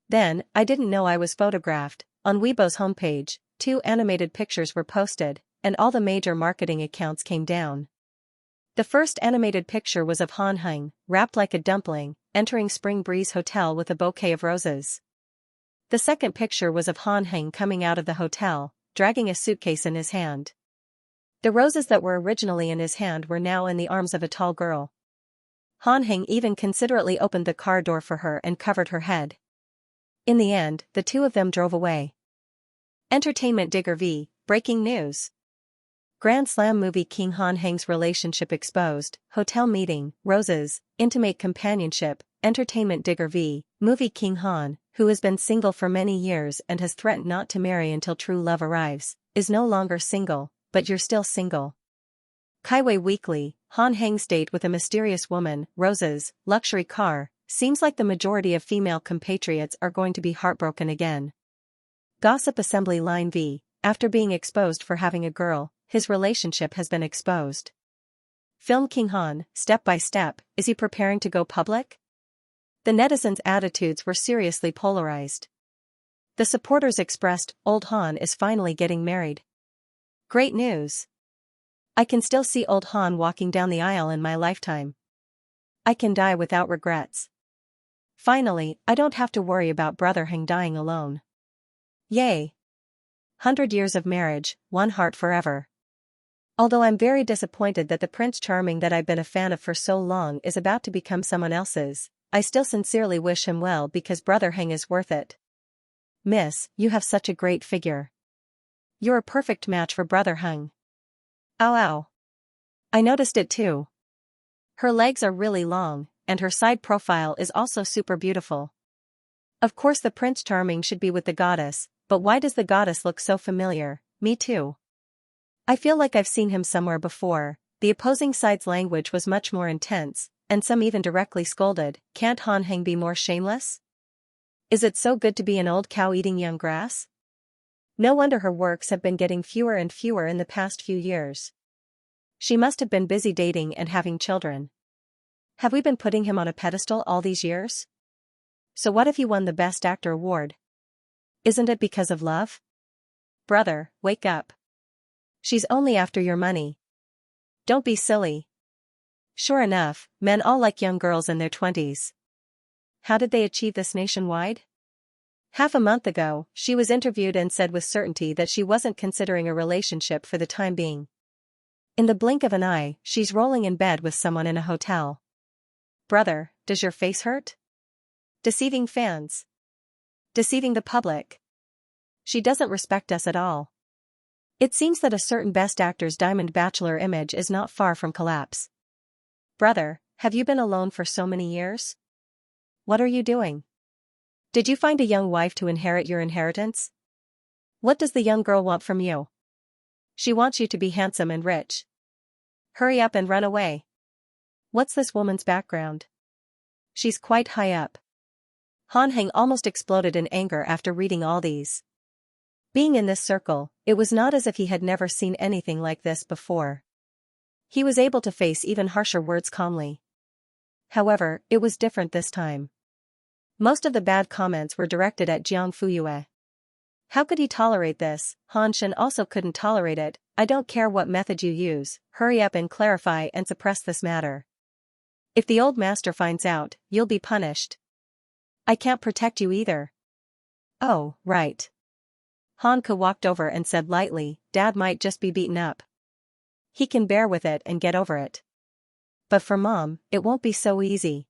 Then, I didn't know I was photographed. On Weibo's homepage, 2 animated pictures were posted, and all the major marketing accounts came down. The first animated picture was of Han Heng, wrapped like a dumpling, entering Spring Breeze Hotel with a bouquet of roses. The second picture was of Han Heng coming out of the hotel, dragging a suitcase in his hand. The roses that were originally in his hand were now in the arms of a tall girl. Han Heng even considerately opened the car door for her and covered her head. In the end, the 2 of them drove away. Entertainment Digger v. Breaking news. Grand Slam movie King Han Heng's relationship exposed, hotel meeting, roses, intimate companionship. Entertainment Digger v. Movie King Han, who has been single for many years and has threatened not to marry until true love arrives, is no longer single, but you're still single. Kaiwei Weekly, Han Heng's date with a mysterious woman, roses, luxury car, seems like the majority of female compatriots are going to be heartbroken again. Gossip Assembly Line v. After being exposed for having a girl, his relationship has been exposed. Film King Han, step by step, is he preparing to go public? The netizens' attitudes were seriously polarized. The supporters expressed, old Han is finally getting married. Great news. I can still see old Han walking down the aisle in my lifetime. I can die without regrets. Finally, I don't have to worry about Brother Heng dying alone. Yay! 100 years of marriage, one heart forever. Although I'm very disappointed that the Prince Charming that I've been a fan of for so long is about to become someone else's, I still sincerely wish him well because Brother Heng is worth it. Miss, you have such a great figure. You're a perfect match for Brother Heng. Ow ow. I noticed it too. Her legs are really long, and her side profile is also super beautiful. Of course the Prince Charming should be with the goddess, but why does the goddess look so familiar? Me too. I feel like I've seen him somewhere before. The opposing side's language was much more intense, and some even directly scolded. Can't Han Heng be more shameless? Is it so good to be an old cow eating young grass? No wonder her works have been getting fewer and fewer in the past few years. She must have been busy dating and having children. Have we been putting him on a pedestal all these years? So what if he won the Best Actor award? Isn't it because of love? Brother, wake up. She's only after your money. Don't be silly. Sure enough, men all like young girls in their 20s. How did they achieve this nationwide? Half a month ago, she was interviewed and said with certainty that she wasn't considering a relationship for the time being. In the blink of an eye, she's rolling in bed with someone in a hotel. Brother, does your face hurt? Deceiving fans. Deceiving the public. She doesn't respect us at all. It seems that a certain Best Actor's Diamond Bachelor image is not far from collapse. Brother, have you been alone for so many years? What are you doing? Did you find a young wife to inherit your inheritance? What does the young girl want from you? She wants you to be handsome and rich. Hurry up and run away. What's this woman's background? She's quite high up. Han Heng almost exploded in anger after reading all these. Being in this circle, it was not as if he had never seen anything like this before. He was able to face even harsher words calmly. However, it was different this time. Most of the bad comments were directed at Jiang Fuyue. How could he tolerate this? Han Shen also couldn't tolerate it. I don't care what method you use, hurry up and clarify and suppress this matter. If the old master finds out, you'll be punished. I can't protect you either. Oh, right. Han Ke walked over and said lightly, Dad might just be beaten up. He can bear with it and get over it. But for Mom, it won't be so easy.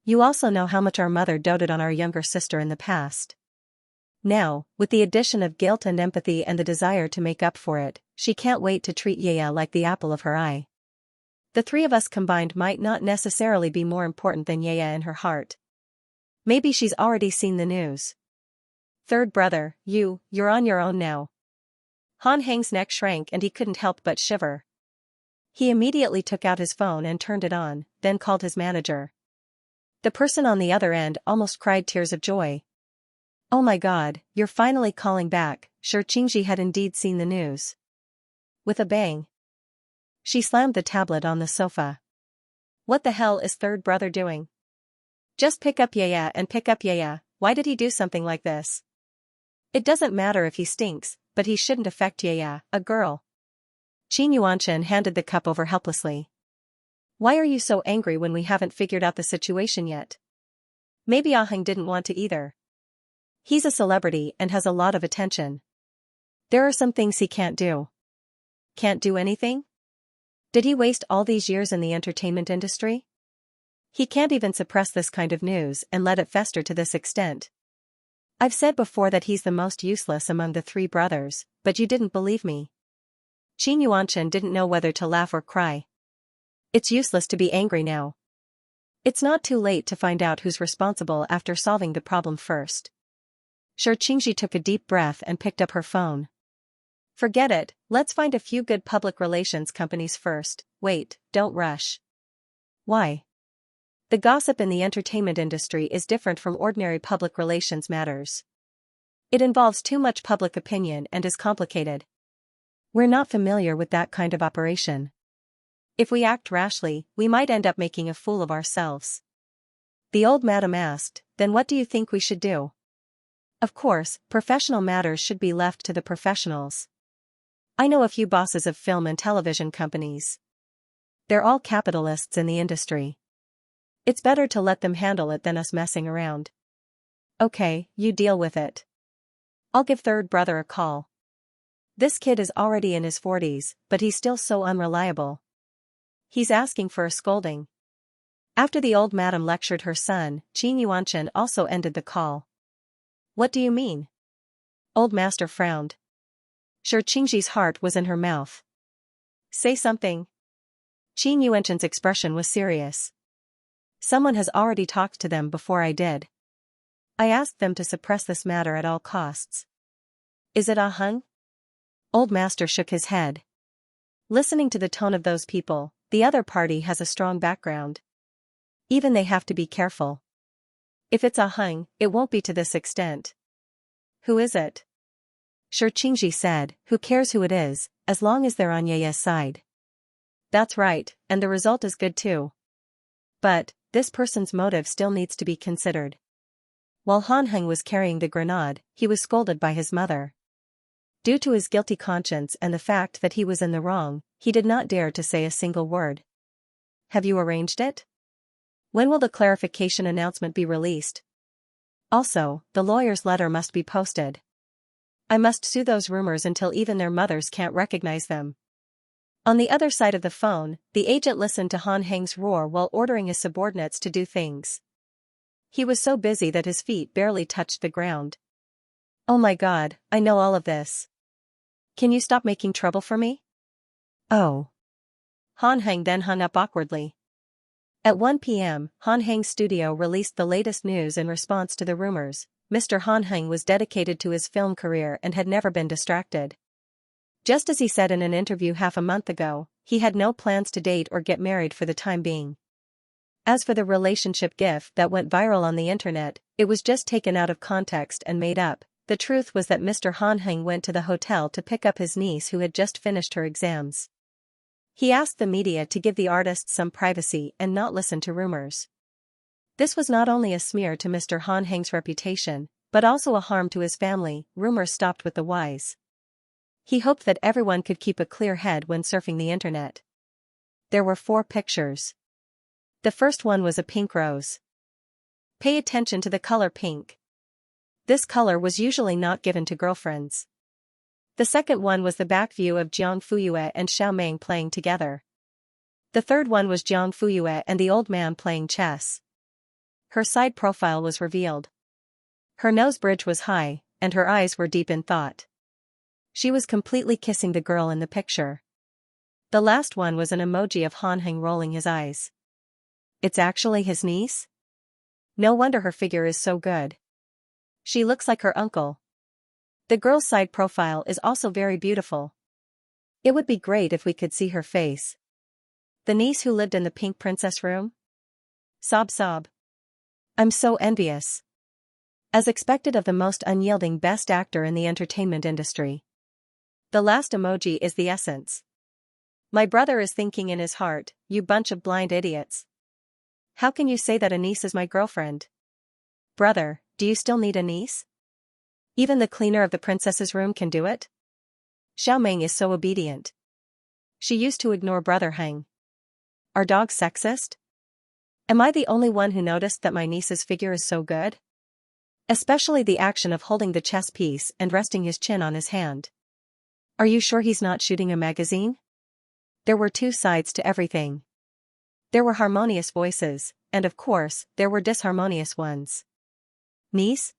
You also know how much our mother doted on our younger sister in the past. Now, with the addition of guilt and empathy and the desire to make up for it, she can't wait to treat Yaya like the apple of her eye. The three of us combined might not necessarily be more important than Yaya in her heart. Maybe she's already seen the news. Third brother, you're on your own now. Han Heng's neck shrank and he couldn't help but shiver. He immediately took out his phone and turned it on, then called his manager. The person on the other end almost cried tears of joy. Oh my God, you're finally calling back. Sure, Xianxia had indeed seen the news. With a bang, she slammed the tablet on the sofa. What the hell is third brother doing? Just pick up Yaya and pick up Yaya. Why did he do something like this? It doesn't matter if he stinks, but he shouldn't affect Yaya, a girl. Qin Yuanshan handed the cup over helplessly. Why are you so angry when we haven't figured out the situation yet? Maybe Aheng didn't want to either. He's a celebrity and has a lot of attention. There are some things he can't do. Can't do anything? Did he waste all these years in the entertainment industry? He can't even suppress this kind of news and let it fester to this extent. I've said before that he's the most useless among the three brothers, but you didn't believe me. Qin Yuanshan didn't know whether to laugh or cry. It's useless to be angry now. It's not too late to find out who's responsible after solving the problem first. Sure, Xianxia took a deep breath and picked up her phone. Forget it, let's find a few good public relations companies first. Wait, don't rush. Why? The gossip in the entertainment industry is different from ordinary public relations matters. It involves too much public opinion and is complicated. We're not familiar with that kind of operation. If we act rashly, we might end up making a fool of ourselves. The old madam asked, then what do you think we should do? Of course, professional matters should be left to the professionals. I know a few bosses of film and television companies. They're all capitalists in the industry. It's better to let them handle it than us messing around. Okay, you deal with it. I'll give third brother a call. This kid is already in his 40s, but he's still so unreliable. He's asking for a scolding. After the old madam lectured her son, Qin Yuanshan also ended the call. What do you mean? Old master frowned. Sure, Xianxia's heart was in her mouth. Say something. Qin Yuanshan's expression was serious. Someone has already talked to them before I did. I asked them to suppress this matter at all costs. Is it Aheng? Old Master shook his head. Listening to the tone of those people, the other party has a strong background. Even they have to be careful. If it's a Hung, it won't be to this extent. Who is it? Xianxia said, who cares who it is, as long as they're on Ye's side. That's right, and the result is good too. But, this person's motive still needs to be considered. While Han Heng was carrying the grenade, he was scolded by his mother. Due to his guilty conscience and the fact that he was in the wrong, he did not dare to say a single word. Have you arranged it? When will the clarification announcement be released? Also, the lawyer's letter must be posted. I must sue those rumors until even their mothers can't recognize them. On the other side of the phone, the agent listened to Han Heng's roar while ordering his subordinates to do things. He was so busy that his feet barely touched the ground. Oh my God, I know all of this. Can you stop making trouble for me? Oh. Han Heng then hung up awkwardly. At 1 p.m., Han Heng's studio released the latest news in response to the rumors. Mr. Han Heng was dedicated to his film career and had never been distracted. Just as he said in an interview half a month ago, he had no plans to date or get married for the time being. As for the relationship gif that went viral on the internet, it was just taken out of context and made up. The truth was that Mr. Han Heng went to the hotel to pick up his niece who had just finished her exams. He asked the media to give the artist some privacy and not listen to rumors. This was not only a smear to Mr. Han Heng's reputation, but also a harm to his family. Rumors stopped with the wise. He hoped that everyone could keep a clear head when surfing the internet. There were 4 pictures. The first one was a pink rose. Pay attention to the color pink. This color was usually not given to girlfriends. The second one was the back view of Jiang Fuyue and Xiaoming playing together. The third one was Jiang Fuyue and the old man playing chess. Her side profile was revealed. Her nose bridge was high, and her eyes were deep in thought. She was completely kissing the girl in the picture. The last one was an emoji of Han Heng rolling his eyes. It's actually his niece? No wonder her figure is so good. She looks like her uncle. The girl's side profile is also very beautiful. It would be great if we could see her face. The niece who lived in the pink princess room? Sob sob. I'm so envious. As expected of the most unyielding best actor in the entertainment industry. The last emoji is the essence. My brother is thinking in his heart, you bunch of blind idiots. How can you say that a niece is my girlfriend? Brother, do you still need a niece? Even the cleaner of the princess's room can do it? Xiaoming is so obedient. She used to ignore Brother Heng. Are dogs sexist? Am I the only one who noticed that my niece's figure is so good? Especially the action of holding the chess piece and resting his chin on his hand. Are you sure he's not shooting a magazine? There were 2 sides to everything. There were harmonious voices, and of course, there were disharmonious ones. Niece?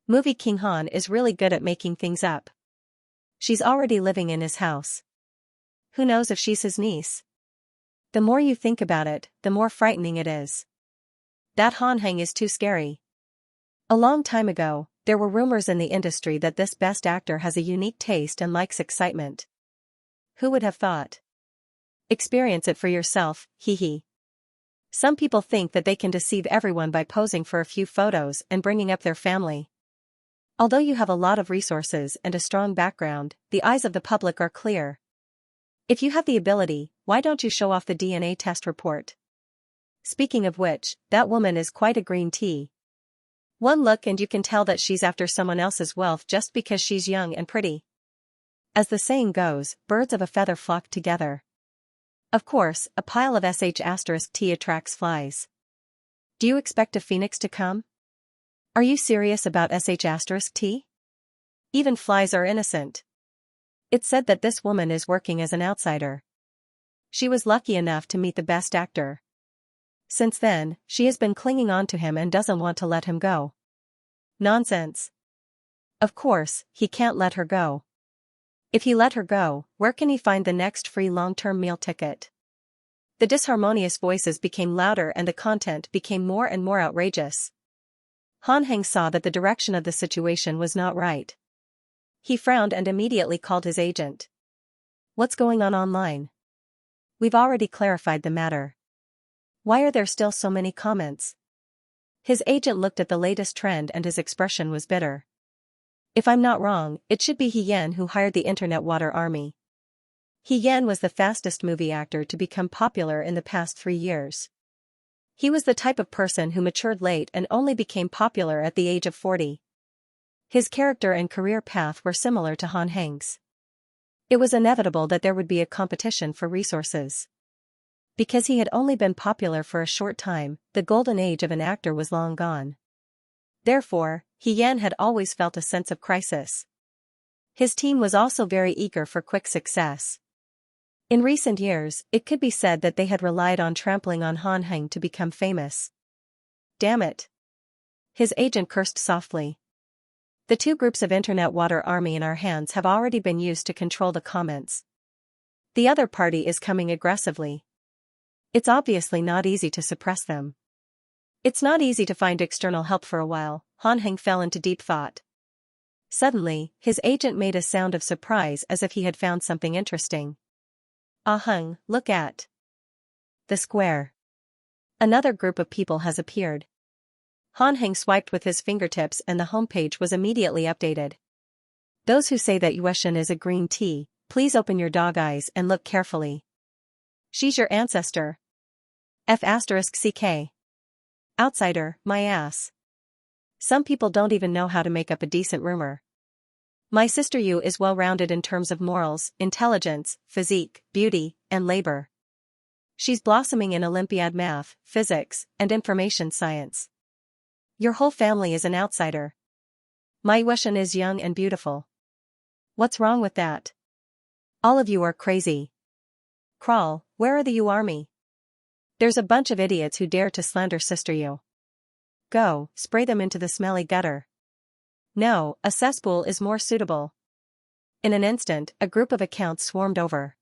Movie King Han is really good at making things up. She's already living in his house. Who knows if she's his niece? The more you think about it, the more frightening it is. That Han Heng is too scary. A long time ago, there were rumors in the industry that this best actor has a unique taste and likes excitement. Who would have thought? Experience it for yourself, hee hee. Some people think that they can deceive everyone by posing for a few photos and bringing up their family. Although you have a lot of resources and a strong background, the eyes of the public are clear. If you have the ability, why don't you show off the DNA test report? Speaking of which, that woman is quite a green tea. One look and you can tell that she's after someone else's wealth just because she's young and pretty. As the saying goes, birds of a feather flock together. Of course, a pile of sh*t attracts flies. Do you expect a phoenix to come? Are you serious about sh*t? Even flies are innocent. It's said that this woman is working as an outsider. She was lucky enough to meet the best actor. Since then, she has been clinging on to him and doesn't want to let him go. Nonsense. Of course, he can't let her go. If he let her go, where can he find the next free long-term meal ticket? The disharmonious voices became louder and the content became more and more outrageous. Han Heng saw that the direction of the situation was not right. He frowned and immediately called his agent. What's going on online? We've already clarified the matter. Why are there still so many comments? His agent looked at the latest trend and his expression was bitter. If I'm not wrong, it should be Xian who hired the internet water army. Xian was the fastest movie actor to become popular in the past 3 years. He was the type of person who matured late and only became popular at the age of 40. His character and career path were similar to Han Heng's. It was inevitable that there would be a competition for resources. Because he had only been popular for a short time, the golden age of an actor was long gone. Therefore, Xian had always felt a sense of crisis. His team was also very eager for quick success. In recent years, it could be said that they had relied on trampling on Han Heng to become famous. Damn it! His agent cursed softly. The 2 groups of internet water army in our hands have already been used to control the comments. The other party is coming aggressively. It's obviously not easy to suppress them. It's not easy to find external help for a while. Han Heng fell into deep thought. Suddenly, his agent made a sound of surprise as if he had found something interesting. Ah Heng, look at the square. Another group of people has appeared. Han Heng swiped with his fingertips and the homepage was immediately updated. Those who say that Yueshan is a green tea, please open your dog eyes and look carefully. She's your ancestor. F***ck. Outsider, my ass. Some people don't even know how to make up a decent rumor. My sister Yu is well-rounded in terms of morals, intelligence, physique, beauty, and labor. She's blossoming in Olympiad math, physics, and information science. Your whole family is an outsider. My Yueshan is young and beautiful. What's wrong with that? All of you are crazy. Crawl, where are the Yu army? There's a bunch of idiots who dare to slander Sister Yu. Go, spray them into the smelly gutter. No, a cesspool is more suitable. In an instant, a group of accounts swarmed over.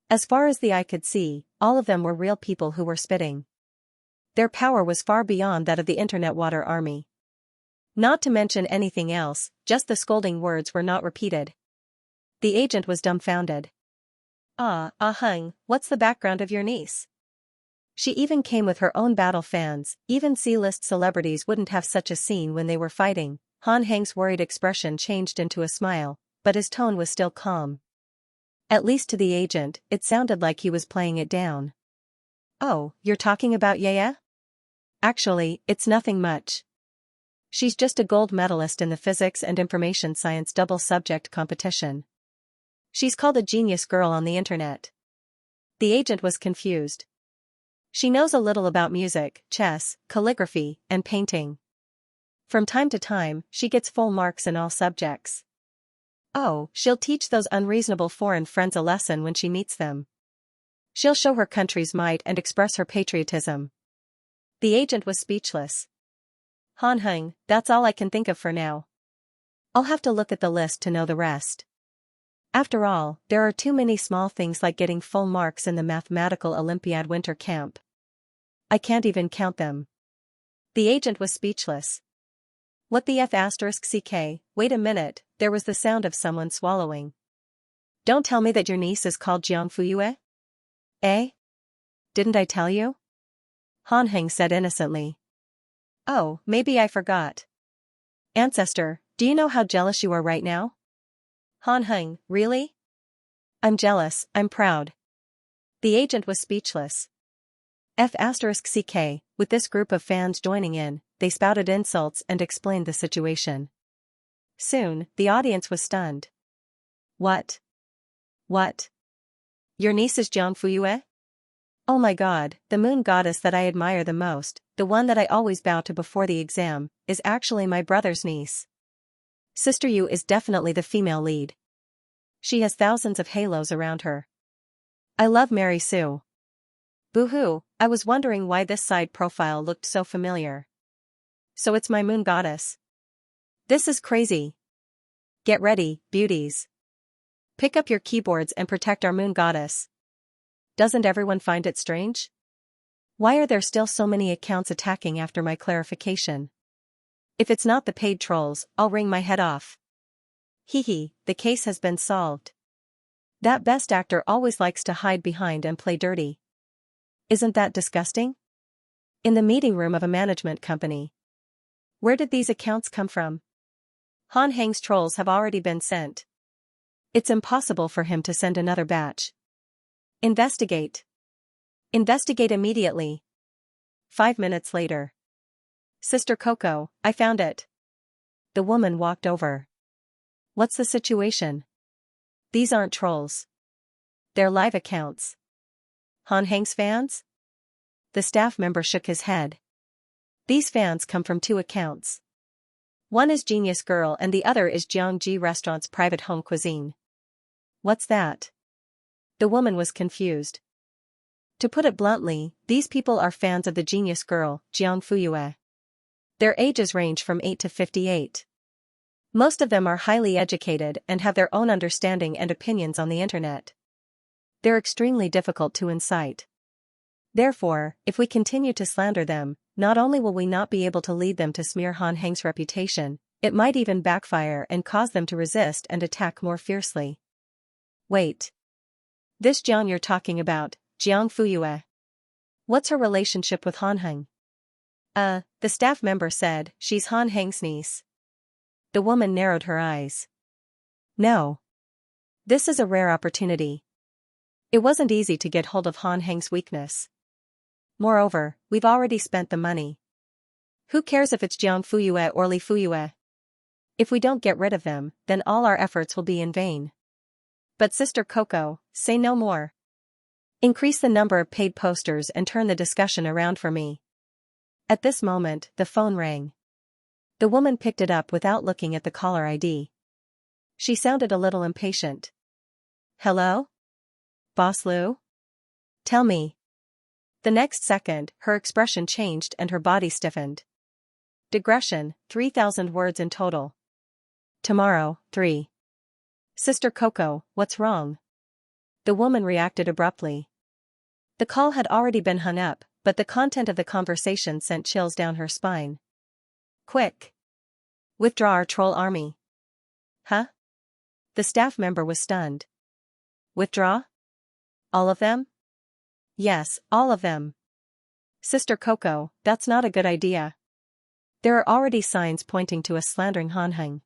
As far as the eye could see, all of them were real people who were spitting. Their power was far beyond that of the internet water army. Not to mention anything else, just the scolding words were not repeated. The agent was dumbfounded. Ah Heng, what's the background of your niece? She even came with her own battle fans, even C-list celebrities wouldn't have such a scene when they were fighting. Han Heng's worried expression changed into a smile, but his tone was still calm. At least to the agent, it sounded like he was playing it down. Oh, you're talking about Yaya? Actually, it's nothing much. She's just a gold medalist in the physics and information science double-subject competition. She's called a genius girl on the internet. The agent was confused. She knows a little about music, chess, calligraphy, and painting. From time to time, she gets full marks in all subjects. Oh, she'll teach those unreasonable foreign friends a lesson when she meets them. She'll show her country's might and express her patriotism. The agent was speechless. Han Heng, that's all I can think of for now. I'll have to look at the list to know the rest. After all, there are too many small things like getting full marks in the mathematical Olympiad winter camp. I can't even count them. The agent was speechless. What the F***ck? Wait a minute, there was the sound of someone swallowing. Don't tell me that your niece is called Jiangfu Yue? Eh? Didn't I tell you? Han Heng said innocently. Oh, maybe I forgot. Ancestor, do you know how jealous you are right now? Han Heng, really? I'm jealous, I'm proud. The agent was speechless. F***ck, with this group of fans joining in, they spouted insults and explained the situation. Soon, the audience was stunned. What? What? Your niece is Jiangfu Yue? Oh my god, the moon goddess that I admire the most, the one that I always bow to before the exam, is actually my brother's niece. Sister Yu is definitely the female lead. She has thousands of halos around her. I love Mary Sue. Boo-hoo, I was wondering why this side profile looked so familiar. So it's my moon goddess. This is crazy. Get ready, beauties. Pick up your keyboards and protect our moon goddess. Doesn't everyone find it strange? Why are there still so many accounts attacking after my clarification? If it's not the paid trolls, I'll wring my head off. Hee hee, the case has been solved. That best actor always likes to hide behind and play dirty. Isn't that disgusting? In the meeting room of a management company. Where did these accounts come from? Han Heng's trolls have already been sent. It's impossible for him to send another batch. Investigate. Investigate immediately. 5 minutes later. Sister Coco, I found it. The woman walked over. What's the situation? These aren't trolls. They're live accounts. Han Heng's fans? The staff member shook his head. These fans come from 2 accounts. One is Genius Girl and the other is Jiangji Restaurant's private home cuisine. What's that? The woman was confused. To put it bluntly, these people are fans of the Genius Girl, Jiang Fuyue. Their ages range from 8 to 58. Most of them are highly educated and have their own understanding and opinions on the internet. They're extremely difficult to incite. Therefore, if we continue to slander them, not only will we not be able to lead them to smear Han Heng's reputation, it might even backfire and cause them to resist and attack more fiercely. Wait. This Jiang you're talking about, Jiang Fuyue. What's her relationship with Han Heng? The staff member said, she's Han Heng's niece. The woman narrowed her eyes. No. This is a rare opportunity. It wasn't easy to get hold of Han Heng's weakness. Moreover, we've already spent the money. Who cares if it's Jiang Fuyue or Li Fuyue? If we don't get rid of them, then all our efforts will be in vain. But Sister Coco, say no more. Increase the number of paid posters and turn the discussion around for me. At this moment, the phone rang. The woman picked it up without looking at the caller ID. She sounded a little impatient. Hello? Boss Lu? Tell me. The next second, her expression changed and her body stiffened. Digression, 3,000 words in total. Tomorrow, 3. Sister Coco, what's wrong? The woman reacted abruptly. The call had already been hung up, but the content of the conversation sent chills down her spine. Quick! Withdraw our troll army. Huh? The staff member was stunned. Withdraw? All of them? Yes, all of them. Sister Coco, that's not a good idea. There are already signs pointing to us slandering Han Heng.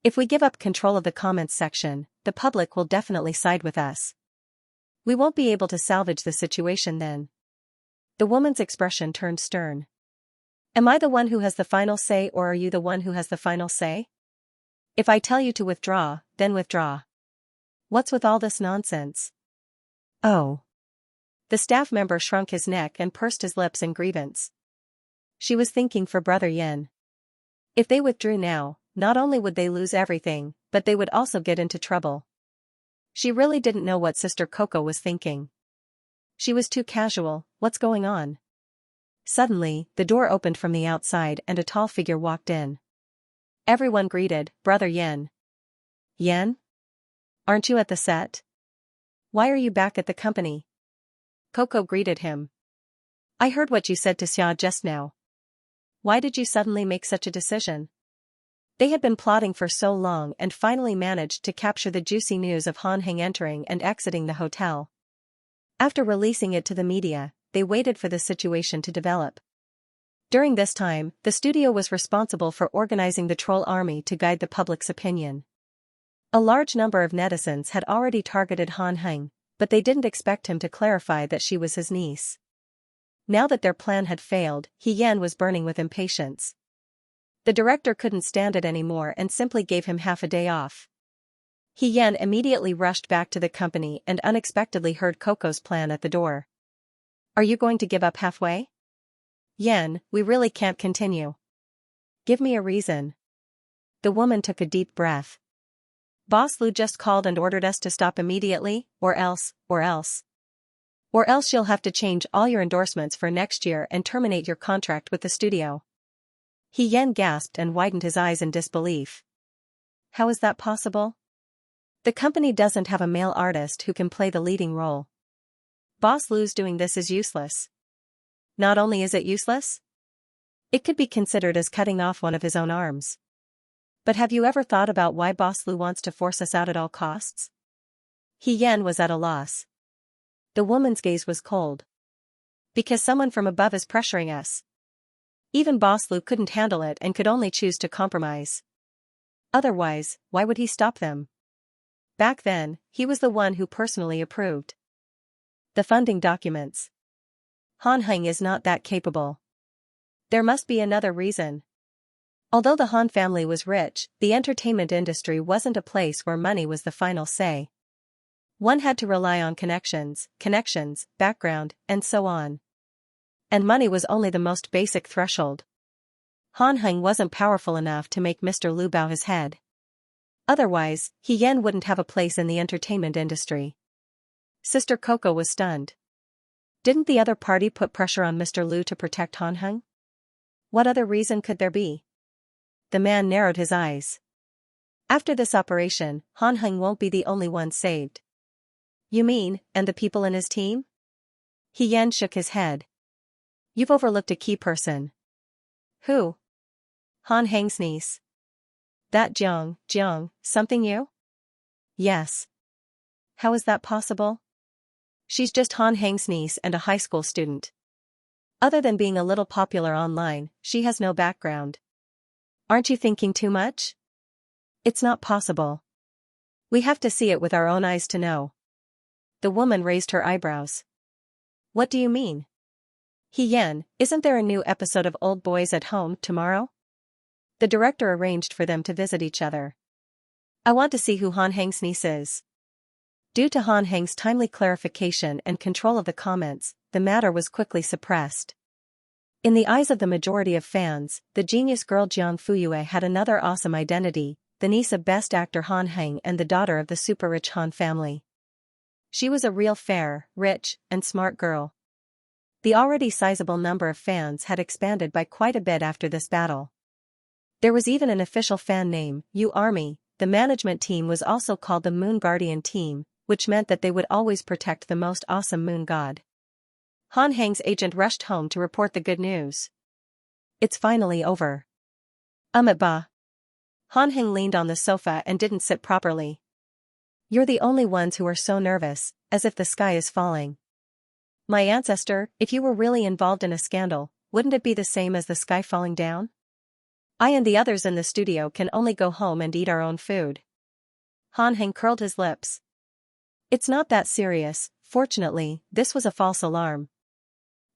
If we give up control of the comments section, the public will definitely side with us. We won't be able to salvage the situation then. The woman's expression turned stern. Am I the one who has the final say or are you the one who has the final say? If I tell you to withdraw, then withdraw. What's with all this nonsense? Oh. The staff member shrunk his neck and pursed his lips in grievance. She was thinking for Brother Yin. If they withdrew now, not only would they lose everything, but they would also get into trouble. She really didn't know what Sister Coco was thinking. She was too casual. What's going on? Suddenly, the door opened from the outside and a tall figure walked in. Everyone greeted, Brother Yin. Yin? Aren't you at the set? Why are you back at the company? Coco greeted him. I heard what you said to Xia just now. Why did you suddenly make such a decision? They had been plotting for so long and finally managed to capture the juicy news of Han Heng entering and exiting the hotel. After releasing it to the media, they waited for the situation to develop. During this time, the studio was responsible for organizing the troll army to guide the public's opinion. A large number of netizens had already targeted Han Heng, but they didn't expect him to clarify that she was his niece. Now that their plan had failed, He Yan was burning with impatience. The director couldn't stand it anymore and simply gave him half a day off. He Yan immediately rushed back to the company and unexpectedly heard Coco's plan at the door. Are you going to give up halfway? Yan, we really can't continue. Give me a reason. The woman took a deep breath. Boss Lu just called and ordered us to stop immediately, or else you'll have to change all your endorsements for next year and terminate your contract with the studio. He Yan gasped and widened his eyes in disbelief. How is that possible? The company doesn't have a male artist who can play the leading role. Boss Lu's doing this is useless. Not only is it useless, it could be considered as cutting off one of his own arms. But have you ever thought about why Boss Lu wants to force us out at all costs? He Yan was at a loss. The woman's gaze was cold. Because someone from above is pressuring us. Even Boss Lu couldn't handle it and could only choose to compromise. Otherwise, why would he stop them? Back then, he was the one who personally approved the funding documents. Han Heng is not that capable. There must be another reason. Although the Han family was rich, the entertainment industry wasn't a place where money was the final say. One had to rely on connections, background, and so on. And money was only the most basic threshold. Han Heng wasn't powerful enough to make Mr. Lu bow his head. Otherwise, He Yan wouldn't have a place in the entertainment industry. Sister Coco was stunned. Didn't the other party put pressure on Mr. Lu to protect Han Heng? What other reason could there be? The man narrowed his eyes. After this operation, Han Heng won't be the only one saved. You mean, and the people in his team? He Yan shook his head. You've overlooked a key person. Who? Han Heng's niece. That Jiang, something you? Yes. How is that possible? She's just Han Heng's niece and a high school student. Other than being a little popular online, she has no background. Aren't you thinking too much? It's not possible. We have to see it with our own eyes to know. The woman raised her eyebrows. What do you mean? He Yan, isn't there a new episode of Old Boys at Home tomorrow? The director arranged for them to visit each other. I want to see who Han Heng's niece is. Due to Han Heng's timely clarification and control of the comments, the matter was quickly suppressed. In the eyes of the majority of fans, the genius girl Jiang Fuyue had another awesome identity, the niece of best actor Han Heng and the daughter of the super-rich Han family. She was a real fair, rich, and smart girl. The already sizable number of fans had expanded by quite a bit after this battle. There was even an official fan name, U Army. The management team was also called the Moon Guardian Team, which meant that they would always protect the most awesome moon god. Han Heng's agent rushed home to report the good news. It's finally over. Ba. Han Heng leaned on the sofa and didn't sit properly. You're the only ones who are so nervous, as if the sky is falling. My ancestor, if you were really involved in a scandal, wouldn't it be the same as the sky falling down? I and the others in the studio can only go home and eat our own food. Han Heng curled his lips. It's not that serious, fortunately, this was a false alarm.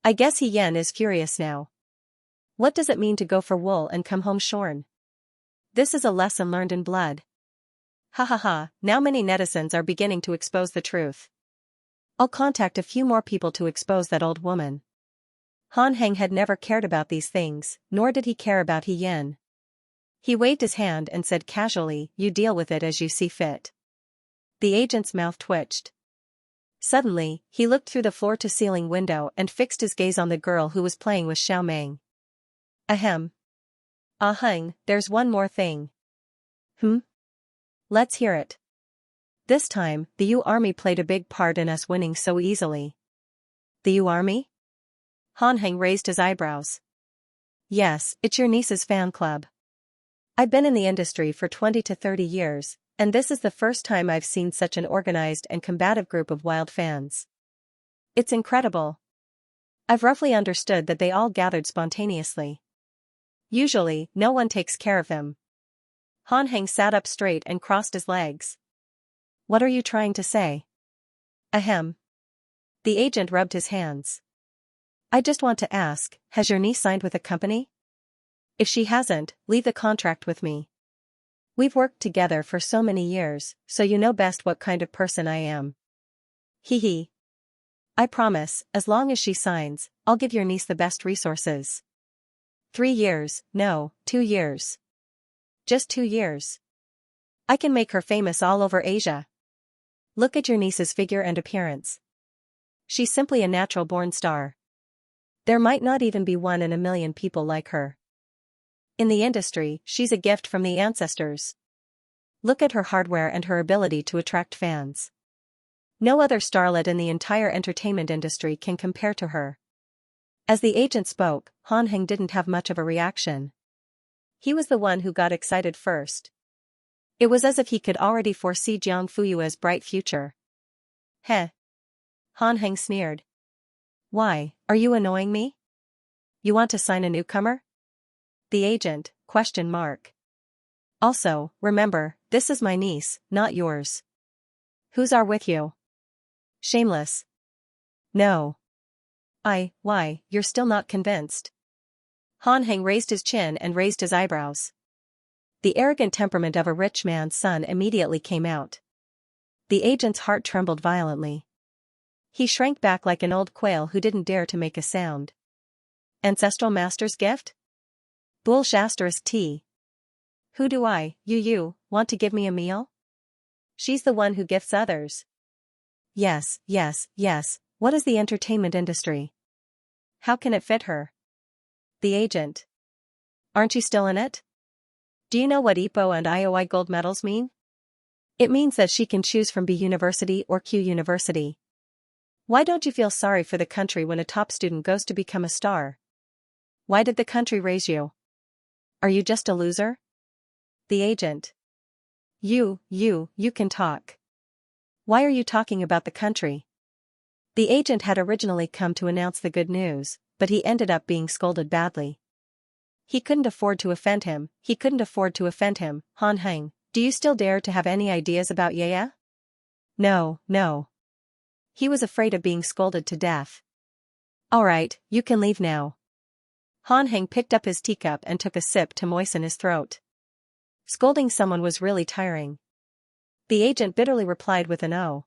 I guess He Yan is furious now. What does it mean to go for wool and come home shorn? This is a lesson learned in blood. Ha ha ha, now many netizens are beginning to expose the truth. I'll contact a few more people to expose that old woman. Han Heng had never cared about these things, nor did he care about He Yan. He waved his hand and said casually, you deal with it as you see fit. The agent's mouth twitched. Suddenly, he looked through the floor-to-ceiling window and fixed his gaze on the girl who was playing with Xiao Meng. Ahem. Heng, there's one more thing. Let's hear it. This time, the U Army played a big part in us winning so easily. The U Army? Han Heng raised his eyebrows. Yes, it's your niece's fan club. I've been in the industry for 20 to 30 years, and this is the first time I've seen such an organized and combative group of wild fans. It's incredible. I've roughly understood that they all gathered spontaneously. Usually, no one takes care of them. Han Heng sat up straight and crossed his legs. What are you trying to say? Ahem. The agent rubbed his hands. I just want to ask, has your niece signed with a company? If she hasn't, leave the contract with me. We've worked together for so many years, so you know best what kind of person I am. Hee hee. I promise, as long as she signs, I'll give your niece the best resources. 3 years, no, 2 years. Just 2 years. I can make her famous all over Asia. Look at your niece's figure and appearance. She's simply a natural-born star. There might not even be 1 in a million people like her. In the industry, she's a gift from the ancestors. Look at her hardware and her ability to attract fans. No other starlet in the entire entertainment industry can compare to her. As the agent spoke, Han Heng didn't have much of a reaction. He was the one who got excited first. It was as if he could already foresee Jiang Fuyue's bright future. Heh. Han Heng sneered. Why, are you annoying me? You want to sign a newcomer? The agent, question mark. Also, remember, this is my niece, not yours. Who's are with you? Shameless. No. Why, you're still not convinced? Han Heng raised his chin and raised his eyebrows. The arrogant temperament of a rich man's son immediately came out. The agent's heart trembled violently. He shrank back like an old quail who didn't dare to make a sound. Ancestral master's gift? Bullsh *T. Who do you want to give me a meal? She's the one who gifts others. Yes. What is the entertainment industry? How can it fit her? The agent. Aren't you still in it? Do you know what IPO and IOI gold medals mean? It means that she can choose from B University or Q University. Why don't you feel sorry for the country when a top student goes to become a star? Why did the country raise you? Are you just a loser? The agent. You can talk. Why are you talking about the country? The agent had originally come to announce the good news, but he ended up being scolded badly. He couldn't afford to offend him. Han Heng, do you still dare to have any ideas about Yaya? No. He was afraid of being scolded to death. Alright, you can leave now. Han Heng picked up his teacup and took a sip to moisten his throat. Scolding someone was really tiring. The agent bitterly replied with an "Oh."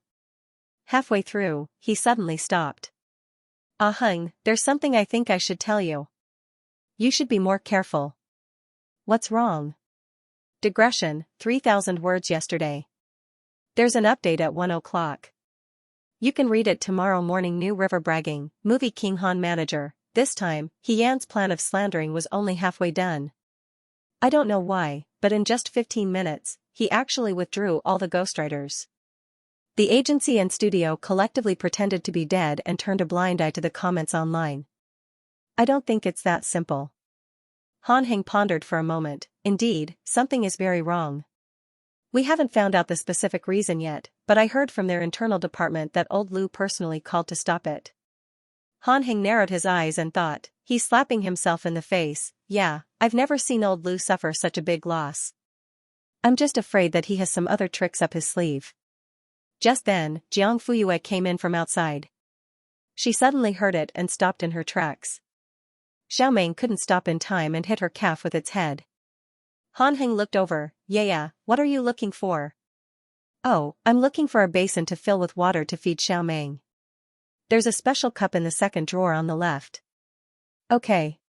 Halfway through, he suddenly stopped. Ah Heng, there's something I think I should tell you. You should be more careful. What's wrong? Digression, 3,000 words yesterday. There's an update at 1 o'clock. You can read it tomorrow morning. New River bragging, movie King Han manager. This time, Yan's plan of slandering was only halfway done. I don't know why, but in just 15 minutes, he actually withdrew all the ghostwriters. The agency and studio collectively pretended to be dead and turned a blind eye to the comments online. I don't think it's that simple. Han Heng pondered for a moment. Indeed, something is very wrong. We haven't found out the specific reason yet, but I heard from their internal department that old Lu personally called to stop it. Han Heng narrowed his eyes and thought, he's slapping himself in the face. Yeah, I've never seen old Lu suffer such a big loss. I'm just afraid that he has some other tricks up his sleeve. Just then, Jiang Fuyue came in from outside. She suddenly heard it and stopped in her tracks. Xiaomeng couldn't stop in time and hit her calf with its head. Han Heng looked over. Yeah, what are you looking for? Oh, I'm looking for a basin to fill with water to feed Xiaomeng. There's a special cup in the second drawer on the left. Okay.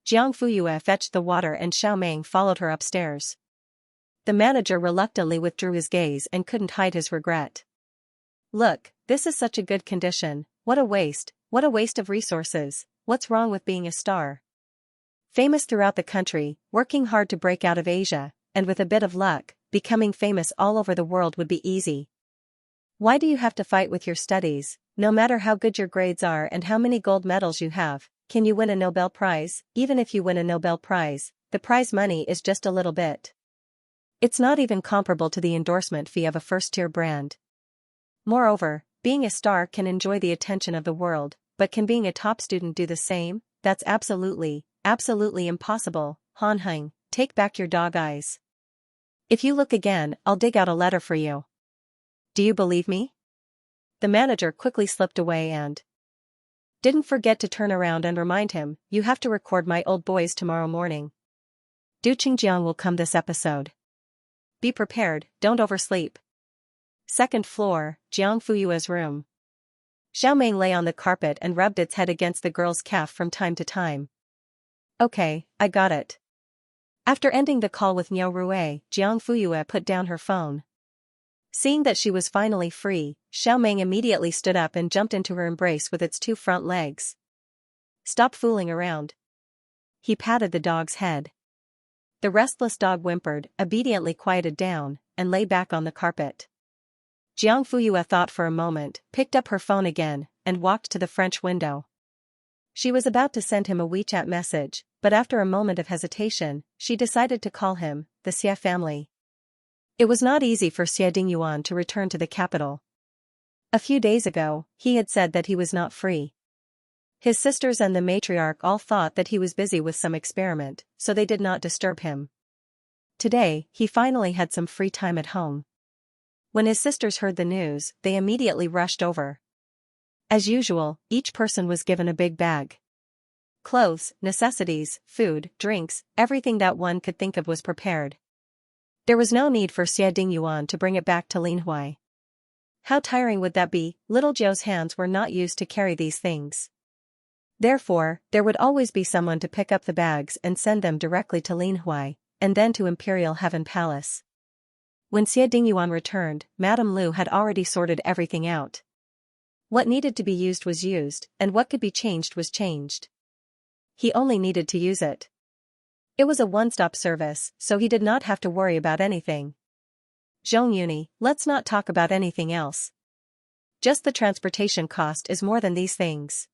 Jiang Fuyue fetched the water and Xiaomeng followed her upstairs. The manager reluctantly withdrew his gaze and couldn't hide his regret. Look, this is such a good condition. What a waste of resources. What's wrong with being a star? Famous throughout the country, working hard to break out of Asia, and with a bit of luck, becoming famous all over the world would be easy. Why do you have to fight with your studies? No matter how good your grades are and how many gold medals you have, can you win a Nobel Prize? Even if you win a Nobel Prize, the prize money is just a little bit. It's not even comparable to the endorsement fee of a first-tier brand. Moreover, being a star can enjoy the attention of the world, but can being a top student do the same? That's absolutely impossible. Han Heng, take back your dog eyes. If you look again, I'll dig out a letter for you. Do you believe me? The manager quickly slipped away and didn't forget to turn around and remind him, you have to record my old boys tomorrow morning. Du Qingjiang will come this episode. Be prepared, don't oversleep. Second floor, Jiang Fuyue's room. Xiaomeng lay on the carpet and rubbed its head against the girl's calf from time to time. Okay, I got it. After ending the call with Niu Rue, Jiang Fuyue put down her phone. Seeing that she was finally free, Xiaomeng immediately stood up and jumped into her embrace with its two front legs. Stop fooling around. He patted the dog's head. The restless dog whimpered, obediently quieted down, and lay back on the carpet. Jiang Fuyue thought for a moment, picked up her phone again, and walked to the French window. She was about to send him a WeChat message, but after a moment of hesitation, she decided to call him, the Xia family. It was not easy for Xia Dingyuan to return to the capital. A few days ago, he had said that he was not free. His sisters and the matriarch all thought that he was busy with some experiment, so they did not disturb him. Today, he finally had some free time at home. When his sisters heard the news, they immediately rushed over. As usual, each person was given a big bag. Clothes, necessities, food, drinks, everything that one could think of was prepared. There was no need for Xia Dingyuan to bring it back to Linhuai. How tiring would that be? Little Zhou's hands were not used to carry these things. Therefore, there would always be someone to pick up the bags and send them directly to Linhuai, and then to Imperial Heaven Palace. When Xia Dingyuan returned, Madame Lu had already sorted everything out. What needed to be used was used, and what could be changed was changed. He only needed to use it. It was a one-stop service, so he did not have to worry about anything. Zhong Yuni, let's not talk about anything else. Just the transportation cost is more than these things.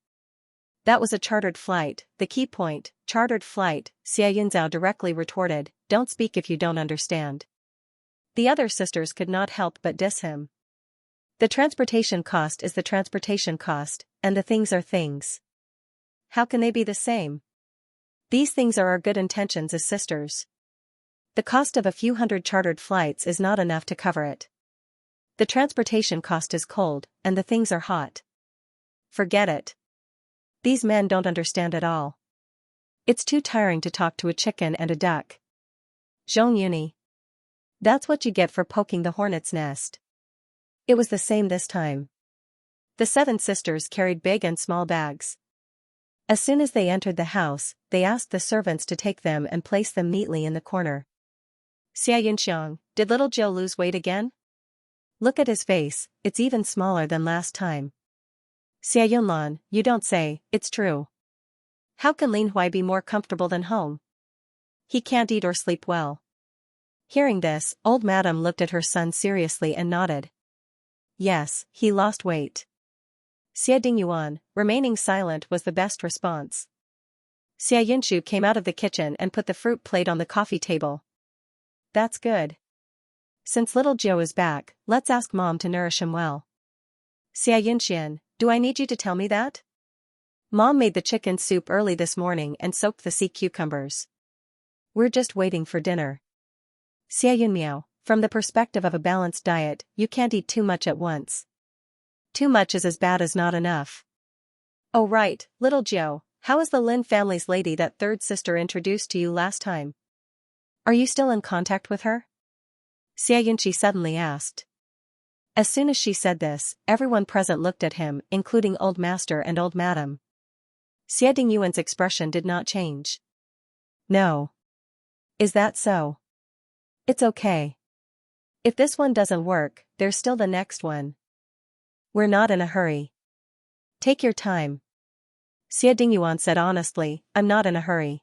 That was a chartered flight, the key point, chartered flight, Xia Yunzhao directly retorted, don't speak if you don't understand. The other sisters could not help but diss him. The transportation cost is the transportation cost, and the things are things. How can they be the same? These things are our good intentions as sisters. The cost of a few hundred chartered flights is not enough to cover it. The transportation cost is cold, and the things are hot. Forget it. These men don't understand at all. It's too tiring to talk to a chicken and a duck. Zhong Yuni. That's what you get for poking the hornet's nest. It was the same this time. The 7 sisters carried big and small bags. As soon as they entered the house, they asked the servants to take them and place them neatly in the corner. Xia Yunxiang, did little Jill lose weight again? Look at his face, it's even smaller than last time. Xia Yunlan, you don't say, it's true. How can Linhuai be more comfortable than home? He can't eat or sleep well. Hearing this, old madam looked at her son seriously and nodded. Yes, he lost weight. Xia Dingyuan, remaining silent was the best response. Xia Yunshu came out of the kitchen and put the fruit plate on the coffee table. That's good. Since little Joe is back, let's ask Mom to nourish him well. Xia Yunxian, do I need you to tell me that? Mom made the chicken soup early this morning and soaked the sea cucumbers. We're just waiting for dinner. Xia Yunmiao, from the perspective of a balanced diet, you can't eat too much at once. Too much is as bad as not enough. Oh right, little Joe, how is the Lin family's lady that third sister introduced to you last time? Are you still in contact with her? Xia Yunqi suddenly asked. As soon as she said this, everyone present looked at him, including Old Master and Old Madam. Xia Dingyuan's expression did not change. No. Is that so? It's okay. If this one doesn't work, there's still the next one. We're not in a hurry. Take your time. Xia Dingyuan said honestly, I'm not in a hurry.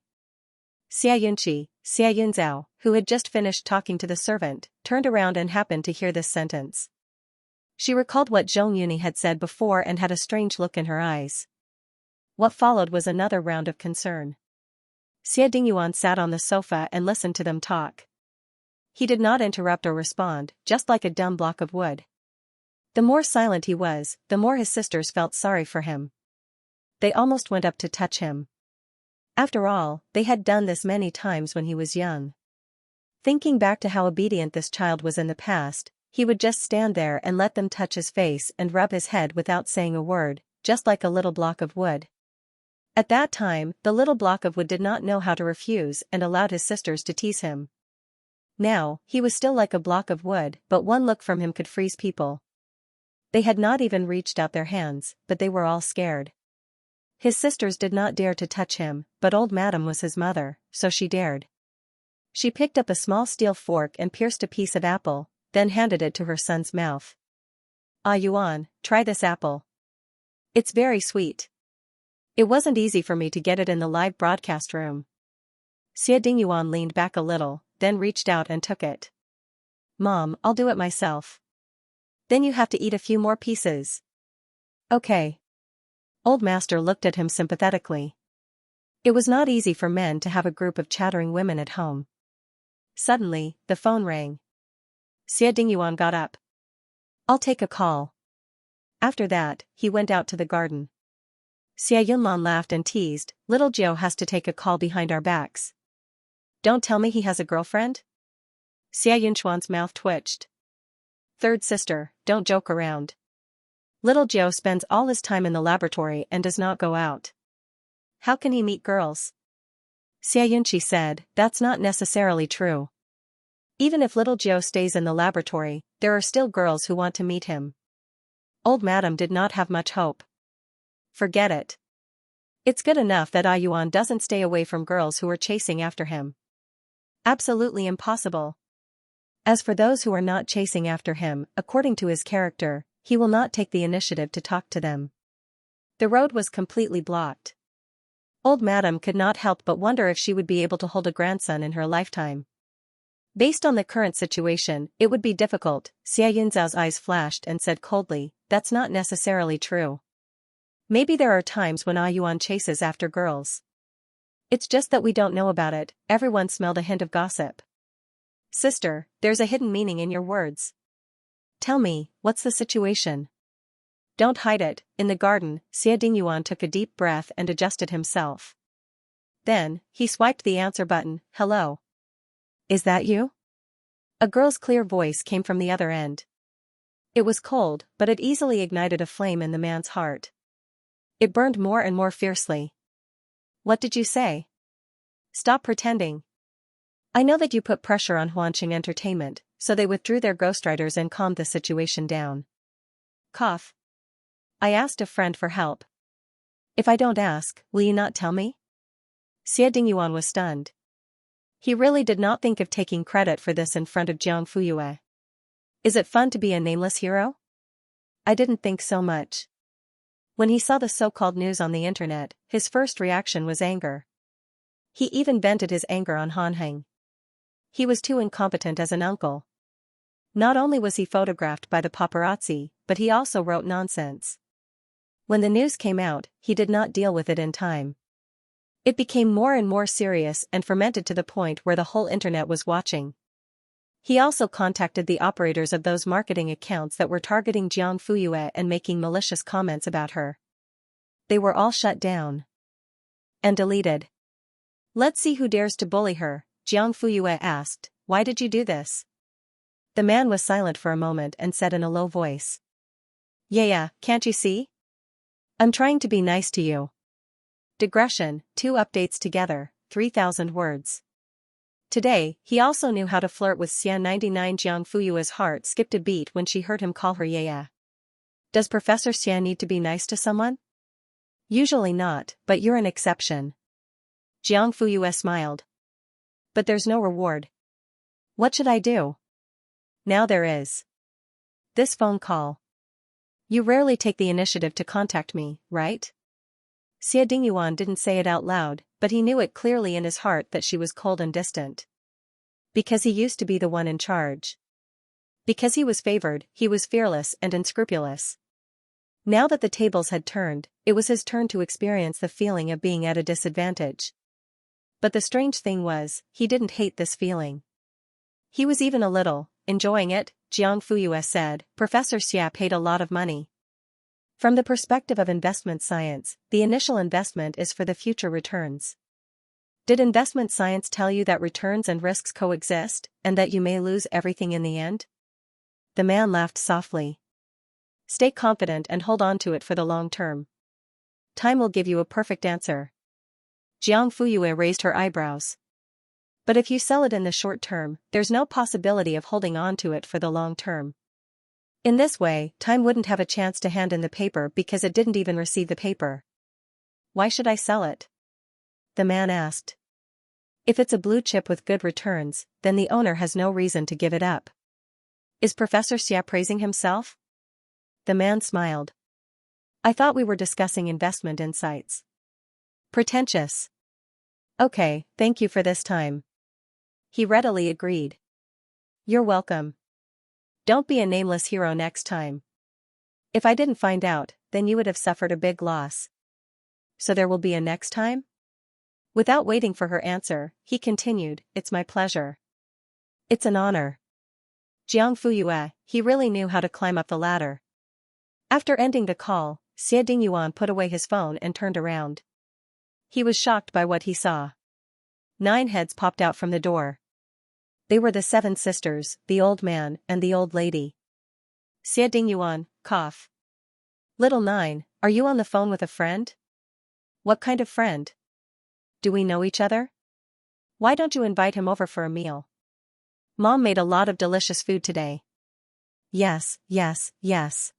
Xia Yunqi, Xia Yunzhao, who had just finished talking to the servant, turned around and happened to hear this sentence. She recalled what Zhong Yuni had said before and had a strange look in her eyes. What followed was another round of concern. Xia Dingyuan sat on the sofa and listened to them talk. He did not interrupt or respond, just like a dumb block of wood. The more silent he was, the more his sisters felt sorry for him. They almost went up to touch him. After all, they had done this many times when he was young. Thinking back to how obedient this child was in the past, he would just stand there and let them touch his face and rub his head without saying a word, just like a little block of wood. At that time, the little block of wood did not know how to refuse and allowed his sisters to tease him. Now, he was still like a block of wood, but one look from him could freeze people. They had not even reached out their hands, but they were all scared. His sisters did not dare to touch him, but old madam was his mother, so she dared. She picked up a small steel fork and pierced a piece of apple, then handed it to her son's mouth. Ah Yuan, try this apple. It's very sweet. It wasn't easy for me to get it in the live broadcast room. Xia Dingyuan leaned back a little, then reached out and took it. Mom, I'll do it myself. Then you have to eat a few more pieces. Okay. Old Master looked at him sympathetically. It was not easy for men to have a group of chattering women at home. Suddenly, the phone rang. Xie Dingyuan got up. I'll take a call. After that, he went out to the garden. Xie Yunlan laughed and teased, little Jiao has to take a call behind our backs. Don't tell me he has a girlfriend? Xie Yunxuan's mouth twitched. Third sister, don't joke around. Little Jiao spends all his time in the laboratory and does not go out. How can he meet girls? Xie Yunqi said, that's not necessarily true. Even if little Jiao stays in the laboratory, there are still girls who want to meet him. Old Madam did not have much hope. Forget it. It's good enough that Ai Yuan doesn't stay away from girls who are chasing after him. Absolutely impossible. As for those who are not chasing after him, according to his character, he will not take the initiative to talk to them. The road was completely blocked. Old Madam could not help but wonder if she would be able to hold a grandson in her lifetime. Based on the current situation, it would be difficult. Xie Yunzao's eyes flashed and said coldly, that's not necessarily true. Maybe there are times when Ai Yuan chases after girls. It's just that we don't know about it. Everyone smelled a hint of gossip. Sister, there's a hidden meaning in your words. Tell me, what's the situation? Don't hide it. In the garden, Xie Dingyuan took a deep breath and adjusted himself. Then, he swiped the answer button. Hello. Is that you? A girl's clear voice came from the other end. It was cold, but it easily ignited a flame in the man's heart. It burned more and more fiercely. What did you say? Stop pretending. I know that you put pressure on Huanqing Entertainment, so they withdrew their ghostwriters and calmed the situation down. Cough. I asked a friend for help. If I don't ask, will you not tell me? Xie Dingyuan was stunned. He really did not think of taking credit for this in front of Jiang Fuyue. Is it fun to be a nameless hero? I didn't think so much. When he saw the so-called news on the internet, his first reaction was anger. He even vented his anger on Hanheng. He was too incompetent as an uncle. Not only was he photographed by the paparazzi, but he also wrote nonsense. When the news came out, he did not deal with it in time. It became more and more serious and fermented to the point where the whole internet was watching. He also contacted the operators of those marketing accounts that were targeting Jiang Fuyue and making malicious comments about her. They were all shut down and deleted. Let's see who dares to bully her, Jiang Fuyue asked. Why did you do this? The man was silent for a moment and said in a low voice. Yeah, can't you see? I'm trying to be nice to you. Digression, 2 updates together, 3,000 words. Today, he also knew how to flirt with Xian 99. Jiang Fuyue's heart skipped a beat when she heard him call her Yaya. Does Professor Xian need to be nice to someone? Usually not, but you're an exception. Jiang Fuyue smiled. But there's no reward. What should I do? Now there is. This phone call. You rarely take the initiative to contact me, right? Xie Dingyuan didn't say it out loud, but he knew it clearly in his heart that she was cold and distant. Because he used to be the one in charge. Because he was favored, he was fearless and unscrupulous. Now that the tables had turned, it was his turn to experience the feeling of being at a disadvantage. But the strange thing was, he didn't hate this feeling. He was even a little enjoying it. Jiang Fuyue said, Professor Xia paid a lot of money. From the perspective of investment science, the initial investment is for the future returns. Did investment science tell you that returns and risks coexist, and that you may lose everything in the end? The man laughed softly. Stay confident and hold on to it for the long term. Time will give you a perfect answer. Jiang Fuyue raised her eyebrows. But if you sell it in the short term, there's no possibility of holding on to it for the long term. In this way, time wouldn't have a chance to hand in the paper because it didn't even receive the paper. Why should I sell it? The man asked. If it's a blue chip with good returns, then the owner has no reason to give it up. Is Professor Xia praising himself? The man smiled. I thought we were discussing investment insights. Pretentious. Okay, thank you for this time. He readily agreed. You're welcome. Don't be a nameless hero next time. If I didn't find out, then you would have suffered a big loss. So there will be a next time? Without waiting for her answer, he continued, it's my pleasure. It's an honor. Jiang Fuyue, he really knew how to climb up the ladder. After ending the call, Xie Dingyuan put away his phone and turned around. He was shocked by what he saw. 9 heads popped out from the door. They were the 7 sisters, the old man, and the old lady. Xie Dingyuan, cough. Little 9, are you on the phone with a friend? What kind of friend? Do we know each other? Why don't you invite him over for a meal? Mom made a lot of delicious food today. Yes, yes, yes.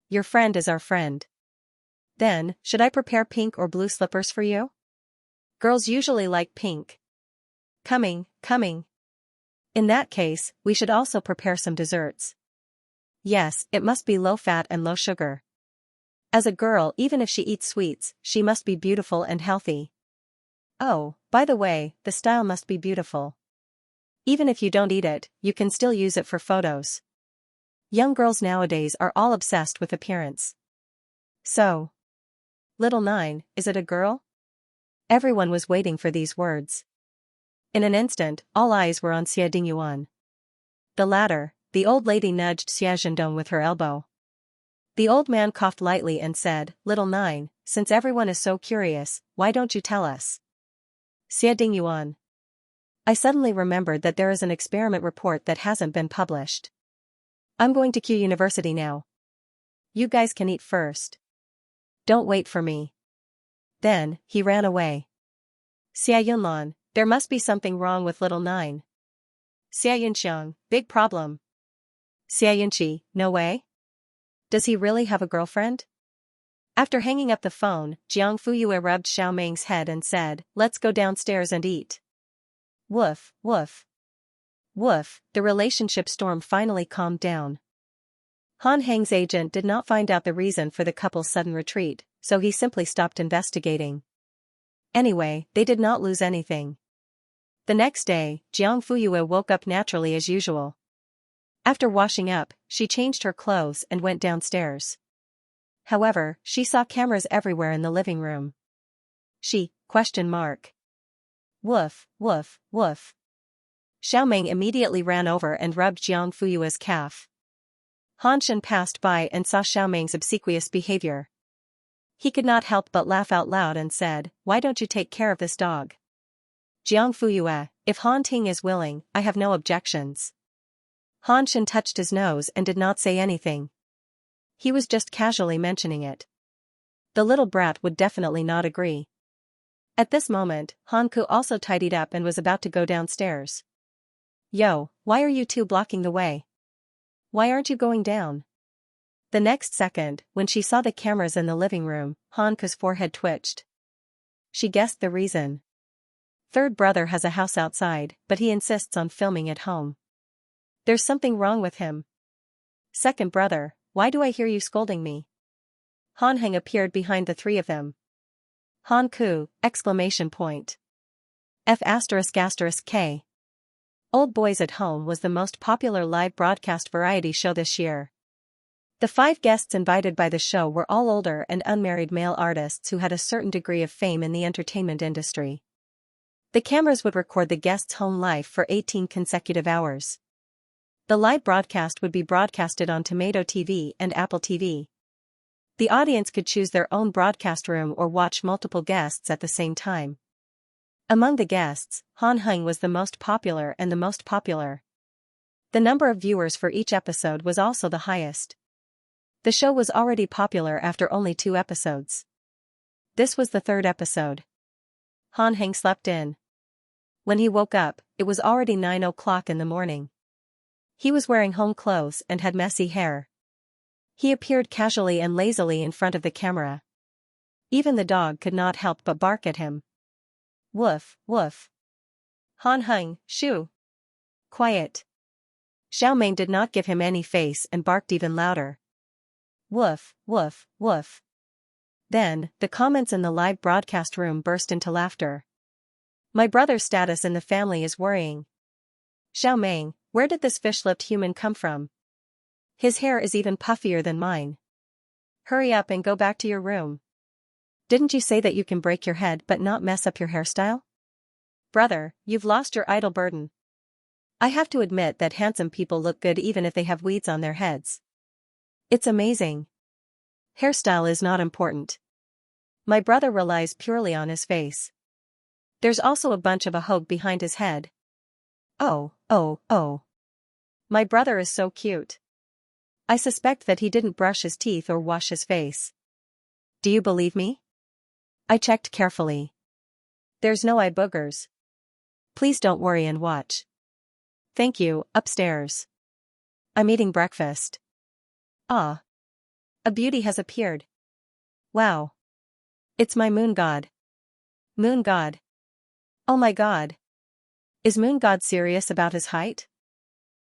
Your friend is our friend. Then, should I prepare pink or blue slippers for you? Girls usually like pink. Coming. In that case, we should also prepare some desserts. Yes, it must be low fat and low sugar. As a girl, even if she eats sweets, she must be beautiful and healthy. Oh, by the way, the style must be beautiful. Even if you don't eat it, you can still use it for photos. Young girls nowadays are all obsessed with appearance. So, little 9, is it a girl? Everyone was waiting for these words. In an instant, all eyes were on Xie Dingyuan. The latter, the old lady nudged Xie Zhendong with her elbow. The old man coughed lightly and said, Little 9, since everyone is so curious, why don't you tell us? Xie Dingyuan. I suddenly remembered that there is an experiment report that hasn't been published. I'm going to Q University now. You guys can eat first. Don't wait for me. Then, he ran away. Xia Yunlan, there must be something wrong with little 9. Xia Yunxiang, big problem. Xia Yunqi, no way? Does he really have a girlfriend? After hanging up the phone, Jiang Fuyue rubbed Xiao Meng's head and said, let's go downstairs and eat. Woof, woof. Woof, the relationship storm finally calmed down. Han Heng's agent did not find out the reason for the couple's sudden retreat, so he simply stopped investigating. Anyway, they did not lose anything. The next day, Jiang Fuyue woke up naturally as usual. After washing up, she changed her clothes and went downstairs. However, she saw cameras everywhere in the living room. Woof, woof, woof. Xiao Meng immediately ran over and rubbed Jiang Fuyue's calf. Han Shen passed by and saw Xiao Meng's obsequious behavior. He could not help but laugh out loud and said, why don't you take care of this dog? Jiang Fuyue, if Han Ting is willing, I have no objections. Han Shen touched his nose and did not say anything. He was just casually mentioning it. The little brat would definitely not agree. At this moment, Han Ku also tidied up and was about to go downstairs. Yo, why are you two blocking the way? Why aren't you going down? The next second, when she saw the cameras in the living room, Han Ku's forehead twitched. She guessed the reason. Third brother has a house outside, but he insists on filming at home. There's something wrong with him. Second brother, why do I hear you scolding me? Han Heng appeared behind the 3 of them. Han Ku, exclamation point. F***K. Old Boys at Home was the most popular live broadcast variety show this year. The 5 guests invited by the show were all older and unmarried male artists who had a certain degree of fame in the entertainment industry. The cameras would record the guests' home life for 18 consecutive hours. The live broadcast would be broadcasted on Tomato TV and Apple TV. The audience could choose their own broadcast room or watch multiple guests at the same time. Among the guests, Han Heng was the most popular and the most popular. The number of viewers for each episode was also the highest. The show was already popular after only 2 episodes. This was the 3rd episode. Han Heng slept in. When he woke up, it was already 9 o'clock in the morning. He was wearing home clothes and had messy hair. He appeared casually and lazily in front of the camera. Even the dog could not help but bark at him. Woof, woof. Han Heng, shoo. Quiet. Xiao Meng did not give him any face and barked even louder. Woof, woof, woof. Then, the comments in the live broadcast room burst into laughter. My brother's status in the family is worrying. Xiao Meng, where did this fish-lipped human come from? His hair is even puffier than mine. Hurry up and go back to your room. Didn't you say that you can break your head but not mess up your hairstyle? Brother, you've lost your idol burden. I have to admit that handsome people look good even if they have weeds on their heads. It's amazing. Hairstyle is not important. My brother relies purely on his face. There's also a bunch of a hogue behind his head. Oh, oh, oh. My brother is so cute. I suspect that he didn't brush his teeth or wash his face. Do you believe me? I checked carefully. There's no eye boogers. Please don't worry and watch. Thank you, upstairs. I'm eating breakfast. Ah. A beauty has appeared. Wow. It's my moon god. Moon god. Oh my god. Is moon god serious about his height?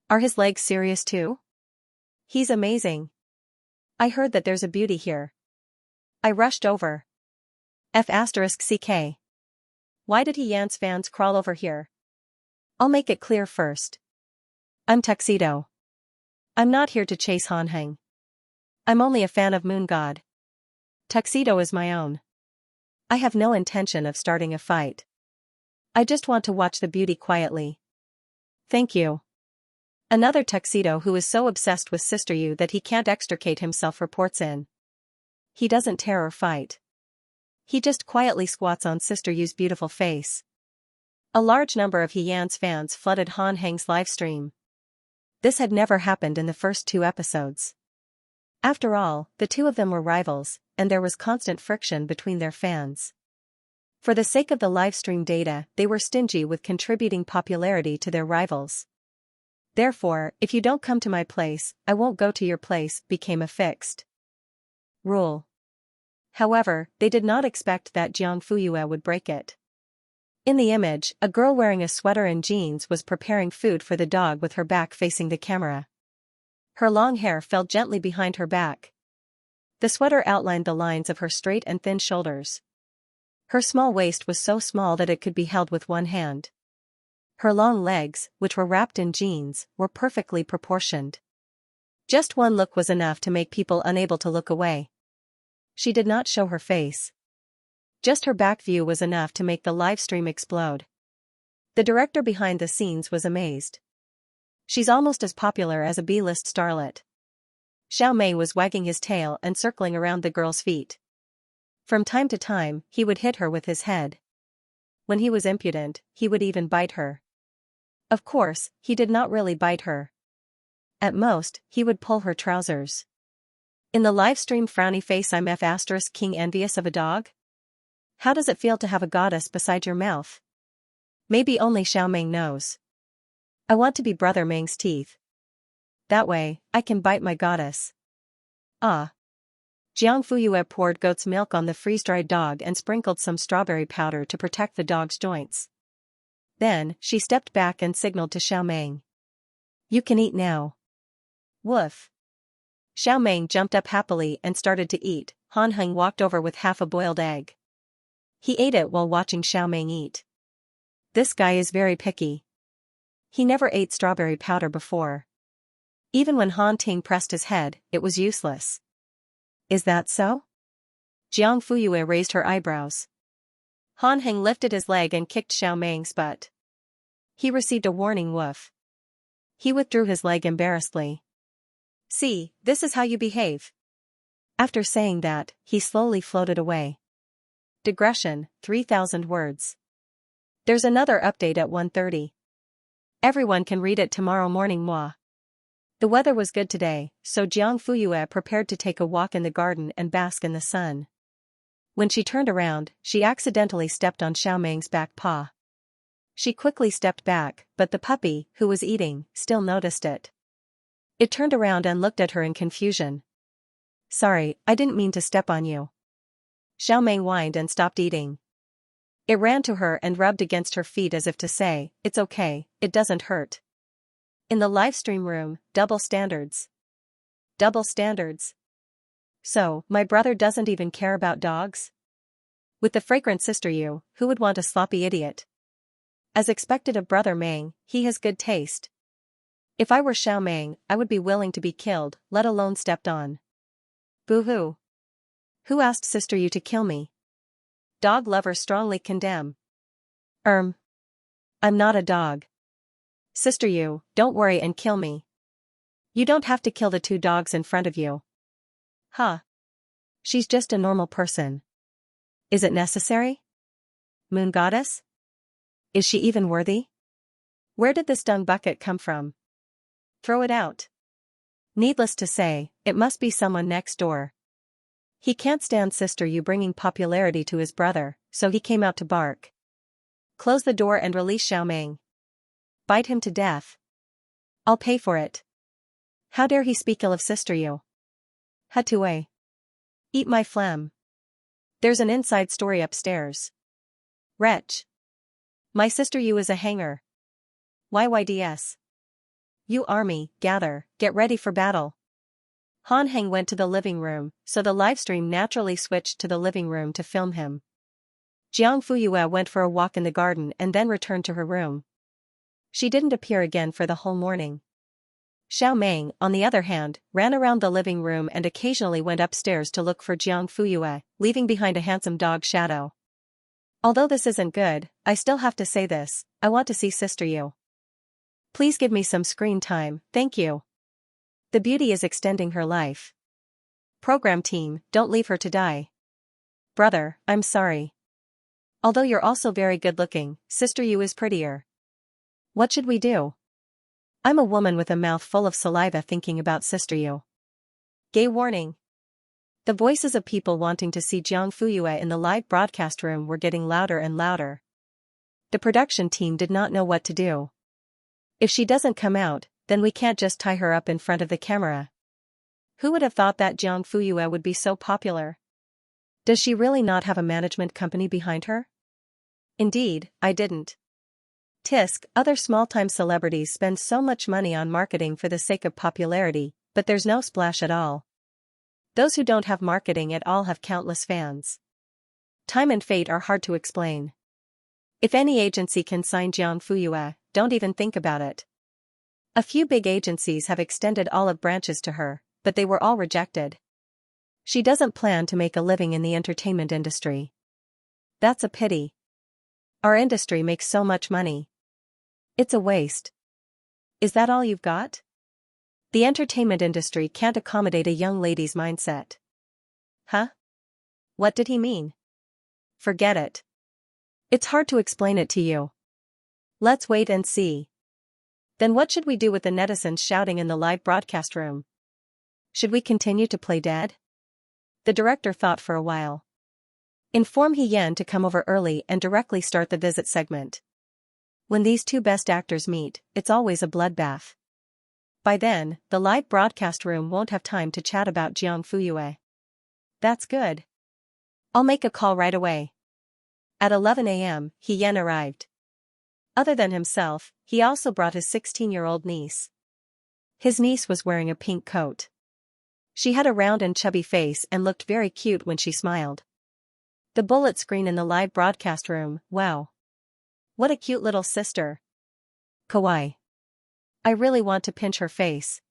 Are his legs serious too? He's amazing. I heard that there's a beauty here. I rushed over. F***CK. Why did he Yance fans crawl over here? I'll make it clear first. I'm Tuxedo. I'm not here to chase Hanheng. I'm only a fan of Moon God. Tuxedo is my own. I have no intention of starting a fight. I just want to watch the beauty quietly. Thank you. Another Tuxedo who is so obsessed with Sister Yu that he can't extricate himself reports in. He doesn't tear or fight. He just quietly squats on Sister Yu's beautiful face. A large number of He-Yan's fans flooded Han Heng's livestream. This had never happened in the first 2 episodes. After all, the two of them were rivals, and there was constant friction between their fans. For the sake of the livestream data, they were stingy with contributing popularity to their rivals. Therefore, if you don't come to my place, I won't go to your place, became a fixed rule. However, they did not expect that Jiang Fuyue would break it. In the image, a girl wearing a sweater and jeans was preparing food for the dog with her back facing the camera. Her long hair fell gently behind her back. The sweater outlined the lines of her straight and thin shoulders. Her small waist was so small that it could be held with one hand. Her long legs, which were wrapped in jeans, were perfectly proportioned. Just one look was enough to make people unable to look away. She did not show her face. Just her back view was enough to make the livestream explode. The director behind the scenes was amazed. She's almost as popular as a B-list starlet. Xiao Mei was wagging his tail and circling around the girl's feet. From time to time, he would hit her with his head. When he was impudent, he would even bite her. Of course, he did not really bite her. At most, he would pull her trousers. In the livestream frowny face, I'm F***king envious of a dog? How does it feel to have a goddess beside your mouth? Maybe only Xiao Meng knows. I want to be Brother Meng's teeth. That way, I can bite my goddess. Ah. Jiang Fuyue poured goat's milk on the freeze-dried dog and sprinkled some strawberry powder to protect the dog's joints. Then, she stepped back and signaled to Xiao Meng. You can eat now. Woof. Xiao Meng jumped up happily and started to eat. Han Heng walked over with half a boiled egg. He ate it while watching Xiao Meng eat. This guy is very picky. He never ate strawberry powder before. Even when Han Ting pressed his head, it was useless. Is that so? Jiang Fuyue raised her eyebrows. Han Heng lifted his leg and kicked Xiao Meng's butt. He received a warning woof. He withdrew his leg embarrassedly. See, this is how you behave. After saying that, he slowly floated away. Digression, 3,000 words. There's another update at 1:30. Everyone can read it tomorrow morning. Moi. The weather was good today, so Jiang Fuyue prepared to take a walk in the garden and bask in the sun. When she turned around, she accidentally stepped on Xiao Meng's back paw. She quickly stepped back, but the puppy, who was eating, still noticed it. It turned around and looked at her in confusion. Sorry, I didn't mean to step on you. Xiao Meng whined and stopped eating. It ran to her and rubbed against her feet as if to say, it's okay, it doesn't hurt. In the livestream room, double standards. Double standards. So, my brother doesn't even care about dogs? With the fragrant Sister Yu, who would want a sloppy idiot? As expected of Brother Meng, he has good taste. If I were Xiao Meng, I would be willing to be killed, let alone stepped on. Boo-hoo. Who asked Sister Yu to kill me? Dog lovers strongly condemn. I'm not a dog. Sister, you don't worry and kill me. You don't have to kill the two dogs in front of you. Huh. She's just a normal person. Is it necessary? Moon goddess? Is she even worthy? Where did this dung bucket come from? Throw it out. Needless to say, it must be someone next door. He can't stand Sister You bringing popularity to his brother, so he came out to bark. Close the door and release Xiaomeng. Bite him to death. I'll pay for it. How dare he speak ill of Sister You? Hatue. Eat my phlegm. There's an inside story upstairs. Wretch. My Sister You is a hanger. YYDS. You army, gather, get ready for battle. Han Heng went to the living room, so the livestream naturally switched to the living room to film him. Jiang Fuyue went for a walk in the garden and then returned to her room. She didn't appear again for the whole morning. Xiaomeng, on the other hand, ran around the living room and occasionally went upstairs to look for Jiang Fuyue, leaving behind a handsome dog Shadow. Although this isn't good, I still have to say this, I want to see Sister You. Please give me some screen time, thank you. The beauty is extending her life. Program team, don't leave her to die. Brother, I'm sorry. Although you're also very good looking, Sister You is prettier. What should we do? I'm a woman with a mouth full of saliva thinking about Sister You. Gay warning. The voices of people wanting to see Jiang Fuyue in the live broadcast room were getting louder and louder. The production team did not know what to do. If she doesn't come out, then we can't just tie her up in front of the camera. Who would have thought that Jiang Fuyue would be so popular? Does she really not have a management company behind her? Indeed, I didn't. Tisk, other small-time celebrities spend so much money on marketing for the sake of popularity, but there's no splash at all. Those who don't have marketing at all have countless fans. Time and fate are hard to explain. If any agency can sign Jiang Fuyue, don't even think about it. A few big agencies have extended olive branches to her, but they were all rejected. She doesn't plan to make a living in the entertainment industry. That's a pity. Our industry makes so much money. It's a waste. Is that all you've got? The entertainment industry can't accommodate a young lady's mindset. Huh? What did he mean? Forget it. It's hard to explain it to you. Let's wait and see. Then what should we do with the netizens shouting in the live broadcast room? Should we continue to play dead? The director thought for a while. Inform He Yan to come over early and directly start the visit segment. When these two best actors meet, it's always a bloodbath. By then, the live broadcast room won't have time to chat about Jiang Fuyue. That's good. I'll make a call right away. At 11 a.m., He Yan arrived. Other than himself, he also brought his 16-year-old niece. His niece was wearing a pink coat. She had a round and chubby face and looked very cute when she smiled. The bullet screen in the live broadcast room, wow. What a cute little sister. Kawaii. I really want to pinch her face.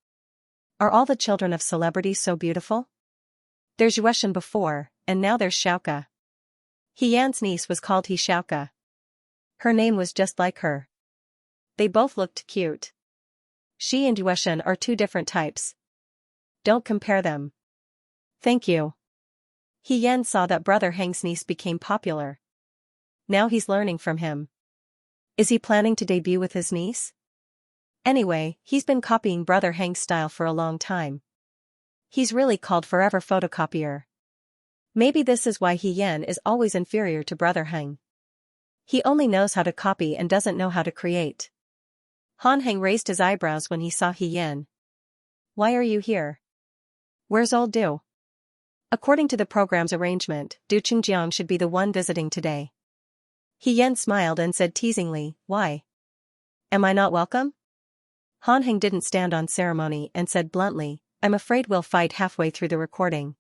Are all the children of celebrities so beautiful? There's Yueshan before, and now there's Xiaoka. He Yan's niece was called He Xiaoka. Her name was just like her. They both looked cute. She and Yueshan are two different types. Don't compare them. Thank you. He Yan saw that Brother Heng's niece became popular. Now he's learning from him. Is he planning to debut with his niece? Anyway, he's been copying Brother Heng's style for a long time. He's really called forever photocopier. Maybe this is why He Yan is always inferior to Brother Heng. He only knows how to copy and doesn't know how to create. Han Heng raised his eyebrows when he saw He Yan. Why are you here? Where's old Du? According to the program's arrangement, Du Qingjiang should be the one visiting today. He Yan smiled and said teasingly, why? Am I not welcome? Han Heng didn't stand on ceremony and said bluntly, I'm afraid we'll fight halfway through the recording.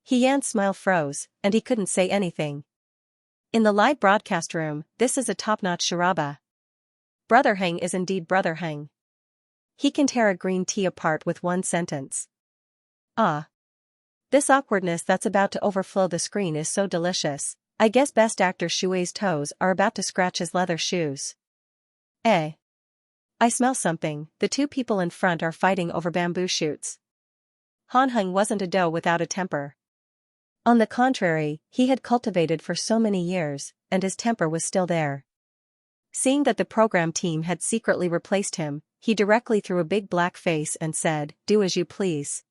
He Yan's smile froze, and he couldn't say anything. In the live broadcast room, this is a top-notch charaba. Brother Heng is indeed Brother Heng. He can tear a green tea apart with one sentence. Ah. This awkwardness that's about to overflow the screen is so delicious, I guess best actor Shuei's toes are about to scratch his leather shoes. Eh. I smell something, the two people in front are fighting over bamboo shoots. Han Heng wasn't a doe without a temper. On the contrary, he had cultivated for so many years, and his temper was still there. Seeing that the program team had secretly replaced him, he directly threw a big black face and said, "Do as you please."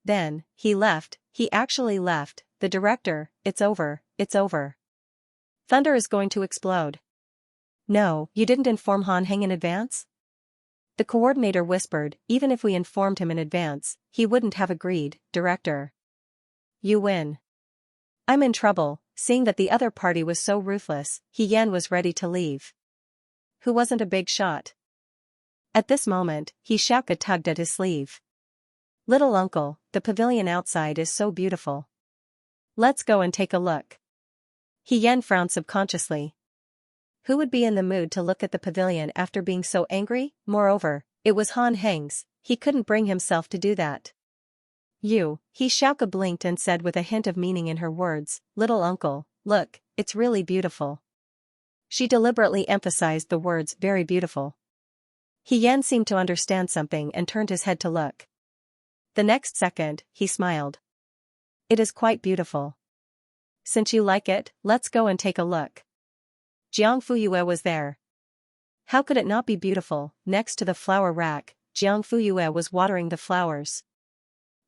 Then, he left, he actually left, the director, "It's over, it's over. Thunder is going to explode." "No, you didn't inform Han Heng in advance?" The coordinator whispered, "Even if we informed him in advance, he wouldn't have agreed, director." "You win." "I'm in trouble." Seeing that the other party was so ruthless, He Yan was ready to leave. Who wasn't a big shot? At this moment, Xianxia tugged at his sleeve. "Little uncle, the pavilion outside is so beautiful. Let's go and take a look." He Yan frowned subconsciously. Who would be in the mood to look at the pavilion after being so angry? Moreover, it was Han Heng's, he couldn't bring himself to do that. Xianxia blinked and said with a hint of meaning in her words, "Little uncle, look, it's really beautiful." She deliberately emphasized the words "very beautiful." He Yan seemed to understand something and turned his head to look. The next second, he smiled. "It is quite beautiful. Since you like it, let's go and take a look." Jiang Fuyue was there. How could it not be beautiful? Next to the flower rack, Jiang Fuyue was watering the flowers.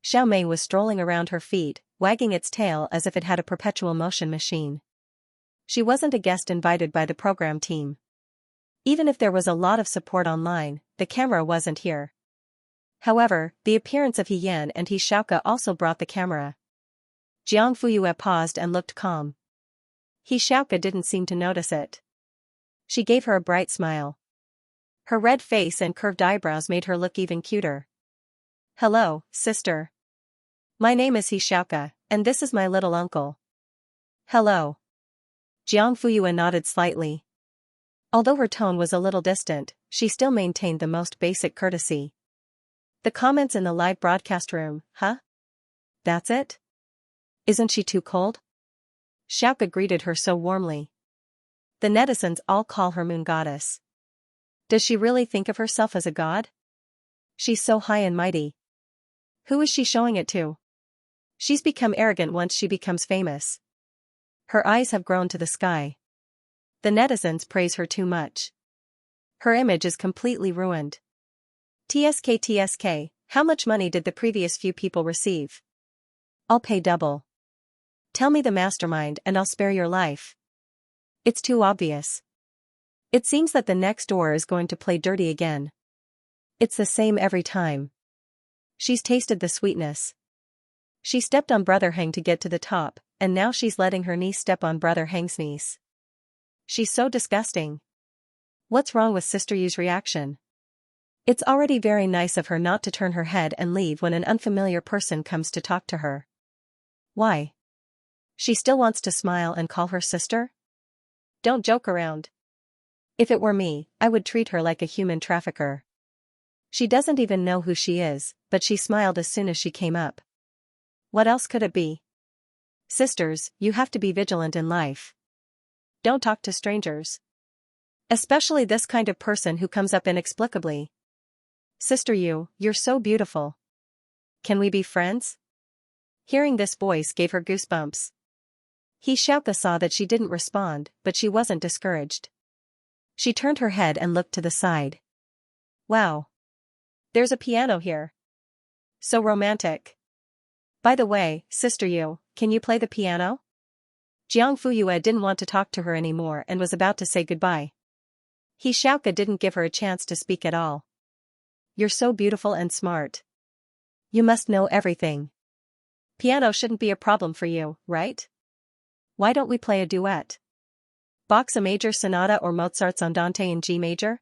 Xiao Mei was strolling around her feet, wagging its tail as if it had a perpetual motion machine. She wasn't a guest invited by the program team. Even if there was a lot of support online, the camera wasn't here. However, the appearance of He Yan and Xianxia also brought the camera. Jiang Fuyue paused and looked calm. Xianxia didn't seem to notice it. She gave her a bright smile. Her red face and curved eyebrows made her look even cuter. "Hello, sister. My name is Xianxia, and this is my little uncle." "Hello." Jiang Fuyue nodded slightly. Although her tone was a little distant, she still maintained the most basic courtesy. The comments in the live broadcast room, "Huh? That's it? Isn't she too cold?" Xianxia greeted her so warmly. The netizens all call her Moon Goddess. Does she really think of herself as a god? She's so high and mighty. Who is she showing it to? She's become arrogant once she becomes famous. Her eyes have grown to the sky. The netizens praise her too much. Her image is completely ruined. TSK, how much money did the previous few people receive? I'll pay double. Tell me the mastermind and I'll spare your life. It's too obvious. It seems that the next door is going to play dirty again. It's the same every time. She's tasted the sweetness. She stepped on Brother Heng to get to the top, and now she's letting her niece step on Brother Heng's niece. She's so disgusting. What's wrong with Sister Yu's reaction? It's already very nice of her not to turn her head and leave when an unfamiliar person comes to talk to her. Why? She still wants to smile and call her sister? Don't joke around. If it were me, I would treat her like a human trafficker. She doesn't even know who she is, but she smiled as soon as she came up. What else could it be? Sisters, you have to be vigilant in life. Don't talk to strangers. Especially this kind of person who comes up inexplicably. Sister Yu, you're so beautiful. Can we be friends? Hearing this voice gave her goosebumps. Xianxia saw that she didn't respond, but she wasn't discouraged. She turned her head and looked to the side. Wow. There's a piano here. So romantic. By the way, Sister Yu, can you play the piano? Jiang Fuyue didn't want to talk to her anymore and was about to say goodbye. Xianxia didn't give her a chance to speak at all. You're so beautiful and smart. You must know everything. Piano shouldn't be a problem for you, right? Why don't we play a duet? Bach's A Major Sonata or Mozart's Andante in G major?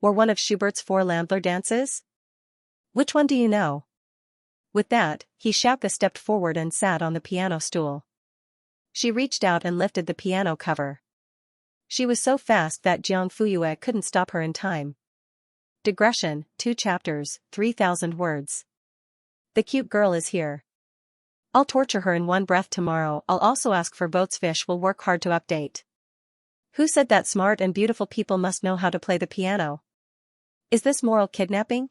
Or one of Schubert's Four Landler dances? Which one do you know? With that, Xianxia stepped forward and sat on the piano stool. She reached out and lifted the piano cover. She was so fast that Jiang Fuyue couldn't stop her in time. Digression, 2 chapters, 3,000 words. The cute girl is here. I'll torture her in one breath tomorrow. I'll also ask for votes. Fish will work hard to update. Who said that smart and beautiful people must know how to play the piano? Is this moral kidnapping?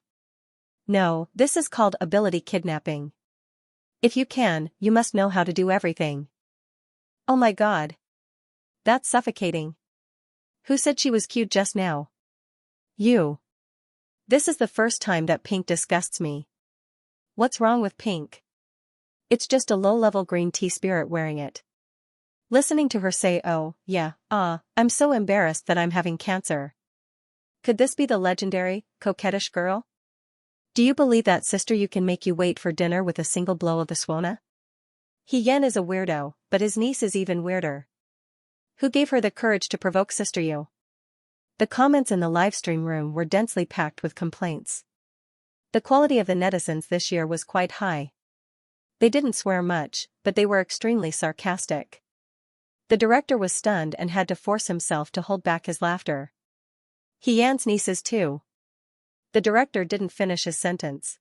No, this is called ability kidnapping. If you can, you must know how to do everything. Oh my god. That's suffocating. Who said she was cute just now? You. This is the first time that pink disgusts me. What's wrong with pink? It's just a low-level green tea spirit wearing it. Listening to her say oh, yeah, I'm so embarrassed that I'm having cancer. Could this be the legendary, coquettish girl? Do you believe that sister you can make you wait for dinner with a single blow of the swona? Xian is a weirdo, but his niece is even weirder. Who gave her the courage to provoke sister you? The comments in the livestream room were densely packed with complaints. The quality of the netizens this year was quite high. They didn't swear much, but they were extremely sarcastic. The director was stunned and had to force himself to hold back his laughter. Xian's nieces too. The director didn't finish his sentence.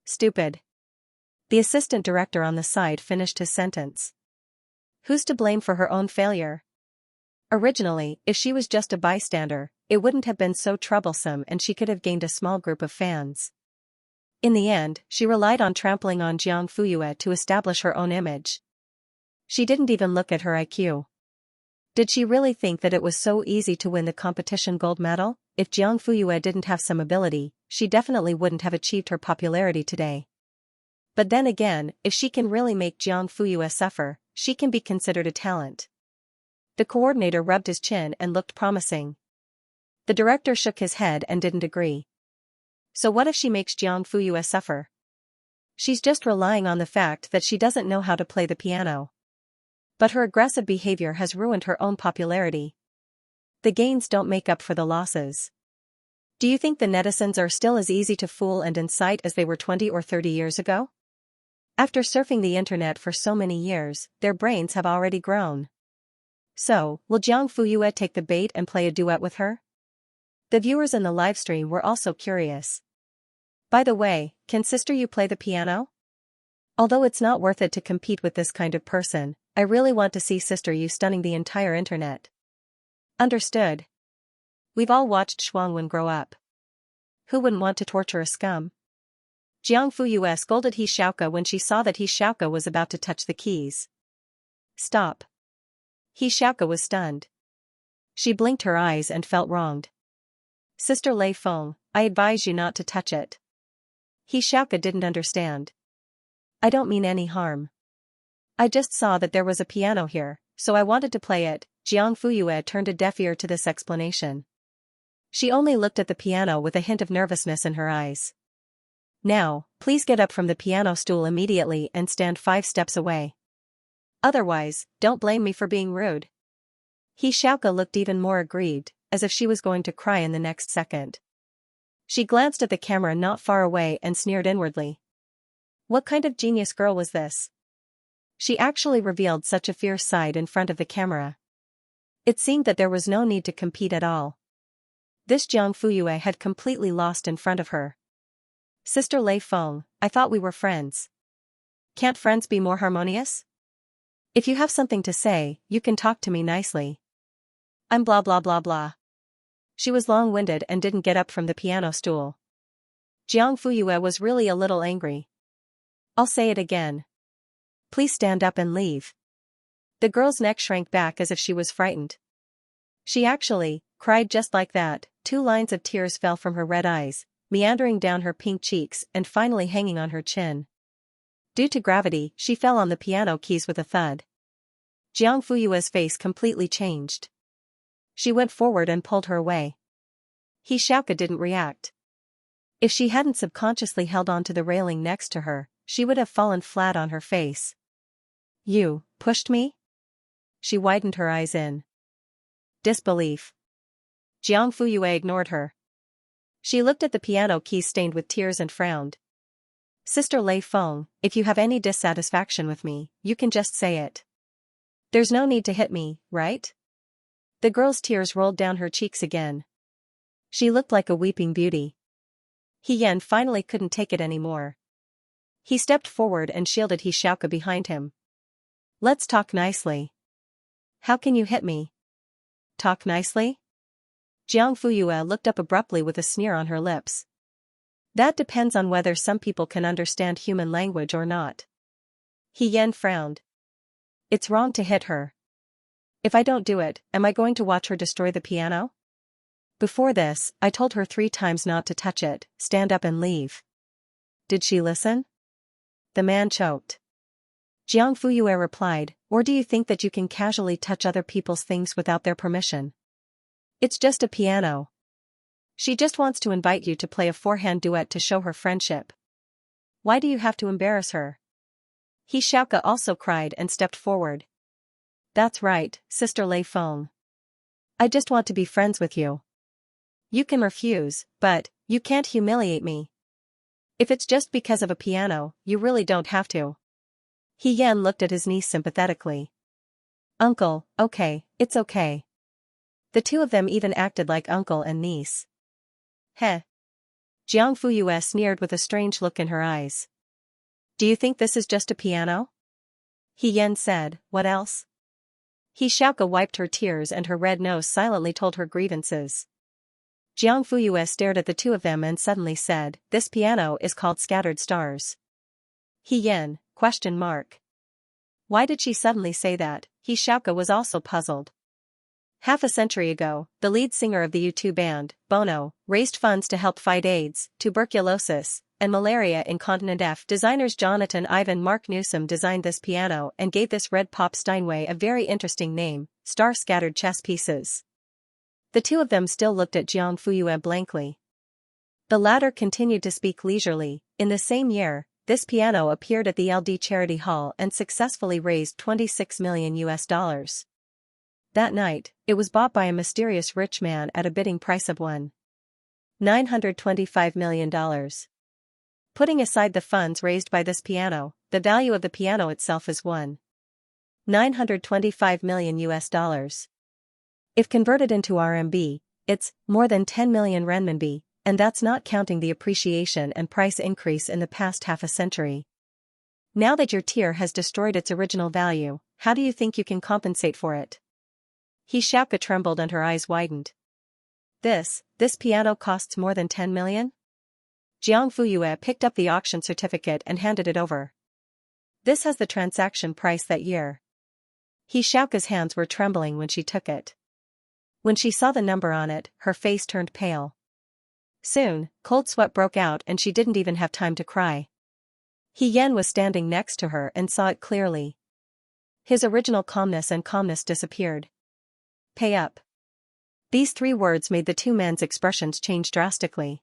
Stupid. The assistant director on the side finished his sentence. Who's to blame for her own failure? Originally, if she was just a bystander, it wouldn't have been so troublesome and she could have gained a small group of fans. In the end, she relied on trampling on Jiang Fuyue to establish her own image. She didn't even look at her IQ. Did she really think that it was so easy to win the competition gold medal? If Jiang Fuyue didn't have some ability, she definitely wouldn't have achieved her popularity today. But then again, if she can really make Jiang Fuyue suffer, she can be considered a talent. The coordinator rubbed his chin and looked promising. The director shook his head and didn't agree. So what if she makes Jiang Fuyue suffer? She's just relying on the fact that she doesn't know how to play the piano. But her aggressive behavior has ruined her own popularity. The gains don't make up for the losses. Do you think the netizens are still as easy to fool and incite as they were 20 or 30 years ago? After surfing the internet for so many years, their brains have already grown. So, will Jiang Fuyue take the bait and play a duet with her? The viewers in the livestream were also curious. By the way, can sister you play the piano? Although it's not worth it to compete with this kind of person, I really want to see sister you stunning the entire internet. Understood. We've all watched Shuangwen grow up. Who wouldn't want to torture a scum? Jiang Fuyue scolded Xianxia when she saw that Xianxia was about to touch the keys. Stop. Xianxia was stunned. She blinked her eyes and felt wronged. Sister Lei Feng, I advise you not to touch it. Xianxia didn't understand. I don't mean any harm. I just saw that there was a piano here, so I wanted to play it. Jiang Fuyue turned a deaf ear to this explanation. She only looked at the piano with a hint of nervousness in her eyes. Now, please get up from the piano stool immediately and stand 5 steps away. Otherwise, don't blame me for being rude. Xianxia looked even more aggrieved, as if she was going to cry in the next second. She glanced at the camera not far away and sneered inwardly. What kind of genius girl was this? She actually revealed such a fierce side in front of the camera. It seemed that there was no need to compete at all. This Jiang Fuyue had completely lost in front of her. Sister Lei Feng, I thought we were friends. Can't friends be more harmonious? If you have something to say, you can talk to me nicely. I'm blah blah blah blah. She was long-winded and didn't get up from the piano stool. Jiang Fuyue was really a little angry. I'll say it again. Please stand up and leave. The girl's neck shrank back as if she was frightened. She actually cried just like that. 2 lines of tears fell from her red eyes, meandering down her pink cheeks and finally hanging on her chin. Due to gravity, she fell on the piano keys with a thud. Jiang Fuyue's face completely changed. She went forward and pulled her away. Xianxia didn't react. If she hadn't subconsciously held on to the railing next to her, she would have fallen flat on her face. You pushed me? She widened her eyes in disbelief. Jiang Fuyue ignored her. She looked at the piano keys stained with tears and frowned. Sister Lei Feng, if you have any dissatisfaction with me, you can just say it. There's no need to hit me, right? The girl's tears rolled down her cheeks again. She looked like a weeping beauty. Xian finally couldn't take it anymore. He stepped forward and shielded Xianxia behind him. Let's talk nicely. How can you hit me? Talk nicely? Jiang Fuyue looked up abruptly with a sneer on her lips. That depends on whether some people can understand human language or not. He Yan frowned. It's wrong to hit her. If I don't do it, am I going to watch her destroy the piano? Before this, I told her 3 times not to touch it, stand up and leave. Did she listen? The man choked. Jiang Fuyue replied, or do you think that you can casually touch other people's things without their permission? It's just a piano. She just wants to invite you to play a 4-hand duet to show her friendship. Why do you have to embarrass her? Xianxia also cried and stepped forward. That's right, Sister Lei Feng. I just want to be friends with you. You can refuse, but you can't humiliate me. If it's just because of a piano, you really don't have to. He Yan looked at his niece sympathetically. Uncle, okay, it's okay. The 2 of them even acted like uncle and niece. Heh. Jiang Fuyue sneered with a strange look in her eyes. Do you think this is just a piano? He Yan said, what else? Xianxia wiped her tears and her red nose silently told her grievances. Jiang Fuyue stared at the 2 of them and suddenly said, this piano is called Scattered Stars. He Yan, ? Why did she suddenly say that? Xianxia was also puzzled. Half a century ago, the lead singer of the U2 band, Bono, raised funds to help fight AIDS, tuberculosis, and malaria in Continent F. Designers Jonathan Ivan Mark Newsom designed this piano and gave this red pop Steinway a very interesting name, Star Scattered Chess Pieces. The 2 of them still looked at Jiang Fuyue blankly. The latter continued to speak leisurely. In the same year, this piano appeared at the LD Charity Hall and successfully raised $26 million. That night, it was bought by a mysterious rich man at a bidding price of $925 million. Putting aside the funds raised by this piano, the value of the piano itself is $925 million. If converted into RMB, it's more than 10 million renminbi, and that's not counting the appreciation and price increase in the past half a century. Now that your tear has destroyed its original value, how do you think you can compensate for it? Xianxia trembled and her eyes widened. This piano costs more than 10 million? Jiang Fuyue picked up the auction certificate and handed it over. This has the transaction price that year. Xianxia's hands were trembling when she took it. When she saw the number on it, her face turned pale. Soon, cold sweat broke out and she didn't even have time to cry. He Yan was standing next to her and saw it clearly. His original calmness disappeared. Pay up. These 3 words made the 2 men's expressions change drastically.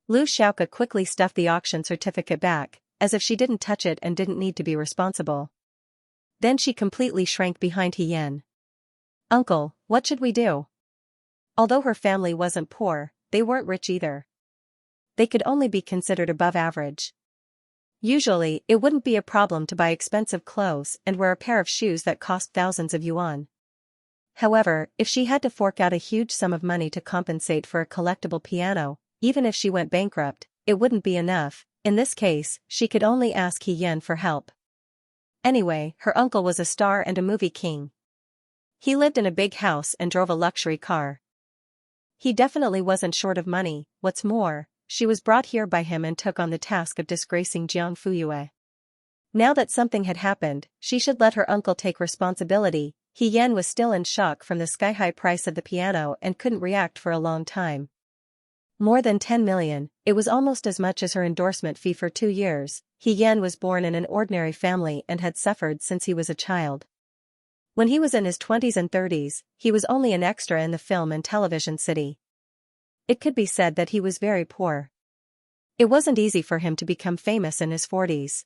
Lu Xiaoke quickly stuffed the auction certificate back, as if she didn't touch it and didn't need to be responsible. Then she completely shrank behind He Yan. Uncle, what should we do? Although her family wasn't poor, they weren't rich either. They could only be considered above average. Usually, it wouldn't be a problem to buy expensive clothes and wear a pair of shoes that cost thousands of yuan. However, if she had to fork out a huge sum of money to compensate for a collectible piano, even if she went bankrupt, it wouldn't be enough. In this case, she could only ask He Yan for help. Anyway, her uncle was a star and a movie king. He lived in a big house and drove a luxury car. He definitely wasn't short of money. What's more, she was brought here by him and took on the task of disgracing Jiang Fuyue. Now that something had happened, she should let her uncle take responsibility. He Yan was still in shock from the sky-high price of the piano and couldn't react for a long time. More than 10 million, it was almost as much as her endorsement fee for 2 years. He Yan was born in an ordinary family and had suffered since he was a child. When he was in his 20s and 30s, he was only an extra in the film and television city. It could be said that he was very poor. It wasn't easy for him to become famous in his 40s.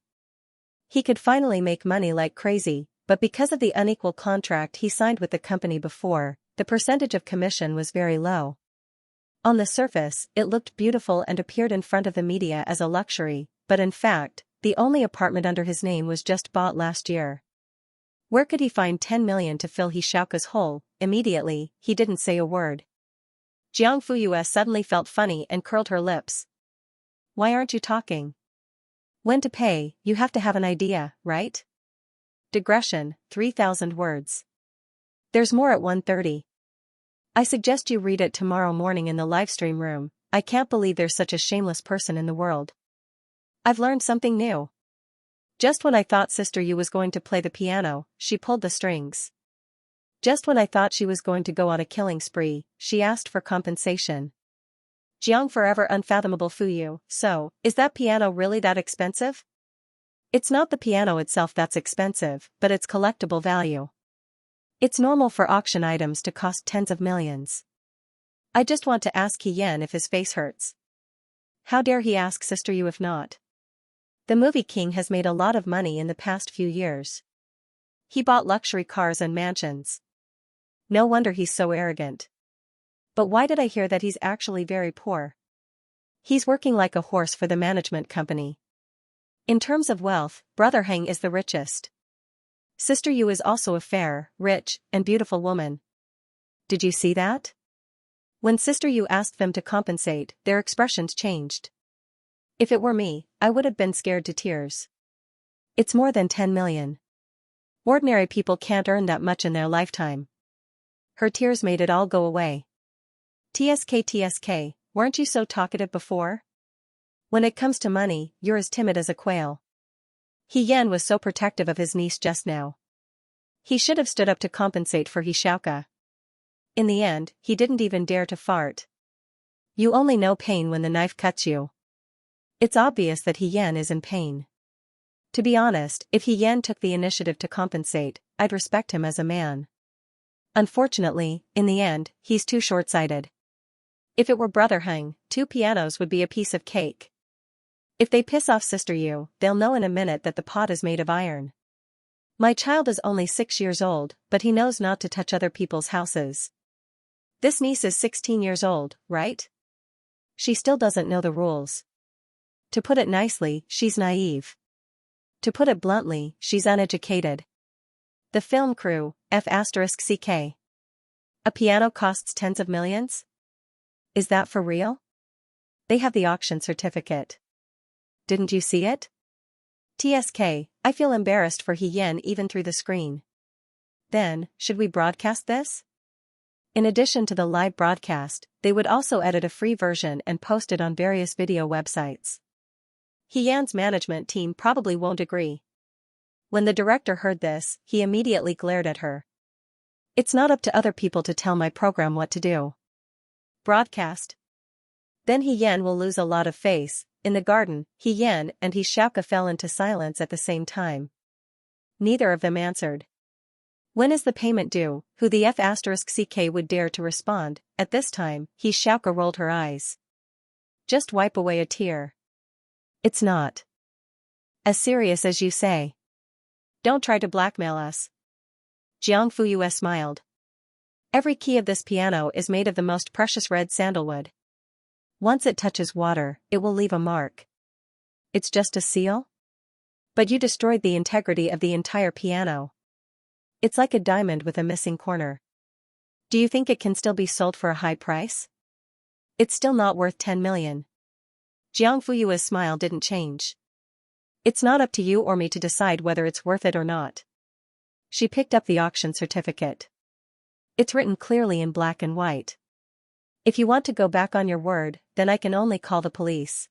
He could finally make money like crazy, but because of the unequal contract he signed with the company before, the percentage of commission was very low. On the surface, it looked beautiful and appeared in front of the media as a luxury, but in fact, the only apartment under his name was just bought last year. Where could he find 10 million to fill Xiaoke's hole? Immediately, he didn't say a word. Jiang Fuyue suddenly felt funny and curled her lips. Why aren't you talking? When to pay, you have to have an idea, right? Digression, 3,000 words. There's more at 1:30. I suggest you read it tomorrow morning in the livestream room. I can't believe there's such a shameless person in the world. I've learned something new. Just when I thought Sister Yu was going to play the piano, she pulled the strings. Just when I thought she was going to go on a killing spree, she asked for compensation. Jiang forever unfathomable Fuyu, so, is that piano really that expensive? It's not the piano itself that's expensive, but its collectible value. It's normal for auction items to cost tens of millions. I just want to ask He Yan if his face hurts. How dare he ask Sister Yu if not? The movie king has made a lot of money in the past few years. He bought luxury cars and mansions. No wonder he's so arrogant. But why did I hear that he's actually very poor? He's working like a horse for the management company. In terms of wealth, Brother Heng is the richest. Sister Yu is also a fair, rich, and beautiful woman. Did you see that? When Sister Yu asked them to compensate, their expressions changed. If it were me, I would have been scared to tears. It's more than 10 million. Ordinary people can't earn that much in their lifetime. Her tears made it all go away. TSK, weren't you so talkative before? When it comes to money, you're as timid as a quail. He Yan was so protective of his niece just now. He should have stood up to compensate for Xianxia. In the end, he didn't even dare to fart. You only know pain when the knife cuts you. It's obvious that He Yan is in pain. To be honest, if He Yan took the initiative to compensate, I'd respect him as a man. Unfortunately, in the end, he's too short-sighted. If it were Brother Heng, 2 pianos would be a piece of cake. If they piss off Sister Yu, they'll know in a minute that the pot is made of iron. My child is only 6 years old, but he knows not to touch other people's houses. This niece is 16 years old, right? She still doesn't know the rules. To put it nicely, she's naive. To put it bluntly, she's uneducated. The film crew, F***ck. A piano costs tens of millions? Is that for real? They have the auction certificate. Didn't you see it? TSK, I feel embarrassed for He Yan even through the screen. Then, should we broadcast this? In addition to the live broadcast, they would also edit a free version and post it on various video websites. He Yan's management team probably won't agree. When the director heard this, he immediately glared at her. It's not up to other people to tell my program what to do. Broadcast. Then He Yan will lose a lot of face. In the garden, He Yan and Xianxia fell into silence at the same time. Neither of them answered. When is the payment due? Who the F***ck would dare to respond? At this time, Xianxia rolled her eyes. Just wipe away a tear. It's not as serious as you say. Don't try to blackmail us. Jiang Fuyu smiled. Every key of this piano is made of the most precious red sandalwood. Once it touches water, it will leave a mark. It's just a seal? But you destroyed the integrity of the entire piano. It's like a diamond with a missing corner. Do you think it can still be sold for a high price? It's still not worth 10 million. Jiang Fuyu's smile didn't change. It's not up to you or me to decide whether it's worth it or not. She picked up the auction certificate. It's written clearly in black and white. If you want to go back on your word, then I can only call the police.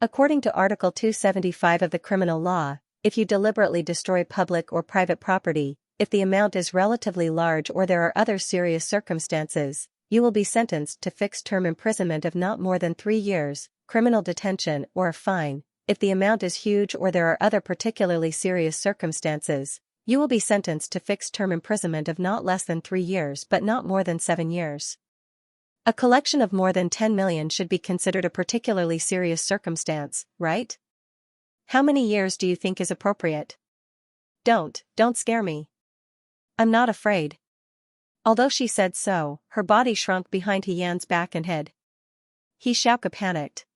According to Article 275 of the Criminal Law, if you deliberately destroy public or private property, if the amount is relatively large or there are other serious circumstances, you will be sentenced to fixed-term imprisonment of not more than 3 years, criminal detention or a fine. If the amount is huge or there are other particularly serious circumstances, you will be sentenced to fixed-term imprisonment of not less than 3 years but not more than 7 years. A collection of more than 10 million should be considered a particularly serious circumstance, right? How many years do you think is appropriate? Don't scare me. I'm not afraid. Although she said so, her body shrunk behind He Yan's back and head. Xianxia panicked.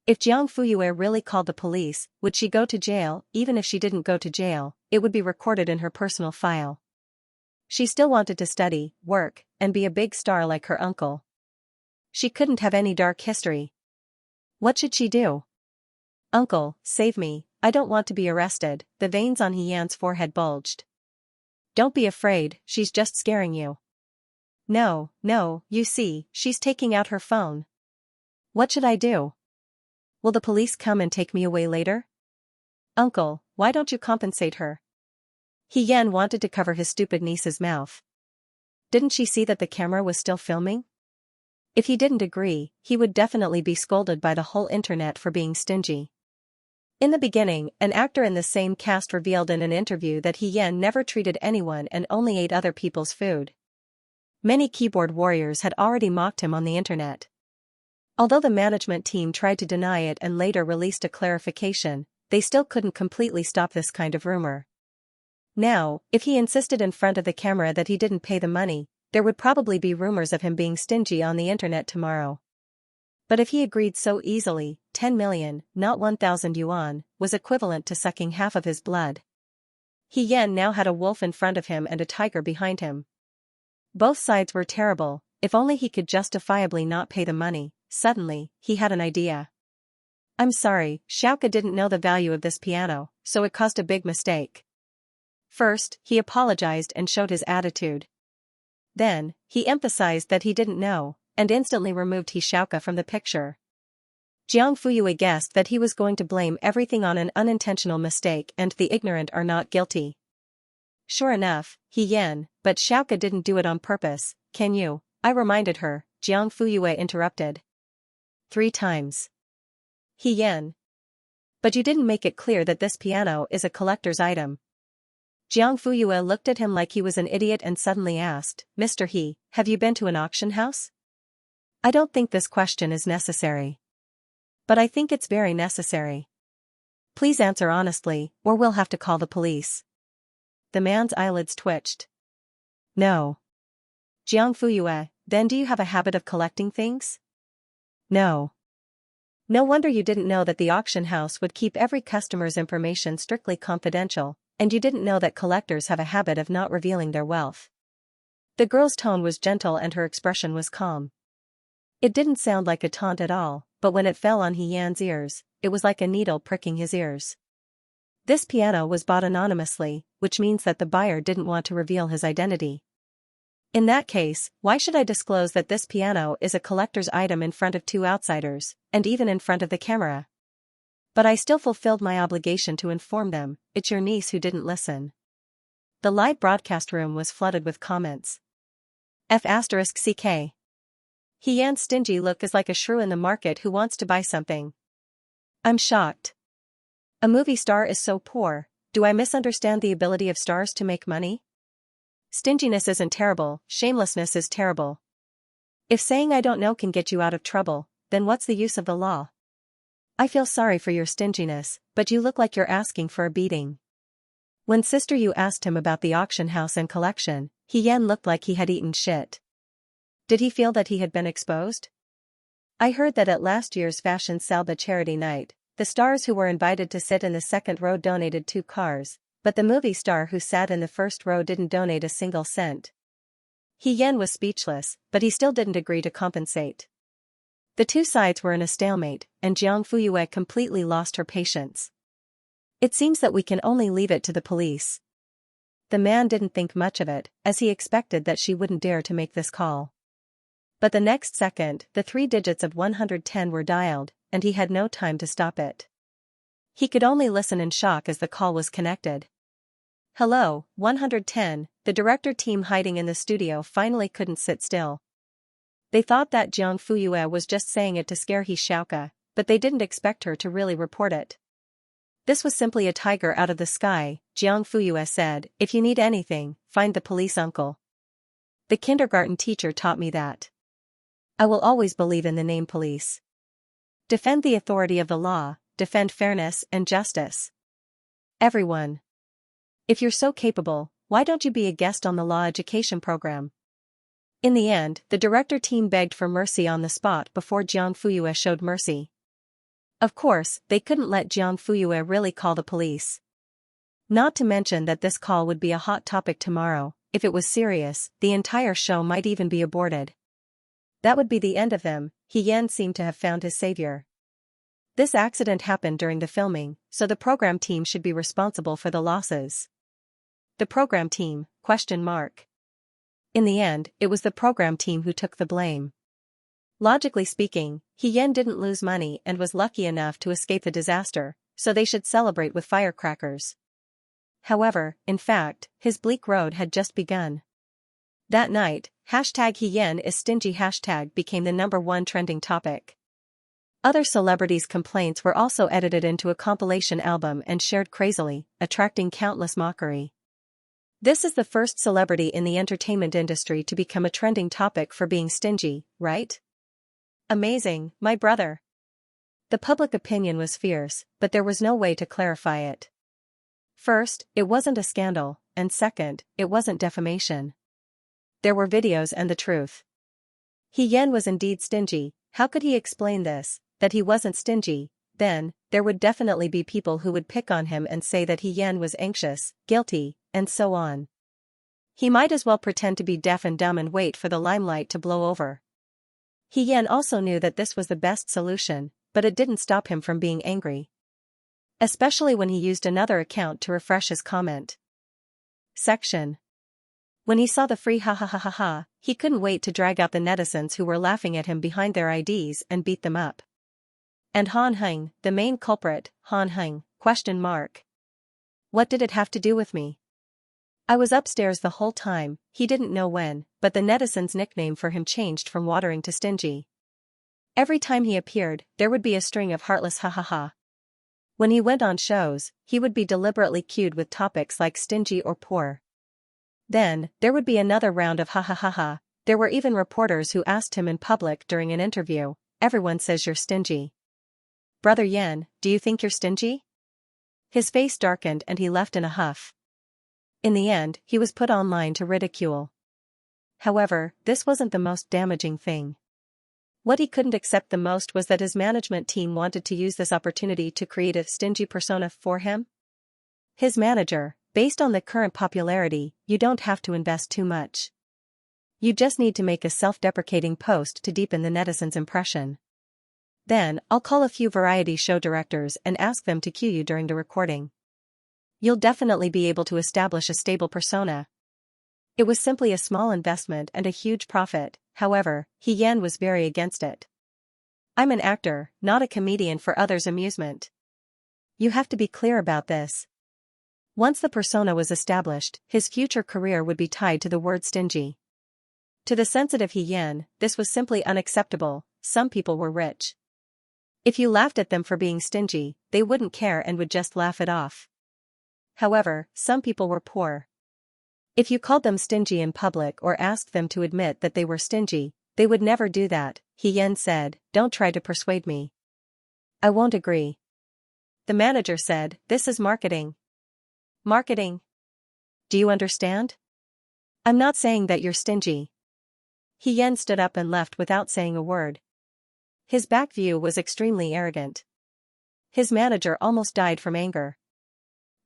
If Jiang Fuyue really called the police, would she go to jail? Even if she didn't go to jail, it would be recorded in her personal file. She still wanted to study, work, and be a big star like her uncle. She couldn't have any dark history. What should she do? Uncle, save me, I don't want to be arrested. The veins on Yan's forehead bulged. Don't be afraid, she's just scaring you. No, you see, she's taking out her phone. What should I do? Will the police come and take me away later? Uncle, why don't you compensate her? Yan wanted to cover his stupid niece's mouth. Didn't she see that the camera was still filming? If he didn't agree, he would definitely be scolded by the whole internet for being stingy. In the beginning, an actor in the same cast revealed in an interview that Yan never treated anyone and only ate other people's food. Many keyboard warriors had already mocked him on the internet. Although the management team tried to deny it and later released a clarification, they still couldn't completely stop this kind of rumor. Now, if he insisted in front of the camera that he didn't pay the money, there would probably be rumors of him being stingy on the internet tomorrow. But if he agreed so easily, 10 million, not 1,000 yuan, was equivalent to sucking half of his blood. Yan now had a wolf in front of him and a tiger behind him. Both sides were terrible. If only he could justifiably not pay the money. Suddenly, he had an idea. I'm sorry, Xianxia didn't know the value of this piano, so it caused a big mistake. First, he apologized and showed his attitude. Then, he emphasized that he didn't know, and instantly removed Xianxia from the picture. Jiang Fuyue guessed that he was going to blame everything on an unintentional mistake and the ignorant are not guilty. Sure enough, Yan, but Xianxia didn't do it on purpose, can you? I reminded her, Jiang Fuyue interrupted. 3 times. Yan. But you didn't make it clear that this piano is a collector's item. Jiang Fuyue looked at him like he was an idiot and suddenly asked, Mr. He, have you been to an auction house? I don't think this question is necessary. But I think it's very necessary. Please answer honestly, or we'll have to call the police. The man's eyelids twitched. No. Jiang Fuyue, then do you have a habit of collecting things? No. No wonder you didn't know that the auction house would keep every customer's information strictly confidential, and you didn't know that collectors have a habit of not revealing their wealth. The girl's tone was gentle and her expression was calm. It didn't sound like a taunt at all, but when it fell on Yan's ears, it was like a needle pricking his ears. This piano was bought anonymously, which means that the buyer didn't want to reveal his identity. In that case, why should I disclose that this piano is a collector's item in front of 2 outsiders, and even in front of the camera? But I still fulfilled my obligation to inform them, it's your niece who didn't listen. The live broadcast room was flooded with comments. F***CK. Yan's stingy look is like a shrew in the market who wants to buy something. I'm shocked. A movie star is so poor, do I misunderstand the ability of stars to make money? Stinginess isn't terrible, shamelessness is terrible. If saying I don't know can get you out of trouble, then what's the use of the law? I feel sorry for your stinginess, but you look like you're asking for a beating. When Sister Yu asked him about the auction house and collection, Yan looked like he had eaten shit. Did he feel that he had been exposed? I heard that at last year's Fashion Salba charity night, the stars who were invited to sit in the second row donated 2 cars, but the movie star who sat in the first row didn't donate a single cent. Yan was speechless, but he still didn't agree to compensate. The 2 sides were in a stalemate, and Jiang Fuyue completely lost her patience. It seems that we can only leave it to the police. The man didn't think much of it, as he expected that she wouldn't dare to make this call. But the next second, the 3 digits of 110 were dialed, and he had no time to stop it. He could only listen in shock as the call was connected. Hello, 110, the director team hiding in the studio finally couldn't sit still. They thought that Jiang Fuyue was just saying it to scare Xianxia, but they didn't expect her to really report it. This was simply a tiger out of the sky, Jiang Fuyue said, if you need anything, find the police uncle. The kindergarten teacher taught me that. I will always believe in the name police. Defend the authority of the law, defend fairness and justice. Everyone. If you're so capable, why don't you be a guest on the law education program? In the end, the director team begged for mercy on the spot before Jiang Fuyue showed mercy. Of course, they couldn't let Jiang Fuyue really call the police. Not to mention that this call would be a hot topic tomorrow. If it was serious, the entire show might even be aborted. That would be the end of them. Yan seemed to have found his savior. This accident happened during the filming, so the program team should be responsible for the losses. The program team, ? In the end, it was the program team who took the blame. Logically speaking, Xian didn't lose money and was lucky enough to escape the disaster, so they should celebrate with firecrackers. However, in fact, his bleak road had just begun. That night, #Xian is stingy became the #1 trending topic. Other celebrities' complaints were also edited into a compilation album and shared crazily, attracting countless mockery. This is the first celebrity in the entertainment industry to become a trending topic for being stingy, right? Amazing, my brother. The public opinion was fierce, but there was no way to clarify it. First, it wasn't a scandal, and second, it wasn't defamation. There were videos and the truth. Xian was indeed stingy. How could he explain this? That he wasn't stingy? Then, there would definitely be people who would pick on him and say that Xian was anxious, guilty, and so on. He might as well pretend to be deaf and dumb and wait for the limelight to blow over. Xian also knew that this was the best solution, but it didn't stop him from being angry. Especially when he used another account to refresh his comment section. When he saw the free ha ha ha ha ha, he couldn't wait to drag out the netizens who were laughing at him behind their IDs and beat them up. And Han Heng, the main culprit, Han Heng, ? What did it have to do with me? I was upstairs the whole time, he didn't know when, but the netizens' nickname for him changed from watering to stingy. Every time he appeared, there would be a string of heartless ha ha ha. When he went on shows, he would be deliberately cued with topics like stingy or poor. Then, there would be another round of ha ha ha ha. There were even reporters who asked him in public during an interview, "Everyone says you're stingy. Brother Yan, do you think you're stingy?" His face darkened and he left in a huff. In the end, he was put online to ridicule. However, this wasn't the most damaging thing. What he couldn't accept the most was that his management team wanted to use this opportunity to create a stingy persona for him. His manager, based on the current popularity, you don't have to invest too much. You just need to make a self-deprecating post to deepen the netizens' impression. Then, I'll call a few variety show directors and ask them to cue you during the recording. You'll definitely be able to establish a stable persona. It was simply a small investment and a huge profit, however, Xian was very against it. I'm an actor, not a comedian for others' amusement. You have to be clear about this. Once the persona was established, his future career would be tied to the word stingy. To the sensitive Xian, this was simply unacceptable. Some people were rich. If you laughed at them for being stingy, they wouldn't care and would just laugh it off. However, some people were poor. If you called them stingy in public or asked them to admit that they were stingy, they would never do that. Xian said, "Don't try to persuade me. I won't agree." The manager said, "This is marketing." Marketing? Do you understand? I'm not saying that you're stingy. Xian stood up and left without saying a word. His back view was extremely arrogant. His manager almost died from anger.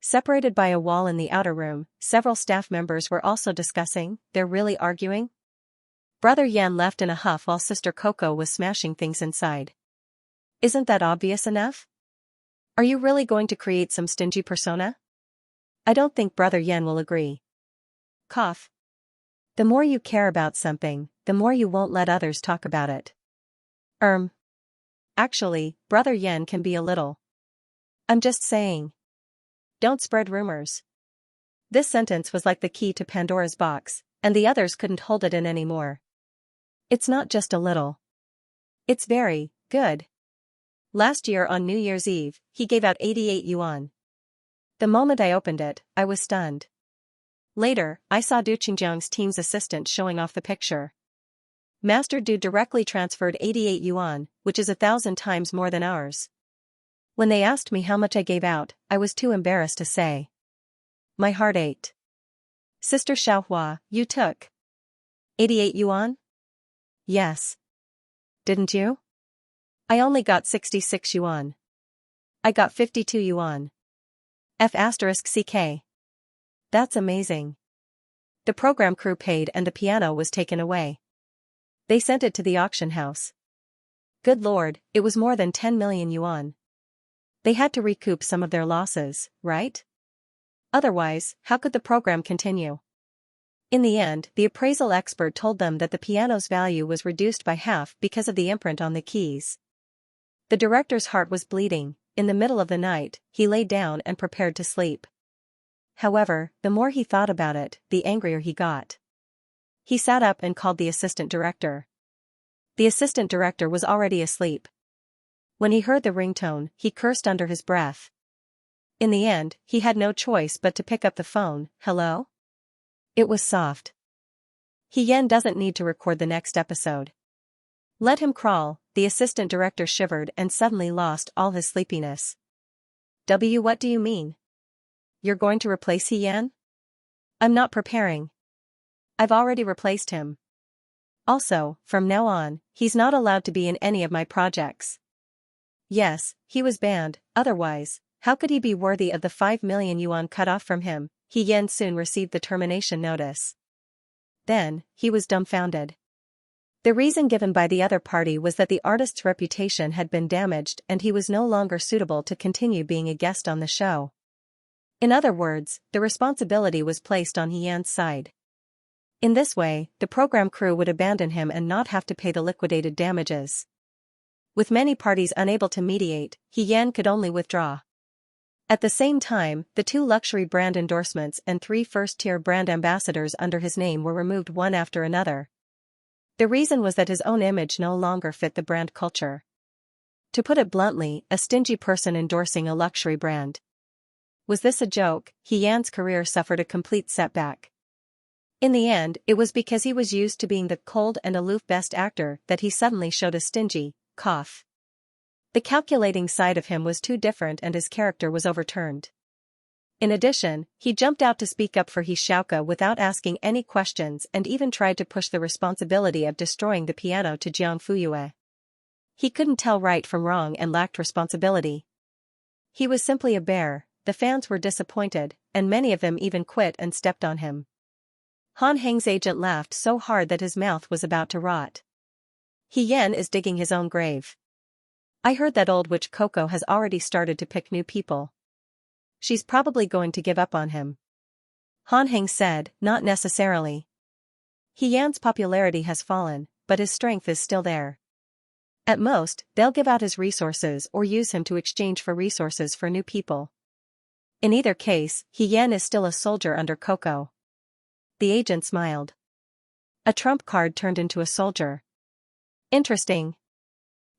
Separated by a wall in the outer room, several staff members were also discussing. They're really arguing? Brother Yan left in a huff while Sister Coco was smashing things inside. Isn't that obvious enough? Are you really going to create some stingy persona? I don't think Brother Yan will agree. Cough. The more you care about something, the more you won't let others talk about it. Actually, Brother Yan can be a little. I'm just saying. Don't spread rumors. This sentence was like the key to Pandora's box, and the others couldn't hold it in anymore. It's not just a little. It's very good. Last year on New Year's Eve, he gave out 88 yuan. The moment I opened it, I was stunned. Later, I saw Du Qingjiang's team's assistant showing off the picture. Master Du directly transferred 88 yuan, which is 1,000 times more than ours. When they asked me how much I gave out, I was too embarrassed to say. My heart ached. Sister Xiaohua, you took 88 yuan? Yes. Didn't you? I only got 66 yuan. I got 52 yuan. F***ck. That's amazing. The program crew paid and the piano was taken away. They sent it to the auction house. Good lord, it was more than 10 million yuan. They had to recoup some of their losses, right? Otherwise, how could the program continue? In the end, the appraisal expert told them that the piano's value was reduced by half because of the imprint on the keys. The director's heart was bleeding. In the middle of the night, he lay down and prepared to sleep. However, the more he thought about it, the angrier he got. He sat up and called the assistant director. The assistant director was already asleep. When he heard the ringtone, he cursed under his breath. In the end, he had no choice but to pick up the phone. Hello? It was soft. Xian doesn't need to record the next episode. Let him crawl. The assistant director shivered and suddenly lost all his sleepiness. What do you mean? You're going to replace Xian? I'm not preparing. I've already replaced him. Also, from now on, he's not allowed to be in any of my projects. Yes, he was banned, otherwise, how could he be worthy of the 5 million yuan cut off from him? Xian soon received the termination notice. Then, he was dumbfounded. The reason given by the other party was that the artist's reputation had been damaged and he was no longer suitable to continue being a guest on the show. In other words, the responsibility was placed on Xian's side. In this way, the program crew would abandon him and not have to pay the liquidated damages. With many parties unable to mediate, Xian could only withdraw. At the same time, the 2 luxury brand endorsements and 3 first-tier brand ambassadors under his name were removed one after another. The reason was that his own image no longer fit the brand culture. To put it bluntly, a stingy person endorsing a luxury brand. Was this a joke? Xian's career suffered a complete setback. In the end, it was because he was used to being the cold and aloof best actor that he suddenly showed a stingy cough. The calculating side of him was too different and his character was overturned. In addition, he jumped out to speak up for Xianxia without asking any questions and even tried to push the responsibility of destroying the piano to Jiang Fuyue. He couldn't tell right from wrong and lacked responsibility. He was simply a bear. The fans were disappointed, and many of them even quit and stepped on him. Han Heng's agent laughed so hard that his mouth was about to rot. Xian is digging his own grave. I heard that old witch Coco has already started to pick new people. She's probably going to give up on him. Han Heng said, not necessarily. Xian's popularity has fallen, but his strength is still there. At most, they'll give out his resources or use him to exchange for resources for new people. In either case, Xian is still a soldier under Coco. The agent smiled. A trump card turned into a soldier. Interesting.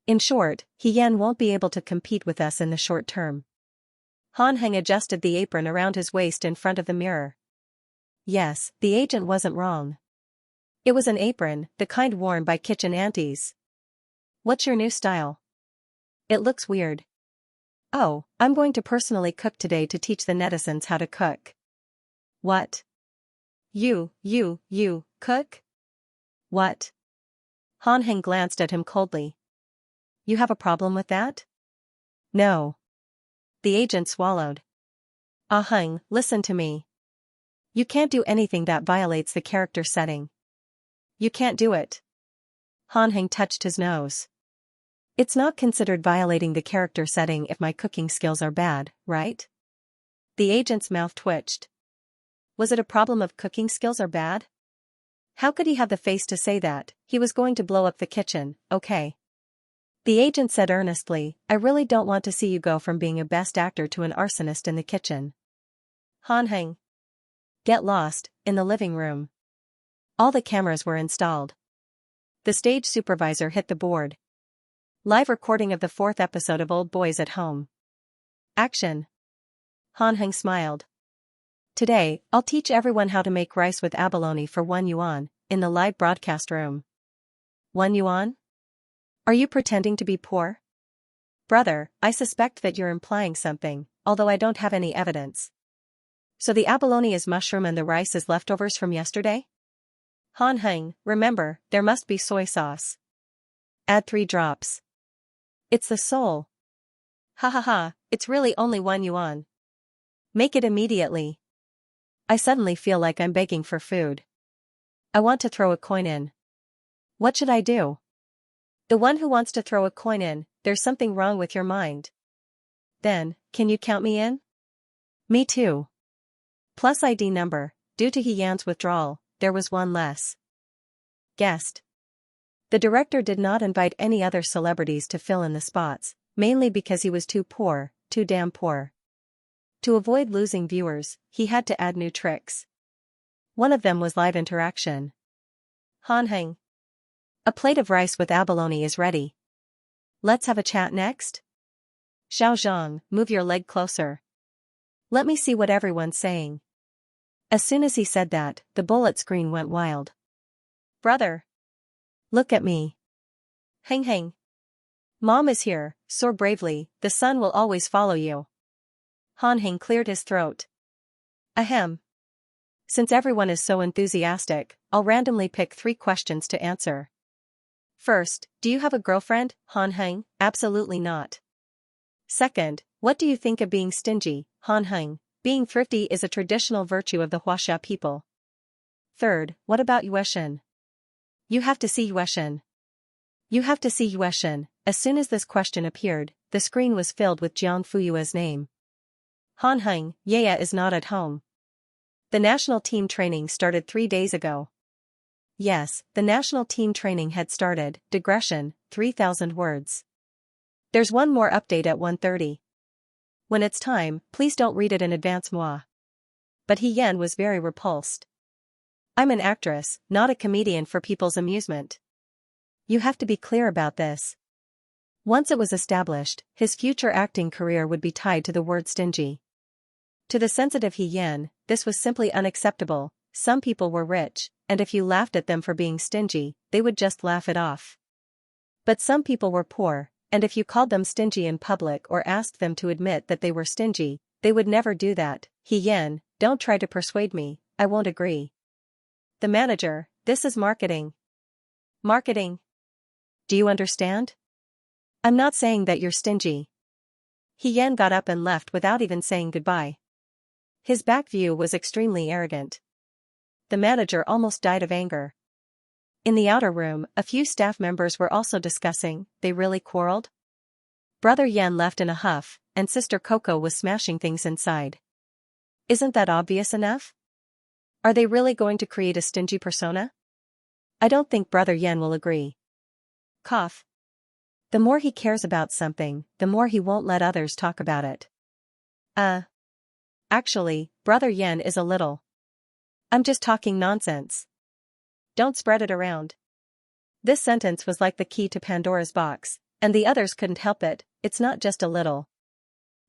In short, Xian won't be able to compete with us in the short term. Han Heng adjusted the apron around his waist in front of the mirror. Yes, the agent wasn't wrong. It was an apron, the kind worn by kitchen aunties. What's your new style? It looks weird. Oh, I'm going to personally cook today to teach the netizens how to cook. What? You cook? What? Han Heng glanced at him coldly. You have a problem with that? No. The agent swallowed. Ah Heng, listen to me. You can't do anything that violates the character setting. You can't do it. Han Heng touched his nose. It's not considered violating the character setting if my cooking skills are bad, right? The agent's mouth twitched. Was it a problem of cooking skills are bad? How could he have the face to say that? He was going to blow up the kitchen, okay? The agent said earnestly, I really don't want to see you go from being a best actor to an arsonist in the kitchen. Han Heng. Get lost, in the living room. All the cameras were installed. The stage supervisor hit the board. Live recording of the 4th episode of Old Boys at Home. Action. Han Heng smiled. Today, I'll teach everyone how to make rice with abalone for 1 yuan, in the live broadcast room. 1 yuan? Are you pretending to be poor? Brother, I suspect that you're implying something, although I don't have any evidence. So the abalone is mushroom and the rice is leftovers from yesterday? Han Heng, remember, there must be soy sauce. Add 3 drops. It's the soul. Ha ha ha, it's really only 1 yuan. Make it immediately. I suddenly feel like I'm begging for food. I want to throw a coin in. What should I do? The one who wants to throw a coin in, there's something wrong with your mind. Then, can you count me in? Me too. Plus ID number. Due to Yan's withdrawal, there was one less guest. The director did not invite any other celebrities to fill in the spots, mainly because he was too poor, too damn poor. To avoid losing viewers, he had to add new tricks. One of them was live interaction. Han Heng. A plate of rice with abalone is ready. Let's have a chat next? Xiao Zhang, move your leg closer. Let me see what everyone's saying. As soon as he said that, the bullet screen went wild. Brother. Look at me. Heng Heng. Mom is here, soar bravely, the sun will always follow you. Han Heng cleared his throat. Ahem. Since everyone is so enthusiastic, I'll randomly pick 3 questions to answer. First, do you have a girlfriend, Han Heng? Absolutely not. Second, what do you think of being stingy, Han Heng? Being thrifty is a traditional virtue of the Huaxia people. Third, what about Yueshen? You have to see Yueshen. You have to see Yueshen. As soon as this question appeared, the screen was filled with Jiang Fuyue's name. Han Heng, Yaya is not at home. The national team training started 3 days ago. Yes, the national team training had started. Digression, 3,000 words. There's one more update at 1:30. When it's time, please don't read it in advance moi. But Yan was very repulsed. I'm an actress, not a comedian for people's amusement. You have to be clear about this. Once it was established, his future acting career would be tied to the word stingy. To the sensitive Yan, this was simply unacceptable. Some people were rich, and if you laughed at them for being stingy, they would just laugh it off. But some people were poor, and if you called them stingy in public or asked them to admit that they were stingy, they would never do that. Yan, don't try to persuade me, I won't agree. The manager, this is marketing. Marketing. Do you understand? I'm not saying that you're stingy. Yan got up and left without even saying goodbye. His back view was extremely arrogant. The manager almost died of anger. In the outer room, a few staff members were also discussing. They really quarreled? Brother Yan left in a huff, and Sister Coco was smashing things inside. Isn't that obvious enough? Are they really going to create a stingy persona? I don't think Brother Yan will agree. Cough. The more he cares about something, the more he won't let others talk about it. Actually, Brother Yan is a little. I'm just talking nonsense. Don't spread it around. This sentence was like the key to Pandora's box, and the others couldn't help it. It's not just a little.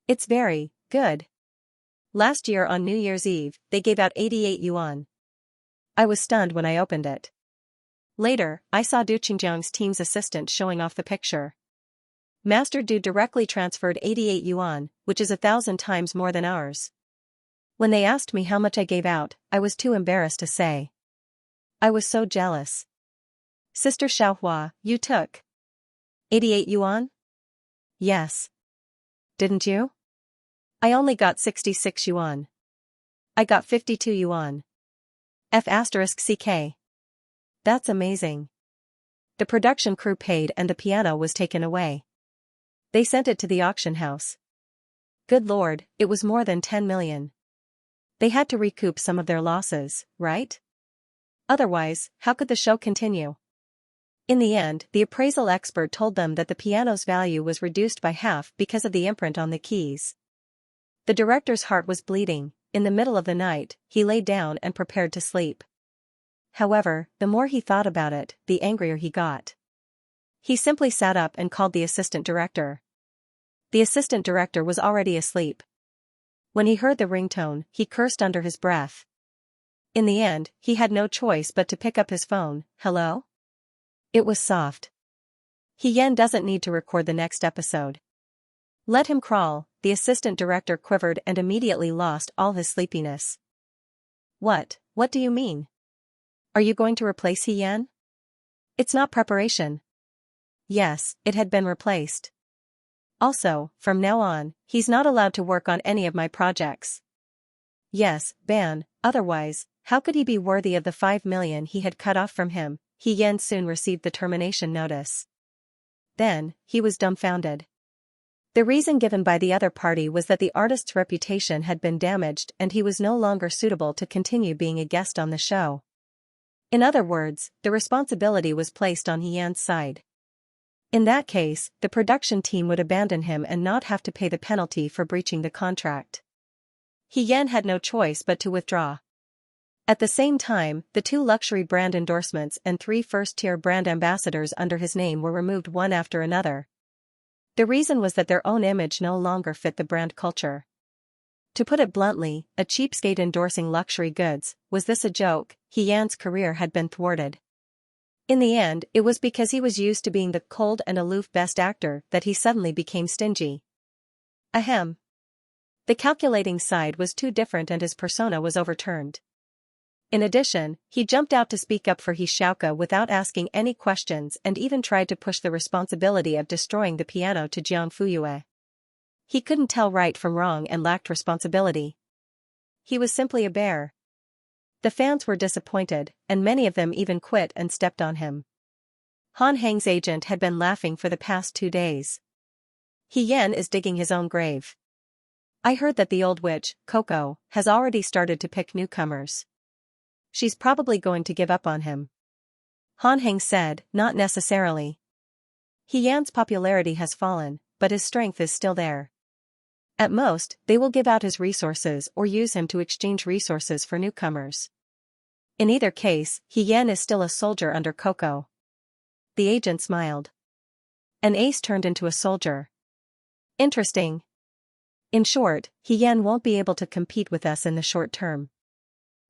It's very good. Last year on New Year's Eve, they gave out 88 yuan. I was stunned when I opened it. Later, I saw Du Qingjiang's team's assistant showing off the picture. Master Du directly transferred 88 yuan, which is 1,000 times more than ours. When they asked me how much I gave out, I was too embarrassed to say. I was so jealous. Sister Xiaohua, you took 88 yuan? Yes. Didn't you? I only got 66 yuan. I got 52 yuan. F***ck. That's amazing. The production crew paid and the piano was taken away. They sent it to the auction house. Good lord, it was more than 10 million. They had to recoup some of their losses, right? Otherwise, how could the show continue? In the end, the appraisal expert told them that the piano's value was reduced by half because of the imprint on the keys. The director's heart was bleeding. In the middle of the night, he lay down and prepared to sleep. However, the more he thought about it, the angrier he got. He simply sat up and called the assistant director. The assistant director was already asleep. When he heard the ringtone, he cursed under his breath. In the end, he had no choice but to pick up his phone. Hello? It was soft. Yan doesn't need to record the next episode. Let him crawl. The assistant director quivered and immediately lost all his sleepiness. What do you mean? Are you going to replace Yan? It's not preparation. Yes, it had been replaced. Also, from now on, he's not allowed to work on any of my projects. Yes, ban, otherwise, how could he be worthy of the 5 million he had cut off from him? Yan soon received the termination notice. Then, he was dumbfounded. The reason given by the other party was that the artist's reputation had been damaged and he was no longer suitable to continue being a guest on the show. In other words, the responsibility was placed on Yan's side. In that case, the production team would abandon him and not have to pay the penalty for breaching the contract. Yan had no choice but to withdraw. At the same time, the 2 luxury brand endorsements and 3 first-tier brand ambassadors under his name were removed one after another. The reason was that their own image no longer fit the brand culture. To put it bluntly, a cheapskate endorsing luxury goods. Was this a joke? Yan's career had been thwarted. In the end, it was because he was used to being the cold and aloof best actor that he suddenly became stingy. Ahem. The calculating side was too different and his persona was overturned. In addition, he jumped out to speak up for Xianxia without asking any questions and even tried to push the responsibility of destroying the piano to Jiang Fuyue. He couldn't tell right from wrong and lacked responsibility. He was simply a bear. The fans were disappointed, and many of them even quit and stepped on him. Han Heng's agent had been laughing for the past 2 days. Yan is digging his own grave. I heard that the old witch, Coco, has already started to pick newcomers. She's probably going to give up on him. Han Heng said, not necessarily. Yan's popularity has fallen, but his strength is still there. At most, they will give out his resources or use him to exchange resources for newcomers. In either case, Yan is still a soldier under Coco. The agent smiled. An ace turned into a soldier. Interesting. In short, Yan won't be able to compete with us in the short term.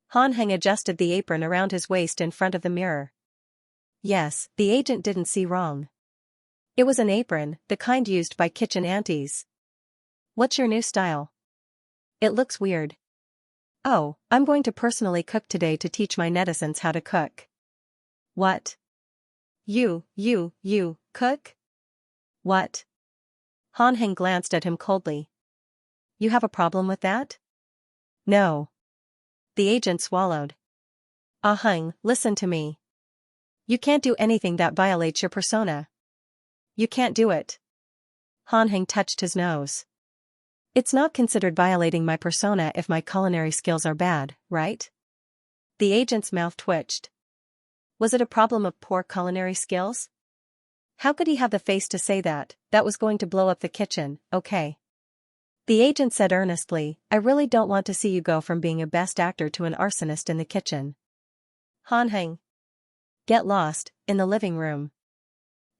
Han Heng adjusted the apron around his waist in front of the mirror. Yes, the agent didn't see wrong. It was an apron, the kind used by kitchen aunties. What's your new style? It looks weird. Oh, I'm going to personally cook today to teach my netizens how to cook. What? You cook? What? Han Heng glanced at him coldly. You have a problem with that? No. The agent swallowed. Ah Heng, listen to me. You can't do anything that violates your persona. You can't do it. Han Heng touched his nose. It's not considered violating my persona if my culinary skills are bad, right? The agent's mouth twitched. Was it a problem of poor culinary skills? How could he have the face to say that? That was going to blow up the kitchen, okay? The agent said earnestly, I really don't want to see you go from being a best actor to an arsonist in the kitchen. Han Heng. Get lost, in the living room.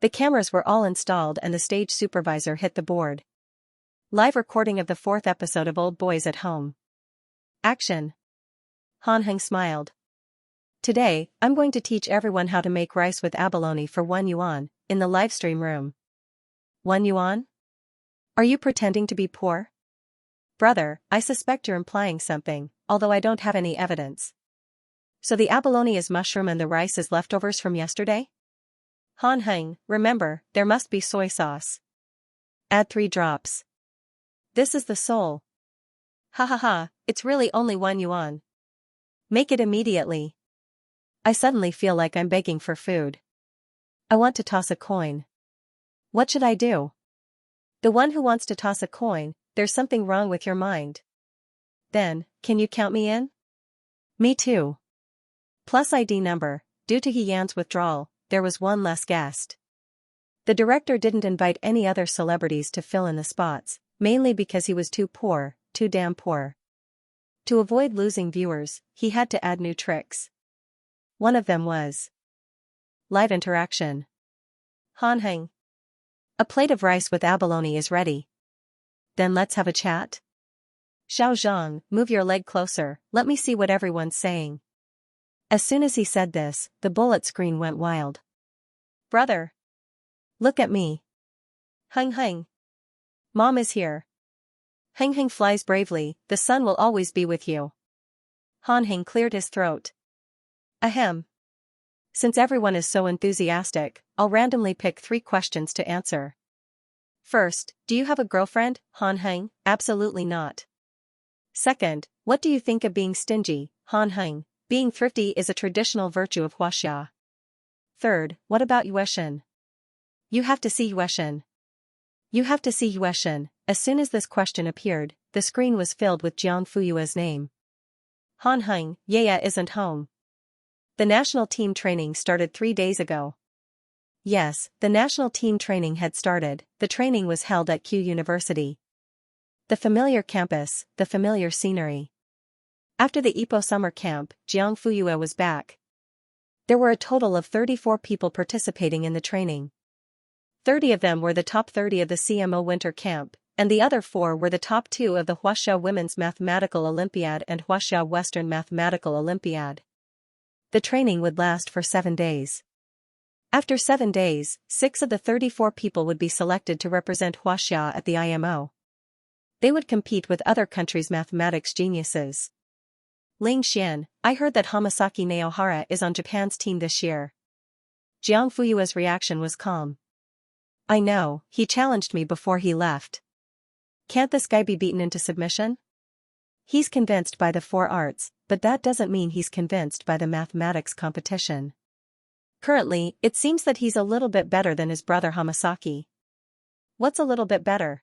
The cameras were all installed and the stage supervisor hit the board. Live recording of the 4th episode of Old Boys at Home. Action. Han Heng smiled. Today, I'm going to teach everyone how to make rice with abalone for 1 yuan, in the livestream room. 1 yuan? Are you pretending to be poor? Brother, I suspect you're implying something, although I don't have any evidence. So the abalone is mushroom and the rice is leftovers from yesterday? Han Heng, remember, there must be soy sauce. Add 3 drops. This is the soul. Ha ha ha, it's really only 1 yuan. Make it immediately. I suddenly feel like I'm begging for food. I want to toss a coin. What should I do? The one who wants to toss a coin, there's something wrong with your mind. Then, can you count me in? Me too. Plus ID number, due to Yan's withdrawal, there was one less guest. The director didn't invite any other celebrities to fill in the spots, mainly because he was too poor, too damn poor. To avoid losing viewers, he had to add new tricks. One of them was live interaction. Han Heng. A plate of rice with abalone is ready. Then let's have a chat. Xiao Zhang, move your leg closer, let me see what everyone's saying. As soon as he said this, the bullet screen went wild. Brother. Look at me. Heng Heng. Mom is here. Heng Heng flies bravely, the sun will always be with you. Han Heng cleared his throat. Ahem. Since everyone is so enthusiastic, I'll randomly pick 3 questions to answer. First, do you have a girlfriend, Han Heng? Absolutely not. Second, what do you think of being stingy, Han Heng? Being thrifty is a traditional virtue of Huaxia. Third, what about Yueshan? You have to see Yueshan. You have to see Yueshan. As soon as this question appeared, the screen was filled with Jiang Fuyue's name. Han Heng, Yaya isn't home. The national team training started 3 days ago. Yes, the national team training had started. The training was held at Q University. The familiar campus, the familiar scenery. After the Ipoh summer camp, Jiang Fuyue was back. There were a total of 34 people participating in the training. 30 of them were the top 30 of the CMO winter camp, and the other 4 were the top 2 of the Huaxia Women's Mathematical Olympiad and Huaxia Western Mathematical Olympiad. The training would last for 7 days. After 7 days, 6 of the 34 people would be selected to represent Huaxia at the IMO. They would compete with other countries' mathematics geniuses. Ling Xian, I heard that Hamasaki Naohara is on Japan's team this year. Jiang Fuyue's reaction was calm. I know, he challenged me before he left. Can't this guy be beaten into submission? He's convinced by the 4 arts, but that doesn't mean he's convinced by the mathematics competition. Currently, it seems that he's a little bit better than his brother Hamasaki. What's a little bit better?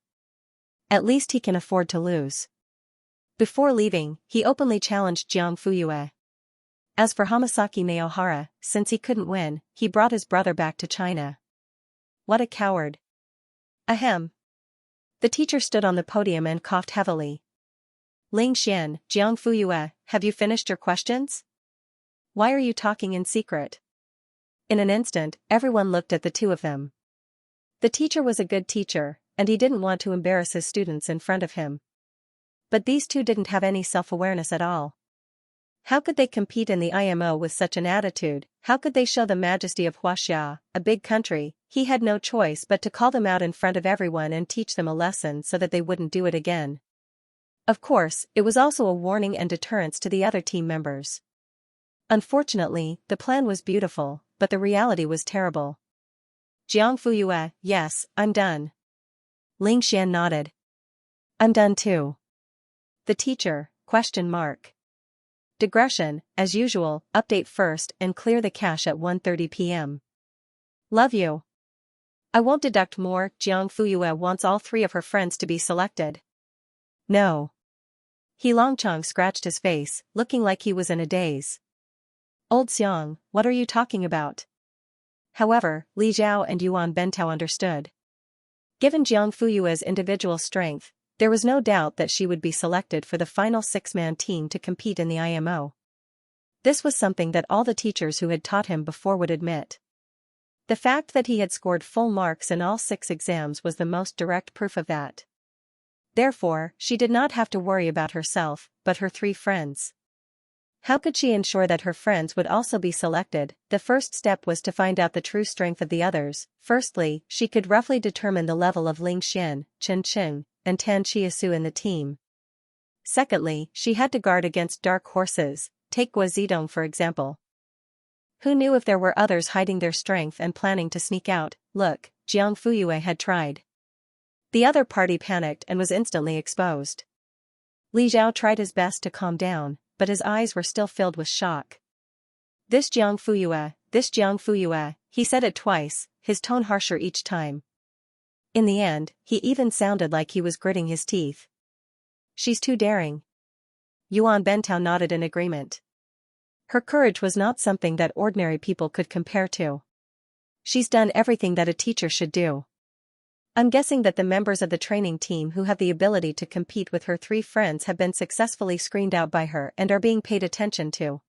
At least he can afford to lose. Before leaving, he openly challenged Jiang Fuyue. As for Hamasaki Naohara, since he couldn't win, he brought his brother back to China. What a coward. Ahem. The teacher stood on the podium and coughed heavily. Ling Xian, Jiang Fuyue, have you finished your questions? Why are you talking in secret? In an instant, everyone looked at the two of them. The teacher was a good teacher, and he didn't want to embarrass his students in front of him. But these two didn't have any self-awareness at all. How could they compete in the IMO with such an attitude? How could they show the majesty of Huaxia, a big country? He had no choice but to call them out in front of everyone and teach them a lesson so that they wouldn't do it again. Of course, it was also a warning and deterrence to the other team members. Unfortunately, the plan was beautiful, but the reality was terrible. Jiang Fuyue, yes, I'm done. Ling Xian nodded. I'm done too. The teacher, ? Digression, as usual, update first and clear the cache at 1:30 p.m. Love you. I won't deduct more. Jiang Fuyue wants all 3 of her friends to be selected. No. He Longchong scratched his face, looking like he was in a daze. Old Xiang, what are you talking about? However, Li Zhao and Yuan Bentao understood. Given Jiang Fuyue's individual strength, there was no doubt that she would be selected for the final 6-man team to compete in the IMO. This was something that all the teachers who had taught him before would admit. The fact that he had scored full marks in all 6 exams was the most direct proof of that. Therefore, she did not have to worry about herself, but her 3 friends. How could she ensure that her friends would also be selected? The first step was to find out the true strength of the others. Firstly, she could roughly determine the level of Ling Xian, Chen Qing, and Tan Chiasu in the team. Secondly, she had to guard against dark horses, take Guazidong for example. Who knew if there were others hiding their strength and planning to sneak out? Look, Jiang Fuyue had tried. The other party panicked and was instantly exposed. Li Zhao tried his best to calm down, but his eyes were still filled with shock. This Jiang Fuyue, he said it twice, his tone harsher each time. In the end, he even sounded like he was gritting his teeth. She's too daring. Yuan Bentao nodded in agreement. Her courage was not something that ordinary people could compare to. She's done everything that a teacher should do. I'm guessing that the members of the training team who have the ability to compete with her 3 friends have been successfully screened out by her and are being paid attention to.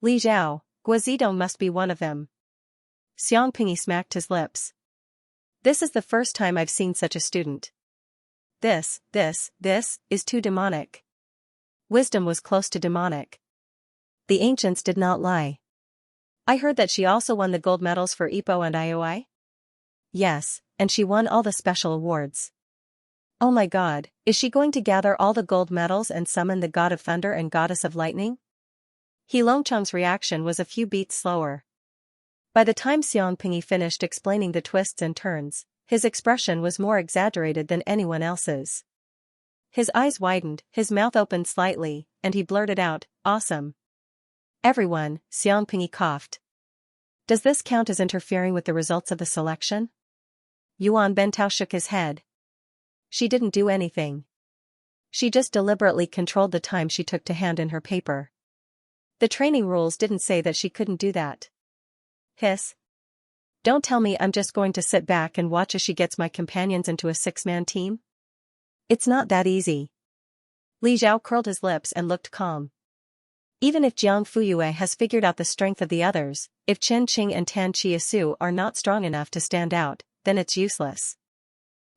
Li Zhao, Guazidong must be one of them. Xiangping smacked his lips. This is the first time I've seen such a student. This is too demonic. Wisdom was close to demonic. The ancients did not lie. I heard that she also won the gold medals for Ipoh and IOI? Yes, and she won all the special awards. Oh my god, is she going to gather all the gold medals and summon the god of thunder and goddess of lightning? He Longchong's reaction was a few beats slower. By the time Xiangping finished explaining the twists and turns, his expression was more exaggerated than anyone else's. His eyes widened, his mouth opened slightly, and he blurted out, awesome. Everyone, Xiangping coughed. Does this count as interfering with the results of the selection? Yuan Bentao shook his head. She didn't do anything. She just deliberately controlled the time she took to hand in her paper. The training rules didn't say that she couldn't do that. Hiss. Don't tell me I'm just going to sit back and watch as she gets my companions into a 6-man team? It's not that easy. Li Zhao curled his lips and looked calm. Even if Jiang Fuyue has figured out the strength of the others, if Chen Qing and Tan Chiasu are not strong enough to stand out, then it's useless.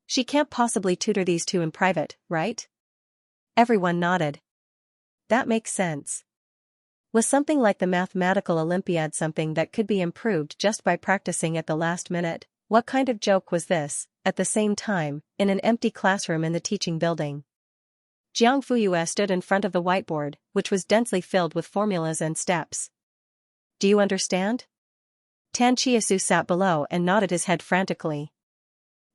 She can't possibly tutor these two in private, right? Everyone nodded. That makes sense. Was something like the mathematical Olympiad something that could be improved just by practicing at the last minute? What kind of joke was this, at the same time, in an empty classroom in the teaching building? Jiang Fuyue stood in front of the whiteboard, which was densely filled with formulas and steps. Do you understand? Tan Chiasu sat below and nodded his head frantically.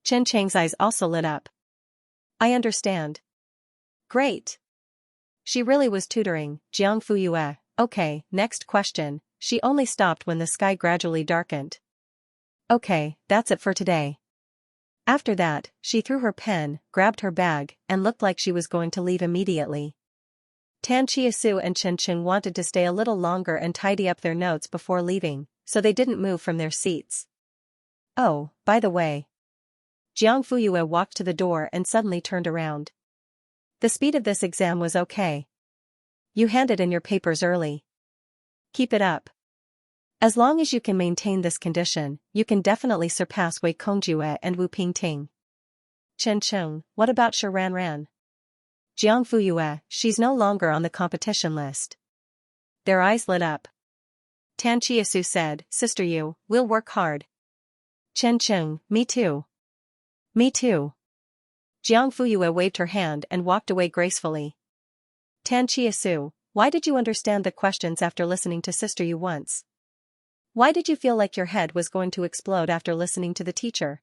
Chen Chang's eyes also lit up. I understand. Great. She really was tutoring, Jiang Fuyue. Okay, next question. She only stopped when the sky gradually darkened. Okay, that's it for today. After that, she threw her pen, grabbed her bag, and looked like she was going to leave immediately. Tan Chiasu and Chen Qing wanted to stay a little longer and tidy up their notes before leaving, so they didn't move from their seats. Oh, by the way. Jiang Fuyue walked to the door and suddenly turned around. The speed of this exam was okay. You handed in your papers early. Keep it up. As long as you can maintain this condition, you can definitely surpass Wei Kongjue and Wu Pingting. Chen Cheng, what about Shi Ranran? Jiang Fuyue, she's no longer on the competition list. Their eyes lit up. Tan Chiasu said, Sister Yu, we'll work hard. Chen Cheng, me too. Me too. Jiang Fuyue waved her hand and walked away gracefully. Tan Chiasu, why did you understand the questions after listening to Sister Yu once? Why did you feel like your head was going to explode after listening to the teacher?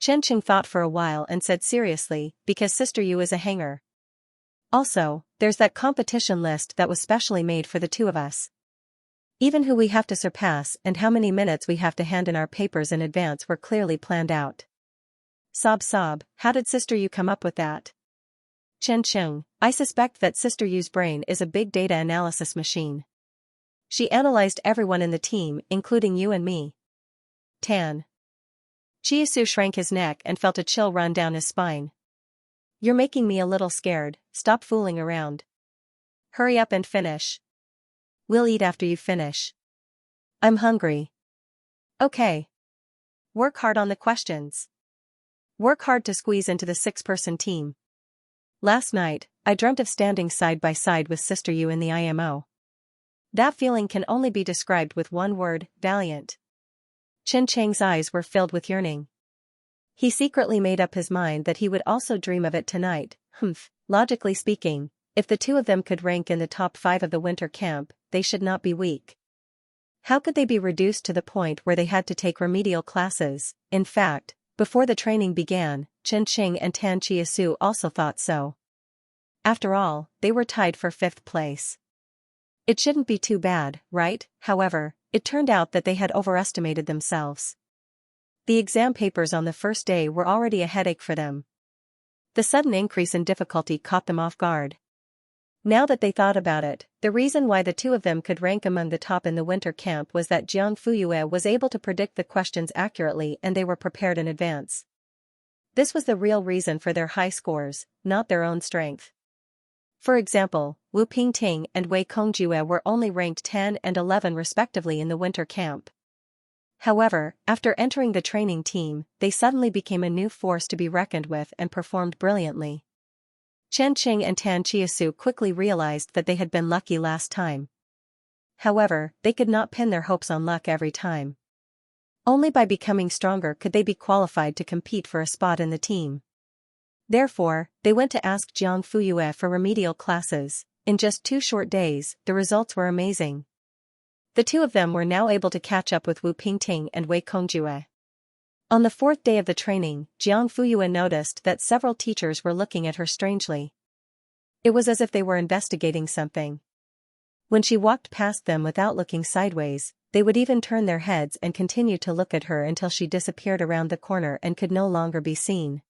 Chen Qing thought for a while and said seriously, because Sister Yu is a hanger. Also, there's that competition list that was specially made for the two of us. Even who we have to surpass and how many minutes we have to hand in our papers in advance were clearly planned out. Sob, how did Sister Yu come up with that? Chen Qing, I suspect that Sister Yu's brain is a big data analysis machine. She analyzed everyone in the team, including you and me. Tan. Chiasu shrank his neck and felt a chill run down his spine. You're making me a little scared, stop fooling around. Hurry up and finish. We'll eat after you finish. I'm hungry. Okay. Work hard on the questions. Work hard to squeeze into the 6-person team. Last night, I dreamt of standing side by side with Sister Yu in the IMO. That feeling can only be described with one word, valiant. Chen Chang's eyes were filled with yearning. He secretly made up his mind that he would also dream of it tonight. Logically speaking, if the two of them could rank in the top 5 of the winter camp, they should not be weak. How could they be reduced to the point where they had to take remedial classes? In fact, before the training began, Chen Qing and Tan Chiasu also thought so. After all, they were tied for 5th place. It shouldn't be too bad, right? However, it turned out that they had overestimated themselves. The exam papers on the first day were already a headache for them. The sudden increase in difficulty caught them off guard. Now that they thought about it, the reason why the two of them could rank among the top in the winter camp was that Jiang Fuyue was able to predict the questions accurately and they were prepared in advance. This was the real reason for their high scores, not their own strength. For example, Wu Pingting and Wei Kongjue were only ranked 10 and 11 respectively in the winter camp. However, after entering the training team, they suddenly became a new force to be reckoned with and performed brilliantly. Chen Qing and Tan Chiasu quickly realized that they had been lucky last time. However, they could not pin their hopes on luck every time. Only by becoming stronger could they be qualified to compete for a spot in the team. Therefore, they went to ask Jiang Fuyue for remedial classes. In just 2 short days, the results were amazing. The two of them were now able to catch up with Wu Pingting and Wei Kongjue. On the 4th day of the training, Jiang Fuyue noticed that several teachers were looking at her strangely. It was as if they were investigating something. When she walked past them without looking sideways, They would even turn their heads and continue to look at her until she disappeared around the corner and could no longer be seen.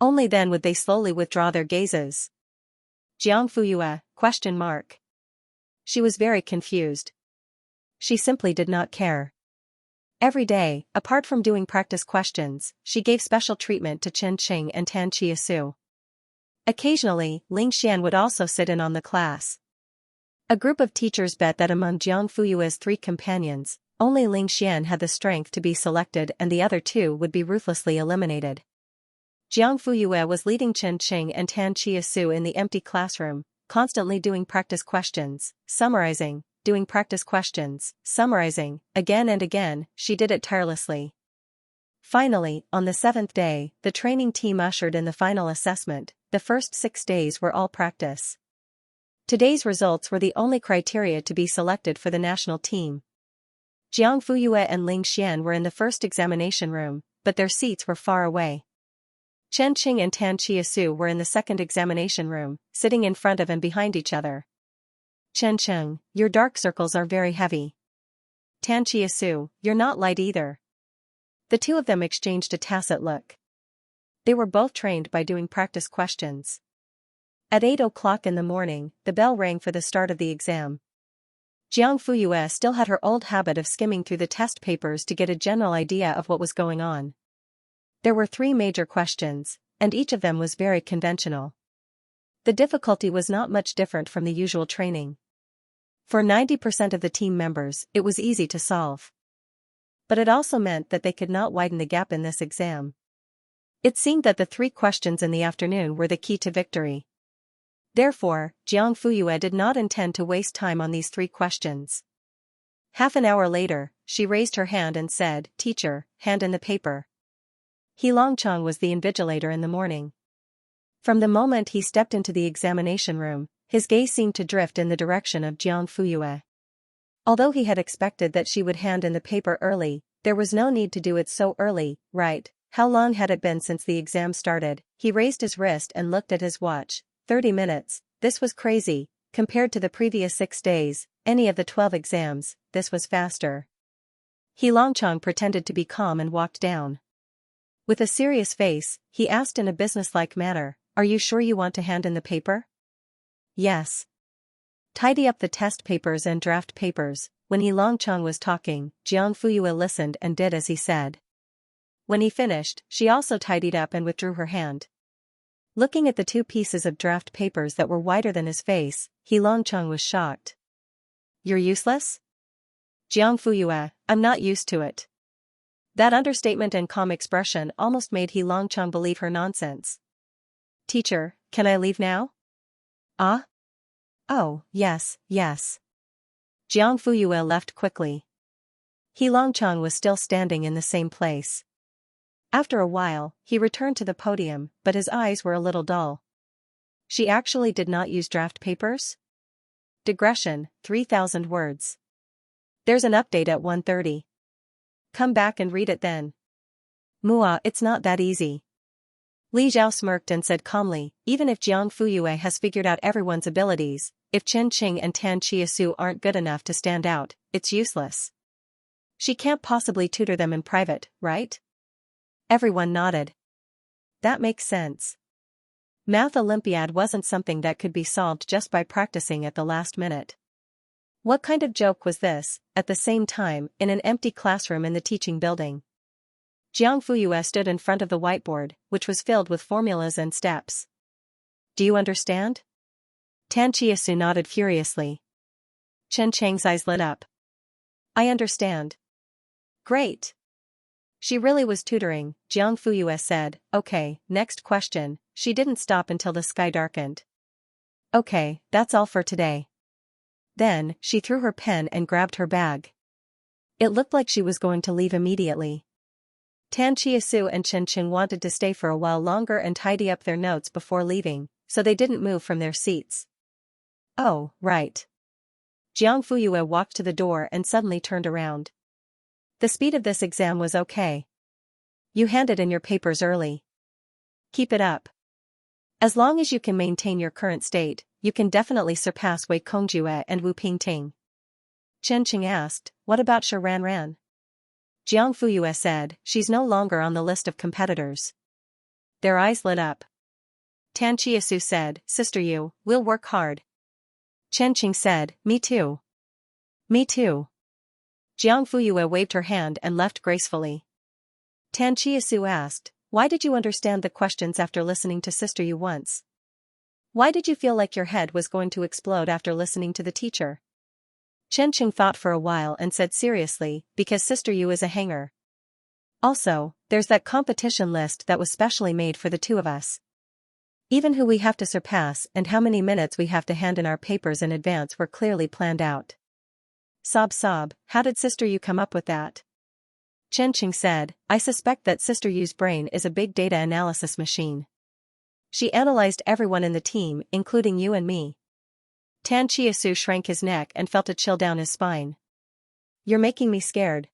Only then would they slowly withdraw their gazes. Jiang Fuyue? She was very confused. She simply did not care. Every day, apart from doing practice questions, she gave special treatment to Chen Qing and Tan Chiasu. Occasionally, Ling Xian would also sit in on the class. A group of teachers bet that among Jiang Fuyue's 3 companions, only Ling Xian had the strength to be selected and the other 2 would be ruthlessly eliminated. Jiang Fuyue was leading Chen Qing and Tan Chiasu in the empty classroom, constantly doing practice questions, summarizing, doing practice questions, summarizing, again and again. She did it tirelessly. Finally, on the 7th day, the training team ushered in the final assessment. The first 6 days were all practice. Today's results were the only criteria to be selected for the national team. Jiang Fuyue and Ling Xian were in the first examination room, but their seats were far away. Chen Qing and Tan Chiasu were in the second examination room, sitting in front of and behind each other. Chen Qing, your dark circles are very heavy. Tan Chiasu, you're not light either. The 2 of them exchanged a tacit look. They were both trained by doing practice questions. At 8 o'clock in the morning, the bell rang for the start of the exam. Jiang Fuyue still had her old habit of skimming through the test papers to get a general idea of what was going on. There were 3 major questions, and each of them was very conventional. The difficulty was not much different from the usual training. For 90% of the team members, it was easy to solve. But it also meant that they could not widen the gap in this exam. It seemed that the 3 questions in the afternoon were the key to victory. Therefore, Jiang Fuyue did not intend to waste time on these 3 questions. Half an hour later, she raised her hand and said, "Teacher, hand in the paper." He Longchong was the invigilator in the morning. From the moment he stepped into the examination room, his gaze seemed to drift in the direction of Jiang Fuyue. Although he had expected that she would hand in the paper early, there was no need to do it so early, right? How long had it been since the exam started? He raised his wrist and looked at his watch. 30 minutes, this was crazy. Compared to the previous 6 days, any of the 12 exams, this was faster. He Longchong pretended to be calm and walked down. With a serious face, he asked in a businesslike manner, "Are you sure you want to hand in the paper?" "Yes." "Tidy up the test papers and draft papers." When He Longchong was talking, Jiang Fuyue listened and did as he said. When he finished, she also tidied up and withdrew her hand. Looking at the 2 pieces of draft papers that were wider than his face, He Longchong was shocked. "You're useless?" "Jiang Fuyue, I'm not used to it." That understatement and calm expression almost made He Longchong believe her nonsense. "Teacher, can I leave now?" "Ah? Oh, yes, yes." Jiang Fuyue left quickly. He Longchong was still standing in the same place. After a while, he returned to the podium, but his eyes were a little dull. She actually did not use draft papers? Digression, 3,000 words. There's an update at 1:30. Come back and read it then. Mua, it's not that easy. Li Zhao smirked and said calmly, even if Jiang Fuyue has figured out everyone's abilities, if Chen Qing and Tan Chiasu aren't good enough to stand out, it's useless. She can't possibly tutor them in private, right? Everyone nodded. That makes sense. Math Olympiad wasn't something that could be solved just by practicing at the last minute. What kind of joke was this, at the same time, in an empty classroom in the teaching building? Jiang Fuyue stood in front of the whiteboard, which was filled with formulas and steps. Do you understand? Tan Chiasu nodded furiously. Chen Chang's eyes lit up. I understand. Great. She really was tutoring, Jiang Fuyue said. Okay, next question. She didn't stop until the sky darkened. Okay, that's all for today. Then, she threw her pen and grabbed her bag. It looked like she was going to leave immediately. Tan Chiasu and Chen Qing wanted to stay for a while longer and tidy up their notes before leaving, so they didn't move from their seats. Oh, right. Jiang Fuyue walked to the door and suddenly turned around. The speed of this exam was okay. You handed in your papers early. Keep it up. As long as you can maintain your current state, you can definitely surpass Wei Kongjue and Wu Pingting. Chen Qing asked, what about Shi Ran Ran? Jiang Fuyue said, she's no longer on the list of competitors. Their eyes lit up. Tan Chiasu said, Sister Yu, we'll work hard. Chen Qing said, me too. Me too. Jiang Fuyue waved her hand and left gracefully. Tan Chiasu asked, why did you understand the questions after listening to Sister Yu once? Why did you feel like your head was going to explode after listening to the teacher? Chen Qing thought for a while and said seriously, because Sister Yu is a hanger. Also, there's that competition list that was specially made for the two of us. Even who we have to surpass and how many minutes we have to hand in our papers in advance were clearly planned out. Sob sob, how did Sister Yu come up with that? Chen Qing said, I suspect that Sister Yu's brain is a big data analysis machine. She analyzed everyone in the team, including you and me. Tan Chiasu shrank his neck and felt a chill down his spine. You're making me scared.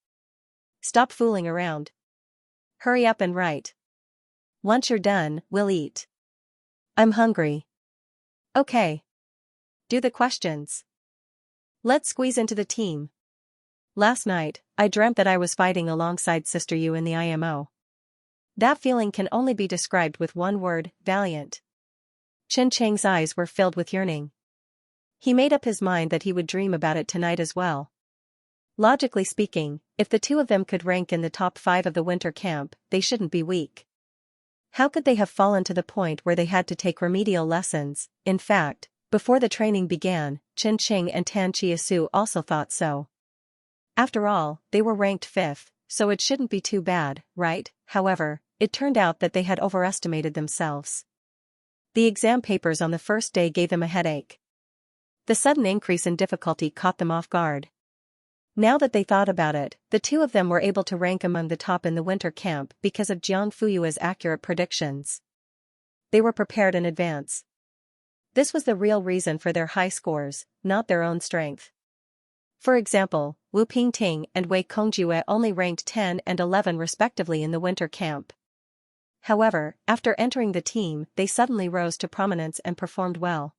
Stop fooling around. Hurry up and write. Once you're done, we'll eat. I'm hungry. Okay. Do the questions. Let's squeeze into the team. Last night, I dreamt that I was fighting alongside Sister Yu in the IMO. That feeling can only be described with one word, valiant. Chen Cheng's eyes were filled with yearning. He made up his mind that he would dream about it tonight as well. Logically speaking, if the two of them could rank in the top 5 of the winter camp, they shouldn't be weak. How could they have fallen to the point where they had to take remedial lessons? In fact, before the training began, Chen Qing and Tan Chiasu also thought so. After all, they were ranked 5th, so it shouldn't be too bad, right? However, it turned out that they had overestimated themselves. The exam papers on the first day gave them a headache. The sudden increase in difficulty caught them off guard. Now that they thought about it, the two of them were able to rank among the top in the winter camp because of Jiang Fuyue's accurate predictions. They were prepared in advance. This was the real reason for their high scores, not their own strength. For example, Wu Pingting and Wei Kongjue only ranked 10 and 11 respectively in the winter camp. However, after entering the team, they suddenly rose to prominence and performed well.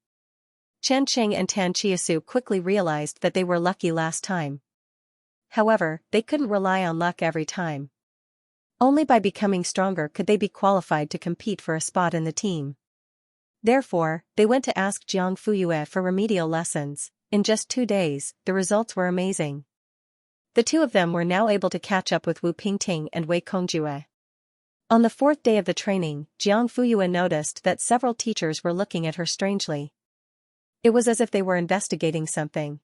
Chen Qing and Tan Chiasu quickly realized that they were lucky last time. However, they couldn't rely on luck every time. Only by becoming stronger could they be qualified to compete for a spot in the team. Therefore, they went to ask Jiang Fuyue for remedial lessons. In just 2 days, the results were amazing. The two of them were now able to catch up with Wu Pingting and Wei Kongjue. On the 4th day of the training, Jiang Fuyue noticed that several teachers were looking at her strangely. It was as if they were investigating something.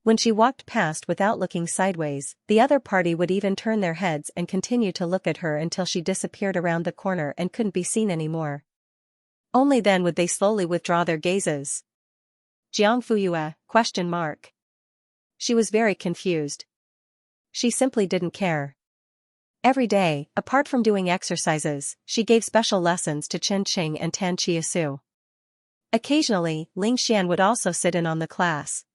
When she walked past without looking sideways, the other party would even turn their heads and continue to look at her until she disappeared around the corner and couldn't be seen anymore. Only then would they slowly withdraw their gazes. Jiang Fuyue? She was very confused. She simply didn't care. Every day, apart from doing exercises, she gave special lessons to Chen Qing and Tan Chiasu. Occasionally, Ling Xian would also sit in on the class.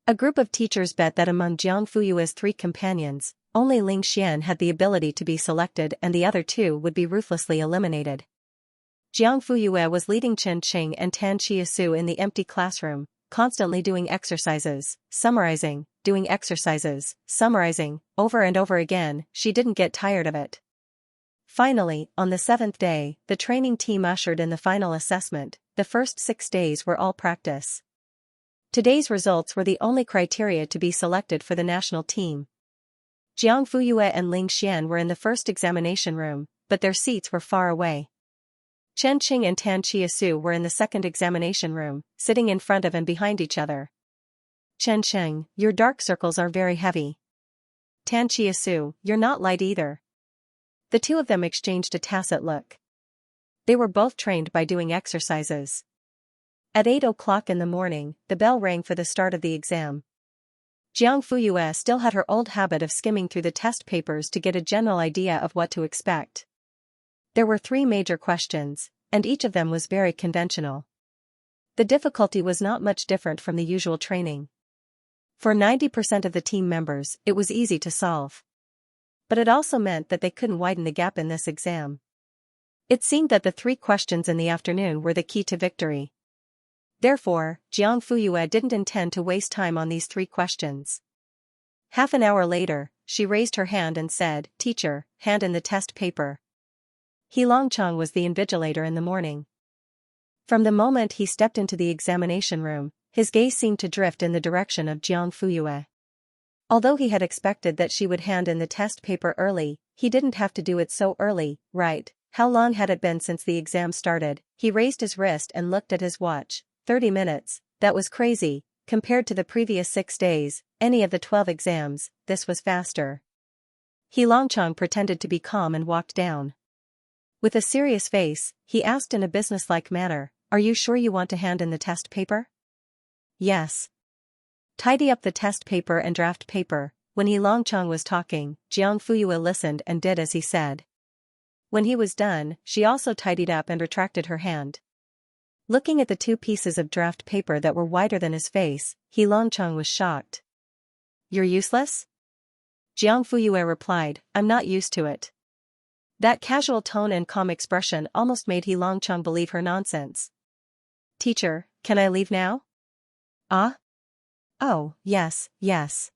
A group of teachers bet that among Jiang Fuyue's 3 companions, only Ling Xian had the ability to be selected and the other 2 would be ruthlessly eliminated. Jiang Fuyue was leading Chen Qing and Tan Chiasu in the empty classroom, constantly doing exercises, summarizing, doing exercises, summarizing, over and over again. She didn't get tired of it. Finally, on the 7th day, the training team ushered in the final assessment. The first 6 days were all practice. Today's results were the only criteria to be selected for the national team. Jiang Fuyue and Ling Xian were in the first examination room, but their seats were far away. Chen Qing and Tan Chiasu were in the second examination room, sitting in front of and behind each other. Chen Qing, your dark circles are very heavy. Tan Chiasu, you're not light either. The two of them exchanged a tacit look. They were both trained by doing exercises. At 8 o'clock in the morning, the bell rang for the start of the exam. Jiang Fuyue still had her old habit of skimming through the test papers to get a general idea of what to expect. There were 3 major questions, and each of them was very conventional. The difficulty was not much different from the usual training. For 90% of the team members, it was easy to solve. But it also meant that they couldn't widen the gap in this exam. It seemed that the 3 questions in the afternoon were the key to victory. Therefore, Jiang Fuyue didn't intend to waste time on these 3 questions. Half an hour later, she raised her hand and said, "Teacher, hand in the test paper." He Longcheng was the invigilator in the morning. From the moment he stepped into the examination room, his gaze seemed to drift in the direction of Jiang Fuyue. Although he had expected that she would hand in the test paper early, he didn't have to do it so early, right? How long had it been since the exam started? He raised his wrist and looked at his watch. 30 minutes, that was crazy. Compared to the previous 6 days, any of the 12 exams, this was faster. He Longcheng pretended to be calm and walked down. With a serious face, he asked in a businesslike manner, "Are you sure you want to hand in the test paper?" "Yes." "Tidy up the test paper and draft paper." When He Longcheng was talking, Jiang Fuyue listened and did as he said. When he was done, she also tidied up and retracted her hand. Looking at the 2 pieces of draft paper that were wider than his face, He Longcheng was shocked. "You're useless?" Jiang Fuyue replied, "I'm not used to it." That casual tone and calm expression almost made He Longcheng believe her nonsense. "Teacher, can I leave now?" "Ah? Oh, yes, yes."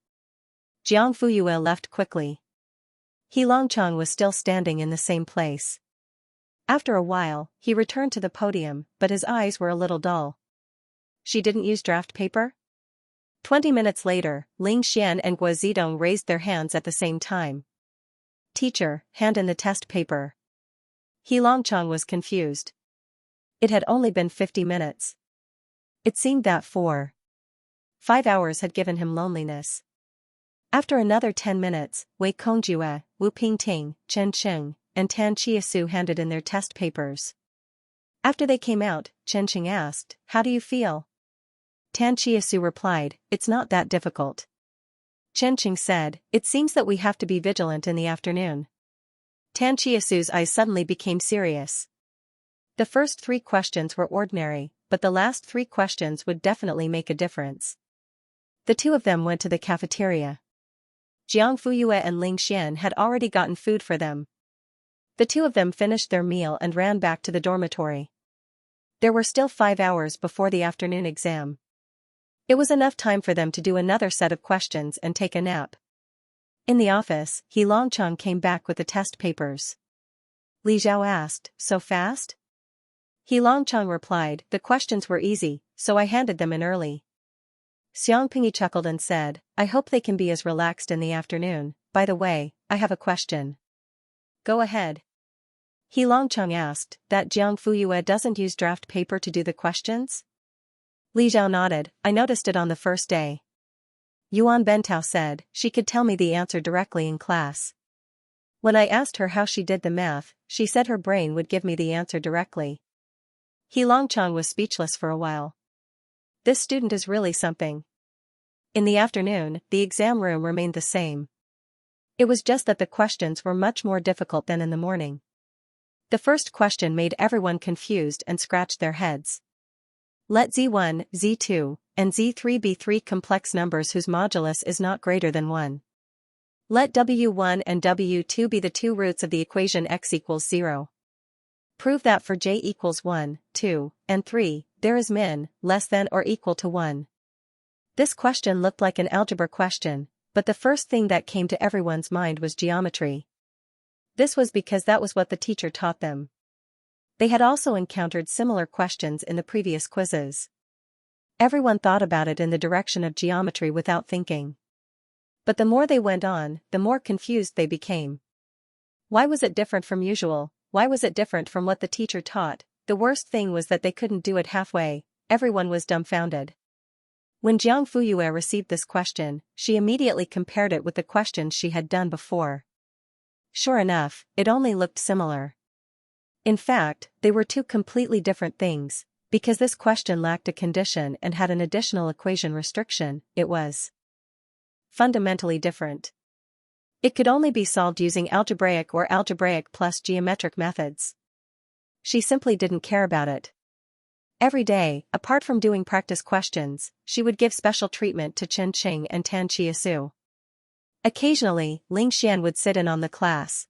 Jiang Fuyue left quickly. He Longcheng was still standing in the same place. After a while, he returned to the podium, but his eyes were a little dull. "She didn't use draft paper?" 20 minutes later, Ling Xian and Guo Zidong raised their hands at the same time. "Teacher, hand in the test paper." He Longcheng was confused. It had only been 50 minutes. It seemed that 5 hours had given him loneliness. After another 10 minutes, Wei Kongjue, Wu Pingting, Chen Qing, and Tan Chiasu handed in their test papers. After they came out, Chen Qing asked, "How do you feel?" Tan Chiasu replied, "It's not that difficult." Chen Qing said, "It seems that we have to be vigilant in the afternoon." Tan Chiasu's eyes suddenly became serious. The first 3 questions were ordinary, but the last 3 questions would definitely make a difference. The 2 of them went to the cafeteria. Jiang Fuyue and Ling Xian had already gotten food for them. The 2 of them finished their meal and ran back to the dormitory. There were still 5 hours before the afternoon exam. It was enough time for them to do another set of questions and take a nap. In the office, He Longcheng came back with the test papers. Li Zhao asked, "So fast?" He Longcheng replied, "The questions were easy, so I handed them in early." Xiangping chuckled and said, "I hope they can be as relaxed in the afternoon. By the way, I have a question." "Go ahead." He Longcheng asked, "That Jiang Fuyue doesn't use draft paper to do the questions?" Li Zhao nodded, "I noticed it on the first day. Yuan Bentao said she could tell me the answer directly in class. When I asked her how she did the math, she said her brain would give me the answer directly." He Longcheng was speechless for a while. This student is really something. In the afternoon, the exam room remained the same. It was just that the questions were much more difficult than in the morning. The first question made everyone confused and scratched their heads. Let Z1, Z2, and Z3 be 3 complex numbers whose modulus is not greater than 1. Let W1 and W2 be the 2 roots of the equation x equals 0. Prove that for j equals 1, 2, and 3, there is min, less than or equal to 1. This question looked like an algebra question, but the first thing that came to everyone's mind was geometry. This was because that was what the teacher taught them. They had also encountered similar questions in the previous quizzes. Everyone thought about it in the direction of geometry without thinking. But the more they went on, the more confused they became. Why was it different from usual? Why was it different from what the teacher taught? The worst thing was that they couldn't do it halfway. Everyone was dumbfounded. When Jiang Fuyue received this question, she immediately compared it with the questions she had done before. Sure enough, it only looked similar. In fact, they were 2 completely different things, because this question lacked a condition and had an additional equation restriction. It was fundamentally different. It could only be solved using algebraic or algebraic plus geometric methods. She simply didn't care about it. Every day, apart from doing practice questions, she would give special treatment to Chen Qing and Tan Chiasu. Occasionally, Ling Xian would sit in on the class.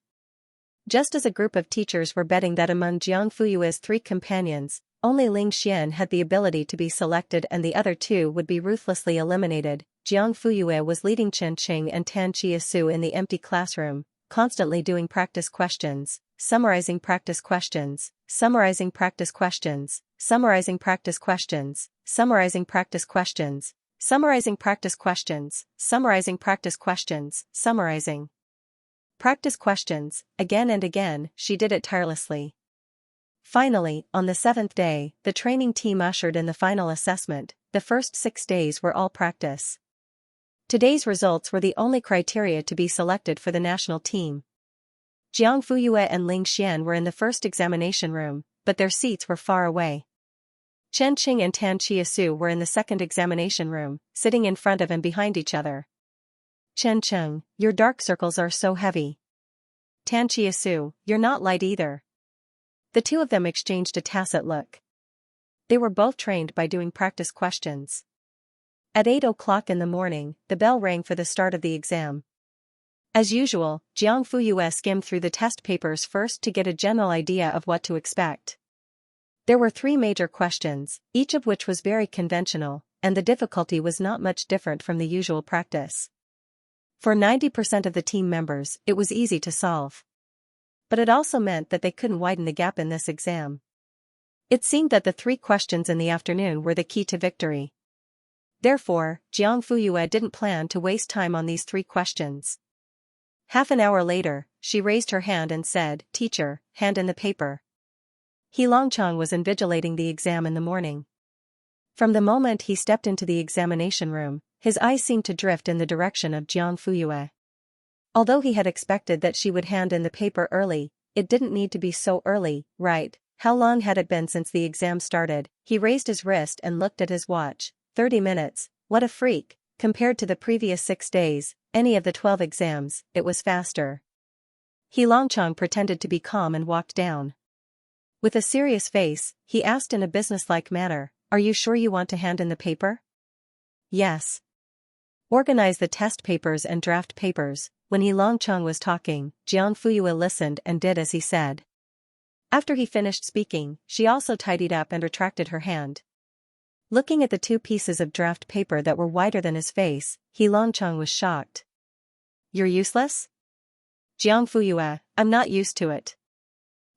Just as a group of teachers were betting that among Jiang Fuyue's 3 companions, only Ling Xian had the ability to be selected and the other 2 would be ruthlessly eliminated, Jiang Fuyue was leading Chen Qing and Tan Chiasu in the empty classroom, constantly doing practice questions, summarizing practice questions, summarizing practice questions, summarizing practice questions, summarizing practice questions, summarizing practice questions, summarizing practice questions, summarizing practice questions, again and again, she did it tirelessly. Finally, on the 7th day, the training team ushered in the final assessment. The first 6 days were all practice. Today's results were the only criteria to be selected for the national team. Jiang Fuyue and Ling Xian were in the first examination room, but their seats were far away. Chen Qing and Tan Chiasu were in the second examination room, sitting in front of and behind each other. Chen Qing, your dark circles are so heavy. Tan Chiasu, you're not light either. The 2 of them exchanged a tacit look. They were both trained by doing practice questions. At 8 o'clock in the morning, the bell rang for the start of the exam. As usual, Jiang Fuyue skimmed through the test papers first to get a general idea of what to expect. There were 3 major questions, each of which was very conventional, and the difficulty was not much different from the usual practice. For 90% of the team members, it was easy to solve. But it also meant that they couldn't widen the gap in this exam. It seemed that the 3 questions in the afternoon were the key to victory. Therefore, Jiang Fuyue didn't plan to waste time on these 3 questions. Half an hour later, she raised her hand and said, "Teacher, hand in the paper." He Longchang was invigilating the exam in the morning. From the moment he stepped into the examination room, his eyes seemed to drift in the direction of Jiang Fuyue. Although he had expected that she would hand in the paper early, it didn't need to be so early, right? How long had it been since the exam started? He raised his wrist and looked at his watch. 30 minutes, what a freak. Compared to the previous 6 days, any of the 12 exams, it was faster. He Longchang pretended to be calm and walked down. With a serious face, he asked in a businesslike manner, "Are you sure you want to hand in the paper?" "Yes." "Organize the test papers and draft papers." When He Longchang was talking, Jiang Fuyue listened and did as he said. After he finished speaking, she also tidied up and retracted her hand. Looking at the 2 pieces of draft paper that were wider than his face, He Longchang was shocked. "You're useless?" "Jiang Fuyue, I'm not used to it."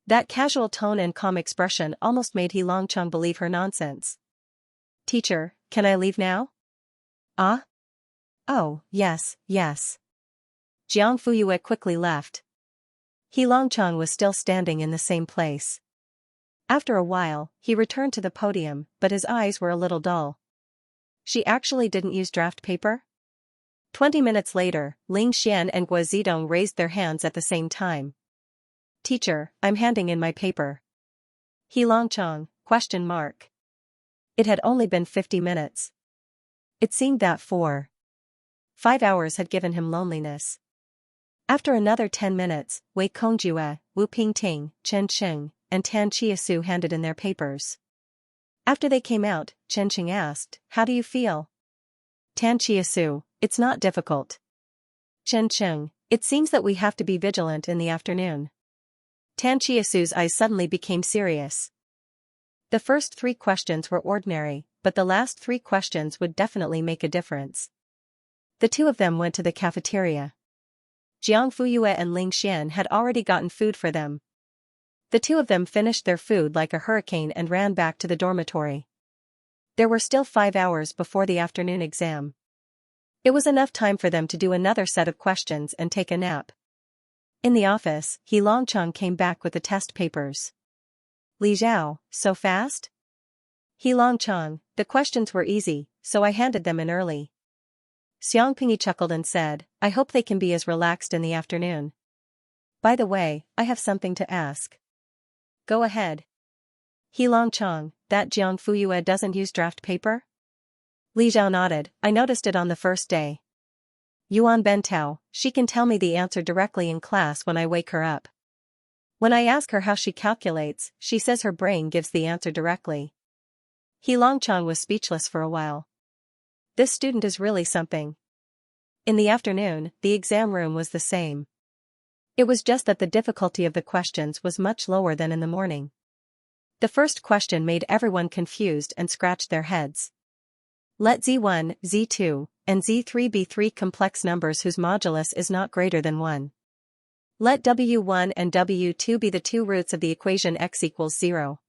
That casual tone and calm expression almost made He Longchang believe her nonsense. "Teacher, can I leave now?" "Ah? Oh, yes, yes." Jiang Fuyue quickly left. He Longchang was still standing in the same place. After a while, he returned to the podium, but his eyes were a little dull. She actually didn't use draft paper? 20 minutes later, Ling Xian and Guo Zidong raised their hands at the same time. "Teacher, I'm handing in my paper." He Longchang, ? It had only been 50 minutes. It seemed that 5 hours had given him loneliness. After another 10 minutes, Wei Kongjue, Wu Pingting, Chen Qing, and Tan Chiasu handed in their papers. After they came out, Chen Qing asked, "How do you feel?" Tan Chiasu, "It's not difficult." Chen Qing, "It seems that we have to be vigilant in the afternoon." Tan Chiasu's eyes suddenly became serious. The first 3 questions were ordinary, but the last 3 questions would definitely make a difference. The 2 of them went to the cafeteria. Jiang Fuyue and Ling Xian had already gotten food for them. The 2 of them finished their food like a hurricane and ran back to the dormitory. There were still 5 hours before the afternoon exam. It was enough time for them to do another set of questions and take a nap. In the office, He Longchang came back with the test papers. "Li Zhao, so fast?" "He Longchang, the questions were easy, so I handed them in early." Xiangping chuckled and said, "I hope they can be as relaxed in the afternoon. By the way, I have something to ask." "Go ahead." He Longchang, that Jiang Fuyue doesn't use draft paper?" Li Zhao nodded, "I noticed it on the first day." "Yuan Bentao, she can tell me the answer directly in class when I wake her up. When I ask her how she calculates, she says her brain gives the answer directly." He Longchang was speechless for a while. This student is really something. In the afternoon, the exam room was the same. It was just that the difficulty of the questions was much lower than in the morning. The first question made everyone confused and scratched their heads. Let Z1, Z2, and Z3 be three complex numbers whose modulus is not greater than 1. Let W1 and W2 be the two roots of the equation x equals 0.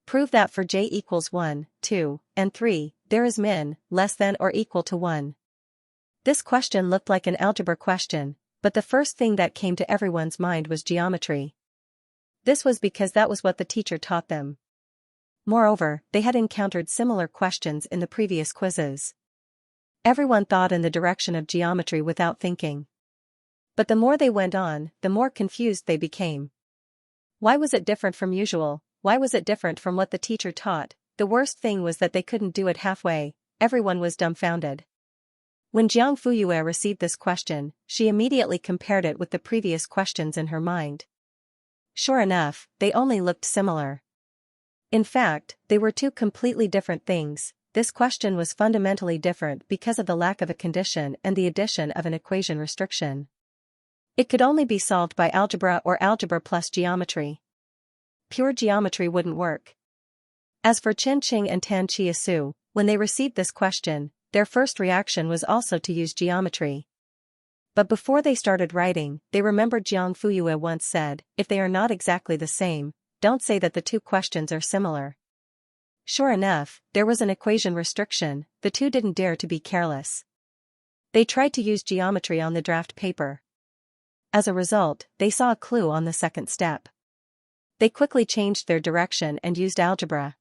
Prove that for j equals 1, 2, and 3, there is min, less than or equal to 1. This question looked like an algebra question, but the first thing that came to everyone's mind was geometry. This was because that was what the teacher taught them. Moreover, they had encountered similar questions in the previous quizzes. Everyone thought in the direction of geometry without thinking. But the more they went on, the more confused they became. Why was it different from usual? Why was it different from what the teacher taught? The worst thing was that they couldn't do it halfway. Everyone was dumbfounded. When Jiang Fuyue received this question, she immediately compared it with the previous questions in her mind. Sure enough, they only looked similar. In fact, they were two completely different things. This question was fundamentally different because of the lack of a condition and the addition of an equation restriction. It could only be solved by algebra or algebra plus geometry. Pure geometry wouldn't work. As for Qin Qing and Tan Chia-su, when they received this question, their first reaction was also to use geometry. But before they started writing, they remembered Jiang Fuyue once said, if they are not exactly the same, don't say that the two questions are similar. Sure enough, there was an equation restriction. The two didn't dare to be careless. They tried to use geometry on the draft paper. As a result, they saw a clue on the second step. They quickly changed their direction and used algebra.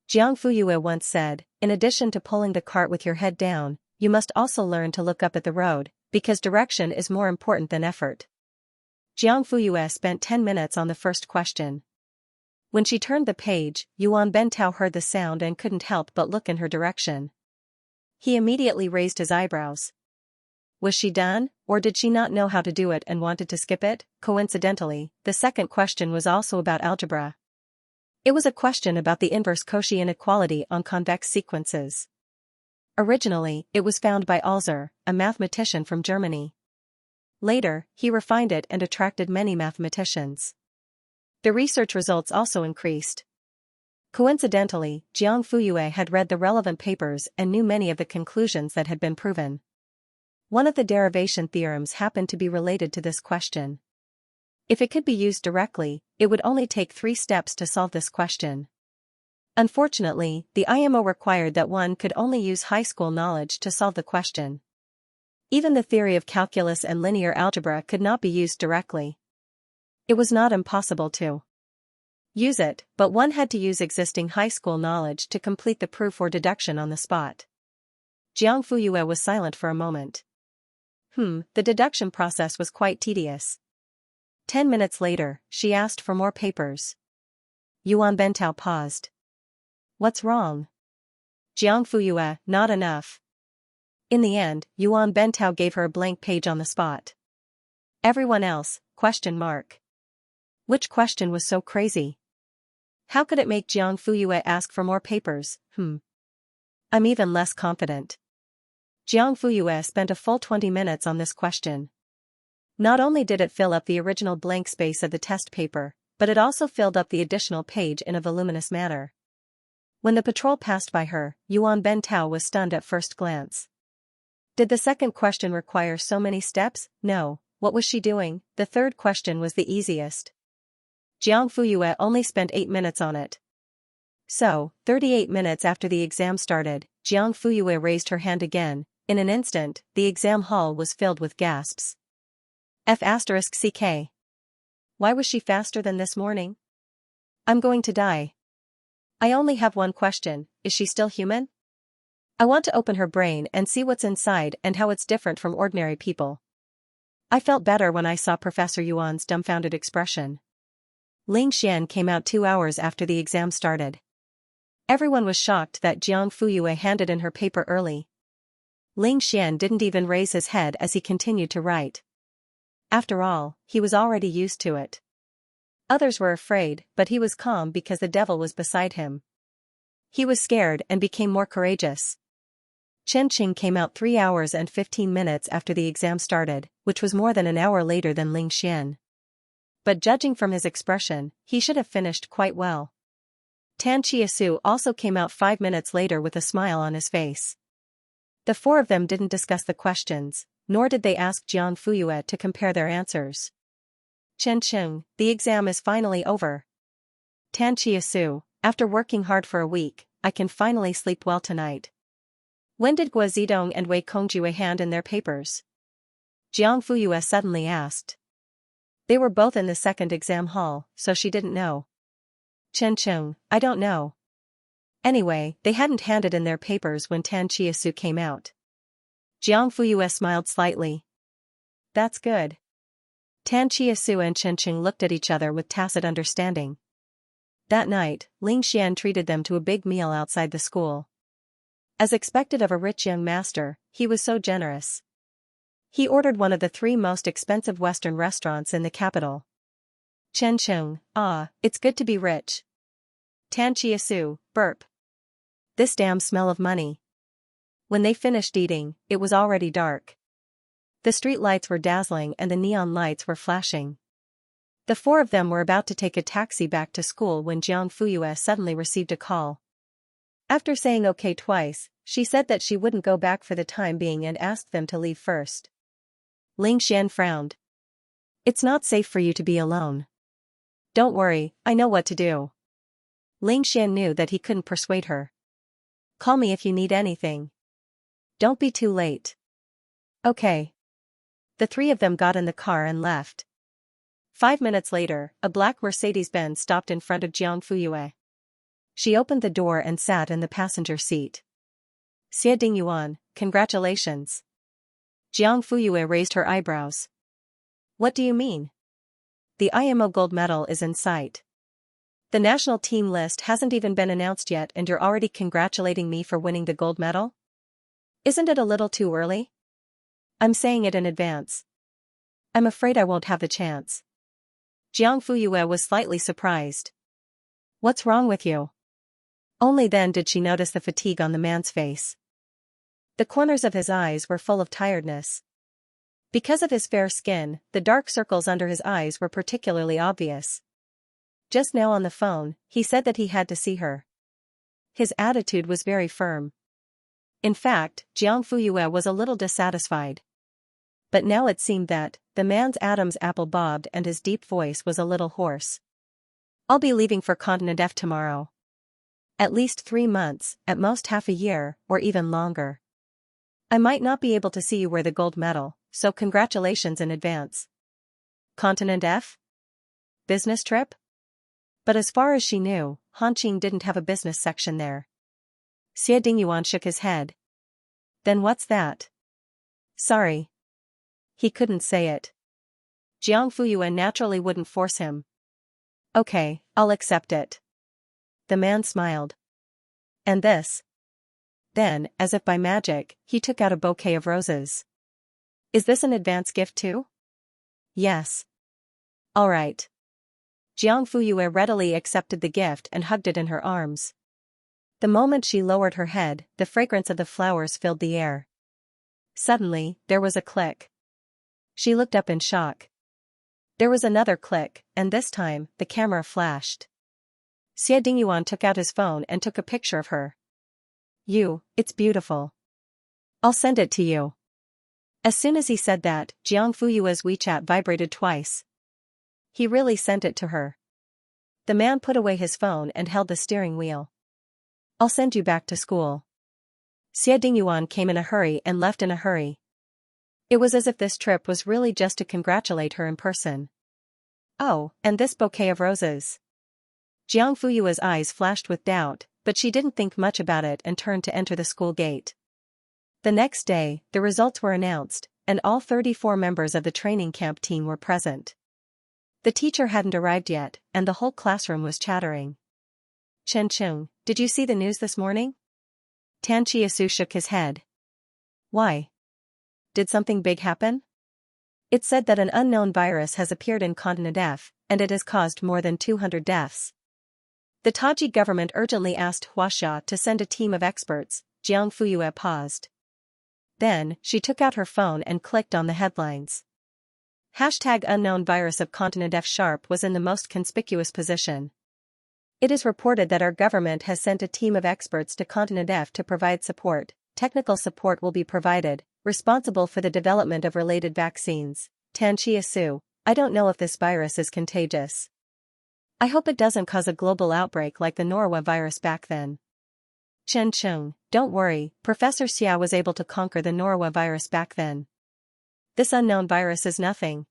Jiang Fuyue once said, in addition to pulling the cart with your head down, you must also learn to look up at the road, because direction is more important than effort. Jiang Fuyue spent 10 minutes on the first question. When she turned the page, Yuan Bentao heard the sound and couldn't help but look in her direction. He immediately raised his eyebrows. Was she done, or did she not know how to do it and wanted to skip it? Coincidentally, the second question was also about algebra. It was a question about the inverse Cauchy inequality on convex sequences. Originally, it was found by Alzer, a mathematician from Germany. Later, he refined it and attracted many mathematicians. The research results also increased. Coincidentally, Jiang Fuyue had read the relevant papers and knew many of the conclusions that had been proven. One of the derivation theorems happened to be related to this question. If it could be used directly, it would only take 3 steps to solve this question. Unfortunately, the IMO required that one could only use high school knowledge to solve the question. Even the theory of calculus and linear algebra could not be used directly. It was not impossible to use it, but one had to use existing high school knowledge to complete the proof or deduction on the spot. Jiang Fuyue was silent for a moment. The deduction process was quite tedious. 10 minutes later, she asked for more papers. Yuan Bentao paused. What's wrong? Jiang Fuyue, not enough. In the end, Yuan Bentao gave her a blank page on the spot. Everyone else, ? Which question was so crazy? How could it make Jiang Fuyue ask for more papers? I'm even less confident. Jiang Fuyue spent a full 20 minutes on this question. Not only did it fill up the original blank space of the test paper, but it also filled up the additional page in a voluminous manner. When the patrol passed by her, Yuan Bentao was stunned at first glance. Did the second question require so many steps? No. What was she doing? The third question was the easiest. Jiang Fuyue only spent 8 minutes on it. So, 38 minutes after the exam started, Jiang Fuyue raised her hand again. In an instant, the exam hall was filled with gasps. F***CK. Why was she faster than this morning? I'm going to die. I only have one question, is she still human? I want to open her brain and see what's inside and how it's different from ordinary people. I felt better when I saw Professor Yuan's dumbfounded expression. Ling Xian came out 2 hours after the exam started. Everyone was shocked that Jiang Fuyue handed in her paper early. Ling Xian didn't even raise his head as he continued to write. After all, he was already used to it. Others were afraid, but he was calm because the devil was beside him. He was scared and became more courageous. Chen Qing came out 3 hours and 15 minutes after the exam started, which was more than an hour later than Ling Xian. But judging from his expression, he should have finished quite well. Tan Chiasu also came out 5 minutes later with a smile on his face. The four of them didn't discuss the questions, nor did they ask Jiang Fuyue to compare their answers. Chen Qing, the exam is finally over. Tan Chiasu, after working hard for a week, I can finally sleep well tonight. When did Guo Zidong and Wei Kongjue hand in their papers? Jiang Fuyue suddenly asked. They were both in the second exam hall, so she didn't know. Chen Qing, I don't know. Anyway, they hadn't handed in their papers when Tan Chiasu came out. Jiang Fuyue smiled slightly. That's good. Tan Chiasu and Chen Qing looked at each other with tacit understanding. That night, Ling Xian treated them to a big meal outside the school. As expected of a rich young master, he was so generous. He ordered one of the 3 most expensive Western restaurants in the capital. Chen Qing, it's good to be rich. Tan Chiasu, burp. This damn smell of money. When they finished eating, it was already dark. The street lights were dazzling and the neon lights were flashing. The four of them were about to take a taxi back to school when Jiang Fuyue suddenly received a call. After saying okay twice, she said that she wouldn't go back for the time being and asked them to leave first. Ling Xian frowned. It's not safe for you to be alone. Don't worry, I know what to do. Ling Xian knew that he couldn't persuade her. Call me if you need anything. Don't be too late. Okay. The 3 of them got in the car and left. 5 minutes later, a black Mercedes-Benz stopped in front of Jiang Fuyue. She opened the door and sat in the passenger seat. Xie Dingyuan, congratulations. Jiang Fuyue raised her eyebrows. What do you mean? The IMO gold medal is in sight. The national team list hasn't even been announced yet and you're already congratulating me for winning the gold medal? Isn't it a little too early? I'm saying it in advance. I'm afraid I won't have the chance. Jiang Fuyue was slightly surprised. What's wrong with you? Only then did she notice the fatigue on the man's face. The corners of his eyes were full of tiredness. Because of his fair skin, the dark circles under his eyes were particularly obvious. Just now on the phone, he said that he had to see her. His attitude was very firm. In fact, Jiang Fuyue was a little dissatisfied. But now it seemed that the man's Adam's apple bobbed and his deep voice was a little hoarse. I'll be leaving for Continent F tomorrow. At least 3 months, at most half a year, or even longer. I might not be able to see you wear the gold medal, so congratulations in advance. Continent F? Business trip? But as far as she knew, Hanqing didn't have a business section there. Xie Dingyuan shook his head. Then what's that? Sorry. He couldn't say it. Jiang Fuyue naturally wouldn't force him. Okay, I'll accept it. The man smiled. And this? Then, as if by magic, he took out a bouquet of roses. Is this an advance gift too? Yes. All right. Jiang Fuyue readily accepted the gift and hugged it in her arms. The moment she lowered her head, the fragrance of the flowers filled the air. Suddenly, there was a click. She looked up in shock. There was another click, and this time, the camera flashed. Xie Dingyuan took out his phone and took a picture of her. It's beautiful. I'll send it to you. As soon as he said that, Jiang Fuyue's WeChat vibrated twice. He really sent it to her. The man put away his phone and held the steering wheel. I'll send you back to school. Xie Dingyuan came in a hurry and left in a hurry. It was as if this trip was really just to congratulate her in person. Oh, and this bouquet of roses. Jiang Fuyue's eyes flashed with doubt, but she didn't think much about it and turned to enter the school gate. The next day, the results were announced, and all 34 members of the training camp team were present. The teacher hadn't arrived yet, and the whole classroom was chattering. Chen Qing, did you see the news this morning? Tan Chiasu shook his head. Why? Did something big happen? It said that an unknown virus has appeared in Continent F, and it has caused more than 200 deaths. The Taji government urgently asked Huaxia to send a team of experts. Jiang Fuyue paused. Then, she took out her phone and clicked on the headlines. Hashtag unknown virus of continent F# was in the most conspicuous position. It is reported that our government has sent a team of experts to continent F to provide support. Technical support will be provided, responsible for the development of related vaccines. Xianxia, I don't know if this virus is contagious. I hope it doesn't cause a global outbreak like the norovirus back then. Chen, don't worry, Professor Xia was able to conquer the norovirus back then. This unknown virus is nothing.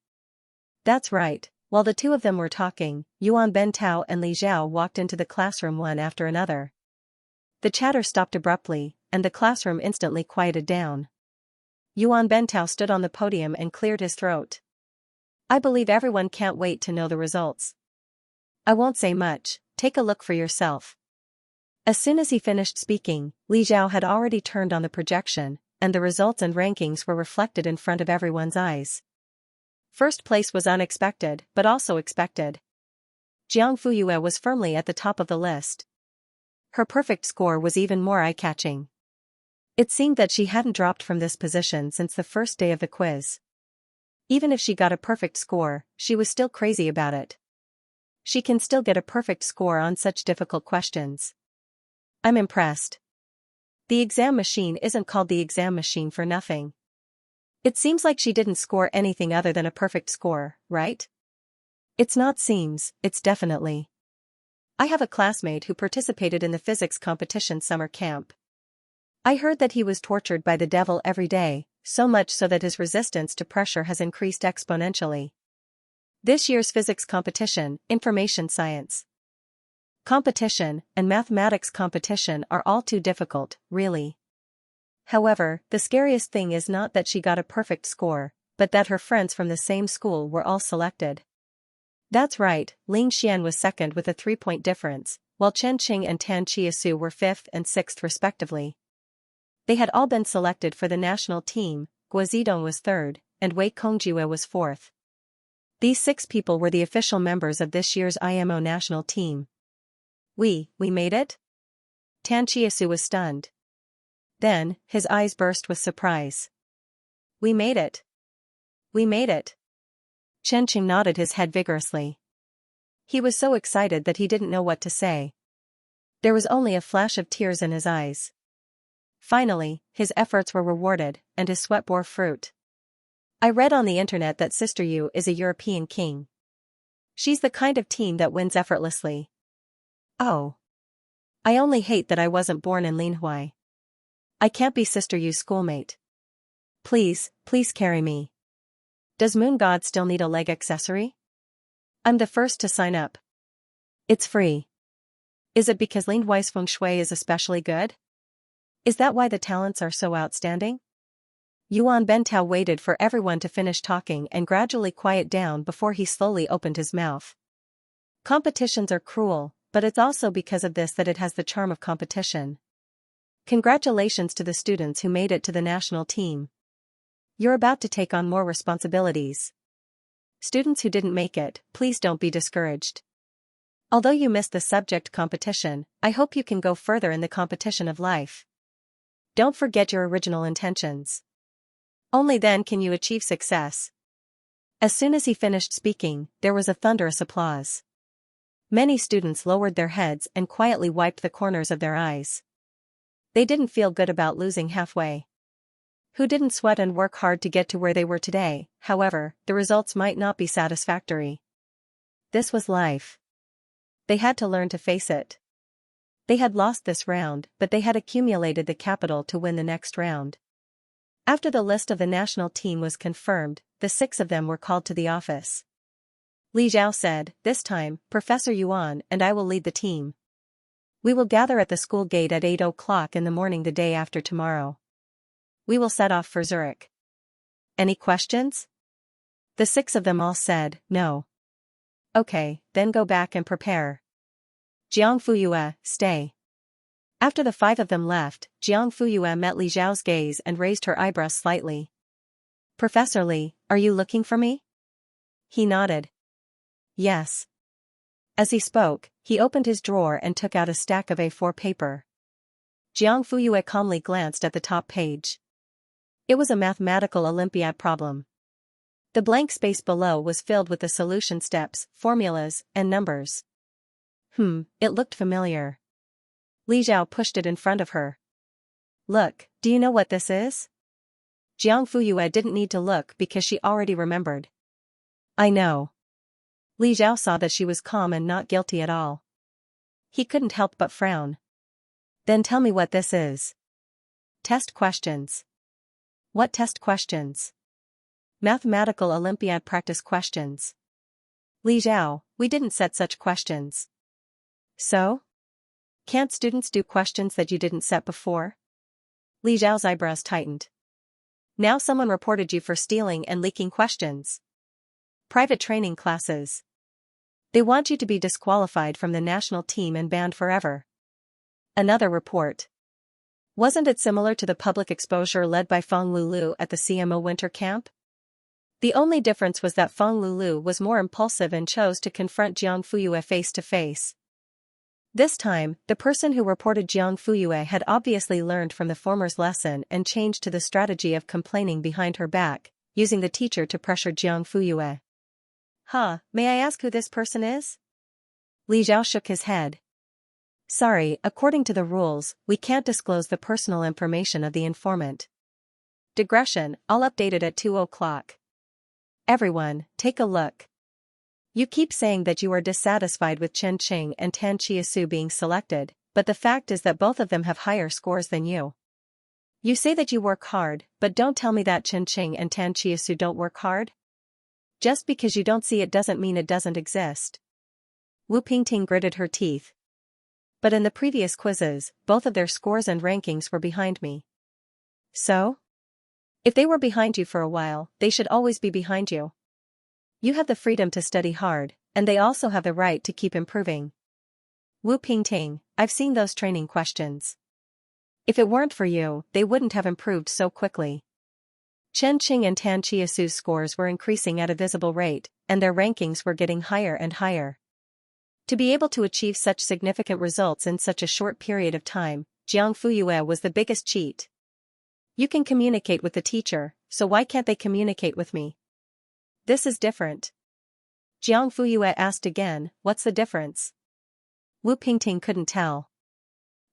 That's right. While the two of them were talking, Yuan Bentao and Li Zhao walked into the classroom one after another. The chatter stopped abruptly, and the classroom instantly quieted down. Yuan Bentao stood on the podium and cleared his throat. I believe everyone can't wait to know the results. I won't say much, take a look for yourself. As soon as he finished speaking, Li Zhao had already turned on the projection, and the results and rankings were reflected in front of everyone's eyes. First place was unexpected, but also expected. Jiang Fuyue was firmly at the top of the list. Her perfect score was even more eye-catching. It seemed that she hadn't dropped from this position since the first day of the quiz. Even if she got a perfect score, she was still crazy about it. She can still get a perfect score on such difficult questions. I'm impressed. The exam machine isn't called the exam machine for nothing. It seems like she didn't score anything other than a perfect score, right? It's not seems, it's definitely. I have a classmate who participated in the physics competition summer camp. I heard that he was tortured by the devil every day, so much so that his resistance to pressure has increased exponentially. This year's physics competition, information science competition, and mathematics competition are all too difficult, really. However, the scariest thing is not that she got a perfect score, but that her friends from the same school were all selected. That's right, Ling Xian was second with a 3-point difference, while Chen Qing and Tan Chiasu were 5th and 6th respectively. They had all been selected for the national team, Guo Zidong was 3rd, and Wei Kongjiwe was 4th. These 6 people were the official members of this year's IMO national team. We made it? Tan Chiasu was stunned. Then, his eyes burst with surprise. We made it. We made it. Chen Qing nodded his head vigorously. He was so excited that he didn't know what to say. There was only a flash of tears in his eyes. Finally, his efforts were rewarded, and his sweat bore fruit. I read on the internet that Sister Yu is a European king. She's the kind of team that wins effortlessly. Oh. I only hate that I wasn't born in Linhuai. I can't be Sister Yu's schoolmate. Please carry me. Does Moon God still need a leg accessory? I'm the first to sign up. It's free. Is it because Linhuai's feng shui is especially good? Is that why the talents are so outstanding? Yuan Bentao waited for everyone to finish talking and gradually quiet down before he slowly opened his mouth. Competitions are cruel, but it's also because of this that it has the charm of competition. Congratulations to the students who made it to the national team. You're about to take on more responsibilities. Students who didn't make it, please don't be discouraged. Although you missed the subject competition, I hope you can go further in the competition of life. Don't forget your original intentions. Only then can you achieve success. As soon as he finished speaking, there was a thunderous applause. Many students lowered their heads and quietly wiped the corners of their eyes. They didn't feel good about losing halfway. Who didn't sweat and work hard to get to where they were today? However, the results might not be satisfactory. This was life. They had to learn to face it. They had lost this round, but they had accumulated the capital to win the next round. After the list of the national team was confirmed, the 6 of them were called to the office. Li Zhao said, "This time, Professor Yuan and I will lead the team. We will gather at the school gate at 8 o'clock in the morning the day after tomorrow. We will set off for Zurich." Any questions? The 6 of them all said, "No." Okay, then go back and prepare. Jiang Fuyue, stay. After the 5 of them left, Jiang Fuyue met Li Zhao's gaze and raised her eyebrows slightly. "Professor Li, are you looking for me?" He nodded. Yes. As he spoke, he opened his drawer and took out a stack of A4 paper. Jiang Fuyue calmly glanced at the top page. It was a mathematical Olympiad problem. The blank space below was filled with the solution steps, formulas, and numbers. It looked familiar. Li Zhao pushed it in front of her. Look, do you know what this is? Jiang Fuyue didn't need to look because she already remembered. I know. Li Zhao saw that she was calm and not guilty at all. He couldn't help but frown. Then tell me what this is. Test questions. What test questions? Mathematical Olympiad practice questions. Li Zhao, we didn't set such questions. So? Can't students do questions that you didn't set before? Li Zhao's eyebrows tightened. Now someone reported you for stealing and leaking questions. Private training classes. They want you to be disqualified from the national team and banned forever. Another report. Wasn't it similar to the public exposure led by Feng Lulu at the CMO winter camp? The only difference was that Feng Lulu was more impulsive and chose to confront Jiang Fuyue face to face. This time, the person who reported Jiang Fuyue had obviously learned from the former's lesson and changed to the strategy of complaining behind her back, using the teacher to pressure Jiang Fuyue. May I ask who this person is? Li Zhao shook his head. Sorry, according to the rules, we can't disclose the personal information of the informant. Digression, I'll update it at 2 o'clock. Everyone, take a look. You keep saying that you are dissatisfied with Chen Qing and Tan Chiasu being selected, but the fact is that both of them have higher scores than you. You say that you work hard, but don't tell me that Chen Qing and Tan Chiasu don't work hard? Just because you don't see it doesn't mean it doesn't exist. Wu Pingting gritted her teeth. But in the previous quizzes, both of their scores and rankings were behind me. So? If they were behind you for a while, they should always be behind you. You have the freedom to study hard, and they also have the right to keep improving. Wu Pingting, I've seen those training questions. If it weren't for you, they wouldn't have improved so quickly. Chen Qing and Tan Chiasu's scores were increasing at a visible rate, and their rankings were getting higher and higher. To be able to achieve such significant results in such a short period of time, Jiang Fuyue was the biggest cheat. You can communicate with the teacher, so why can't they communicate with me? This is different. Jiang Fuyue asked again, what's the difference? Wu Pingting couldn't tell.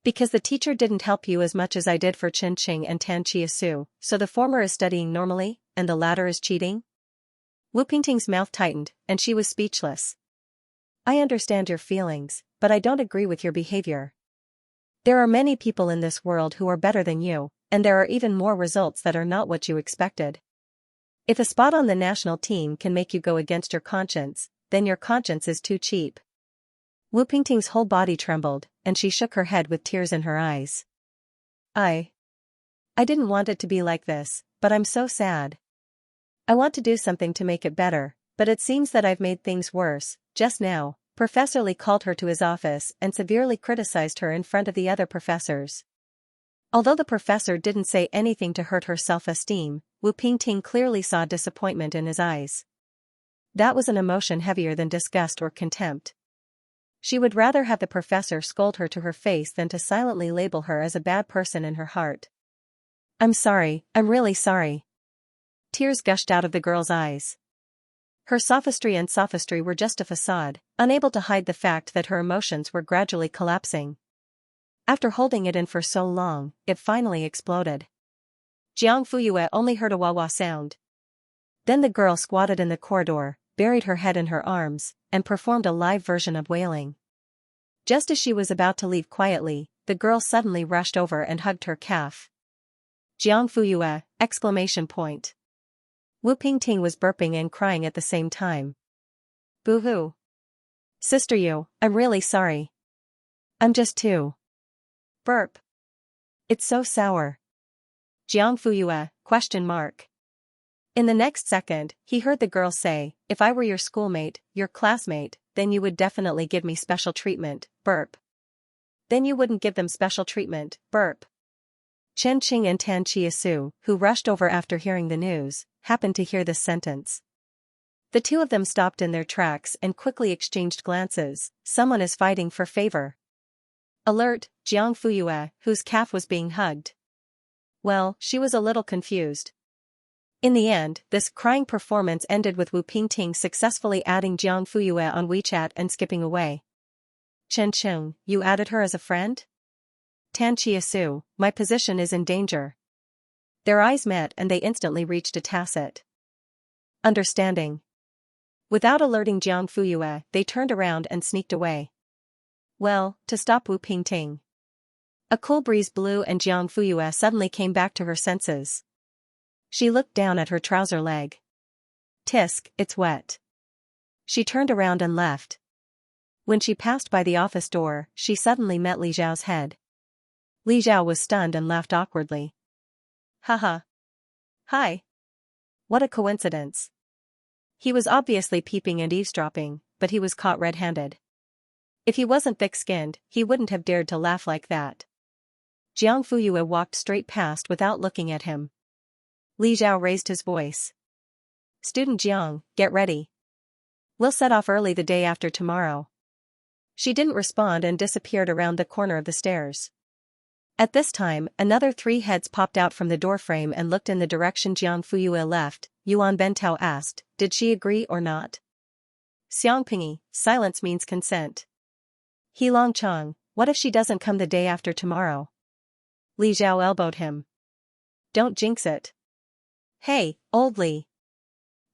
Because the teacher didn't help you as much as I did for Chen Qing and Tan Chiasu, so the former is studying normally, and the latter is cheating? Wu Pingting's mouth tightened, and she was speechless. I understand your feelings, but I don't agree with your behavior. There are many people in this world who are better than you, and there are even more results that are not what you expected. If a spot on the national team can make you go against your conscience, then your conscience is too cheap. Wu Pingting's whole body trembled, and she shook her head with tears in her eyes. I didn't want it to be like this, but I'm so sad. I want to do something to make it better, but it seems that I've made things worse. Just now, Professor Li called her to his office and severely criticized her in front of the other professors. Although the professor didn't say anything to hurt her self-esteem, Wu Pingting clearly saw disappointment in his eyes. That was an emotion heavier than disgust or contempt. She would rather have the professor scold her to her face than to silently label her as a bad person in her heart. I'm sorry, I'm really sorry. Tears gushed out of the girl's eyes. Her sophistry were just a facade, unable to hide the fact that her emotions were gradually collapsing. After holding it in for so long, it finally exploded. Jiang Fuyue only heard a wah-wah sound. Then the girl squatted in the corridor, buried her head in her arms, and performed a live version of wailing. Just as she was about to leave quietly, the girl suddenly rushed over and hugged her calf. Jiang Fuyue! Exclamation point. Wu Pingting was burping and crying at the same time. Boo-hoo. Sister Yu, I'm really sorry. I'm just too. Burp. It's so sour. Jiang Fuyue, question mark. In the next second, he heard the girl say, if I were your schoolmate, your classmate, then you would definitely give me special treatment, burp. Then you wouldn't give them special treatment, burp. Chen Qing and Tan Chiasu, who rushed over after hearing the news, happened to hear this sentence. The two of them stopped in their tracks and quickly exchanged glances. Someone is fighting for favor. Alert, Jiang Fuyue, whose calf was being hugged. Well, she was a little confused. In the end, this crying performance ended with Wu Pingting successfully adding Jiang Fuyue on WeChat and skipping away. Chen Cheng, you added her as a friend? Tan Chia-su, my position is in danger. Their eyes met and they instantly reached a tacit understanding. Without alerting Jiang Fuyue, they turned around and sneaked away. Well, to stop Wu Pingting. A cool breeze blew and Jiang Fuyue suddenly came back to her senses. She looked down at her trouser leg. Tisk, it's wet. She turned around and left. When she passed by the office door, she suddenly met Li Zhao's head. Li Zhao was stunned and laughed awkwardly. Haha. Hi. What a coincidence. He was obviously peeping and eavesdropping, but he was caught red-handed. If he wasn't thick-skinned, he wouldn't have dared to laugh like that. Jiang Fuyue walked straight past without looking at him. Li Zhao raised his voice. Student Jiang, get ready. We'll set off early the day after tomorrow. She didn't respond and disappeared around the corner of the stairs. At this time, another 3 heads popped out from the doorframe and looked in the direction Jiang Fuyue left. Yuan Bentao asked, did she agree or not? Xiangpingi, silence means consent. He Long Chong, what if she doesn't come the day after tomorrow? Li Zhao elbowed him. Don't jinx it. Hey, old Li.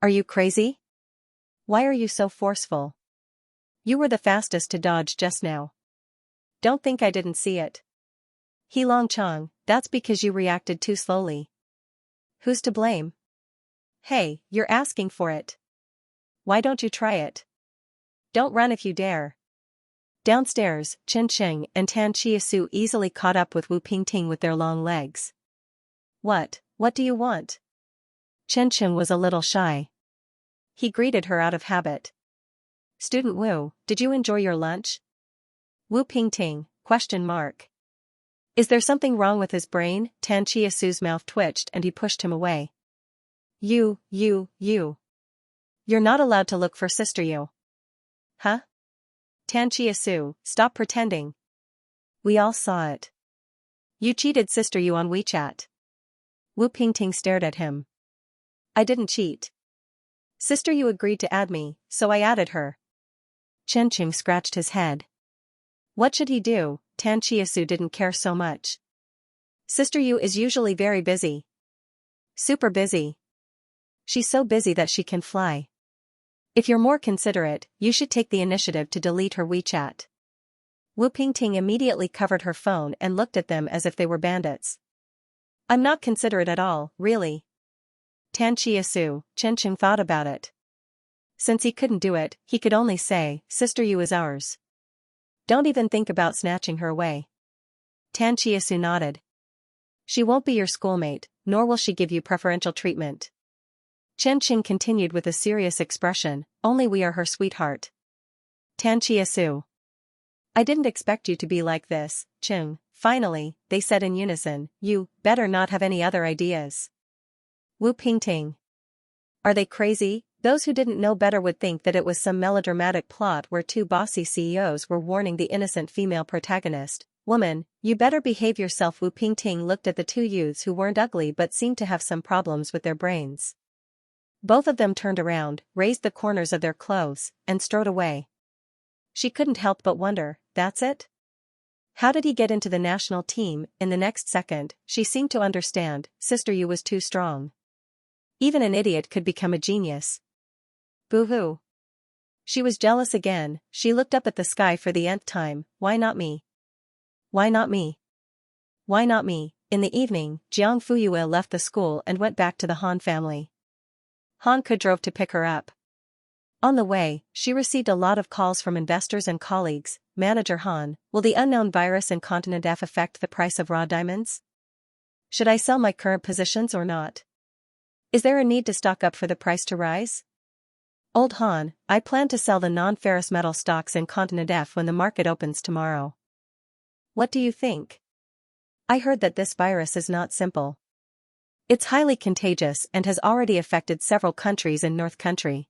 Are you crazy? Why are you so forceful? You were the fastest to dodge just now. Don't think I didn't see it. He Long Chong, that's because you reacted too slowly. Who's to blame? Hey, you're asking for it. Why don't you try it? Don't run if you dare. Downstairs, Chen Cheng and Tan Chia-su easily caught up with Wu Pingting with their long legs. What do you want? Chen Cheng was a little shy. He greeted her out of habit. Student Wu, did you enjoy your lunch? Wu Pingting, ? Is there something wrong with his brain? Tan Chia-su's mouth twitched and he pushed him away. You. You're not allowed to look for Sister Yu. Huh? Tan Chia-su, stop pretending. We all saw it. You cheated Sister Yu on WeChat. Wu Pingting stared at him. I didn't cheat. Sister Yu agreed to add me, so I added her. Chen Cheng scratched his head. What should he do? Tan Chia-su didn't care so much. Sister Yu is usually very busy. Super busy. She's so busy that she can fly. If you're more considerate, you should take the initiative to delete her WeChat. Wu Pingting immediately covered her phone and looked at them as if they were bandits. I'm not considerate at all, really. Tan Chia-su, Chen Cheng thought about it. Since he couldn't do it, he could only say, Sister Yu is ours. Don't even think about snatching her away. Tan Chia-su nodded. She won't be your schoolmate, nor will she give you preferential treatment. Chen Cheng continued with a serious expression, only we are her sweetheart. Tan Chia-su. I didn't expect you to be like this, Cheng. Finally, they said in unison, you better not have any other ideas. Wu Pingting. Are they crazy? Those who didn't know better would think that it was some melodramatic plot where 2 bossy CEOs were warning the innocent female protagonist. Woman, you better behave yourself. Wu Pingting looked at the 2 youths who weren't ugly but seemed to have some problems with their brains. Both of them turned around, raised the corners of their clothes, and strode away. She couldn't help but wonder, that's it? How did he get into the national team? In the next second, she seemed to understand, Sister Yu was too strong. Even an idiot could become a genius. Boo-hoo. She was jealous again. She looked up at the sky for the nth time. Why not me? Why not me? Why not me? In the evening, Jiang Fuyue left the school and went back to the Han family. Han Ke drove to pick her up. On the way, she received a lot of calls from investors and colleagues. Manager Han, will the unknown virus in Continent F affect the price of raw diamonds? Should I sell my current positions or not? Is there a need to stock up for the price to rise? Old Han, I plan to sell the non-ferrous metal stocks in Continent F when the market opens tomorrow. What do you think? I heard that this virus is not simple. It's highly contagious and has already affected several countries in North Country.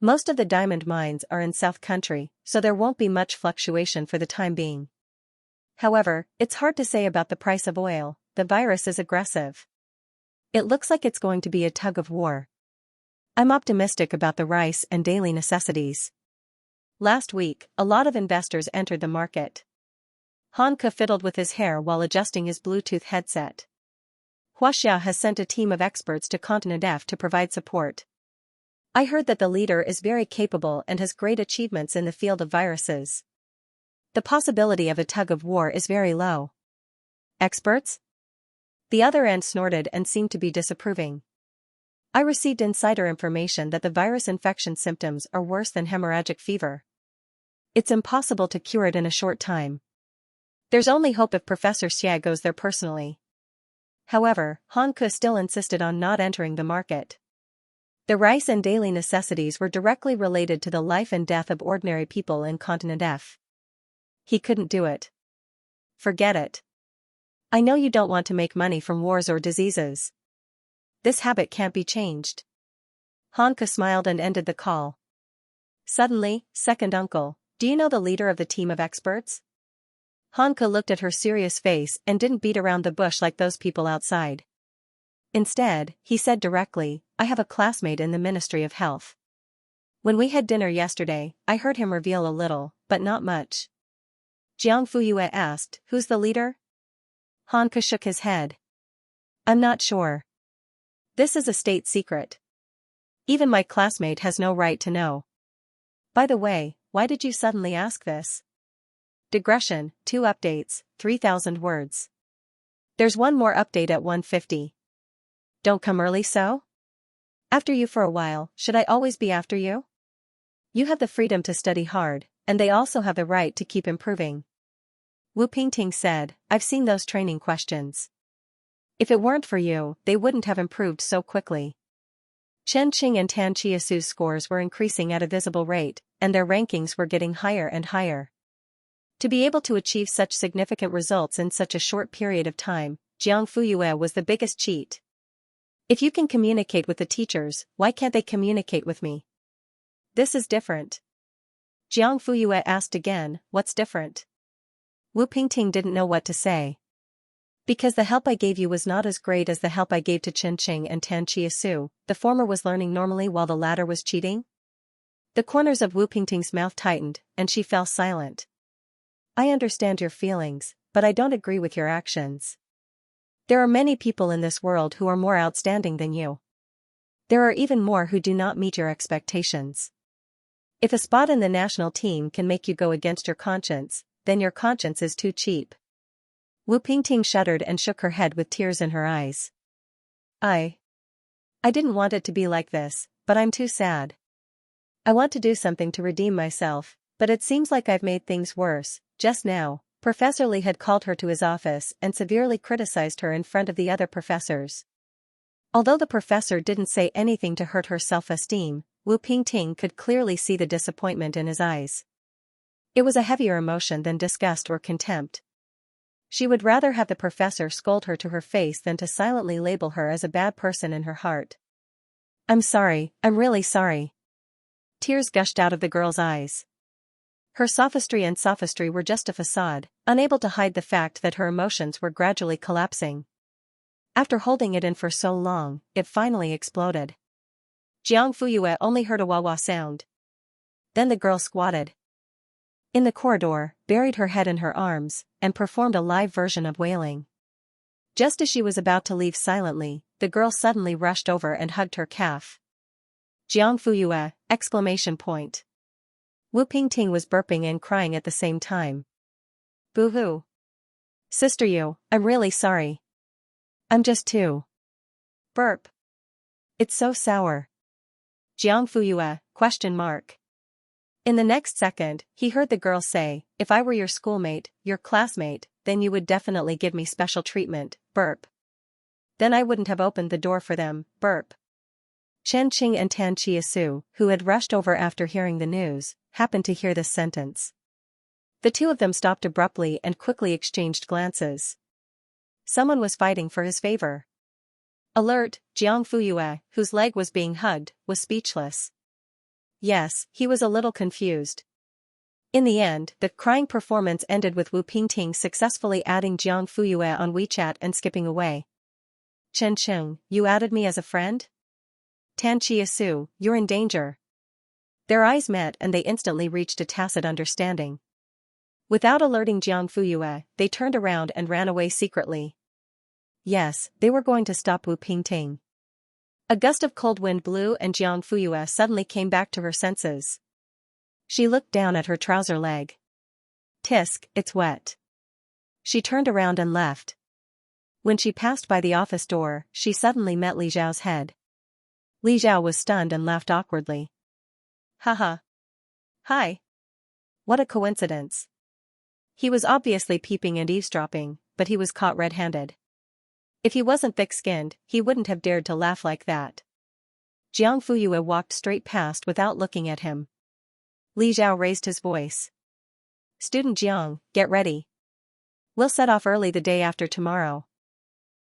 Most of the diamond mines are in South Country, so there won't be much fluctuation for the time being. However, it's hard to say about the price of oil. the virus is aggressive. It looks like it's going to be a tug of war. I'm optimistic about the rice and daily necessities. Last week, a lot of investors entered the market. Hanke fiddled with his hair while adjusting his Bluetooth headset. Xianxia has sent a team of experts to Continent F to provide support. I heard that the leader is very capable and has great achievements in the field of viruses. The possibility of a tug of war is very low. Experts? The other end snorted and seemed to be disapproving. I received insider information that the virus infection symptoms are worse than hemorrhagic fever. It's impossible to cure it in a short time. There's only hope if Professor Xia goes there personally. However, Hanke still insisted on not entering the market. The rice and daily necessities were directly related to the life and death of ordinary people in Continent F. He couldn't do it. Forget it. I know you don't want to make money from wars or diseases. This habit can't be changed. Hanke smiled and ended the call. Suddenly, second uncle, do you know the leader of the team of experts? Hanke looked at her serious face and didn't beat around the bush like those people outside. Instead, he said directly, I have a classmate in the Ministry of Health. When we had dinner yesterday, I heard him reveal a little, but not much. Jiang Fuyue asked, who's the leader? Hanke shook his head. I'm not sure. This is a state secret. Even my classmate has no right to know. By the way, why did you suddenly ask this? Digression, 2 updates, 3,000 words. There's one more update at 150. Don't come early so? After you for a while, should I always be after you? You have the freedom to study hard, and they also have the right to keep improving. Wu Pingting said, I've seen those training questions. If it weren't for you, they wouldn't have improved so quickly. Chen Qing and Tan Chiasu's scores were increasing at a visible rate, and their rankings were getting higher and higher. To be able to achieve such significant results in such a short period of time, Jiang Fuyue was the biggest cheat. If you can communicate with the teachers, why can't they communicate with me? This is different. Jiang Fuyue asked again, what's different? Wu Pingting didn't know what to say. Because the help I gave you was not as great as the help I gave to Chen Qing and Tan Chiasu, the former was learning normally while the latter was cheating? The corners of Wu Pingting's mouth tightened, and she fell silent. I understand your feelings, but I don't agree with your actions. There are many people in this world who are more outstanding than you. There are even more who do not meet your expectations. If a spot in the national team can make you go against your conscience, then your conscience is too cheap. Wu Pingting shuddered and shook her head with tears in her eyes. I didn't want it to be like this, but I'm too sad. I want to do something to redeem myself, but it seems like I've made things worse. Just now, Professor Li had called her to his office and severely criticized her in front of the other professors. Although the professor didn't say anything to hurt her self-esteem, Wu Pingting could clearly see the disappointment in his eyes. It was a heavier emotion than disgust or contempt. She would rather have the professor scold her to her face than to silently label her as a bad person in her heart. I'm sorry, I'm really sorry. Tears gushed out of the girl's eyes. Her sophistry were just a facade, unable to hide the fact that her emotions were gradually collapsing. After holding it in for so long, it finally exploded. Jiang Fuyue only heard a wah-wah sound. Then the girl squatted in the corridor, buried her head in her arms, and performed a live version of wailing. Just as she was about to leave silently, the girl suddenly rushed over and hugged her calf. Jiang Fuyue! Exclamation point. Wu Pingting was burping and crying at the same time. Boo-hoo. Sister Yu, I'm really sorry. I'm just too. Burp. It's so sour. Jiang Fuyue? Question mark. In the next second, he heard the girl say, if I were your schoolmate, your classmate, then you would definitely give me special treatment, burp. Then I wouldn't have opened the door for them, burp. Chen Qing and Tan Chiasu, who had rushed over after hearing the news, happened to hear this sentence. The two of them stopped abruptly and quickly exchanged glances. Someone was fighting for his favor. Alert, Jiang Fuyue, whose leg was being hugged, was speechless. Yes, he was a little confused. In the end, the crying performance ended with Wu Pingting successfully adding Jiang Fuyue on WeChat and skipping away. Chen Cheng, you added me as a friend? Tan Chia-su, you're in danger. Their eyes met and they instantly reached a tacit understanding. Without alerting Jiang Fuyue, they turned around and ran away secretly. Yes, they were going to stop Wu Pingting. A gust of cold wind blew and Jiang Fuyue suddenly came back to her senses. She looked down at her trouser leg. Tisk, it's wet. She turned around and left. When she passed by the office door, she suddenly met Li Zhao's head. Li Zhao was stunned and laughed awkwardly. Haha. Hi. What a coincidence. He was obviously peeping and eavesdropping, but he was caught red-handed. If he wasn't thick-skinned, he wouldn't have dared to laugh like that. Jiang Fuyue walked straight past without looking at him. Li Zhao raised his voice. Student Jiang, get ready. We'll set off early the day after tomorrow.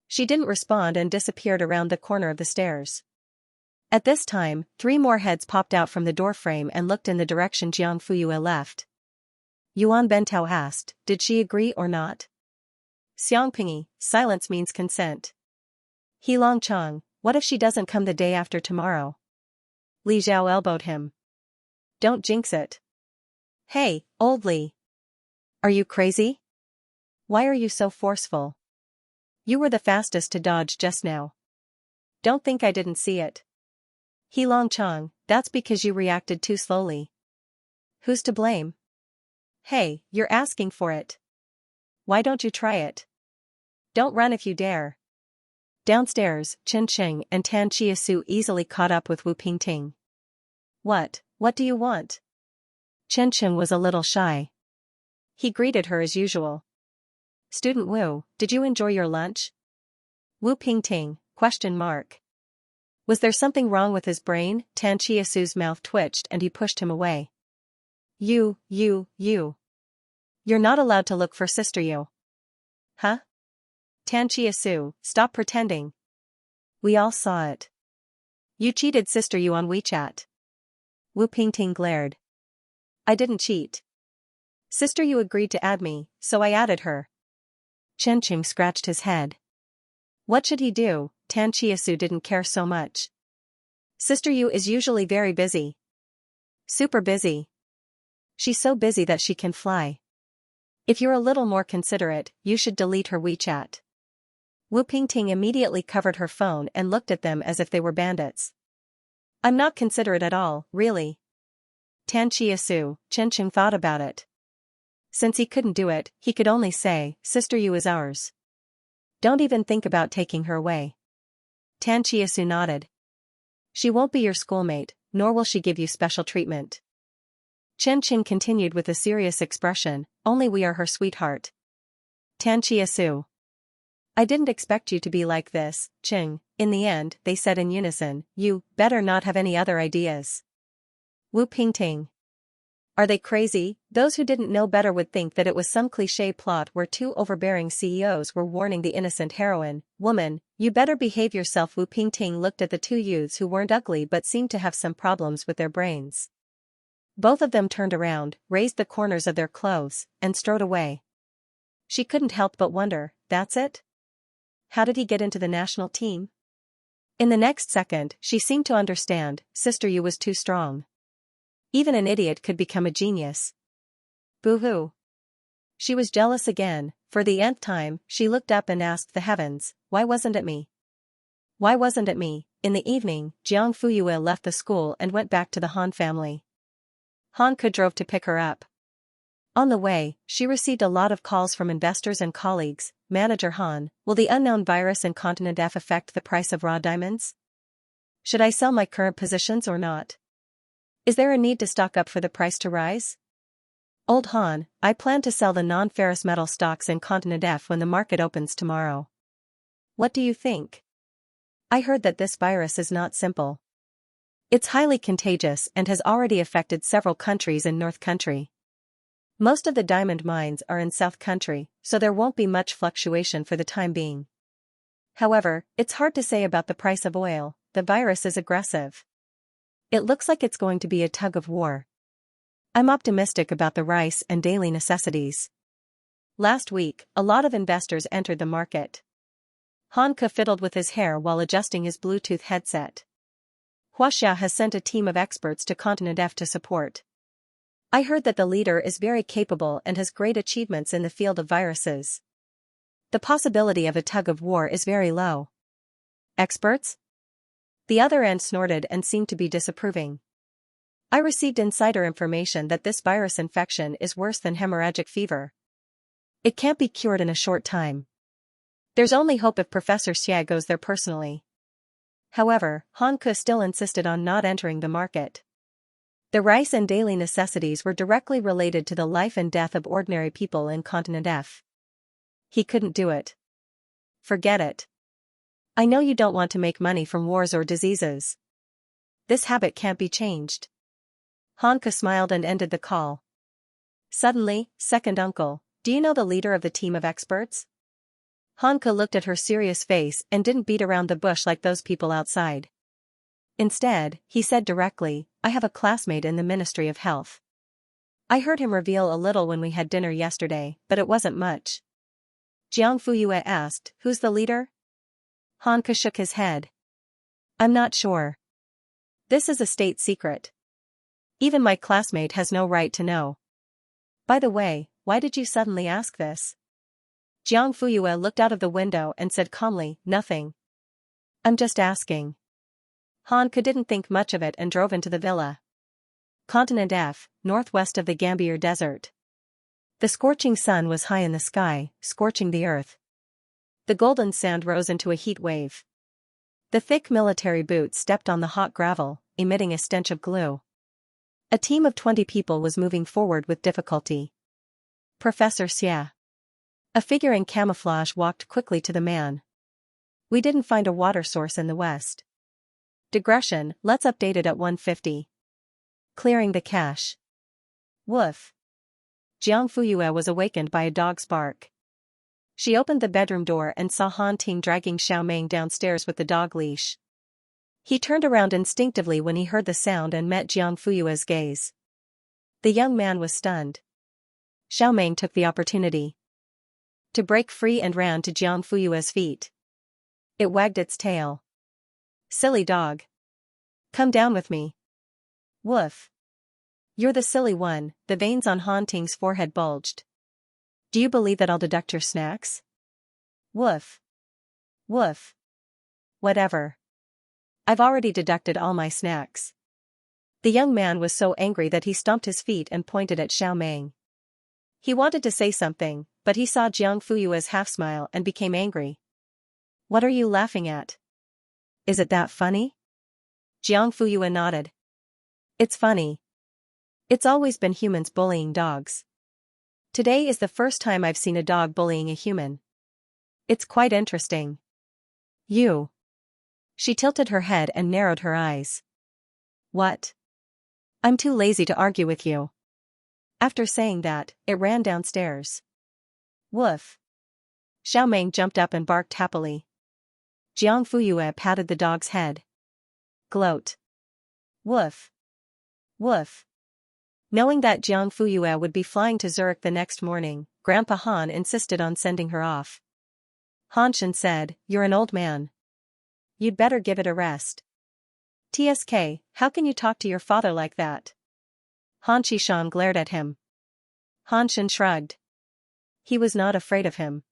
She didn't respond and disappeared around the corner of the stairs. At this time, 3 more heads popped out from the doorframe and looked in the direction Jiang Fuyue left. Yuan Bentao asked, did she agree or not? Xiangpingi, silence means consent. He Longchang, what if she doesn't come the day after tomorrow? Li Zhao elbowed him. Don't jinx it. Hey, old Li. Are you crazy? Why are you so forceful? You were the fastest to dodge just now. Don't think I didn't see it. He Longchang, that's because you reacted too slowly. Who's to blame? Hey, you're asking for it. Why don't you try it? Don't run if you dare. Downstairs, Chen Cheng and Tan Chia-su easily caught up with Wu Pingting. What do you want? Chen Cheng was a little shy. He greeted her as usual. Student Wu, did you enjoy your lunch? Wu Pingting, ? Was there something wrong with his brain? Tan Chia-su's mouth twitched and he pushed him away. You. You're not allowed to look for Sister Yu. Huh? Tan Chia-su, stop pretending. We all saw it. You cheated Sister Yu on WeChat. Wu Pingting glared. I didn't cheat. Sister Yu agreed to add me, so I added her. Chen Cheng scratched his head. What should he do? Tan Chia-su didn't care so much. Sister Yu is usually very busy. Super busy. She's so busy that she can fly. If you're a little more considerate, you should delete her WeChat. Wu Pingting immediately covered her phone and looked at them as if they were bandits. I'm not considerate at all, really. Tan Chia-su, Chen Cheng thought about it. Since he couldn't do it, he could only say, Sister Yu is ours. Don't even think about taking her away. Tan Chia-su nodded. She won't be your schoolmate, nor will she give you special treatment. Chen Cheng continued with a serious expression, only we are her sweetheart. Tan Chia-su. I didn't expect you to be like this, Cheng. In the end, they said in unison, you better not have any other ideas. Wu Pingting. Are they crazy? Those who didn't know better would think that it was some cliché plot where 2 overbearing CEOs were warning the innocent heroine, woman, you better behave yourself. Wu Pingting looked at the 2 youths who weren't ugly but seemed to have some problems with their brains. Both of them turned around, raised the corners of their clothes, and strode away. She couldn't help but wonder, that's it? How did he get into the national team? In the next second, she seemed to understand, Sister Yu was too strong. Even an idiot could become a genius. Boo-hoo. She was jealous again. For the nth time, she looked up and asked the heavens, why wasn't it me? Why wasn't it me? In the evening, Jiang Fuyue left the school and went back to the Han family. Han Ke drove to pick her up. On the way, she received a lot of calls from investors and colleagues. Manager Han, will the unknown virus in Continent F affect the price of raw diamonds? Should I sell my current positions or not? Is there a need to stock up for the price to rise? Old Han, I plan to sell the non-ferrous metal stocks in Continent F when the market opens tomorrow. What do you think? I heard that this virus is not simple. It's highly contagious and has already affected several countries in North Country. Most of the diamond mines are in South Country, so there won't be much fluctuation for the time being. However, it's hard to say about the price of oil. The virus is aggressive. It looks like it's going to be a tug of war. I'm optimistic about the rice and daily necessities. Last week, a lot of investors entered the market. Hanke fiddled with his hair while adjusting his Bluetooth headset. Xianxia has sent a team of experts to Continent F to support. I heard that the leader is very capable and has great achievements in the field of viruses. The possibility of a tug of war is very low. Experts? The other end snorted and seemed to be disapproving. I received insider information that this virus infection is worse than hemorrhagic fever. It can't be cured in a short time. There's only hope if Professor Xia goes there personally. However, Hanke still insisted on not entering the market. The rice and daily necessities were directly related to the life and death of ordinary people in Continent F. He couldn't do it. Forget it. I know you don't want to make money from wars or diseases. This habit can't be changed. Hanke smiled and ended the call. Suddenly, second uncle, do you know the leader of the team of experts? Hanke looked at her serious face and didn't beat around the bush like those people outside. Instead, he said directly, I have a classmate in the Ministry of Health. I heard him reveal a little when we had dinner yesterday, but it wasn't much. Jiang Fuyue asked, who's the leader? Hanke shook his head. I'm not sure. This is a state secret. Even my classmate has no right to know. By the way, why did you suddenly ask this? Jiang Fuyue looked out of the window and said calmly, nothing. I'm just asking. Hanke didn't think much of it and drove into the villa. Continent F, northwest of the Gambier Desert. The scorching sun was high in the sky, scorching the earth. The golden sand rose into a heat wave. The thick military boots stepped on the hot gravel, emitting a stench of glue. A team of 20 people was moving forward with difficulty. Professor Xia. A figure in camouflage walked quickly to the man. We didn't find a water source in the west. Digression, let's update it at 150. Clearing the cache. Woof. Jiang Fuyue was awakened by a dog's bark. She opened the bedroom door and saw Han Ting dragging Xiaoming downstairs with the dog leash. He turned around instinctively when he heard the sound and met Jiang Fuyue's gaze. The young man was stunned. Xiaoming took the opportunity to break free and ran to Jiang Fuyue's feet. It wagged its tail. Silly dog. Come down with me. Woof. You're the silly one, the veins on Han Ting's forehead bulged. Do you believe that I'll deduct your snacks? Woof. Woof. Whatever. I've already deducted all my snacks. The young man was so angry that he stomped his feet and pointed at Xiaoming. He wanted to say something, but he saw Jiang Fuyue's half-smile and became angry. What are you laughing at? Is it that funny? Jiang Fuyue nodded. It's funny. It's always been humans bullying dogs. Today is the first time I've seen a dog bullying a human. It's quite interesting. You. She tilted her head and narrowed her eyes. What? I'm too lazy to argue with you. After saying that, it ran downstairs. Woof. Xiaoming jumped up and barked happily. Jiang Fuyue patted the dog's head. Gloat. Woof. Woof. Knowing that Jiang Fuyue would be flying to Zurich the next morning, Grandpa Han insisted on sending her off. Han Shen said, you're an old man. You'd better give it a rest. TSK, how can you talk to your father like that? Han Shishan glared at him. Han Shen shrugged. He was not afraid of him.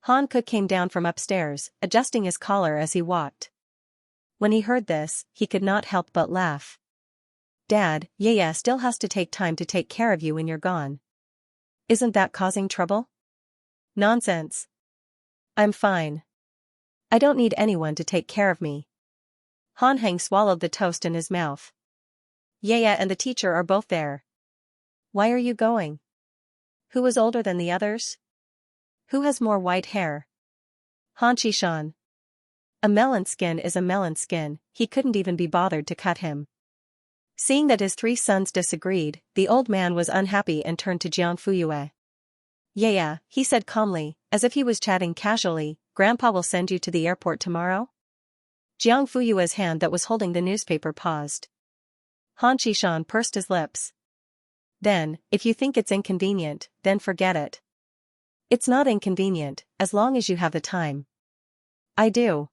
Han Ke came down from upstairs, adjusting his collar as he walked. When he heard this, he could not help but laugh. Dad, Yaya still has to take time to take care of you when you're gone. Isn't that causing trouble? Nonsense. I'm fine. I don't need anyone to take care of me. Han Heng swallowed the toast in his mouth. Yaya and the teacher are both there. Why are you going? Who is older than the others? Who has more white hair? Han Shishan. A melon skin is a melon skin, he couldn't even be bothered to cut him. Seeing that his 3 sons disagreed, the old man was unhappy and turned to Jiang Fuyue. Yeah, he said calmly, as if he was chatting casually, Grandpa will send you to the airport tomorrow? Jiang Fuyue's hand that was holding the newspaper paused. Han Shishan pursed his lips. Then, if you think it's inconvenient, then forget it. It's not inconvenient, as long as you have the time. I do.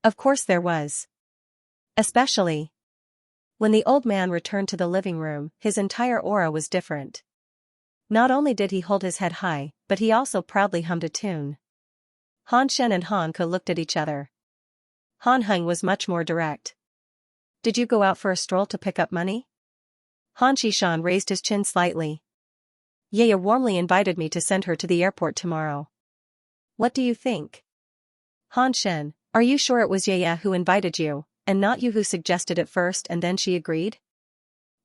Of course there was. Especially. When the old man returned to the living room, his entire aura was different. Not only did he hold his head high, but he also proudly hummed a tune. Han Shen and Han Ke looked at each other. Han Heng was much more direct. Did you go out for a stroll to pick up money? Han Xishan raised his chin slightly. Yaya warmly invited me to send her to the airport tomorrow. What do you think? Han Shen, are you sure it was Yaya who invited you, and not you who suggested it first and then she agreed?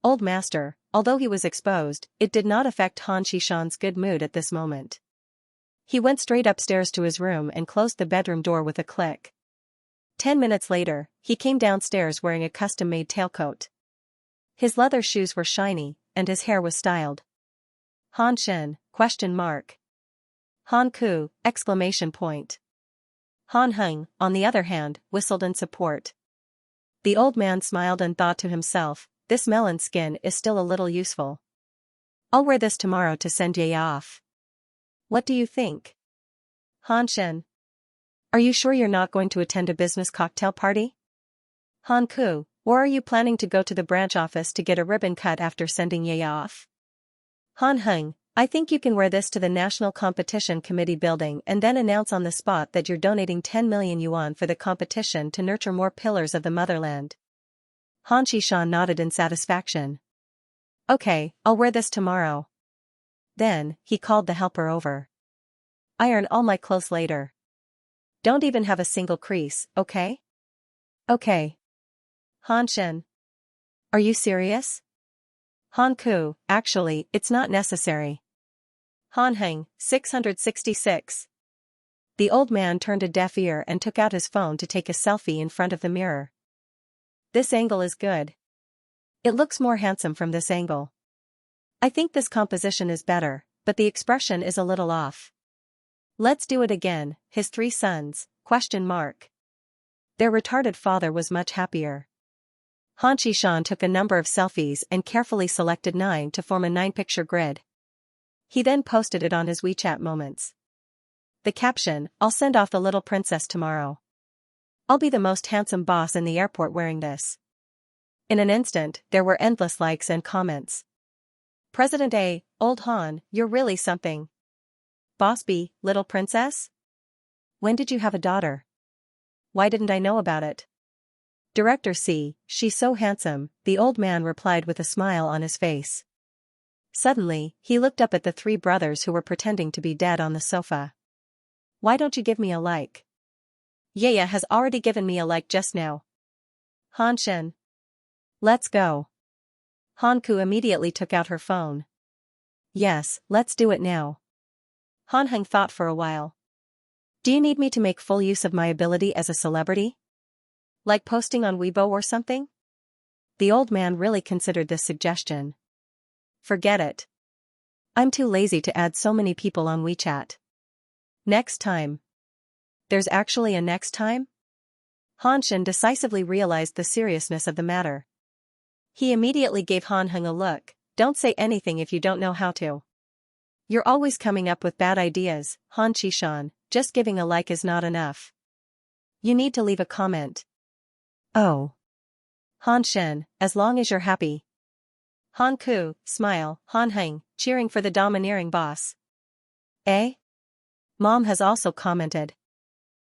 Old master, although he was exposed, it did not affect Han Xishan's good mood at this moment. He went straight upstairs to his room and closed the bedroom door with a click. 10 minutes later, he came downstairs wearing a custom-made tailcoat. His leather shoes were shiny, and his hair was styled. Han Shen, ? Han Ku, ! Han Heng, on the other hand, whistled in support. The old man smiled and thought to himself, this melon skin is still a little useful. I'll wear this tomorrow to send Yaya off. What do you think? Han Shen. Are you sure you're not going to attend a business cocktail party? Han Ku, or are you planning to go to the branch office to get a ribbon cut after sending Yaya off? Han Heng, I think you can wear this to the National Competition Committee building and then announce on the spot that you're donating 10 million yuan for the competition to nurture more pillars of the motherland. Han Xishan nodded in satisfaction. Okay, I'll wear this tomorrow. Then, he called the helper over. Iron all my clothes later. Don't even have a single crease, okay? Okay. Han Shen. Are you serious? Han Ku, actually, it's not necessary. Han Heng, 666. The old man turned a deaf ear and took out his phone to take a selfie in front of the mirror. This angle is good. It looks more handsome from this angle. I think this composition is better, but the expression is a little off. Let's do it again, his 3 sons, ? Their retarded father was much happier. Han Xishan took a number of selfies and carefully selected 9 to form a 9-picture grid. He then posted it on his WeChat moments. The caption, I'll send off the little princess tomorrow. I'll be the most handsome boss in the airport wearing this. In an instant, there were endless likes and comments. President A, Old Han, you're really something. Boss B, little princess? When did you have a daughter? Why didn't I know about it? Director C, she's so handsome, the old man replied with a smile on his face. Suddenly, he looked up at the 3 brothers who were pretending to be dead on the sofa. Why don't you give me a like? Yaya has already given me a like just now. Han Shen. Let's go. Han Ku immediately took out her phone. Yes, let's do it now. Han Heng thought for a while. Do you need me to make full use of my ability as a celebrity? Like posting on Weibo or something? The old man really considered this suggestion. Forget it. I'm too lazy to add so many people on WeChat. Next time. There's actually a next time? Han Shen decisively realized the seriousness of the matter. He immediately gave Han Heng a look. Don't say anything if you don't know how to. You're always coming up with bad ideas, Han Xishan, just giving a like is not enough. You need to leave a comment. Oh. Han Shen, as long as you're happy. Han Ku, smile, Han Heng, cheering for the domineering boss. Eh? Mom has also commented.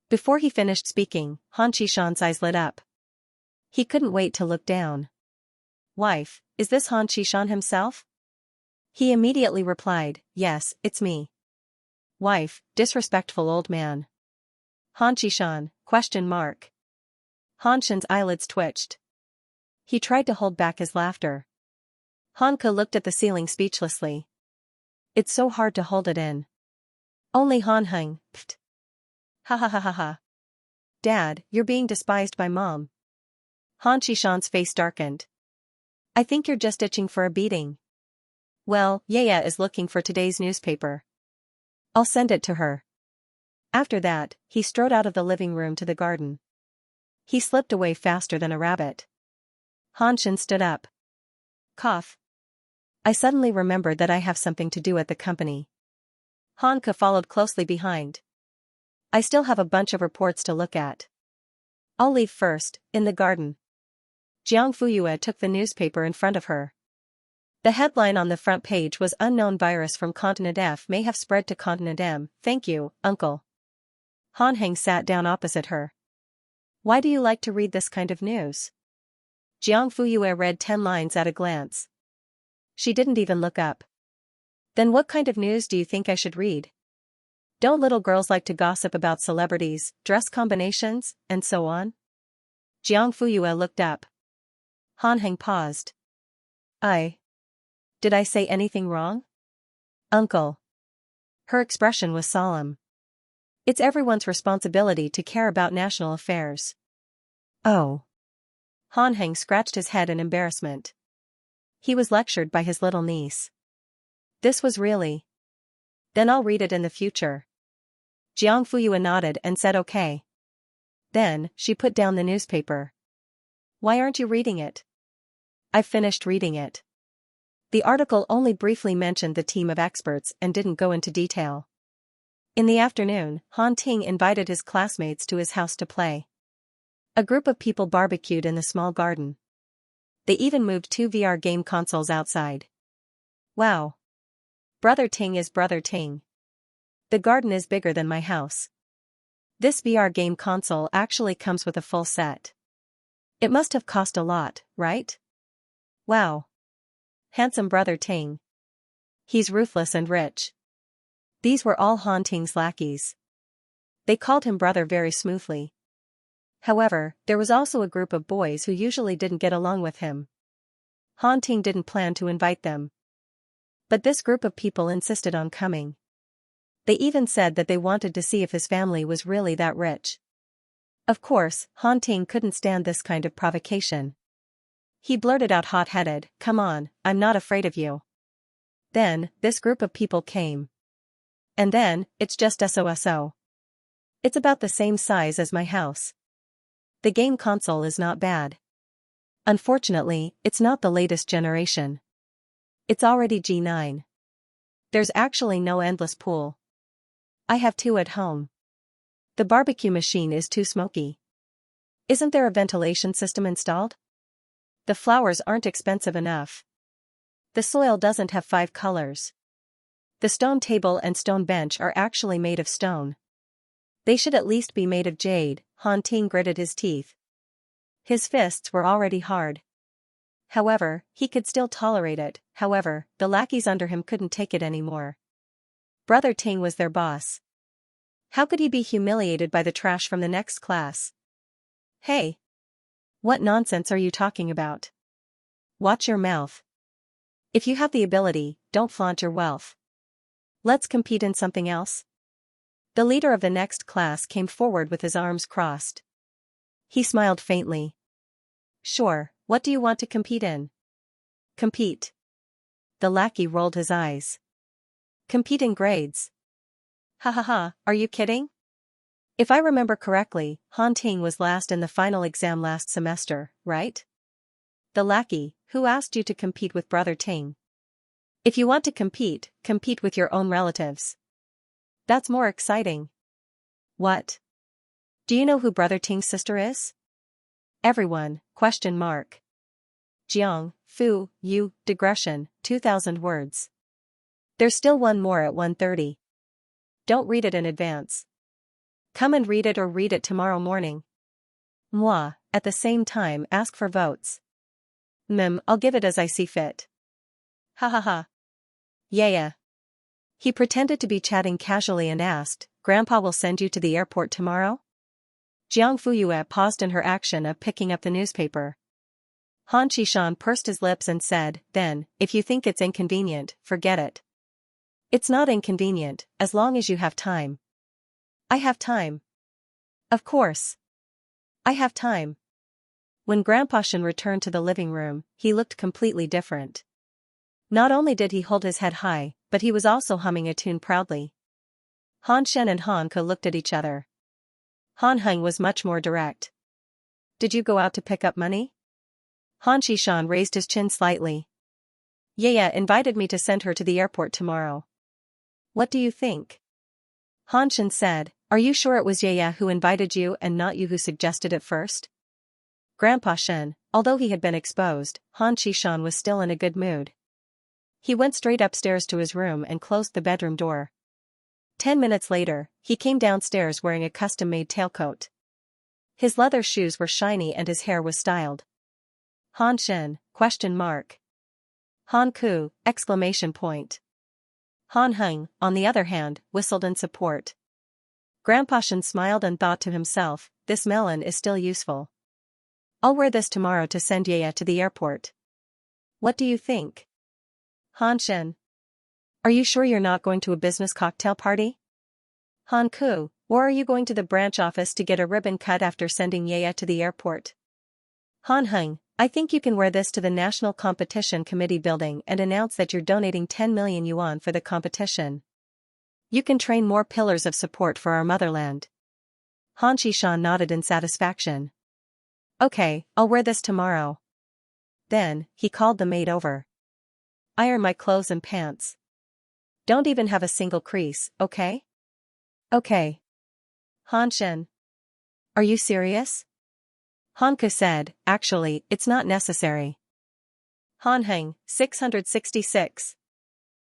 Before he finished speaking, Han Xishan's eyes lit up. He couldn't wait to look down. Wife, is this Han Xishan himself? He immediately replied, yes, it's me. Wife, disrespectful old man. Han Xishan, ? Han Shen's eyelids twitched. He tried to hold back his laughter. Han Ke looked at the ceiling speechlessly. It's so hard to hold it in. Only Han Heng, pfft. Ha ha ha ha ha. Dad, you're being despised by Mom. Han Xishan's face darkened. I think you're just itching for a beating. Well, Yaya is looking for today's newspaper. I'll send it to her. After that, he strode out of the living room to the garden. He slipped away faster than a rabbit. Han Shen stood up. Cough. I suddenly remembered that I have something to do at the company. Hanka followed closely behind. I still have a bunch of reports to look at. I'll leave first, in the garden. Jiang Fuyue took the newspaper in front of her. The headline on the front page was Unknown virus from Continent F may have spread to Continent M. Thank you, uncle. Han Heng sat down opposite her. Why do you like to read this kind of news? Jiang Fuyue read 10 lines at a glance. She didn't even look up. Then what kind of news do you think I should read? Don't little girls like to gossip about celebrities, dress combinations, and so on? Jiang Fuyue looked up. Han Heng paused. Did I say anything wrong? Uncle. Her expression was solemn. It's everyone's responsibility to care about national affairs. Oh. Han Heng scratched his head in embarrassment. He was lectured by his little niece. This was really. Then I'll read it in the future. Jiang Fuyue nodded and said okay. Then, she put down the newspaper. Why aren't you reading it? I've finished reading it. The article only briefly mentioned the team of experts and didn't go into detail. In the afternoon, Han Ting invited his classmates to his house to play. A group of people barbecued in the small garden. They even moved 2 VR game consoles outside. Wow. Brother Ting is Brother Ting. The garden is bigger than my house. This VR game console actually comes with a full set. It must have cost a lot, right? Wow. Handsome Brother Ting. He's ruthless and rich. These were all Han Ting's lackeys. They called him brother very smoothly. However, there was also a group of boys who usually didn't get along with him. Han Ting didn't plan to invite them. But this group of people insisted on coming. They even said that they wanted to see if his family was really that rich. Of course, Han Ting couldn't stand this kind of provocation. He blurted out hot-headed, "Come on, I'm not afraid of you." Then, this group of people came. And then, it's just SOSO. It's about the same size as my house. The game console is not bad. Unfortunately, it's not the latest generation. It's already G9. There's actually no endless pool. I have 2 at home. The barbecue machine is too smoky. Isn't there a ventilation system installed? The flowers aren't expensive enough. The soil doesn't have 5 colors. The stone table and stone bench are actually made of stone. They should at least be made of jade. Han Ting gritted his teeth. His fists were already hard. However, he could still tolerate it. However, the lackeys under him couldn't take it anymore. Brother Ting was their boss. How could he be humiliated by the trash from the next class? Hey! What nonsense are you talking about? Watch your mouth. If you have the ability, don't flaunt your wealth. Let's compete in something else. The leader of the next class came forward with his arms crossed. He smiled faintly. Sure, what do you want to compete in? Compete. The lackey rolled his eyes. Compete in grades. Ha ha ha, are you kidding? If I remember correctly, Han Ting was last in the final exam last semester, right? The lackey, who asked you to compete with Brother Ting? If you want to compete, compete with your own relatives. That's more exciting. What? Do you know who Brother Ting's sister is? Everyone, ? Jiang, Fu, Yu, digression, 2,000 words. There's still one more at 1:30. Don't read it in advance. Come and read it or read it tomorrow morning. Moi, at the same time ask for votes. I'll give it as I see fit. Ha ha ha. Yeah. He pretended to be chatting casually and asked, Grandpa will send you to the airport tomorrow? Jiang Fuyue paused in her action of picking up the newspaper. Han Qishan pursed his lips and said, then, if you think it's inconvenient, forget it. It's not inconvenient, as long as you have time. I have time. Of course. I have time. When Grandpa Shen returned to the living room, he looked completely different. Not only did he hold his head high, but he was also humming a tune proudly. Han Shen and Han Ke looked at each other. Han Heng was much more direct. Did you go out to pick up money? Han Qishan raised his chin slightly. Yaya invited me to send her to the airport tomorrow. What do you think? Han Shen said, are you sure it was Yaya who invited you and not you who suggested it first? Grandpa Shen, although he had been exposed, Han Qishan was still in a good mood. He went straight upstairs to his room and closed the bedroom door. 10 minutes later, he came downstairs wearing a custom-made tailcoat. His leather shoes were shiny and his hair was styled. Han Shen, ? Han Ku, ! Han Heng, on the other hand, whistled in support. Grandpa Shen smiled and thought to himself, this melon is still useful. I'll wear this tomorrow to send Yaya to the airport. What do you think? Han Shen. Are you sure you're not going to a business cocktail party? Han Ku, or are you going to the branch office to get a ribbon cut after sending Yaya to the airport? Han Heng, I think you can wear this to the National Competition Committee building and announce that you're donating 10 million yuan for the competition. You can train more pillars of support for our motherland. Han Qishan nodded in satisfaction. Okay, I'll wear this tomorrow. Then, he called the maid over. Iron my clothes and pants. Don't even have a single crease, okay? Okay. Han Shen. Are you serious? Han Ke said, actually, it's not necessary. Han Heng, 666.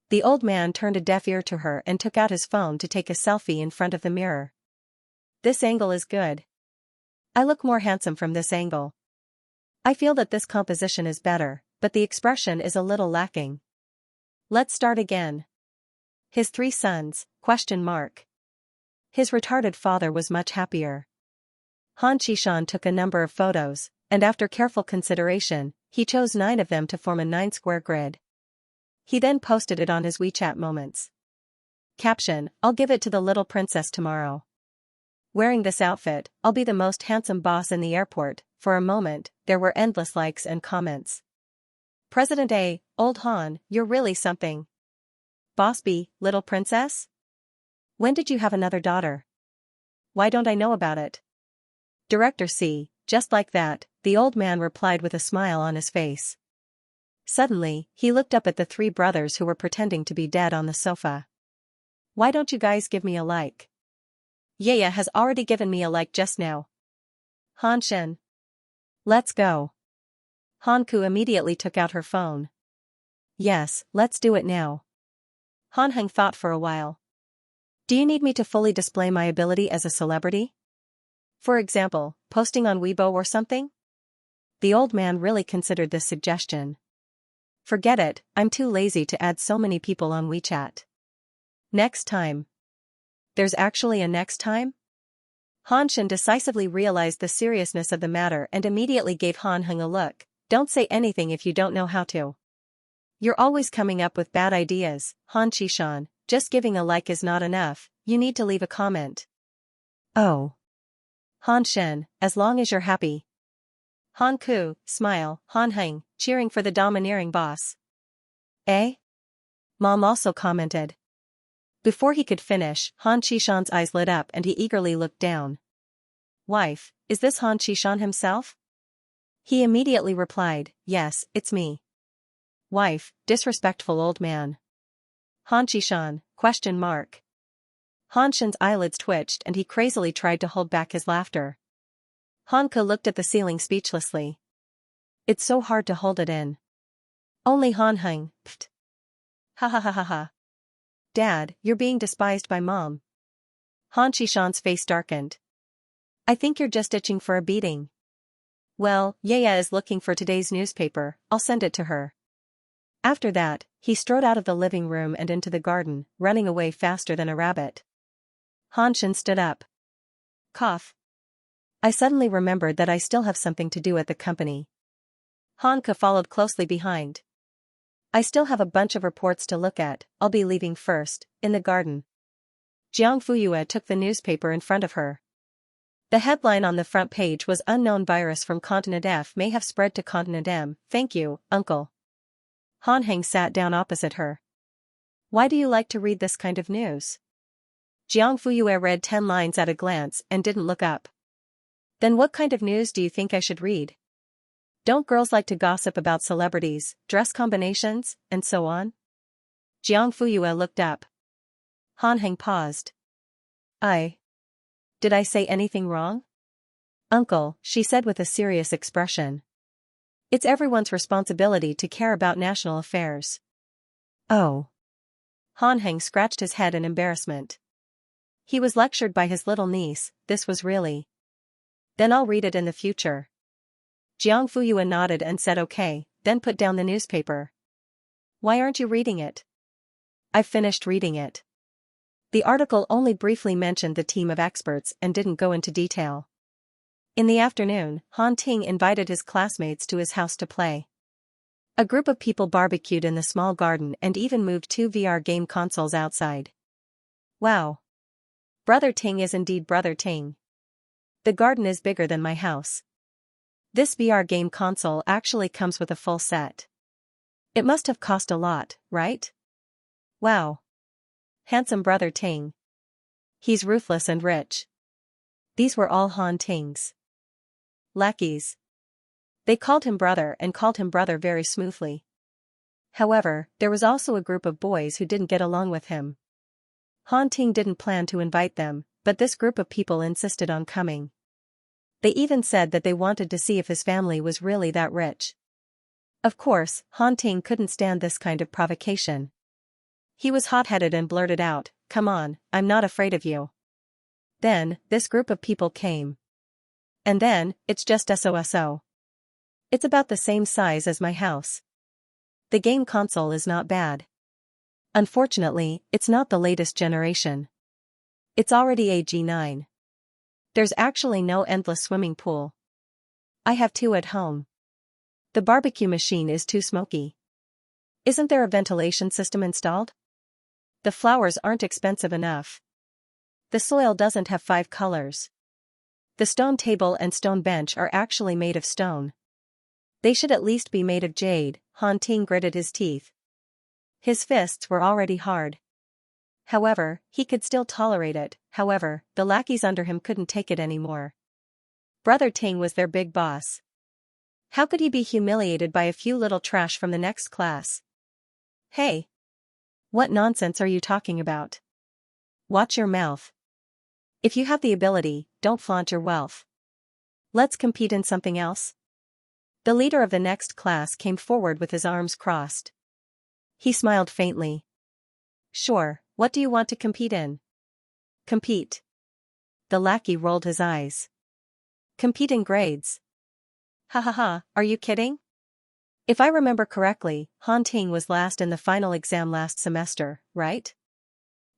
The old man turned a deaf ear to her and took out his phone to take a selfie in front of the mirror. This angle is good. I look more handsome from this angle. I feel that this composition is better, but the expression is a little lacking. Let's start again. His 3 sons, ? His retarded father was much happier. Han Qishan took a number of photos, and after careful consideration, he chose 9 of them to form a 9-square grid. He then posted it on his WeChat Moments. Caption, I'll give it to the little princess tomorrow. Wearing this outfit, I'll be the most handsome boss in the airport. For a moment, there were endless likes and comments. President A, Old Han, you're really something. Boss B, little princess? When did you have another daughter? Why don't I know about it? Director C, just like that, the old man replied with a smile on his face. Suddenly, he looked up at the 3 brothers who were pretending to be dead on the sofa. Why don't you guys give me a like? Yaya has already given me a like just now. Han Shen. Let's go. Han Ku immediately took out her phone. Yes, let's do it now. Han Heng thought for a while. Do you need me to fully display my ability as a celebrity? For example, posting on Weibo or something? The old man really considered this suggestion. Forget it, I'm too lazy to add so many people on WeChat. Next time. There's actually a next time? Han Shen decisively realized the seriousness of the matter and immediately gave Han Heng a look. Don't say anything if you don't know how to. You're always coming up with bad ideas, Han Qishan. Just giving a like is not enough, you need to leave a comment. Oh. Han Shen, as long as you're happy. Han Ku, smile, Han Heng, cheering for the domineering boss. Eh? Mom also commented. Before he could finish, Han Qishan's eyes lit up and he eagerly looked down. Wife, is this Han Qishan himself? He immediately replied, yes, it's me. Wife, disrespectful old man. Han Qishan, ? Han Shen's eyelids twitched and he crazily tried to hold back his laughter. Han Ke looked at the ceiling speechlessly. It's so hard to hold it in. Only Han Heng, pfft. Ha ha ha ha ha. Dad, you're being despised by Mom. Han Qishan's face darkened. I think you're just itching for a beating. Well, Yaya is looking for today's newspaper, I'll send it to her. After that, he strode out of the living room and into the garden, running away faster than a rabbit. Han Shen stood up. Cough. I suddenly remembered that I still have something to do at the company. Han Ke followed closely behind. I still have a bunch of reports to look at, I'll be leaving first, in the garden. Jiang Fuyue took the newspaper in front of her. The headline on the front page was Unknown virus from Continent F may have spread to Continent M, thank you, uncle. Han Heng sat down opposite her. Why do you like to read this kind of news? Jiang Fuyue read 10 lines at a glance and didn't look up. Then what kind of news do you think I should read? Don't girls like to gossip about celebrities, dress combinations, and so on? Jiang Fuyue looked up. Han Heng paused. Did I say anything wrong? Uncle, she said with a serious expression. It's everyone's responsibility to care about national affairs. Oh. Han Heng scratched his head in embarrassment. He was lectured by his little niece, this was really. Then I'll read it in the future. Jiang Fuyue nodded and said okay, then put down the newspaper. Why aren't you reading it? I've finished reading it. The article only briefly mentioned the team of experts and didn't go into detail. In the afternoon, Han Ting invited his classmates to his house to play. A group of people barbecued in the small garden and even moved 2 VR game consoles outside. Wow. Brother Ting is indeed Brother Ting. The garden is bigger than my house. This VR game console actually comes with a full set. It must have cost a lot, right? Wow. Handsome Brother Ting. He's ruthless and rich. These were all Han Ting's lackeys. They called him brother and called him brother very smoothly. However, there was also a group of boys who didn't get along with him. Han Ting didn't plan to invite them, but this group of people insisted on coming. They even said that they wanted to see if his family was really that rich. Of course, Han Ting couldn't stand this kind of provocation. He was hot-headed and blurted out, "Come on, I'm not afraid of you." Then, this group of people came. And then, it's just SOSO. It's about the same size as my house. The game console is not bad. Unfortunately, it's not the latest generation. It's already a G9. There's actually no endless swimming pool. I have 2 at home. The barbecue machine is too smoky. Isn't there a ventilation system installed? The flowers aren't expensive enough. The soil doesn't have 5 colors. The stone table and stone bench are actually made of stone. They should at least be made of jade. Han Ting gritted his teeth. His fists were already hard. However, he could still tolerate it. However, the lackeys under him couldn't take it anymore. Brother Ting was their big boss. How could he be humiliated by a few little trash from the next class? Hey! What nonsense are you talking about? Watch your mouth. If you have the ability, don't flaunt your wealth. Let's compete in something else. The leader of the next class came forward with his arms crossed. He smiled faintly. Sure, what do you want to compete in? Compete. The lackey rolled his eyes. Compete in grades. Ha ha ha, are you kidding? If I remember correctly, Han Ting was last in the final exam last semester, right?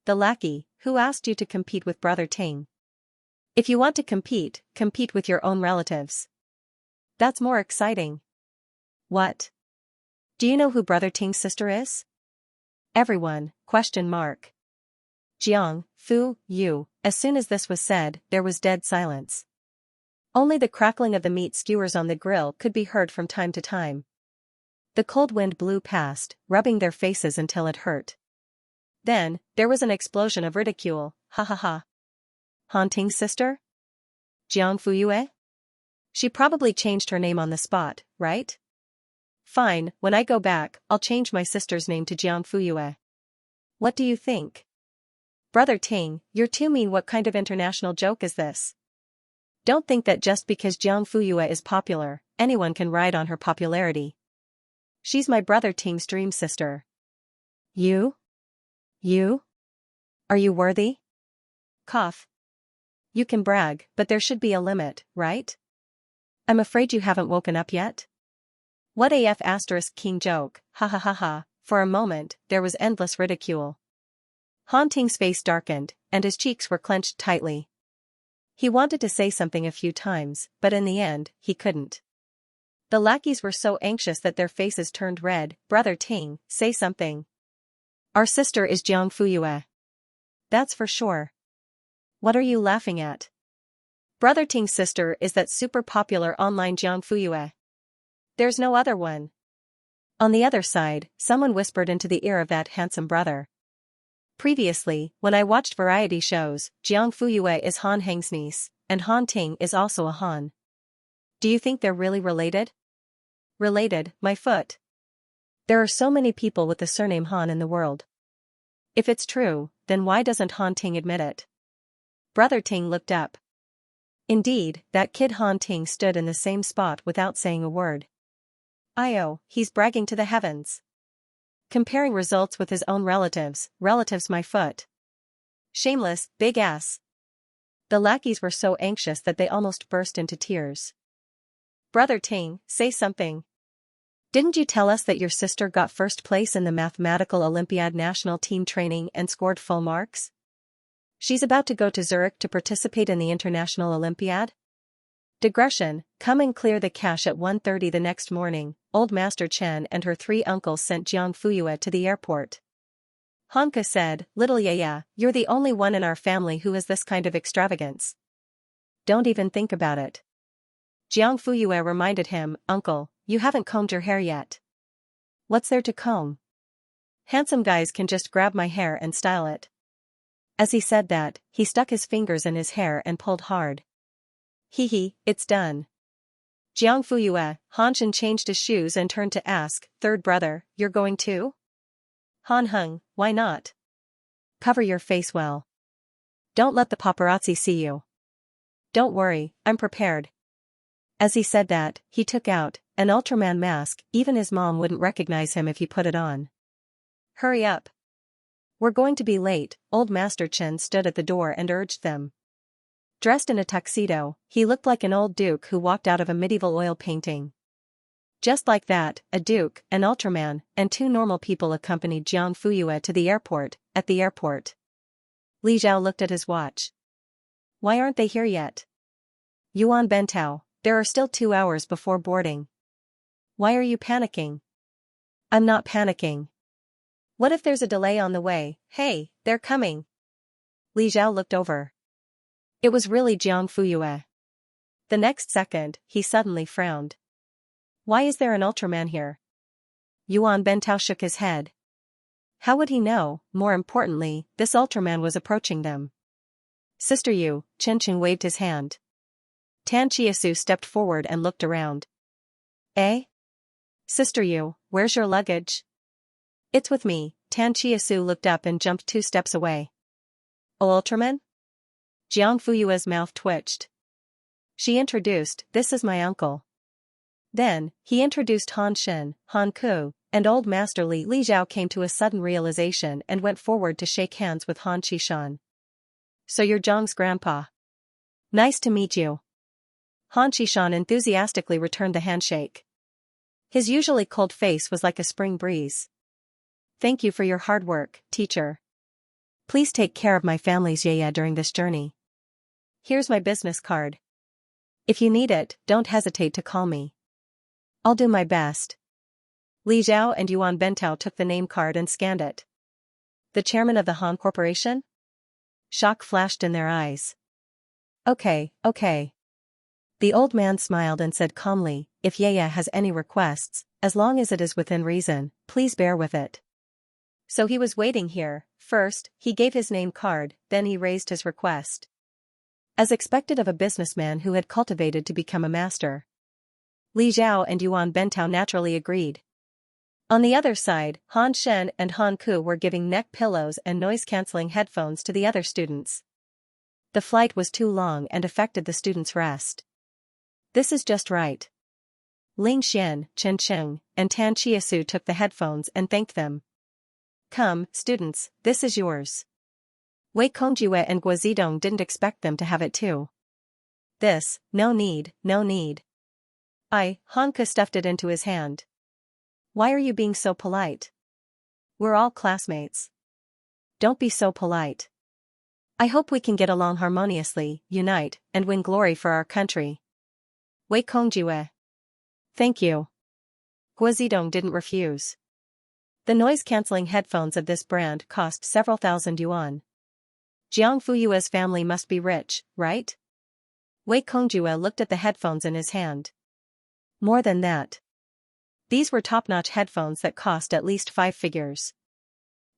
The lackey, who asked you to compete with Brother Ting? If you want to compete, compete with your own relatives. That's more exciting. What? Do you know who Brother Ting's sister is? Everyone, ? Jiang, Fu, Yu. As soon as this was said, there was dead silence. Only the crackling of the meat skewers on the grill could be heard from time to time. The cold wind blew past, rubbing their faces until it hurt. Then, there was an explosion of ridicule. Ha ha ha. Han Ting's sister? Jiang Fuyue? She probably changed her name on the spot, right? Fine, when I go back, I'll change my sister's name to Jiang Fuyue. What do you think? Brother Ting, you're too mean. What kind of international joke is this? Don't think that just because Jiang Fuyue is popular, anyone can ride on her popularity. She's my Brother Ting's dream sister. You? You? Are you worthy? Cough. You can brag, but there should be a limit, right? I'm afraid you haven't woken up yet? What AF asterisk king joke, ha ha ha ha. For a moment, there was endless ridicule. Han Ting's face darkened, and his cheeks were clenched tightly. He wanted to say something a few times, but in the end, he couldn't. The lackeys were so anxious that their faces turned red. Brother Ting, say something. Our sister is Jiang Fuyue. That's for sure. What are you laughing at? Brother Ting's sister is that super popular online Jiang Fuyue. There's no other one. On the other side, someone whispered into the ear of that handsome brother. Previously, when I watched variety shows, Jiang Fuyue is Han Heng's niece, and Han Ting is also a Han. Do you think they're really related? Related, my foot. There are so many people with the surname Han in the world. If it's true, then why doesn't Han Ting admit it? Brother Ting looked up. Indeed, that kid Han Ting stood in the same spot without saying a word. Io, he's bragging to the heavens. Comparing results with his own relatives my foot. Shameless, big ass. The lackeys were so anxious that they almost burst into tears. Brother Ting, say something. Didn't you tell us that your sister got first place in the Mathematical Olympiad national team training and scored full marks? She's about to go to Zurich to participate in the International Olympiad? Digression, come and clear the cache at 1:30 the next morning. Old Master Chen and her 3 uncles sent Jiang Fuyue to the airport. Hanke said, "Little Yaya, you're the only one in our family who has this kind of extravagance. Don't even think about it." Jiang Fuyue reminded him, "Uncle, you haven't combed your hair yet." "What's there to comb? Handsome guys can just grab my hair and style it." As he said that, he stuck his fingers in his hair and pulled hard. "Hee, it's done." Jiang Fuyue, Han Shen changed his shoes and turned to ask, "Third brother, you're going too?" Han hung, "Why not? Cover your face well. Don't let the paparazzi see you." "Don't worry, I'm prepared." As he said that, he took out an Ultraman mask. Even his mom wouldn't recognize him if he put it on. "Hurry up. We're going to be late." Old Master Chen stood at the door and urged them. Dressed in a tuxedo, he looked like an old duke who walked out of a medieval oil painting. Just like that, a duke, an Ultraman, and 2 normal people accompanied Jiang Fuyue to the airport. At the airport, Li Zhao looked at his watch. "Why aren't they here yet?" "Yuan Bentao, there are still 2 hours before boarding." "Why are you panicking?" "I'm not panicking. What if there's a delay on the way?" "Hey, they're coming." Li Zhao looked over. It was really Jiang Fuyue. The next second, he suddenly frowned. "Why is there an Ultraman here?" Yuan Bentao shook his head. How would he know? More importantly, this Ultraman was approaching them. "Sister Yu," Chen Qing waved his hand. Tan Chiasu stepped forward and looked around. "Eh? Sister Yu, where's your luggage?" "It's with me." Tan Chiasu looked up and jumped 2 steps away. "Oh, Ultraman?" Jiang Fuyue's mouth twitched. She introduced, "This is my uncle." Then, he introduced Han Shen, Han Ku, and Old Master Li. Li Zhao came to a sudden realization and went forward to shake hands with Han Qishan. "So you're Zhang's grandpa. Nice to meet you." Han Qishan enthusiastically returned the handshake. His usually cold face was like a spring breeze. "Thank you for your hard work, teacher. Please take care of my family's yaya during this journey. Here's my business card. If you need it, don't hesitate to call me. I'll do my best." Li Zhao and Yuan Bentao took the name card and scanned it. "The chairman of the Han Corporation?" Shock flashed in their eyes. Okay. The old man smiled and said calmly, "If Yaya has any requests, as long as it is within reason, please bear with it." So he was waiting here. First, he gave his name card, then he raised his request. As expected of a businessman who had cultivated to become a master. Li Zhao and Yuan Bentao naturally agreed. On the other side, Han Shen and Han Ku were giving neck pillows and noise-canceling headphones to the other students. The flight was too long and affected the students' rest. This is just right. Ling Xian, Chen Cheng, and Tan Chiasu took the headphones and thanked them. "Come, students, this is yours." Wei Kongjiwe and Guozidong didn't expect them to have it too. "This, no need. Hanke stuffed it into his hand. "Why are you being so polite? We're all classmates. Don't be so polite. I hope we can get along harmoniously, unite, and win glory for our country." Wei Kongjiwe. "Thank you." Guozidong didn't refuse. The noise-canceling headphones of this brand cost several thousand yuan. Jiang Fuyue's family must be rich, right? Wei Kongjiwe looked at the headphones in his hand. More than that. These were top-notch headphones that cost at least 5 figures.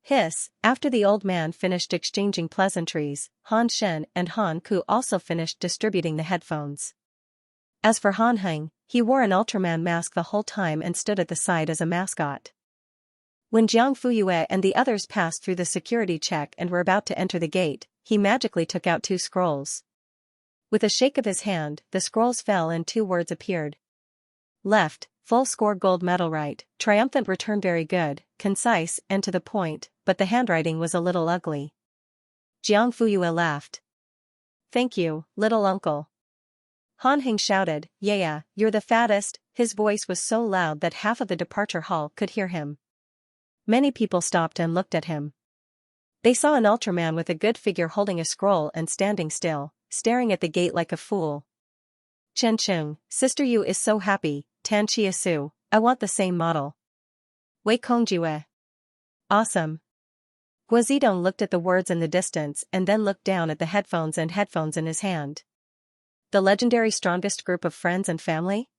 Hiss, after the old man finished exchanging pleasantries, Han Shen and Han Ku also finished distributing the headphones. As for Han Heng, He wore an Ultraman mask the whole time and stood at the side as a mascot. When Jiang Fuyue and the others passed through the security check and were about to enter the gate, he magically took out 2 scrolls. With a shake of his hand, the scrolls fell and 2 words appeared. Left, full score gold medal. Right, triumphant return. Very good, concise and to the point, but the handwriting was a little ugly. Jiang Fuyue laughed. Thank you, little uncle. Han Heng shouted, yeah, you're the fattest. His voice was so loud that half of the departure hall could hear him. Many people stopped and looked at him. They saw an Ultraman with a good figure holding a scroll and standing still, staring at the gate like a fool. Chen Chung, Sister Yu is so happy. Tan Chia Su, I want the same model. Wei Kongjue. Awesome. Guazidong looked at the words in the distance and then looked down at the headphones in his hand. The legendary strongest group of friends and family?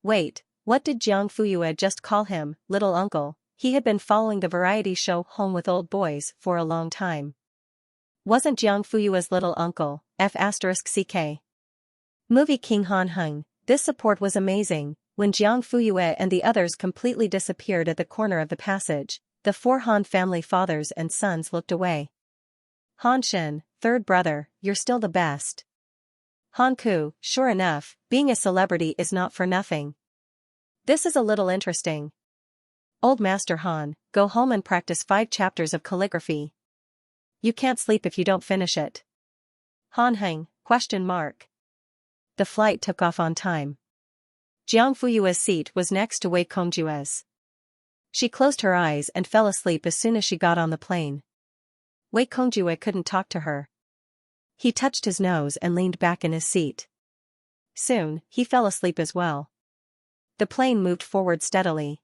Wait, what did Jiang Fuyue just call him, little uncle? He had been following the variety show Home with Old Boys for a long time. Wasn't Jiang Fuyue's little uncle, F***CK. Movie King Han Heng. This support was amazing. When Jiang Fuyue and the others completely disappeared at the corner of the passage, the 4 Han family fathers and sons looked away. Han Shen, 3rd brother, you're still the best. Han Ku, sure enough, being a celebrity is not for nothing. This is a little interesting. Old Master Han, go home and practice 5 chapters of calligraphy. You can't sleep if you don't finish it. Han Heng, ? The flight took off on time. Jiang Fuyue's seat was next to Wei Kongjue's. She closed her eyes and fell asleep as soon as she got on the plane. Wei Kongjue couldn't talk to her. He touched his nose and leaned back in his seat. Soon, he fell asleep as well. The plane moved forward steadily.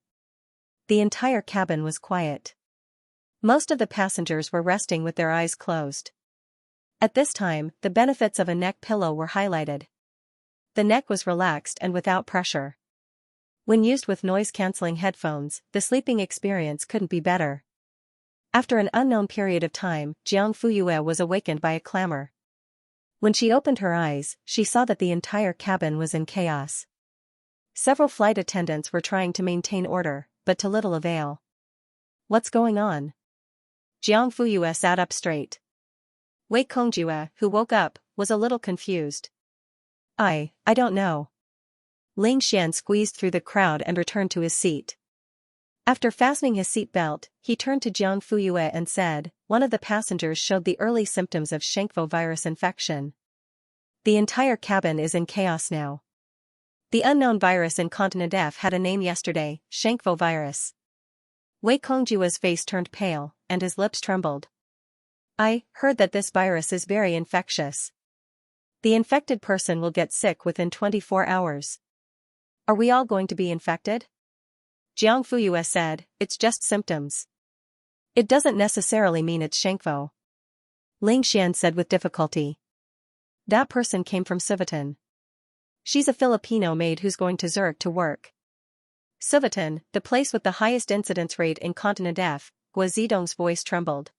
The entire cabin was quiet. Most of the passengers were resting with their eyes closed. At this time, the benefits of a neck pillow were highlighted. The neck was relaxed and without pressure. When used with noise-canceling headphones, the sleeping experience couldn't be better. After an unknown period of time, Jiang Fuyue was awakened by a clamor. When she opened her eyes, she saw that the entire cabin was in chaos. Several flight attendants were trying to maintain order, but to little avail. What's going on? Jiang Fuyue sat up straight. Wei Kongjue, who woke up, was a little confused. I don't know. Ling Xian squeezed through the crowd and returned to his seat. After fastening his seat belt, he turned to Jiang Fuyue and said, one of the passengers showed the early symptoms of Xianxia virus infection. The entire cabin is in chaos now. The unknown virus in Continent F had a name yesterday, Xianxia virus. Wei Kongjue's face turned pale, and his lips trembled. I heard that this virus is very infectious. The infected person will get sick within 24 hours. Are we all going to be infected? Jiang Fuyue said, it's just symptoms. It doesn't necessarily mean it's Xianxia. Ling Xian said with difficulty. That person came from Civitan. She's a Filipino maid who's going to Zurich to work. Civitan, the place with the highest incidence rate in Continent F, Guazidong's voice trembled.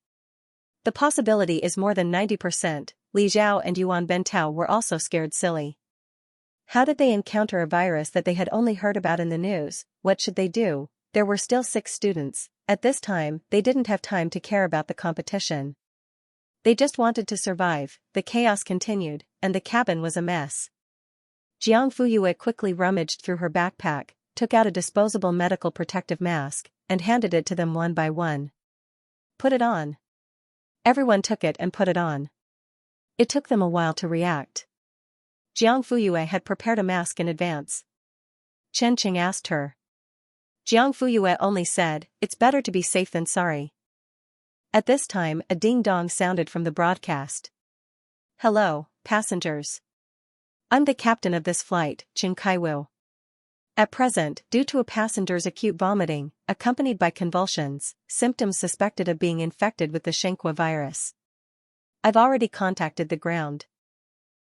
The possibility is more than 90%, Li Zhao and Yuan Bentao were also scared silly. How did they encounter a virus that they had only heard about in the news? What should they do? There were still 6 students. At this time, they didn't have time to care about the competition. They just wanted to survive. The chaos continued, and the cabin was a mess. Jiang Fuyue quickly rummaged through her backpack, took out a disposable medical protective mask, and handed it to them one by one. Put it on. Everyone took it and put it on. It took them a while to react. Jiang Fuyue had prepared a mask in advance. Chen Qing asked her. Jiang Fuyue only said, it's better to be safe than sorry. At this time, a ding-dong sounded from the broadcast. Hello, passengers. I'm the captain of this flight, Qin Kaiwu. At present, due to a passenger's acute vomiting, accompanied by convulsions, symptoms suspected of being infected with the Xianxia virus. I've already contacted the ground.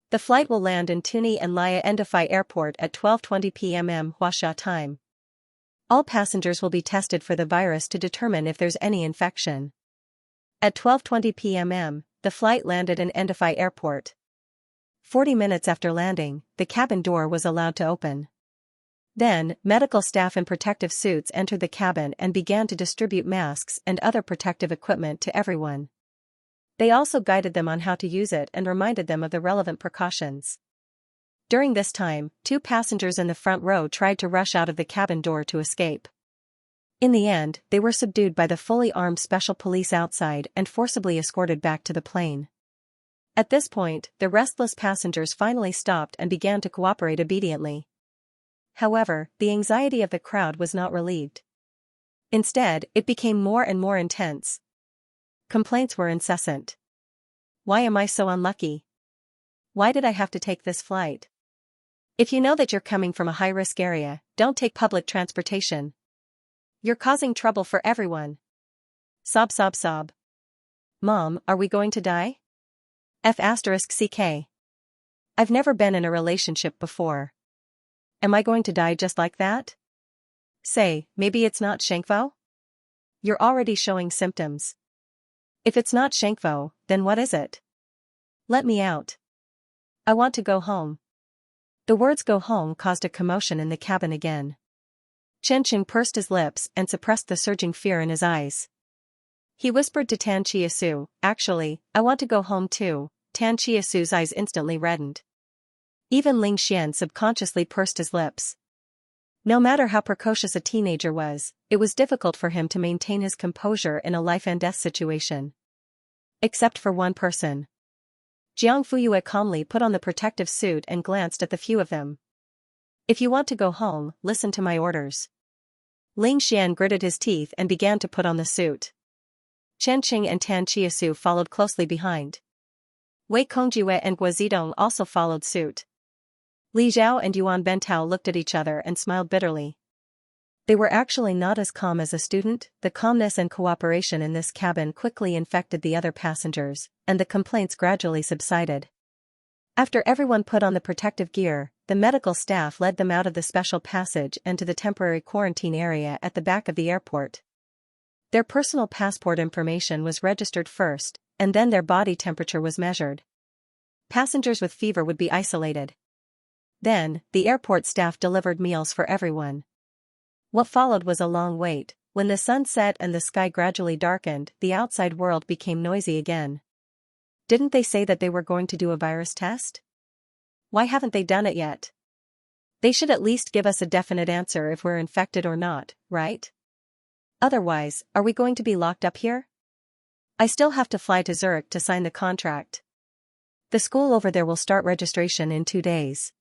The flight will land in Tuni and Laya Endify Airport at 12:20 p.m. Huaxia time. All passengers will be tested for the virus to determine if there's any infection. At 12:20 p.m., the flight landed in Endify Airport. 40 minutes after landing, the cabin door was allowed to open. Then, medical staff in protective suits entered the cabin and began to distribute masks and other protective equipment to everyone. They also guided them on how to use it and reminded them of the relevant precautions. During this time, 2 passengers in the front row tried to rush out of the cabin door to escape. In the end, they were subdued by the fully armed special police outside and forcibly escorted back to the plane. At this point, the restless passengers finally stopped and began to cooperate obediently. However, the anxiety of the crowd was not relieved. Instead, it became more and more intense. Complaints were incessant. Why am I so unlucky? Why did I have to take this flight? If you know that you're coming from a high-risk area, don't take public transportation. You're causing trouble for everyone. Sob sob sob. Mom, are we going to die? F***ck. I've never been in a relationship before. Am I going to die just like that? Say, maybe it's not Xianxia? You're already showing symptoms. If it's not Xianxia, then what is it? Let me out. I want to go home. The words go home caused a commotion in the cabin again. Chen pursed his lips and suppressed the surging fear in his eyes. He whispered to Tan Chia-su, actually, I want to go home too. Tan Chia-su's eyes instantly reddened. Even Ling Xian subconsciously pursed his lips. No matter how precocious a teenager was, it was difficult for him to maintain his composure in a life-and-death situation. Except for one person. Jiang Fuyue calmly put on the protective suit and glanced at the few of them. If you want to go home, listen to my orders. Ling Xian gritted his teeth and began to put on the suit. Chen Qing and Tan Chia-su followed closely behind. Wei Kongjue and Guo Zidong also followed suit. Li Zhao and Yuan Bentao looked at each other and smiled bitterly. They were actually not as calm as a student. The calmness and cooperation in this cabin quickly infected the other passengers, and the complaints gradually subsided. After everyone put on the protective gear, the medical staff led them out of the special passage and to the temporary quarantine area at the back of the airport. Their personal passport information was registered first, and then their body temperature was measured. Passengers with fever would be isolated. Then, the airport staff delivered meals for everyone. What followed was a long wait. When the sun set and the sky gradually darkened, the outside world became noisy again. Didn't they say that they were going to do a virus test? Why haven't they done it yet? They should at least give us a definite answer if we're infected or not, right? Otherwise, are we going to be locked up here? I still have to fly to Zurich to sign the contract. The school over there will start registration in 2 days.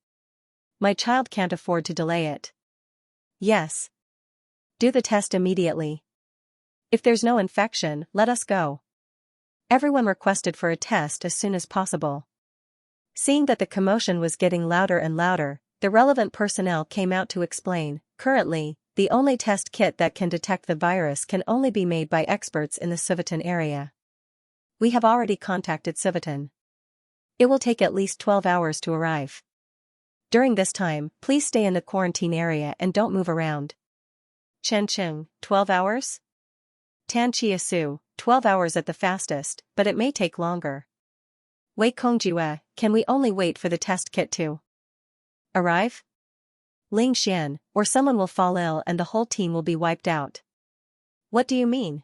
My child can't afford to delay it. Yes. Do the test immediately. If there's no infection, let us go. Everyone requested for a test as soon as possible. Seeing that the commotion was getting louder and louder, the relevant personnel came out to explain, currently, the only test kit that can detect the virus can only be made by experts in the Civitan area. We have already contacted Civitan. It will take at least 12 hours to arrive. During this time, please stay in the quarantine area and don't move around. Chen Qing, 12 hours? Tan Chia-su, 12 hours at the fastest, but it may take longer. Wei Kongjue, can we only wait for the test kit to arrive? Ling Xian, or someone will fall ill and the whole team will be wiped out. What do you mean?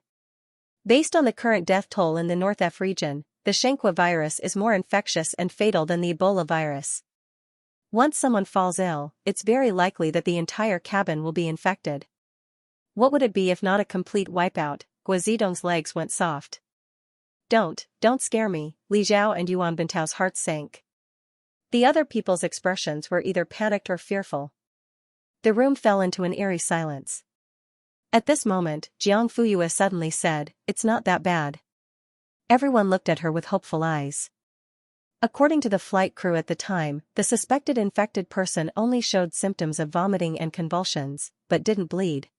Based on the current death toll in the North F region, the Xianxia virus is more infectious and fatal than the Ebola virus. Once someone falls ill, it's very likely that the entire cabin will be infected. What would it be if not a complete wipeout? Guo Zidong's legs went soft. Don't scare me, Li Zhao and Yuan Bintao's hearts sank. The other people's expressions were either panicked or fearful. The room fell into an eerie silence. At this moment, Jiang Fuyue suddenly said, "It's not that bad." Everyone looked at her with hopeful eyes. According to the flight crew at the time, the suspected infected person only showed symptoms of vomiting and convulsions, but didn't bleed.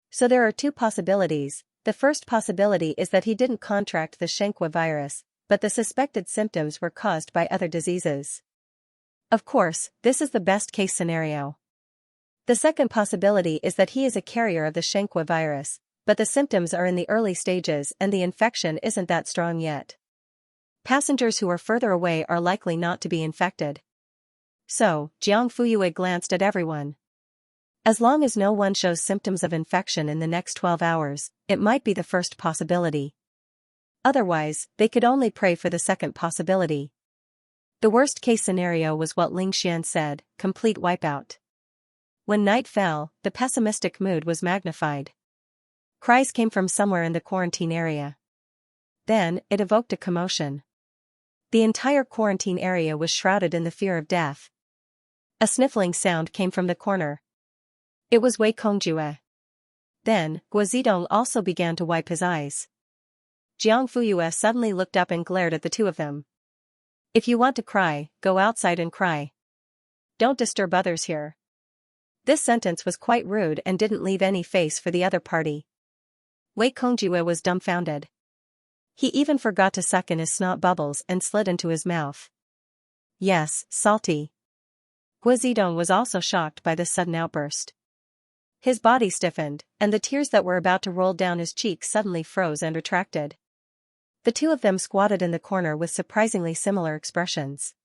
So there are 2 possibilities. The first possibility is that he didn't contract the Xianxia virus, but the suspected symptoms were caused by other diseases. Of course, this is the best-case scenario. The second possibility is that he is a carrier of the Xianxia virus, but the symptoms are in the early stages and the infection isn't that strong yet. Passengers who are further away are likely not to be infected. So, Jiang Fuyue glanced at everyone. As long as no one shows symptoms of infection in the next 12 hours, it might be the first possibility. Otherwise, they could only pray for the second possibility. The worst-case scenario was what Xianxia said, complete wipeout. When night fell, the pessimistic mood was magnified. Cries came from somewhere in the quarantine area. Then, it evoked a commotion. The entire quarantine area was shrouded in the fear of death. A sniffling sound came from the corner. It was Wei Kongjue. Then, Guozidong also began to wipe his eyes. Jiang Fuyue suddenly looked up and glared at the two of them. If you want to cry, go outside and cry. Don't disturb others here. This sentence was quite rude and didn't leave any face for the other party. Wei Kongjue was dumbfounded. He even forgot to suck in his snot bubbles and slid into his mouth. Yes, salty. Guozidong was also shocked by this sudden outburst. His body stiffened, and the tears that were about to roll down his cheeks suddenly froze and retracted. The two of them squatted in the corner with surprisingly similar expressions.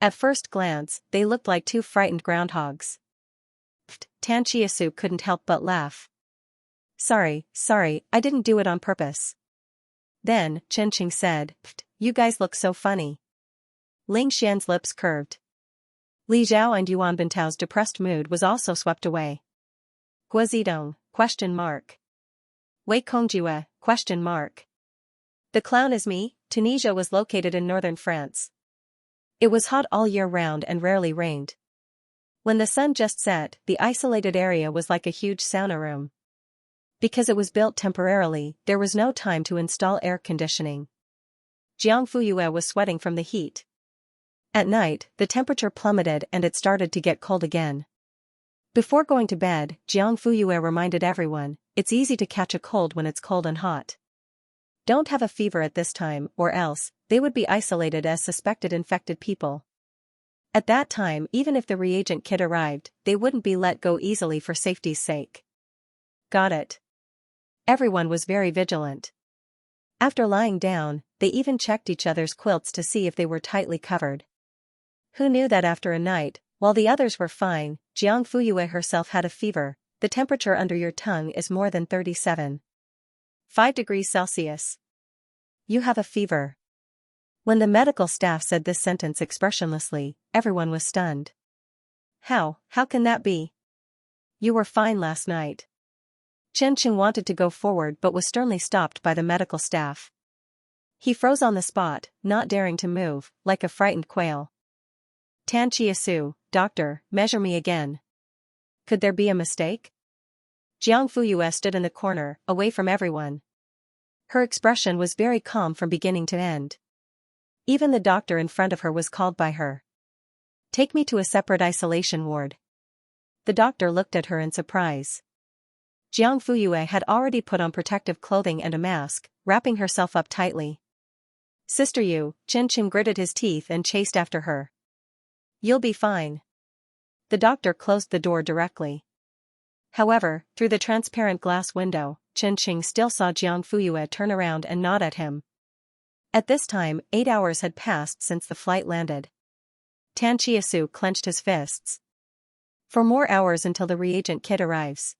At first glance, they looked like two frightened groundhogs. Xianxia couldn't help but laugh. Sorry, I didn't do it on purpose. Then, Qianqing said, you guys look so funny. Xian's lips curved. Li Zhao and Yuan Bintao's depressed mood was also swept away. Guozidong, ? Wei Kongjue, ? The clown is me. Tunisia was located in northern France. It was hot all year round and rarely rained. When the sun just set, the isolated area was like a huge sauna room. Because it was built temporarily, there was no time to install air conditioning. Jiang Fuyue was sweating from the heat. At night, the temperature plummeted and it started to get cold again. Before going to bed, Jiang Fuyue reminded everyone, it's easy to catch a cold when it's cold and hot. Don't have a fever at this time, or else, they would be isolated as suspected infected people. At that time, even if the reagent kit arrived, they wouldn't be let go easily for safety's sake. Got it. Everyone was very vigilant. After lying down, they even checked each other's quilts to see if they were tightly covered. Who knew that after a night, while the others were fine, Jiang Fuyue herself had a fever. The temperature under your tongue is more than 37.5 degrees Celsius. You have a fever. When the medical staff said this sentence expressionlessly, everyone was stunned. How can that be? You were fine last night. Qianqing wanted to go forward but was sternly stopped by the medical staff. He froze on the spot, not daring to move, like a frightened quail. Xianxia, doctor, measure me again. Could there be a mistake? Jiang Fuyue stood in the corner, away from everyone. Her expression was very calm from beginning to end. Even the doctor in front of her was called by her. Take me to a separate isolation ward. The doctor looked at her in surprise. Jiang Fuyue had already put on protective clothing and a mask, wrapping herself up tightly. Sister Yu, Qianqing gritted his teeth and chased after her. You'll be fine. The doctor closed the door directly. However, through the transparent glass window, Qianqing still saw Jiang Fuyue turn around and nod at him. At this time, 8 hours had passed since the flight landed. Xianxia clenched his fists. 4 more hours until the reagent kit arrives.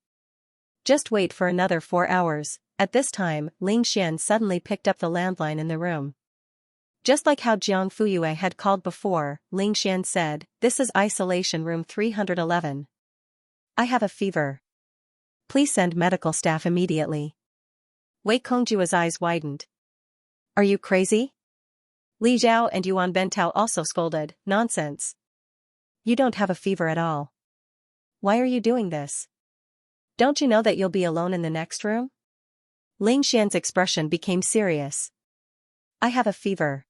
Just wait for another 4 hours. At this time, Xian suddenly picked up the landline in the room. Just like how Jiang Fuyue had called before, Xian said, this is isolation room 311. I have a fever. Please send medical staff immediately. Wei Kongjue's eyes widened. Are you crazy? Li Zhao and Yuan Bentao also scolded, nonsense. You don't have a fever at all. Why are you doing this? Don't you know that you'll be alone in the next room? Xian's expression became serious. I have a fever.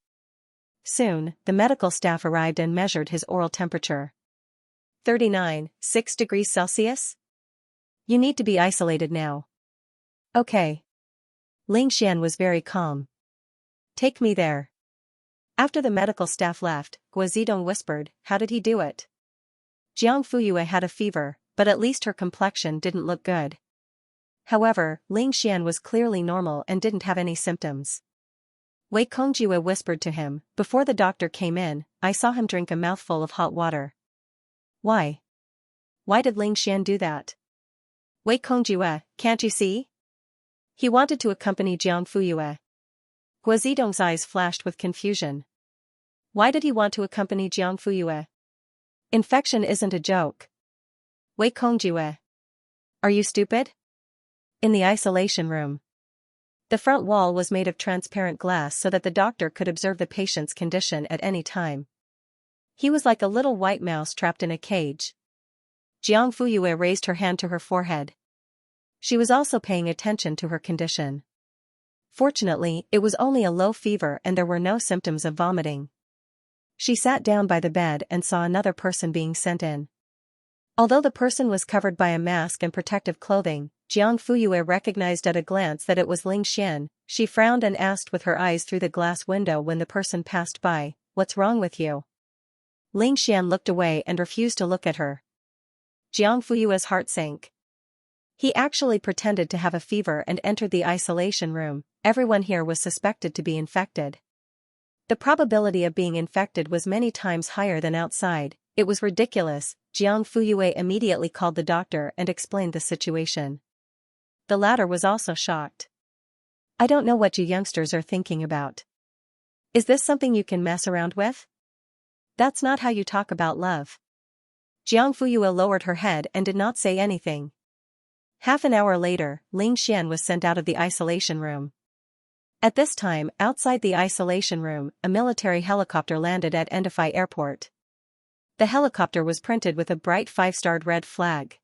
Soon, the medical staff arrived and measured his oral temperature. 39.6 degrees Celsius? You need to be isolated now. Okay. Xian was very calm. Take me there. After the medical staff left, Guozidong whispered, how did he do it? Jiang Fuyue had a fever, but at least her complexion didn't look good. However, Xian was clearly normal and didn't have any symptoms. Wei Kongjue whispered to him, before the doctor came in, I saw him drink a mouthful of hot water. Why? Why did Ling Xian do that? Wei Kongjue, can't you see? He wanted to accompany Jiang Fuyue. Hua Zidong's eyes flashed with confusion. Why did he want to accompany Jiang Fuyue? Infection isn't a joke. Wei Kongjue. Are you stupid? In the isolation room. The front wall was made of transparent glass so that the doctor could observe the patient's condition at any time. He was like a little white mouse trapped in a cage. Jiang Fuyue raised her hand to her forehead. She was also paying attention to her condition. Fortunately, it was only a low fever and there were no symptoms of vomiting. She sat down by the bed and saw another person being sent in. Although the person was covered by a mask and protective clothing, Jiang Fuyue recognized at a glance that it was Ling Xian. She frowned and asked with her eyes through the glass window when the person passed by, "What's wrong with you?" Ling Xian looked away and refused to look at her. Jiang Fuyue's heart sank. He actually pretended to have a fever and entered the isolation room. Everyone here was suspected to be infected. The probability of being infected was many times higher than outside. It was ridiculous. Jiang Fuyue immediately called the doctor and explained the situation. The latter was also shocked. "I don't know what you youngsters are thinking about. Is this something you can mess around with? That's not how you talk about love." Jiang Fuyue lowered her head and did not say anything. Half an hour later, Ling Xian was sent out of the isolation room. At this time, outside the isolation room, a military helicopter landed at Endify Airport. The helicopter was printed with a bright 5-starred red flag.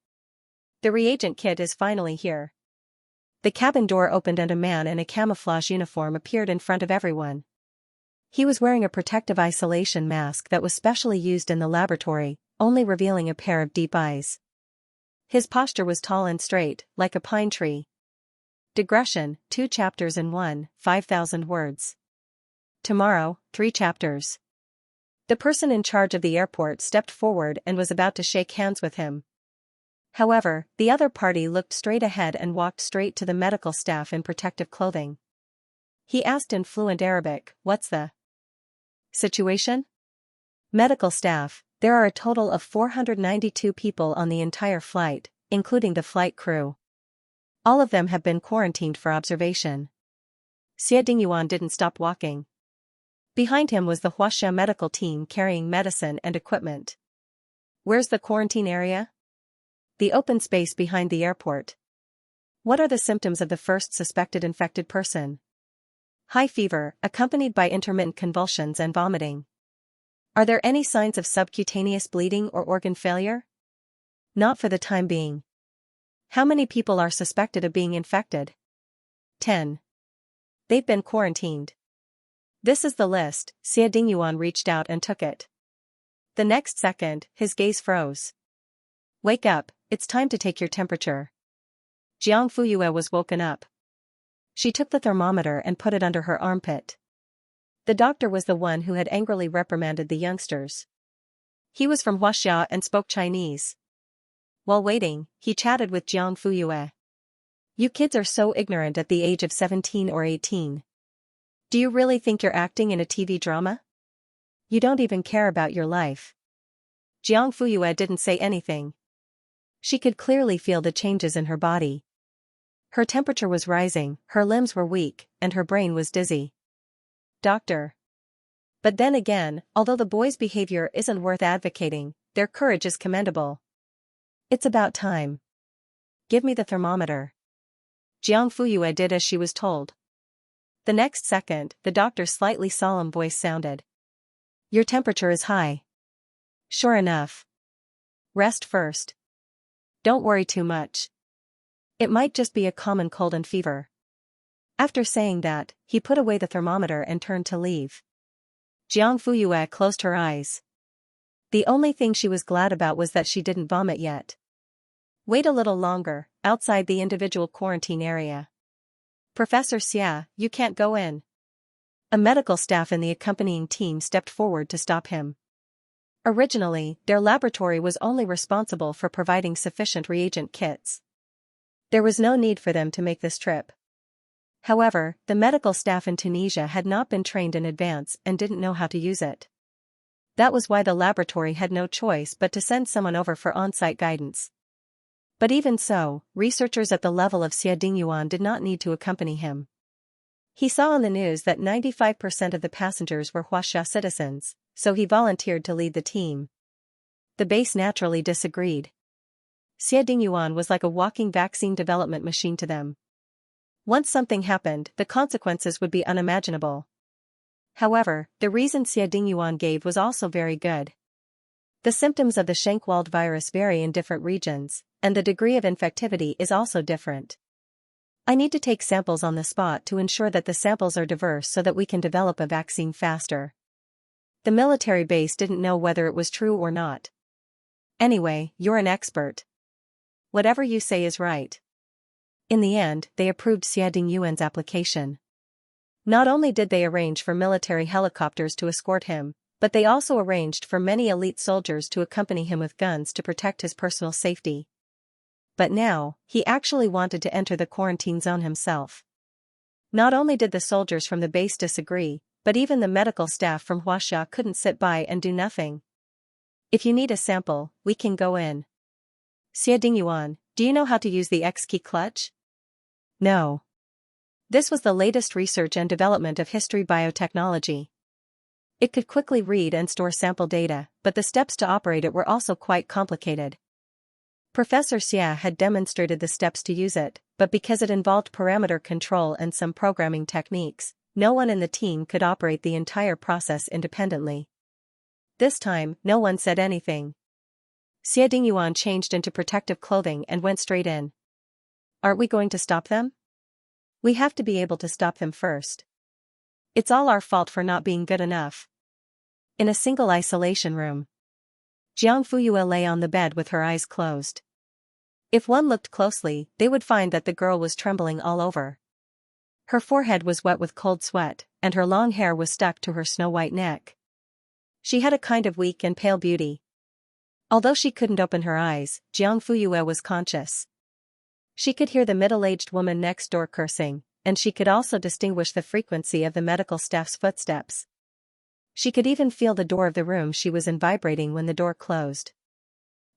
The reagent kit is finally here. The cabin door opened and a man in a camouflage uniform appeared in front of everyone. He was wearing a protective isolation mask that was specially used in the laboratory, only revealing a pair of deep eyes. His posture was tall and straight, like a pine tree. Digression, 2 chapters in 1, 5,000 words. Tomorrow, 3 chapters. The person in charge of the airport stepped forward and was about to shake hands with him. However, the other party looked straight ahead and walked straight to the medical staff in protective clothing. He asked in fluent Arabic, "What's the situation?" Medical staff, there are a total of 492 people on the entire flight, including the flight crew. All of them have been quarantined for observation. Xie Dingyuan didn't stop walking. Behind him was the Huaxia medical team carrying medicine and equipment. Where's the quarantine area? The open space behind the airport. What are the symptoms of the first suspected infected person? High fever, accompanied by intermittent convulsions and vomiting. Are there any signs of subcutaneous bleeding or organ failure? Not for the time being. How many people are suspected of being infected? 10. They've been quarantined. This is the list. Xie Dingyuan reached out and took it. The next second, his gaze froze. "Wake up, it's time to take your temperature." Jiang Fuyue was woken up. She took the thermometer and put it under her armpit. The doctor was the one who had angrily reprimanded the youngsters. He was from Huaxia and spoke Chinese. While waiting, he chatted with Jiang Fuyue. "You kids are so ignorant at the age of 17 or 18. Do you really think you're acting in a TV drama? You don't even care about your life." Jiang Fuyue didn't say anything. She could clearly feel the changes in her body. Her temperature was rising, her limbs were weak, and her brain was dizzy. "Doctor." But then again, although the boys' behavior isn't worth advocating, their courage is commendable. "It's about time. Give me the thermometer." Jiang Fuyue did as she was told. The next second, the doctor's slightly solemn voice sounded. "Your temperature is high." "Sure enough. Rest first. Don't worry too much. It might just be a common cold and fever." After saying that, he put away the thermometer and turned to leave. Jiang Fuyue closed her eyes. The only thing she was glad about was that she didn't vomit yet. Wait a little longer, outside the individual quarantine area. "Professor Xia, you can't go in." A medical staff in the accompanying team stepped forward to stop him. Originally, their laboratory was only responsible for providing sufficient reagent kits. There was no need for them to make this trip. However, the medical staff in Tunisia had not been trained in advance and didn't know how to use it. That was why the laboratory had no choice but to send someone over for on-site guidance. But even so, researchers at the level of Xia Dingyuan did not need to accompany him. He saw on the news that 95% of the passengers were Huaxia citizens, so he volunteered to lead the team. The base naturally disagreed. Xia Dingyuan was like a walking vaccine development machine to them. Once something happened, the consequences would be unimaginable. However, the reason Xia Dingyuan gave was also very good. The symptoms of the Schenkwald virus vary in different regions, and the degree of infectivity is also different. I need to take samples on the spot to ensure that the samples are diverse so that we can develop a vaccine faster. The military base didn't know whether it was true or not. Anyway, you're an expert. Whatever you say is right. In the end, they approved Xia Dingyuan's application. Not only did they arrange for military helicopters to escort him, but they also arranged for many elite soldiers to accompany him with guns to protect his personal safety. But now, he actually wanted to enter the quarantine zone himself. Not only did the soldiers from the base disagree, but even the medical staff from Huaxia couldn't sit by and do nothing. If you need a sample, we can go in. Xia Dingyuan, do you know how to use the X-key clutch? No. This was the latest research and development of history biotechnology. It could quickly read and store sample data, but the steps to operate it were also quite complicated. Professor Xia had demonstrated the steps to use it, but because it involved parameter control and some programming techniques, no one in the team could operate the entire process independently. This time, no one said anything. Xia Dingyuan changed into protective clothing and went straight in. Aren't we going to stop them? We have to be able to stop them first. It's all our fault for not being good enough. In a single isolation room, Jiang Fuyue lay on the bed with her eyes closed. If one looked closely, they would find that the girl was trembling all over. Her forehead was wet with cold sweat, and her long hair was stuck to her snow-white neck. She had a kind of weak and pale beauty. Although she couldn't open her eyes, Jiang Fuyue was conscious. She could hear the middle-aged woman next door cursing, and she could also distinguish the frequency of the medical staff's footsteps. She could even feel the door of the room she was in vibrating when the door closed.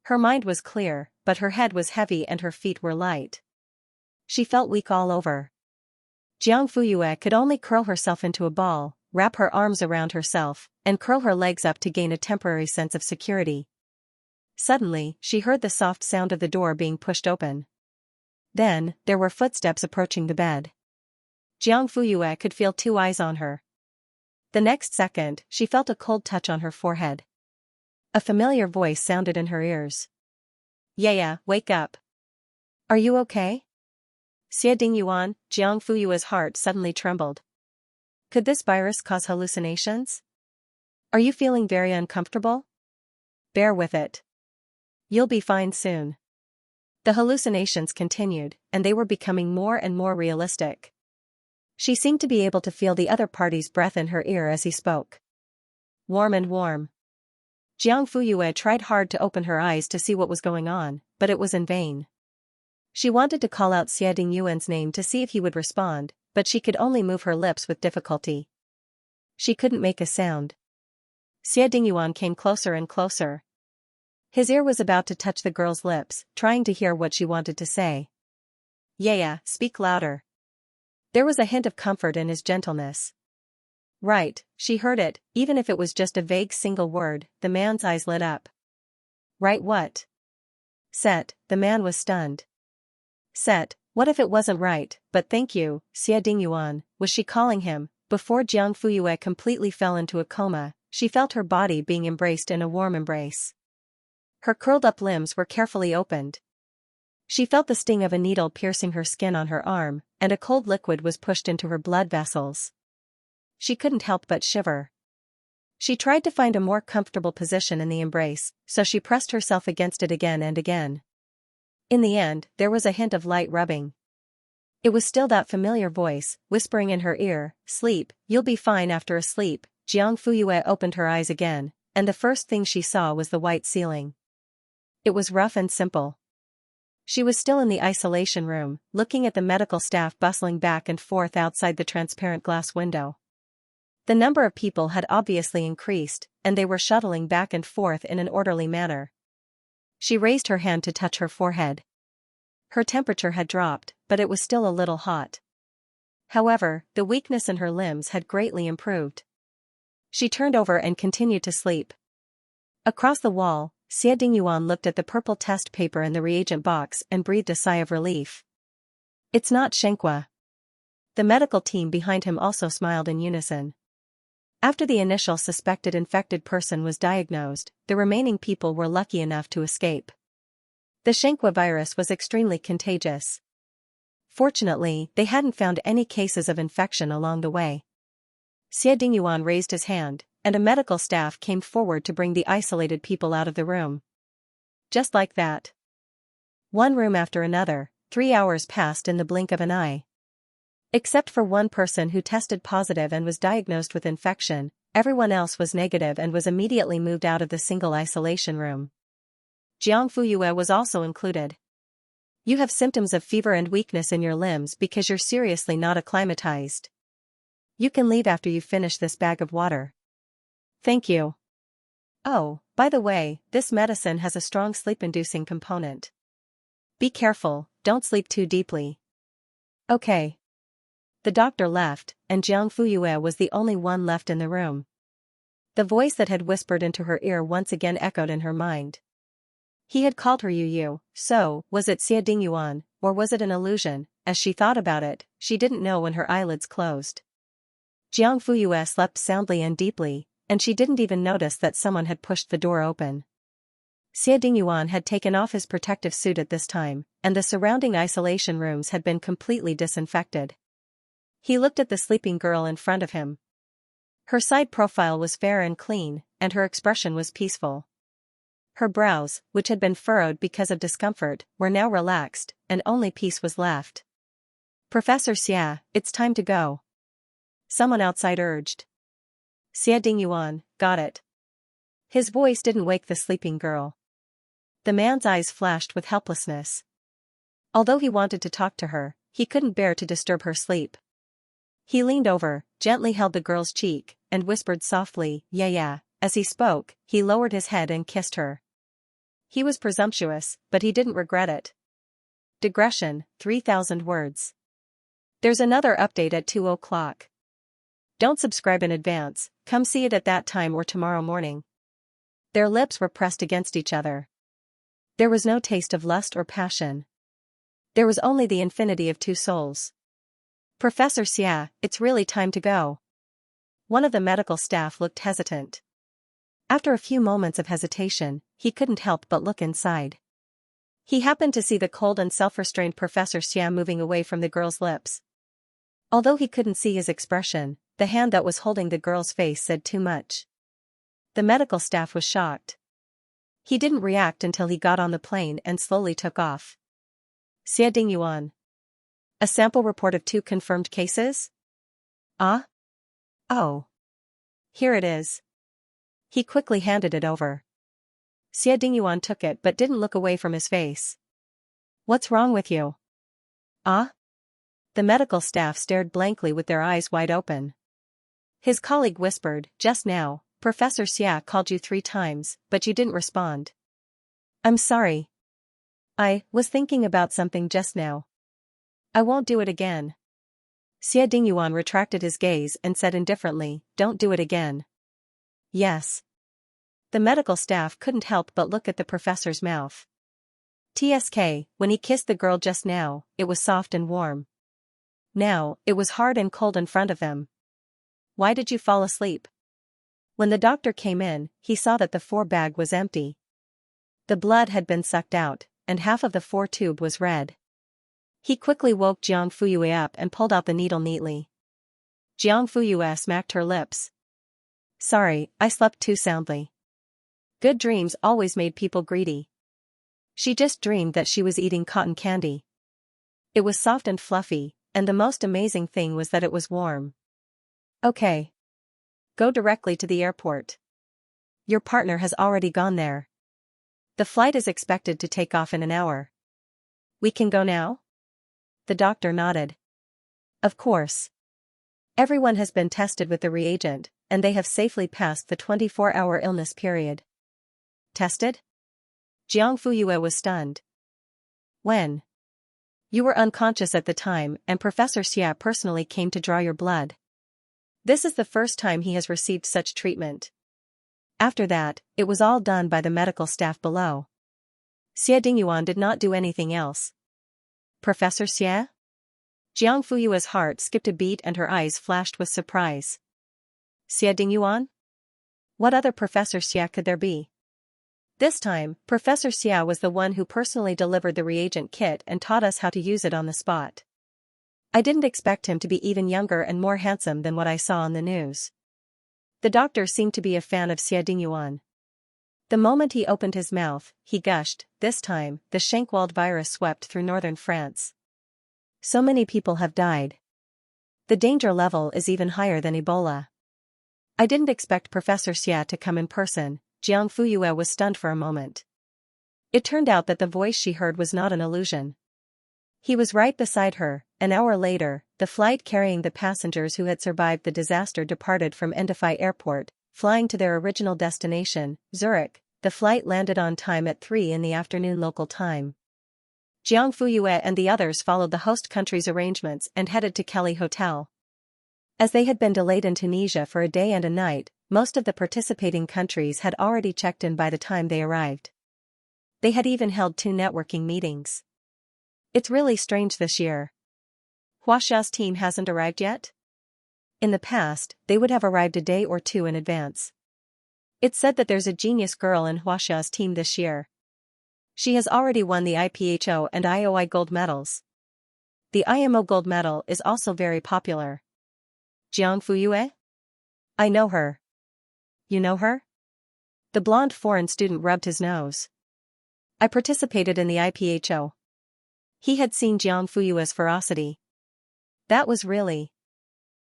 Her mind was clear, but her head was heavy and her feet were light. She felt weak all over. Jiang Fuyue could only curl herself into a ball, wrap her arms around herself, and curl her legs up to gain a temporary sense of security. Suddenly, she heard the soft sound of the door being pushed open. Then, there were footsteps approaching the bed. Jiang Fuyue could feel two eyes on her. The next second, she felt a cold touch on her forehead. A familiar voice sounded in her ears. "Yeah, wake up. Are you okay?" Xia Dingyuan, Jiang Fuyue's heart suddenly trembled. Could this virus cause hallucinations? Are you feeling very uncomfortable? Bear with it. You'll be fine soon. The hallucinations continued, and they were becoming more and more realistic. She seemed to be able to feel the other party's breath in her ear as he spoke. Warm and warm. Jiang Fuyue tried hard to open her eyes to see what was going on, but it was in vain. She wanted to call out Xia Dingyuan's name to see if he would respond, but she could only move her lips with difficulty. She couldn't make a sound. Xia Dingyuan came closer and closer. His ear was about to touch the girl's lips, trying to hear what she wanted to say. "Yeah, speak louder." There was a hint of comfort in his gentleness. Right, she heard it, even if it was just a vague single word. The man's eyes lit up. Right what? Set, the man was stunned. Set, what if it wasn't right? But thank you, Xia Dingyuan, was she calling him? Before Jiang Fuyue completely fell into a coma, she felt her body being embraced in a warm embrace. Her curled-up limbs were carefully opened. She felt the sting of a needle piercing her skin on her arm, and a cold liquid was pushed into her blood vessels. She couldn't help but shiver. She tried to find a more comfortable position in the embrace, so she pressed herself against it again and again. In the end, there was a hint of light rubbing. It was still that familiar voice, whispering in her ear, "Sleep, you'll be fine after a sleep." Jiang Fuyue opened her eyes again, and the first thing she saw was the white ceiling. It was rough and simple. She was still in the isolation room, looking at the medical staff bustling back and forth outside the transparent glass window. The number of people had obviously increased, and they were shuttling back and forth in an orderly manner. She raised her hand to touch her forehead. Her temperature had dropped, but it was still a little hot. However, the weakness in her limbs had greatly improved. She turned over and continued to sleep. Across the wall, Xie Dingyuan looked at the purple test paper in the reagent box and breathed a sigh of relief. It's not Xianxia. The medical team behind him also smiled in unison. After the initial suspected infected person was diagnosed, the remaining people were lucky enough to escape. The Xianxia virus was extremely contagious. Fortunately, they hadn't found any cases of infection along the way. Xie Dingyuan raised his hand, and a medical staff came forward to bring the isolated people out of the room. Just like that. One room after another, 3 hours passed in the blink of an eye. Except for one person who tested positive and was diagnosed with infection, everyone else was negative and was immediately moved out of the single isolation room. Jiang Fuyue was also included. You have symptoms of fever and weakness in your limbs because you're seriously not acclimatized. You can leave after you finish this bag of water. Thank you. Oh, by the way, this medicine has a strong sleep-inducing component. Be careful, don't sleep too deeply. Okay. The doctor left, and Jiang Fuyue was the only one left in the room. The voice that had whispered into her ear once again echoed in her mind. He had called her Yu, so, was it Xie Dingyuan, or was it an illusion? As she thought about it, she didn't know when her eyelids closed. Jiang Fuyue slept soundly and deeply, and she didn't even notice that someone had pushed the door open. Xie Dingyuan had taken off his protective suit at this time, and the surrounding isolation rooms had been completely disinfected. He looked at the sleeping girl in front of him. Her side profile was fair and clean, and her expression was peaceful. Her brows, which had been furrowed because of discomfort, were now relaxed, and only peace was left. Professor Xia, it's time to go. Someone outside urged. Xie Dingyuan, got it. His voice didn't wake the sleeping girl. The man's eyes flashed with helplessness. Although he wanted to talk to her, he couldn't bear to disturb her sleep. He leaned over, gently held the girl's cheek, and whispered softly, yeah. As he spoke, he lowered his head and kissed her. He was presumptuous, but he didn't regret it. Digression, 3,000 words. There's another update at 2 o'clock. Don't subscribe in advance, come see it at that time or tomorrow morning. Their lips were pressed against each other. There was no taste of lust or passion. There was only the infinity of two souls. Professor Xia, it's really time to go. One of the medical staff looked hesitant. After a few moments of hesitation, he couldn't help but look inside. He happened to see the cold and self-restrained Professor Xia moving away from the girl's lips. Although he couldn't see his expression, the hand that was holding the girl's face said too much. The medical staff was shocked. He didn't react until he got on the plane and slowly took off. Xie Dingyuan. A sample report of 2 confirmed cases? Ah? Oh. Here it is. He quickly handed it over. Xie Dingyuan took it but didn't look away from his face. What's wrong with you? Ah? The medical staff stared blankly with their eyes wide open. His colleague whispered, just now, Professor Xia called you 3 times, but you didn't respond. I'm sorry. I was thinking about something just now. I won't do it again. Xie Dingyuan retracted his gaze and said indifferently, don't do it again. Yes. The medical staff couldn't help but look at the professor's mouth. TSK, when he kissed the girl just now, it was soft and warm. Now, it was hard and cold in front of them. Why did you fall asleep? When the doctor came in, he saw that the 4 bag was empty. The blood had been sucked out, and half of the 4 tube was red. He quickly woke Jiang Fuyue up and pulled out the needle neatly. Jiang Fuyue smacked her lips. Sorry, I slept too soundly. Good dreams always made people greedy. She just dreamed that she was eating cotton candy. It was soft and fluffy, and the most amazing thing was that it was warm. Okay. Go directly to the airport. Your partner has already gone there. The flight is expected to take off in an hour. We can go now? The doctor nodded. Of course. Everyone has been tested with the reagent, and they have safely passed the 24-hour illness period. Tested? Jiang Fuyue was stunned. When? You were unconscious at the time, and Professor Xia personally came to draw your blood. This is the first time he has received such treatment. After that, it was all done by the medical staff below. Xie Dingyuan did not do anything else. Professor Xie? Jiang Fuyue's heart skipped a beat and her eyes flashed with surprise. Xie Dingyuan? What other Professor Xie could there be? This time, Professor Xia was the one who personally delivered the reagent kit and taught us how to use it on the spot. I didn't expect him to be even younger and more handsome than what I saw on the news. The doctor seemed to be a fan of Xie Dingyuan. The moment he opened his mouth, he gushed. This time, the Schenkwald virus swept through northern France. So many people have died. The danger level is even higher than Ebola. I didn't expect Professor Xia to come in person. Jiang Fuyue was stunned for a moment. It turned out that the voice she heard was not an illusion. He was right beside her. An hour later, the flight carrying the passengers who had survived the disaster departed from Endify Airport, flying to their original destination, Zurich. The flight landed on time at 3 in the afternoon local time. Jiang Fuyue and the others followed the host country's arrangements and headed to Kelly Hotel. As they had been delayed in Tunisia for a day and a night, most of the participating countries had already checked in by the time they arrived. They had even held 2 networking meetings. It's really strange this year. Huaxia's team hasn't arrived yet? In the past, they would have arrived a day or 2 in advance. It's said that there's a genius girl in Huaxia's team this year. She has already won the IPHO and IOI gold medals. The IMO gold medal is also very popular. Jiang Fuyue? I know her. You know her? The blonde foreign student rubbed his nose. I participated in the IPHO. He had seen Jiang Fuyue's ferocity. That was really.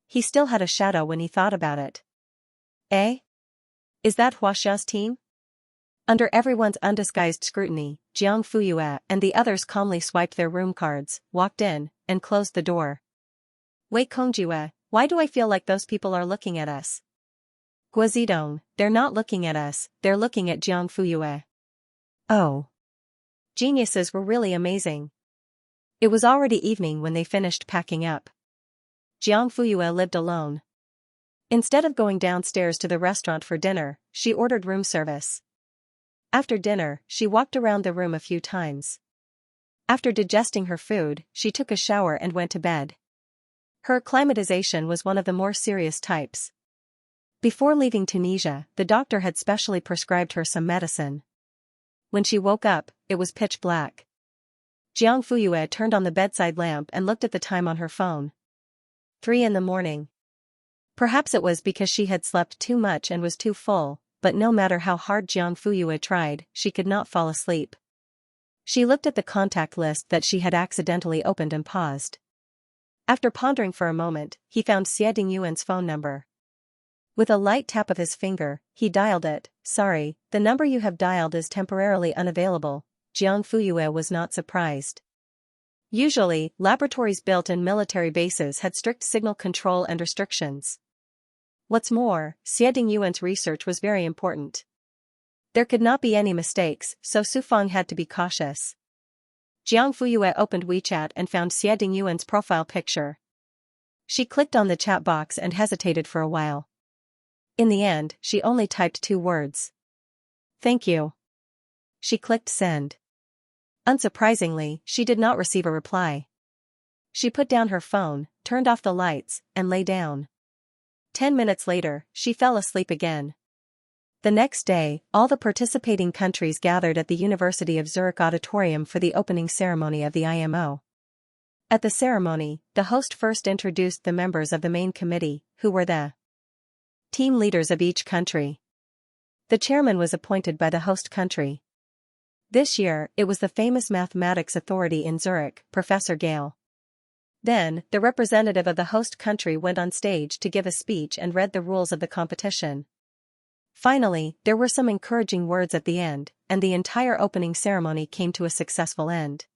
He still had a shadow when he thought about it. Eh? Is that Huaxia's team? Under everyone's undisguised scrutiny, Jiang Fuyue and the others calmly swiped their room cards, walked in, and closed the door. Wei Kongjue, why do I feel like those people are looking at us? Guazidong, they're not looking at us, they're looking at Jiang Fuyue. Oh. Geniuses were really amazing. It was already evening when they finished packing up. Jiang Fuyue lived alone. Instead of going downstairs to the restaurant for dinner, she ordered room service. After dinner, she walked around the room a few times. After digesting her food, she took a shower and went to bed. Her acclimatization was one of the more serious types. Before leaving Tunisia, the doctor had specially prescribed her some medicine. When she woke up, it was pitch black. Jiang Fuyue turned on the bedside lamp and looked at the time on her phone. 3 in the morning. Perhaps it was because she had slept too much and was too full, but no matter how hard Jiang Fuyue tried, she could not fall asleep. She looked at the contact list that she had accidentally opened and paused. After pondering for a moment, he found Xie Dingyuan's phone number. With a light tap of his finger, he dialed it. Sorry, the number you have dialed is temporarily unavailable. Jiang Fuyue was not surprised. Usually, laboratories built in military bases had strict signal control and restrictions. What's more, Xie Dingyuan's research was very important. There could not be any mistakes, so Sufang had to be cautious. Jiang Fuyue opened WeChat and found Xie Dingyuan's profile picture. She clicked on the chat box and hesitated for a while. In the end, she only typed 2 words. Thank you. She clicked send. Unsurprisingly, she did not receive a reply. She put down her phone, turned off the lights, and lay down. 10 minutes later, she fell asleep again. The next day, all the participating countries gathered at the University of Zurich auditorium for the opening ceremony of the IMO. At the ceremony, the host first introduced the members of the main committee, who were the team leaders of each country. The chairman was appointed by the host country. This year, it was the famous mathematics authority in Zurich, Professor Gale. Then, the representative of the host country went on stage to give a speech and read the rules of the competition. Finally, there were some encouraging words at the end, and the entire opening ceremony came to a successful end.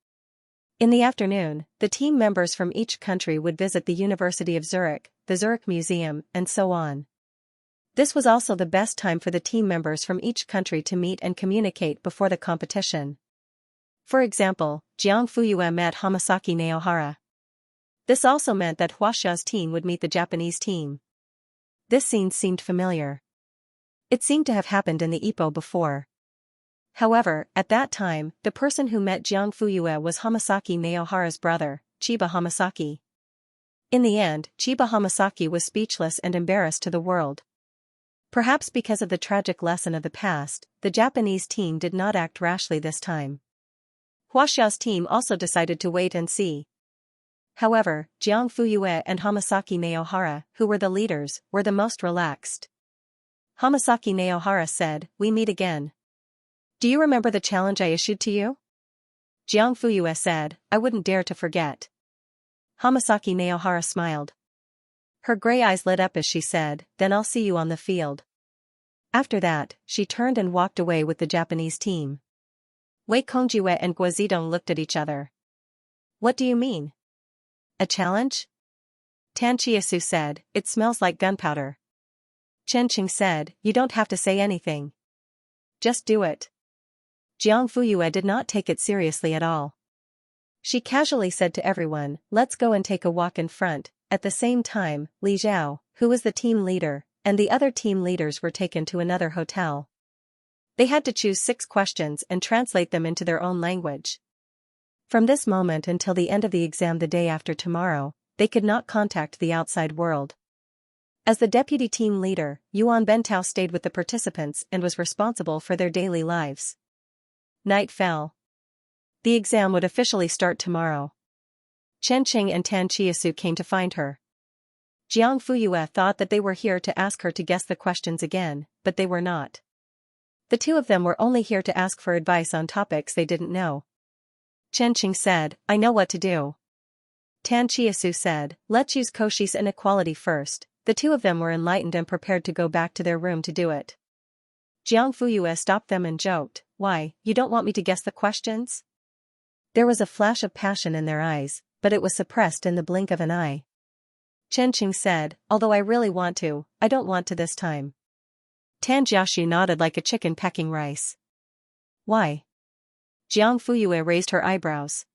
In the afternoon, the team members from each country would visit the University of Zurich, the Zurich Museum, and so on. This was also the best time for the team members from each country to meet and communicate before the competition. For example, Jiang Fuyue met Hamasaki Naohara. This also meant that Huaxia's team would meet the Japanese team. This scene seemed familiar. It seemed to have happened in the Ippo before. However, at that time, the person who met Jiang Fuyue was Hamasaki Naohara's brother, Chiba Hamasaki. In the end, Chiba Hamasaki was speechless and embarrassed to the world. Perhaps because of the tragic lesson of the past, the Japanese team did not act rashly this time. Huaxia's team also decided to wait and see. However, Jiang Fuyue and Hamasaki Naohara, who were the leaders, were the most relaxed. Hamasaki Naohara said, "We meet again. Do you remember the challenge I issued to you?" Jiang Fuyue said, "I wouldn't dare to forget." Hamasaki Naohara smiled. Her gray eyes lit up as she said, "Then I'll see you on the field." After that, she turned and walked away with the Japanese team. Wei Kongjue and Guazidong looked at each other. "What do you mean? A challenge?" Tan Chiasu said, "It smells like gunpowder." Chen Qing said, "You don't have to say anything. Just do it." Jiang Fuyue did not take it seriously at all. She casually said to everyone, "Let's go and take a walk in front." At the same time, Li Zhao, who was the team leader, and the other team leaders were taken to another hotel. They had to choose 6 questions and translate them into their own language. From this moment until the end of the exam the day after tomorrow, they could not contact the outside world. As the deputy team leader, Yuan Bentao stayed with the participants and was responsible for their daily lives. Night fell. The exam would officially start tomorrow. Chen Qing and Tan Chiasu came to find her. Jiang Fuyue thought that they were here to ask her to guess the questions again, but they were not. The two of them were only here to ask for advice on topics they didn't know. Chen Qing said, "I know what to do." Tan Chiasu said, "Let's use Cauchy's inequality first." The two of them were enlightened and prepared to go back to their room to do it. Jiang Fuyue stopped them and joked, "Why, you don't want me to guess the questions?" There was a flash of passion in their eyes, but it was suppressed in the blink of an eye. Chen Qing said, "Although I really want to, I don't want to this time." Tan Jiaxu nodded like a chicken pecking rice. "Why?" Jiang Fuyue raised her eyebrows.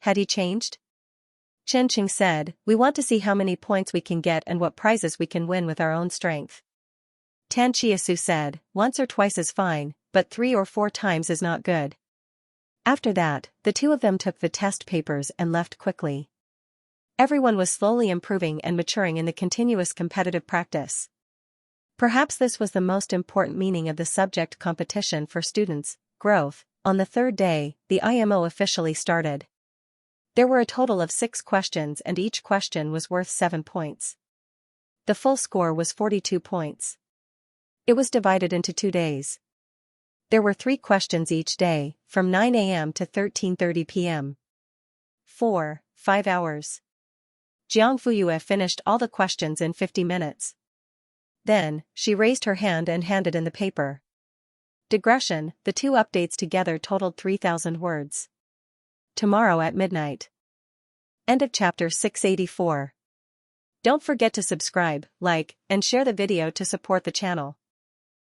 Had he changed? Chen Qing said, "We want to see how many points we can get and what prizes we can win with our own strength." Tan Chiasu said, "Once or twice is fine, but 3 or 4 times is not good." After that, the two of them took the test papers and left quickly. Everyone was slowly improving and maturing in the continuous competitive practice. Perhaps this was the most important meaning of the subject competition for students, growth. On the 3rd day, the IMO officially started. There were a total of 6 questions and each question was worth 7 points. The full score was 42 points. It was divided into 2 days. There were 3 questions each day, from 9 a.m. to 13:30 p.m. 5 hours. Jiang Fuyue finished all the questions in 50 minutes. Then, she raised her hand and handed in the paper. Digression, the 2 updates together totaled 3,000 words. Tomorrow at midnight. End of chapter 684. Don't forget to subscribe, like, and share the video to support the channel.